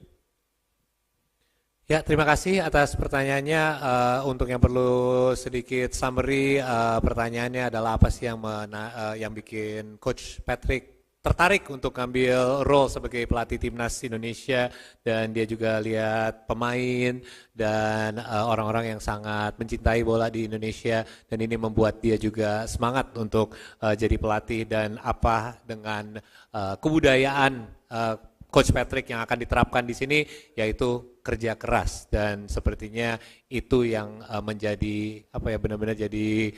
Ya, terima kasih atas pertanyaannya. Untuk yang perlu sedikit summary, pertanyaannya adalah apa sih yang bikin Coach Patrick tertarik untuk ngambil role sebagai pelatih timnas Indonesia, dan dia juga lihat pemain dan orang-orang yang sangat mencintai bola di Indonesia, dan ini membuat dia juga semangat untuk jadi pelatih, dan apa dengan kebudayaan Coach Patrick yang akan diterapkan di sini, yaitu kerja keras, dan sepertinya itu yang menjadi benar-benar jadi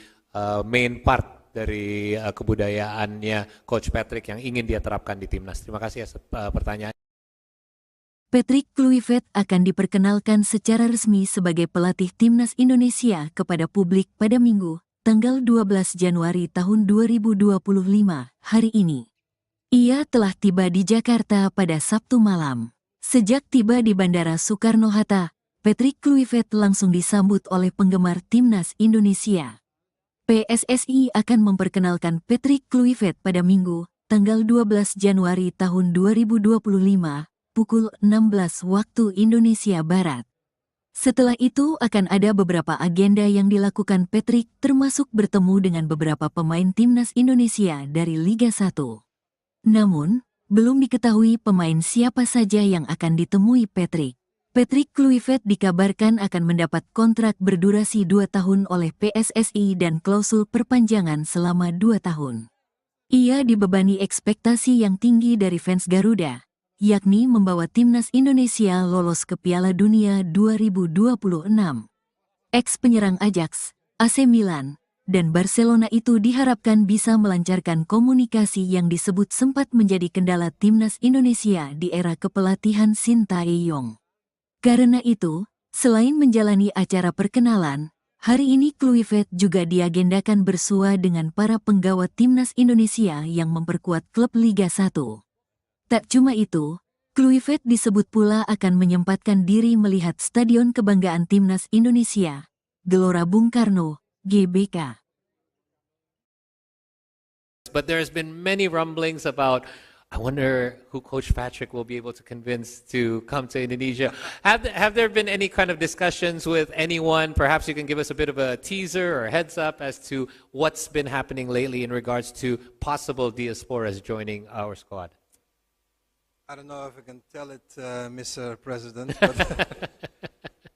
main part dari kebudayaannya Coach Patrick yang ingin dia terapkan di timnas. Terima kasih atas pertanyaan. Patrick Kluivert akan diperkenalkan secara resmi sebagai pelatih timnas Indonesia kepada publik pada Minggu, tanggal 12 Januari tahun 2025, hari ini. Ia telah tiba di Jakarta pada Sabtu malam. Sejak tiba di Bandara Soekarno-Hatta, Patrick Kluivert langsung disambut oleh penggemar timnas Indonesia. PSSI akan memperkenalkan Patrick Kluivert pada Minggu, tanggal 12 Januari tahun 2025, pukul 16 waktu Indonesia Barat. Setelah itu akan ada beberapa agenda yang dilakukan Patrick termasuk bertemu dengan beberapa pemain timnas Indonesia dari Liga 1. Namun, belum diketahui pemain siapa saja yang akan ditemui Patrick. Patrick Kluivert dikabarkan akan mendapat kontrak berdurasi 2 tahun oleh PSSI dan klausul perpanjangan selama 2 tahun. Ia dibebani ekspektasi yang tinggi dari fans Garuda, yakni membawa timnas Indonesia lolos ke Piala Dunia 2026. Ex-penyerang Ajax, AC Milan, dan Barcelona itu diharapkan bisa melancarkan komunikasi yang disebut sempat menjadi kendala timnas Indonesia di era kepelatihan Sintayong. Karena itu, selain menjalani acara perkenalan, hari ini Kluivert juga diagendakan bersua dengan para penggawa timnas Indonesia yang memperkuat klub Liga 1. Tak cuma itu, Kluivert disebut pula akan menyempatkan diri melihat Stadion Kebanggaan Timnas Indonesia, Gelora Bung Karno, GBK. But there's been many rumblings about, I wonder who Coach Patrick will be able to convince to come to Indonesia. Have there been any kind of discussions with anyone? Perhaps you can give us a bit of a teaser or heads up as to what's been happening lately in regards to possible diasporas joining our squad. I don't know if I can tell it, Mr. President, but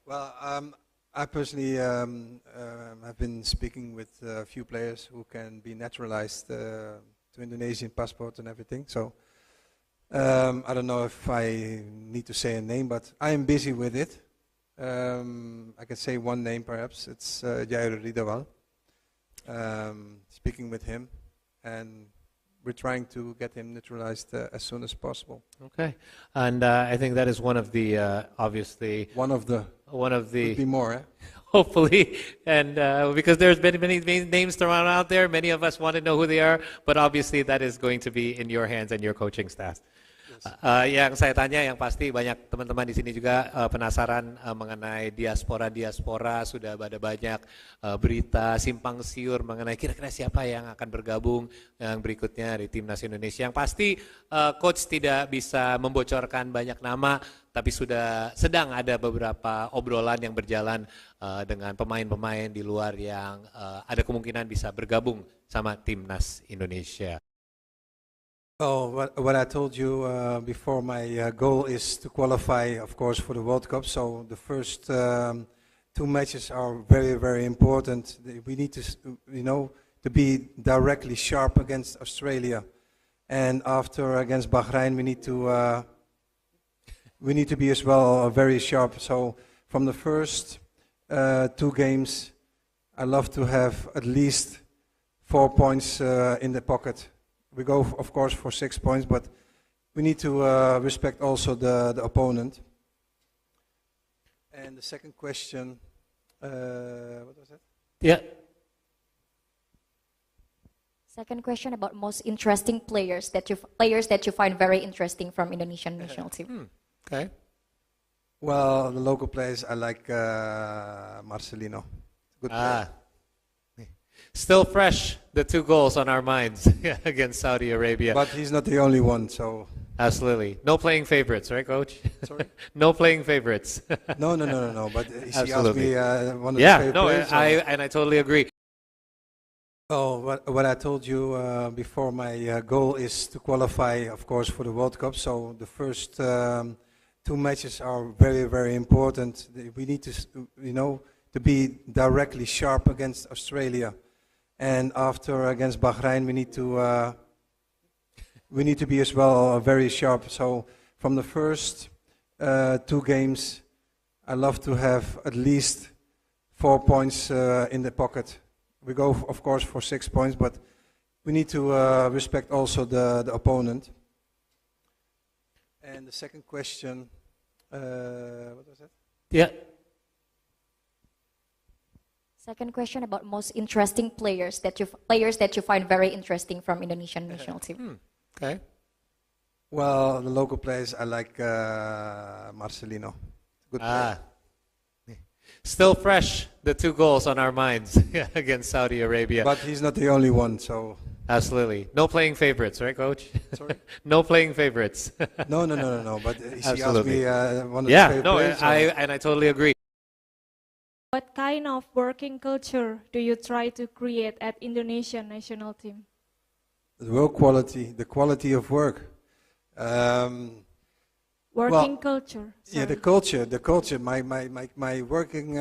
well, I personally have been speaking with a few players who can be naturalized to Indonesian passport and everything. So I don't know if I need to say a name, but I am busy with it. I can say one name perhaps. It's Jair Ridawal. Speaking with him, and we're trying to get him naturalized as soon as possible. Okay, and I think that is one of the obviously Could be more, eh? hopefully, and because there's been many names thrown out there, many of us want to know who they are, but obviously that is going to be in your hands and your coaching staff. Yang saya tanya, yang pasti banyak teman-teman di sini juga penasaran mengenai diaspora, sudah ada banyak berita simpang siur mengenai kira-kira siapa yang akan bergabung yang berikutnya di timnas Indonesia. Yang pasti coach tidak bisa membocorkan banyak nama, tapi sudah sedang ada beberapa obrolan yang berjalan dengan pemain-pemain di luar yang ada kemungkinan bisa bergabung sama timnas Indonesia. Oh, what I told you before, my goal is to qualify, of course, for the World Cup. So the first 2 matches are very, very important. We need to, to be directly sharp against Australia, and after against Bahrain, we need to be as well very sharp. So from the first 2 games, I love to have at least 4 points in the pocket. We go, of course, for 6 points, but we need to respect also the opponent. And the second question, what was that? Yeah. Second question about most interesting players that you find very interesting from Indonesian national team. Okay. Well, the local players, I like Marcelino. Good player. Still fresh, the 2 goals on our minds against Saudi Arabia. But he's not the only one, so... Absolutely. No playing favorites, right, Coach? Sorry? No playing favorites. No. But he asked Absolutely. me one of his favorite players. I totally agree. Oh, what I told you before, my goal is to qualify, of course, for the World Cup. So the first 2 matches are very, very important. We need to, to be directly sharp against Australia. And after against Bahrain, we need to be as well very sharp. So from the first 2 games, I love to have at least 4 points in the pocket. We go, of course, for 6 points, but we need to respect also the opponent. And the second question, what was that? Yeah. Second question about most interesting players that you find very interesting from Indonesian national team. Okay. Well, the local players, I like Marcelino. Good player. Still fresh, the 2 goals on our minds against Saudi Arabia. But he's not the only one, so... Absolutely. No playing favorites, right, Coach? Sorry? No playing favorites. No. But he asked Absolutely. me one of his favorite players. I totally agree. What kind of working culture do you try to create at Indonesian national team? The work quality, the quality of work. Working culture. Yeah, the culture. My working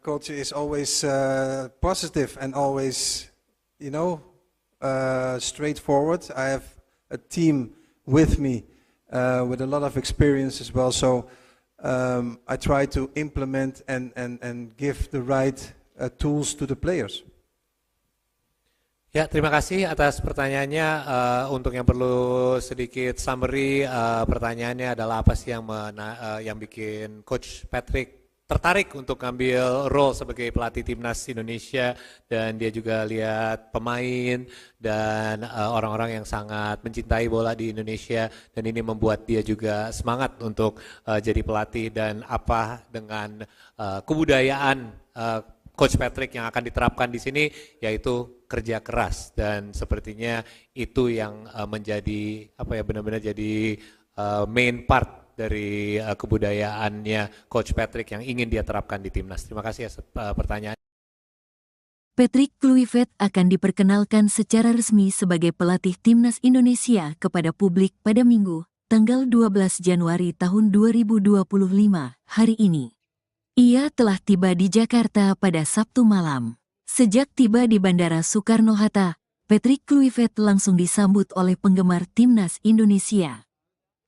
culture is always positive and always, straightforward. I have a team with me with a lot of experience as well. So I try to implement and give the right tools to the players. Ya, terima kasih atas pertanyaannya. Untuk yang perlu sedikit summary, pertanyaannya adalah apa sih yang bikin Coach Patrick tertarik untuk ngambil role sebagai pelatih timnas Indonesia, dan dia juga lihat pemain dan orang-orang yang sangat mencintai bola di Indonesia, dan ini membuat dia juga semangat untuk jadi pelatih, dan apa dengan kebudayaan Coach Patrick yang akan diterapkan di sini, yaitu kerja keras, dan sepertinya itu yang menjadi benar-benar jadi main part dari kebudayaannya Coach Patrick yang ingin dia terapkan di timnas. Terima kasih atas pertanyaan. Patrick Kluivert akan diperkenalkan secara resmi sebagai pelatih timnas Indonesia kepada publik pada Minggu, tanggal 12 Januari tahun 2025, hari ini. Ia telah tiba di Jakarta pada Sabtu malam. Sejak tiba di Bandara Soekarno-Hatta, Patrick Kluivert langsung disambut oleh penggemar timnas Indonesia.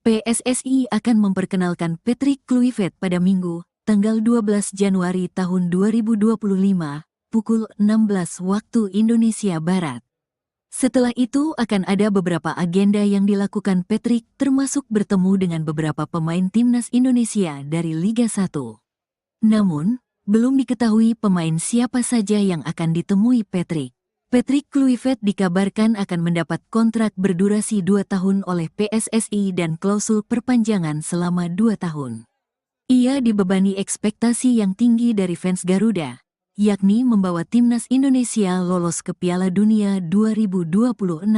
PSSI akan memperkenalkan Patrick Kluivert pada Minggu, tanggal 12 Januari tahun 2025, pukul 16 waktu Indonesia Barat. Setelah itu akan ada beberapa agenda yang dilakukan Patrick, termasuk bertemu dengan beberapa pemain timnas Indonesia dari Liga 1. Namun, belum diketahui pemain siapa saja yang akan ditemui Patrick. Patrick Kluivert dikabarkan akan mendapat kontrak berdurasi 2 tahun oleh PSSI dan klausul perpanjangan selama 2 tahun. Ia dibebani ekspektasi yang tinggi dari fans Garuda, yakni membawa timnas Indonesia lolos ke Piala Dunia 2026.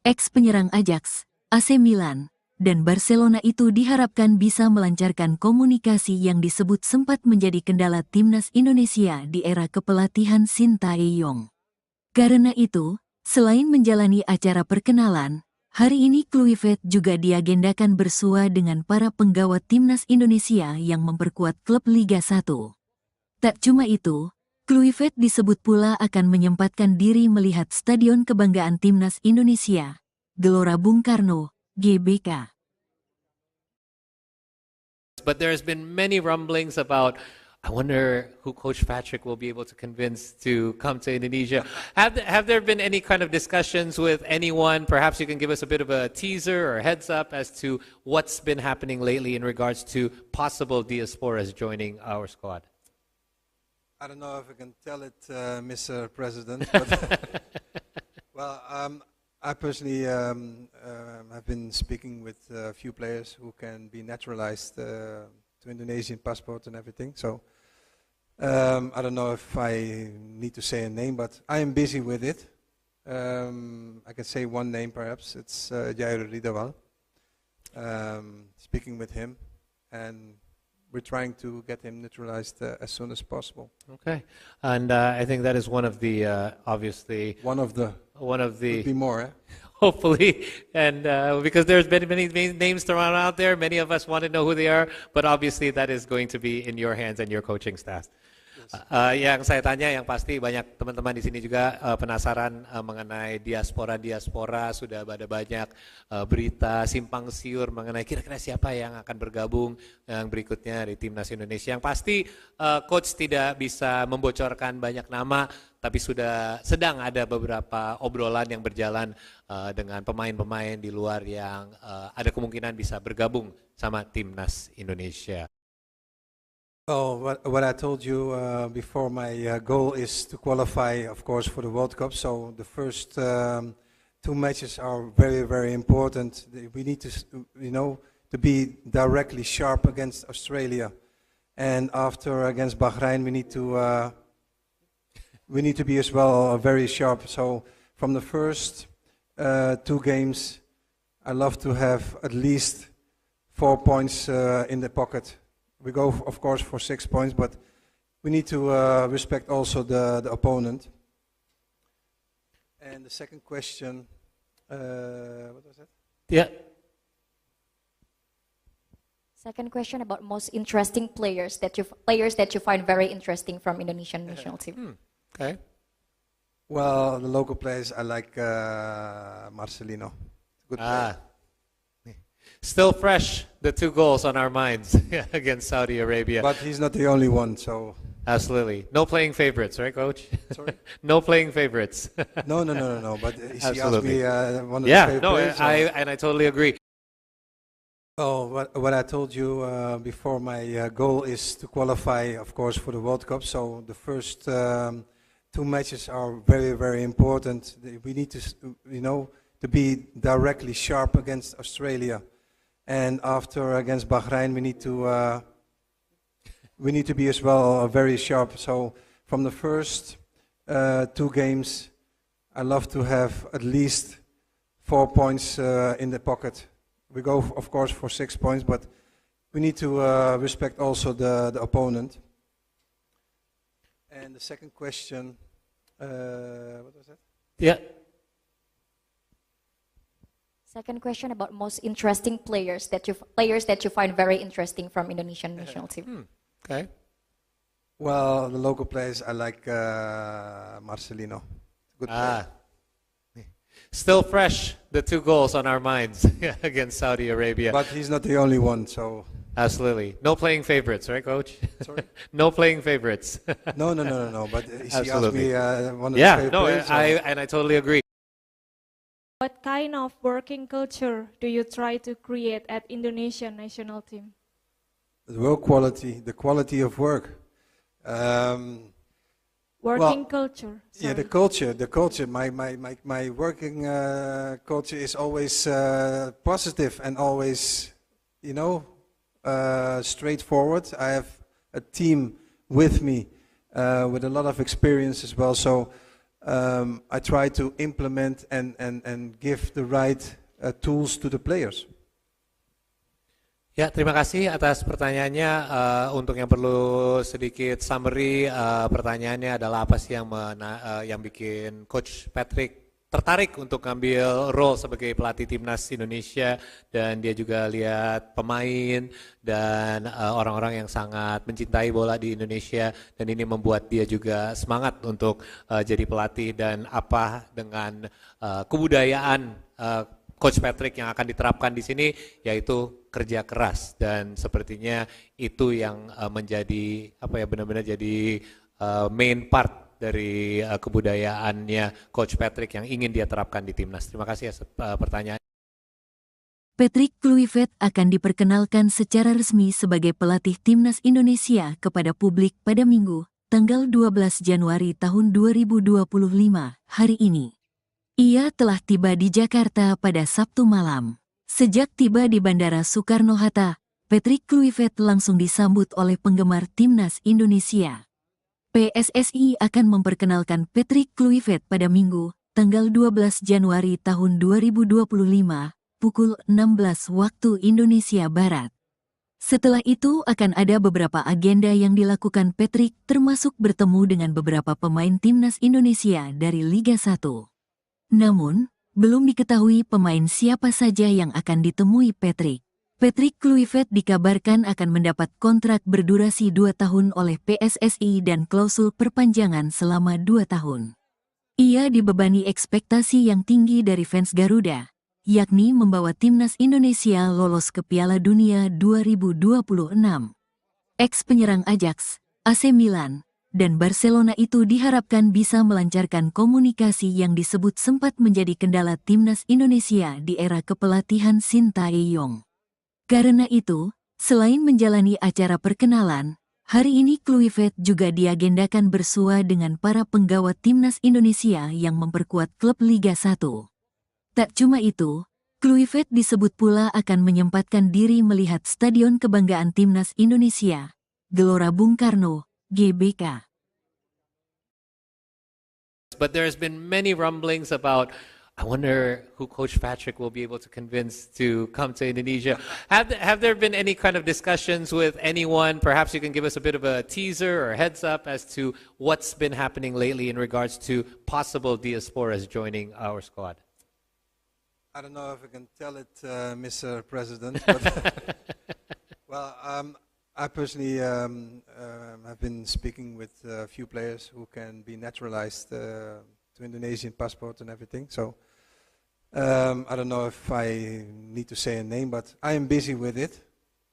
Ex-penyerang Ajax, AC Milan, dan Barcelona itu diharapkan bisa melancarkan komunikasi yang disebut sempat menjadi kendala timnas Indonesia di era kepelatihan Sintayong. Karena itu, selain menjalani acara perkenalan, hari ini Kluivert juga diagendakan bersua dengan para penggawa timnas Indonesia yang memperkuat klub Liga 1. Tak cuma itu, Kluivert disebut pula akan menyempatkan diri melihat Stadion Kebanggaan Timnas Indonesia, Gelora Bung Karno, GBK. But there's been many rumblings about, I wonder who Coach Patrick will be able to convince to come to Indonesia. Have there been any kind of discussions with anyone? Perhaps you can give us a bit of a teaser or heads up as to what's been happening lately in regards to possible diasporas joining our squad. I don't know if I can tell it, Mr. President, but well, I personally have been speaking with a few players who can be naturalized to Indonesian passport and everything. So I don't know if I need to say a name, but I am busy with it. I can say one name perhaps. It's Jair Ridawal. Speaking with him, and we're trying to get him naturalized as soon as possible. Okay, and I think that is one of the obviously One of the could be more. hopefully, and because there's been many names thrown out there, many of us want to know who they are, but obviously that is going to be in your hands and your coaching staff. Yang saya tanya, yang pasti banyak teman-teman di sini juga penasaran mengenai diaspora. Sudah ada banyak berita simpang siur mengenai kira-kira siapa yang akan bergabung yang berikutnya di timnas Indonesia. Yang pasti coach tidak bisa membocorkan banyak nama, tapi sudah sedang ada beberapa obrolan yang berjalan dengan pemain-pemain di luar yang ada kemungkinan bisa bergabung sama timnas Indonesia. Oh, what I told you before, my goal is to qualify, of course, for the World Cup. So the first 2 matches are very, very important. We need to, to be directly sharp against Australia, and after against Bahrain, we need to be as well very sharp. So from the first 2 games, I love to have at least 4 points in the pocket. We go, of course, for 6 points, but we need to respect also the opponent. And the second question, what was that? Yeah. Second question about most interesting players that you find very interesting from Indonesian national team. Okay. Well, the local players, I like Marcelino. Good player. Still fresh, the 2 goals on our minds against Saudi Arabia. But he's not the only one, so... Absolutely. No playing favorites, right, Coach? Sorry? No playing favorites. No. But she asked Absolutely. me one of the Yeah, favorite no, players. I totally agree. Oh, what I told you before, my goal is to qualify, of course, for the World Cup. So the first 2 matches are very, very important. We need to, to be directly sharp against Australia, and after against Bahrain, we need to be as well very sharp. So from the first 2 games, I love to have at least 4 points in the pocket. We go, of course, for 6 points, but we need to respect also the opponent. And the second question, what was that? Yeah. Second question about most interesting players that you find very interesting from Indonesian national team. Okay. Well, the local players, I like Marcelino. Good player. Still fresh, the 2 goals on our minds against Saudi Arabia. But he's not the only one, so... Absolutely. No playing favorites, right, Coach? Sorry? No playing favorites. No. But she asked Absolutely. me one of the Yeah, favorite no, players. I totally agree. What kind of working culture do you try to create at Indonesian national team? The work quality, the quality of work. Working culture. Yeah, the sorry. culture. My working culture is always positive and always, straightforward. I have a team with me with a lot of experience as well. So I try to implement and give the right tools to the players. Ya, terima kasih atas pertanyaannya. Untuk yang perlu sedikit summary, pertanyaannya adalah apa sih yang bikin Coach Patrick tertarik untuk ngambil role sebagai pelatih timnas Indonesia, dan dia juga lihat pemain dan orang-orang yang sangat mencintai bola di Indonesia, dan ini membuat dia juga semangat untuk jadi pelatih, dan apa dengan kebudayaan Coach Patrick yang akan diterapkan di sini, yaitu kerja keras, dan sepertinya itu yang menjadi benar-benar jadi main part dari kebudayaannya Coach Patrick yang ingin dia terapkan di timnas. Terima kasih atas pertanyaan. Patrick Kluivert akan diperkenalkan secara resmi sebagai pelatih timnas Indonesia kepada publik pada Minggu, tanggal 12 Januari tahun 2025, hari ini. Ia telah tiba di Jakarta pada Sabtu malam. Sejak tiba di Bandara Soekarno-Hatta, Patrick Kluivert langsung disambut oleh penggemar timnas Indonesia. PSSI akan memperkenalkan Patrick Kluivert pada Minggu, tanggal 12 Januari tahun 2025, pukul 16 waktu Indonesia Barat. Setelah itu akan ada beberapa agenda yang dilakukan Patrick, termasuk bertemu dengan beberapa pemain timnas Indonesia dari Liga 1. Namun, belum diketahui pemain siapa saja yang akan ditemui Patrick. Patrick Kluivert dikabarkan akan mendapat kontrak berdurasi 2 tahun oleh PSSI dan klausul perpanjangan selama 2 tahun. Ia dibebani ekspektasi yang tinggi dari fans Garuda, yakni membawa timnas Indonesia lolos ke Piala Dunia 2026. Ex-penyerang Ajax, AC Milan, dan Barcelona itu diharapkan bisa melancarkan komunikasi yang disebut sempat menjadi kendala timnas Indonesia di era kepelatihan Sintayong. Karena itu, selain menjalani acara perkenalan, hari ini Kluivert juga diagendakan bersua dengan para penggawa timnas Indonesia yang memperkuat klub Liga 1. Tak cuma itu, Kluivert disebut pula akan menyempatkan diri melihat Stadion Kebanggaan Timnas Indonesia, Gelora Bung Karno, GBK. But there's been many rumblings about I wonder who Coach Patrick will be able to convince to come to Indonesia. Have there been any kind of discussions with anyone? Perhaps you can give us a bit of a teaser or a heads up as to what's been happening lately in regards to possible diasporas joining our squad. I don't know if I can tell it, Mr. President, but well, I personally have been speaking with a few players who can be naturalized to Indonesian passport and everything. So I don't know if I need to say a name, but I am busy with it.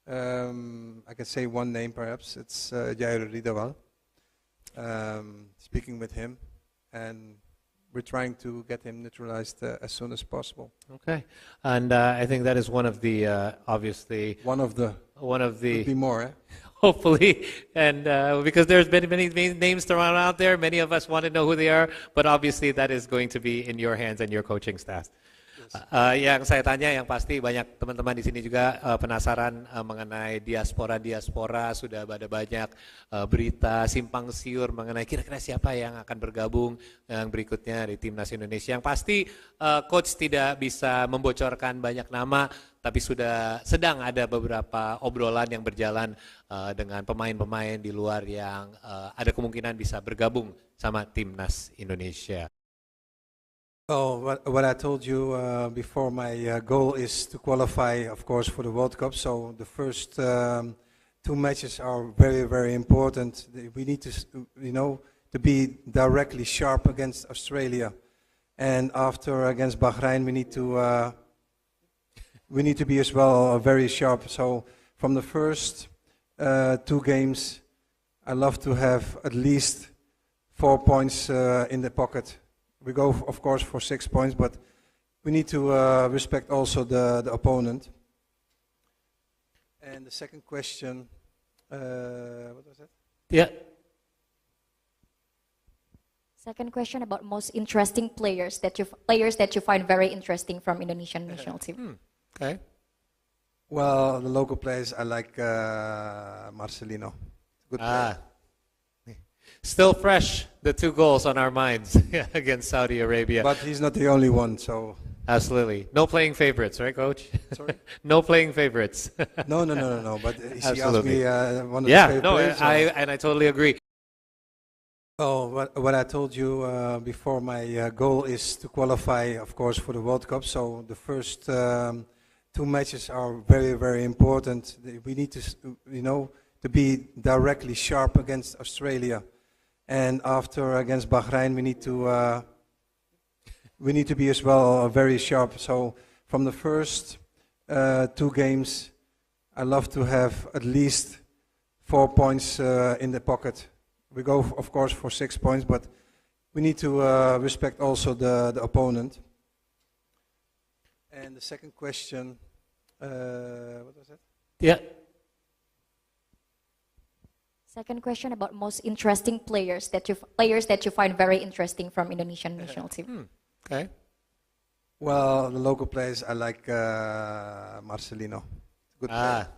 I can say one name perhaps. It's Jair Ridawal. Speaking with him, and we're trying to get him naturalized as soon as possible. Okay, and I think that is one of the obviously One of the could be more. Eh? hopefully, and because there's been many names thrown out there, many of us want to know who they are, but obviously that is going to be in your hands and your coaching staff. Yang saya tanya, yang pasti banyak teman-teman di sini juga penasaran mengenai diaspora, sudah ada banyak berita simpang siur mengenai kira-kira siapa yang akan bergabung yang berikutnya di Timnas Indonesia. Yang pasti coach tidak bisa membocorkan banyak nama, tapi sudah sedang ada beberapa obrolan yang berjalan dengan pemain-pemain di luar yang ada kemungkinan bisa bergabung sama Timnas Indonesia. Oh, what I told you before, my goal is to qualify, of course, for the World Cup. So the first two matches are very, very important. We need to, to be directly sharp against Australia, and after against Bahrain, we need to be as well very sharp. So from the first two games, I love to have at least 4 points in the pocket. We go, of course, for 6 points, but we need to respect also the opponent. And the second question, what was that? Yeah. Second question about most interesting players that you find very interesting from Indonesian national team. Okay. Well, the local players, I like Marcelino. Good player. Still fresh, the 2 goals on our minds against Saudi Arabia. But he's not the only one, so... Absolutely. No playing favorites, right, Coach? Sorry? No playing favorites. No. But he asked Absolutely. me one of his favorite players. I totally agree. Oh, what I told you before, my goal is to qualify, of course, for the World Cup. So the first two matches are very, very important. We need to, to be directly sharp against Australia. And after against Bahrain, we need to be as well very sharp. So from the first two games, I love to have at least 4 points in the pocket. We go, of course, for 6 points, but we need to respect also the opponent. And the second question, what was that? Yeah. Second question about most interesting players that you find very interesting from Indonesian national team. Okay. Well, the local players, I like Marcelino. Good player.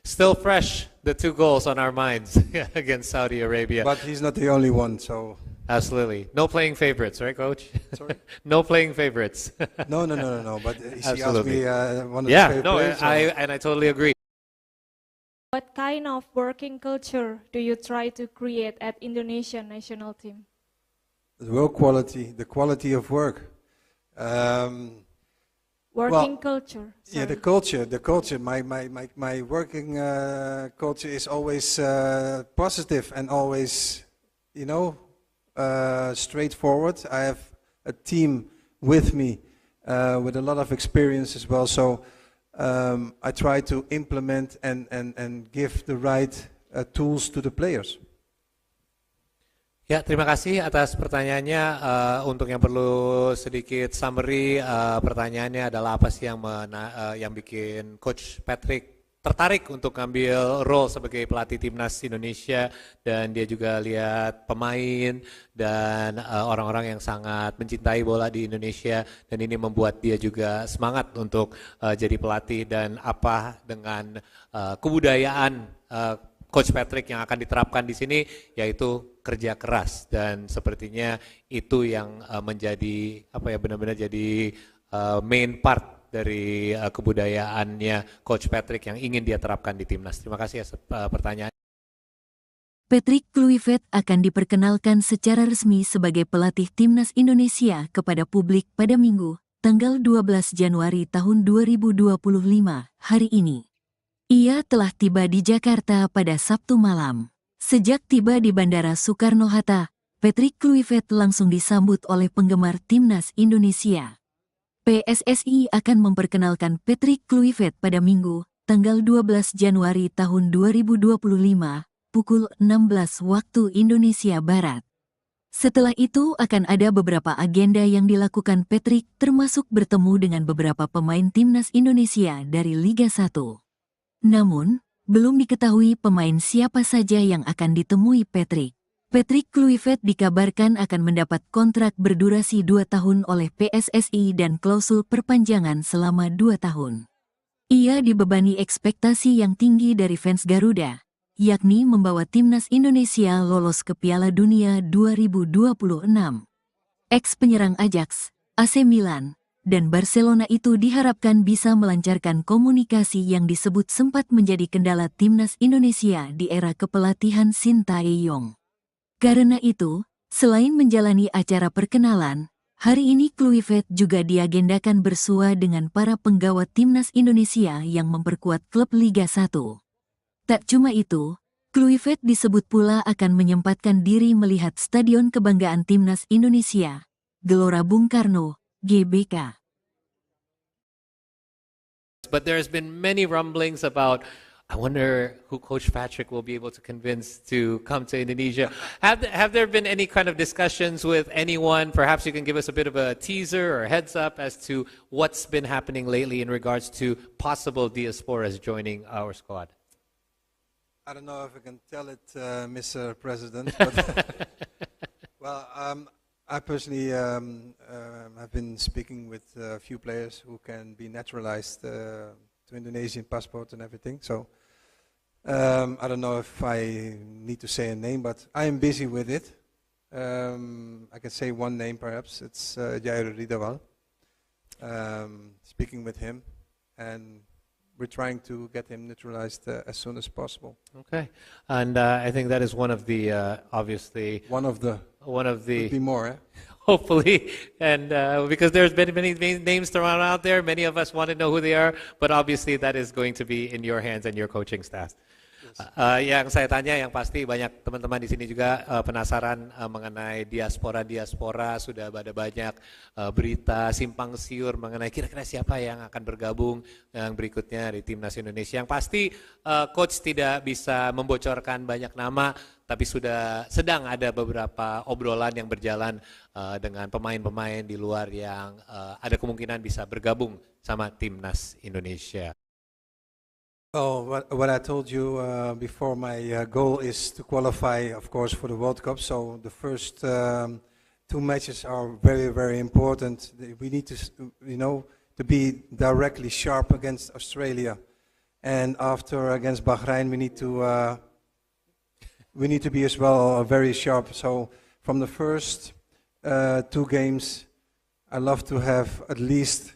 Still fresh, the 2 goals on our minds against Saudi Arabia. But he's not the only one, so... Absolutely. No playing favorites, right, Coach? Sorry? No playing favorites. No. But he asked Absolutely. me one of his favorite players. I totally agree. What kind of working culture do you try to create at Indonesian national team? The work quality, the quality of work. Working culture. Yeah, the culture. My working culture is always positive and always, straightforward. I have a team with me with a lot of experience as well. So I try to implement and give the right tools to the players. Ya, terima kasih atas pertanyaannya. Untuk yang perlu sedikit summary, pertanyaannya adalah apa sih yang bikin Coach Patrick tertarik untuk ngambil role sebagai pelatih Timnas Indonesia, dan dia juga lihat pemain dan orang-orang yang sangat mencintai bola di Indonesia, dan ini membuat dia juga semangat untuk jadi pelatih, dan apa dengan kebudayaan Coach Patrick yang akan diterapkan di sini yaitu kerja keras, dan sepertinya itu yang menjadi benar-benar jadi main part dari kebudayaannya Coach Patrick yang ingin dia terapkan di timnas. Terima kasih atas pertanyaan. Patrick Kluivert akan diperkenalkan secara resmi sebagai pelatih timnas Indonesia kepada publik pada Minggu, tanggal 12 Januari tahun 2025, hari ini. Ia telah tiba di Jakarta pada Sabtu malam. Sejak tiba di Bandara Soekarno-Hatta, Patrick Kluivert langsung disambut oleh penggemar timnas Indonesia. PSSI akan memperkenalkan Patrick Kluivert pada Minggu, tanggal 12 Januari tahun 2025, pukul 16 waktu Indonesia Barat. Setelah itu akan ada beberapa agenda yang dilakukan Patrick, termasuk bertemu dengan beberapa pemain timnas Indonesia dari Liga 1. Namun, belum diketahui pemain siapa saja yang akan ditemui Patrick. Patrick Kluivert dikabarkan akan mendapat kontrak berdurasi 2 tahun oleh PSSI dan klausul perpanjangan selama 2 tahun. Ia dibebani ekspektasi yang tinggi dari fans Garuda, yakni membawa timnas Indonesia lolos ke Piala Dunia 2026. Ex-penyerang Ajax, AC Milan, dan Barcelona itu diharapkan bisa melancarkan komunikasi yang disebut sempat menjadi kendala timnas Indonesia di era kepelatihan Sintayong. Karena itu, selain menjalani acara perkenalan, hari ini Kluivert juga diagendakan bersua dengan para penggawa timnas Indonesia yang memperkuat klub Liga 1. Tak cuma itu, Kluivert disebut pula akan menyempatkan diri melihat Stadion Kebanggaan Timnas Indonesia, Gelora Bung Karno, GBK. But there's been many rumblings about, I wonder who Coach Patrick will be able to convince to come to Indonesia. Have there been any kind of discussions with anyone? Perhaps you can give us a bit of a teaser or heads up as to what's been happening lately in regards to possible diasporas joining our squad. I don't know if I can tell it, Mr. President, but well, I personally have been speaking with a few players who can be naturalized to Indonesian passport and everything. So I don't know if I need to say a name, but I am busy with it. I can say one name perhaps. It's Jair Ridawal. Speaking with him, and we're trying to get him naturalized as soon as possible. Okay, and I think that is one of the obviously One of the could be more. Eh? hopefully, and because there's been many names thrown out there, many of us want to know who they are, but obviously that is going to be in your hands and your coaching staff. Yang saya tanya, yang pasti banyak teman-teman di sini juga penasaran mengenai diaspora. Sudah ada banyak berita simpang siur mengenai kira-kira siapa yang akan bergabung yang berikutnya di timnas Indonesia. Yang pasti coach tidak bisa membocorkan banyak nama, tapi sudah sedang ada beberapa obrolan yang berjalan dengan pemain-pemain di luar yang ada kemungkinan bisa bergabung sama timnas Indonesia. Oh, what I told you before, my goal is to qualify, of course, for the World Cup. So the first 2 matches are very, very important. We need to, to be directly sharp against Australia, and after against Bahrain, we need to be as well very sharp. So from the first 2 games, I love to have at least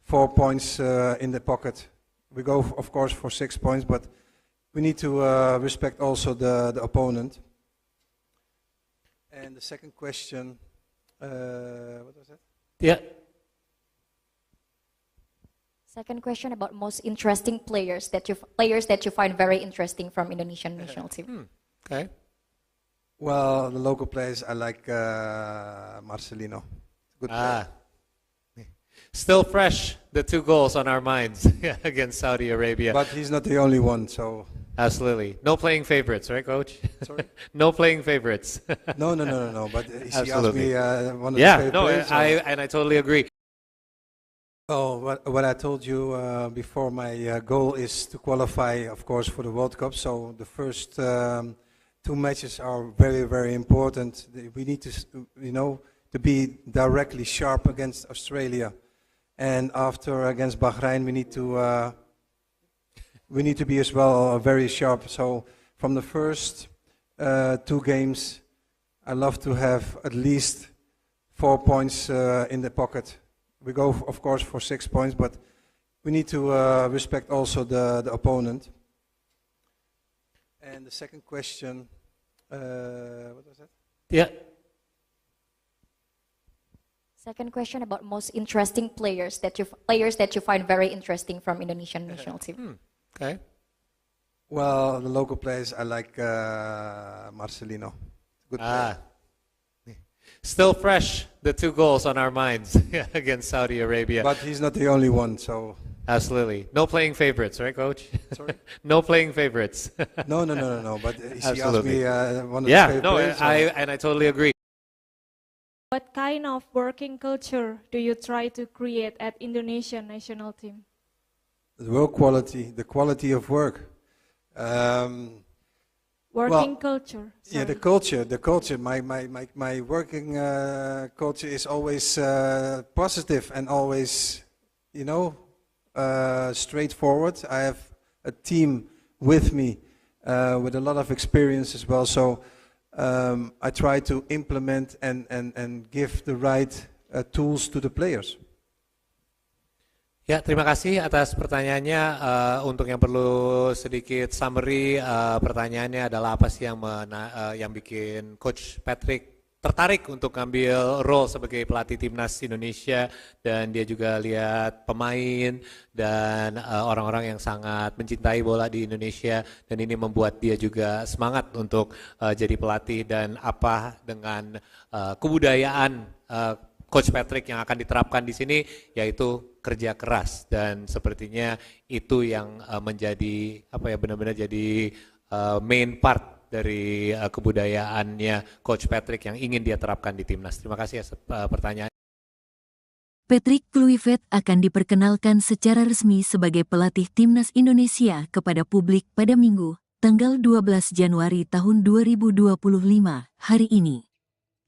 4 points in the pocket. We go, of course, for 6 points, but we need to respect also the opponent. And the second question, what was that? Yeah. Second question about most interesting players that you find very interesting from Indonesian national team. Okay. Well, the local players, I like Marcelino. Good player. Still fresh, the 2 goals on our minds against Saudi Arabia. But he's not the only one, so... Absolutely. No playing favorites, right, Coach? Sorry? No playing favorites. No. But he asked Absolutely. me one of the favorite players. I totally agree. Oh, what I told you before, my goal is to qualify, of course, for the World Cup. So the first 2 matches are very, very important. We need to, to be directly sharp against Australia. And after against Bahrain, we need to be as well very sharp. So from the first 2 games, I love to have at least 4 points in the pocket. We go, of course, for 6 points, but we need to respect also the opponent. And the second question, what was that? Yeah. Second question about most interesting players that you find very interesting from Indonesian national team. Okay. Well, the local players, I like Marcelino. Good player. Still fresh, the 2 goals on our minds against Saudi Arabia. But he's not the only one, so... Absolutely. No playing favorites, right, Coach? Sorry? No playing favorites. No, but he asked Absolutely. me one of the Yeah, favorite no, players. I totally agree. What kind of working culture do you try to create at Indonesian national team? The work quality, the quality of work. Working culture. Yeah, the sorry. culture. My working culture is always positive and always, straightforward. I have a team with me with a lot of experience as well. So I try to implement and give the right tools to the players. Ya, terima kasih atas pertanyaannya. Untuk yang perlu sedikit summary, pertanyaannya adalah apa sih yang bikin Coach Patrick tertarik untuk ngambil role sebagai pelatih timnas Indonesia, dan dia juga lihat pemain dan orang-orang yang sangat mencintai bola di Indonesia, dan ini membuat dia juga semangat untuk jadi pelatih, dan apa dengan kebudayaan Coach Patrick yang akan diterapkan di sini, yaitu kerja keras, dan sepertinya itu yang menjadi benar-benar jadi main part dari kebudayaannya Coach Patrick yang ingin dia terapkan di timnas. Terima kasih atas pertanyaan. Patrick Kluivert akan diperkenalkan secara resmi sebagai pelatih timnas Indonesia kepada publik pada Minggu, tanggal 12 Januari tahun 2025, hari ini.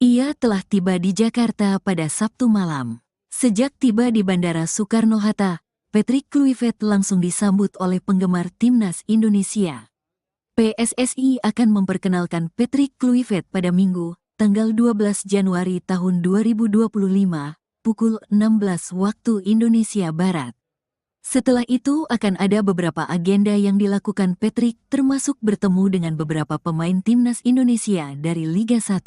Ia telah tiba di Jakarta pada Sabtu malam. Sejak tiba di Bandara Soekarno-Hatta, Patrick Kluivert langsung disambut oleh penggemar timnas Indonesia. PSSI akan memperkenalkan Patrick Kluivert pada Minggu, tanggal 12 Januari tahun 2025, pukul 16 waktu Indonesia Barat. Setelah itu akan ada beberapa agenda yang dilakukan Patrick, termasuk bertemu dengan beberapa pemain timnas Indonesia dari Liga 1.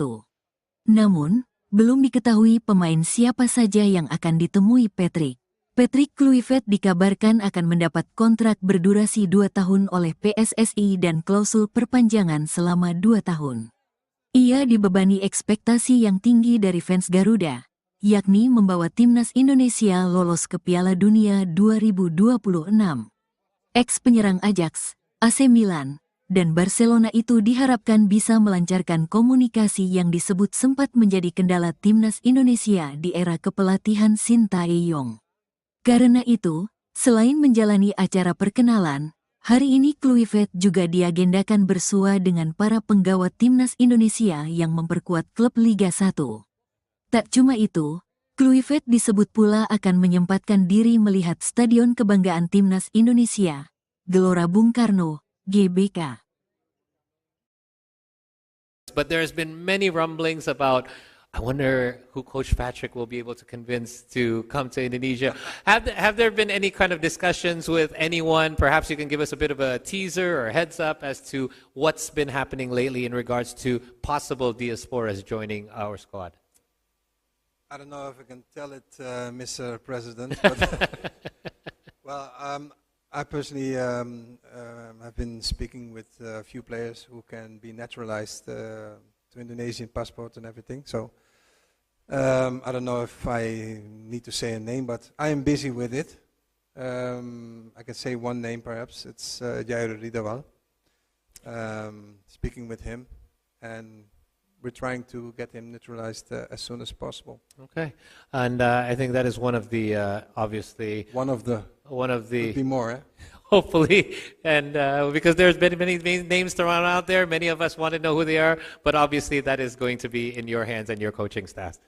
Namun, belum diketahui pemain siapa saja yang akan ditemui Patrick. Patrick Kluivert dikabarkan akan mendapat kontrak berdurasi 2 tahun oleh PSSI dan klausul perpanjangan selama 2 tahun. Ia dibebani ekspektasi yang tinggi dari fans Garuda, yakni membawa timnas Indonesia lolos ke Piala Dunia 2026. Ex-penyerang Ajax, AC Milan, dan Barcelona itu diharapkan bisa melancarkan komunikasi yang disebut sempat menjadi kendala timnas Indonesia di era kepelatihan Sintayong. Karena itu, selain menjalani acara perkenalan, hari ini Kluivert juga diagendakan bersua dengan para penggawa timnas Indonesia yang memperkuat klub Liga 1. Tak cuma itu, Kluivert disebut pula akan menyempatkan diri melihat Stadion Kebanggaan Timnas Indonesia, Gelora Bung Karno, GBK. But there's been many rumblings about, I wonder who Coach Patrick will be able to convince to come to Indonesia. Have there been any kind of discussions with anyone? Perhaps you can give us a bit of a teaser or heads up as to what's been happening lately in regards to possible diasporas joining our squad. I don't know if I can tell it, Mr. President, but well, I personally have been speaking with a few players who can be naturalized to Indonesian passport and everything. So I don't know if I need to say a name, but I am busy with it. I can say one name perhaps. It's Jair Ridawal. Speaking with him, and we're trying to get him naturalized as soon as possible. Okay, and I think that is one of the obviously Could be more, eh? hopefully, and because there's been many names thrown out there, many of us want to know who they are, but obviously that is going to be in your hands and your coaching staff.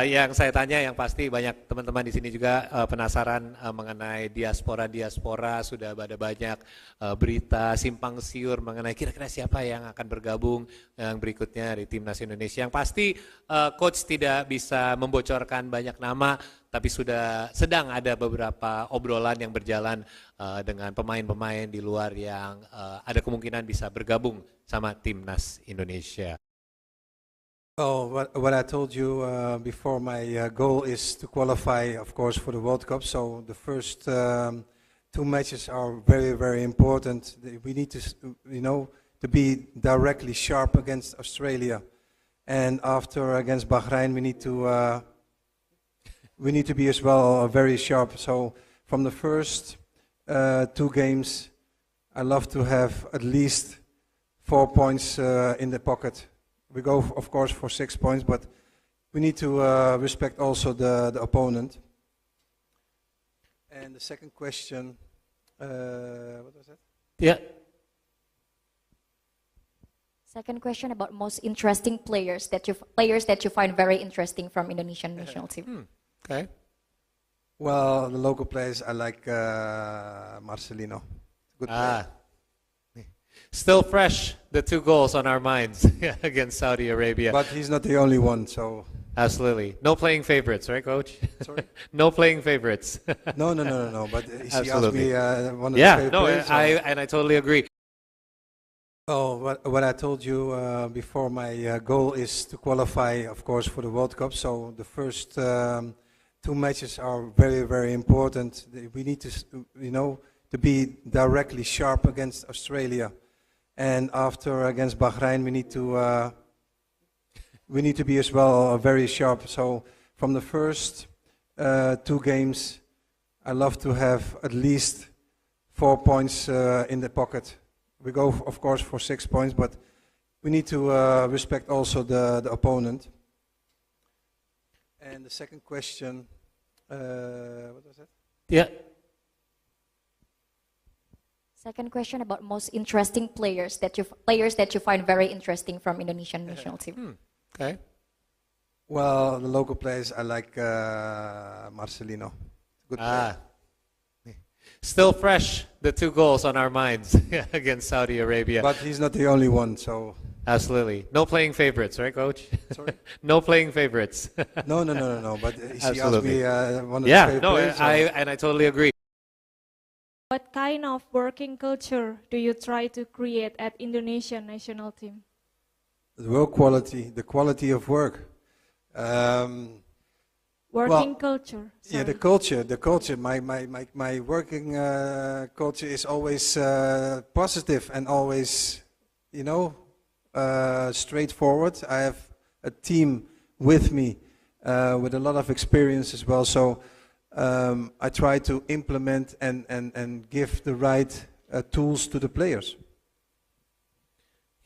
Yang saya tanya yang pasti banyak teman-teman di sini juga penasaran mengenai diaspora sudah ada banyak berita simpang siur mengenai kira-kira siapa yang akan bergabung yang berikutnya di timnas Indonesia. Yang pasti coach tidak bisa membocorkan banyak nama, tapi sudah sedang ada beberapa obrolan yang berjalan dengan pemain-pemain di luar yang ada kemungkinan bisa bergabung sama timnas Indonesia. Oh, what I told you before, my goal is to qualify, of course, for the World Cup. So the first two matches are very, very important. We need to, to be directly sharp against Australia, and after against Bahrain, we need to be as well very sharp. So from the first two games, I love to have at least 4 points in the pocket. We go, of course, for 6 points, but we need to respect also the opponent. And the second question, what was that? Yeah. Second question about most interesting players that you find very interesting from Indonesian national team. Okay. Well, the local players, I like Marcelino. Good player. Still fresh, the 2 goals on our minds against Saudi Arabia. But he's not the only one, so... Absolutely. No playing favorites, right, Coach? Sorry? No playing favorites. No. But he asked Absolutely. me one of the favorite players. I totally agree. Oh, what I told you before, my goal is to qualify, of course, for the World Cup. So the first two matches are very, very important. We need to, to be directly sharp against Australia. And after against Bahrain, we need to be as well very sharp. So from the first two games, I love to have at least 4 points in the pocket. We go, of course, for 6 points, but we need to respect also the opponent. And the second question, what was that? Yeah. Second question about most interesting players that you find very interesting from Indonesian national team. Okay. Well, the local players, I like Marcelino. Good player. Still fresh, the 2 goals on our minds against Saudi Arabia. But he's not the only one, so... Absolutely. No playing favorites, right, Coach? Sorry? No playing favorites. No. But he asked Absolutely. me one of the favorite players. I totally agree. What kind of working culture do you try to create at Indonesian national team? The work quality, the quality of work. Working culture. Yeah, the culture. My working culture is always positive and always, straightforward. I have a team with me with a lot of experience as well. So I try to implement and give the right tools to the players.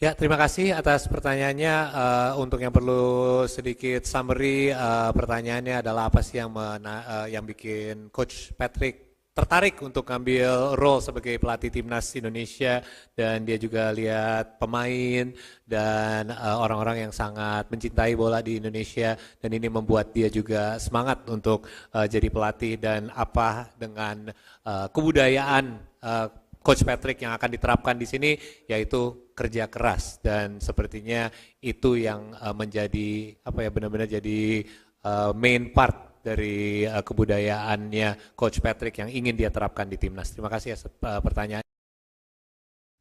Ya, terima kasih atas pertanyaannya. Untuk yang perlu sedikit summary, pertanyaannya adalah apa sih yang bikin Coach Patrick tertarik untuk ngambil role sebagai pelatih timnas Indonesia, dan dia juga lihat pemain dan orang-orang yang sangat mencintai bola di Indonesia, dan ini membuat dia juga semangat untuk jadi pelatih, dan apa dengan kebudayaan Coach Patrick yang akan diterapkan di sini, yaitu kerja keras, dan sepertinya itu yang menjadi benar-benar jadi main part dari kebudayaannya Coach Patrick yang ingin dia terapkan di timnas. Terima kasih atas pertanyaan.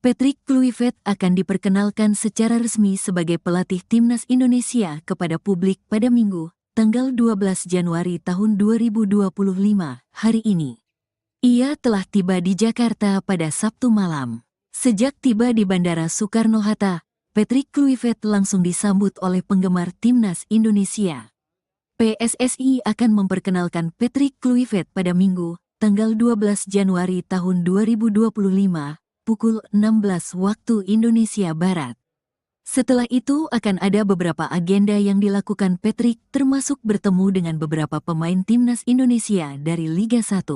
Patrick Kluivert akan diperkenalkan secara resmi sebagai pelatih timnas Indonesia kepada publik pada Minggu, tanggal 12 Januari tahun 2025, hari ini. Ia telah tiba di Jakarta pada Sabtu malam. Sejak tiba di Bandara Soekarno-Hatta, Patrick Kluivert langsung disambut oleh penggemar timnas Indonesia. PSSI akan memperkenalkan Patrick Kluivert pada Minggu, tanggal 12 Januari tahun 2025, pukul 16 waktu Indonesia Barat. Setelah itu akan ada beberapa agenda yang dilakukan Patrick, termasuk bertemu dengan beberapa pemain timnas Indonesia dari Liga 1.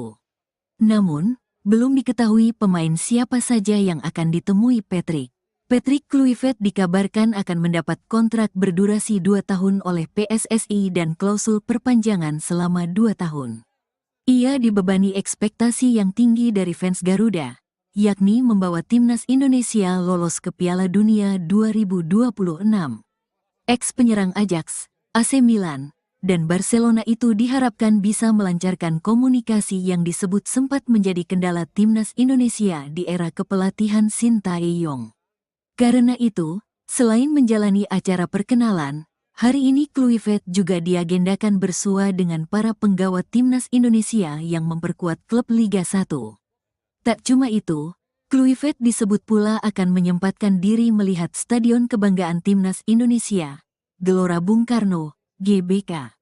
Namun, belum diketahui pemain siapa saja yang akan ditemui Patrick. Patrick Kluivert dikabarkan akan mendapat kontrak berdurasi 2 tahun oleh PSSI dan klausul perpanjangan selama 2 tahun. Ia dibebani ekspektasi yang tinggi dari fans Garuda, yakni membawa timnas Indonesia lolos ke Piala Dunia 2026. Ex-penyerang Ajax, AC Milan, dan Barcelona itu diharapkan bisa melancarkan komunikasi yang disebut sempat menjadi kendala timnas Indonesia di era kepelatihan Sintayong. Karena itu, selain menjalani acara perkenalan, hari ini Kluivert juga diagendakan bersua dengan para penggawa timnas Indonesia yang memperkuat klub Liga 1. Tak cuma itu, Kluivert disebut pula akan menyempatkan diri melihat Stadion Kebanggaan Timnas Indonesia, Gelora Bung Karno, GBK.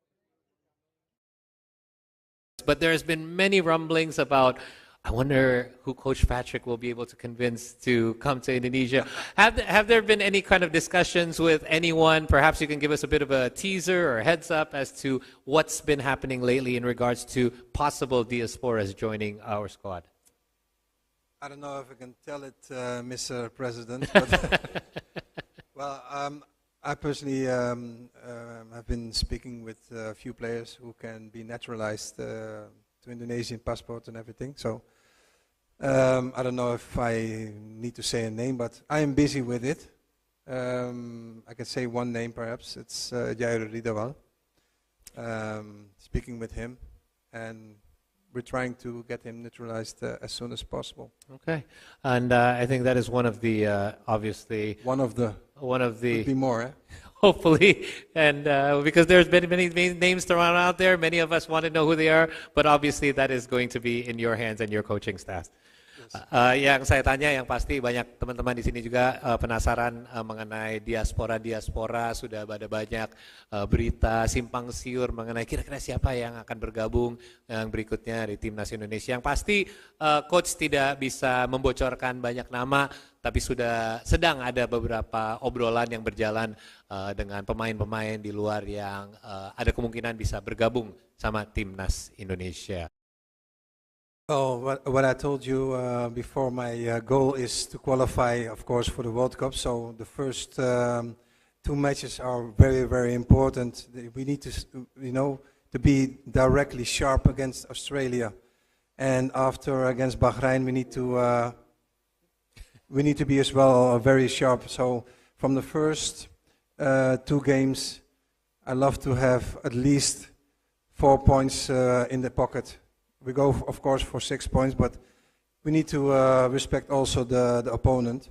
But there's been many rumblings about, I wonder who Coach Patrick will be able to convince to come to Indonesia. Have there been any kind of discussions with anyone? Perhaps you can give us a bit of a teaser or a heads up as to what's been happening lately in regards to possible diasporas joining our squad. I don't know if I can tell it, Mr. President, but well, I personally have been speaking with a few players who can be naturalized to Indonesian passport and everything. So I don't know if I need to say a name, but I am busy with it. I can say one name perhaps. It's Jair Ridawal. Speaking with him, and we're trying to get him naturalized as soon as possible. Okay, and I think that is one of the obviously One of the could be more. Eh? hopefully, and because there's been many names thrown out there, many of us want to know who they are, but obviously that is going to be in your hands and your coaching staff. Yang saya tanya, yang pasti banyak teman-teman di sini juga penasaran mengenai diaspora. Sudah ada banyak berita simpang siur mengenai kira-kira siapa yang akan bergabung yang berikutnya di timnas Indonesia. Yang pasti coach tidak bisa membocorkan banyak nama, tapi sedang ada beberapa obrolan yang berjalan dengan pemain-pemain di luar yang ada kemungkinan bisa bergabung sama timnas Indonesia. Oh, what I told you before, my goal is to qualify, of course, for the World Cup. So the first 2 matches are very, very important. We need to, to be directly sharp against Australia, and after against Bahrain, we need to be as well very sharp. So from the first 2 games, I love to have at least 4 points in the pocket. We go, of course, for 6 points, but we need to respect also the opponent.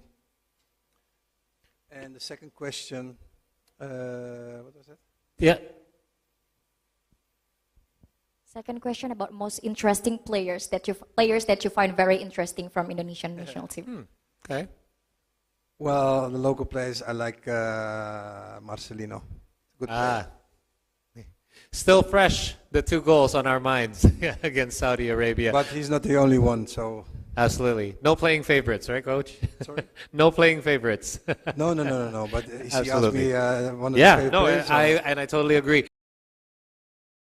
And the second question, what was that? Yeah. Second question about most interesting players that you find very interesting from Indonesian national team. Okay. Well, the local players, I like Marcelino. Good player. Still fresh, the 2 goals on our minds against Saudi Arabia. But he's not the only one, so... Absolutely. No playing favorites, right, Coach? Sorry? No playing favorites. No. But he asked Absolutely. me one of the favorite players. I totally agree.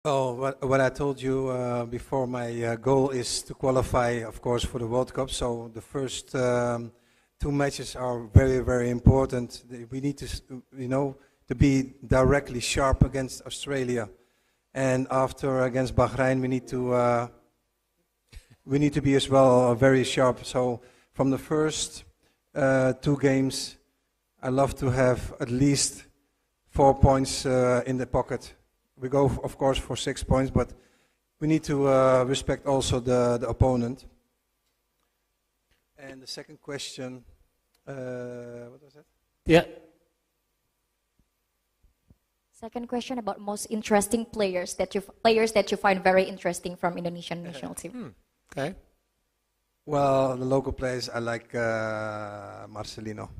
Oh, what I told you before, my goal is to qualify, of course, for the World Cup. So the first 2 matches are very, very important. We need to, to be directly sharp against Australia. And after against Bahrain, we need to be as well very sharp. So from the first 2 games, I love to have at least 4 points in the pocket. We go, of course, for 6 points, but we need to respect also the opponent. And the second question, what was that? Yeah. Second question about most interesting players that you find very interesting from Indonesian national team. Okay. Well, the local players, I like Marcelino.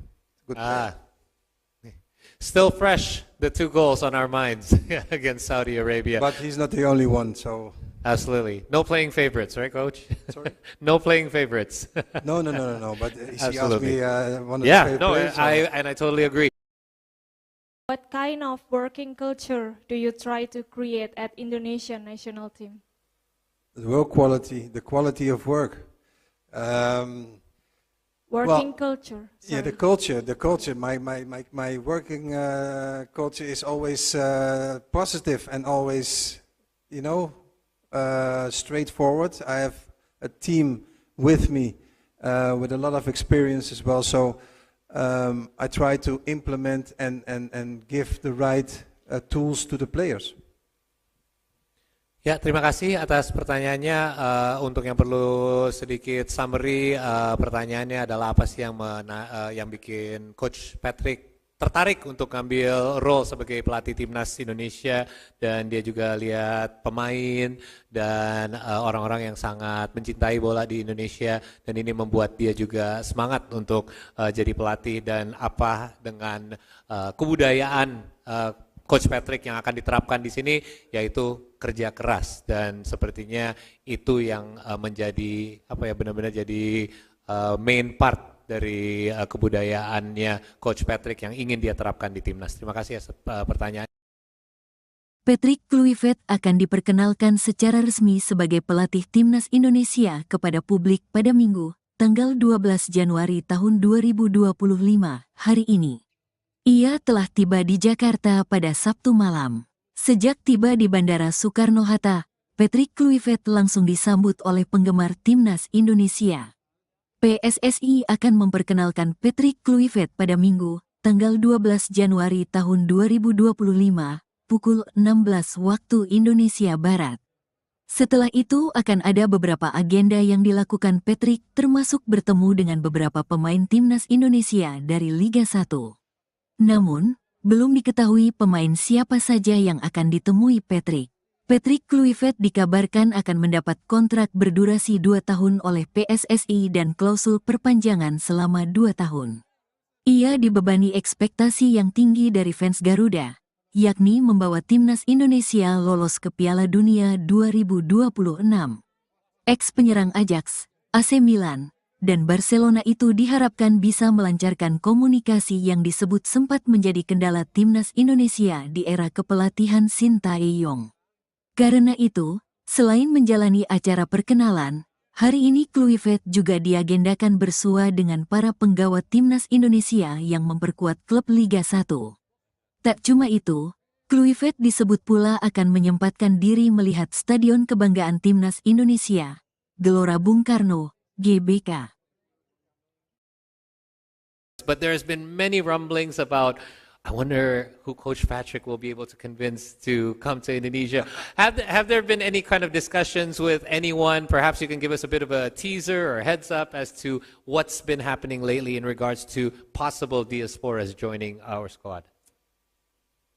Good player. Still fresh, the 2 goals on our minds against Saudi Arabia. But he's not the only one, so... Absolutely. No playing favorites, right, Coach? Sorry? No playing favorites. No. But he asked Absolutely. me one of the favorite players. I totally agree. What kind of working culture do you try to create at Indonesian national team? The work quality, the quality of work. Working culture. Yeah, the sorry. culture. My working culture is always positive and always, straightforward. I have a team with me with a lot of experience as well. So I try to implement and give the right tools to the players. Ya, terima kasih atas pertanyaannya. Untuk yang perlu sedikit summary, pertanyaannya adalah apa sih yang bikin Coach Patrick tertarik untuk ngambil role sebagai pelatih timnas Indonesia, dan dia juga lihat pemain dan orang-orang yang sangat mencintai bola di Indonesia, dan ini membuat dia juga semangat untuk jadi pelatih, dan apa dengan kebudayaan Coach Patrick yang akan diterapkan di sini, yaitu kerja keras, dan sepertinya itu yang menjadi benar-benar jadi main part dari kebudayaannya Coach Patrick yang ingin dia terapkan di timnas. Terima kasih atas pertanyaan. Patrick Kluivert akan diperkenalkan secara resmi sebagai pelatih timnas Indonesia kepada publik pada Minggu, tanggal 12 Januari tahun 2025, hari ini. Ia telah tiba di Jakarta pada Sabtu malam. Sejak tiba di Bandara Soekarno-Hatta, Patrick Kluivert langsung disambut oleh penggemar timnas Indonesia. PSSI akan memperkenalkan Patrick Kluivert pada Minggu, tanggal 12 Januari tahun 2025, pukul 16 waktu Indonesia Barat. Setelah itu akan ada beberapa agenda yang dilakukan Patrick, termasuk bertemu dengan beberapa pemain timnas Indonesia dari Liga 1. Namun, belum diketahui pemain siapa saja yang akan ditemui Patrick. Patrick Kluivert dikabarkan akan mendapat kontrak berdurasi 2 tahun oleh PSSI dan klausul perpanjangan selama 2 tahun. Ia dibebani ekspektasi yang tinggi dari fans Garuda, yakni membawa timnas Indonesia lolos ke Piala Dunia 2026. Ex-penyerang Ajax, AC Milan, dan Barcelona itu diharapkan bisa melancarkan komunikasi yang disebut sempat menjadi kendala timnas Indonesia di era kepelatihan Sintayong. Karena itu, selain menjalani acara perkenalan, hari ini Kluivert juga diagendakan bersua dengan para penggawa timnas Indonesia yang memperkuat klub Liga 1. Tak cuma itu, Kluivert disebut pula akan menyempatkan diri melihat Stadion Kebanggaan Timnas Indonesia, Gelora Bung Karno, GBK. But there's been many rumblings about, I wonder who Coach Patrick will be able to convince to come to Indonesia. Have there been any kind of discussions with anyone? Perhaps you can give us a bit of a teaser or heads up as to what's been happening lately in regards to possible diasporas joining our squad.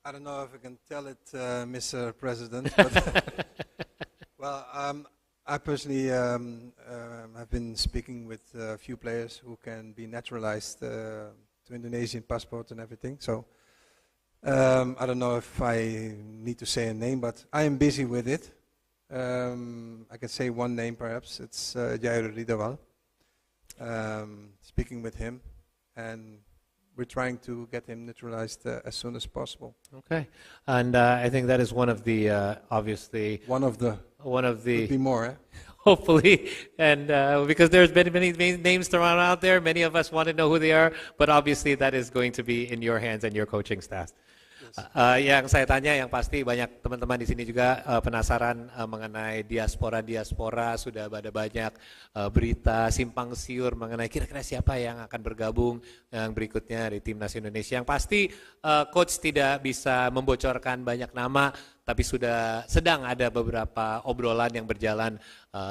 I don't know if I can tell it, Mr. President, but well, I personally have been speaking with a few players who can be naturalized to Indonesian passport and everything. So I don't know if I need to say a name, but I am busy with it. I can say one name perhaps. It's Jair Ridawal. Speaking with him, and we're trying to get him naturalized as soon as possible. Okay, and I think that is one of the obviously Could be more, eh? hopefully, and because there's been many names thrown out there, many of us want to know who they are, but obviously that is going to be in your hands and your coaching staff. Yang saya tanya, yang pasti banyak teman-teman di sini juga penasaran mengenai diaspora. Sudah ada banyak berita simpang siur mengenai kira-kira siapa yang akan bergabung yang berikutnya di timnas Indonesia. Yang pasti coach tidak bisa membocorkan banyak nama, tapi sudah sedang ada beberapa obrolan yang berjalan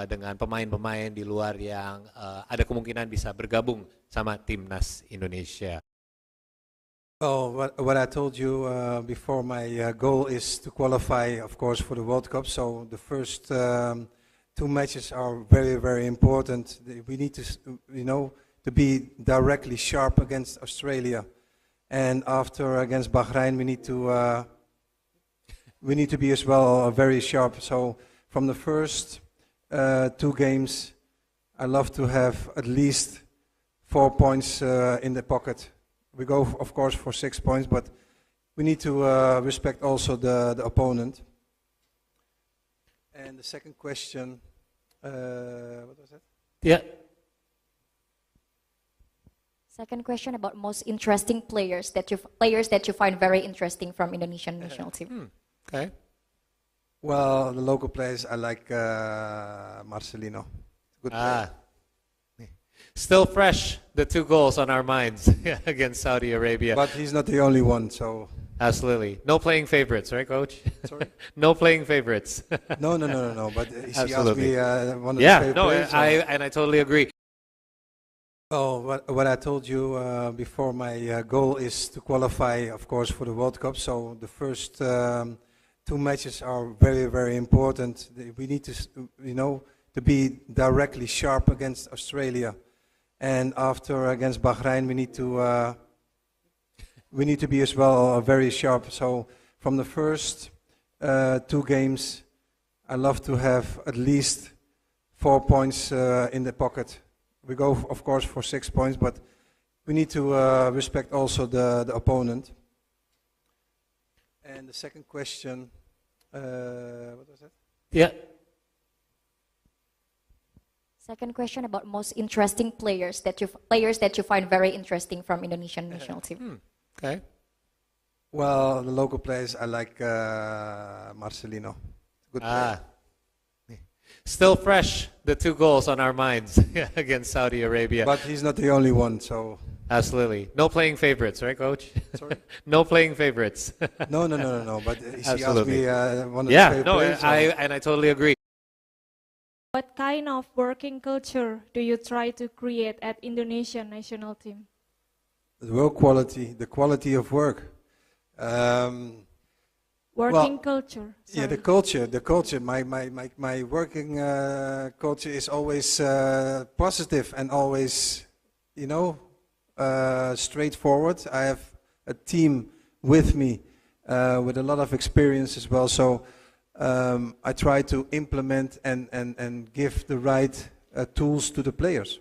dengan pemain-pemain di luar yang ada kemungkinan bisa bergabung sama timnas Indonesia. Oh, what I told you before, my goal is to qualify, of course, for the World Cup. So the first 2 matches are very, very important. We need to, to be directly sharp against Australia, and after against Bahrain, we need to be as well very sharp. So from the first 2 games, I love to have at least 4 points in the pocket. We go, of course, for 6 points, but we need to respect also the opponent. And the second question, what was that? Yeah. Second question about most interesting players that you find very interesting from Indonesian national team. Okay. Well, the local players, I like Marcelino. Good player. Still fresh, the 2 goals on our minds against Saudi Arabia. But he's not the only one, so... Absolutely. No playing favorites, right, Coach? Sorry? No playing favorites. No. But he asked Absolutely. me one of the Yeah, favorite no, players. I totally agree. Oh, what I told you before, my goal is to qualify, of course, for the World Cup. So the first 2 matches are very, very important. We need to, to be directly sharp against Australia, and after against Bahrain, we need to be as well very sharp. So from the first 2 games, I love to have at least 4 points in the pocket. We go, of course, for 6 points, but we need to respect also the opponent. And the second question, what was that? Yeah. Second question about most interesting players that you find very interesting from Indonesian national team. Okay. Well, the local players, I like Marcelino. Good player. Still fresh, the 2 goals on our minds against Saudi Arabia. But he's not the only one, so... Absolutely. No playing favorites, right, Coach? Sorry? No playing favorites. No. But he asked Absolutely. me one of the favorite players. I totally agree. What kind of working culture do you try to create at Indonesian national team? The work quality, the quality of work. Working culture. Yeah, the culture. My working culture is always positive and always, straightforward. I have a team with me with a lot of experience as well. So I try to implement and give the right tools to the players.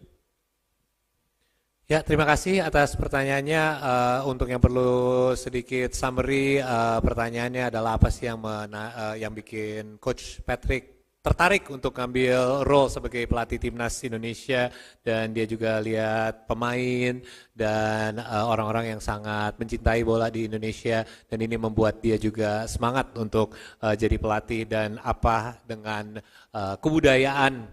Ya, terima kasih atas pertanyaannya. Untuk yang perlu sedikit summary, pertanyaannya adalah apa sih yang bikin Coach Patrick tertarik untuk ngambil role sebagai pelatih timnas Indonesia, dan dia juga lihat pemain dan orang-orang yang sangat mencintai bola di Indonesia, dan ini membuat dia juga semangat untuk jadi pelatih, dan apa dengan kebudayaan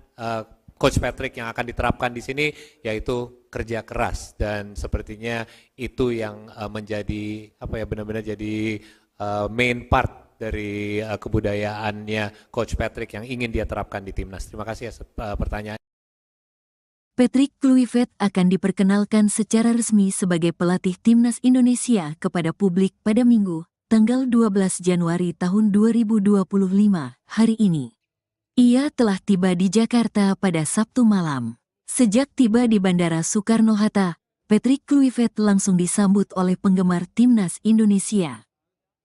Coach Patrick yang akan diterapkan di sini, yaitu kerja keras, dan sepertinya itu yang menjadi benar-benar jadi main part dari kebudayaannya Coach Patrick yang ingin dia terapkan di timnas. Terima kasih atas pertanyaan. Patrick Kluivert akan diperkenalkan secara resmi sebagai pelatih timnas Indonesia kepada publik pada Minggu, tanggal 12 Januari tahun 2025, hari ini. Ia telah tiba di Jakarta pada Sabtu malam. Sejak tiba di Bandara Soekarno-Hatta, Patrick Kluivert langsung disambut oleh penggemar timnas Indonesia.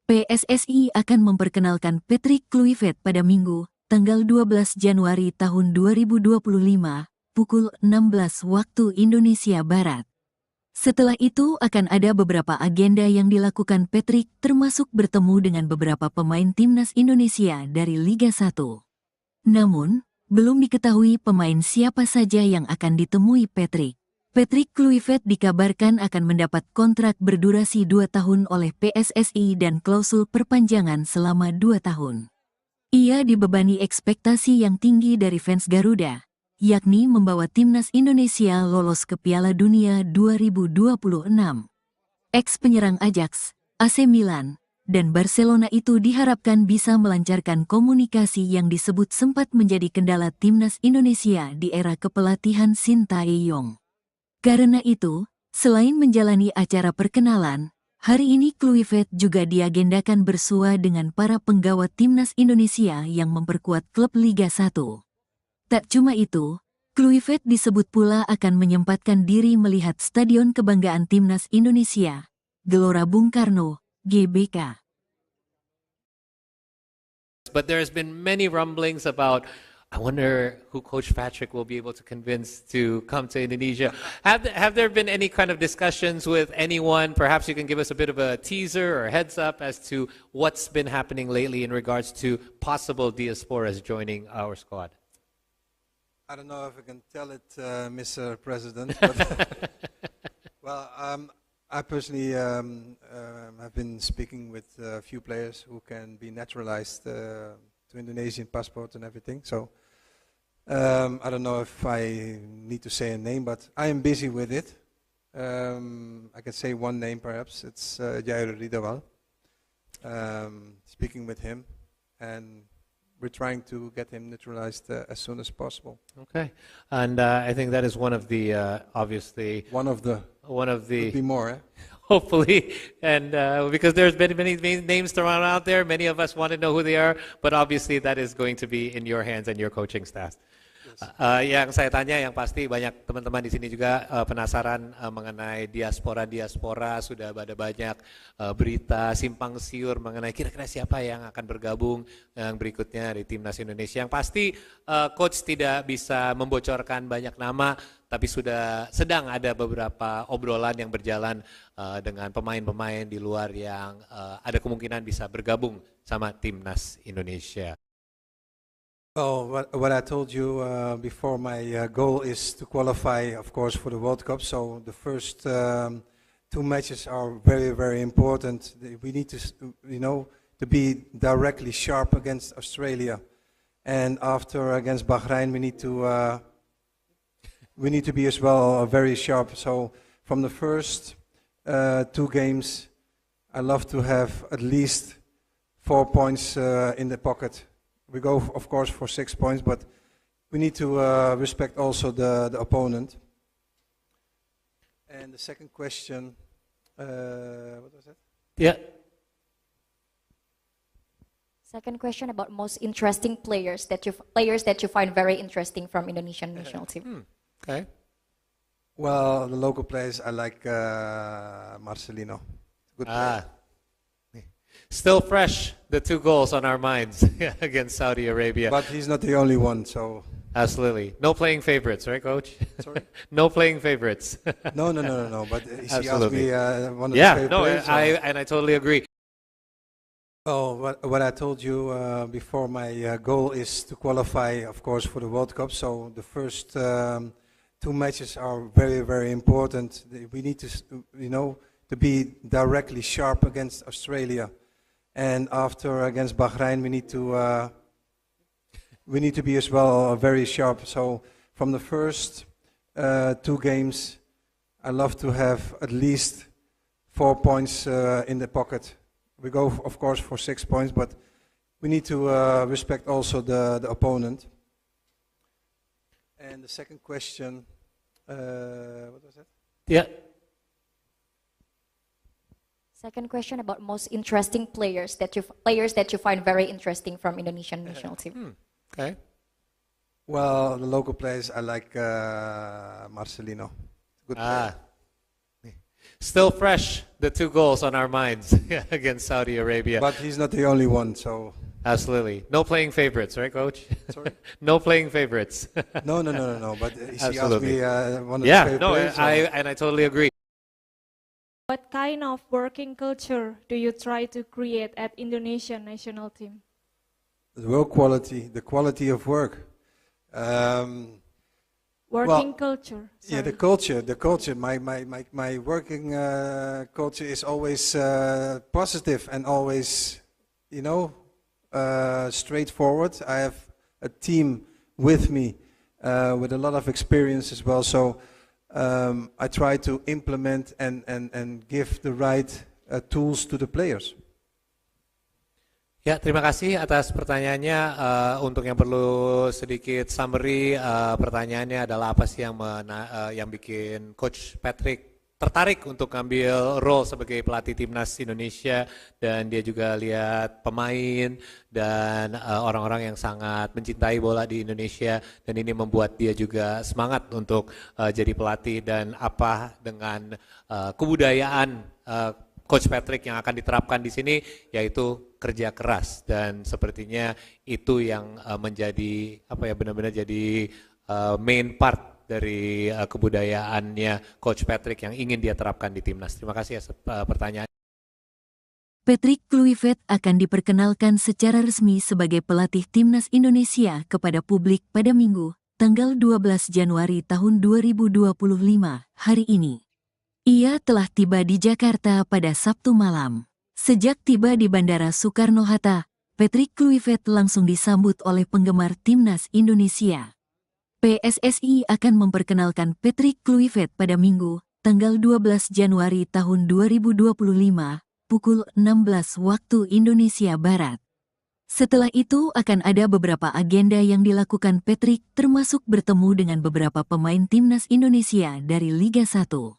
PSSI akan memperkenalkan Patrick Kluivert pada Minggu, tanggal 12 Januari tahun 2025, pukul 16 waktu Indonesia Barat. Setelah itu akan ada beberapa agenda yang dilakukan Patrick, termasuk bertemu dengan beberapa pemain timnas Indonesia dari Liga 1. Namun, belum diketahui pemain siapa saja yang akan ditemui Patrick. Patrick Kluivert dikabarkan akan mendapat kontrak berdurasi 2 tahun oleh PSSI dan klausul perpanjangan selama 2 tahun. Ia dibebani ekspektasi yang tinggi dari fans Garuda, yakni membawa timnas Indonesia lolos ke Piala Dunia 2026. Ex-penyerang Ajax, AC Milan, dan Barcelona itu diharapkan bisa melancarkan komunikasi yang disebut sempat menjadi kendala timnas Indonesia di era kepelatihan Sintayong. Karena itu, selain menjalani acara perkenalan, hari ini Kluivert juga diagendakan bersua dengan para penggawa timnas Indonesia yang memperkuat klub Liga 1. Tak cuma itu, Kluivert disebut pula akan menyempatkan diri melihat Stadion Kebanggaan Timnas Indonesia, Gelora Bung Karno, GBK. But there's been many rumblings about, I wonder who Coach Patrick will be able to convince to come to Indonesia. Have there been any kind of discussions with anyone? Perhaps you can give us a bit of a teaser or heads up as to what's been happening lately in regards to possible diasporas joining our squad. I don't know if I can tell it, Mr. President, but Well, I personally have been speaking with a few players who can be naturalized to Indonesian passport and everything. So I don't know if I need to say a name, but I am busy with it. I can say one name perhaps. It's Jair Ridawal. Speaking with him, and we're trying to get him naturalized as soon as possible. Okay, and I think that is one of the obviously One of the could be more. Eh? hopefully, and because there's been many names thrown out there, many of us want to know who they are, but obviously that is going to be in your hands and your coaching staff. Yang saya tanya yang pasti banyak teman-teman di sini juga penasaran mengenai diaspora sudah ada banyak berita simpang siur mengenai kira-kira siapa yang akan bergabung yang berikutnya di timnas Indonesia. Yang pasti coach tidak bisa membocorkan banyak nama, tapi sudah sedang ada beberapa obrolan yang berjalan dengan pemain-pemain di luar yang ada kemungkinan bisa bergabung sama timnas Indonesia. Oh, what I told you before, my goal is to qualify, of course, for the World Cup. So the first two matches are very, very important. We need to, to be directly sharp against Australia, and after against Bahrain, we need to be as well very sharp. So from the first two games, I love to have at least 4 points in the pocket. We go, of course, for 6 points, but we need to respect also the opponent. And the second question, what was that? Yeah. Second question about most interesting players that you find very interesting from Indonesian national team. Okay. Well, the local players, I like Marcelino. Good player. Still fresh, the 2 goals on our minds against Saudi Arabia. But he's not the only one, so... Absolutely. No playing favorites, right, Coach? Sorry? No playing favorites. No. But he asked Absolutely. me one of the favorite players. I totally agree. Oh, what I told you before, my goal is to qualify, of course, for the World Cup. So the first two matches are very, very important. We need to, to be directly sharp against Australia. And after against Bahrain, we need to be as well very sharp. So from the first two games, I love to have at least 4 points in the pocket. We go, of course, for 6 points, but we need to respect also the opponent. And the second question, what was that? Yeah. Second question about most interesting players that you find very interesting from Indonesian national team. Okay. Well, the local players, I like Marcelino. Good player. Still fresh, the 2 goals on our minds against Saudi Arabia. But he's not the only one, so... Absolutely. No playing favorites, right, Coach? Sorry? No playing favorites. No. But he asked Absolutely. me one of the favorite players. I totally agree. What kind of working culture do you try to create at Indonesian national team? The work quality, the quality of work. Working culture. Yeah, the sorry. culture. My working culture is always positive and always, straightforward. I have a team with me with a lot of experience as well. So I try to implement and give the right tools to the players. Ya, terima kasih atas pertanyaannya. Untuk yang perlu sedikit summary, pertanyaannya adalah apa sih yang bikin Coach Patrick tertarik untuk ngambil role sebagai pelatih timnas Indonesia, dan dia juga lihat pemain dan orang-orang yang sangat mencintai bola di Indonesia, dan ini membuat dia juga semangat untuk jadi pelatih, dan apa dengan kebudayaan Coach Patrick yang akan diterapkan di sini, yaitu kerja keras, dan sepertinya itu yang menjadi benar-benar jadi main part dari kebudayaannya Coach Patrick yang ingin dia terapkan di timnas. Terima kasih atas pertanyaan. Patrick Kluivert akan diperkenalkan secara resmi sebagai pelatih timnas Indonesia kepada publik pada Minggu, tanggal 12 Januari tahun 2025, hari ini. Ia telah tiba di Jakarta pada Sabtu malam. Sejak tiba di Bandara Soekarno-Hatta, Patrick Kluivert langsung disambut oleh penggemar timnas Indonesia. PSSI akan memperkenalkan Patrick Kluivert pada Minggu, tanggal 12 Januari tahun 2025, pukul 16 waktu Indonesia Barat. Setelah itu akan ada beberapa agenda yang dilakukan Patrick, termasuk bertemu dengan beberapa pemain timnas Indonesia dari Liga 1.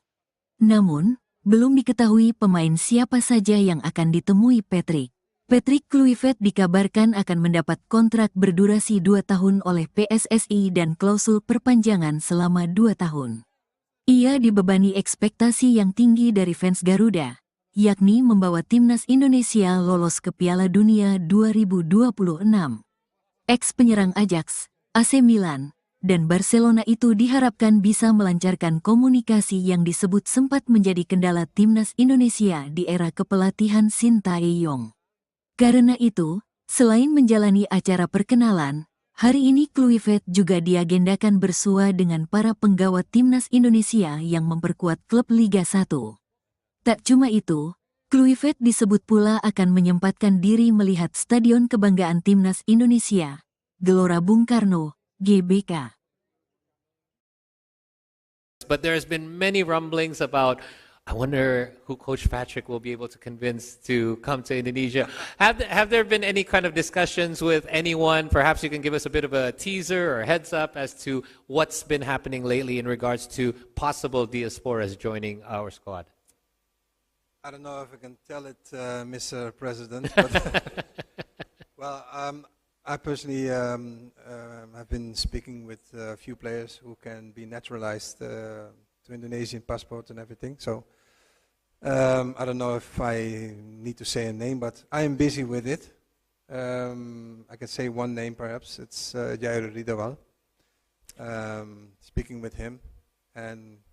Namun, belum diketahui pemain siapa saja yang akan ditemui Patrick. Patrick Kluivert dikabarkan akan mendapat kontrak berdurasi 2 tahun oleh PSSI dan klausul perpanjangan selama 2 tahun. Ia dibebani ekspektasi yang tinggi dari fans Garuda, yakni membawa timnas Indonesia lolos ke Piala Dunia 2026. Ex-penyerang Ajax, AC Milan, dan Barcelona itu diharapkan bisa melancarkan komunikasi yang disebut sempat menjadi kendala timnas Indonesia di era kepelatihan Sintayong. Karena itu, selain menjalani acara perkenalan, hari ini Kluivert juga diagendakan bersua dengan para penggawa timnas Indonesia yang memperkuat klub Liga 1. Tak cuma itu, Kluivert disebut pula akan menyempatkan diri melihat Stadion Kebanggaan Timnas Indonesia, Gelora Bung Karno, GBK. But there's been many rumblings about, I wonder who Coach Patrick will be able to convince to come to Indonesia. Have there been any kind of discussions with anyone? Perhaps you can give us a bit of a teaser or heads up as to what's been happening lately in regards to possible diasporas joining our squad. I don't know if I can tell it, Mr. President, but well, I personally have been speaking with a few players who can be naturalized to Indonesian passport and everything. So I don't know if I need to say a name, but I am busy with it. I can say one name perhaps. It's Jair Ridawal. Speaking with him, and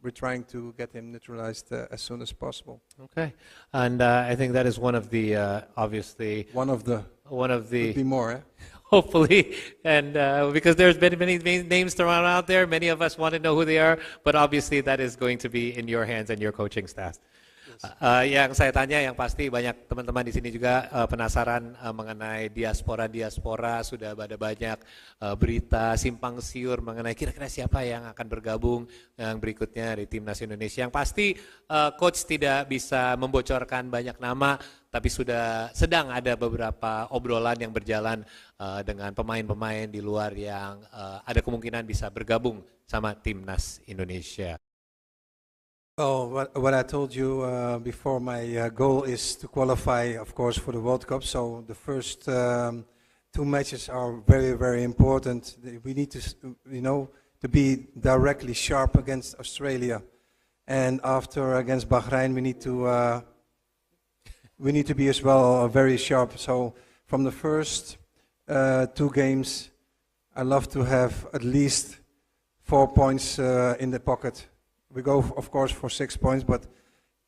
we're trying to get him naturalized as soon as possible. Okay, and I think that is one of the obviously One of the could be more. hopefully, and because there's been many names thrown out there, many of us want to know who they are, but obviously that is going to be in your hands and your coaching staff. Yang saya tanya, yang pasti banyak teman-teman di sini juga penasaran mengenai diaspora. Sudah ada banyak berita simpang siur mengenai kira-kira siapa yang akan bergabung yang berikutnya di timnas Indonesia. Yang pasti coach tidak bisa membocorkan banyak nama, tapi sudah sedang ada beberapa obrolan yang berjalan dengan pemain-pemain di luar yang ada kemungkinan bisa bergabung sama timnas Indonesia. Oh, what I told you before, my goal is to qualify, of course, for the World Cup. So the first 2 matches are very, very important. We need to, to be directly sharp against Australia, and after against Bahrain, we need to be as well very sharp. So from the first 2 games, I love to have at least 4 points in the pocket. We go, of course, for 6 points, but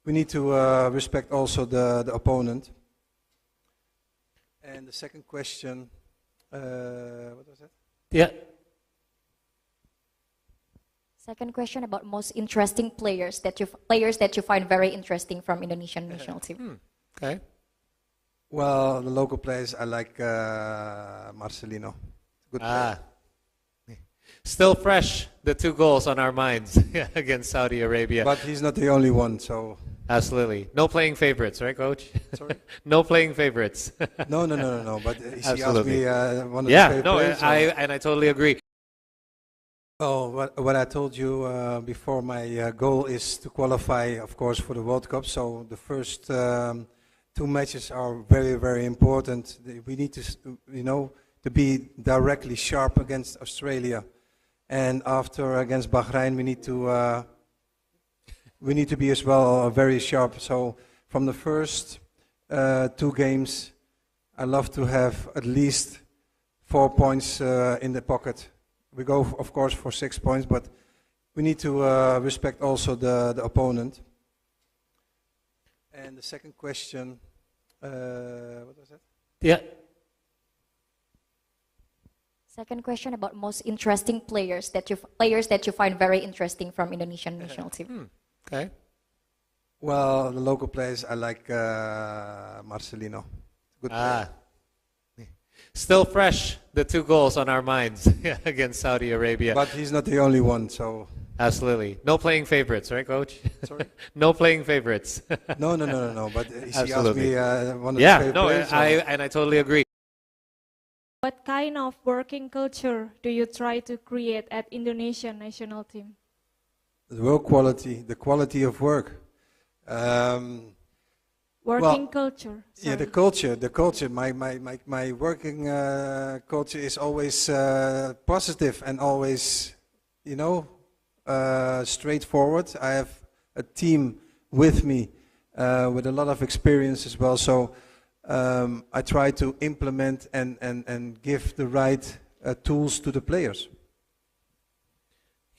we need to respect also the opponent. And the second question, what was that? Yeah. Second question about most interesting players that you find very interesting from Indonesian national team. Okay. Well, the local players, I like Marcelino. Good player. Still fresh, the 2 goals on our minds against Saudi Arabia. But he's not the only one, so... Absolutely. No playing favorites, right, Coach? Sorry? No playing favorites. No. But he asked Absolutely. me one of his favorite players. I totally agree. Oh, what I told you before, my goal is to qualify, of course, for the World Cup. So the first 2 matches are very, very important. We need to, to be directly sharp against Australia. And after against Bahrain, we need to be as well very sharp. So from the first 2 games, I love to have at least 4 points in the pocket. We go, of course, for 6 points, but we need to respect also the opponent. And the second question, what was that? Yeah. Second question about most interesting players that you find very interesting from Indonesian national team. Okay. Well, the local players, I like Marcelino. Good player. Still fresh, the 2 goals on our minds against Saudi Arabia. But he's not the only one, so... Absolutely. No playing favorites, right, Coach? Sorry? No playing favorites. No. But he asked Absolutely. me one of his Yeah, favorite no, players. I totally agree. What kind of working culture do you try to create at Indonesian national team? The work quality, the quality of work. Working culture. Yeah, the sorry. culture. My working culture is always positive and always, straightforward. I have a team with me with a lot of experience as well. So I try to implement and give the right tools to the players.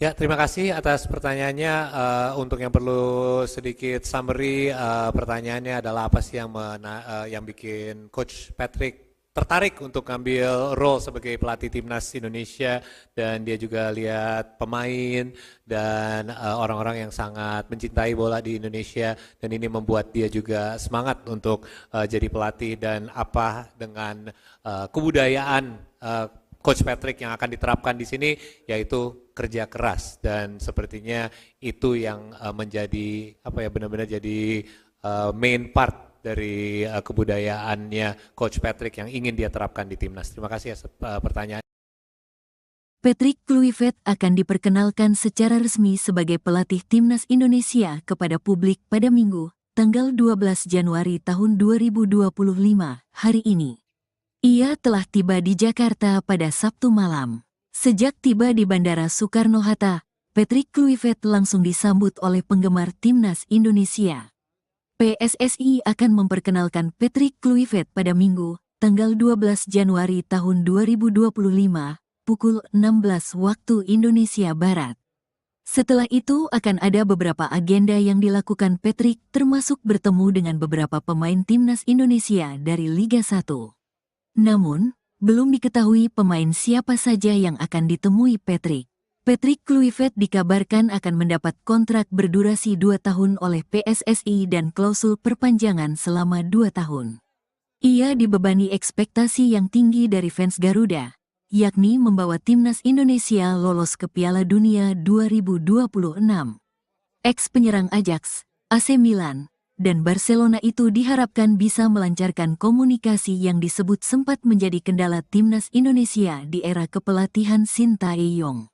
Ya, terima kasih atas pertanyaannya. Untuk yang perlu sedikit summary, pertanyaannya adalah apa sih yang bikin Coach Patrick tertarik untuk ambil role sebagai pelatih timnas Indonesia, dan dia juga lihat pemain dan orang-orang yang sangat mencintai bola di Indonesia, dan ini membuat dia juga semangat untuk jadi pelatih, dan apa dengan kebudayaan Coach Patrick yang akan diterapkan di sini, yaitu kerja keras, dan sepertinya itu yang menjadi benar-benar jadi main part dari kebudayaannya Coach Patrick yang ingin dia terapkan di timnas. Terima kasih atas pertanyaan. Patrick Kluivert akan diperkenalkan secara resmi sebagai pelatih timnas Indonesia kepada publik pada Minggu, tanggal 12 Januari tahun 2025, hari ini. Ia telah tiba di Jakarta pada Sabtu malam. Sejak tiba di Bandara Soekarno-Hatta, Patrick Kluivert langsung disambut oleh penggemar timnas Indonesia. PSSI akan memperkenalkan Patrick Kluivert pada Minggu, tanggal 12 Januari tahun 2025, pukul 16 waktu Indonesia Barat. Setelah itu akan ada beberapa agenda yang dilakukan Patrick, termasuk bertemu dengan beberapa pemain timnas Indonesia dari Liga 1. Namun, belum diketahui pemain siapa saja yang akan ditemui Patrick. Patrick Kluivert dikabarkan akan mendapat kontrak berdurasi 2 tahun oleh PSSI dan klausul perpanjangan selama 2 tahun. Ia dibebani ekspektasi yang tinggi dari fans Garuda, yakni membawa timnas Indonesia lolos ke Piala Dunia 2026. Ex-penyerang Ajax, AC Milan, dan Barcelona itu diharapkan bisa melancarkan komunikasi yang disebut sempat menjadi kendala timnas Indonesia di era kepelatihan Sintayong.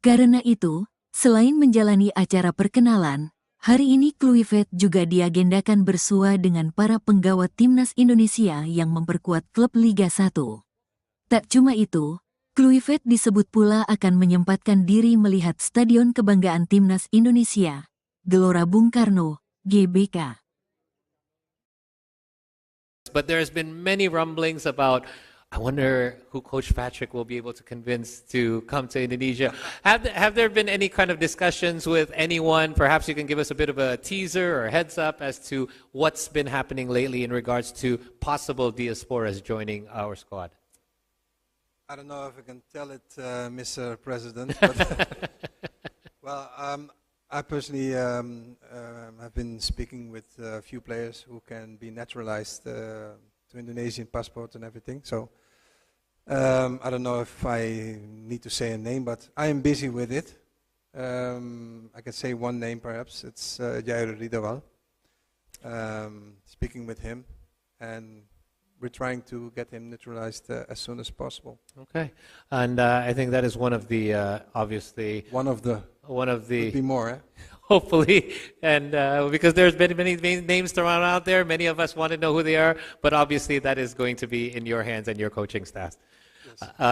Karena itu, selain menjalani acara perkenalan, hari ini Kluivert juga diagendakan bersua dengan para penggawa timnas Indonesia yang memperkuat klub Liga 1. Tak cuma itu, Kluivert disebut pula akan menyempatkan diri melihat Stadion Kebanggaan Timnas Indonesia, Gelora Bung Karno, GBK. But there's been many rumblings about, I wonder who Coach Patrick will be able to convince to come to Indonesia. Have there been any kind of discussions with anyone? Perhaps you can give us a bit of a teaser or heads up as to what's been happening lately in regards to possible diasporas joining our squad. I don't know if I can tell it, Mr. President, but well, I personally have been speaking with a few players who can be naturalized to Indonesian passport and everything. So I don't know if I need to say a name, but I am busy with it. I can say one name perhaps. It's Jair Ridawal. Speaking with him, and we're trying to get him naturalized as soon as possible. Okay, and I think that is one of the obviously Could be more, eh? hopefully, and because there's been many names thrown out there, many of us want to know who they are, but obviously that is going to be in your hands and your coaching staff.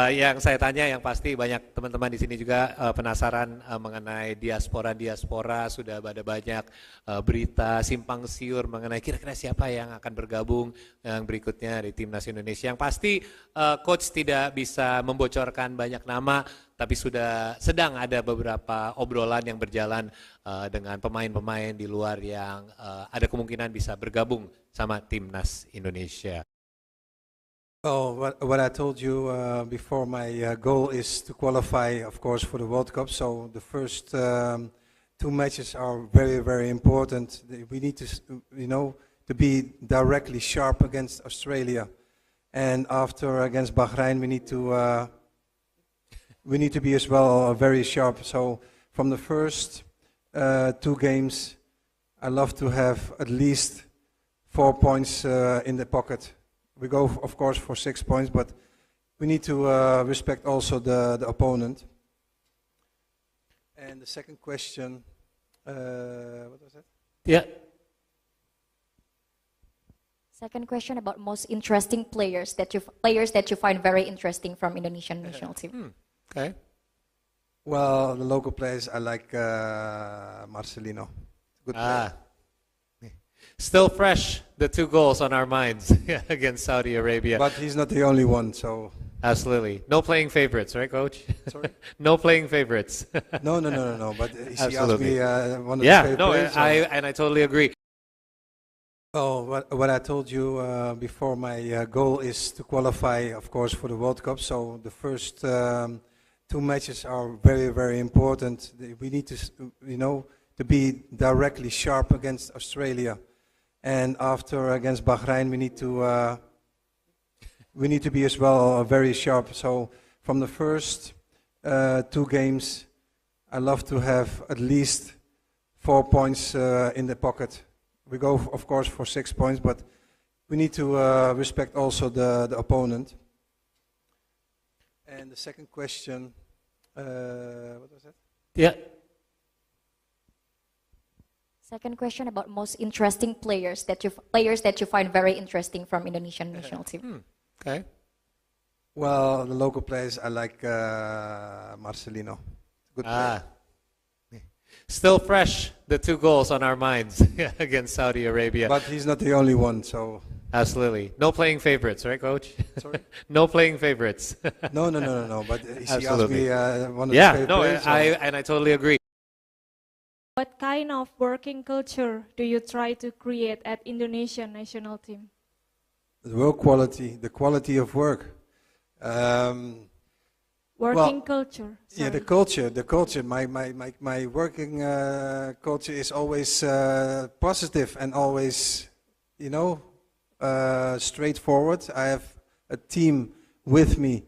Yang saya tanya, yang pasti banyak teman-teman di sini juga penasaran mengenai diaspora. Sudah ada banyak berita simpang siur mengenai kira-kira siapa yang akan bergabung yang berikutnya di timnas Indonesia. Yang pasti coach tidak bisa membocorkan banyak nama, tapi sedang ada beberapa obrolan yang berjalan dengan pemain-pemain di luar yang ada kemungkinan bisa bergabung sama timnas Indonesia. Oh, what I told you before, my goal is to qualify, of course, for the World Cup. So the first two matches are very, very important. We need to, to be directly sharp against Australia, and after against Bahrain, we need to be as well very sharp. So from the first two games, I love to have at least 4 points in the pocket. We go, of course, for 6 points, but we need to respect also the opponent. And the second question, what was that? Yeah. Second question about most interesting players that you find very interesting from Indonesian national team. Okay. Well, the local players, I like Marcelino. Good player. Still fresh, the 2 goals on our minds against Saudi Arabia. But he's not the only one, so... Absolutely. No playing favorites, right, Coach? Sorry? No playing favorites. No. But he asked Absolutely. me one of Yeah, the favorite no, players. I totally agree. Oh, what I told you before, my goal is to qualify, of course, for the World Cup. So the first 2 matches are very, very important. We need to, to be directly sharp against Australia, and after against Bahrain, we need to be as well very sharp. So from the first 2 games, I love to have at least 4 points in the pocket. We go, of course, for 6 points, but we need to respect also the opponent. And the second question, what was that? Yeah. Second question about most interesting players that you find very interesting from Indonesian national team. Okay. Well, the local players, I like Marcelino. Good player. Still fresh, the 2 goals on our minds against Saudi Arabia. But he's not the only one, so... Absolutely. No playing favorites, right, Coach? Sorry? No playing favorites. No. But he asked Absolutely. me one of the Yeah, favorite no, players. I totally agree. What kind of working culture do you try to create at Indonesian national team? The work quality, the quality of work. Working culture. Yeah, the sorry. culture. My working culture is always positive and always, straightforward. I have a team with me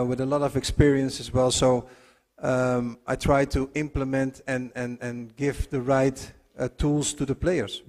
with a lot of experience as well. So I try to implement and give the right tools to the players.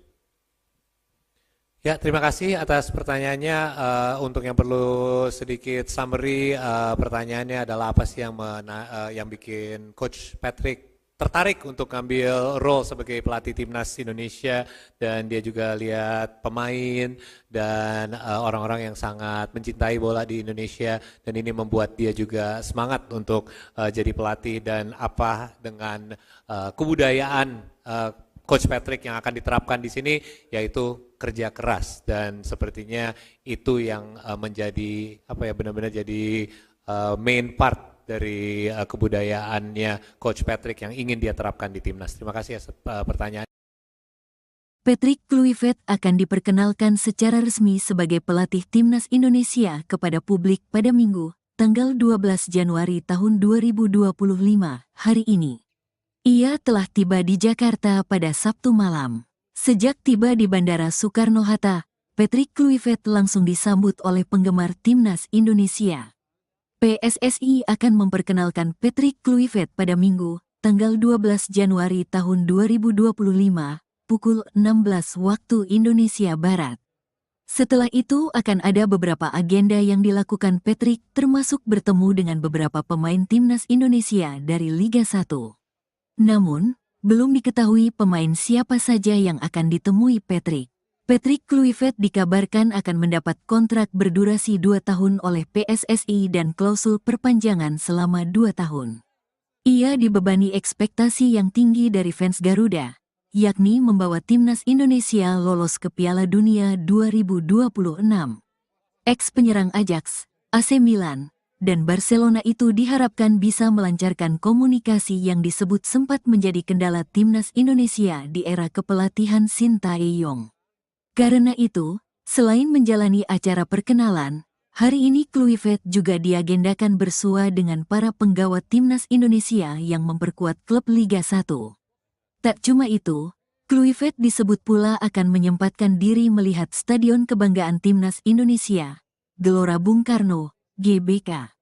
Ya, terima kasih atas pertanyaannya. Untuk yang perlu sedikit summary, pertanyaannya adalah apa sih yang bikin Coach Patrick tertarik untuk ngambil role sebagai pelatih timnas Indonesia, dan dia juga lihat pemain dan orang-orang yang sangat mencintai bola di Indonesia, dan ini membuat dia juga semangat untuk jadi pelatih, dan apa dengan kebudayaan Coach Patrick yang akan diterapkan di sini, yaitu kerja keras, dan sepertinya itu yang menjadi benar-benar jadi main part dari kebudayaannya Coach Patrick yang ingin dia terapkan di timnas. Terima kasih atas pertanyaan. Patrick Kluivert akan diperkenalkan secara resmi sebagai pelatih timnas Indonesia kepada publik pada Minggu, tanggal 12 Januari tahun 2025, hari ini. Ia telah tiba di Jakarta pada Sabtu malam. Sejak tiba di Bandara Soekarno-Hatta, Patrick Kluivert langsung disambut oleh penggemar timnas Indonesia. PSSI akan memperkenalkan Patrick Kluivert pada Minggu, tanggal 12 Januari tahun 2025, pukul 16 waktu Indonesia Barat. Setelah itu akan ada beberapa agenda yang dilakukan Patrick, termasuk bertemu dengan beberapa pemain timnas Indonesia dari Liga 1. Namun, belum diketahui pemain siapa saja yang akan ditemui Patrick. Patrick Kluivert dikabarkan akan mendapat kontrak berdurasi 2 tahun oleh PSSI dan klausul perpanjangan selama 2 tahun. Ia dibebani ekspektasi yang tinggi dari fans Garuda, yakni membawa timnas Indonesia lolos ke Piala Dunia 2026. Ex-penyerang Ajax, AC Milan, dan Barcelona itu diharapkan bisa melancarkan komunikasi yang disebut sempat menjadi kendala timnas Indonesia di era kepelatihan Sintayong. Karena itu, selain menjalani acara perkenalan, hari ini Kluivert juga diagendakan bersua dengan para penggawa timnas Indonesia yang memperkuat klub Liga 1. Tak cuma itu, Kluivert disebut pula akan menyempatkan diri melihat Stadion Kebanggaan Timnas Indonesia, Gelora Bung Karno, GBK.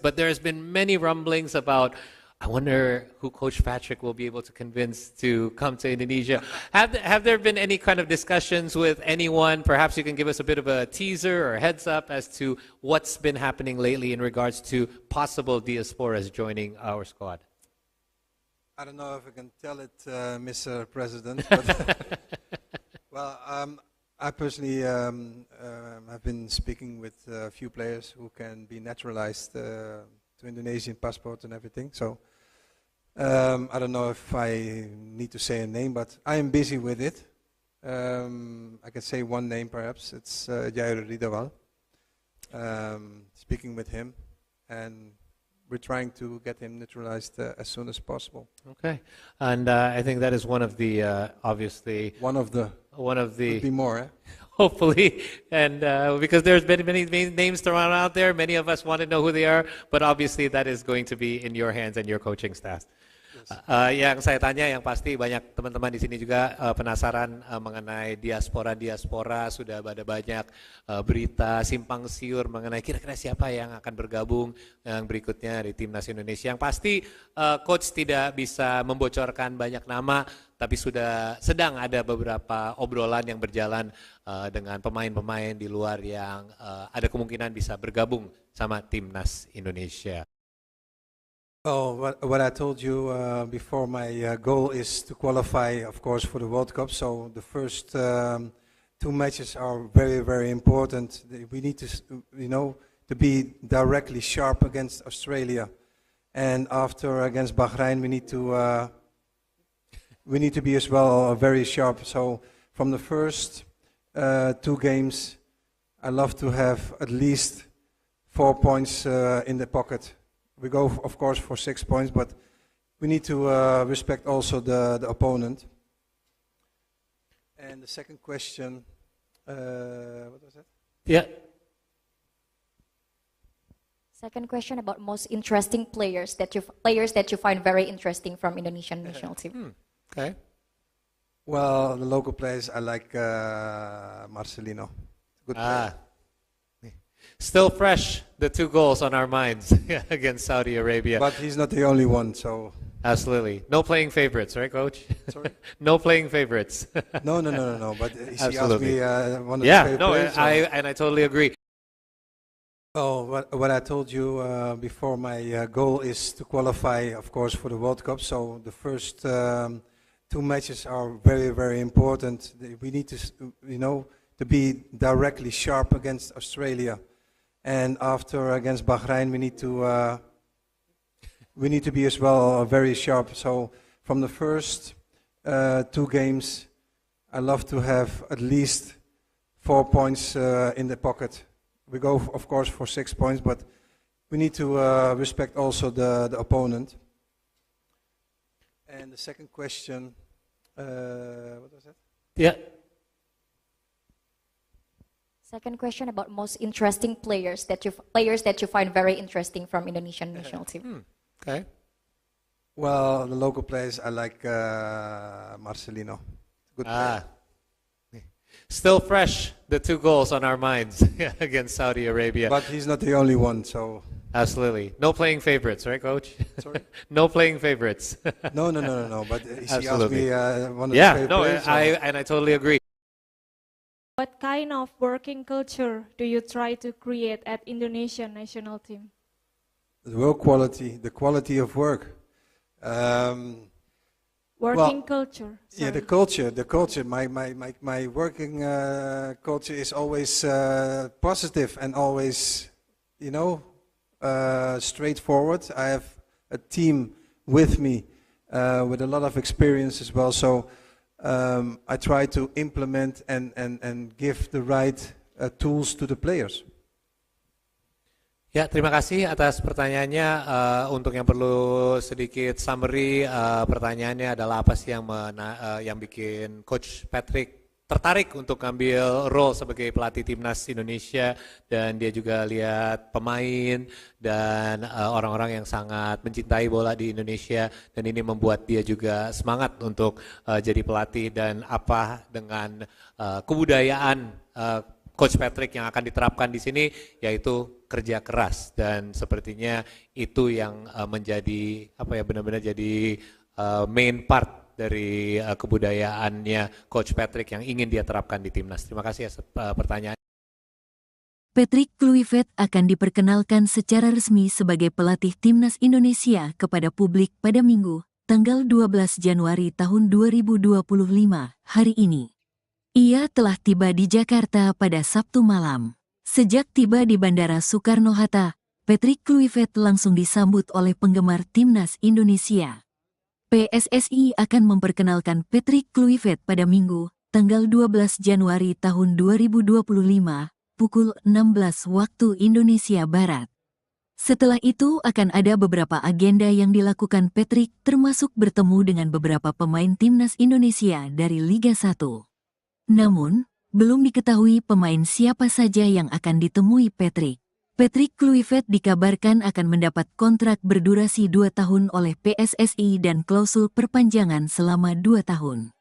But there's been many rumblings about, I wonder who Coach Patrick will be able to convince to come to Indonesia. Have there been any kind of discussions with anyone? Perhaps you can give us a bit of a teaser or a heads up as to what's been happening lately in regards to possible diasporas joining our squad. I don't know if I can tell it, Mr. President, but well, I personally have been speaking with a few players who can be naturalized to Indonesian passport and everything. So I don't know if I need to say a name, but I am busy with it. I can say one name perhaps. It's Jair Ridawal. Speaking with him, and we're trying to get him naturalized as soon as possible. Okay, and I think that is one of the obviously Could be more, eh? hopefully, and because there's been many names thrown out there, many of us want to know who they are, but obviously that is going to be in your hands and your coaching staff. Yang saya tanya, yang pasti banyak teman-teman di sini juga penasaran mengenai diaspora. Sudah ada banyak berita simpang siur mengenai kira-kira siapa yang akan bergabung yang berikutnya di Timnas Indonesia. Yang pasti coach tidak bisa membocorkan banyak nama, tapi sudah sedang ada beberapa obrolan yang berjalan dengan pemain-pemain di luar yang ada kemungkinan bisa bergabung sama Timnas Indonesia. Oh, what I told you before, my goal is to qualify, of course, for the World Cup. So the first two matches are very, very important. We need to, to be directly sharp against Australia, and after against Bahrain, we need to be as well very sharp. So from the first two games, I love to have at least 4 points in the pocket. We go, of course, for 6 points, but we need to respect also the opponent. And the second question, what was that? Yeah. Second question about most interesting players that you find very interesting from Indonesian national team. Okay. Well, the local players, I like Marcelino. Good player. Still fresh, the 2 goals on our minds against Saudi Arabia. But he's not the only one, so... Absolutely. No playing favorites, right, Coach? Sorry? No playing favorites. No. But he asked Absolutely. me one of his favorite players. I totally agree. Oh, what I told you before, my goal is to qualify, of course, for the World Cup. So the first two matches are very, very important. We need to, to be directly sharp against Australia. And after against Bahrain, we need to be as well very sharp. So from the first two games, I love to have at least 4 points in the pocket. We go, of course, for 6 points, but we need to respect also the opponent. And the second question, what was that? Yeah. Second question about most interesting players that you find very interesting from Indonesian national team. Okay. Well, the local players, I like Marcelino. Good player. Still fresh, the 2 goals on our minds against Saudi Arabia. But he's not the only one, so... Absolutely. No playing favorites, right, Coach? Sorry? No playing favorites. No. But he asked me one of his favorite players. I totally agree. What kind of working culture do you try to create at Indonesian national team? The work quality, the quality of work. Working culture. Sorry. Yeah, the culture. My working culture is always positive and always, straightforward. I have a team with me with a lot of experience as well. So I try to implement and give the right tools to the players. Ya, terima kasih atas pertanyaannya. Untuk yang perlu sedikit summary, pertanyaannya adalah apa sih yang bikin Coach Patrick tertarik untuk ngambil role sebagai pelatih timnas Indonesia, dan dia juga lihat pemain dan orang-orang yang sangat mencintai bola di Indonesia, dan ini membuat dia juga semangat untuk jadi pelatih. Dan apa dengan kebudayaan Coach Patrick yang akan diterapkan di sini, yaitu kerja keras, dan sepertinya itu yang menjadi benar-benar jadi main part dari kebudayaannya Coach Patrick yang ingin dia terapkan di timnas. Terima kasih atas pertanyaan. Patrick Kluivert akan diperkenalkan secara resmi sebagai pelatih timnas Indonesia kepada publik pada Minggu, tanggal 12 Januari tahun 2025, hari ini. Ia telah tiba di Jakarta pada Sabtu malam. Sejak tiba di Bandara Soekarno-Hatta, Patrick Kluivert langsung disambut oleh penggemar timnas Indonesia. PSSI akan memperkenalkan Patrick Kluivert pada Minggu, tanggal 12 Januari tahun 2025, pukul 16 waktu Indonesia Barat. Setelah itu akan ada beberapa agenda yang dilakukan Patrick, termasuk bertemu dengan beberapa pemain timnas Indonesia dari Liga 1. Namun, belum diketahui pemain siapa saja yang akan ditemui Patrick. Patrick Kluivert dikabarkan akan mendapat kontrak berdurasi 2 tahun oleh PSSI dan klausul perpanjangan selama 2 tahun.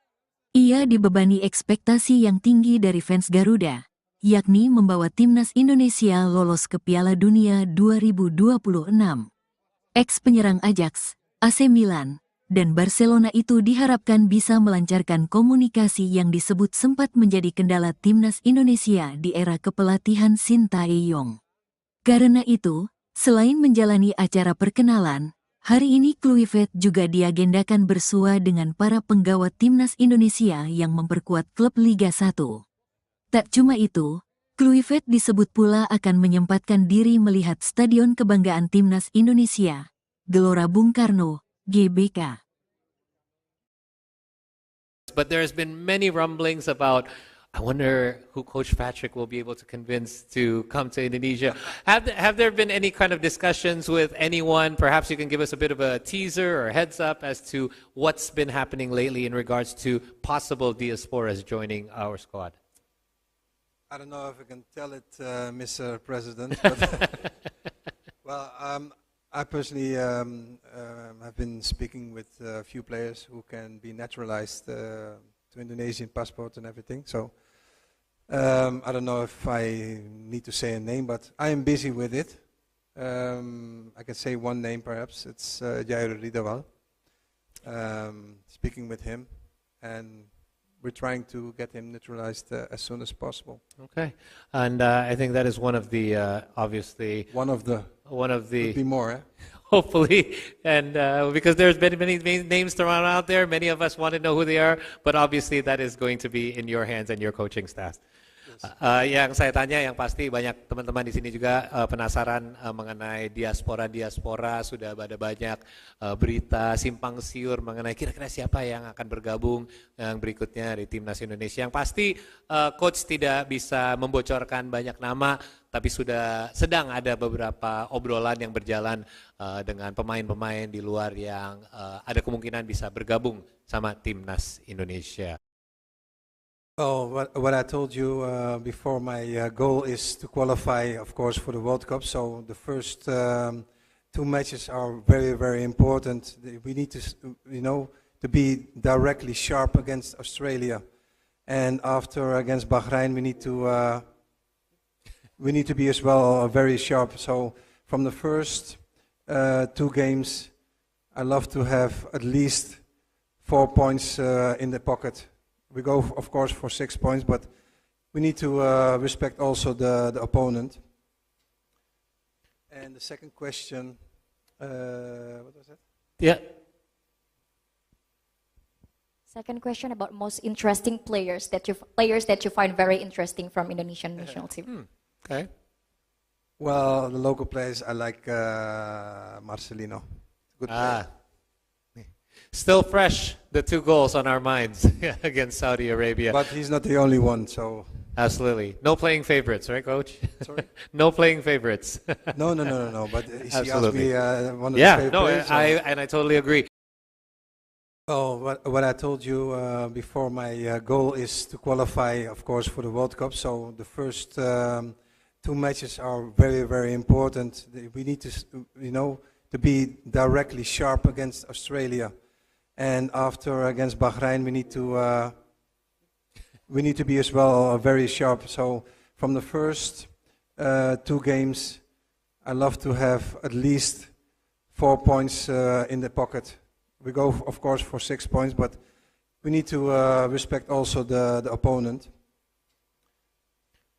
Ia dibebani ekspektasi yang tinggi dari fans Garuda, yakni membawa timnas Indonesia lolos ke Piala Dunia 2026. Ex-penyerang Ajax, AC Milan, dan Barcelona itu diharapkan bisa melancarkan komunikasi yang disebut sempat menjadi kendala timnas Indonesia di era kepelatihan Sintayong. Karena itu, selain menjalani acara perkenalan, hari ini Kluivert juga diagendakan bersua dengan para penggawa timnas Indonesia yang memperkuat klub Liga 1. Tak cuma itu, Kluivert disebut pula akan menyempatkan diri melihat Stadion Kebanggaan Timnas Indonesia, Gelora Bung Karno, GBK. But there's been many rumblings about, I wonder who Coach Patrick will be able to convince to come to Indonesia. Have there been any kind of discussions with anyone? Perhaps you can give us a bit of a teaser or heads up as to what's been happening lately in regards to possible diasporas joining our squad. I don't know if I can tell it, Mr. President, but well, I personally have been speaking with a few players who can be naturalized to Indonesian passport and everything. So I don't know if I need to say a name, but I am busy with it. I can say one name perhaps. It's Jair Ridawal. Speaking with him, and we're trying to get him naturalized as soon as possible. Okay, and I think that is one of the obviously One of the could be more. Eh? hopefully, and because there's been many names thrown out there, many of us want to know who they are, but obviously that is going to be in your hands and your coaching staff. Yang saya tanya, yang pasti banyak teman-teman di sini juga penasaran mengenai diaspora. Sudah ada banyak berita simpang siur mengenai kira-kira siapa yang akan bergabung yang berikutnya di timnas Indonesia. Yang pasti coach tidak bisa membocorkan banyak nama, tapi sudah sedang ada beberapa obrolan yang berjalan dengan pemain-pemain di luar yang ada kemungkinan bisa bergabung sama timnas Indonesia. Oh, what I told you before, my goal is to qualify, of course, for the World Cup. So the first 2 matches are very, very important. We need to, to be directly sharp against Australia, and after against Bahrain, we need to be as well very sharp. So from the first 2 games, I love to have at least 4 points in the pocket. We go, of course, for 6 points, but we need to respect also the opponent. And the second question, what was that? Yeah. Second question about most interesting players that you find very interesting from Indonesian national team. Okay. Well, the local players, I like Marcelino. Good player. Still fresh, the 2 goals on our minds against Saudi Arabia. But he's not the only one, so... Absolutely. No playing favorites, right, Coach? Sorry? No playing favorites. No. But he asked Absolutely. me one of his favorite players. I totally agree. Oh, what I told you before, my goal is to qualify, of course, for the World Cup. So the first two matches are very, very important. We need to, to be directly sharp against Australia, and after against Bahrain, we need to be as well very sharp. So from the first two games, I love to have at least 4 points in the pocket. We go, of course, for 6 points, but we need to respect also the opponent.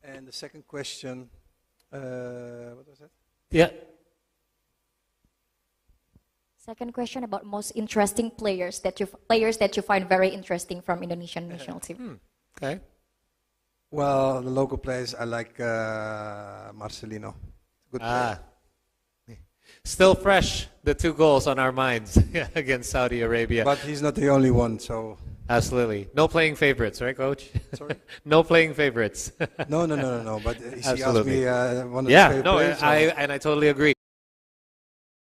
And the second question, what was that? Yeah. Second question about most interesting players that you find very interesting from Indonesian national team. Okay. Well, the local players, I like Marcelino. Good player. Still fresh, the 2 goals on our minds against Saudi Arabia. But he's not the only one, so... Absolutely. No playing favorites, right, Coach? Sorry? No playing favorites. No. But he asked Absolutely. me one of his Yeah, favorite no, players. I totally agree.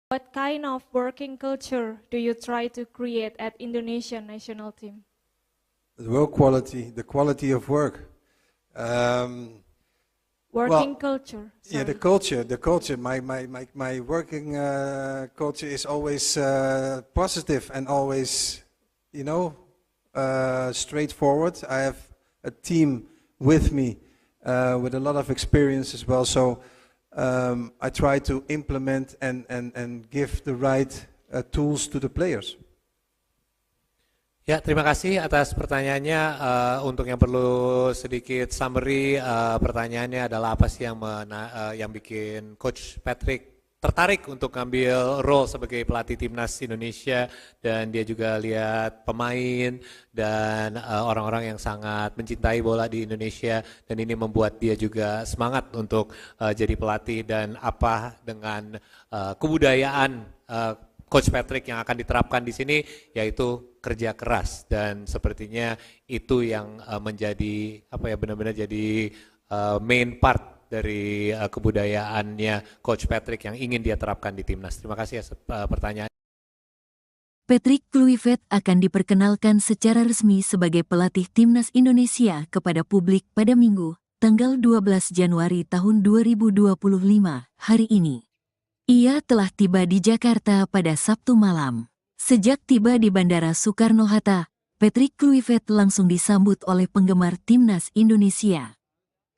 What kind of working culture do you try to create at Indonesian national team? The work quality, the quality of work. Working culture. Yeah, the culture. My working culture is always positive and always, straightforward. I have a team with me with a lot of experience as well. So I try to implement and give the right tools to the players. Ya, terima kasih atas pertanyaannya. Untuk yang perlu sedikit summary, pertanyaannya adalah apa sih yang bikin Coach Patrick tertarik untuk ngambil role sebagai pelatih timnas Indonesia, dan dia juga lihat pemain dan orang-orang yang sangat mencintai bola di Indonesia, dan ini membuat dia juga semangat untuk jadi pelatih, dan apa dengan kebudayaan Coach Patrick yang akan diterapkan di sini, yaitu kerja keras, dan sepertinya itu yang menjadi benar-benar jadi main part dari kebudayaannya Coach Patrick yang ingin dia terapkan di timnas. Terima kasih atas pertanyaan. Patrick Kluivert akan diperkenalkan secara resmi sebagai pelatih timnas Indonesia kepada publik pada Minggu, tanggal 12 Januari tahun 2025, hari ini. Ia telah tiba di Jakarta pada Sabtu malam. Sejak tiba di Bandara Soekarno-Hatta, Patrick Kluivert langsung disambut oleh penggemar timnas Indonesia.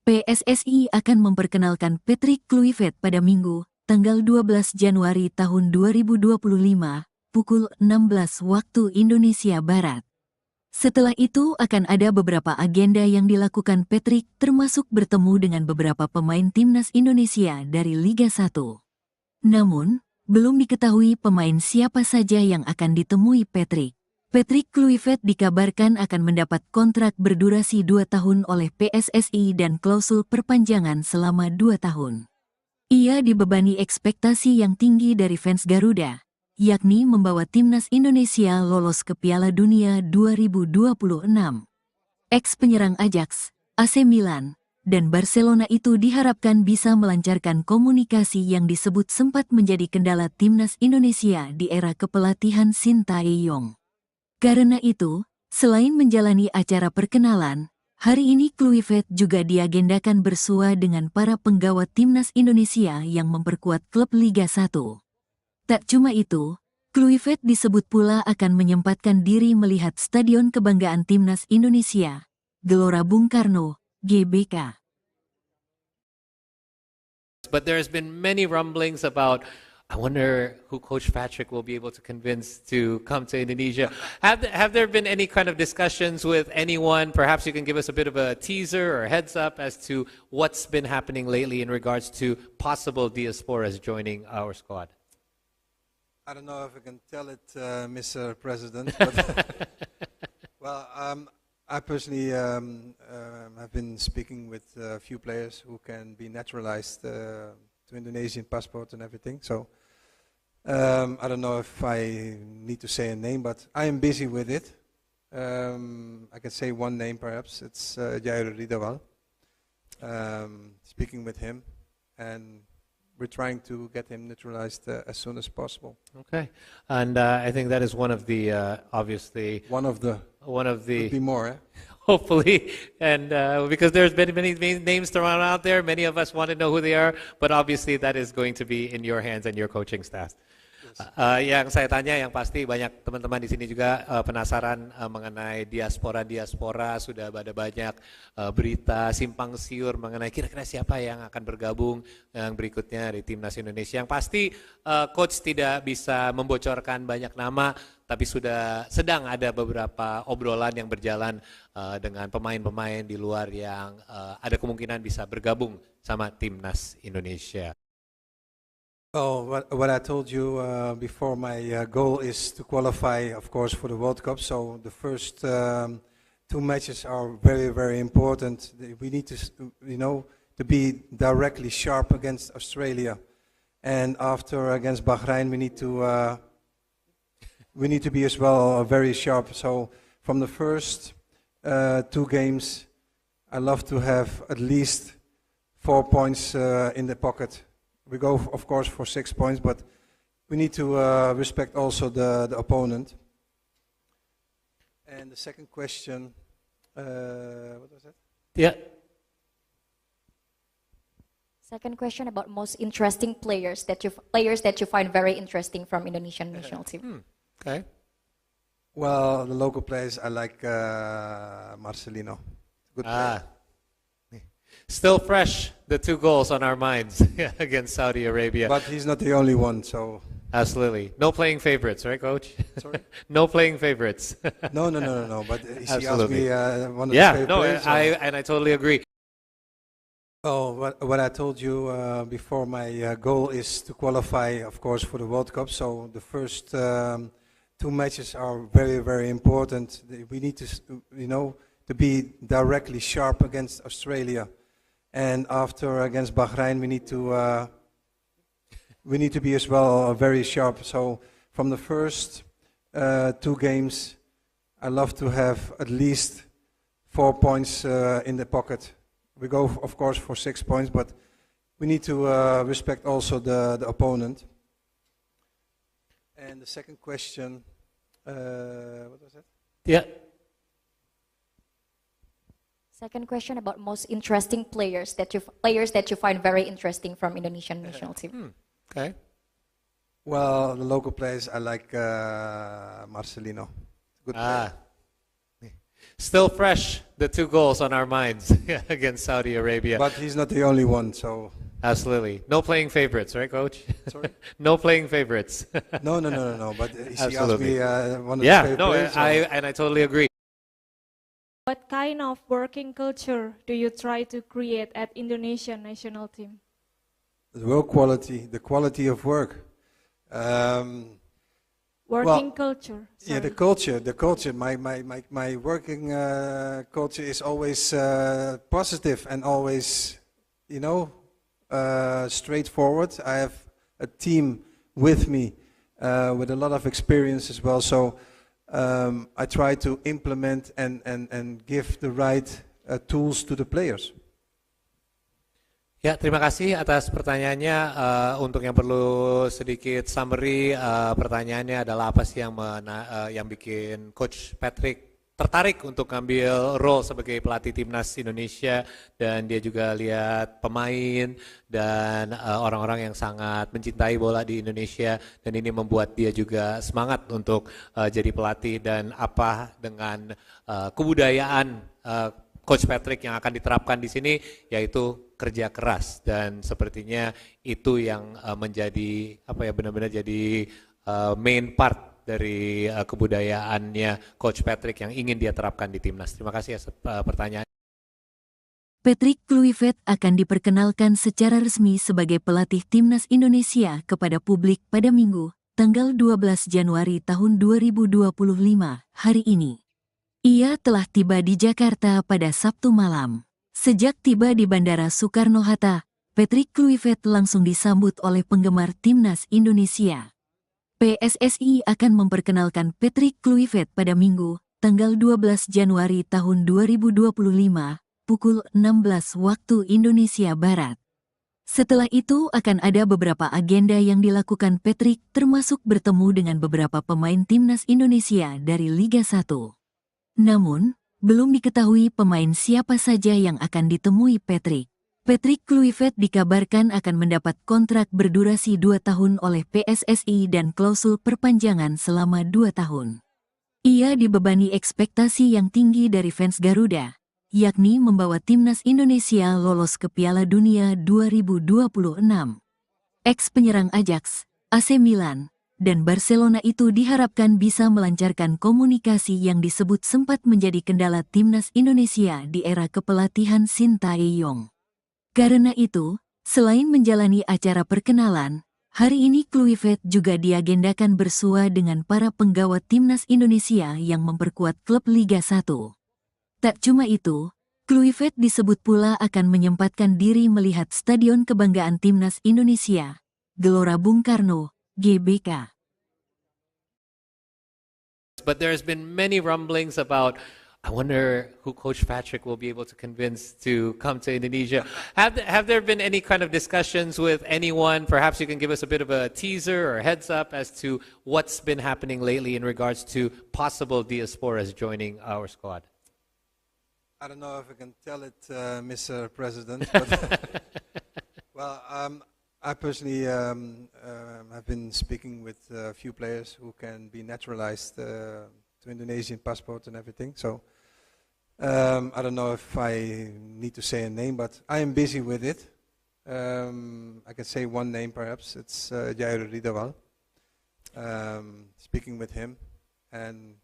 PSSI akan memperkenalkan Patrick Kluivert pada Minggu, tanggal 12 Januari tahun 2025, pukul 16 waktu Indonesia Barat. Setelah itu akan ada beberapa agenda yang dilakukan Patrick, termasuk bertemu dengan beberapa pemain timnas Indonesia dari Liga 1. Namun, belum diketahui pemain siapa saja yang akan ditemui Patrick. Patrick Kluivert dikabarkan akan mendapat kontrak berdurasi 2 tahun oleh PSSI dan klausul perpanjangan selama 2 tahun. Ia dibebani ekspektasi yang tinggi dari fans Garuda, yakni membawa timnas Indonesia lolos ke Piala Dunia 2026. Ex-penyerang Ajax, AC Milan, dan Barcelona itu diharapkan bisa melancarkan komunikasi yang disebut sempat menjadi kendala timnas Indonesia di era kepelatihan Sintayong. Karena itu, selain menjalani acara perkenalan, hari ini Kluivert juga diagendakan bersua dengan para penggawa timnas Indonesia yang memperkuat klub Liga 1. Tak cuma itu, Kluivert disebut pula akan menyempatkan diri melihat Stadion Kebanggaan Timnas Indonesia, Gelora Bung Karno, GBK. But there's been many rumblings about, I wonder who Coach Patrick will be able to convince to come to Indonesia. Have there been any kind of discussions with anyone? Perhaps you can give us a bit of a teaser or heads up as to what's been happening lately in regards to possible diasporas joining our squad. I don't know if I can tell it, Mr. President, but well, I personally have been speaking with a few players who can be naturalized to Indonesian passport and everything. So I don't know if I need to say a name, but I am busy with it. I can say one name perhaps. It's Jair Ridawal. Speaking with him, and we're trying to get him neutralized as soon as possible. Okay, and I think that is one of the obviously One of the could be more. hopefully, and because there's been many names thrown out there, many of us want to know who they are, but obviously that is going to be in your hands and your coaching staff. Yang saya tanya yang pasti banyak teman-teman di sini juga penasaran mengenai diaspora, sudah ada banyak berita simpang siur mengenai kira-kira siapa yang akan bergabung yang berikutnya di timnas Indonesia. Yang pasti coach tidak bisa membocorkan banyak nama, tapi sedang ada beberapa obrolan yang berjalan dengan pemain-pemain di luar yang ada kemungkinan bisa bergabung sama timnas Indonesia. Oh, what I told you before, my goal is to qualify, of course, for the World Cup. So the first two matches are very, very important. We need to be directly sharp against Australia, and after against Bahrain, we need to be as well very sharp. So from the first two games, I love to have at least 4 points in the pocket. We go, of course, for 6 points, but we need to respect also the opponent. And the second question, what was that? Yeah. Second question about most interesting players that you find very interesting from Indonesian national team. Okay. Well, the local players, I like Marcelino. Good player. Still fresh, the 2 goals on our minds against Saudi Arabia. But he's not the only one, so... Absolutely. No playing favorites, right, Coach? Sorry? No playing favorites. No, but he asked Absolutely. me one of his favorite players. I totally agree. Oh, what I told you before, my goal is to qualify, of course, for the World Cup. So the first two matches are very, very important. We need to be directly sharp against Australia. And after against Bahrain, we need to be as well very sharp. So from the first two games, I love to have at least 4 points in the pocket. We go, of course, for 6 points, but we need to respect also the opponent. And the second question, what was that? Yeah. Second question about most interesting players that you find very interesting from Indonesian national team. Okay. Well, the local players, I like Marcelino. Good player. Still fresh, the 2 goals on our minds against Saudi Arabia. But he's not the only one, so... Absolutely. No playing favorites, right, Coach? Sorry? No playing favorites. No, but he asked Absolutely. me one of his favorite players. I totally agree. What kind of working culture do you try to create at Indonesian national team? The work quality, the quality of work. Working culture. Yeah, sorry. the culture. My working culture is always positive and always, straightforward. I have a team with me with a lot of experience as well. So I try to implement and give the right tools to the players. Ya, terima kasih atas pertanyaannya. Untuk yang perlu sedikit summary, pertanyaannya adalah apa sih yang bikin Coach Patrick tertarik untuk ngambil role sebagai pelatih timnas Indonesia, dan dia juga lihat pemain dan orang-orang yang sangat mencintai bola di Indonesia, dan ini membuat dia juga semangat untuk jadi pelatih, dan apa dengan kebudayaan Coach Patrick yang akan diterapkan di sini, yaitu kerja keras, dan sepertinya itu yang menjadi benar-benar jadi main part dari kebudayaannya Coach Patrick yang ingin dia terapkan di timnas. Terima kasih atas pertanyaan. Patrick Kluivert akan diperkenalkan secara resmi sebagai pelatih timnas Indonesia kepada publik pada Minggu, tanggal 12 Januari tahun 2025, hari ini. Ia telah tiba di Jakarta pada Sabtu malam. Sejak tiba di Bandara Soekarno-Hatta, Patrick Kluivert langsung disambut oleh penggemar timnas Indonesia. PSSI akan memperkenalkan Patrick Kluivert pada Minggu, tanggal 12 Januari tahun 2025, pukul 16 waktu Indonesia Barat. Setelah itu akan ada beberapa agenda yang dilakukan Patrick termasuk bertemu dengan beberapa pemain timnas Indonesia dari Liga 1. Namun, belum diketahui pemain siapa saja yang akan ditemui Patrick. Patrick Kluivert dikabarkan akan mendapat kontrak berdurasi 2 tahun oleh PSSI dan klausul perpanjangan selama 2 tahun. Ia dibebani ekspektasi yang tinggi dari fans Garuda, yakni membawa timnas Indonesia lolos ke Piala Dunia 2026. Ex-penyerang Ajax, AC Milan, dan Barcelona itu diharapkan bisa melancarkan komunikasi yang disebut sempat menjadi kendala timnas Indonesia di era kepelatihan Sintayong. Karena itu, selain menjalani acara perkenalan, hari ini Kluivert juga diagendakan bersua dengan para penggawa timnas Indonesia yang memperkuat klub Liga 1. Tak cuma itu, Kluivert disebut pula akan menyempatkan diri melihat Stadion Kebanggaan Timnas Indonesia, Gelora Bung Karno, GBK. But there's been many rumblings about, I wonder who Coach Patrick will be able to convince to come to Indonesia. Have there been any kind of discussions with anyone? Perhaps you can give us a bit of a teaser or heads up as to what's been happening lately in regards to possible diasporas joining our squad. I don't know if I can tell it, Mr. President, but well, I personally have been speaking with a few players who can be naturalized to Indonesian passport and everything. So I don't know if I need to say a name, but I am busy with it. I can say one name perhaps. It's Jair Ridawal. Speaking with him, and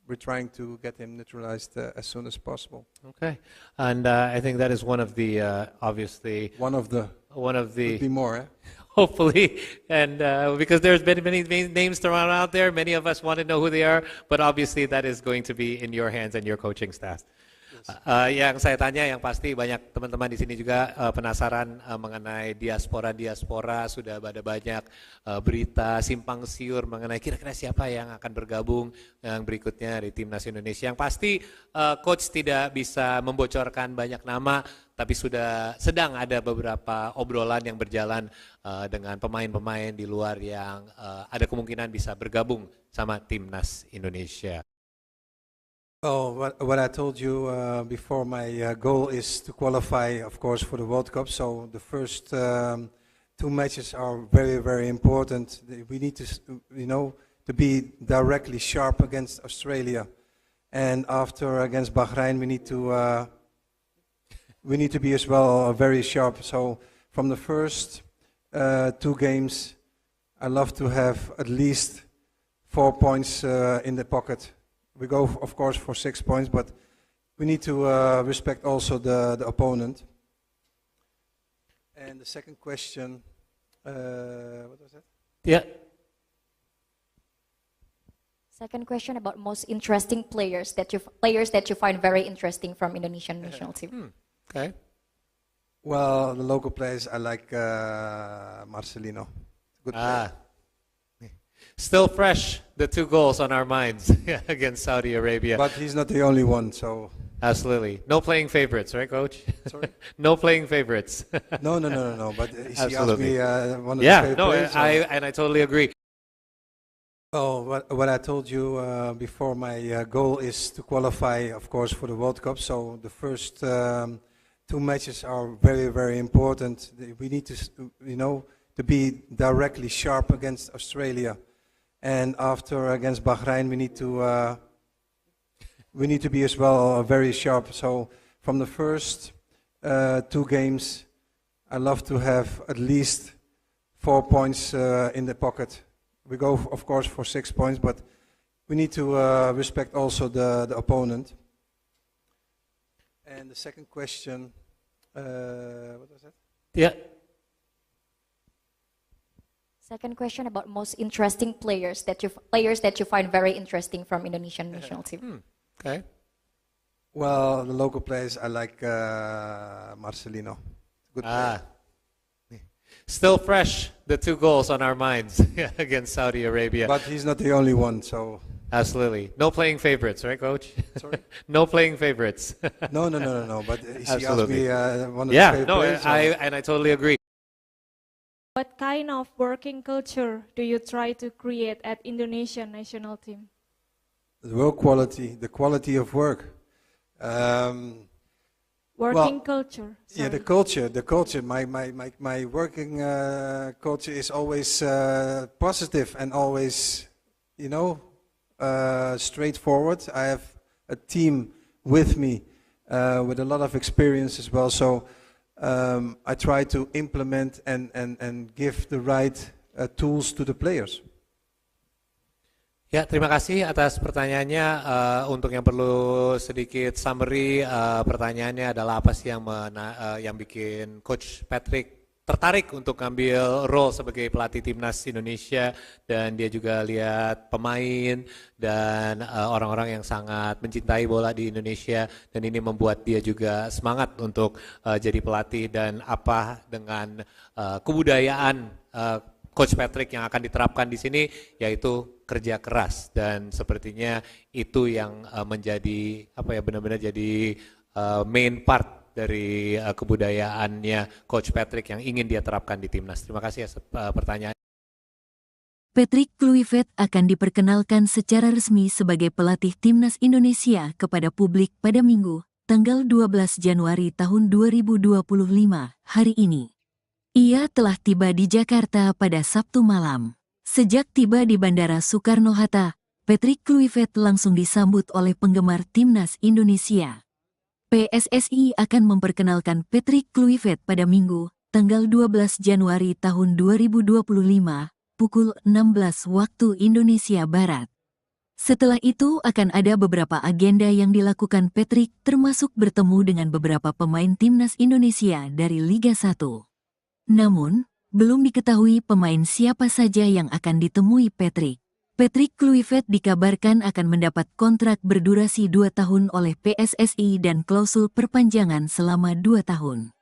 we're trying to get him naturalized as soon as possible. Okay, and I think that is one of the obviously Could be more. Eh? hopefully, and because there's been many names thrown out there, many of us want to know who they are, but obviously that is going to be in your hands and your coaching staff. Yang saya tanya yang pasti banyak teman-teman di sini juga penasaran mengenai diaspora, sudah ada banyak berita simpang siur mengenai kira-kira siapa yang akan bergabung yang berikutnya di timnas Indonesia. Yang pasti coach tidak bisa membocorkan banyak nama, tapi sudah sedang ada beberapa obrolan yang berjalan dengan pemain-pemain di luar yang ada kemungkinan bisa bergabung sama timnas Indonesia. Oh, what I told you before, my goal is to qualify, of course, for the World Cup. So the first 2 matches are very, very important. We need to, to be directly sharp against Australia, and after against Bahrain, we need to be as well very sharp. So from the first 2 games, I love to have at least 4 points in the pocket. We go, of course, for 6 points, but we need to respect also the opponent. And the second question, what was that? Yeah. Second question about most interesting players that you find very interesting from Indonesian national team. Okay. Well, the local players, I like Marcelino. Good player. Still fresh, the 2 goals on our minds against Saudi Arabia. But he's not the only one, so... Absolutely. No playing favorites, right, Coach? Sorry? No playing favorites. No. But he asked Absolutely. me one of the favorite players. I totally agree. Oh, what I told you before, my goal is to qualify, of course, for the World Cup. So the first 2 matches are very, very important. We need to, to be directly sharp against Australia. And after against Bahrain, we need to be as well very sharp. So from the first 2 games, I love to have at least 4 points in the pocket. We go, of course, for 6 points, but we need to respect also the opponent. And the second question, what was that? Yeah. Second question about most interesting players that you find very interesting from Indonesian national team. Okay. Well, the local players, I like Marcelino. Good player. Still fresh, the 2 goals on our minds against Saudi Arabia. But he's not the only one, so... Absolutely. No playing favorites, right, Coach? Sorry? No playing favorites. No. But he asked Absolutely. me one of the favorite players. I totally agree. What kind of working culture do you try to create at Indonesian national team? The work quality, the quality of work. Working culture. Yeah, the sorry. culture. My working culture is always positive and always, straightforward. I have a team with me with a lot of experience as well. So I try to implement and give the right tools to the players. Ya, terima kasih atas pertanyaannya. Untuk yang perlu sedikit summary, pertanyaannya adalah apa sih yang bikin Coach Patrick tertarik untuk ngambil role sebagai pelatih timnas Indonesia, dan dia juga lihat pemain dan orang-orang yang sangat mencintai bola di Indonesia, dan ini membuat dia juga semangat untuk jadi pelatih, dan apa dengan kebudayaan Coach Patrick yang akan diterapkan di sini, yaitu kerja keras, dan sepertinya itu yang menjadi benar-benar jadi main part dari kebudayaannya Coach Patrick yang ingin dia terapkan di timnas. Terima kasih atas pertanyaan. Patrick Kluivert akan diperkenalkan secara resmi sebagai pelatih timnas Indonesia kepada publik pada Minggu, tanggal 12 Januari tahun 2025, hari ini. Ia telah tiba di Jakarta pada Sabtu malam. Sejak tiba di Bandara Soekarno-Hatta, Patrick Kluivert langsung disambut oleh penggemar timnas Indonesia. PSSI akan memperkenalkan Patrick Kluivert pada Minggu, tanggal 12 Januari tahun 2025, pukul 16 waktu Indonesia Barat. Setelah itu akan ada beberapa agenda yang dilakukan Patrick, termasuk bertemu dengan beberapa pemain timnas Indonesia dari Liga 1. Namun, belum diketahui pemain siapa saja yang akan ditemui Patrick. Patrick Kluivert dikabarkan akan mendapat kontrak berdurasi 2 tahun oleh PSSI dan klausul perpanjangan selama 2 tahun.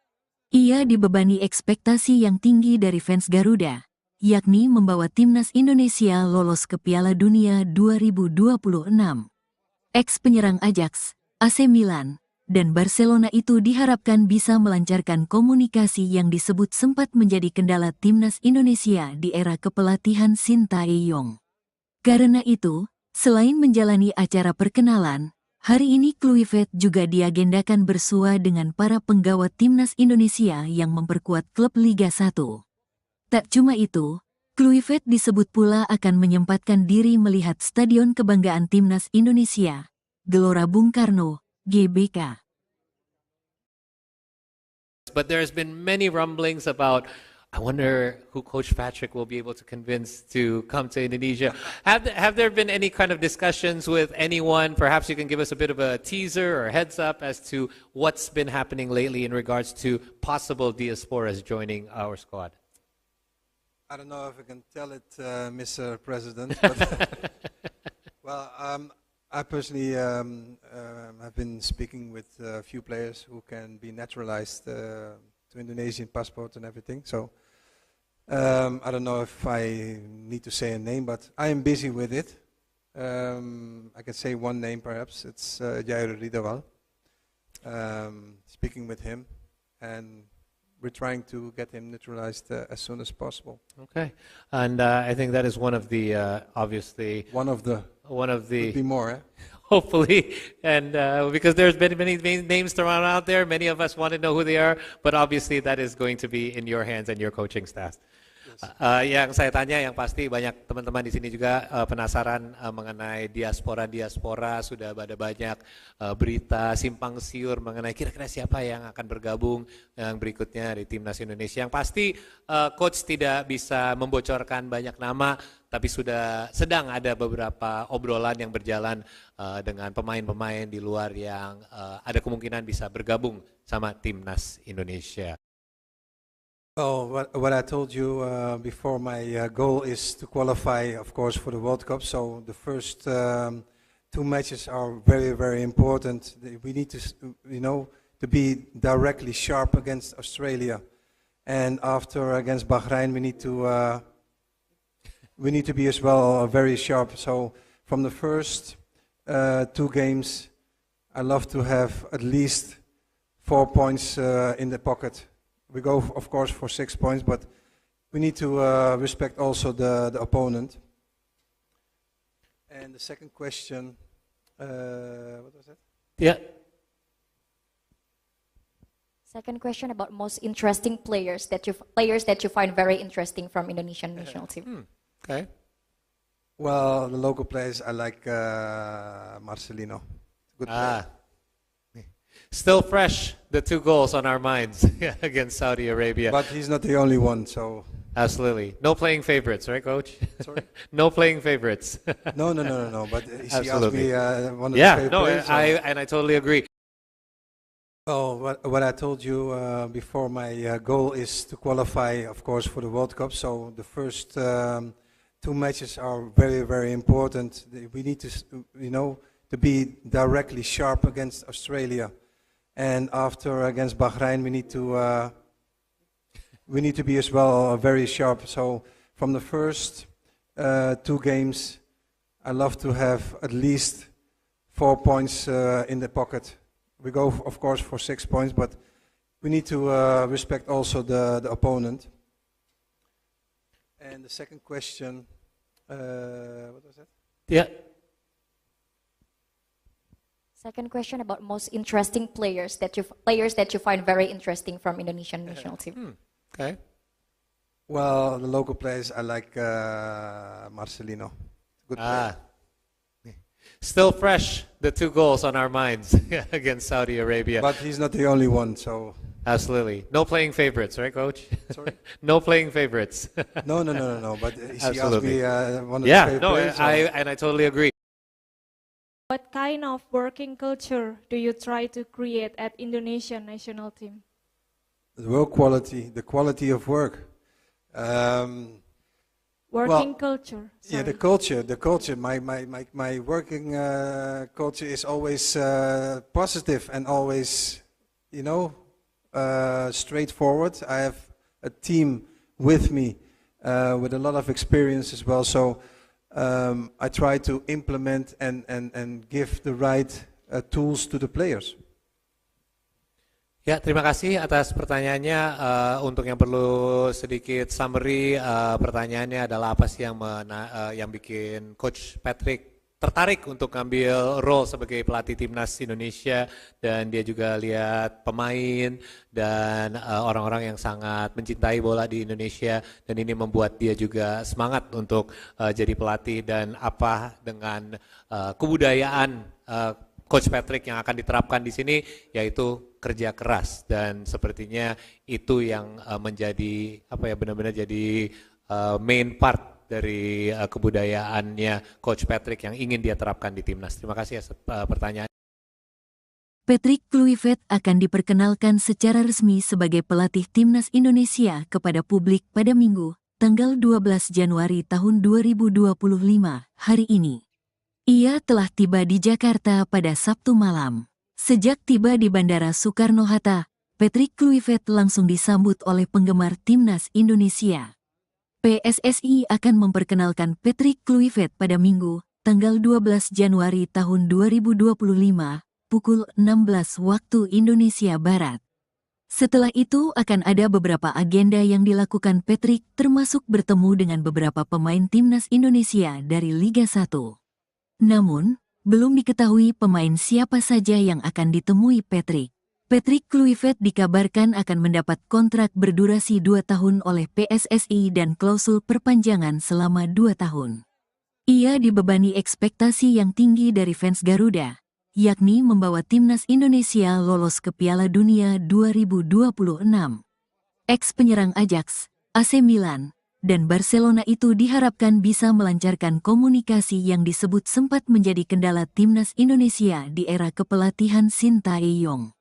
Ia dibebani ekspektasi yang tinggi dari fans Garuda, yakni membawa timnas Indonesia lolos ke Piala Dunia 2026. Ex-penyerang Ajax, AC Milan, dan Barcelona itu diharapkan bisa melancarkan komunikasi yang disebut sempat menjadi kendala timnas Indonesia di era kepelatihan Sintayong. Karena itu, selain menjalani acara perkenalan, hari ini Kluivert juga diagendakan bersua dengan para penggawa timnas Indonesia yang memperkuat klub Liga 1. Tak cuma itu, Kluivert disebut pula akan menyempatkan diri melihat Stadion Kebanggaan Timnas Indonesia, Gelora Bung Karno, GBK. But there's been many rumblings about, I wonder who Coach Patrick will be able to convince to come to Indonesia. Have there been any kind of discussions with anyone? Perhaps you can give us a bit of a teaser or heads up as to what's been happening lately in regards to possible diasporas joining our squad. I don't know if I can tell it, Mr. President, but well, I personally have been speaking with a few players who can be naturalized to Indonesian passport and everything. So I don't know if I need to say a name, but I am busy with it. I can say one name perhaps. It's Jair Ridawal. Speaking with him, and we're trying to get him naturalized as soon as possible. Okay, and I think that is one of the obviously One of the could be more. Eh? hopefully, and because there's been many names thrown out there, many of us want to know who they are, but obviously that is going to be in your hands and your coaching staff. Yang saya tanya, yang pasti banyak teman-teman di sini juga penasaran mengenai diaspora. Sudah ada banyak berita simpang siur mengenai kira-kira siapa yang akan bergabung yang berikutnya di timnas Indonesia. Yang pasti coach tidak bisa membocorkan banyak nama, tapi sedang ada beberapa obrolan yang berjalan dengan pemain-pemain di luar yang ada kemungkinan bisa bergabung sama timnas Indonesia. Oh, what I told you before, my goal is to qualify, of course, for the World Cup. So the first 2 matches are very, very important. We need to, to be directly sharp against Australia, and after against Bahrain, we need to be as well very sharp. So from the first 2 games, I love to have at least 4 points in the pocket. We go, of course, for 6 points, but we need to respect also the opponent. And the second question, what was that? Yeah. Second question about most interesting players that you find very interesting from Indonesian national team. Okay. Well, the local players, I like Marcelino. Good player. Still fresh, the 2 goals on our minds against Saudi Arabia. But he's not the only one, so... Absolutely. No playing favorites, right, Coach? Sorry? No playing favorites. No. But he asked Absolutely. me one of the Yeah, favorite no, players. I totally agree. Oh, what I told you before, my goal is to qualify, of course, for the World Cup. So the first 2 matches are very, very important. We need to, to be directly sharp against Australia, and after against Bahrain, we need to be as well very sharp. So from the first 2 games, I love to have at least 4 points in the pocket. We go, of course, for 6 points, but we need to respect also the opponent. And the second question, what was that? Yeah. Second question about most interesting players that you find very interesting from Indonesian national team. Okay. Well, the local players, I like Marcelino. Good player. Still fresh, the 2 goals on our minds against Saudi Arabia. But he's not the only one, so... Absolutely. No playing favorites, right, Coach? Sorry? No playing favorites. No. But he asked Absolutely. me one of the favorite players. I totally agree. What kind of working culture do you try to create at Indonesian national team? The work quality, the quality of work. Working culture. Yeah, Sorry. the culture. My working culture is always positive and always, straightforward. I have a team with me with a lot of experience as well. So I try to implement and give the right tools to the players. Ya, terima kasih atas pertanyaannya. Untuk yang perlu sedikit summary, pertanyaannya adalah apa sih yang bikin Coach Patrick tertarik untuk ngambil role sebagai pelatih timnas Indonesia, dan dia juga lihat pemain dan orang-orang yang sangat mencintai bola di Indonesia, dan ini membuat dia juga semangat untuk jadi pelatih, dan apa dengan kebudayaan Coach Patrick yang akan diterapkan di sini, yaitu kerja keras, dan sepertinya itu yang menjadi benar-benar jadi main part dari kebudayaannya Coach Patrick yang ingin dia terapkan di timnas. Terima kasih atas pertanyaan. Patrick Kluivert akan diperkenalkan secara resmi sebagai pelatih timnas Indonesia kepada publik pada Minggu, tanggal 12 Januari tahun 2025, hari ini. Ia telah tiba di Jakarta pada Sabtu malam. Sejak tiba di Bandara Soekarno-Hatta, Patrick Kluivert langsung disambut oleh penggemar timnas Indonesia. PSSI akan memperkenalkan Patrick Kluivert pada Minggu, tanggal 12 Januari tahun 2025, pukul 16 waktu Indonesia Barat. Setelah itu akan ada beberapa agenda yang dilakukan Patrick, termasuk bertemu dengan beberapa pemain timnas Indonesia dari Liga 1. Namun, belum diketahui pemain siapa saja yang akan ditemui Patrick. Patrick Kluivert dikabarkan akan mendapat kontrak berdurasi 2 tahun oleh PSSI dan klausul perpanjangan selama 2 tahun. Ia dibebani ekspektasi yang tinggi dari fans Garuda, yakni membawa timnas Indonesia lolos ke Piala Dunia 2026. Ex-penyerang Ajax, AC Milan, dan Barcelona itu diharapkan bisa melancarkan komunikasi yang disebut sempat menjadi kendala timnas Indonesia di era kepelatihan Sintayong.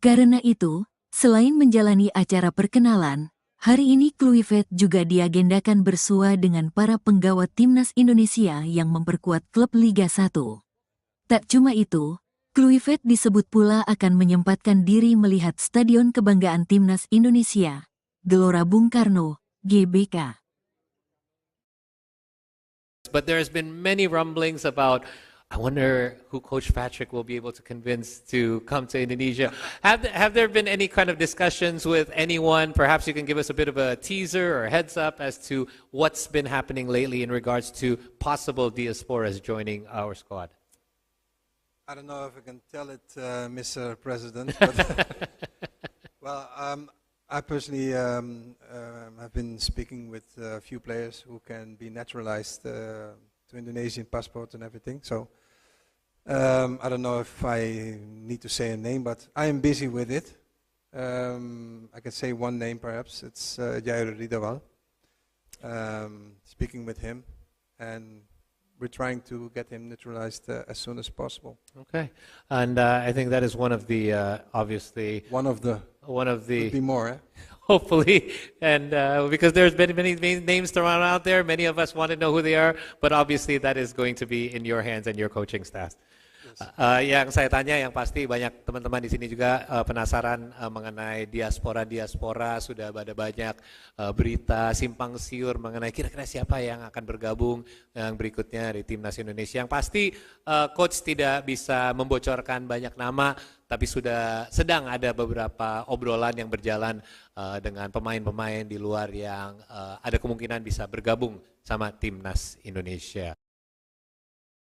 Karena itu, selain menjalani acara perkenalan, hari ini Kluivert juga diagendakan bersua dengan para penggawa timnas Indonesia yang memperkuat klub Liga 1. Tak cuma itu, Kluivert disebut pula akan menyempatkan diri melihat Stadion Kebanggaan Timnas Indonesia, Gelora Bung Karno, GBK. But there's been many rumblings about I wonder who Coach Patrick will be able to convince to come to Indonesia. Have there been any kind of discussions with anyone? Perhaps you can give us a bit of a teaser or heads up as to what's been happening lately in regards to possible diasporas joining our squad. I don't know if I can tell it, Mr. President, but well, I personally have been speaking with a few players who can be naturalized to Indonesian passport and everything. So I don't know if I need to say a name, but I am busy with it. I can say one name perhaps. It's Jair Ridawal. Speaking with him, and we're trying to get him naturalized as soon as possible. Okay, and I think that is one of the obviously One of the could be more. Eh? hopefully, and because there's been many names thrown out there, many of us want to know who they are, but obviously that is going to be in your hands and your coaching staff. Yang saya tanya yang pasti banyak teman-teman di sini juga penasaran mengenai diaspora, sudah ada banyak berita simpang siur mengenai kira-kira siapa yang akan bergabung yang berikutnya di Timnas Indonesia. Yang pasti coach tidak bisa membocorkan banyak nama, tapi sudah sedang ada beberapa obrolan yang berjalan dengan pemain-pemain di luar yang ada kemungkinan bisa bergabung sama Timnas Indonesia.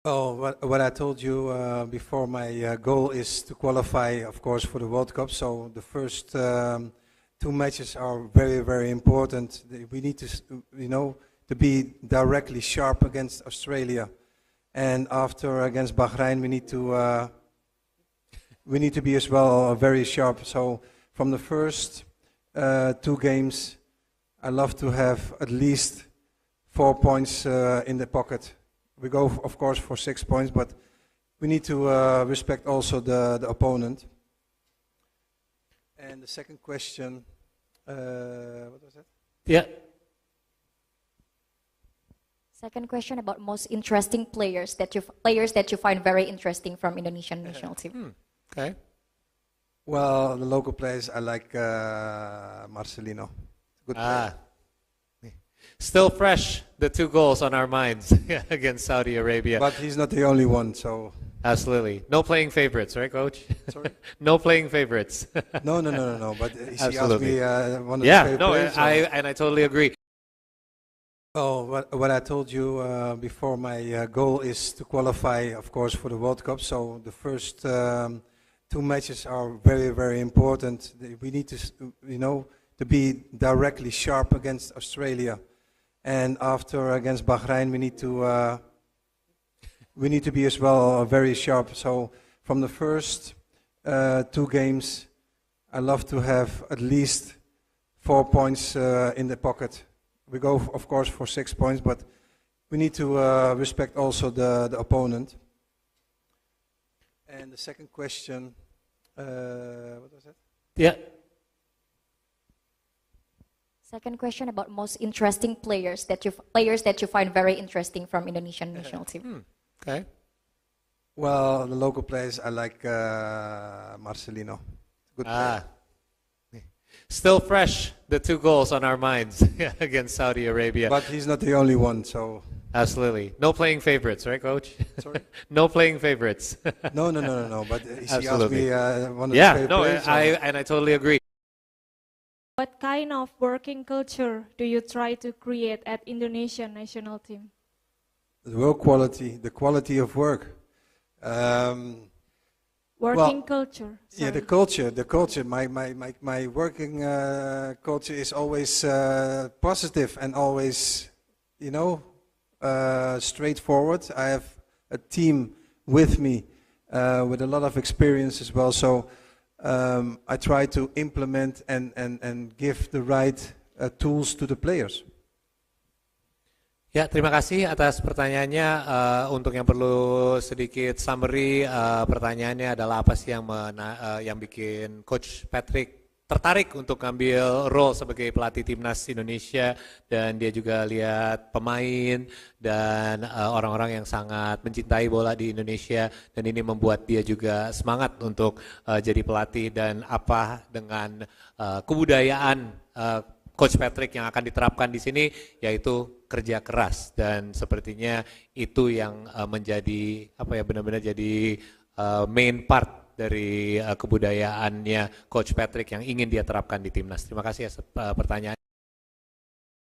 Oh, what I told you before, my goal is to qualify, of course, for the World Cup. So the first two matches are very, very important. We need to, to be directly sharp against Australia, and after against Bahrain, we need to be as well very sharp. So from the first two games, I love to have at least 4 points in the pocket. We go, of course, for 6 points, but we need to respect also the opponent. And the second question, what was that? Yeah. Second question about most interesting players that you find very interesting from Indonesian national team. Okay. Well, the local players, I like Marcelino. Good player. Still fresh, the 2 goals on our minds against Saudi Arabia. But he's not the only one, so... Absolutely. No playing favorites, right, Coach? Sorry? No playing favorites. No. But he asked Absolutely. me one of the favorite players. I totally agree. Oh, what I told you before, my goal is to qualify, of course, for the World Cup. So the first 2 matches are very, very important. We need to, to be directly sharp against Australia. And after against Bahrain, we need to be as well very sharp. So from the first 2 games, I love to have at least 4 points in the pocket. We go, of course, for 6 points, but we need to respect also the opponent. And the second question, what was that? Yeah. Second question about most interesting players that you find very interesting from Indonesian national team. Okay. Well, the local players, I like Marcelino. Good player. Still fresh, the 2 goals on our minds against Saudi Arabia. But he's not the only one, so... Absolutely. No playing favorites, right, Coach? Sorry? No playing favorites. No. But he asked Absolutely. me one of the favorite players. I totally agree. What kind of working culture do you try to create at Indonesian national team? The work quality, the quality of work. Working culture. Yeah, the culture. My working culture is always positive and always, straightforward. I have a team with me with a lot of experience as well. So I try to implement and give the right tools to the players. Ya, terima kasih atas pertanyaannya. Untuk yang perlu sedikit summary, pertanyaannya adalah apa sih yang bikin Coach Patrick tertarik untuk ngambil role sebagai pelatih Timnas Indonesia, dan dia juga lihat pemain dan orang-orang yang sangat mencintai bola di Indonesia, dan ini membuat dia juga semangat untuk jadi pelatih, dan apa dengan kebudayaan Coach Patrick yang akan diterapkan di sini yaitu kerja keras, dan sepertinya itu yang menjadi benar-benar jadi main part dari kebudayaannya Coach Patrick yang ingin dia terapkan di timnas. Terima kasih atas pertanyaan.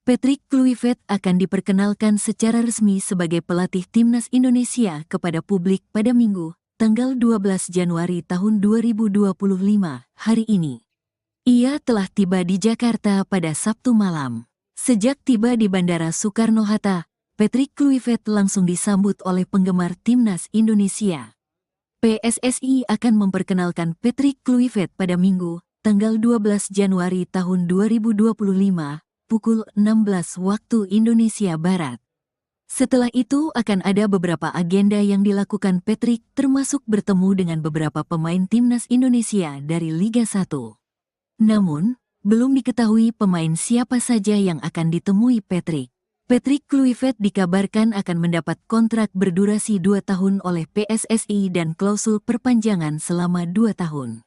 Patrick Kluivert akan diperkenalkan secara resmi sebagai pelatih timnas Indonesia kepada publik pada Minggu, tanggal 12 Januari tahun 2025, hari ini. Ia telah tiba di Jakarta pada Sabtu malam. Sejak tiba di Bandara Soekarno-Hatta, Patrick Kluivert langsung disambut oleh penggemar timnas Indonesia. PSSI akan memperkenalkan Patrick Kluivert pada Minggu, tanggal 12 Januari tahun 2025, pukul 16 waktu Indonesia Barat. Setelah itu akan ada beberapa agenda yang dilakukan Patrick, termasuk bertemu dengan beberapa pemain timnas Indonesia dari Liga 1. Namun, belum diketahui pemain siapa saja yang akan ditemui Patrick. Patrick Kluivert dikabarkan akan mendapat kontrak berdurasi 2 tahun oleh PSSI dan klausul perpanjangan selama 2 tahun.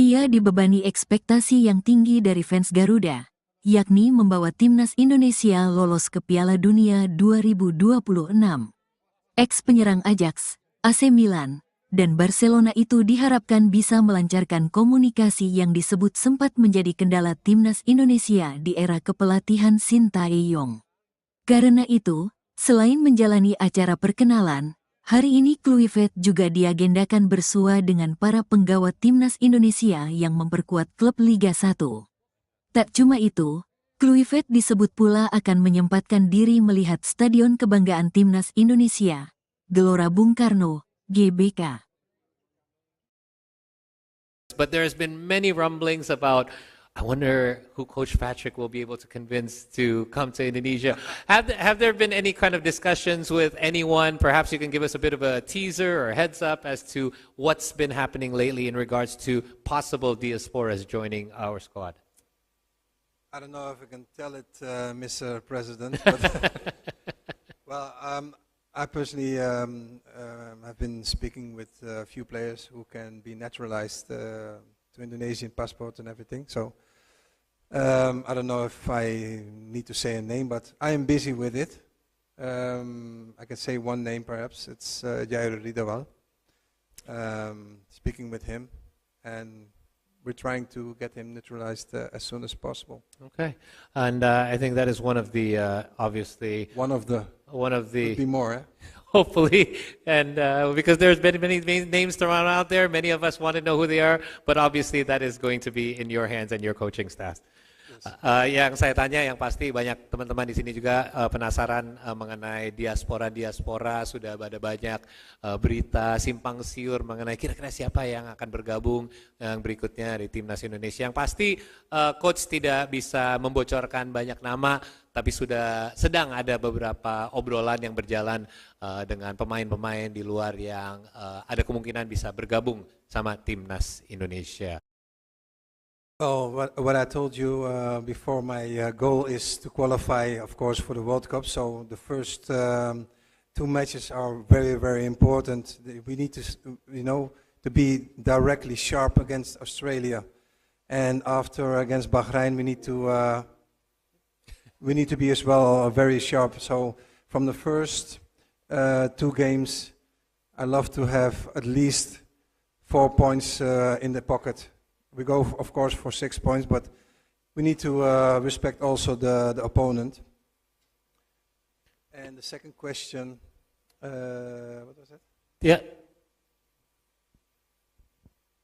Ia dibebani ekspektasi yang tinggi dari fans Garuda, yakni membawa timnas Indonesia lolos ke Piala Dunia 2026. Ex-penyerang Ajax, AC Milan, dan Barcelona itu diharapkan bisa melancarkan komunikasi yang disebut sempat menjadi kendala timnas Indonesia di era kepelatihan Sintayong. Karena itu, selain menjalani acara perkenalan, hari ini Kluivert juga diagendakan bersua dengan para penggawa timnas Indonesia yang memperkuat klub Liga 1. Tak cuma itu, Kluivert disebut pula akan menyempatkan diri melihat Stadion Kebanggaan Timnas Indonesia, Gelora Bung Karno, GBK. But there's been many rumblings about, I wonder who Coach Patrick will be able to convince to come to Indonesia. Have there been any kind of discussions with anyone? Perhaps you can give us a bit of a teaser or heads up as to what's been happening lately in regards to possible diasporas joining our squad. I don't know if I can tell it, Mr. President, but well, I personally have been speaking with a few players who can be naturalized to Indonesian passport and everything. So I don't know if I need to say a name, but I am busy with it. I can say one name perhaps. It's Jair Ridawal. Speaking with him, and we're trying to get him naturalized as soon as possible. Okay, and I think that is one of the obviously One of the could be more. Eh? hopefully, and because there's been many names thrown out there, many of us want to know who they are, but obviously that is going to be in your hands and your coaching staff. Yang saya tanya, yang pasti banyak teman-teman di sini juga penasaran mengenai diaspora. Sudah ada banyak berita simpang siur mengenai kira-kira siapa yang akan bergabung yang berikutnya di timnas Indonesia. Yang pasti coach tidak bisa membocorkan banyak nama, tapi sudah sedang ada beberapa obrolan yang berjalan dengan pemain-pemain di luar yang ada kemungkinan bisa bergabung sama timnas Indonesia. Oh, what I told you before, my goal is to qualify, of course, for the World Cup. So the first 2 matches are very, very important. We need to, to be directly sharp against Australia, and after against Bahrain, we need to be as well very sharp. So from the first 2 games, I love to have at least 4 points in the pocket. We go, of course, for 6 points, but we need to respect also the opponent. And the second question, what was that? Yeah.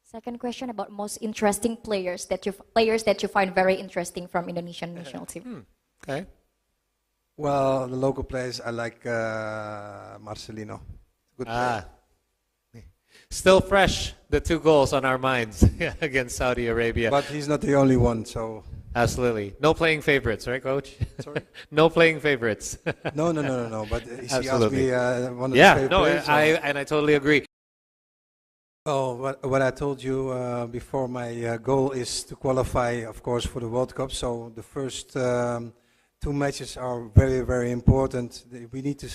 Second question about most interesting players that you find very interesting from Indonesian national team. Okay. Well, the local players, I like Marcelino. Good player. Still fresh, the 2 goals on our minds against Saudi Arabia. But he's not the only one, so... Absolutely. No playing favorites, right, Coach? Sorry? No playing favorites. No. But he asked Absolutely. me one of the favorite players. I totally agree. Oh, what I told you before, my goal is to qualify, of course, for the World Cup. So the first 2 matches are very, very important. We need to,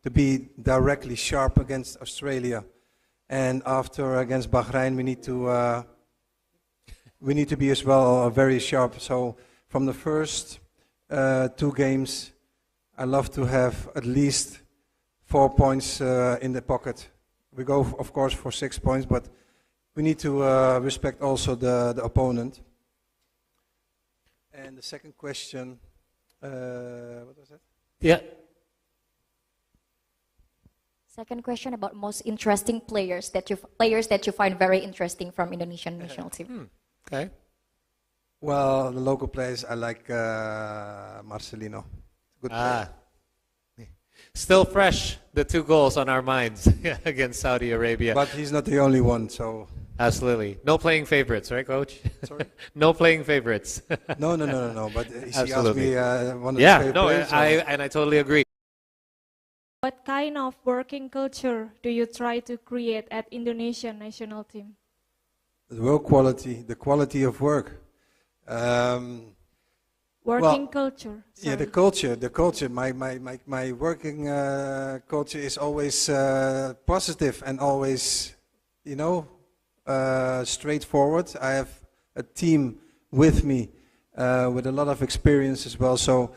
to be directly sharp against Australia. And after against Bahrain, we need to be as well very sharp. So from the first 2 games, I love to have at least 4 points in the pocket. We go, of course, for 6 points, but we need to respect also the opponent. And the second question, what was that? Yeah. Second question about most interesting players that you find very interesting from Indonesian national team. Okay. Well, the local players, I like Marcelino. Good player. Still fresh, the 2 goals on our minds against Saudi Arabia. But he's not the only one, so... Absolutely. No playing favorites, right, Coach? Sorry? No playing favorites. No, but he asked Absolutely. me one of his Yeah, favorite no, players. I totally agree. What kind of working culture do you try to create at Indonesian national team? The work quality, the quality of work. Working culture. Yeah, the sorry. culture. My working culture is always positive and always, straightforward. I have a team with me with a lot of experience as well. So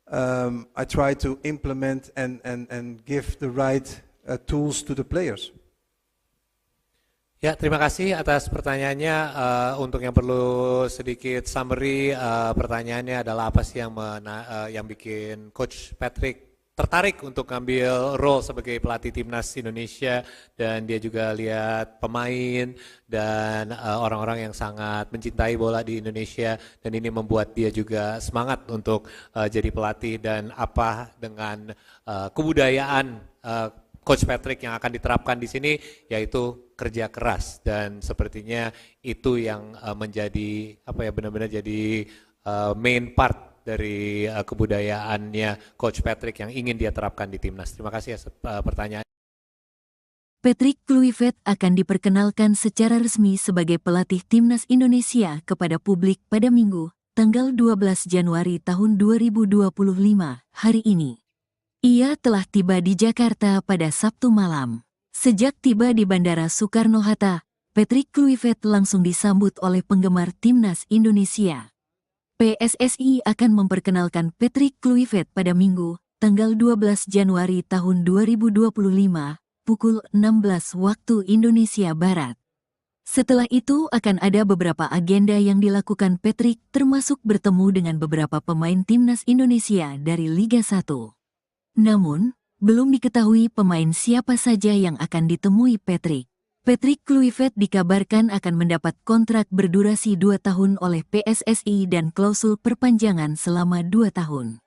I try to implement and give the right tools to the players. Ya, terima kasih atas pertanyaannya. Untuk yang perlu sedikit summary, pertanyaannya adalah apa sih yang bikin Coach Patrick tertarik untuk ngambil role sebagai pelatih timnas Indonesia, dan dia juga lihat pemain dan orang-orang yang sangat mencintai bola di Indonesia, dan ini membuat dia juga semangat untuk jadi pelatih, dan apa dengan kebudayaan Coach Patrick yang akan diterapkan di sini, yaitu kerja keras, dan sepertinya itu yang menjadi benar-benar jadi main part dari kebudayaannya Coach Patrick yang ingin dia terapkan di timnas. Terima kasih atas pertanyaan. Patrick Kluivert akan diperkenalkan secara resmi sebagai pelatih timnas Indonesia kepada publik pada Minggu, tanggal 12 Januari tahun 2025, hari ini. Ia telah tiba di Jakarta pada Sabtu malam. Sejak tiba di Bandara Soekarno-Hatta, Patrick Kluivert langsung disambut oleh penggemar timnas Indonesia. PSSI akan memperkenalkan Patrick Kluivert pada Minggu, tanggal 12 Januari tahun 2025, pukul 16 waktu Indonesia Barat. Setelah itu akan ada beberapa agenda yang dilakukan Patrick, termasuk bertemu dengan beberapa pemain timnas Indonesia dari Liga 1. Namun, belum diketahui pemain siapa saja yang akan ditemui Patrick. Patrick Kluivert dikabarkan akan mendapat kontrak berdurasi 2 tahun oleh PSSI dan klausul perpanjangan selama 2 tahun.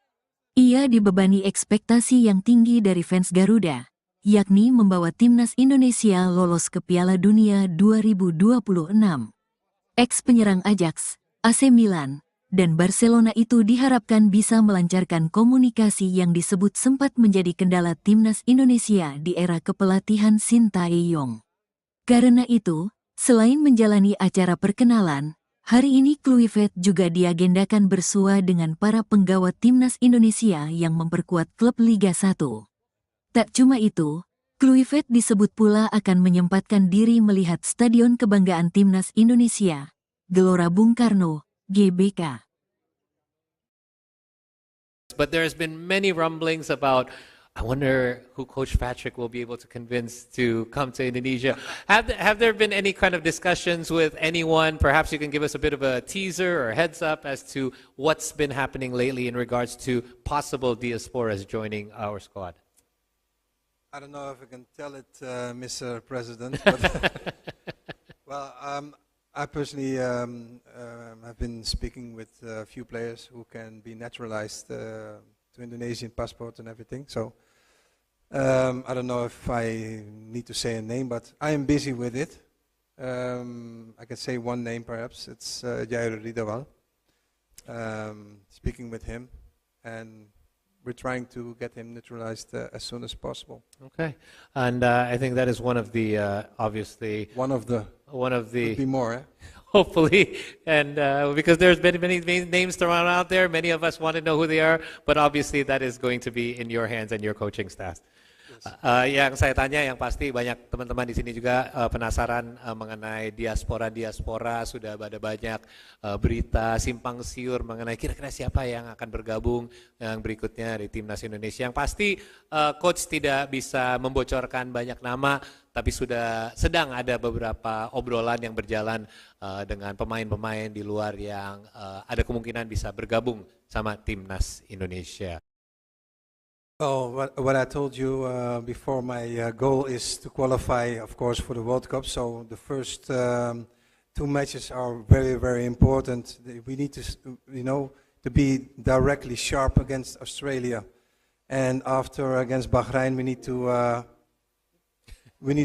Ia dibebani ekspektasi yang tinggi dari fans Garuda, yakni membawa timnas Indonesia lolos ke Piala Dunia 2026. Ex-penyerang Ajax, AC Milan, dan Barcelona itu diharapkan bisa melancarkan komunikasi yang disebut sempat menjadi kendala timnas Indonesia di era kepelatihan Sintayong. Karena itu, selain menjalani acara perkenalan, hari ini Kluivert juga diagendakan bersua dengan para penggawa timnas Indonesia yang memperkuat klub Liga 1. Tak cuma itu, Kluivert disebut pula akan menyempatkan diri melihat Stadion Kebanggaan Timnas Indonesia, Gelora Bung Karno, GBK. But there's been many rumblings about, I wonder who Coach Patrick will be able to convince to come to Indonesia. Have there been any kind of discussions with anyone? Perhaps you can give us a bit of a teaser or heads up as to what's been happening lately in regards to possible diasporas joining our squad. I don't know if I can tell it, Mr. President, but well, I personally have been speaking with a few players who can be naturalized to Indonesian passport and everything. So I don't know if I need to say a name, but I am busy with it. I can say one name perhaps. It's Jair Ridawal. Speaking with him, and we're trying to get him naturalized as soon as possible. Okay, and I think that is one of the obviously One of the could be more. Eh? hopefully, and because there's been many names thrown out there, many of us want to know who they are, but obviously that is going to be in your hands and your coaching staff. Yang saya tanya yang pasti banyak teman-teman di sini juga penasaran mengenai diaspora sudah ada banyak berita simpang siur mengenai kira-kira siapa yang akan bergabung yang berikutnya di timnas Indonesia. Yang pasti coach tidak bisa membocorkan banyak nama, tapi sudah sedang ada beberapa obrolan yang berjalan dengan pemain-pemain di luar yang ada kemungkinan bisa bergabung sama timnas Indonesia. Oh, what I told you before, my goal is to qualify, of course, for the World Cup. So the first two matches are very, very important. We need to, to be directly sharp against Australia, and after against Bahrain, we need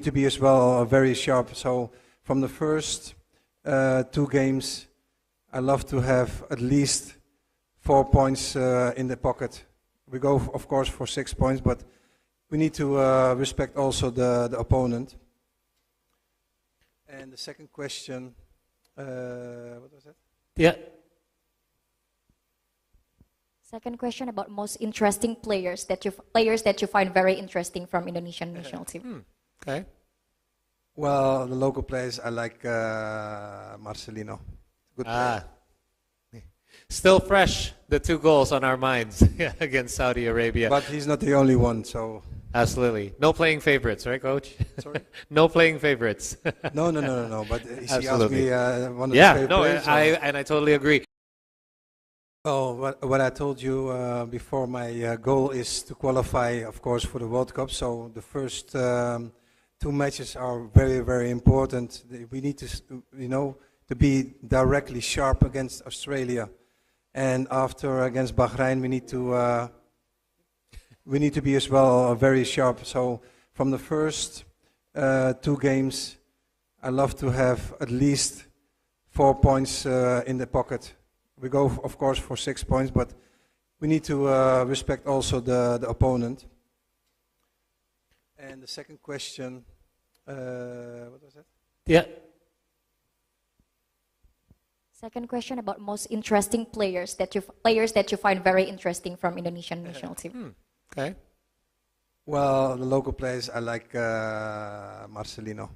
to be as well very sharp. So from the first two games, I love to have at least 4 points in the pocket. We go, of course, for 6 points, but we need to respect also the opponent. And the second question, what was that? Yeah. Second question about most interesting players that you find very interesting from Indonesian national team. Okay. Well, the local players, I like Marcelino. Good player. Still fresh, the 2 goals on our minds against Saudi Arabia. But he's not the only one, so... Absolutely. No playing favorites, right, Coach? Sorry? No playing favorites. No. But he asked Absolutely. me one of his favorite players. I totally agree. Oh, what I told you before, my goal is to qualify, of course, for the World Cup. So the first two matches are very, very important. We need to, to be directly sharp against Australia. And after against Bahrain, we need to be as well very sharp. So from the first two games, I love to have at least 4 points in the pocket. We go, of course, for 6 points, but we need to respect also the opponent. And the second question, what was that? Yeah. Second question about most interesting players that you find very interesting from Indonesian national team. Okay. Well, the local players, I like Marcelino.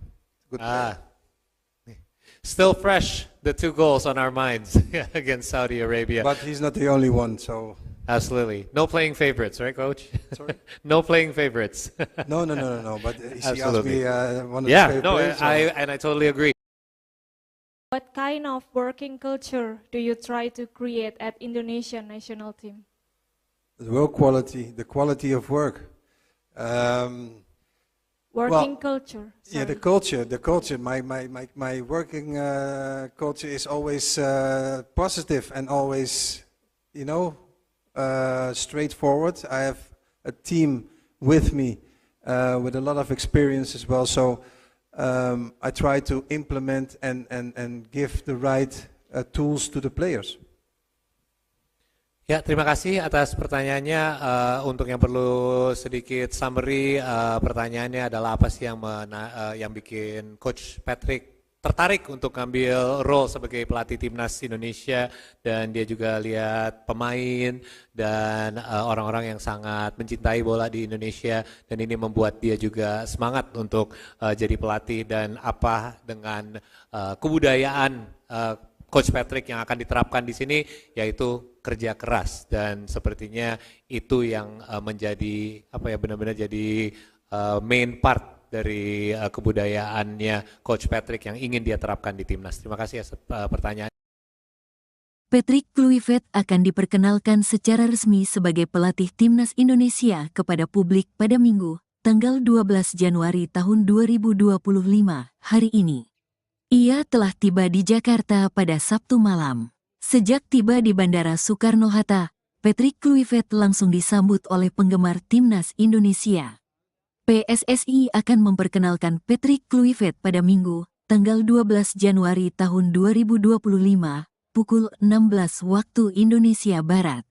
Good player. Still fresh, the 2 goals on our minds against Saudi Arabia. But he's not the only one, so... Absolutely. No playing favorites, right, Coach? Sorry? No playing favorites. No. But he asked me one of his Yeah, favorite no, players. uh, I totally agree. What kind of working culture do you try to create at Indonesian national team? The work quality, the quality of work. Working culture. Yeah, the sorry. culture. My working culture is always positive and always, straightforward. I have a team with me with a lot of experience as well. So I try to implement and give the right tools to the players. Ya, terima kasih atas pertanyaannya. Untuk yang perlu sedikit summary, pertanyaannya adalah apa sih yang bikin Coach Patrick tertarik untuk ngambil role sebagai pelatih timnas Indonesia, dan dia juga lihat pemain dan orang-orang yang sangat mencintai bola di Indonesia, dan ini membuat dia juga semangat untuk jadi pelatih, dan apa dengan kebudayaan Coach Patrick yang akan diterapkan di sini, yaitu kerja keras, dan sepertinya itu yang menjadi benar-benar jadi main part dari kebudayaannya Coach Patrick yang ingin dia terapkan di timnas. Terima kasih atas pertanyaan. Patrick Kluivert akan diperkenalkan secara resmi sebagai pelatih timnas Indonesia kepada publik pada Minggu, tanggal 12 Januari tahun 2025, hari ini. Ia telah tiba di Jakarta pada Sabtu malam. Sejak tiba di Bandara Soekarno-Hatta, Patrick Kluivert langsung disambut oleh penggemar timnas Indonesia. PSSI akan memperkenalkan Patrick Kluivert pada Minggu, tanggal 12 Januari tahun 2025, pukul 16 waktu Indonesia Barat.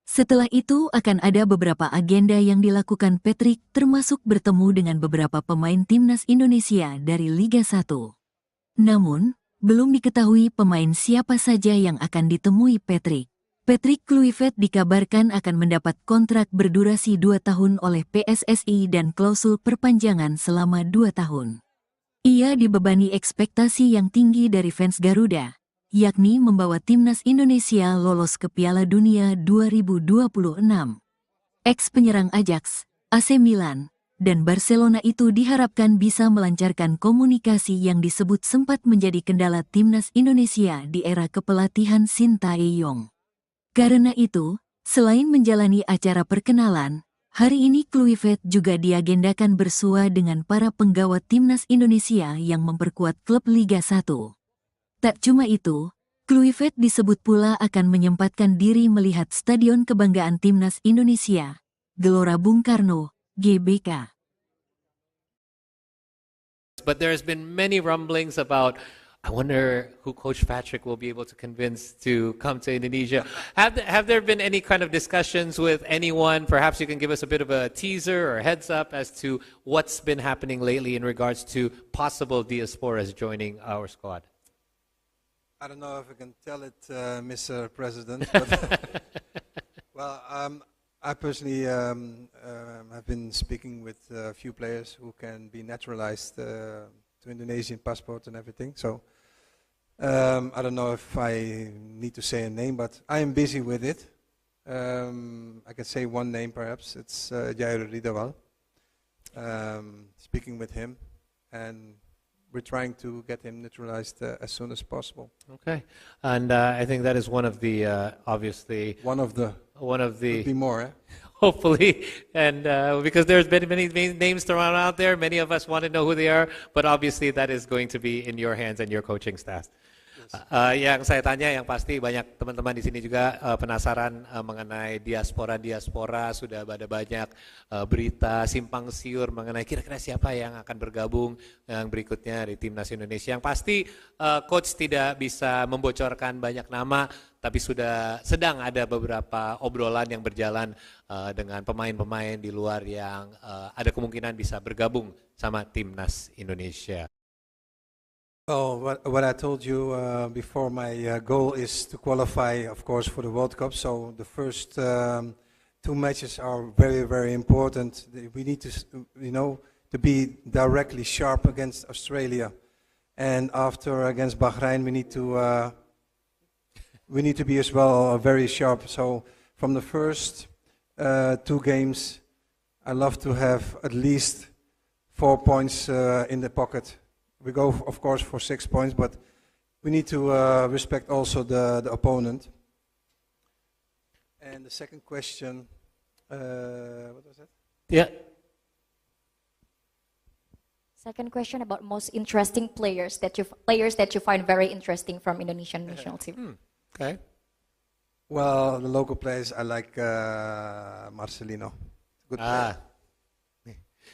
Setelah itu akan ada beberapa agenda yang dilakukan Patrick, termasuk bertemu dengan beberapa pemain timnas Indonesia dari Liga 1. Namun, belum diketahui pemain siapa saja yang akan ditemui Patrick. Patrick Kluivert dikabarkan akan mendapat kontrak berdurasi 2 tahun oleh PSSI dan klausul perpanjangan selama 2 tahun. Ia dibebani ekspektasi yang tinggi dari fans Garuda, yakni membawa timnas Indonesia lolos ke Piala Dunia 2026. Ex-penyerang Ajax, AC Milan, dan Barcelona itu diharapkan bisa melancarkan komunikasi yang disebut sempat menjadi kendala timnas Indonesia di era kepelatihan Sintayong. Karena itu, selain menjalani acara perkenalan, hari ini Kluivert juga diagendakan bersua dengan para penggawa timnas Indonesia yang memperkuat klub Liga 1. Tak cuma itu, Kluivert disebut pula akan menyempatkan diri melihat Stadion Kebanggaan Timnas Indonesia, Gelora Bung Karno, GBK. But there's been many rumblings about, I wonder who Coach Patrick will be able to convince to come to Indonesia. Have there been any kind of discussions with anyone? Perhaps you can give us a bit of a teaser or heads up as to what's been happening lately in regards to possible diasporas joining our squad. I don't know if I can tell it, Mr. President, but well, I personally have been speaking with a few players who can be naturalized to Indonesian passport and everything. So I don't know if I need to say a name, but I am busy with it. I can say one name perhaps. It's Jair Ridawal. Speaking with him, and we're trying to get him naturalized as soon as possible. Okay, and I think that is one of the obviously Could be more. hopefully, and because there's been many names thrown out there, many of us want to know who they are, but obviously that is going to be in your hands and your coaching staff. Yang saya tanya, yang pasti banyak teman-teman di sini juga penasaran mengenai diaspora. Sudah ada banyak berita simpang siur mengenai kira-kira siapa yang akan bergabung yang berikutnya di timnas Indonesia. Yang pasti coach tidak bisa membocorkan banyak nama, tapi sedang ada beberapa obrolan yang berjalan dengan pemain-pemain di luar yang ada kemungkinan bisa bergabung sama timnas Indonesia. Oh, what I told you before, my goal is to qualify, of course, for the World Cup. So the first 2 matches are very, very important. We need to, to be directly sharp against Australia, and after against Bahrain, we need to be as well very sharp. So from the first 2 games, I love to have at least 4 points in the pocket. We go, of course, for 6 points, but we need to respect also the opponent. And the second question, what was that? Yeah. Second question about most interesting players that you find very interesting from Indonesian national team. Okay. Well, the local players, I like Marcelino. Good player.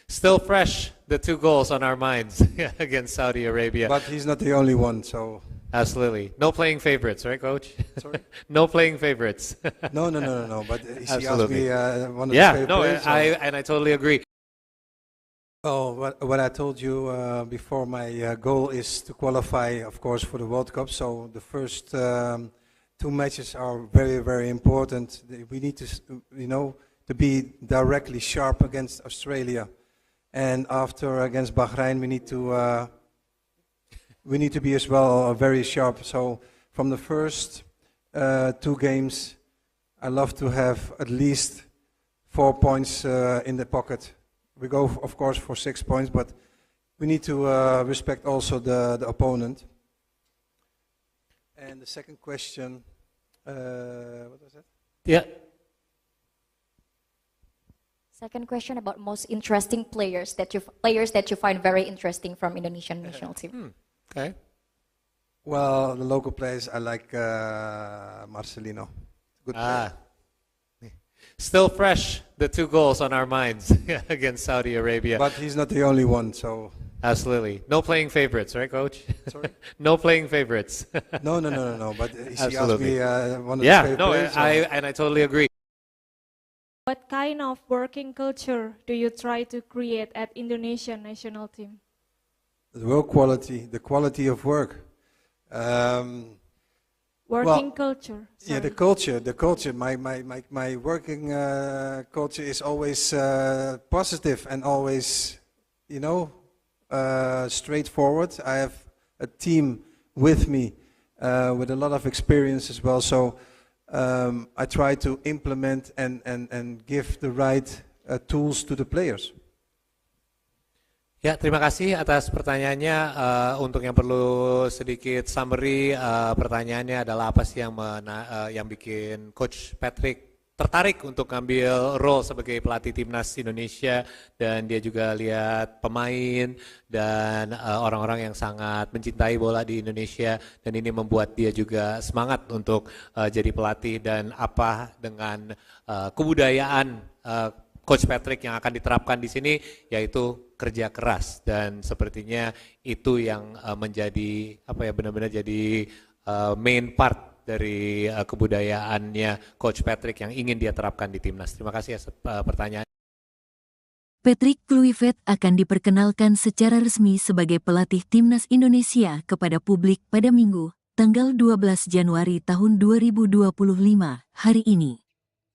Still fresh, the 2 goals on our minds against Saudi Arabia. But he's not the only one, so... Absolutely. No playing favorites, right, Coach? Sorry? No playing favorites. No. But he asked Absolutely. me one of his favorite players. I totally agree. Oh, what I told you before, my goal is to qualify, of course, for the World Cup. So the first 2 matches are very, very important. We need to, to be directly sharp against Australia. And after against Bahrain, we need to be as well very sharp. So from the first 2 games, I love to have at least 4 points in the pocket. We go, of course, for 6 points, but we need to respect also the opponent. And the second question, what was that? Yeah. Second question about most interesting players that you find very interesting from Indonesian national team. Okay. Well, the local players, I like Marcelino. Good player. Still fresh, the 2 goals on our minds against Saudi Arabia. But he's not the only one, so... Absolutely. No playing favorites, right, Coach? Sorry? No playing favorites. No. But he asked Absolutely. me one of his favorite players. I totally agree. What kind of working culture do you try to create at Indonesian national team? The work quality, the quality of work. Working culture. Yeah, the Sorry. culture. My working culture is always positive and always, straightforward. I have a team with me with a lot of experience as well. So I try to implement and give the right tools to the players. Ya, terima kasih atas pertanyaannya. Untuk yang perlu sedikit summary, pertanyaannya adalah apa sih yang bikin Coach Patrick tertarik untuk ngambil role sebagai pelatih timnas Indonesia, dan dia juga lihat pemain dan orang-orang yang sangat mencintai bola di Indonesia, dan ini membuat dia juga semangat untuk jadi pelatih, dan apa dengan kebudayaan Coach Patrick yang akan diterapkan di sini, yaitu kerja keras, dan sepertinya itu yang menjadi benar-benar jadi main part dari kebudayaannya Coach Patrick yang ingin dia terapkan di timnas. Terima kasih atas pertanyaan. Patrick Kluivert akan diperkenalkan secara resmi sebagai pelatih timnas Indonesia kepada publik pada Minggu, tanggal 12 Januari tahun 2025, hari ini.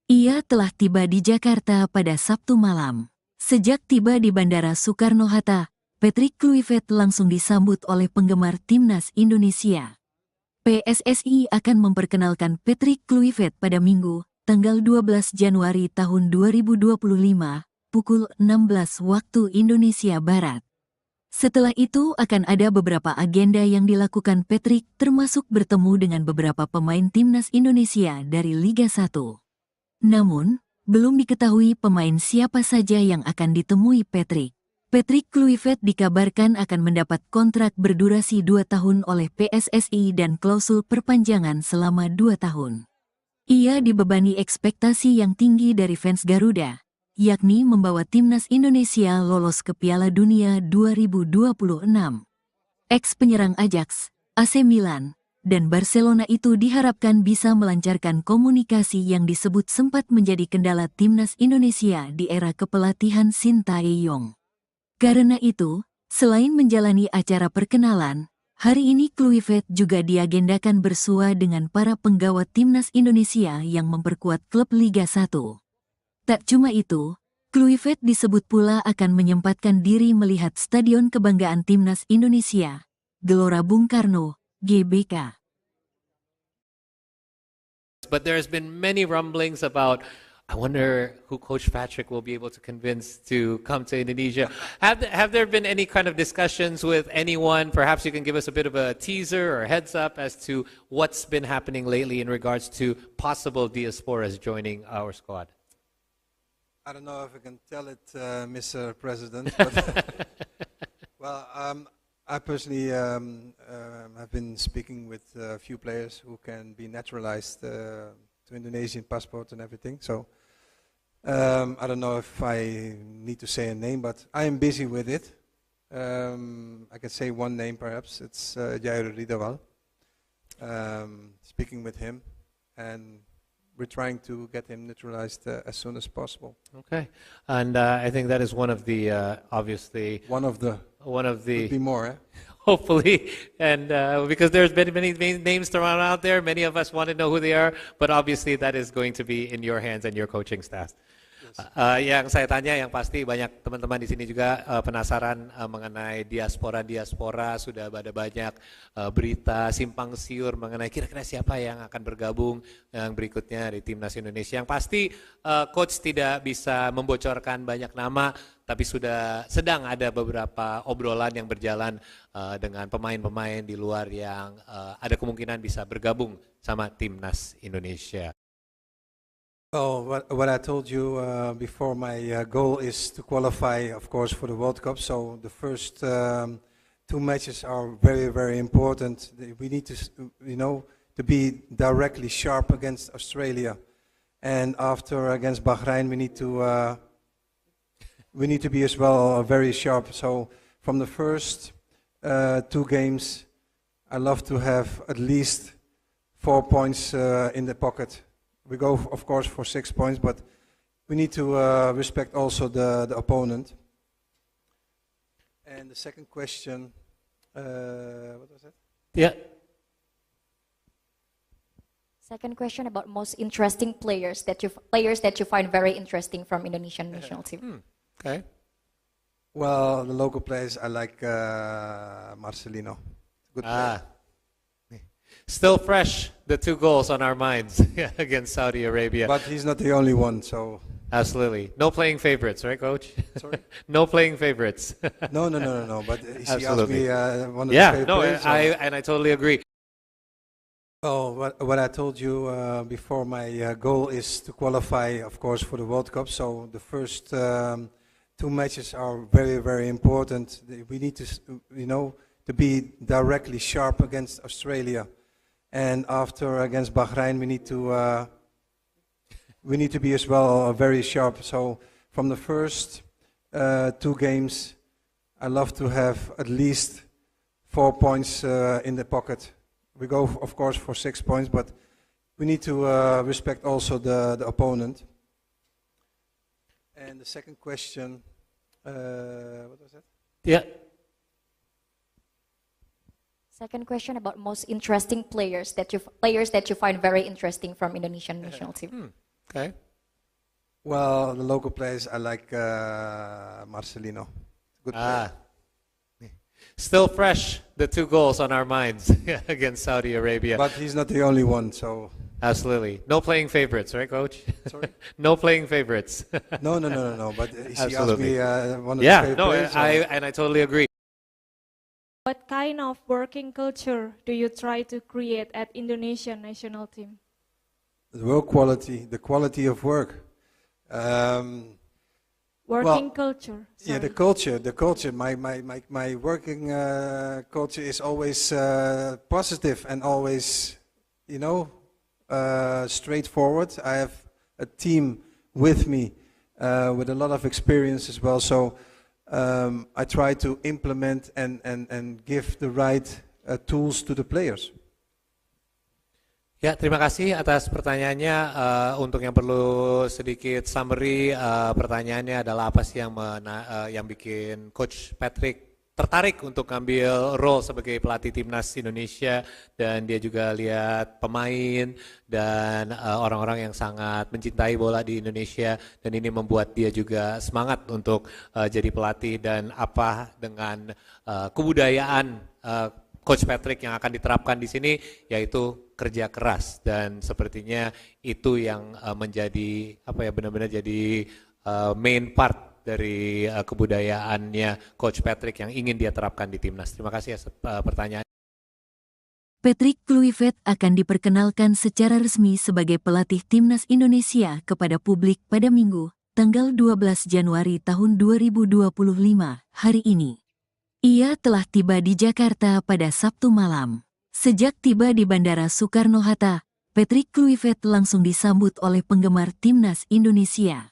Ia telah tiba di Jakarta pada Sabtu malam. Sejak tiba di Bandara Soekarno-Hatta, Patrick Kluivert langsung disambut oleh penggemar timnas Indonesia. PSSI akan memperkenalkan Patrick Kluivert pada Minggu, tanggal 12 Januari tahun 2025, pukul 16 waktu Indonesia Barat. Setelah itu akan ada beberapa agenda yang dilakukan Patrick, termasuk bertemu dengan beberapa pemain timnas Indonesia dari Liga 1. Namun, belum diketahui pemain siapa saja yang akan ditemui Patrick. Patrick Kluivert dikabarkan akan mendapat kontrak berdurasi 2 tahun oleh PSSI dan klausul perpanjangan selama 2 tahun. Ia dibebani ekspektasi yang tinggi dari fans Garuda, yakni membawa timnas Indonesia lolos ke Piala Dunia 2026. Ex-penyerang Ajax, AC Milan, dan Barcelona itu diharapkan bisa melancarkan komunikasi yang disebut sempat menjadi kendala timnas Indonesia di era kepelatihan Sintayong. Karena itu, selain menjalani acara perkenalan, hari ini Kluivert juga diagendakan bersua dengan para penggawa timnas Indonesia yang memperkuat klub Liga 1. Tak cuma itu, Kluivert disebut pula akan menyempatkan diri melihat Stadion Kebanggaan Timnas Indonesia, Gelora Bung Karno, GBK. But there's been many rumblings about, I wonder who Coach Patrick will be able to convince to come to Indonesia. Have there been any kind of discussions with anyone? Perhaps you can give us a bit of a teaser or heads up as to what's been happening lately in regards to possible diasporas joining our squad. I don't know if I can tell it, Mr. President, but well, I personally have been speaking with a few players who can be naturalized to Indonesian passport and everything. So I don't know if I need to say a name, but I am busy with it. I can say one name perhaps. It's Jair Ridawal. Speaking with him, and we're trying to get him naturalized as soon as possible. Okay, and I think that is one of the obviously Could be more, eh? hopefully, and because there's been many names thrown out there, many of us want to know who they are, but obviously that is going to be in your hands and your coaching staff. Yang saya tanya, yang pasti banyak teman-teman di sini juga penasaran mengenai diaspora. Sudah ada banyak berita simpang siur mengenai kira-kira siapa yang akan bergabung yang berikutnya di timnas Indonesia. Yang pasti coach tidak bisa membocorkan banyak nama, tapi sudah sedang ada beberapa obrolan yang berjalan dengan pemain-pemain di luar yang ada kemungkinan bisa bergabung sama timnas Indonesia. Well, what I told you before, my goal is to qualify, of course, for the World Cup. So the first 2 matches are very, very important. We need to, to be directly sharp against Australia, and after against Bahrain, we need to be as well very sharp. So from the first 2 games, I love to have at least 4 points in the pocket. We go, of course, for 6 points, but we need to respect also the opponent. And the second question, what was that? Yeah. Second question about most interesting players that you find very interesting from Indonesian national team. Okay. Well, the local players, I like Marcelino. Good player. Still fresh, the 2 goals on our minds against Saudi Arabia. But he's not the only one, so... Absolutely. No playing favorites, right, Coach? Sorry? No playing favorites. No. But he asked Absolutely. me one of Yeah, the favorite no, players. I totally agree. Oh, what I told you before, my goal is to qualify, of course, for the World Cup. So the first 2 matches are very, very important. We need to, to be directly sharp against Australia, and after against Bahrain, we need to be as well very sharp. So from the first 2 games, I love to have at least 4 points in the pocket. We go, of course, for 6 points, but we need to respect also the opponent. And the second question, what was that? Yeah. Second question about most interesting players that you find very interesting from Indonesian national team. Okay. Well, the local players, I like Marcelino. Good player. Still fresh, the 2 goals on our minds against Saudi Arabia. But he's not the only one, so... Absolutely. No playing favorites, right, Coach? Sorry? No playing favorites. No. But he asked Absolutely. me one of the favorite players. I totally agree. What kind of working culture do you try to create at Indonesian national team? The work quality, the quality of work. Working culture. Yeah, the sorry. culture. My working culture is always positive and always, straightforward. I have a team with me with a lot of experience as well. So I try to implement and give the right tools to the players. Ya, terima kasih atas pertanyaannya. Untuk yang perlu sedikit summary, pertanyaannya adalah apa sih yang bikin Coach Patrick tertarik untuk ngambil role sebagai pelatih timnas Indonesia, dan dia juga lihat pemain dan orang-orang yang sangat mencintai bola di Indonesia, dan ini membuat dia juga semangat untuk jadi pelatih, dan apa dengan kebudayaan Coach Patrick yang akan diterapkan di sini, yaitu kerja keras, dan sepertinya itu yang menjadi benar-benar jadi main part dari kebudayaannya Coach Patrick yang ingin dia terapkan di timnas. Terima kasih atas pertanyaan. Patrick Kluivert akan diperkenalkan secara resmi sebagai pelatih timnas Indonesia kepada publik pada Minggu, tanggal 12 Januari tahun 2025, hari ini. Ia telah tiba di Jakarta pada Sabtu malam. Sejak tiba di Bandara Soekarno-Hatta, Patrick Kluivert langsung disambut oleh penggemar timnas Indonesia.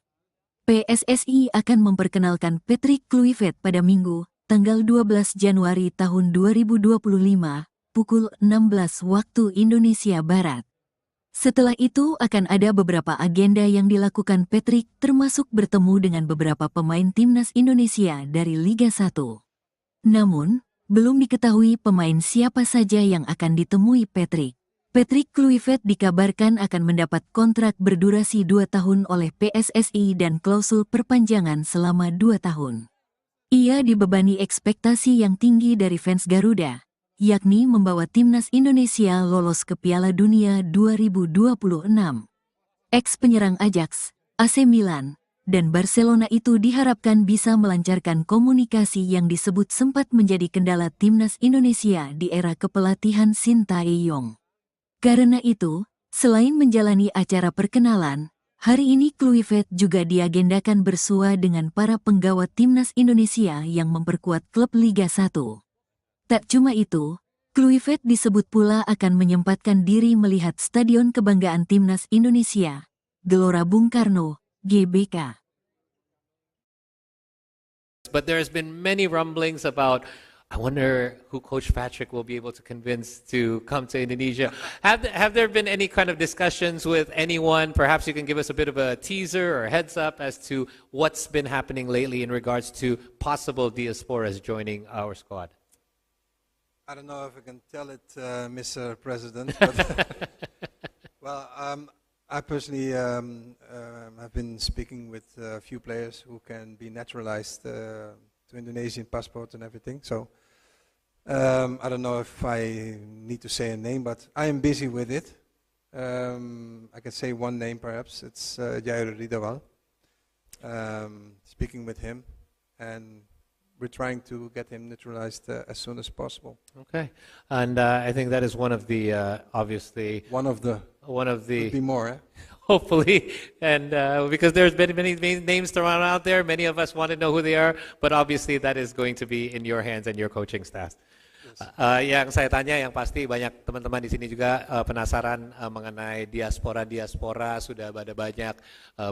PSSI akan memperkenalkan Patrick Kluivert pada Minggu, tanggal 12 Januari tahun 2025, pukul 16 waktu Indonesia Barat. Setelah itu akan ada beberapa agenda yang dilakukan Patrick, termasuk bertemu dengan beberapa pemain timnas Indonesia dari Liga 1. Namun, belum diketahui pemain siapa saja yang akan ditemui Patrick. Patrick Kluivert dikabarkan akan mendapat kontrak berdurasi 2 tahun oleh PSSI dan klausul perpanjangan selama 2 tahun. Ia dibebani ekspektasi yang tinggi dari fans Garuda, yakni membawa timnas Indonesia lolos ke Piala Dunia 2026. Ex-penyerang Ajax, AC Milan, dan Barcelona itu diharapkan bisa melancarkan komunikasi yang disebut sempat menjadi kendala timnas Indonesia di era kepelatihan Sintayong. Karena itu, selain menjalani acara perkenalan, hari ini Kluivert juga diagendakan bersua dengan para penggawa timnas Indonesia yang memperkuat klub Liga 1. Tak cuma itu, Kluivert disebut pula akan menyempatkan diri melihat Stadion Kebanggaan Timnas Indonesia, Gelora Bung Karno, GBK. But there's been many rumblings about, I wonder who Coach Patrick will be able to convince to come to Indonesia. Have there been any kind of discussions with anyone? Perhaps you can give us a bit of a teaser or heads up as to what's been happening lately in regards to possible diasporas joining our squad. I don't know if I can tell it, Mr. President, but Well, I personally have been speaking with a few players who can be naturalized to Indonesian passport and everything. So I don't know if I need to say a name, but I am busy with it. I can say one name perhaps. It's Jair Ridawal. Speaking with him, and we're trying to get him naturalized as soon as possible. Okay, and I think that is one of the obviously One of the could be more. Eh? hopefully, and because there's been many names thrown out there, many of us want to know who they are, but obviously that is going to be in your hands and your coaching staff. Yang saya tanya yang pasti banyak teman-teman di sini juga penasaran mengenai diaspora sudah ada banyak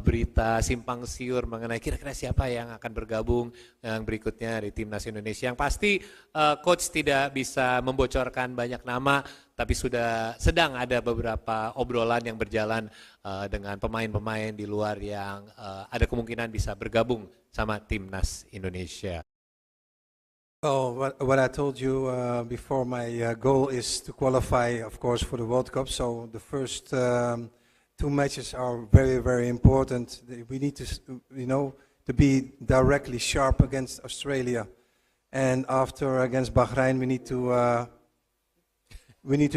berita simpang siur mengenai kira-kira siapa yang akan bergabung yang berikutnya di timnas Indonesia. Yang pasti coach tidak bisa membocorkan banyak nama, tapi sudah sedang ada beberapa obrolan yang berjalan dengan pemain-pemain di luar yang ada kemungkinan bisa bergabung sama timnas Indonesia. Oh, what I told you before, my goal is to qualify, of course, for the World Cup. So the first two matches are very, very important. We need to, to be directly sharp against Australia, and after against Bahrain, we need to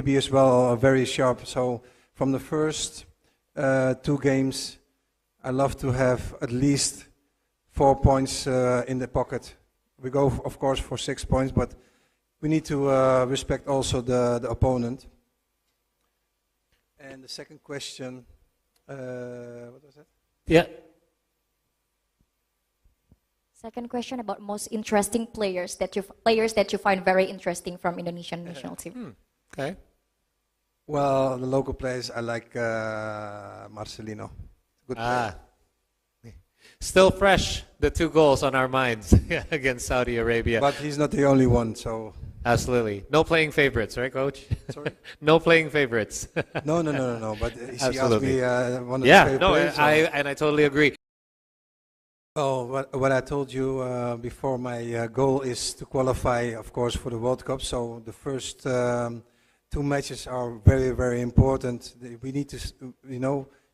be as well very sharp. So from the first two games, I love to have at least 4 points in the pocket. We go, of course, for 6 points, but we need to respect also the opponent. And the second question, what was that? Yeah. Second question about most interesting players that you find very interesting from Indonesian national team. Okay. Well, the local players, I like Marcelino. Good player. Still fresh, the 2 goals on our minds against Saudi Arabia. But he's not the only one, so... Absolutely. No playing favorites, right, Coach? Sorry? No playing favorites. No. But he asked Absolutely. me one of Yeah, his favorite no, players. I totally agree. Oh, what I told you before, my goal is to qualify, of course, for the World Cup. So the first two matches are very, very important. We need to,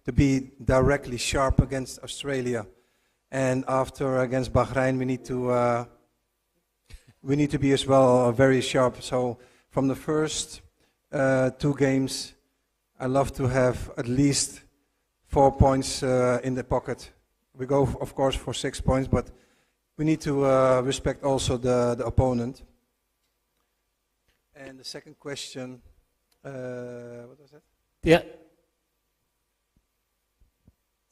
to be directly sharp against Australia. And after against Bahrain, we need to be as well very sharp. So from the first two games, I love to have at least 4 points in the pocket. We go, of course, for 6 points, but we need to respect also the opponent. And the second question, what was that? Yeah.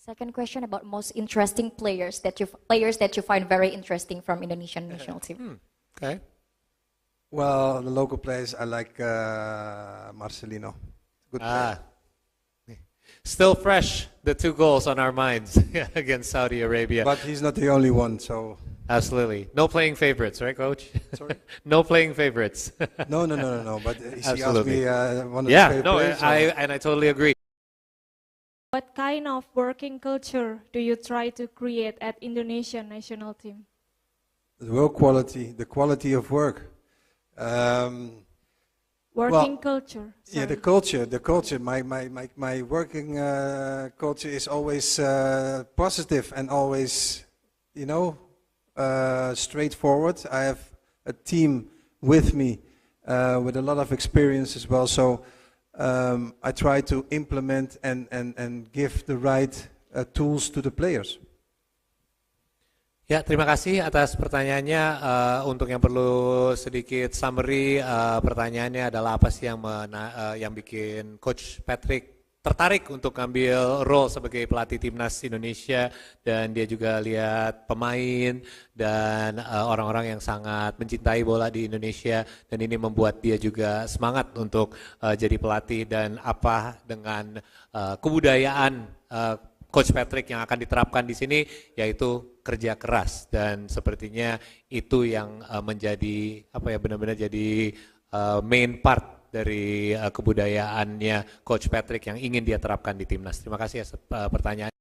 Second question about most interesting players that you find very interesting from Indonesian national team. Okay. Well, the local players, I like Marcelino. Good player. Still fresh, the 2 goals on our minds against Saudi Arabia. But he's not the only one, so... Absolutely. No playing favorites, right, Coach? Sorry? No playing favorites. No. But he asked Absolutely. me one of his favorite players. I totally agree. What kind of working culture do you try to create at Indonesian national team? The work quality, the quality of work. Working culture. Yeah, the culture. My working culture is always positive and always, straightforward. I have a team with me with a lot of experience as well. So I try to implement and give the right tools to the players. Ya, terima kasih atas pertanyaannya. Untuk yang perlu sedikit summary, pertanyaannya adalah apa sih yang bikin Coach Patrick tertarik untuk ambil role sebagai pelatih timnas Indonesia, dan dia juga lihat pemain dan orang-orang yang sangat mencintai bola di Indonesia, dan ini membuat dia juga semangat untuk jadi pelatih, dan apa dengan kebudayaan Coach Patrick yang akan diterapkan di sini, yaitu kerja keras, dan sepertinya itu yang menjadi benar-benar jadi main part dari kebudayaannya Coach Patrick yang ingin dia terapkan di timnas. Terima kasih atas pertanyaan.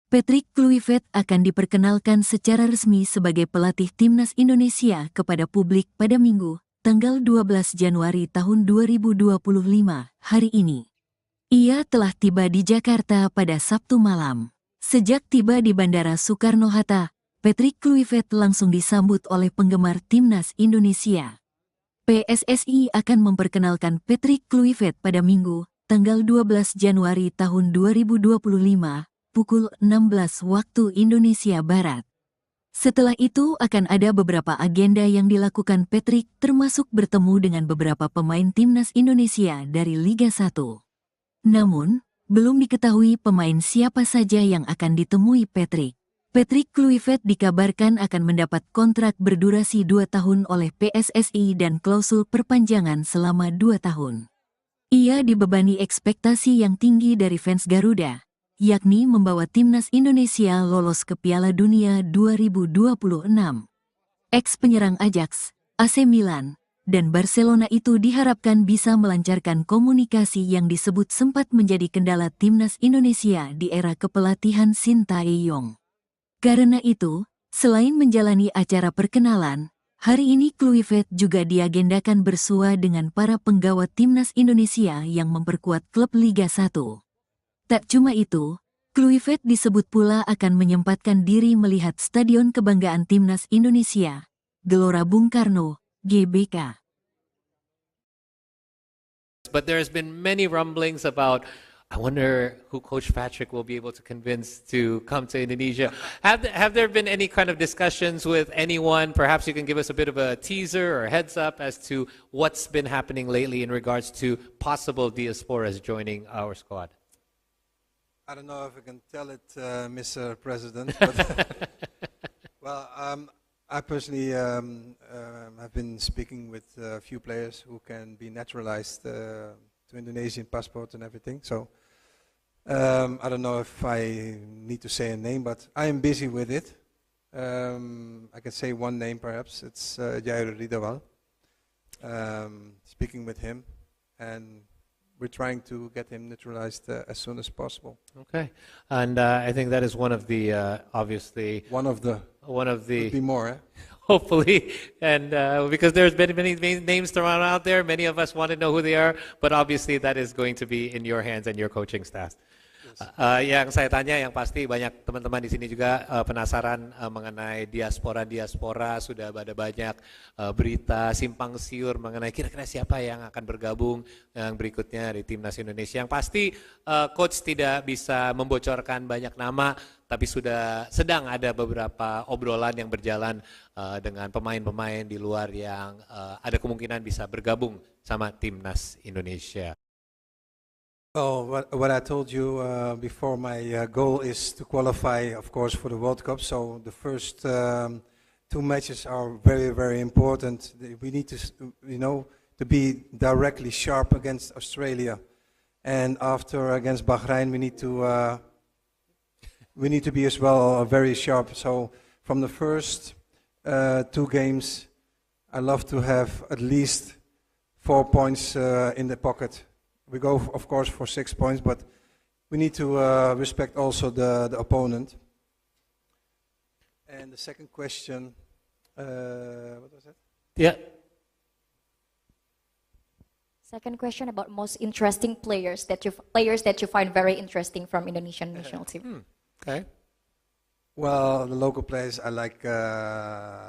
Patrick Kluivert akan diperkenalkan secara resmi sebagai pelatih timnas Indonesia kepada publik pada Minggu, tanggal 12 Januari tahun 2025, hari ini. Ia telah tiba di Jakarta pada Sabtu malam. Sejak tiba di Bandara Soekarno-Hatta, Patrick Kluivert langsung disambut oleh penggemar timnas Indonesia. PSSI akan memperkenalkan Patrick Kluivert pada Minggu, tanggal 12 Januari tahun 2025, pukul 16 waktu Indonesia Barat. Setelah itu akan ada beberapa agenda yang dilakukan Patrick, termasuk bertemu dengan beberapa pemain timnas Indonesia dari Liga 1. Namun, belum diketahui pemain siapa saja yang akan ditemui Patrick. Patrick Kluivert dikabarkan akan mendapat kontrak berdurasi 2 tahun oleh PSSI dan klausul perpanjangan selama 2 tahun. Ia dibebani ekspektasi yang tinggi dari fans Garuda, yakni membawa timnas Indonesia lolos ke Piala Dunia 2026. Ex-penyerang Ajax, AC Milan, dan Barcelona itu diharapkan bisa melancarkan komunikasi yang disebut sempat menjadi kendala timnas Indonesia di era kepelatihan Sintayong. Karena itu, selain menjalani acara perkenalan, hari ini Kluivert juga diagendakan bersua dengan para penggawa timnas Indonesia yang memperkuat klub Liga 1. Tak cuma itu, Kluivert disebut pula akan menyempatkan diri melihat Stadion Kebanggaan Timnas Indonesia, Gelora Bung Karno, GBK. But there's been many rumblings about, I wonder who Coach Patrick will be able to convince to come to Indonesia. Have there been any kind of discussions with anyone? Perhaps you can give us a bit of a teaser or heads up as to what's been happening lately in regards to possible diasporas joining our squad. I don't know if I can tell it, Mr. President, but well, I personally have been speaking with a few players who can be naturalized to Indonesian passport and everything. So I don't know if I need to say a name, but I am busy with it. I can say one name perhaps. It's Jair Ridawal. Speaking with him, and we're trying to get him naturalized as soon as possible. Okay, and I think that is one of the obviously One of the could be more. Eh? hopefully, and because there's been many names thrown out there, many of us want to know who they are, but obviously that is going to be in your hands and your coaching staff. Yang saya tanya, yang pasti banyak teman-teman di sini juga penasaran mengenai diaspora. Sudah ada banyak berita simpang siur mengenai kira-kira siapa yang akan bergabung yang berikutnya di timnas Indonesia. Yang pasti coach tidak bisa membocorkan banyak nama, tapi sedang ada beberapa obrolan yang berjalan dengan pemain-pemain di luar yang ada kemungkinan bisa bergabung sama timnas Indonesia. Oh, what I told you before, my goal is to qualify, of course, for the World Cup. So the first 2 matches are very, very important. We need to, to be directly sharp against Australia, and after against Bahrain, we need to be as well very sharp. So from the first 2 games, I love to have at least 4 points in the pocket. We go, of course, for 6 points, but we need to respect also the opponent. And the second question, what was that? Yeah. Second question about most interesting players that you find very interesting from Indonesian national team. Okay. Well, the local players, I like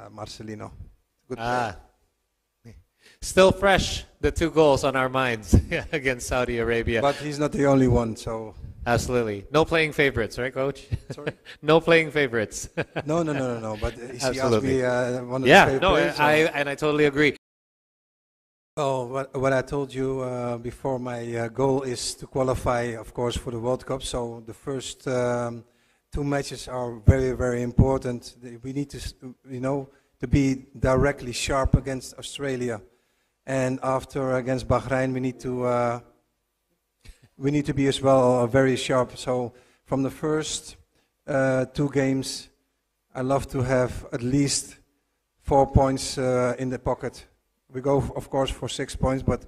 Marcelino. Good player. Still fresh, the 2 goals on our minds against Saudi Arabia. But he's not the only one, so... Absolutely. No playing favorites, right, Coach? Sorry? No playing favorites. No, but he asked Absolutely. me one of his favorite players. I totally agree. Oh, what I told you before, my goal is to qualify, of course, for the World Cup. So the first 2 matches are very, very important. We need to, to be directly sharp against Australia. And after against Bahrain, we need to be as well very sharp. So from the first 2 games, I love to have at least 4 points in the pocket. We go, of course, for 6 points, but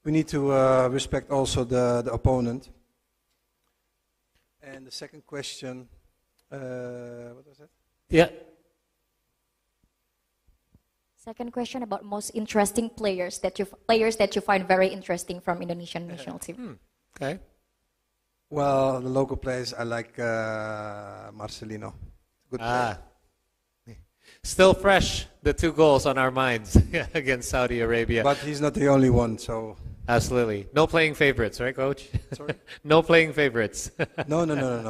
we need to respect also the opponent. And the second question, what was that? Yeah. Second question about most interesting players that you find very interesting from Indonesian national team. Okay. Well, the local players, I like Marcelino. Good player. Still fresh, the 2 goals on our minds against Saudi Arabia. But he's not the only one, so... Absolutely. No playing favorites, right, Coach? Sorry? No playing favorites. No.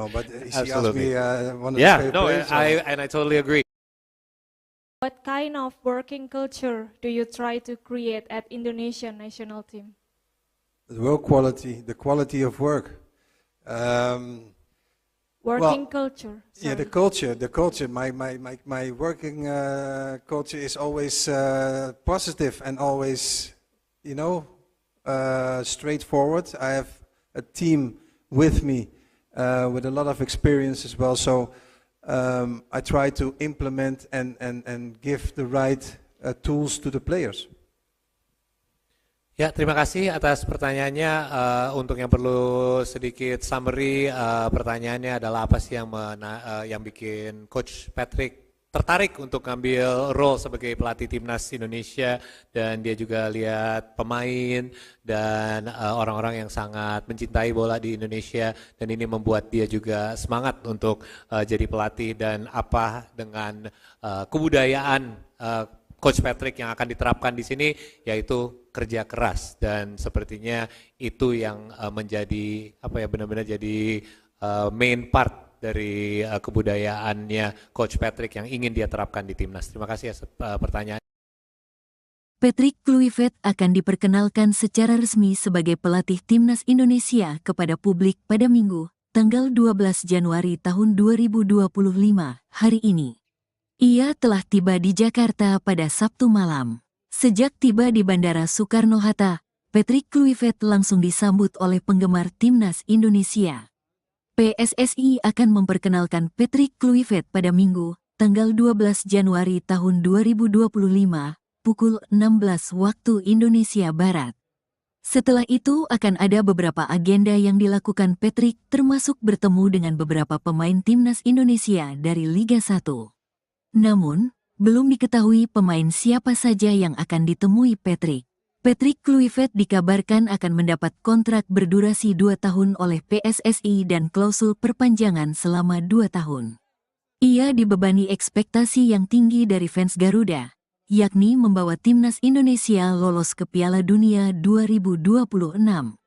But he asked Absolutely. me one of his Yeah, favorite no, players. I totally agree. What kind of working culture do you try to create at Indonesian national team? The work quality, the quality of work. Working culture. Yeah, the sorry. culture. My working culture is always positive and always, straightforward. I have a team with me with a lot of experience as well. So I try to implement and give the right tools to the players. Ya, terima kasih atas pertanyaannya. Untuk yang perlu sedikit summary, pertanyaannya adalah apa sih yang bikin Coach Patrick tertarik untuk ngambil role sebagai pelatih timnas Indonesia, dan dia juga lihat pemain dan orang-orang yang sangat mencintai bola di Indonesia, dan ini membuat dia juga semangat untuk jadi pelatih, dan apa dengan kebudayaan Coach Patrick yang akan diterapkan di sini, yaitu kerja keras, dan sepertinya itu yang menjadi benar-benar jadi main part dari kebudayaannya Coach Patrick yang ingin dia terapkan di timnas. Terima kasih atas pertanyaan. Patrick Kluivert akan diperkenalkan secara resmi sebagai pelatih timnas Indonesia kepada publik pada Minggu, tanggal 12 Januari tahun 2025, hari ini. Ia telah tiba di Jakarta pada Sabtu malam. Sejak tiba di Bandara Soekarno-Hatta, Patrick Kluivert langsung disambut oleh penggemar timnas Indonesia. PSSI akan memperkenalkan Patrick Kluivert pada Minggu, tanggal 12 Januari tahun 2025, pukul 16 waktu Indonesia Barat. Setelah itu akan ada beberapa agenda yang dilakukan Patrick, termasuk bertemu dengan beberapa pemain timnas Indonesia dari Liga 1. Namun, belum diketahui pemain siapa saja yang akan ditemui Patrick. Patrick Kluivert dikabarkan akan mendapat kontrak berdurasi 2 tahun oleh PSSI dan klausul perpanjangan selama 2 tahun. Ia dibebani ekspektasi yang tinggi dari fans Garuda, yakni membawa timnas Indonesia lolos ke Piala Dunia 2026.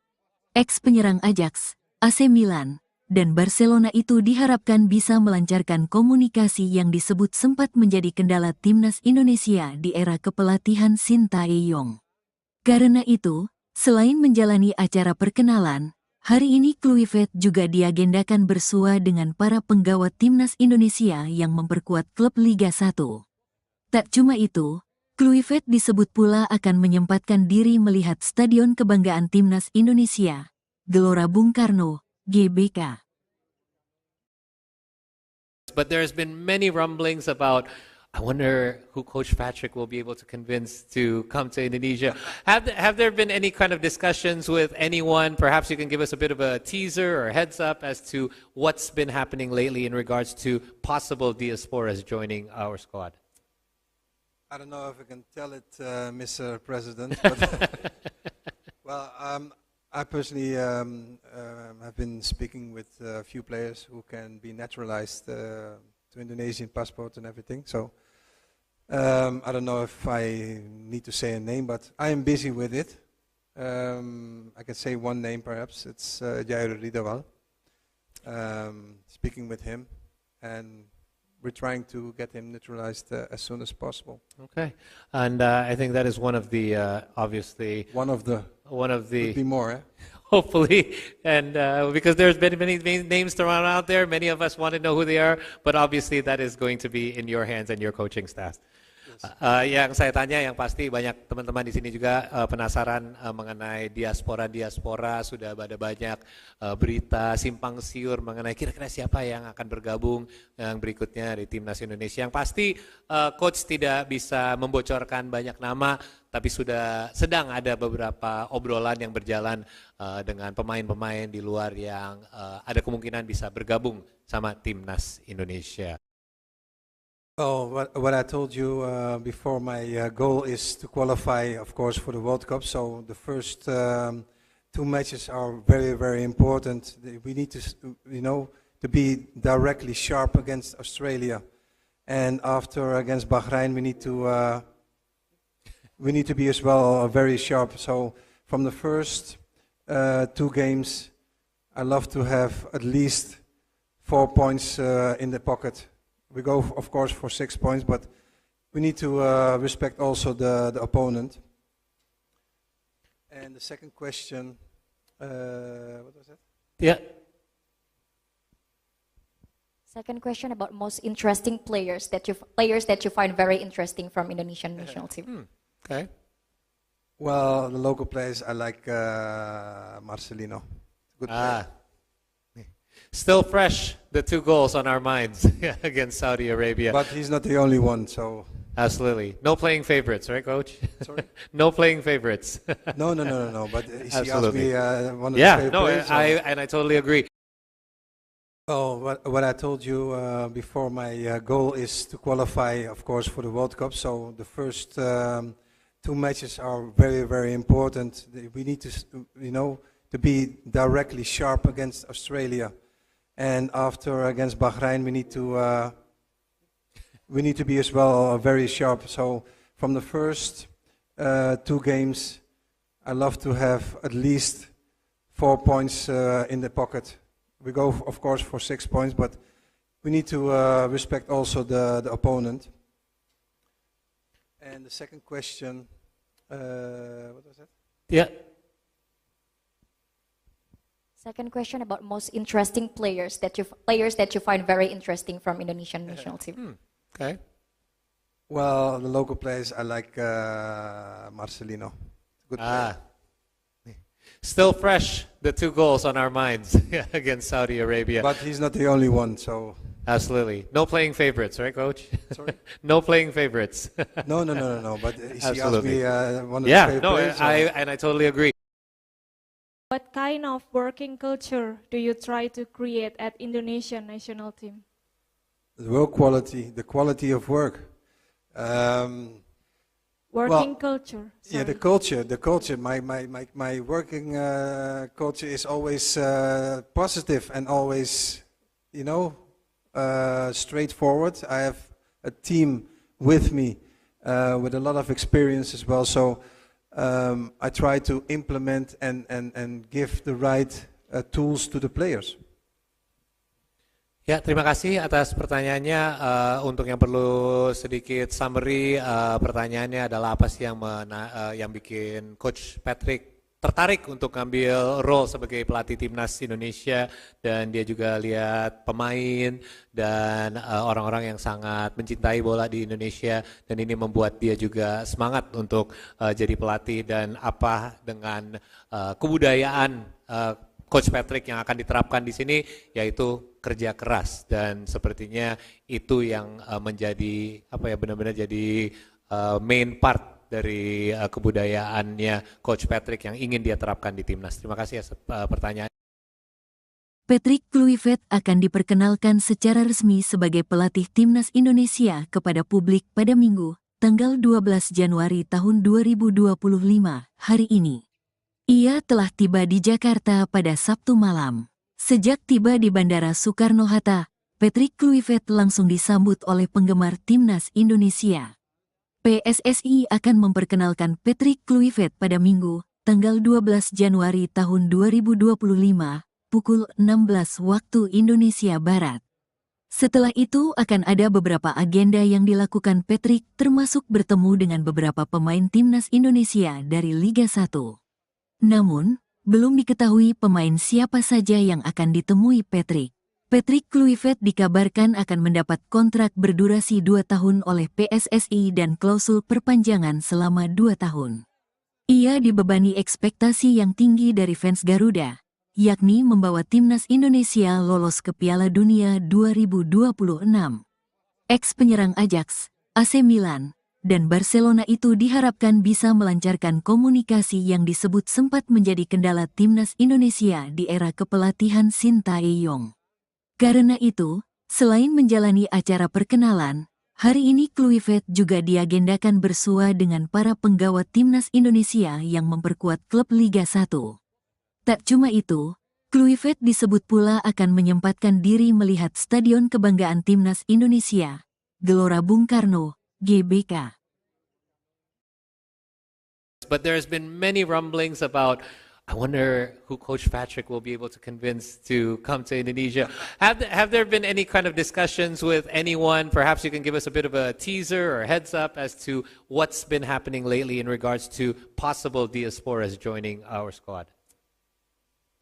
Ex-penyerang Ajax, AC Milan, dan Barcelona itu diharapkan bisa melancarkan komunikasi yang disebut sempat menjadi kendala timnas Indonesia di era kepelatihan Sintayong. Karena itu, selain menjalani acara perkenalan, hari ini Kluivert juga diagendakan bersua dengan para penggawa timnas Indonesia yang memperkuat klub Liga 1. Tak cuma itu, Kluivert disebut pula akan menyempatkan diri melihat Stadion Kebanggaan Timnas Indonesia, Gelora Bung Karno, GBK. But there's been many rumblings about, I wonder who Coach Patrick will be able to convince to come to Indonesia. Have there been any kind of discussions with anyone? Perhaps you can give us a bit of a teaser or heads up as to what's been happening lately in regards to possible diasporas joining our squad. I don't know if I can tell it, Mr. President, but well, I personally have been speaking with a few players who can be naturalized to Indonesian passport and everything. So I don't know if I need to say a name, but I am busy with it. I can say one name perhaps. It's Jair Ridawal. Speaking with him, and we're trying to get him naturalized as soon as possible. Okay, and I think that is one of the obviously One of the would be more. Eh? hopefully, and because there's been many names thrown out there, many of us want to know who they are, but obviously that is going to be in your hands and your coaching staff. Yang saya tanya, yang pasti banyak teman-teman di sini juga penasaran mengenai diaspora, sudah ada banyak berita simpang siur mengenai kira-kira siapa yang akan bergabung yang berikutnya di timnas Indonesia. Yang pasti coach tidak bisa membocorkan banyak nama, tapi sudah sedang ada beberapa obrolan yang berjalan dengan pemain-pemain di luar yang ada kemungkinan bisa bergabung sama timnas Indonesia. Oh, what I told you before, my goal is to qualify, of course, for the World Cup. So the first two matches are very, very important. We need to, to be directly sharp against Australia, and after against Bahrain, we need to be as well very sharp. So from the first two games, I love to have at least 4 points in the pocket. We go, of course, for 6 points, but we need to respect also the opponent. And the second question, what was that? Yeah. Second question about most interesting players that you find very interesting from Indonesian national team. Okay. Well, the local players, I like Marcelino. Good player. Still fresh, the 2 goals on our minds against Saudi Arabia. But he's not the only one, so... Absolutely. No playing favorites, right, Coach? Sorry? No playing favorites. No. But he asked Absolutely. me one of Yeah, the favorite no, players. I totally agree. Oh, what I told you before, my goal is to qualify, of course, for the World Cup. So the first 2 matches are very, very important. We need to, to be directly sharp against Australia, and after against Bahrain, we need to be as well very sharp. So from the first 2 games, I love to have at least 4 points in the pocket. We go, of course, for 6 points, but we need to respect also the opponent. And the second question, what was that? Yeah. Second question about most interesting players that you find very interesting from Indonesian national team. Okay. Well, the local players, I like Marcelino. Good player. Still fresh, the 2 goals on our minds against Saudi Arabia. But he's not the only one, so... Absolutely. No playing favorites, right, Coach? Sorry? No playing favorites. No. But he asked Absolutely. me one of the Yeah, favorite no, players. I totally agree. What kind of working culture do you try to create at Indonesian national team? The work quality, the quality of work. Working culture. Yeah, the culture. My working culture is always positive and always, straightforward. I have a team with me with a lot of experience as well. So I try to implement and give the right tools to the players. Ya, terima kasih atas pertanyaannya. Untuk yang perlu sedikit summary, pertanyaannya adalah apa sih yang bikin Coach Patrick tertarik untuk ngambil role sebagai pelatih timnas Indonesia, dan dia juga lihat pemain dan orang-orang yang sangat mencintai bola di Indonesia, dan ini membuat dia juga semangat untuk jadi pelatih, dan apa dengan kebudayaan Coach Patrick yang akan diterapkan di sini, yaitu kerja keras, dan sepertinya itu yang menjadi benar-benar jadi main part dari kebudayaannya Coach Patrick yang ingin dia terapkan di timnas. Terima kasih atas pertanyaan. Patrick Kluivert akan diperkenalkan secara resmi sebagai pelatih timnas Indonesia kepada publik pada Minggu, tanggal 12 Januari tahun 2025, hari ini. Ia telah tiba di Jakarta pada Sabtu malam. Sejak tiba di Bandara Soekarno-Hatta, Patrick Kluivert langsung disambut oleh penggemar timnas Indonesia. PSSI akan memperkenalkan Patrick Kluivert pada Minggu, tanggal 12 Januari tahun 2025, pukul 16 waktu Indonesia Barat. Setelah itu akan ada beberapa agenda yang dilakukan Patrick, termasuk bertemu dengan beberapa pemain timnas Indonesia dari Liga 1. Namun, belum diketahui pemain siapa saja yang akan ditemui Patrick. Patrick Kluivert dikabarkan akan mendapat kontrak berdurasi 2 tahun oleh PSSI dan klausul perpanjangan selama 2 tahun. Ia dibebani ekspektasi yang tinggi dari fans Garuda, yakni membawa timnas Indonesia lolos ke Piala Dunia 2026. Ex-penyerang Ajax, AC Milan, dan Barcelona itu diharapkan bisa melancarkan komunikasi yang disebut sempat menjadi kendala timnas Indonesia di era kepelatihan Sintayong. Karena itu, selain menjalani acara perkenalan, hari ini Kluivert juga diagendakan bersua dengan para penggawa timnas Indonesia yang memperkuat klub Liga 1. Tak cuma itu, Kluivert disebut pula akan menyempatkan diri melihat Stadion Kebanggaan Timnas Indonesia, Gelora Bung Karno, GBK. But there's been many rumblings about, I wonder who Coach Patrick will be able to convince to come to Indonesia. Have there been any kind of discussions with anyone? Perhaps you can give us a bit of a teaser or heads up as to what's been happening lately in regards to possible diasporas joining our squad.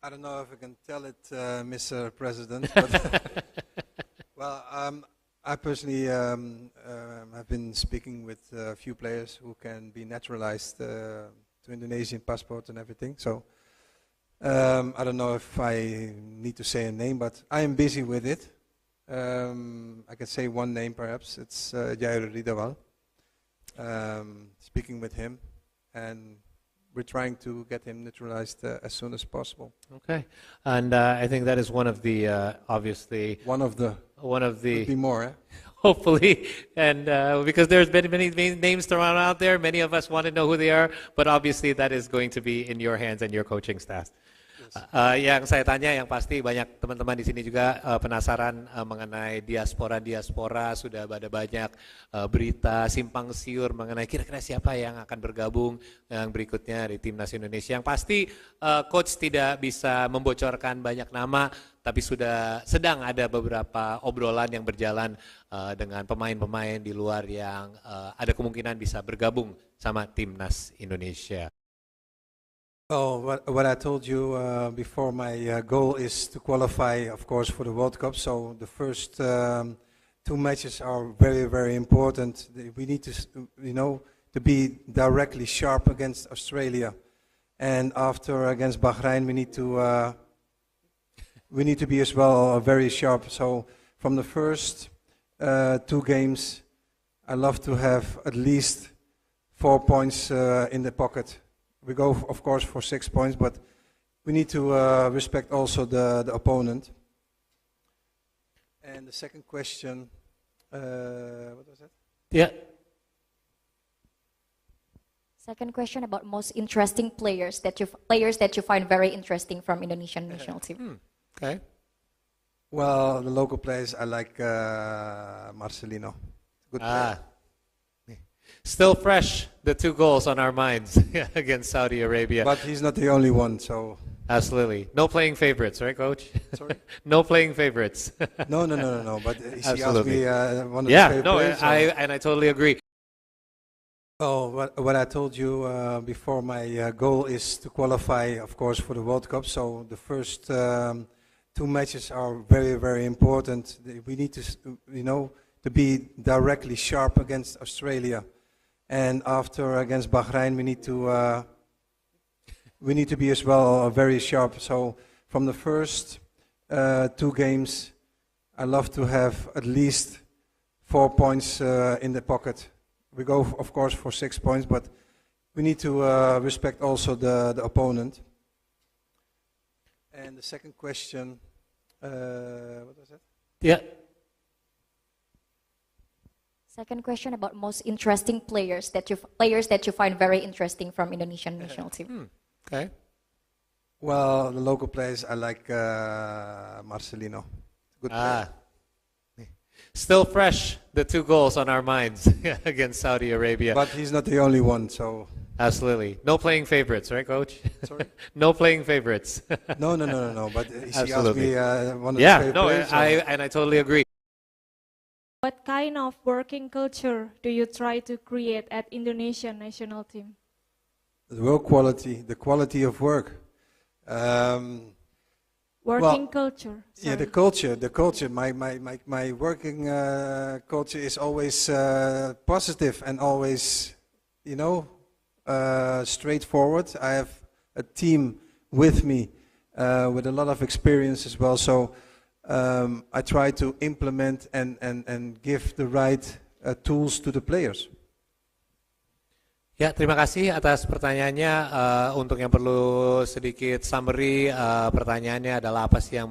I don't know if I can tell it, Mr. President, but well, I personally have been speaking with a few players who can be naturalized to Indonesian passport and everything. So I don't know if I need to say a name, but I am busy with it. I can say one name perhaps. It's Jair Ridawal. Speaking with him, and we're trying to get him naturalized as soon as possible. Okay, and I think that is one of the obviously One of the could be more. Eh? hopefully, and because there's been many names thrown out there, many of us want to know who they are, but obviously that is going to be in your hands and your coaching staff. Yang saya tanya, yang pasti banyak teman-teman di sini juga penasaran mengenai diaspora. Sudah ada banyak berita simpang siur mengenai kira-kira siapa yang akan bergabung yang berikutnya di Timnas Indonesia. Yang pasti coach tidak bisa membocorkan banyak nama, tapi sedang ada beberapa obrolan yang berjalan dengan pemain-pemain di luar yang ada kemungkinan bisa bergabung sama Timnas Indonesia. Oh, what I told you before, my goal is to qualify, of course, for the World Cup. So the first two matches are very, very important. We need to be directly sharp against Australia, and after against Bahrain, we need to be as well very sharp. So from the first two games, I love to have at least 4 points in the pocket. We go, of course, for 6 points, but we need to respect also the opponent. And the second question, what was that? Yeah. Second question about most interesting players that you find very interesting from Indonesian national team. Okay. Well, the local players, I like Marcelino. Good player. Still fresh, the 2 goals on our minds against Saudi Arabia. But he's not the only one, so... Absolutely. No playing favorites, right, Coach? Sorry? No playing favorites. No, but he asked Absolutely. me one of his favorite players. I totally agree. Oh, what I told you before, my goal is to qualify, of course, for the World Cup. So the first two matches are very, very important. We need to be directly sharp against Australia, and after against Bahrain, we need to be as well very sharp. So from the first two games, I love to have at least 4 points in the pocket. We go, of course, for 6 points, but we need to respect also the opponent. And the second question, what was that? Yeah. Second question about most interesting players that you find very interesting from Indonesian national team. Okay. Well, the local players, I like Marcelino. Good player. Still fresh, the 2 goals on our minds against Saudi Arabia. But he's not the only one, so... Absolutely. No playing favorites, right, Coach? Sorry? No playing favorites. No, but he asked Absolutely. me one of his favorite players. I totally agree. What kind of working culture do you try to create at Indonesian national team? The work quality, the quality of work. Working culture. Yeah, the culture. My working culture is always positive and always, straightforward. I have a team with me with a lot of experience as well. So I try to implement and give the right tools to the players. Ya, terima kasih atas pertanyaannya. Untuk yang perlu sedikit summary, pertanyaannya adalah apa sih yang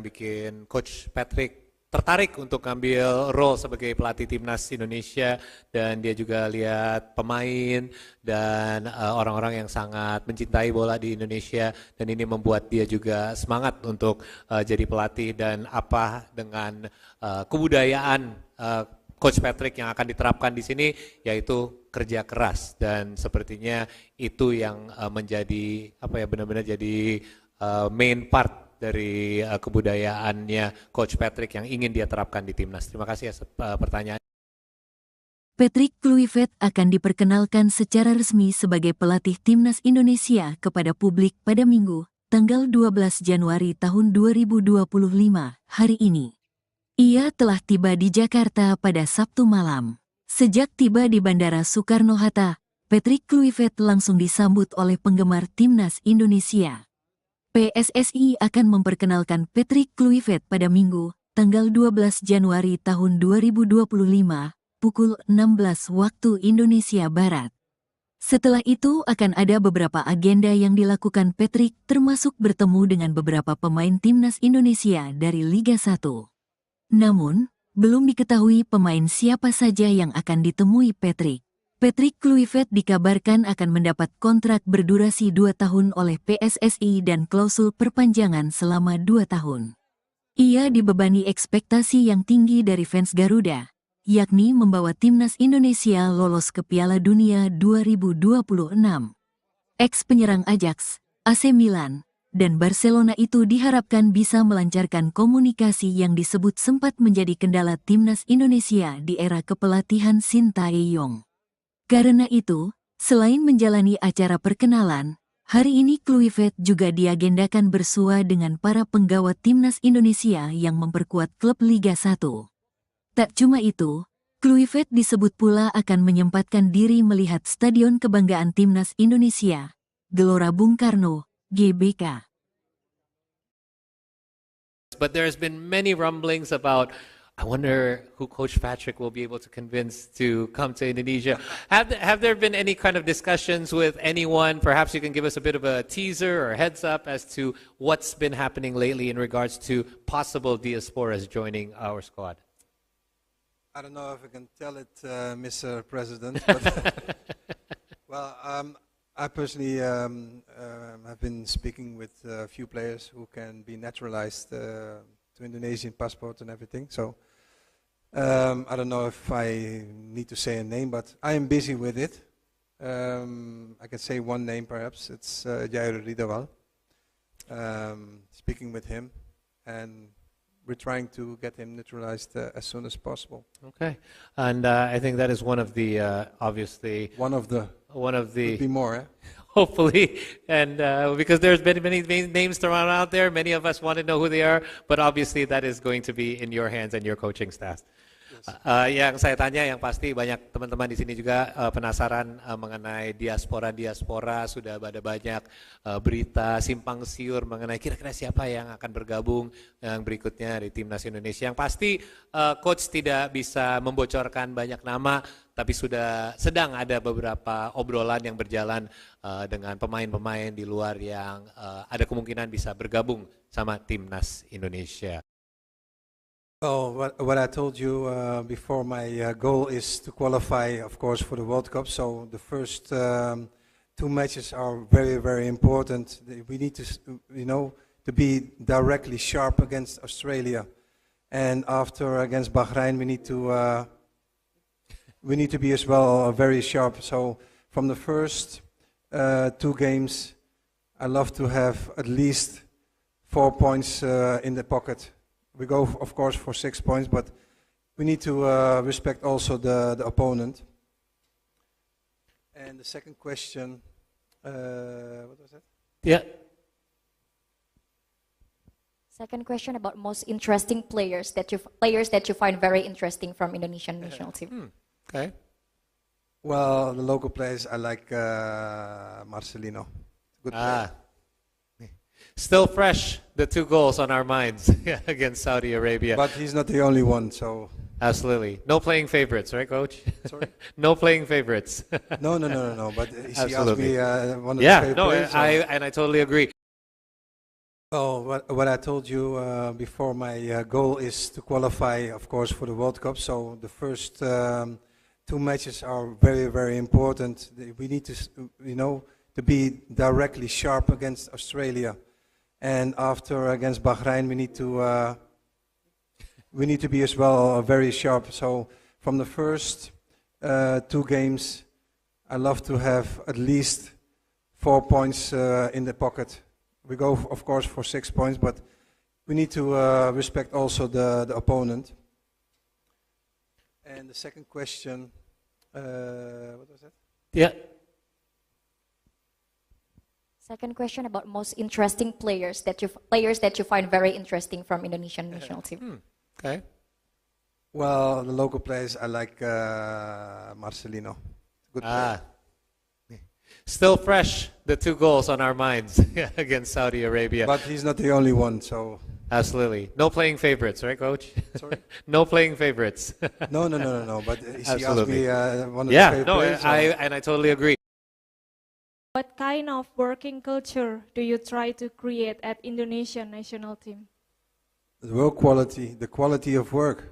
bikin Coach Patrick tertarik untuk ngambil role sebagai pelatih timnas Indonesia, dan dia juga lihat pemain dan orang-orang yang sangat mencintai bola di Indonesia, dan ini membuat dia juga semangat untuk jadi pelatih. Dan apa dengan kebudayaan Coach Patrick yang akan diterapkan di sini, yaitu kerja keras, dan sepertinya itu yang menjadi benar-benar jadi main part dari kebudayaannya Coach Patrick yang ingin dia terapkan di timnas. Terima kasih atas pertanyaan. Patrick Kluivert akan diperkenalkan secara resmi sebagai pelatih timnas Indonesia kepada publik pada Minggu, tanggal 12 Januari tahun 2025, hari ini. Ia telah tiba di Jakarta pada Sabtu malam. Sejak tiba di Bandara Soekarno-Hatta, Patrick Kluivert langsung disambut oleh penggemar timnas Indonesia. PSSI akan memperkenalkan Patrick Kluivert pada Minggu, tanggal 12 Januari tahun 2025, pukul 16 waktu Indonesia Barat. Setelah itu akan ada beberapa agenda yang dilakukan Patrick, termasuk bertemu dengan beberapa pemain timnas Indonesia dari Liga 1. Namun, belum diketahui pemain siapa saja yang akan ditemui Patrick. Patrick Kluivert dikabarkan akan mendapat kontrak berdurasi 2 tahun oleh PSSI dan klausul perpanjangan selama 2 tahun. Ia dibebani ekspektasi yang tinggi dari fans Garuda, yakni membawa timnas Indonesia lolos ke Piala Dunia 2026. Ex-penyerang Ajax, AC Milan, dan Barcelona itu diharapkan bisa melancarkan komunikasi yang disebut sempat menjadi kendala timnas Indonesia di era kepelatihan Sintayong. Karena itu, selain menjalani acara perkenalan, hari ini Kluivert juga diagendakan bersua dengan para penggawa timnas Indonesia yang memperkuat klub Liga 1. Tak cuma itu, Kluivert disebut pula akan menyempatkan diri melihat Stadion Kebanggaan Timnas Indonesia, Gelora Bung Karno, GBK. But there's been many rumblings about, I wonder who Coach Patrick will be able to convince to come to Indonesia. Have there been any kind of discussions with anyone? Perhaps you can give us a bit of a teaser or heads up as to what's been happening lately in regards to possible diasporas joining our squad. I don't know if I can tell it, Mr. President, but well, I personally have been speaking with a few players who can be naturalized to Indonesian passport and everything. So I don't know if I need to say a name, but I am busy with it. I can say one name perhaps. It's Jair Ridawal. Speaking with him, and we're trying to get him naturalized as soon as possible. Okay, and I think that is one of the obviously One of the could be more. Eh? hopefully, and because there's been many names thrown out there, many of us want to know who they are, but obviously that is going to be in your hands and your coaching staff. Yang saya tanya, yang pasti banyak teman-teman di sini juga penasaran mengenai diaspora. Sudah ada banyak berita simpang siur mengenai kira-kira siapa yang akan bergabung yang berikutnya di timnas Indonesia. Yang pasti coach tidak bisa membocorkan banyak nama, tapi sudah sedang ada beberapa obrolan yang berjalan dengan pemain-pemain di luar yang ada kemungkinan bisa bergabung sama timnas Indonesia. Oh, what I told you before, my goal is to qualify, of course, for the World Cup. So the first 2 matches are very, very important. We need to, to be directly sharp against Australia, and after against Bahrain, we need to be as well very sharp. So from the first 2 games, I love to have at least 4 points in the pocket. We go, of course, for 6 points, but we need to respect also the opponent. And the second question, what was that? Yeah. Second question about most interesting players that you find very interesting from Indonesian national team. Okay. Well, the local players, I like Marcelino. Good player. Still fresh, the 2 goals on our minds against Saudi Arabia. But he's not the only one, so... Absolutely. No playing favorites, right, Coach? Sorry? No playing favorites. No. But he asked Absolutely. me one of the favorites. I totally agree. Oh, what I told you before, my goal is to qualify, of course, for the World Cup. So the first two matches are very, very important. We need to, to be directly sharp against Australia, and after against Bahrain, we need to be as well very sharp. So from the first two games, I love to have at least 4 points in the pocket. We go, of course, for 6 points, but we need to respect also the opponent. And the second question, what was that? Yeah. Second question about most interesting players that you find very interesting from Indonesian national team. Okay. Well, the local players, I like Marcelino. Good player. Still fresh, the 2 goals on our minds against Saudi Arabia. But he's not the only one, so... Absolutely. No playing favorites, right, Coach? Sorry? No playing favorites. No. But he asked Absolutely. me one of the favorite players. I totally agree. What kind of working culture do you try to create at Indonesian national team? The work quality, the quality of work.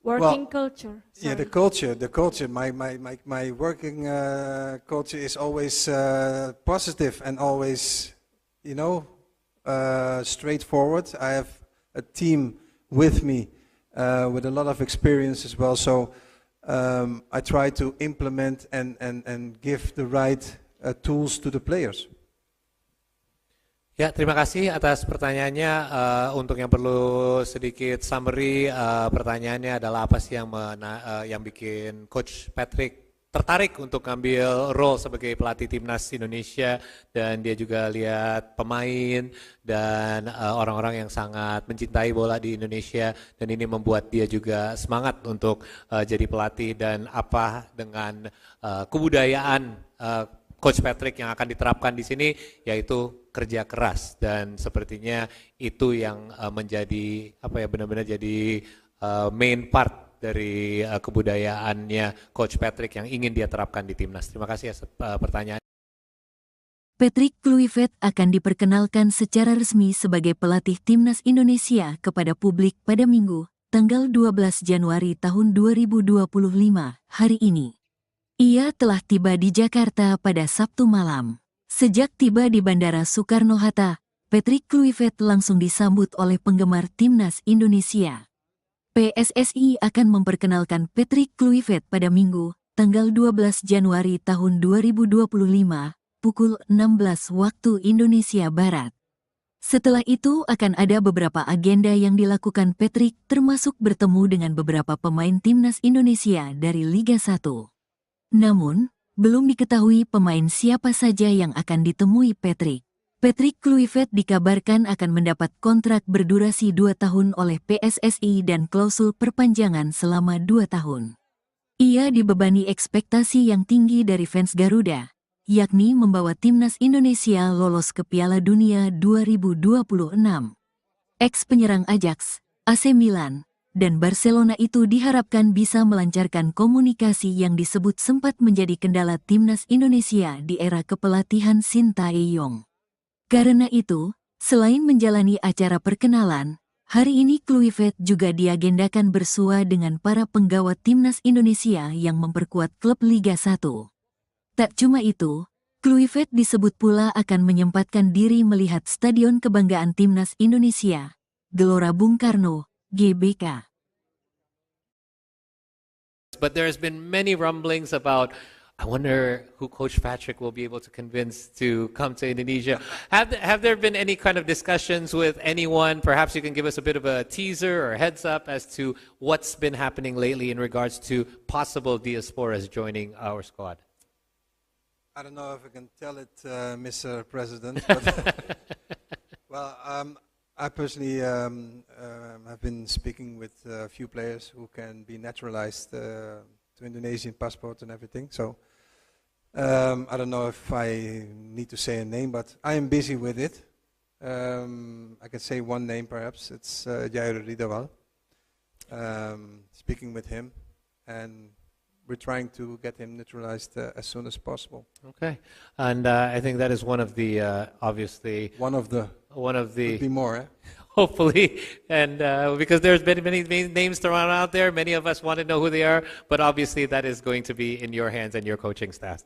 Working culture. Yeah, the culture. My working culture is always positive and always, straightforward. I have a team with me with a lot of experience as well. So I try to implement and give the right tools to the players. Ya, terima kasih atas pertanyaannya. Untuk yang perlu sedikit summary, pertanyaannya adalah apa sih yang bikin Coach Patrick tertarik untuk ngambil role sebagai pelatih timnas Indonesia, dan dia juga lihat pemain dan orang-orang yang sangat mencintai bola di Indonesia, dan ini membuat dia juga semangat untuk jadi pelatih, dan apa dengan kebudayaan Coach Patrick yang akan diterapkan di sini, yaitu kerja keras, dan sepertinya itu yang menjadi benar-benar jadi main part dari kebudayaannya Coach Patrick yang ingin dia terapkan di timnas. Terima kasih atas pertanyaan. Patrick Kluivert akan diperkenalkan secara resmi sebagai pelatih timnas Indonesia kepada publik pada Minggu, tanggal 12 Januari tahun 2025, hari ini. Ia telah tiba di Jakarta pada Sabtu malam. Sejak tiba di Bandara Soekarno-Hatta, Patrick Kluivert langsung disambut oleh penggemar timnas Indonesia. PSSI akan memperkenalkan Patrick Kluivert pada Minggu, tanggal 12 Januari tahun 2025, pukul 16 waktu Indonesia Barat. Setelah itu akan ada beberapa agenda yang dilakukan Patrick, termasuk bertemu dengan beberapa pemain timnas Indonesia dari Liga 1. Namun, belum diketahui pemain siapa saja yang akan ditemui Patrick. Patrick Kluivert dikabarkan akan mendapat kontrak berdurasi 2 tahun oleh PSSI dan klausul perpanjangan selama 2 tahun. Ia dibebani ekspektasi yang tinggi dari fans Garuda, yakni membawa timnas Indonesia lolos ke Piala Dunia 2026. Ex-penyerang Ajax, AC Milan, dan Barcelona itu diharapkan bisa melancarkan komunikasi yang disebut sempat menjadi kendala timnas Indonesia di era kepelatihan Sintayong. Karena itu, selain menjalani acara perkenalan, hari ini Kluivert juga diagendakan bersua dengan para penggawa timnas Indonesia yang memperkuat klub Liga 1. Tak cuma itu, Kluivert disebut pula akan menyempatkan diri melihat Stadion Kebanggaan Timnas Indonesia, Gelora Bung Karno, GBK. But there's been many rumblings about, I wonder who Coach Patrick will be able to convince to come to Indonesia. Have there been any kind of discussions with anyone? Perhaps you can give us a bit of a teaser or heads up as to what's been happening lately in regards to possible diasporas joining our squad. I don't know if I can tell it, Mr. President, but well, I personally have been speaking with a few players who can be naturalized to Indonesian passport and everything. So I don't know if I need to say a name, but I am busy with it. I can say one name perhaps. It's Jair Ridawal. Speaking with him, and we're trying to get him neutralized as soon as possible. Okay, and I think that is one of the obviously One of the, could be more, eh? hopefully, and because there's been many names thrown out there, many of us want to know who they are, but obviously that is going to be in your hands and your coaching staff.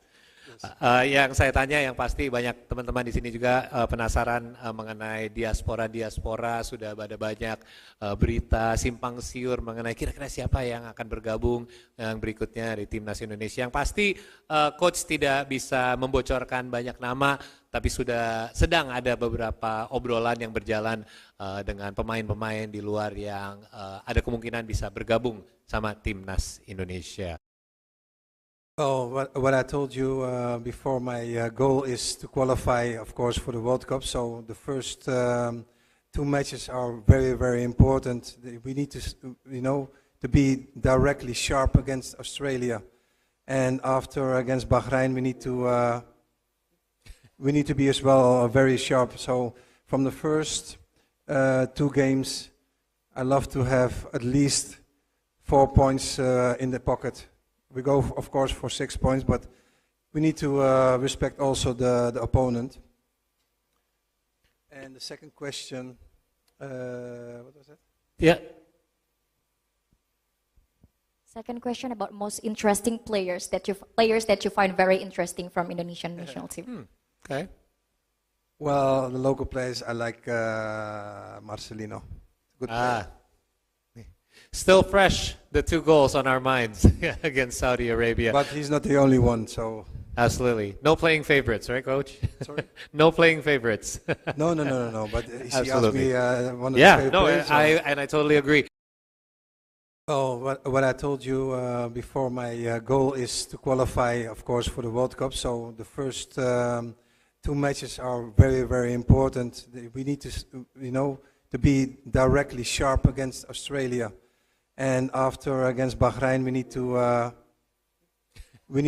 Yang saya tanya, yang pasti banyak teman-teman di sini juga penasaran mengenai diaspora, sudah ada banyak berita simpang siur mengenai kira-kira siapa yang akan bergabung yang berikutnya di timnas Indonesia. Yang pasti coach tidak bisa membocorkan banyak nama, tapi sudah sedang ada beberapa obrolan yang berjalan dengan pemain-pemain di luar yang ada kemungkinan bisa bergabung sama timnas Indonesia. Oh, what I told you before, my goal is to qualify, of course, for the World Cup. So the first 2 matches are very, very important. We need to, to be directly sharp against Australia, and after against Bahrain, we need to be as well very sharp. So from the first 2 games, I love to have at least 4 points in the pocket. We go, of course, for 6 points, but we need to respect also the opponent. And the second question, what was that? Yeah. Second question about most interesting players that you find very interesting from Indonesian national team. Okay. Well, the local players, I like Marcelino. Good player. Still fresh, the 2 goals on our minds against Saudi Arabia. But he's not the only one, so... Absolutely. No playing favorites, right, Coach? Sorry? No playing favorites. No. But he asked Absolutely. me one of his favorite players. I totally agree. Oh, what I told you before, my goal is to qualify, of course, for the World Cup. So the first 2 matches are very, very important. We need to, to be directly sharp against Australia. And after against Bahrain, we need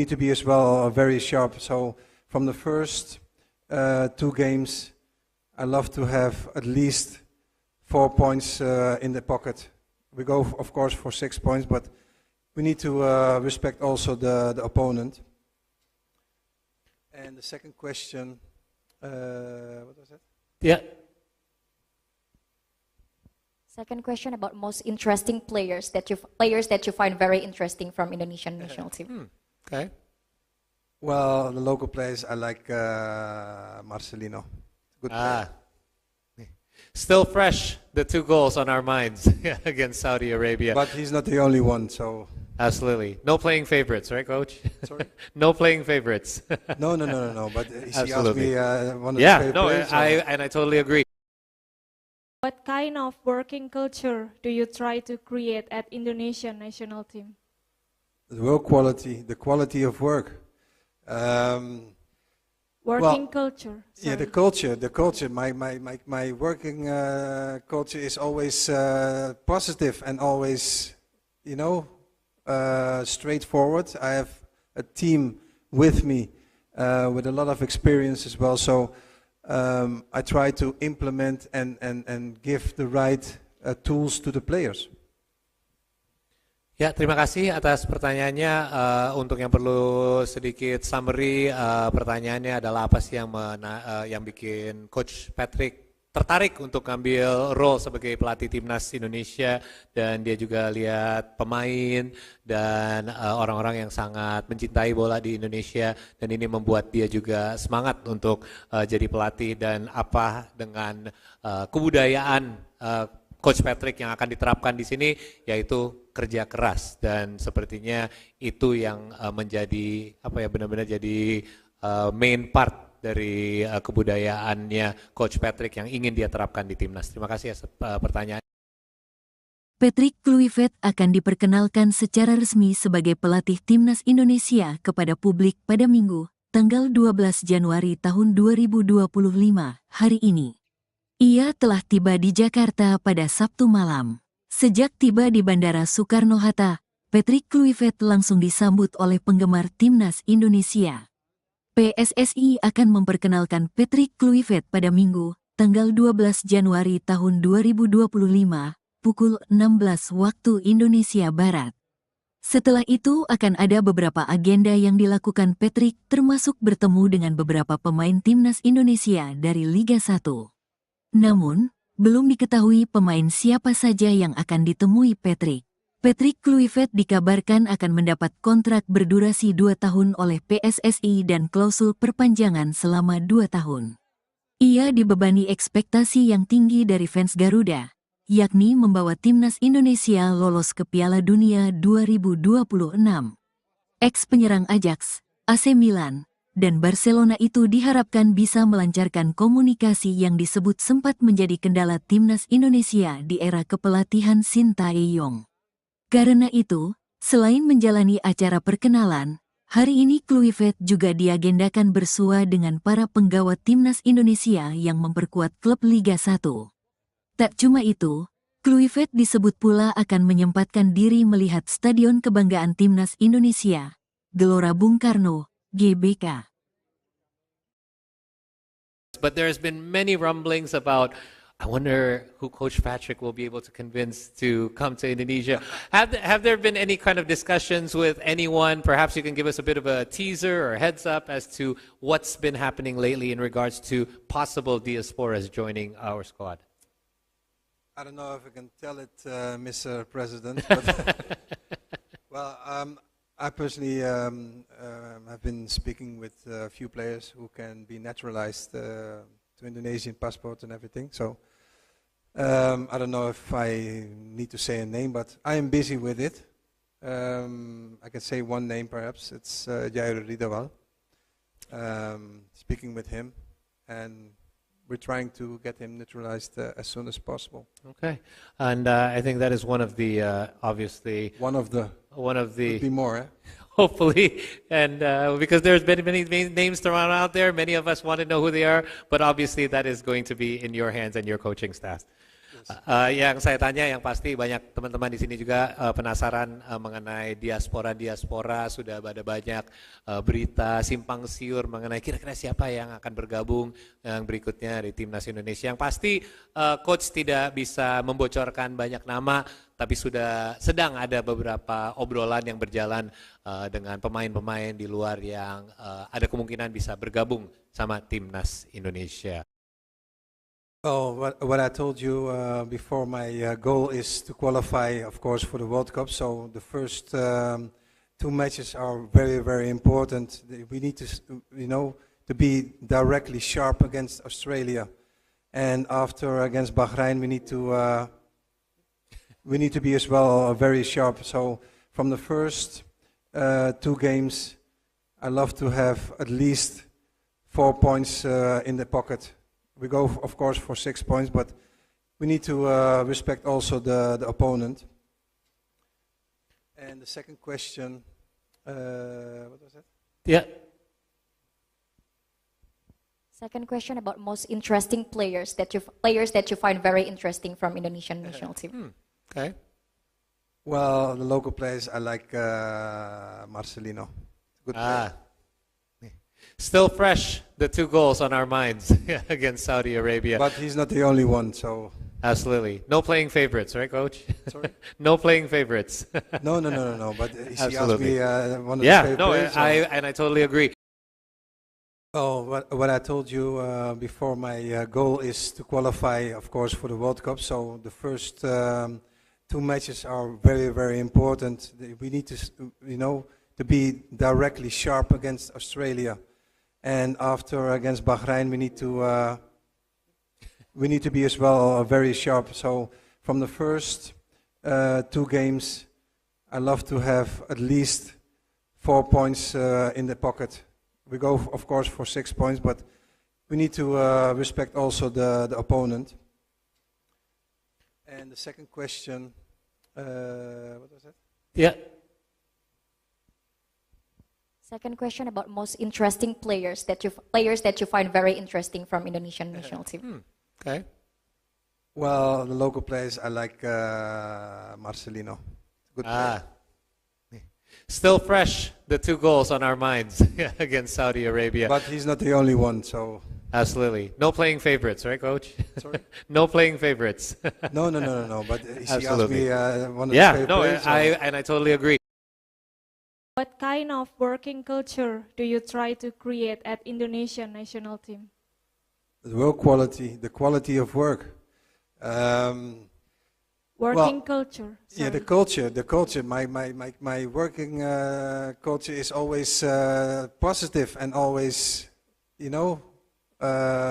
to be as well very sharp. So from the first 2 games, I love to have at least 4 points in the pocket. We go, of course, for 6 points, but we need to respect also the opponent. And the second question, what was that? Yeah. Second question about most interesting players that you find very interesting from Indonesian national team. Okay. Well, the local players, I like Marcelino. Good player. Still fresh, the 2 goals on our minds against Saudi Arabia. But he's not the only one, so... Absolutely. No playing favorites, right, Coach? Sorry? No playing favorites. No. But he asked Absolutely. me one of his favorite players. I totally agree. What kind of working culture do you try to create at Indonesian national team? The work quality, the quality of work. Working culture. Yeah, the culture. My working culture is always positive and always, straightforward. I have a team with me with a lot of experience as well. So I try to implement and give the right tools to the players. Ya, terima kasih atas pertanyaannya. Untuk yang perlu sedikit summary, pertanyaannya adalah apa sih yang bikin Coach Patrick tertarik untuk ngambil role sebagai pelatih timnas Indonesia, dan dia juga lihat pemain dan orang-orang yang sangat mencintai bola di Indonesia, dan ini membuat dia juga semangat untuk jadi pelatih, dan apa dengan kebudayaan Coach Patrick yang akan diterapkan di sini, yaitu kerja keras, dan sepertinya itu yang menjadi benar-benar jadi main part dari kebudayaannya Coach Patrick yang ingin dia terapkan di timnas. Terima kasih atas pertanyaan. Patrick Kluivert akan diperkenalkan secara resmi sebagai pelatih timnas Indonesia kepada publik pada Minggu, tanggal 12 Januari tahun 2025, hari ini. Ia telah tiba di Jakarta pada Sabtu malam. Sejak tiba di Bandara Soekarno-Hatta, Patrick Kluivert langsung disambut oleh penggemar timnas Indonesia. PSSI akan memperkenalkan Patrick Kluivert pada Minggu, tanggal 12 Januari tahun 2025, pukul 16 waktu Indonesia Barat. Setelah itu akan ada beberapa agenda yang dilakukan Patrick termasuk bertemu dengan beberapa pemain timnas Indonesia dari Liga 1. Namun, belum diketahui pemain siapa saja yang akan ditemui Patrick. Patrick Kluivert dikabarkan akan mendapat kontrak berdurasi 2 tahun oleh PSSI dan klausul perpanjangan selama 2 tahun. Ia dibebani ekspektasi yang tinggi dari fans Garuda, yakni membawa timnas Indonesia lolos ke Piala Dunia 2026. Ex-penyerang Ajax, AC Milan, dan Barcelona itu diharapkan bisa melancarkan komunikasi yang disebut sempat menjadi kendala timnas Indonesia di era kepelatihan Sintayong. Karena itu, selain menjalani acara perkenalan, hari ini Kluivert juga diagendakan bersua dengan para penggawa timnas Indonesia yang memperkuat klub Liga 1. Tak cuma itu, Kluivert disebut pula akan menyempatkan diri melihat Stadion Kebanggaan Timnas Indonesia, Gelora Bung Karno, GBK. But there's been many rumblings about, I wonder who Coach Patrick will be able to convince to come to Indonesia. Have there been any kind of discussions with anyone? Perhaps you can give us a bit of a teaser or heads up as to what's been happening lately in regards to possible diasporas joining our squad. I don't know if I can tell it, Mr. President, but well, I personally have been speaking with a few players who can be naturalized to Indonesian passport and everything. So I don't know if I need to say a name, but I am busy with it. I can say one name perhaps. It's Jair Ridawal. Speaking with him, and we're trying to get him naturalized as soon as possible. Okay, and I think that is one of the obviously One of the could be more. hopefully, and because there's been many names thrown out there, many of us want to know who they are, but obviously that is going to be in your hands and your coaching staff. Yang saya tanya, yang pasti banyak teman-teman di sini juga penasaran mengenai diaspora. Sudah ada banyak berita simpang siur mengenai kira-kira siapa yang akan bergabung yang berikutnya di timnas Indonesia. Yang pasti coach tidak bisa membocorkan banyak nama, tapi sudah sedang ada beberapa obrolan yang berjalan dengan pemain-pemain di luar yang ada kemungkinan bisa bergabung sama timnas Indonesia. Well, what I told you before, my goal is to qualify, of course, for the World Cup. So the first 2 matches are very, very important. We need to, to be directly sharp against Australia, and after against Bahrain, we need to be as well very sharp. So from the first 2 games, I love to have at least 4 points in the pocket. We go, of course, for 6 points, but we need to respect also the opponent. And the second question, what was that? Yeah. Second question about most interesting players that you find very interesting from Indonesian national team. Okay. Well, the local players, I like Marcelino. Good player. Still fresh, the 2 goals on our minds against Saudi Arabia. But he's not the only one, so... Absolutely. No playing favorites, right, Coach? Sorry? No playing favorites. No. But he asked Absolutely. me one of his favorite players. I totally agree. Oh, what I told you before, my goal is to qualify, of course, for the World Cup. So the first 2 matches are very, very important. We need to, to be directly sharp against Australia. And after against Bahrain, we need to be as well very sharp. So from the first 2 games, I love to have at least 4 points in the pocket. We go, of course, for 6 points, but we need to respect also the opponent. And the second question, what was that? Yeah. Second question about most interesting players that you find very interesting from Indonesian national team. Okay. Well, the local players, I like Marcelino. Good player. Still fresh, the 2 goals on our minds against Saudi Arabia. But he's not the only one, so... Absolutely. No playing favorites, right, Coach? Sorry? No playing favorites. No. But he asked Absolutely. me one of his favorite players. I totally agree. What kind of working culture do you try to create at Indonesian national team? The work quality, the quality of work. Working culture. Yeah, the sorry. culture. My working culture is always positive and always,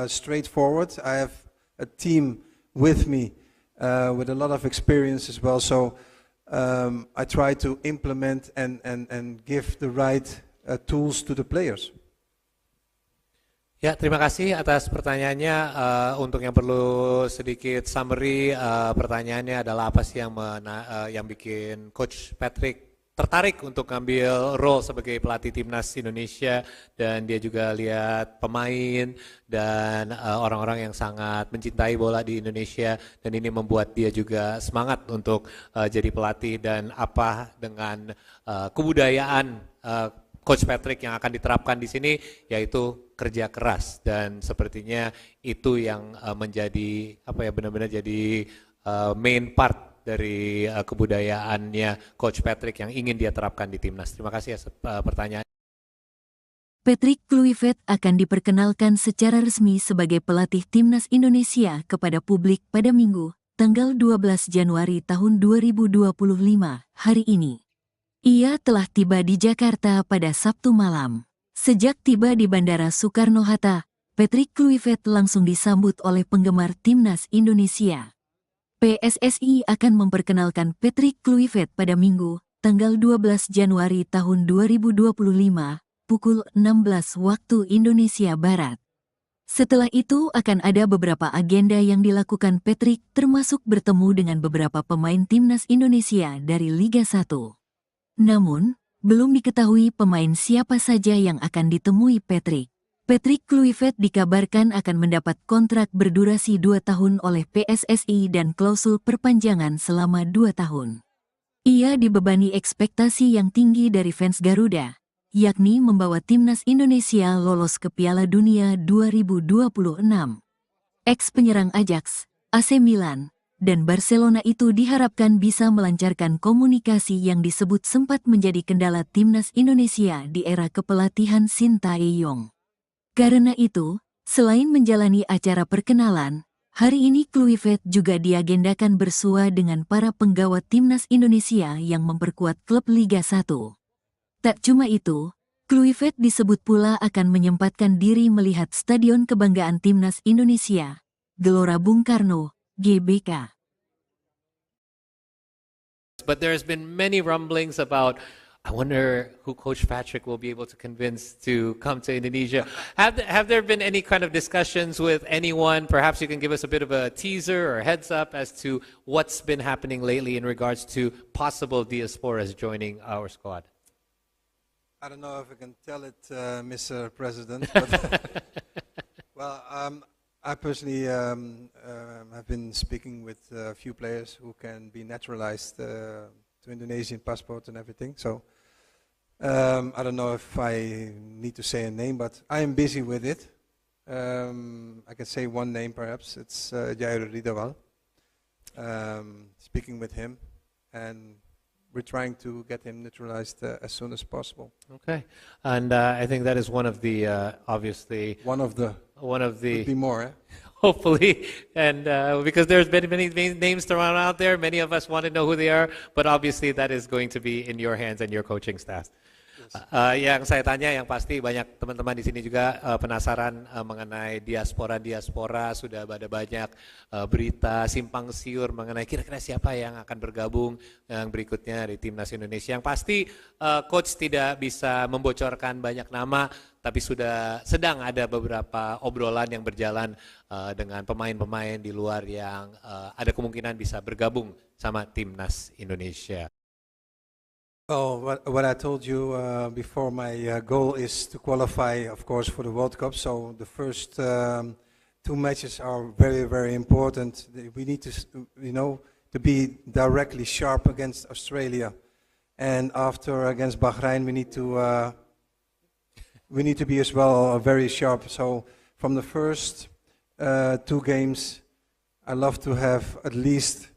straightforward. I have a team with me with a lot of experience as well. So I try to implement and give the right tools to the players. Ya, terima kasih atas pertanyaannya. Untuk yang perlu sedikit summary, pertanyaannya adalah apa sih yang bikin Coach Patrick tertarik untuk ngambil role sebagai pelatih timnas Indonesia, dan dia juga lihat pemain dan orang-orang yang sangat mencintai bola di Indonesia, dan ini membuat dia juga semangat untuk jadi pelatih, dan apa dengan kebudayaan Coach Patrick yang akan diterapkan di sini, yaitu kerja keras, dan sepertinya itu yang menjadi benar-benar jadi main part dari kebudayaannya Coach Patrick yang ingin dia terapkan di timnas. Terima kasih atas pertanyaan. Patrick Kluivert akan diperkenalkan secara resmi sebagai pelatih timnas Indonesia kepada publik pada Minggu, tanggal 12 Januari tahun 2025, hari ini. Ia telah tiba di Jakarta pada Sabtu malam. Sejak tiba di Bandara Soekarno-Hatta, Patrick Kluivert langsung disambut oleh penggemar timnas Indonesia. PSSI akan memperkenalkan Patrick Kluivert pada Minggu, tanggal 12 Januari tahun 2025, pukul 16 waktu Indonesia Barat. Setelah itu akan ada beberapa agenda yang dilakukan Patrick, termasuk bertemu dengan beberapa pemain timnas Indonesia dari Liga 1. Namun, belum diketahui pemain siapa saja yang akan ditemui Patrick. Patrick Kluivert dikabarkan akan mendapat kontrak berdurasi 2 tahun oleh PSSI dan klausul perpanjangan selama 2 tahun. Ia dibebani ekspektasi yang tinggi dari fans Garuda, yakni membawa timnas Indonesia lolos ke Piala Dunia 2026. Ex-penyerang Ajax, AC Milan, dan Barcelona itu diharapkan bisa melancarkan komunikasi yang disebut sempat menjadi kendala timnas Indonesia di era kepelatihan Sintayong. Karena itu, selain menjalani acara perkenalan, hari ini Kluivert juga diagendakan bersua dengan para penggawa timnas Indonesia yang memperkuat klub Liga 1. Tak cuma itu, Kluivert disebut pula akan menyempatkan diri melihat Stadion Kebanggaan Timnas Indonesia, Gelora Bung Karno, GBK. But there's been many rumblings about, I wonder who Coach Patrick will be able to convince to come to Indonesia. Have there been any kind of discussions with anyone? Perhaps you can give us a bit of a teaser or heads up as to what's been happening lately in regards to possible diasporas joining our squad. I don't know if I can tell it, Mr. President, but well, I personally have been speaking with a few players who can be naturalized to Indonesian passport and everything. So I don't know if I need to say a name, but I am busy with it. I can say one name perhaps. It's Jair Ridawal. Speaking with him, and we're trying to get him naturalized as soon as possible. Okay, and I think that is one of the obviously Could be more. Hopefully, and because there's been many names thrown out there, many of us want to know who they are, but obviously that is going to be in your hands and your coaching staff. Yang saya tanya, yang pasti banyak teman-teman di sini juga penasaran mengenai diaspora. Sudah ada banyak berita simpang siur mengenai kira-kira siapa yang akan bergabung yang berikutnya di timnas Indonesia. Yang pasti coach tidak bisa membocorkan banyak nama, tapi sedang ada beberapa obrolan yang berjalan dengan pemain-pemain di luar yang ada kemungkinan bisa bergabung sama timnas Indonesia. Oh, what I told you before, my goal is to qualify, of course, for the World Cup. So the first 2 matches are very, very important. We need to, to be directly sharp against Australia, and after against Bahrain, we need to be as well very sharp. So from the first 2 games, I love to have at least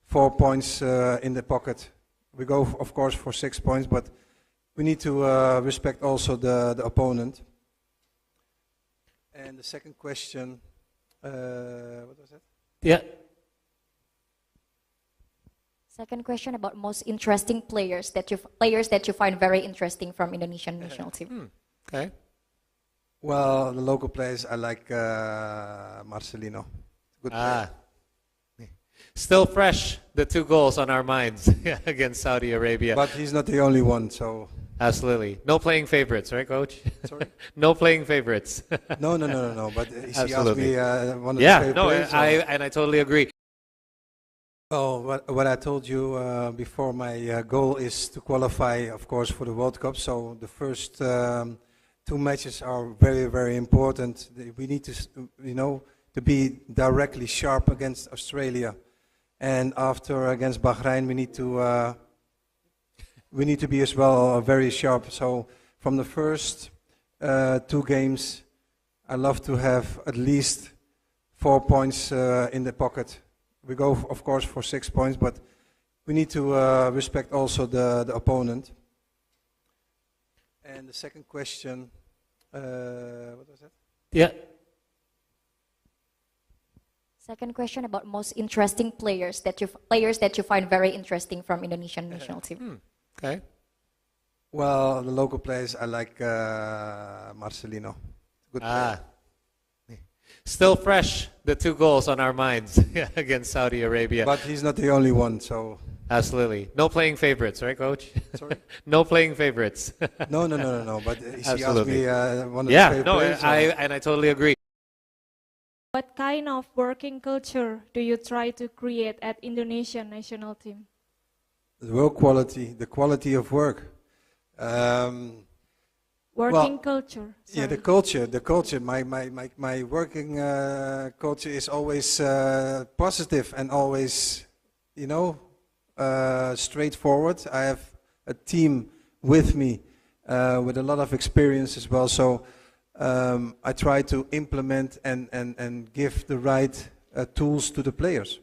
4 points in the pocket. We go, of course, for 6 points, but we need to respect also the opponent. And the second question, what was that? Yeah. Second question about most interesting players that you find very interesting from Indonesian national team. Okay. Well, the local players, I like Marcelino. Good player. Still fresh, the 2 goals on our minds against Saudi Arabia. But he's not the only one, so... Absolutely. No playing favorites, right, Coach? Sorry? No playing favorites. No. But he asked Absolutely. me one of Yeah, the favorite no, players. I totally agree. Oh, what I told you before, my goal is to qualify, of course, for the World Cup. So the first 2 matches are very, very important. We need to, to be directly sharp against Australia, and after against Bahrain, we need to be as well very sharp. So from the first 2 games, I love to have at least 4 points in the pocket. We go, of course, for 6 points, but we need to respect also the opponent. And the second question, what was that? Yeah. Second question about most interesting players that you find very interesting from Indonesian national team. Okay. Well, the local players, I like Marcelino. Good player. Still fresh, the 2 goals on our minds against Saudi Arabia. But he's not the only one, so... Absolutely. No playing favorites, right, Coach? Sorry? No playing favorites. No. But he asked Absolutely. me one of the Yeah, favorite no, players. I totally agree. What kind of working culture do you try to create at Indonesian national team? The work quality, the quality of work. Working culture. Yeah, the sorry. culture. My working culture is always positive and always, straightforward. I have a team with me with a lot of experience as well. So I try to implement and give the right tools to the players.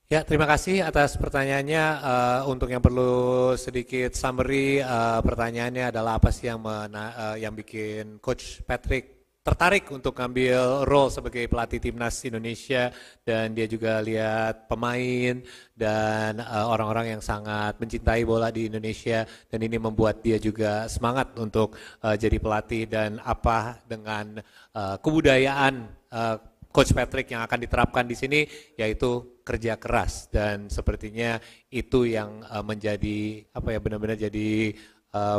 Ya, terima kasih atas pertanyaannya. Untuk yang perlu sedikit summary, pertanyaannya adalah apa sih yang bikin Coach Patrick tertarik untuk ngambil role sebagai pelatih timnas Indonesia, dan dia juga lihat pemain dan orang-orang yang sangat mencintai bola di Indonesia, dan ini membuat dia juga semangat untuk jadi pelatih, dan apa dengan kebudayaan Coach Patrick yang akan diterapkan di sini, yaitu kerja keras, dan sepertinya itu yang menjadi benar-benar jadi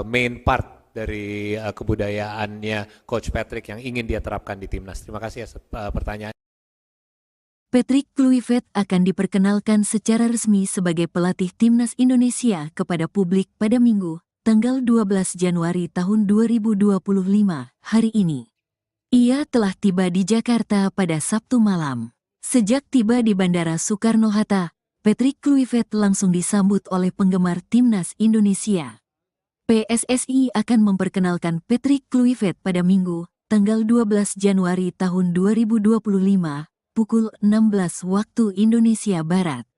main part dari kebudayaannya Coach Patrick yang ingin dia terapkan di timnas. Terima kasih atas pertanyaan. Patrick Kluivert akan diperkenalkan secara resmi sebagai pelatih timnas Indonesia kepada publik pada Minggu, tanggal 12 Januari tahun 2025, hari ini. Ia telah tiba di Jakarta pada Sabtu malam. Sejak tiba di Bandara Soekarno-Hatta, Patrick Kluivert langsung disambut oleh penggemar timnas Indonesia. PSSI akan memperkenalkan Patrick Kluivert pada Minggu, tanggal 12 Januari tahun 2025, pukul 16 waktu Indonesia Barat.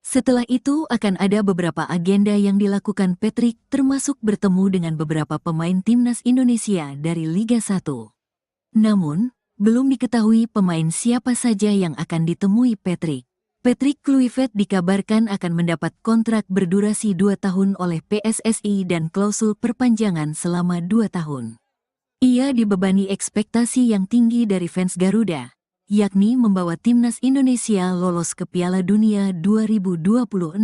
Setelah itu akan ada beberapa agenda yang dilakukan Patrick, termasuk bertemu dengan beberapa pemain timnas Indonesia dari Liga 1. Namun, belum diketahui pemain siapa saja yang akan ditemui Patrick. Patrick Kluivert dikabarkan akan mendapat kontrak berdurasi 2 tahun oleh PSSI dan klausul perpanjangan selama 2 tahun. Ia dibebani ekspektasi yang tinggi dari fans Garuda, yakni membawa timnas Indonesia lolos ke Piala Dunia 2026.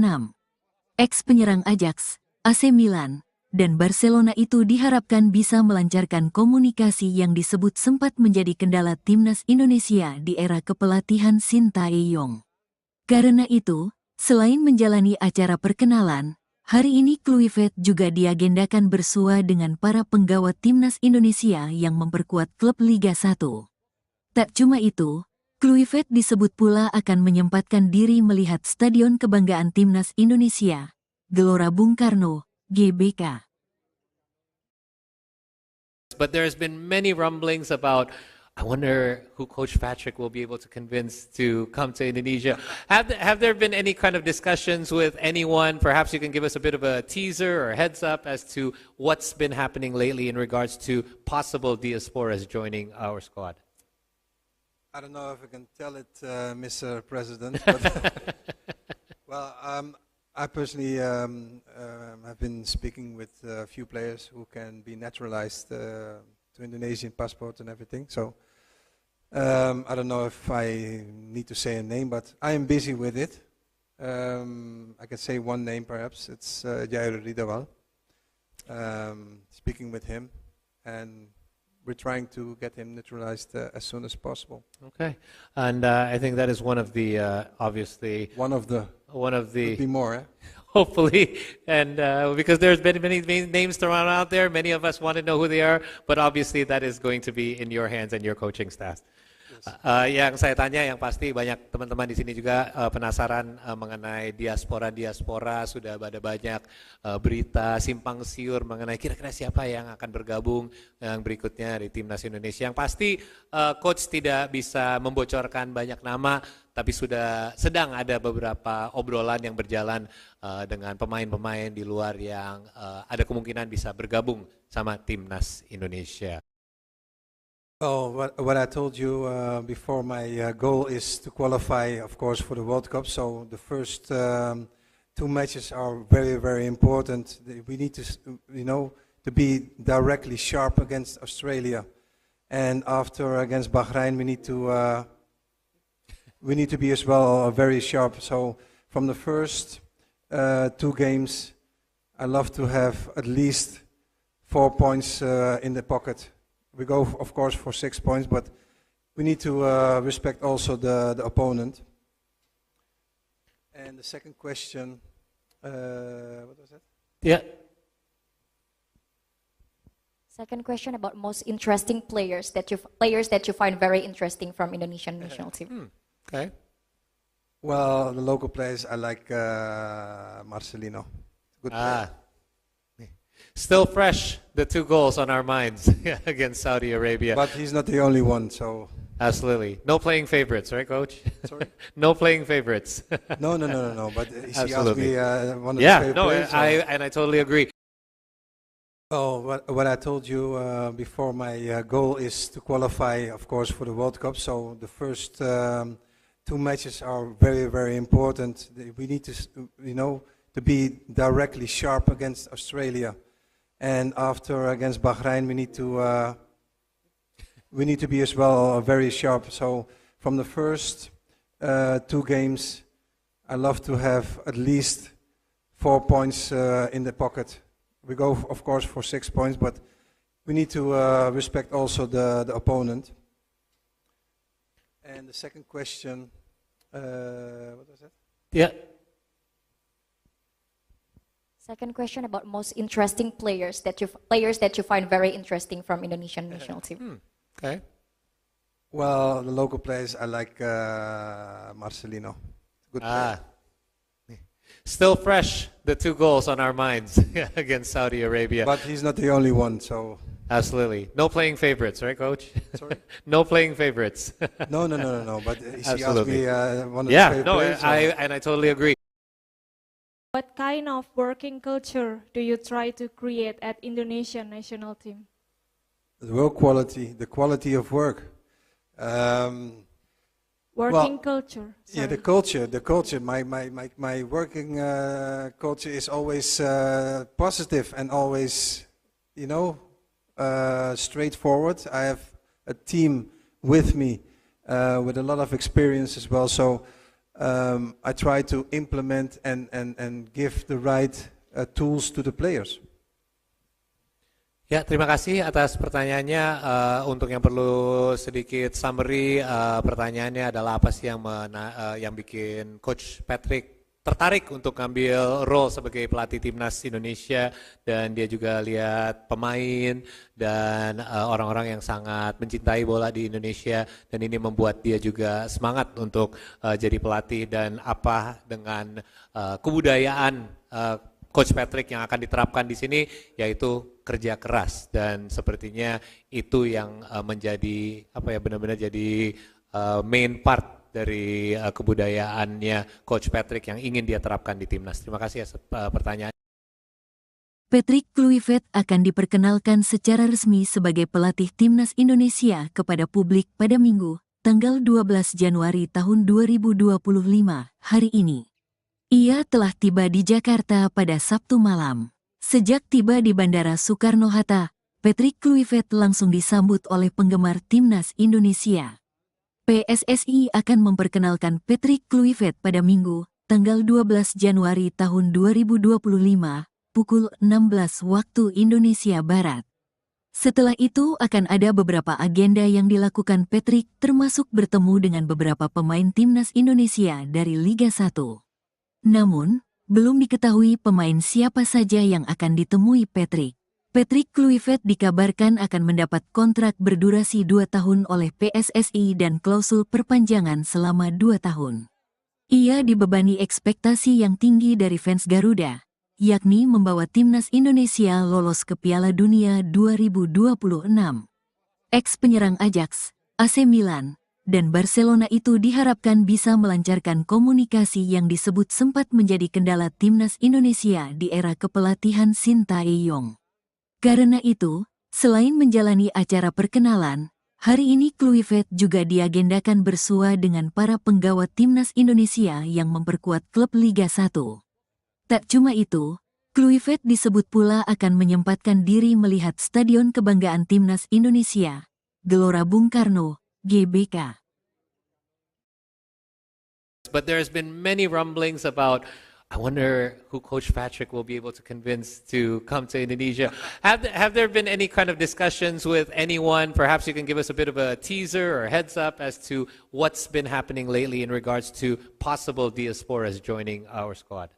Ex-penyerang Ajax, AC Milan, dan Barcelona itu diharapkan bisa melancarkan komunikasi yang disebut sempat menjadi kendala timnas Indonesia di era kepelatihan Sintayong. Karena itu, selain menjalani acara perkenalan, hari ini Kluivert juga diagendakan bersua dengan para penggawa timnas Indonesia yang memperkuat klub Liga 1. Tak cuma itu, Kluivert disebut pula akan menyempatkan diri melihat Stadion Kebanggaan Timnas Indonesia, Gelora Bung Karno, GBK. But there's been many rumblings about I wonder who Coach Patrick will be able to convince to come to Indonesia. Have there been any kind of discussions with anyone? Perhaps you can give us a bit of a teaser or a heads up as to what's been happening lately in regards to possible diasporas joining our squad. I don't know if I can tell it, Mr. President, but well, I personally have been speaking with a few players who can be naturalized to Indonesian passport and everything. So I don't know if I need to say a name, but I am busy with it. I can say one name perhaps. It's Jair Ridawal. Speaking with him, and we're trying to get him naturalized as soon as possible. Okay, and I think that is one of the obviously Could be more, eh? hopefully, and because there's been many names thrown out there, many of us want to know who they are, but obviously that is going to be in your hands and your coaching staff. Yang saya tanya, yang pasti banyak teman-teman di sini juga penasaran mengenai diaspora, sudah ada banyak berita simpang siur mengenai kira-kira siapa yang akan bergabung yang berikutnya di Timnas Indonesia. Yang pasti coach tidak bisa membocorkan banyak nama, tapi sedang ada beberapa obrolan yang berjalan dengan pemain-pemain di luar yang ada kemungkinan bisa bergabung sama Timnas Indonesia. Oh, what I told you before, my goal is to qualify, of course, for the World Cup. So the first two matches are very, very important. We need to, to be directly sharp against Australia, and after against Bahrain, we need to be as well very sharp. So from the first two games, I love to have at least 4 points in the pocket. We go, of course, for 6 points, but we need to respect also the opponent. And the second question, what was that? Yeah. Second question about most interesting players that you find very interesting from Indonesian national team. Okay. Well, the local players, I like Marcelino. Good player. Still fresh, the 2 goals on our minds against Saudi Arabia. But he's not the only one, so... Absolutely. No playing favorites, right, Coach? Sorry? No playing favorites. No. But he asked Absolutely. me one of his favorite players. I totally agree. Oh, what I told you before, my goal is to qualify, of course, for the World Cup. So the first two matches are very, very important. We need to, to be directly sharp against Australia. And after against Bahrain, we need to be as well very sharp. So from the first two games, I love to have at least 4 points in the pocket. We go, of course, for 6 points, but we need to respect also the opponent. And the second question, what was that? Yeah. Second question about most interesting players that you find very interesting from Indonesian national team. Okay. Well, the local players, I like Marcelino. Good player. Still fresh, the 2 goals on our minds against Saudi Arabia. But he's not the only one, so... Absolutely. No playing favorites, right, Coach? Sorry? No playing favorites. No. But he asked me one of his favorite players. I totally agree. What kind of working culture do you try to create at Indonesian national team? The work quality, the quality of work. Working culture. Yeah, the culture. My working culture is always positive and always, straightforward. I have a team with me with a lot of experience as well. So I try to implement and give the right tools to the players. Ya, terima kasih atas pertanyaannya. Untuk yang perlu sedikit summary, pertanyaannya adalah apa sih yang bikin Coach Patrick tertarik untuk ngambil role sebagai pelatih Timnas Indonesia, dan dia juga lihat pemain dan orang-orang yang sangat mencintai bola di Indonesia, dan ini membuat dia juga semangat untuk jadi pelatih, dan apa dengan kebudayaan Coach Patrick yang akan diterapkan di sini yaitu kerja keras, dan sepertinya itu yang menjadi benar-benar jadi main part dari kebudayaannya Coach Patrick yang ingin dia terapkan di timnas. Terima kasih atas pertanyaan. Patrick Kluivert akan diperkenalkan secara resmi sebagai pelatih timnas Indonesia kepada publik pada Minggu, tanggal 12 Januari tahun 2025, hari ini. Ia telah tiba di Jakarta pada Sabtu malam. Sejak tiba di Bandara Soekarno-Hatta, Patrick Kluivert langsung disambut oleh penggemar timnas Indonesia. PSSI akan memperkenalkan Patrick Kluivert pada Minggu, tanggal 12 Januari tahun 2025, pukul 16 waktu Indonesia Barat. Setelah itu akan ada beberapa agenda yang dilakukan Patrick, termasuk bertemu dengan beberapa pemain timnas Indonesia dari Liga 1. Namun, belum diketahui pemain siapa saja yang akan ditemui Patrick. Patrick Kluivert dikabarkan akan mendapat kontrak berdurasi 2 tahun oleh PSSI dan klausul perpanjangan selama 2 tahun. Ia dibebani ekspektasi yang tinggi dari fans Garuda, yakni membawa timnas Indonesia lolos ke Piala Dunia 2026. Ex-penyerang Ajax, AC Milan, dan Barcelona itu diharapkan bisa melancarkan komunikasi yang disebut sempat menjadi kendala timnas Indonesia di era kepelatihan Sintayong. Karena itu, selain menjalani acara perkenalan, hari ini Kluivert juga diagendakan bersua dengan para penggawa timnas Indonesia yang memperkuat klub Liga 1. Tak cuma itu, Kluivert disebut pula akan menyempatkan diri melihat Stadion Kebanggaan Timnas Indonesia, Gelora Bung Karno, GBK. But there's been many rumblings about, I wonder who Coach Patrick will be able to convince to come to Indonesia. Have there been any kind of discussions with anyone? Perhaps you can give us a bit of a teaser or heads up as to what's been happening lately in regards to possible diasporas joining our squad.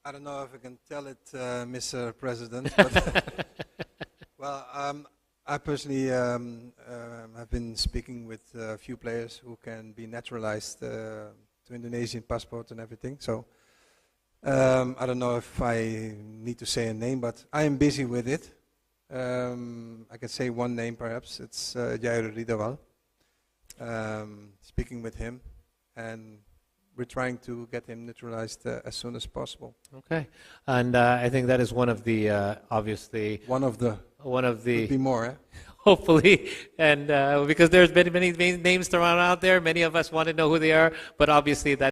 I don't know if I can tell it, Mr. President, but well, I personally have been speaking with a few players who can be naturalized to Indonesian passport and everything. So I don't know if I need to say a name, but I am busy with it. I can say one name perhaps. It's Jair Ridawal. Speaking with him, and we're trying to get him naturalized as soon as possible. Okay, and I think that is one of the obviously Could be more, eh? hopefully, and because there's been many names thrown out there, many of us want to know who they are, but obviously that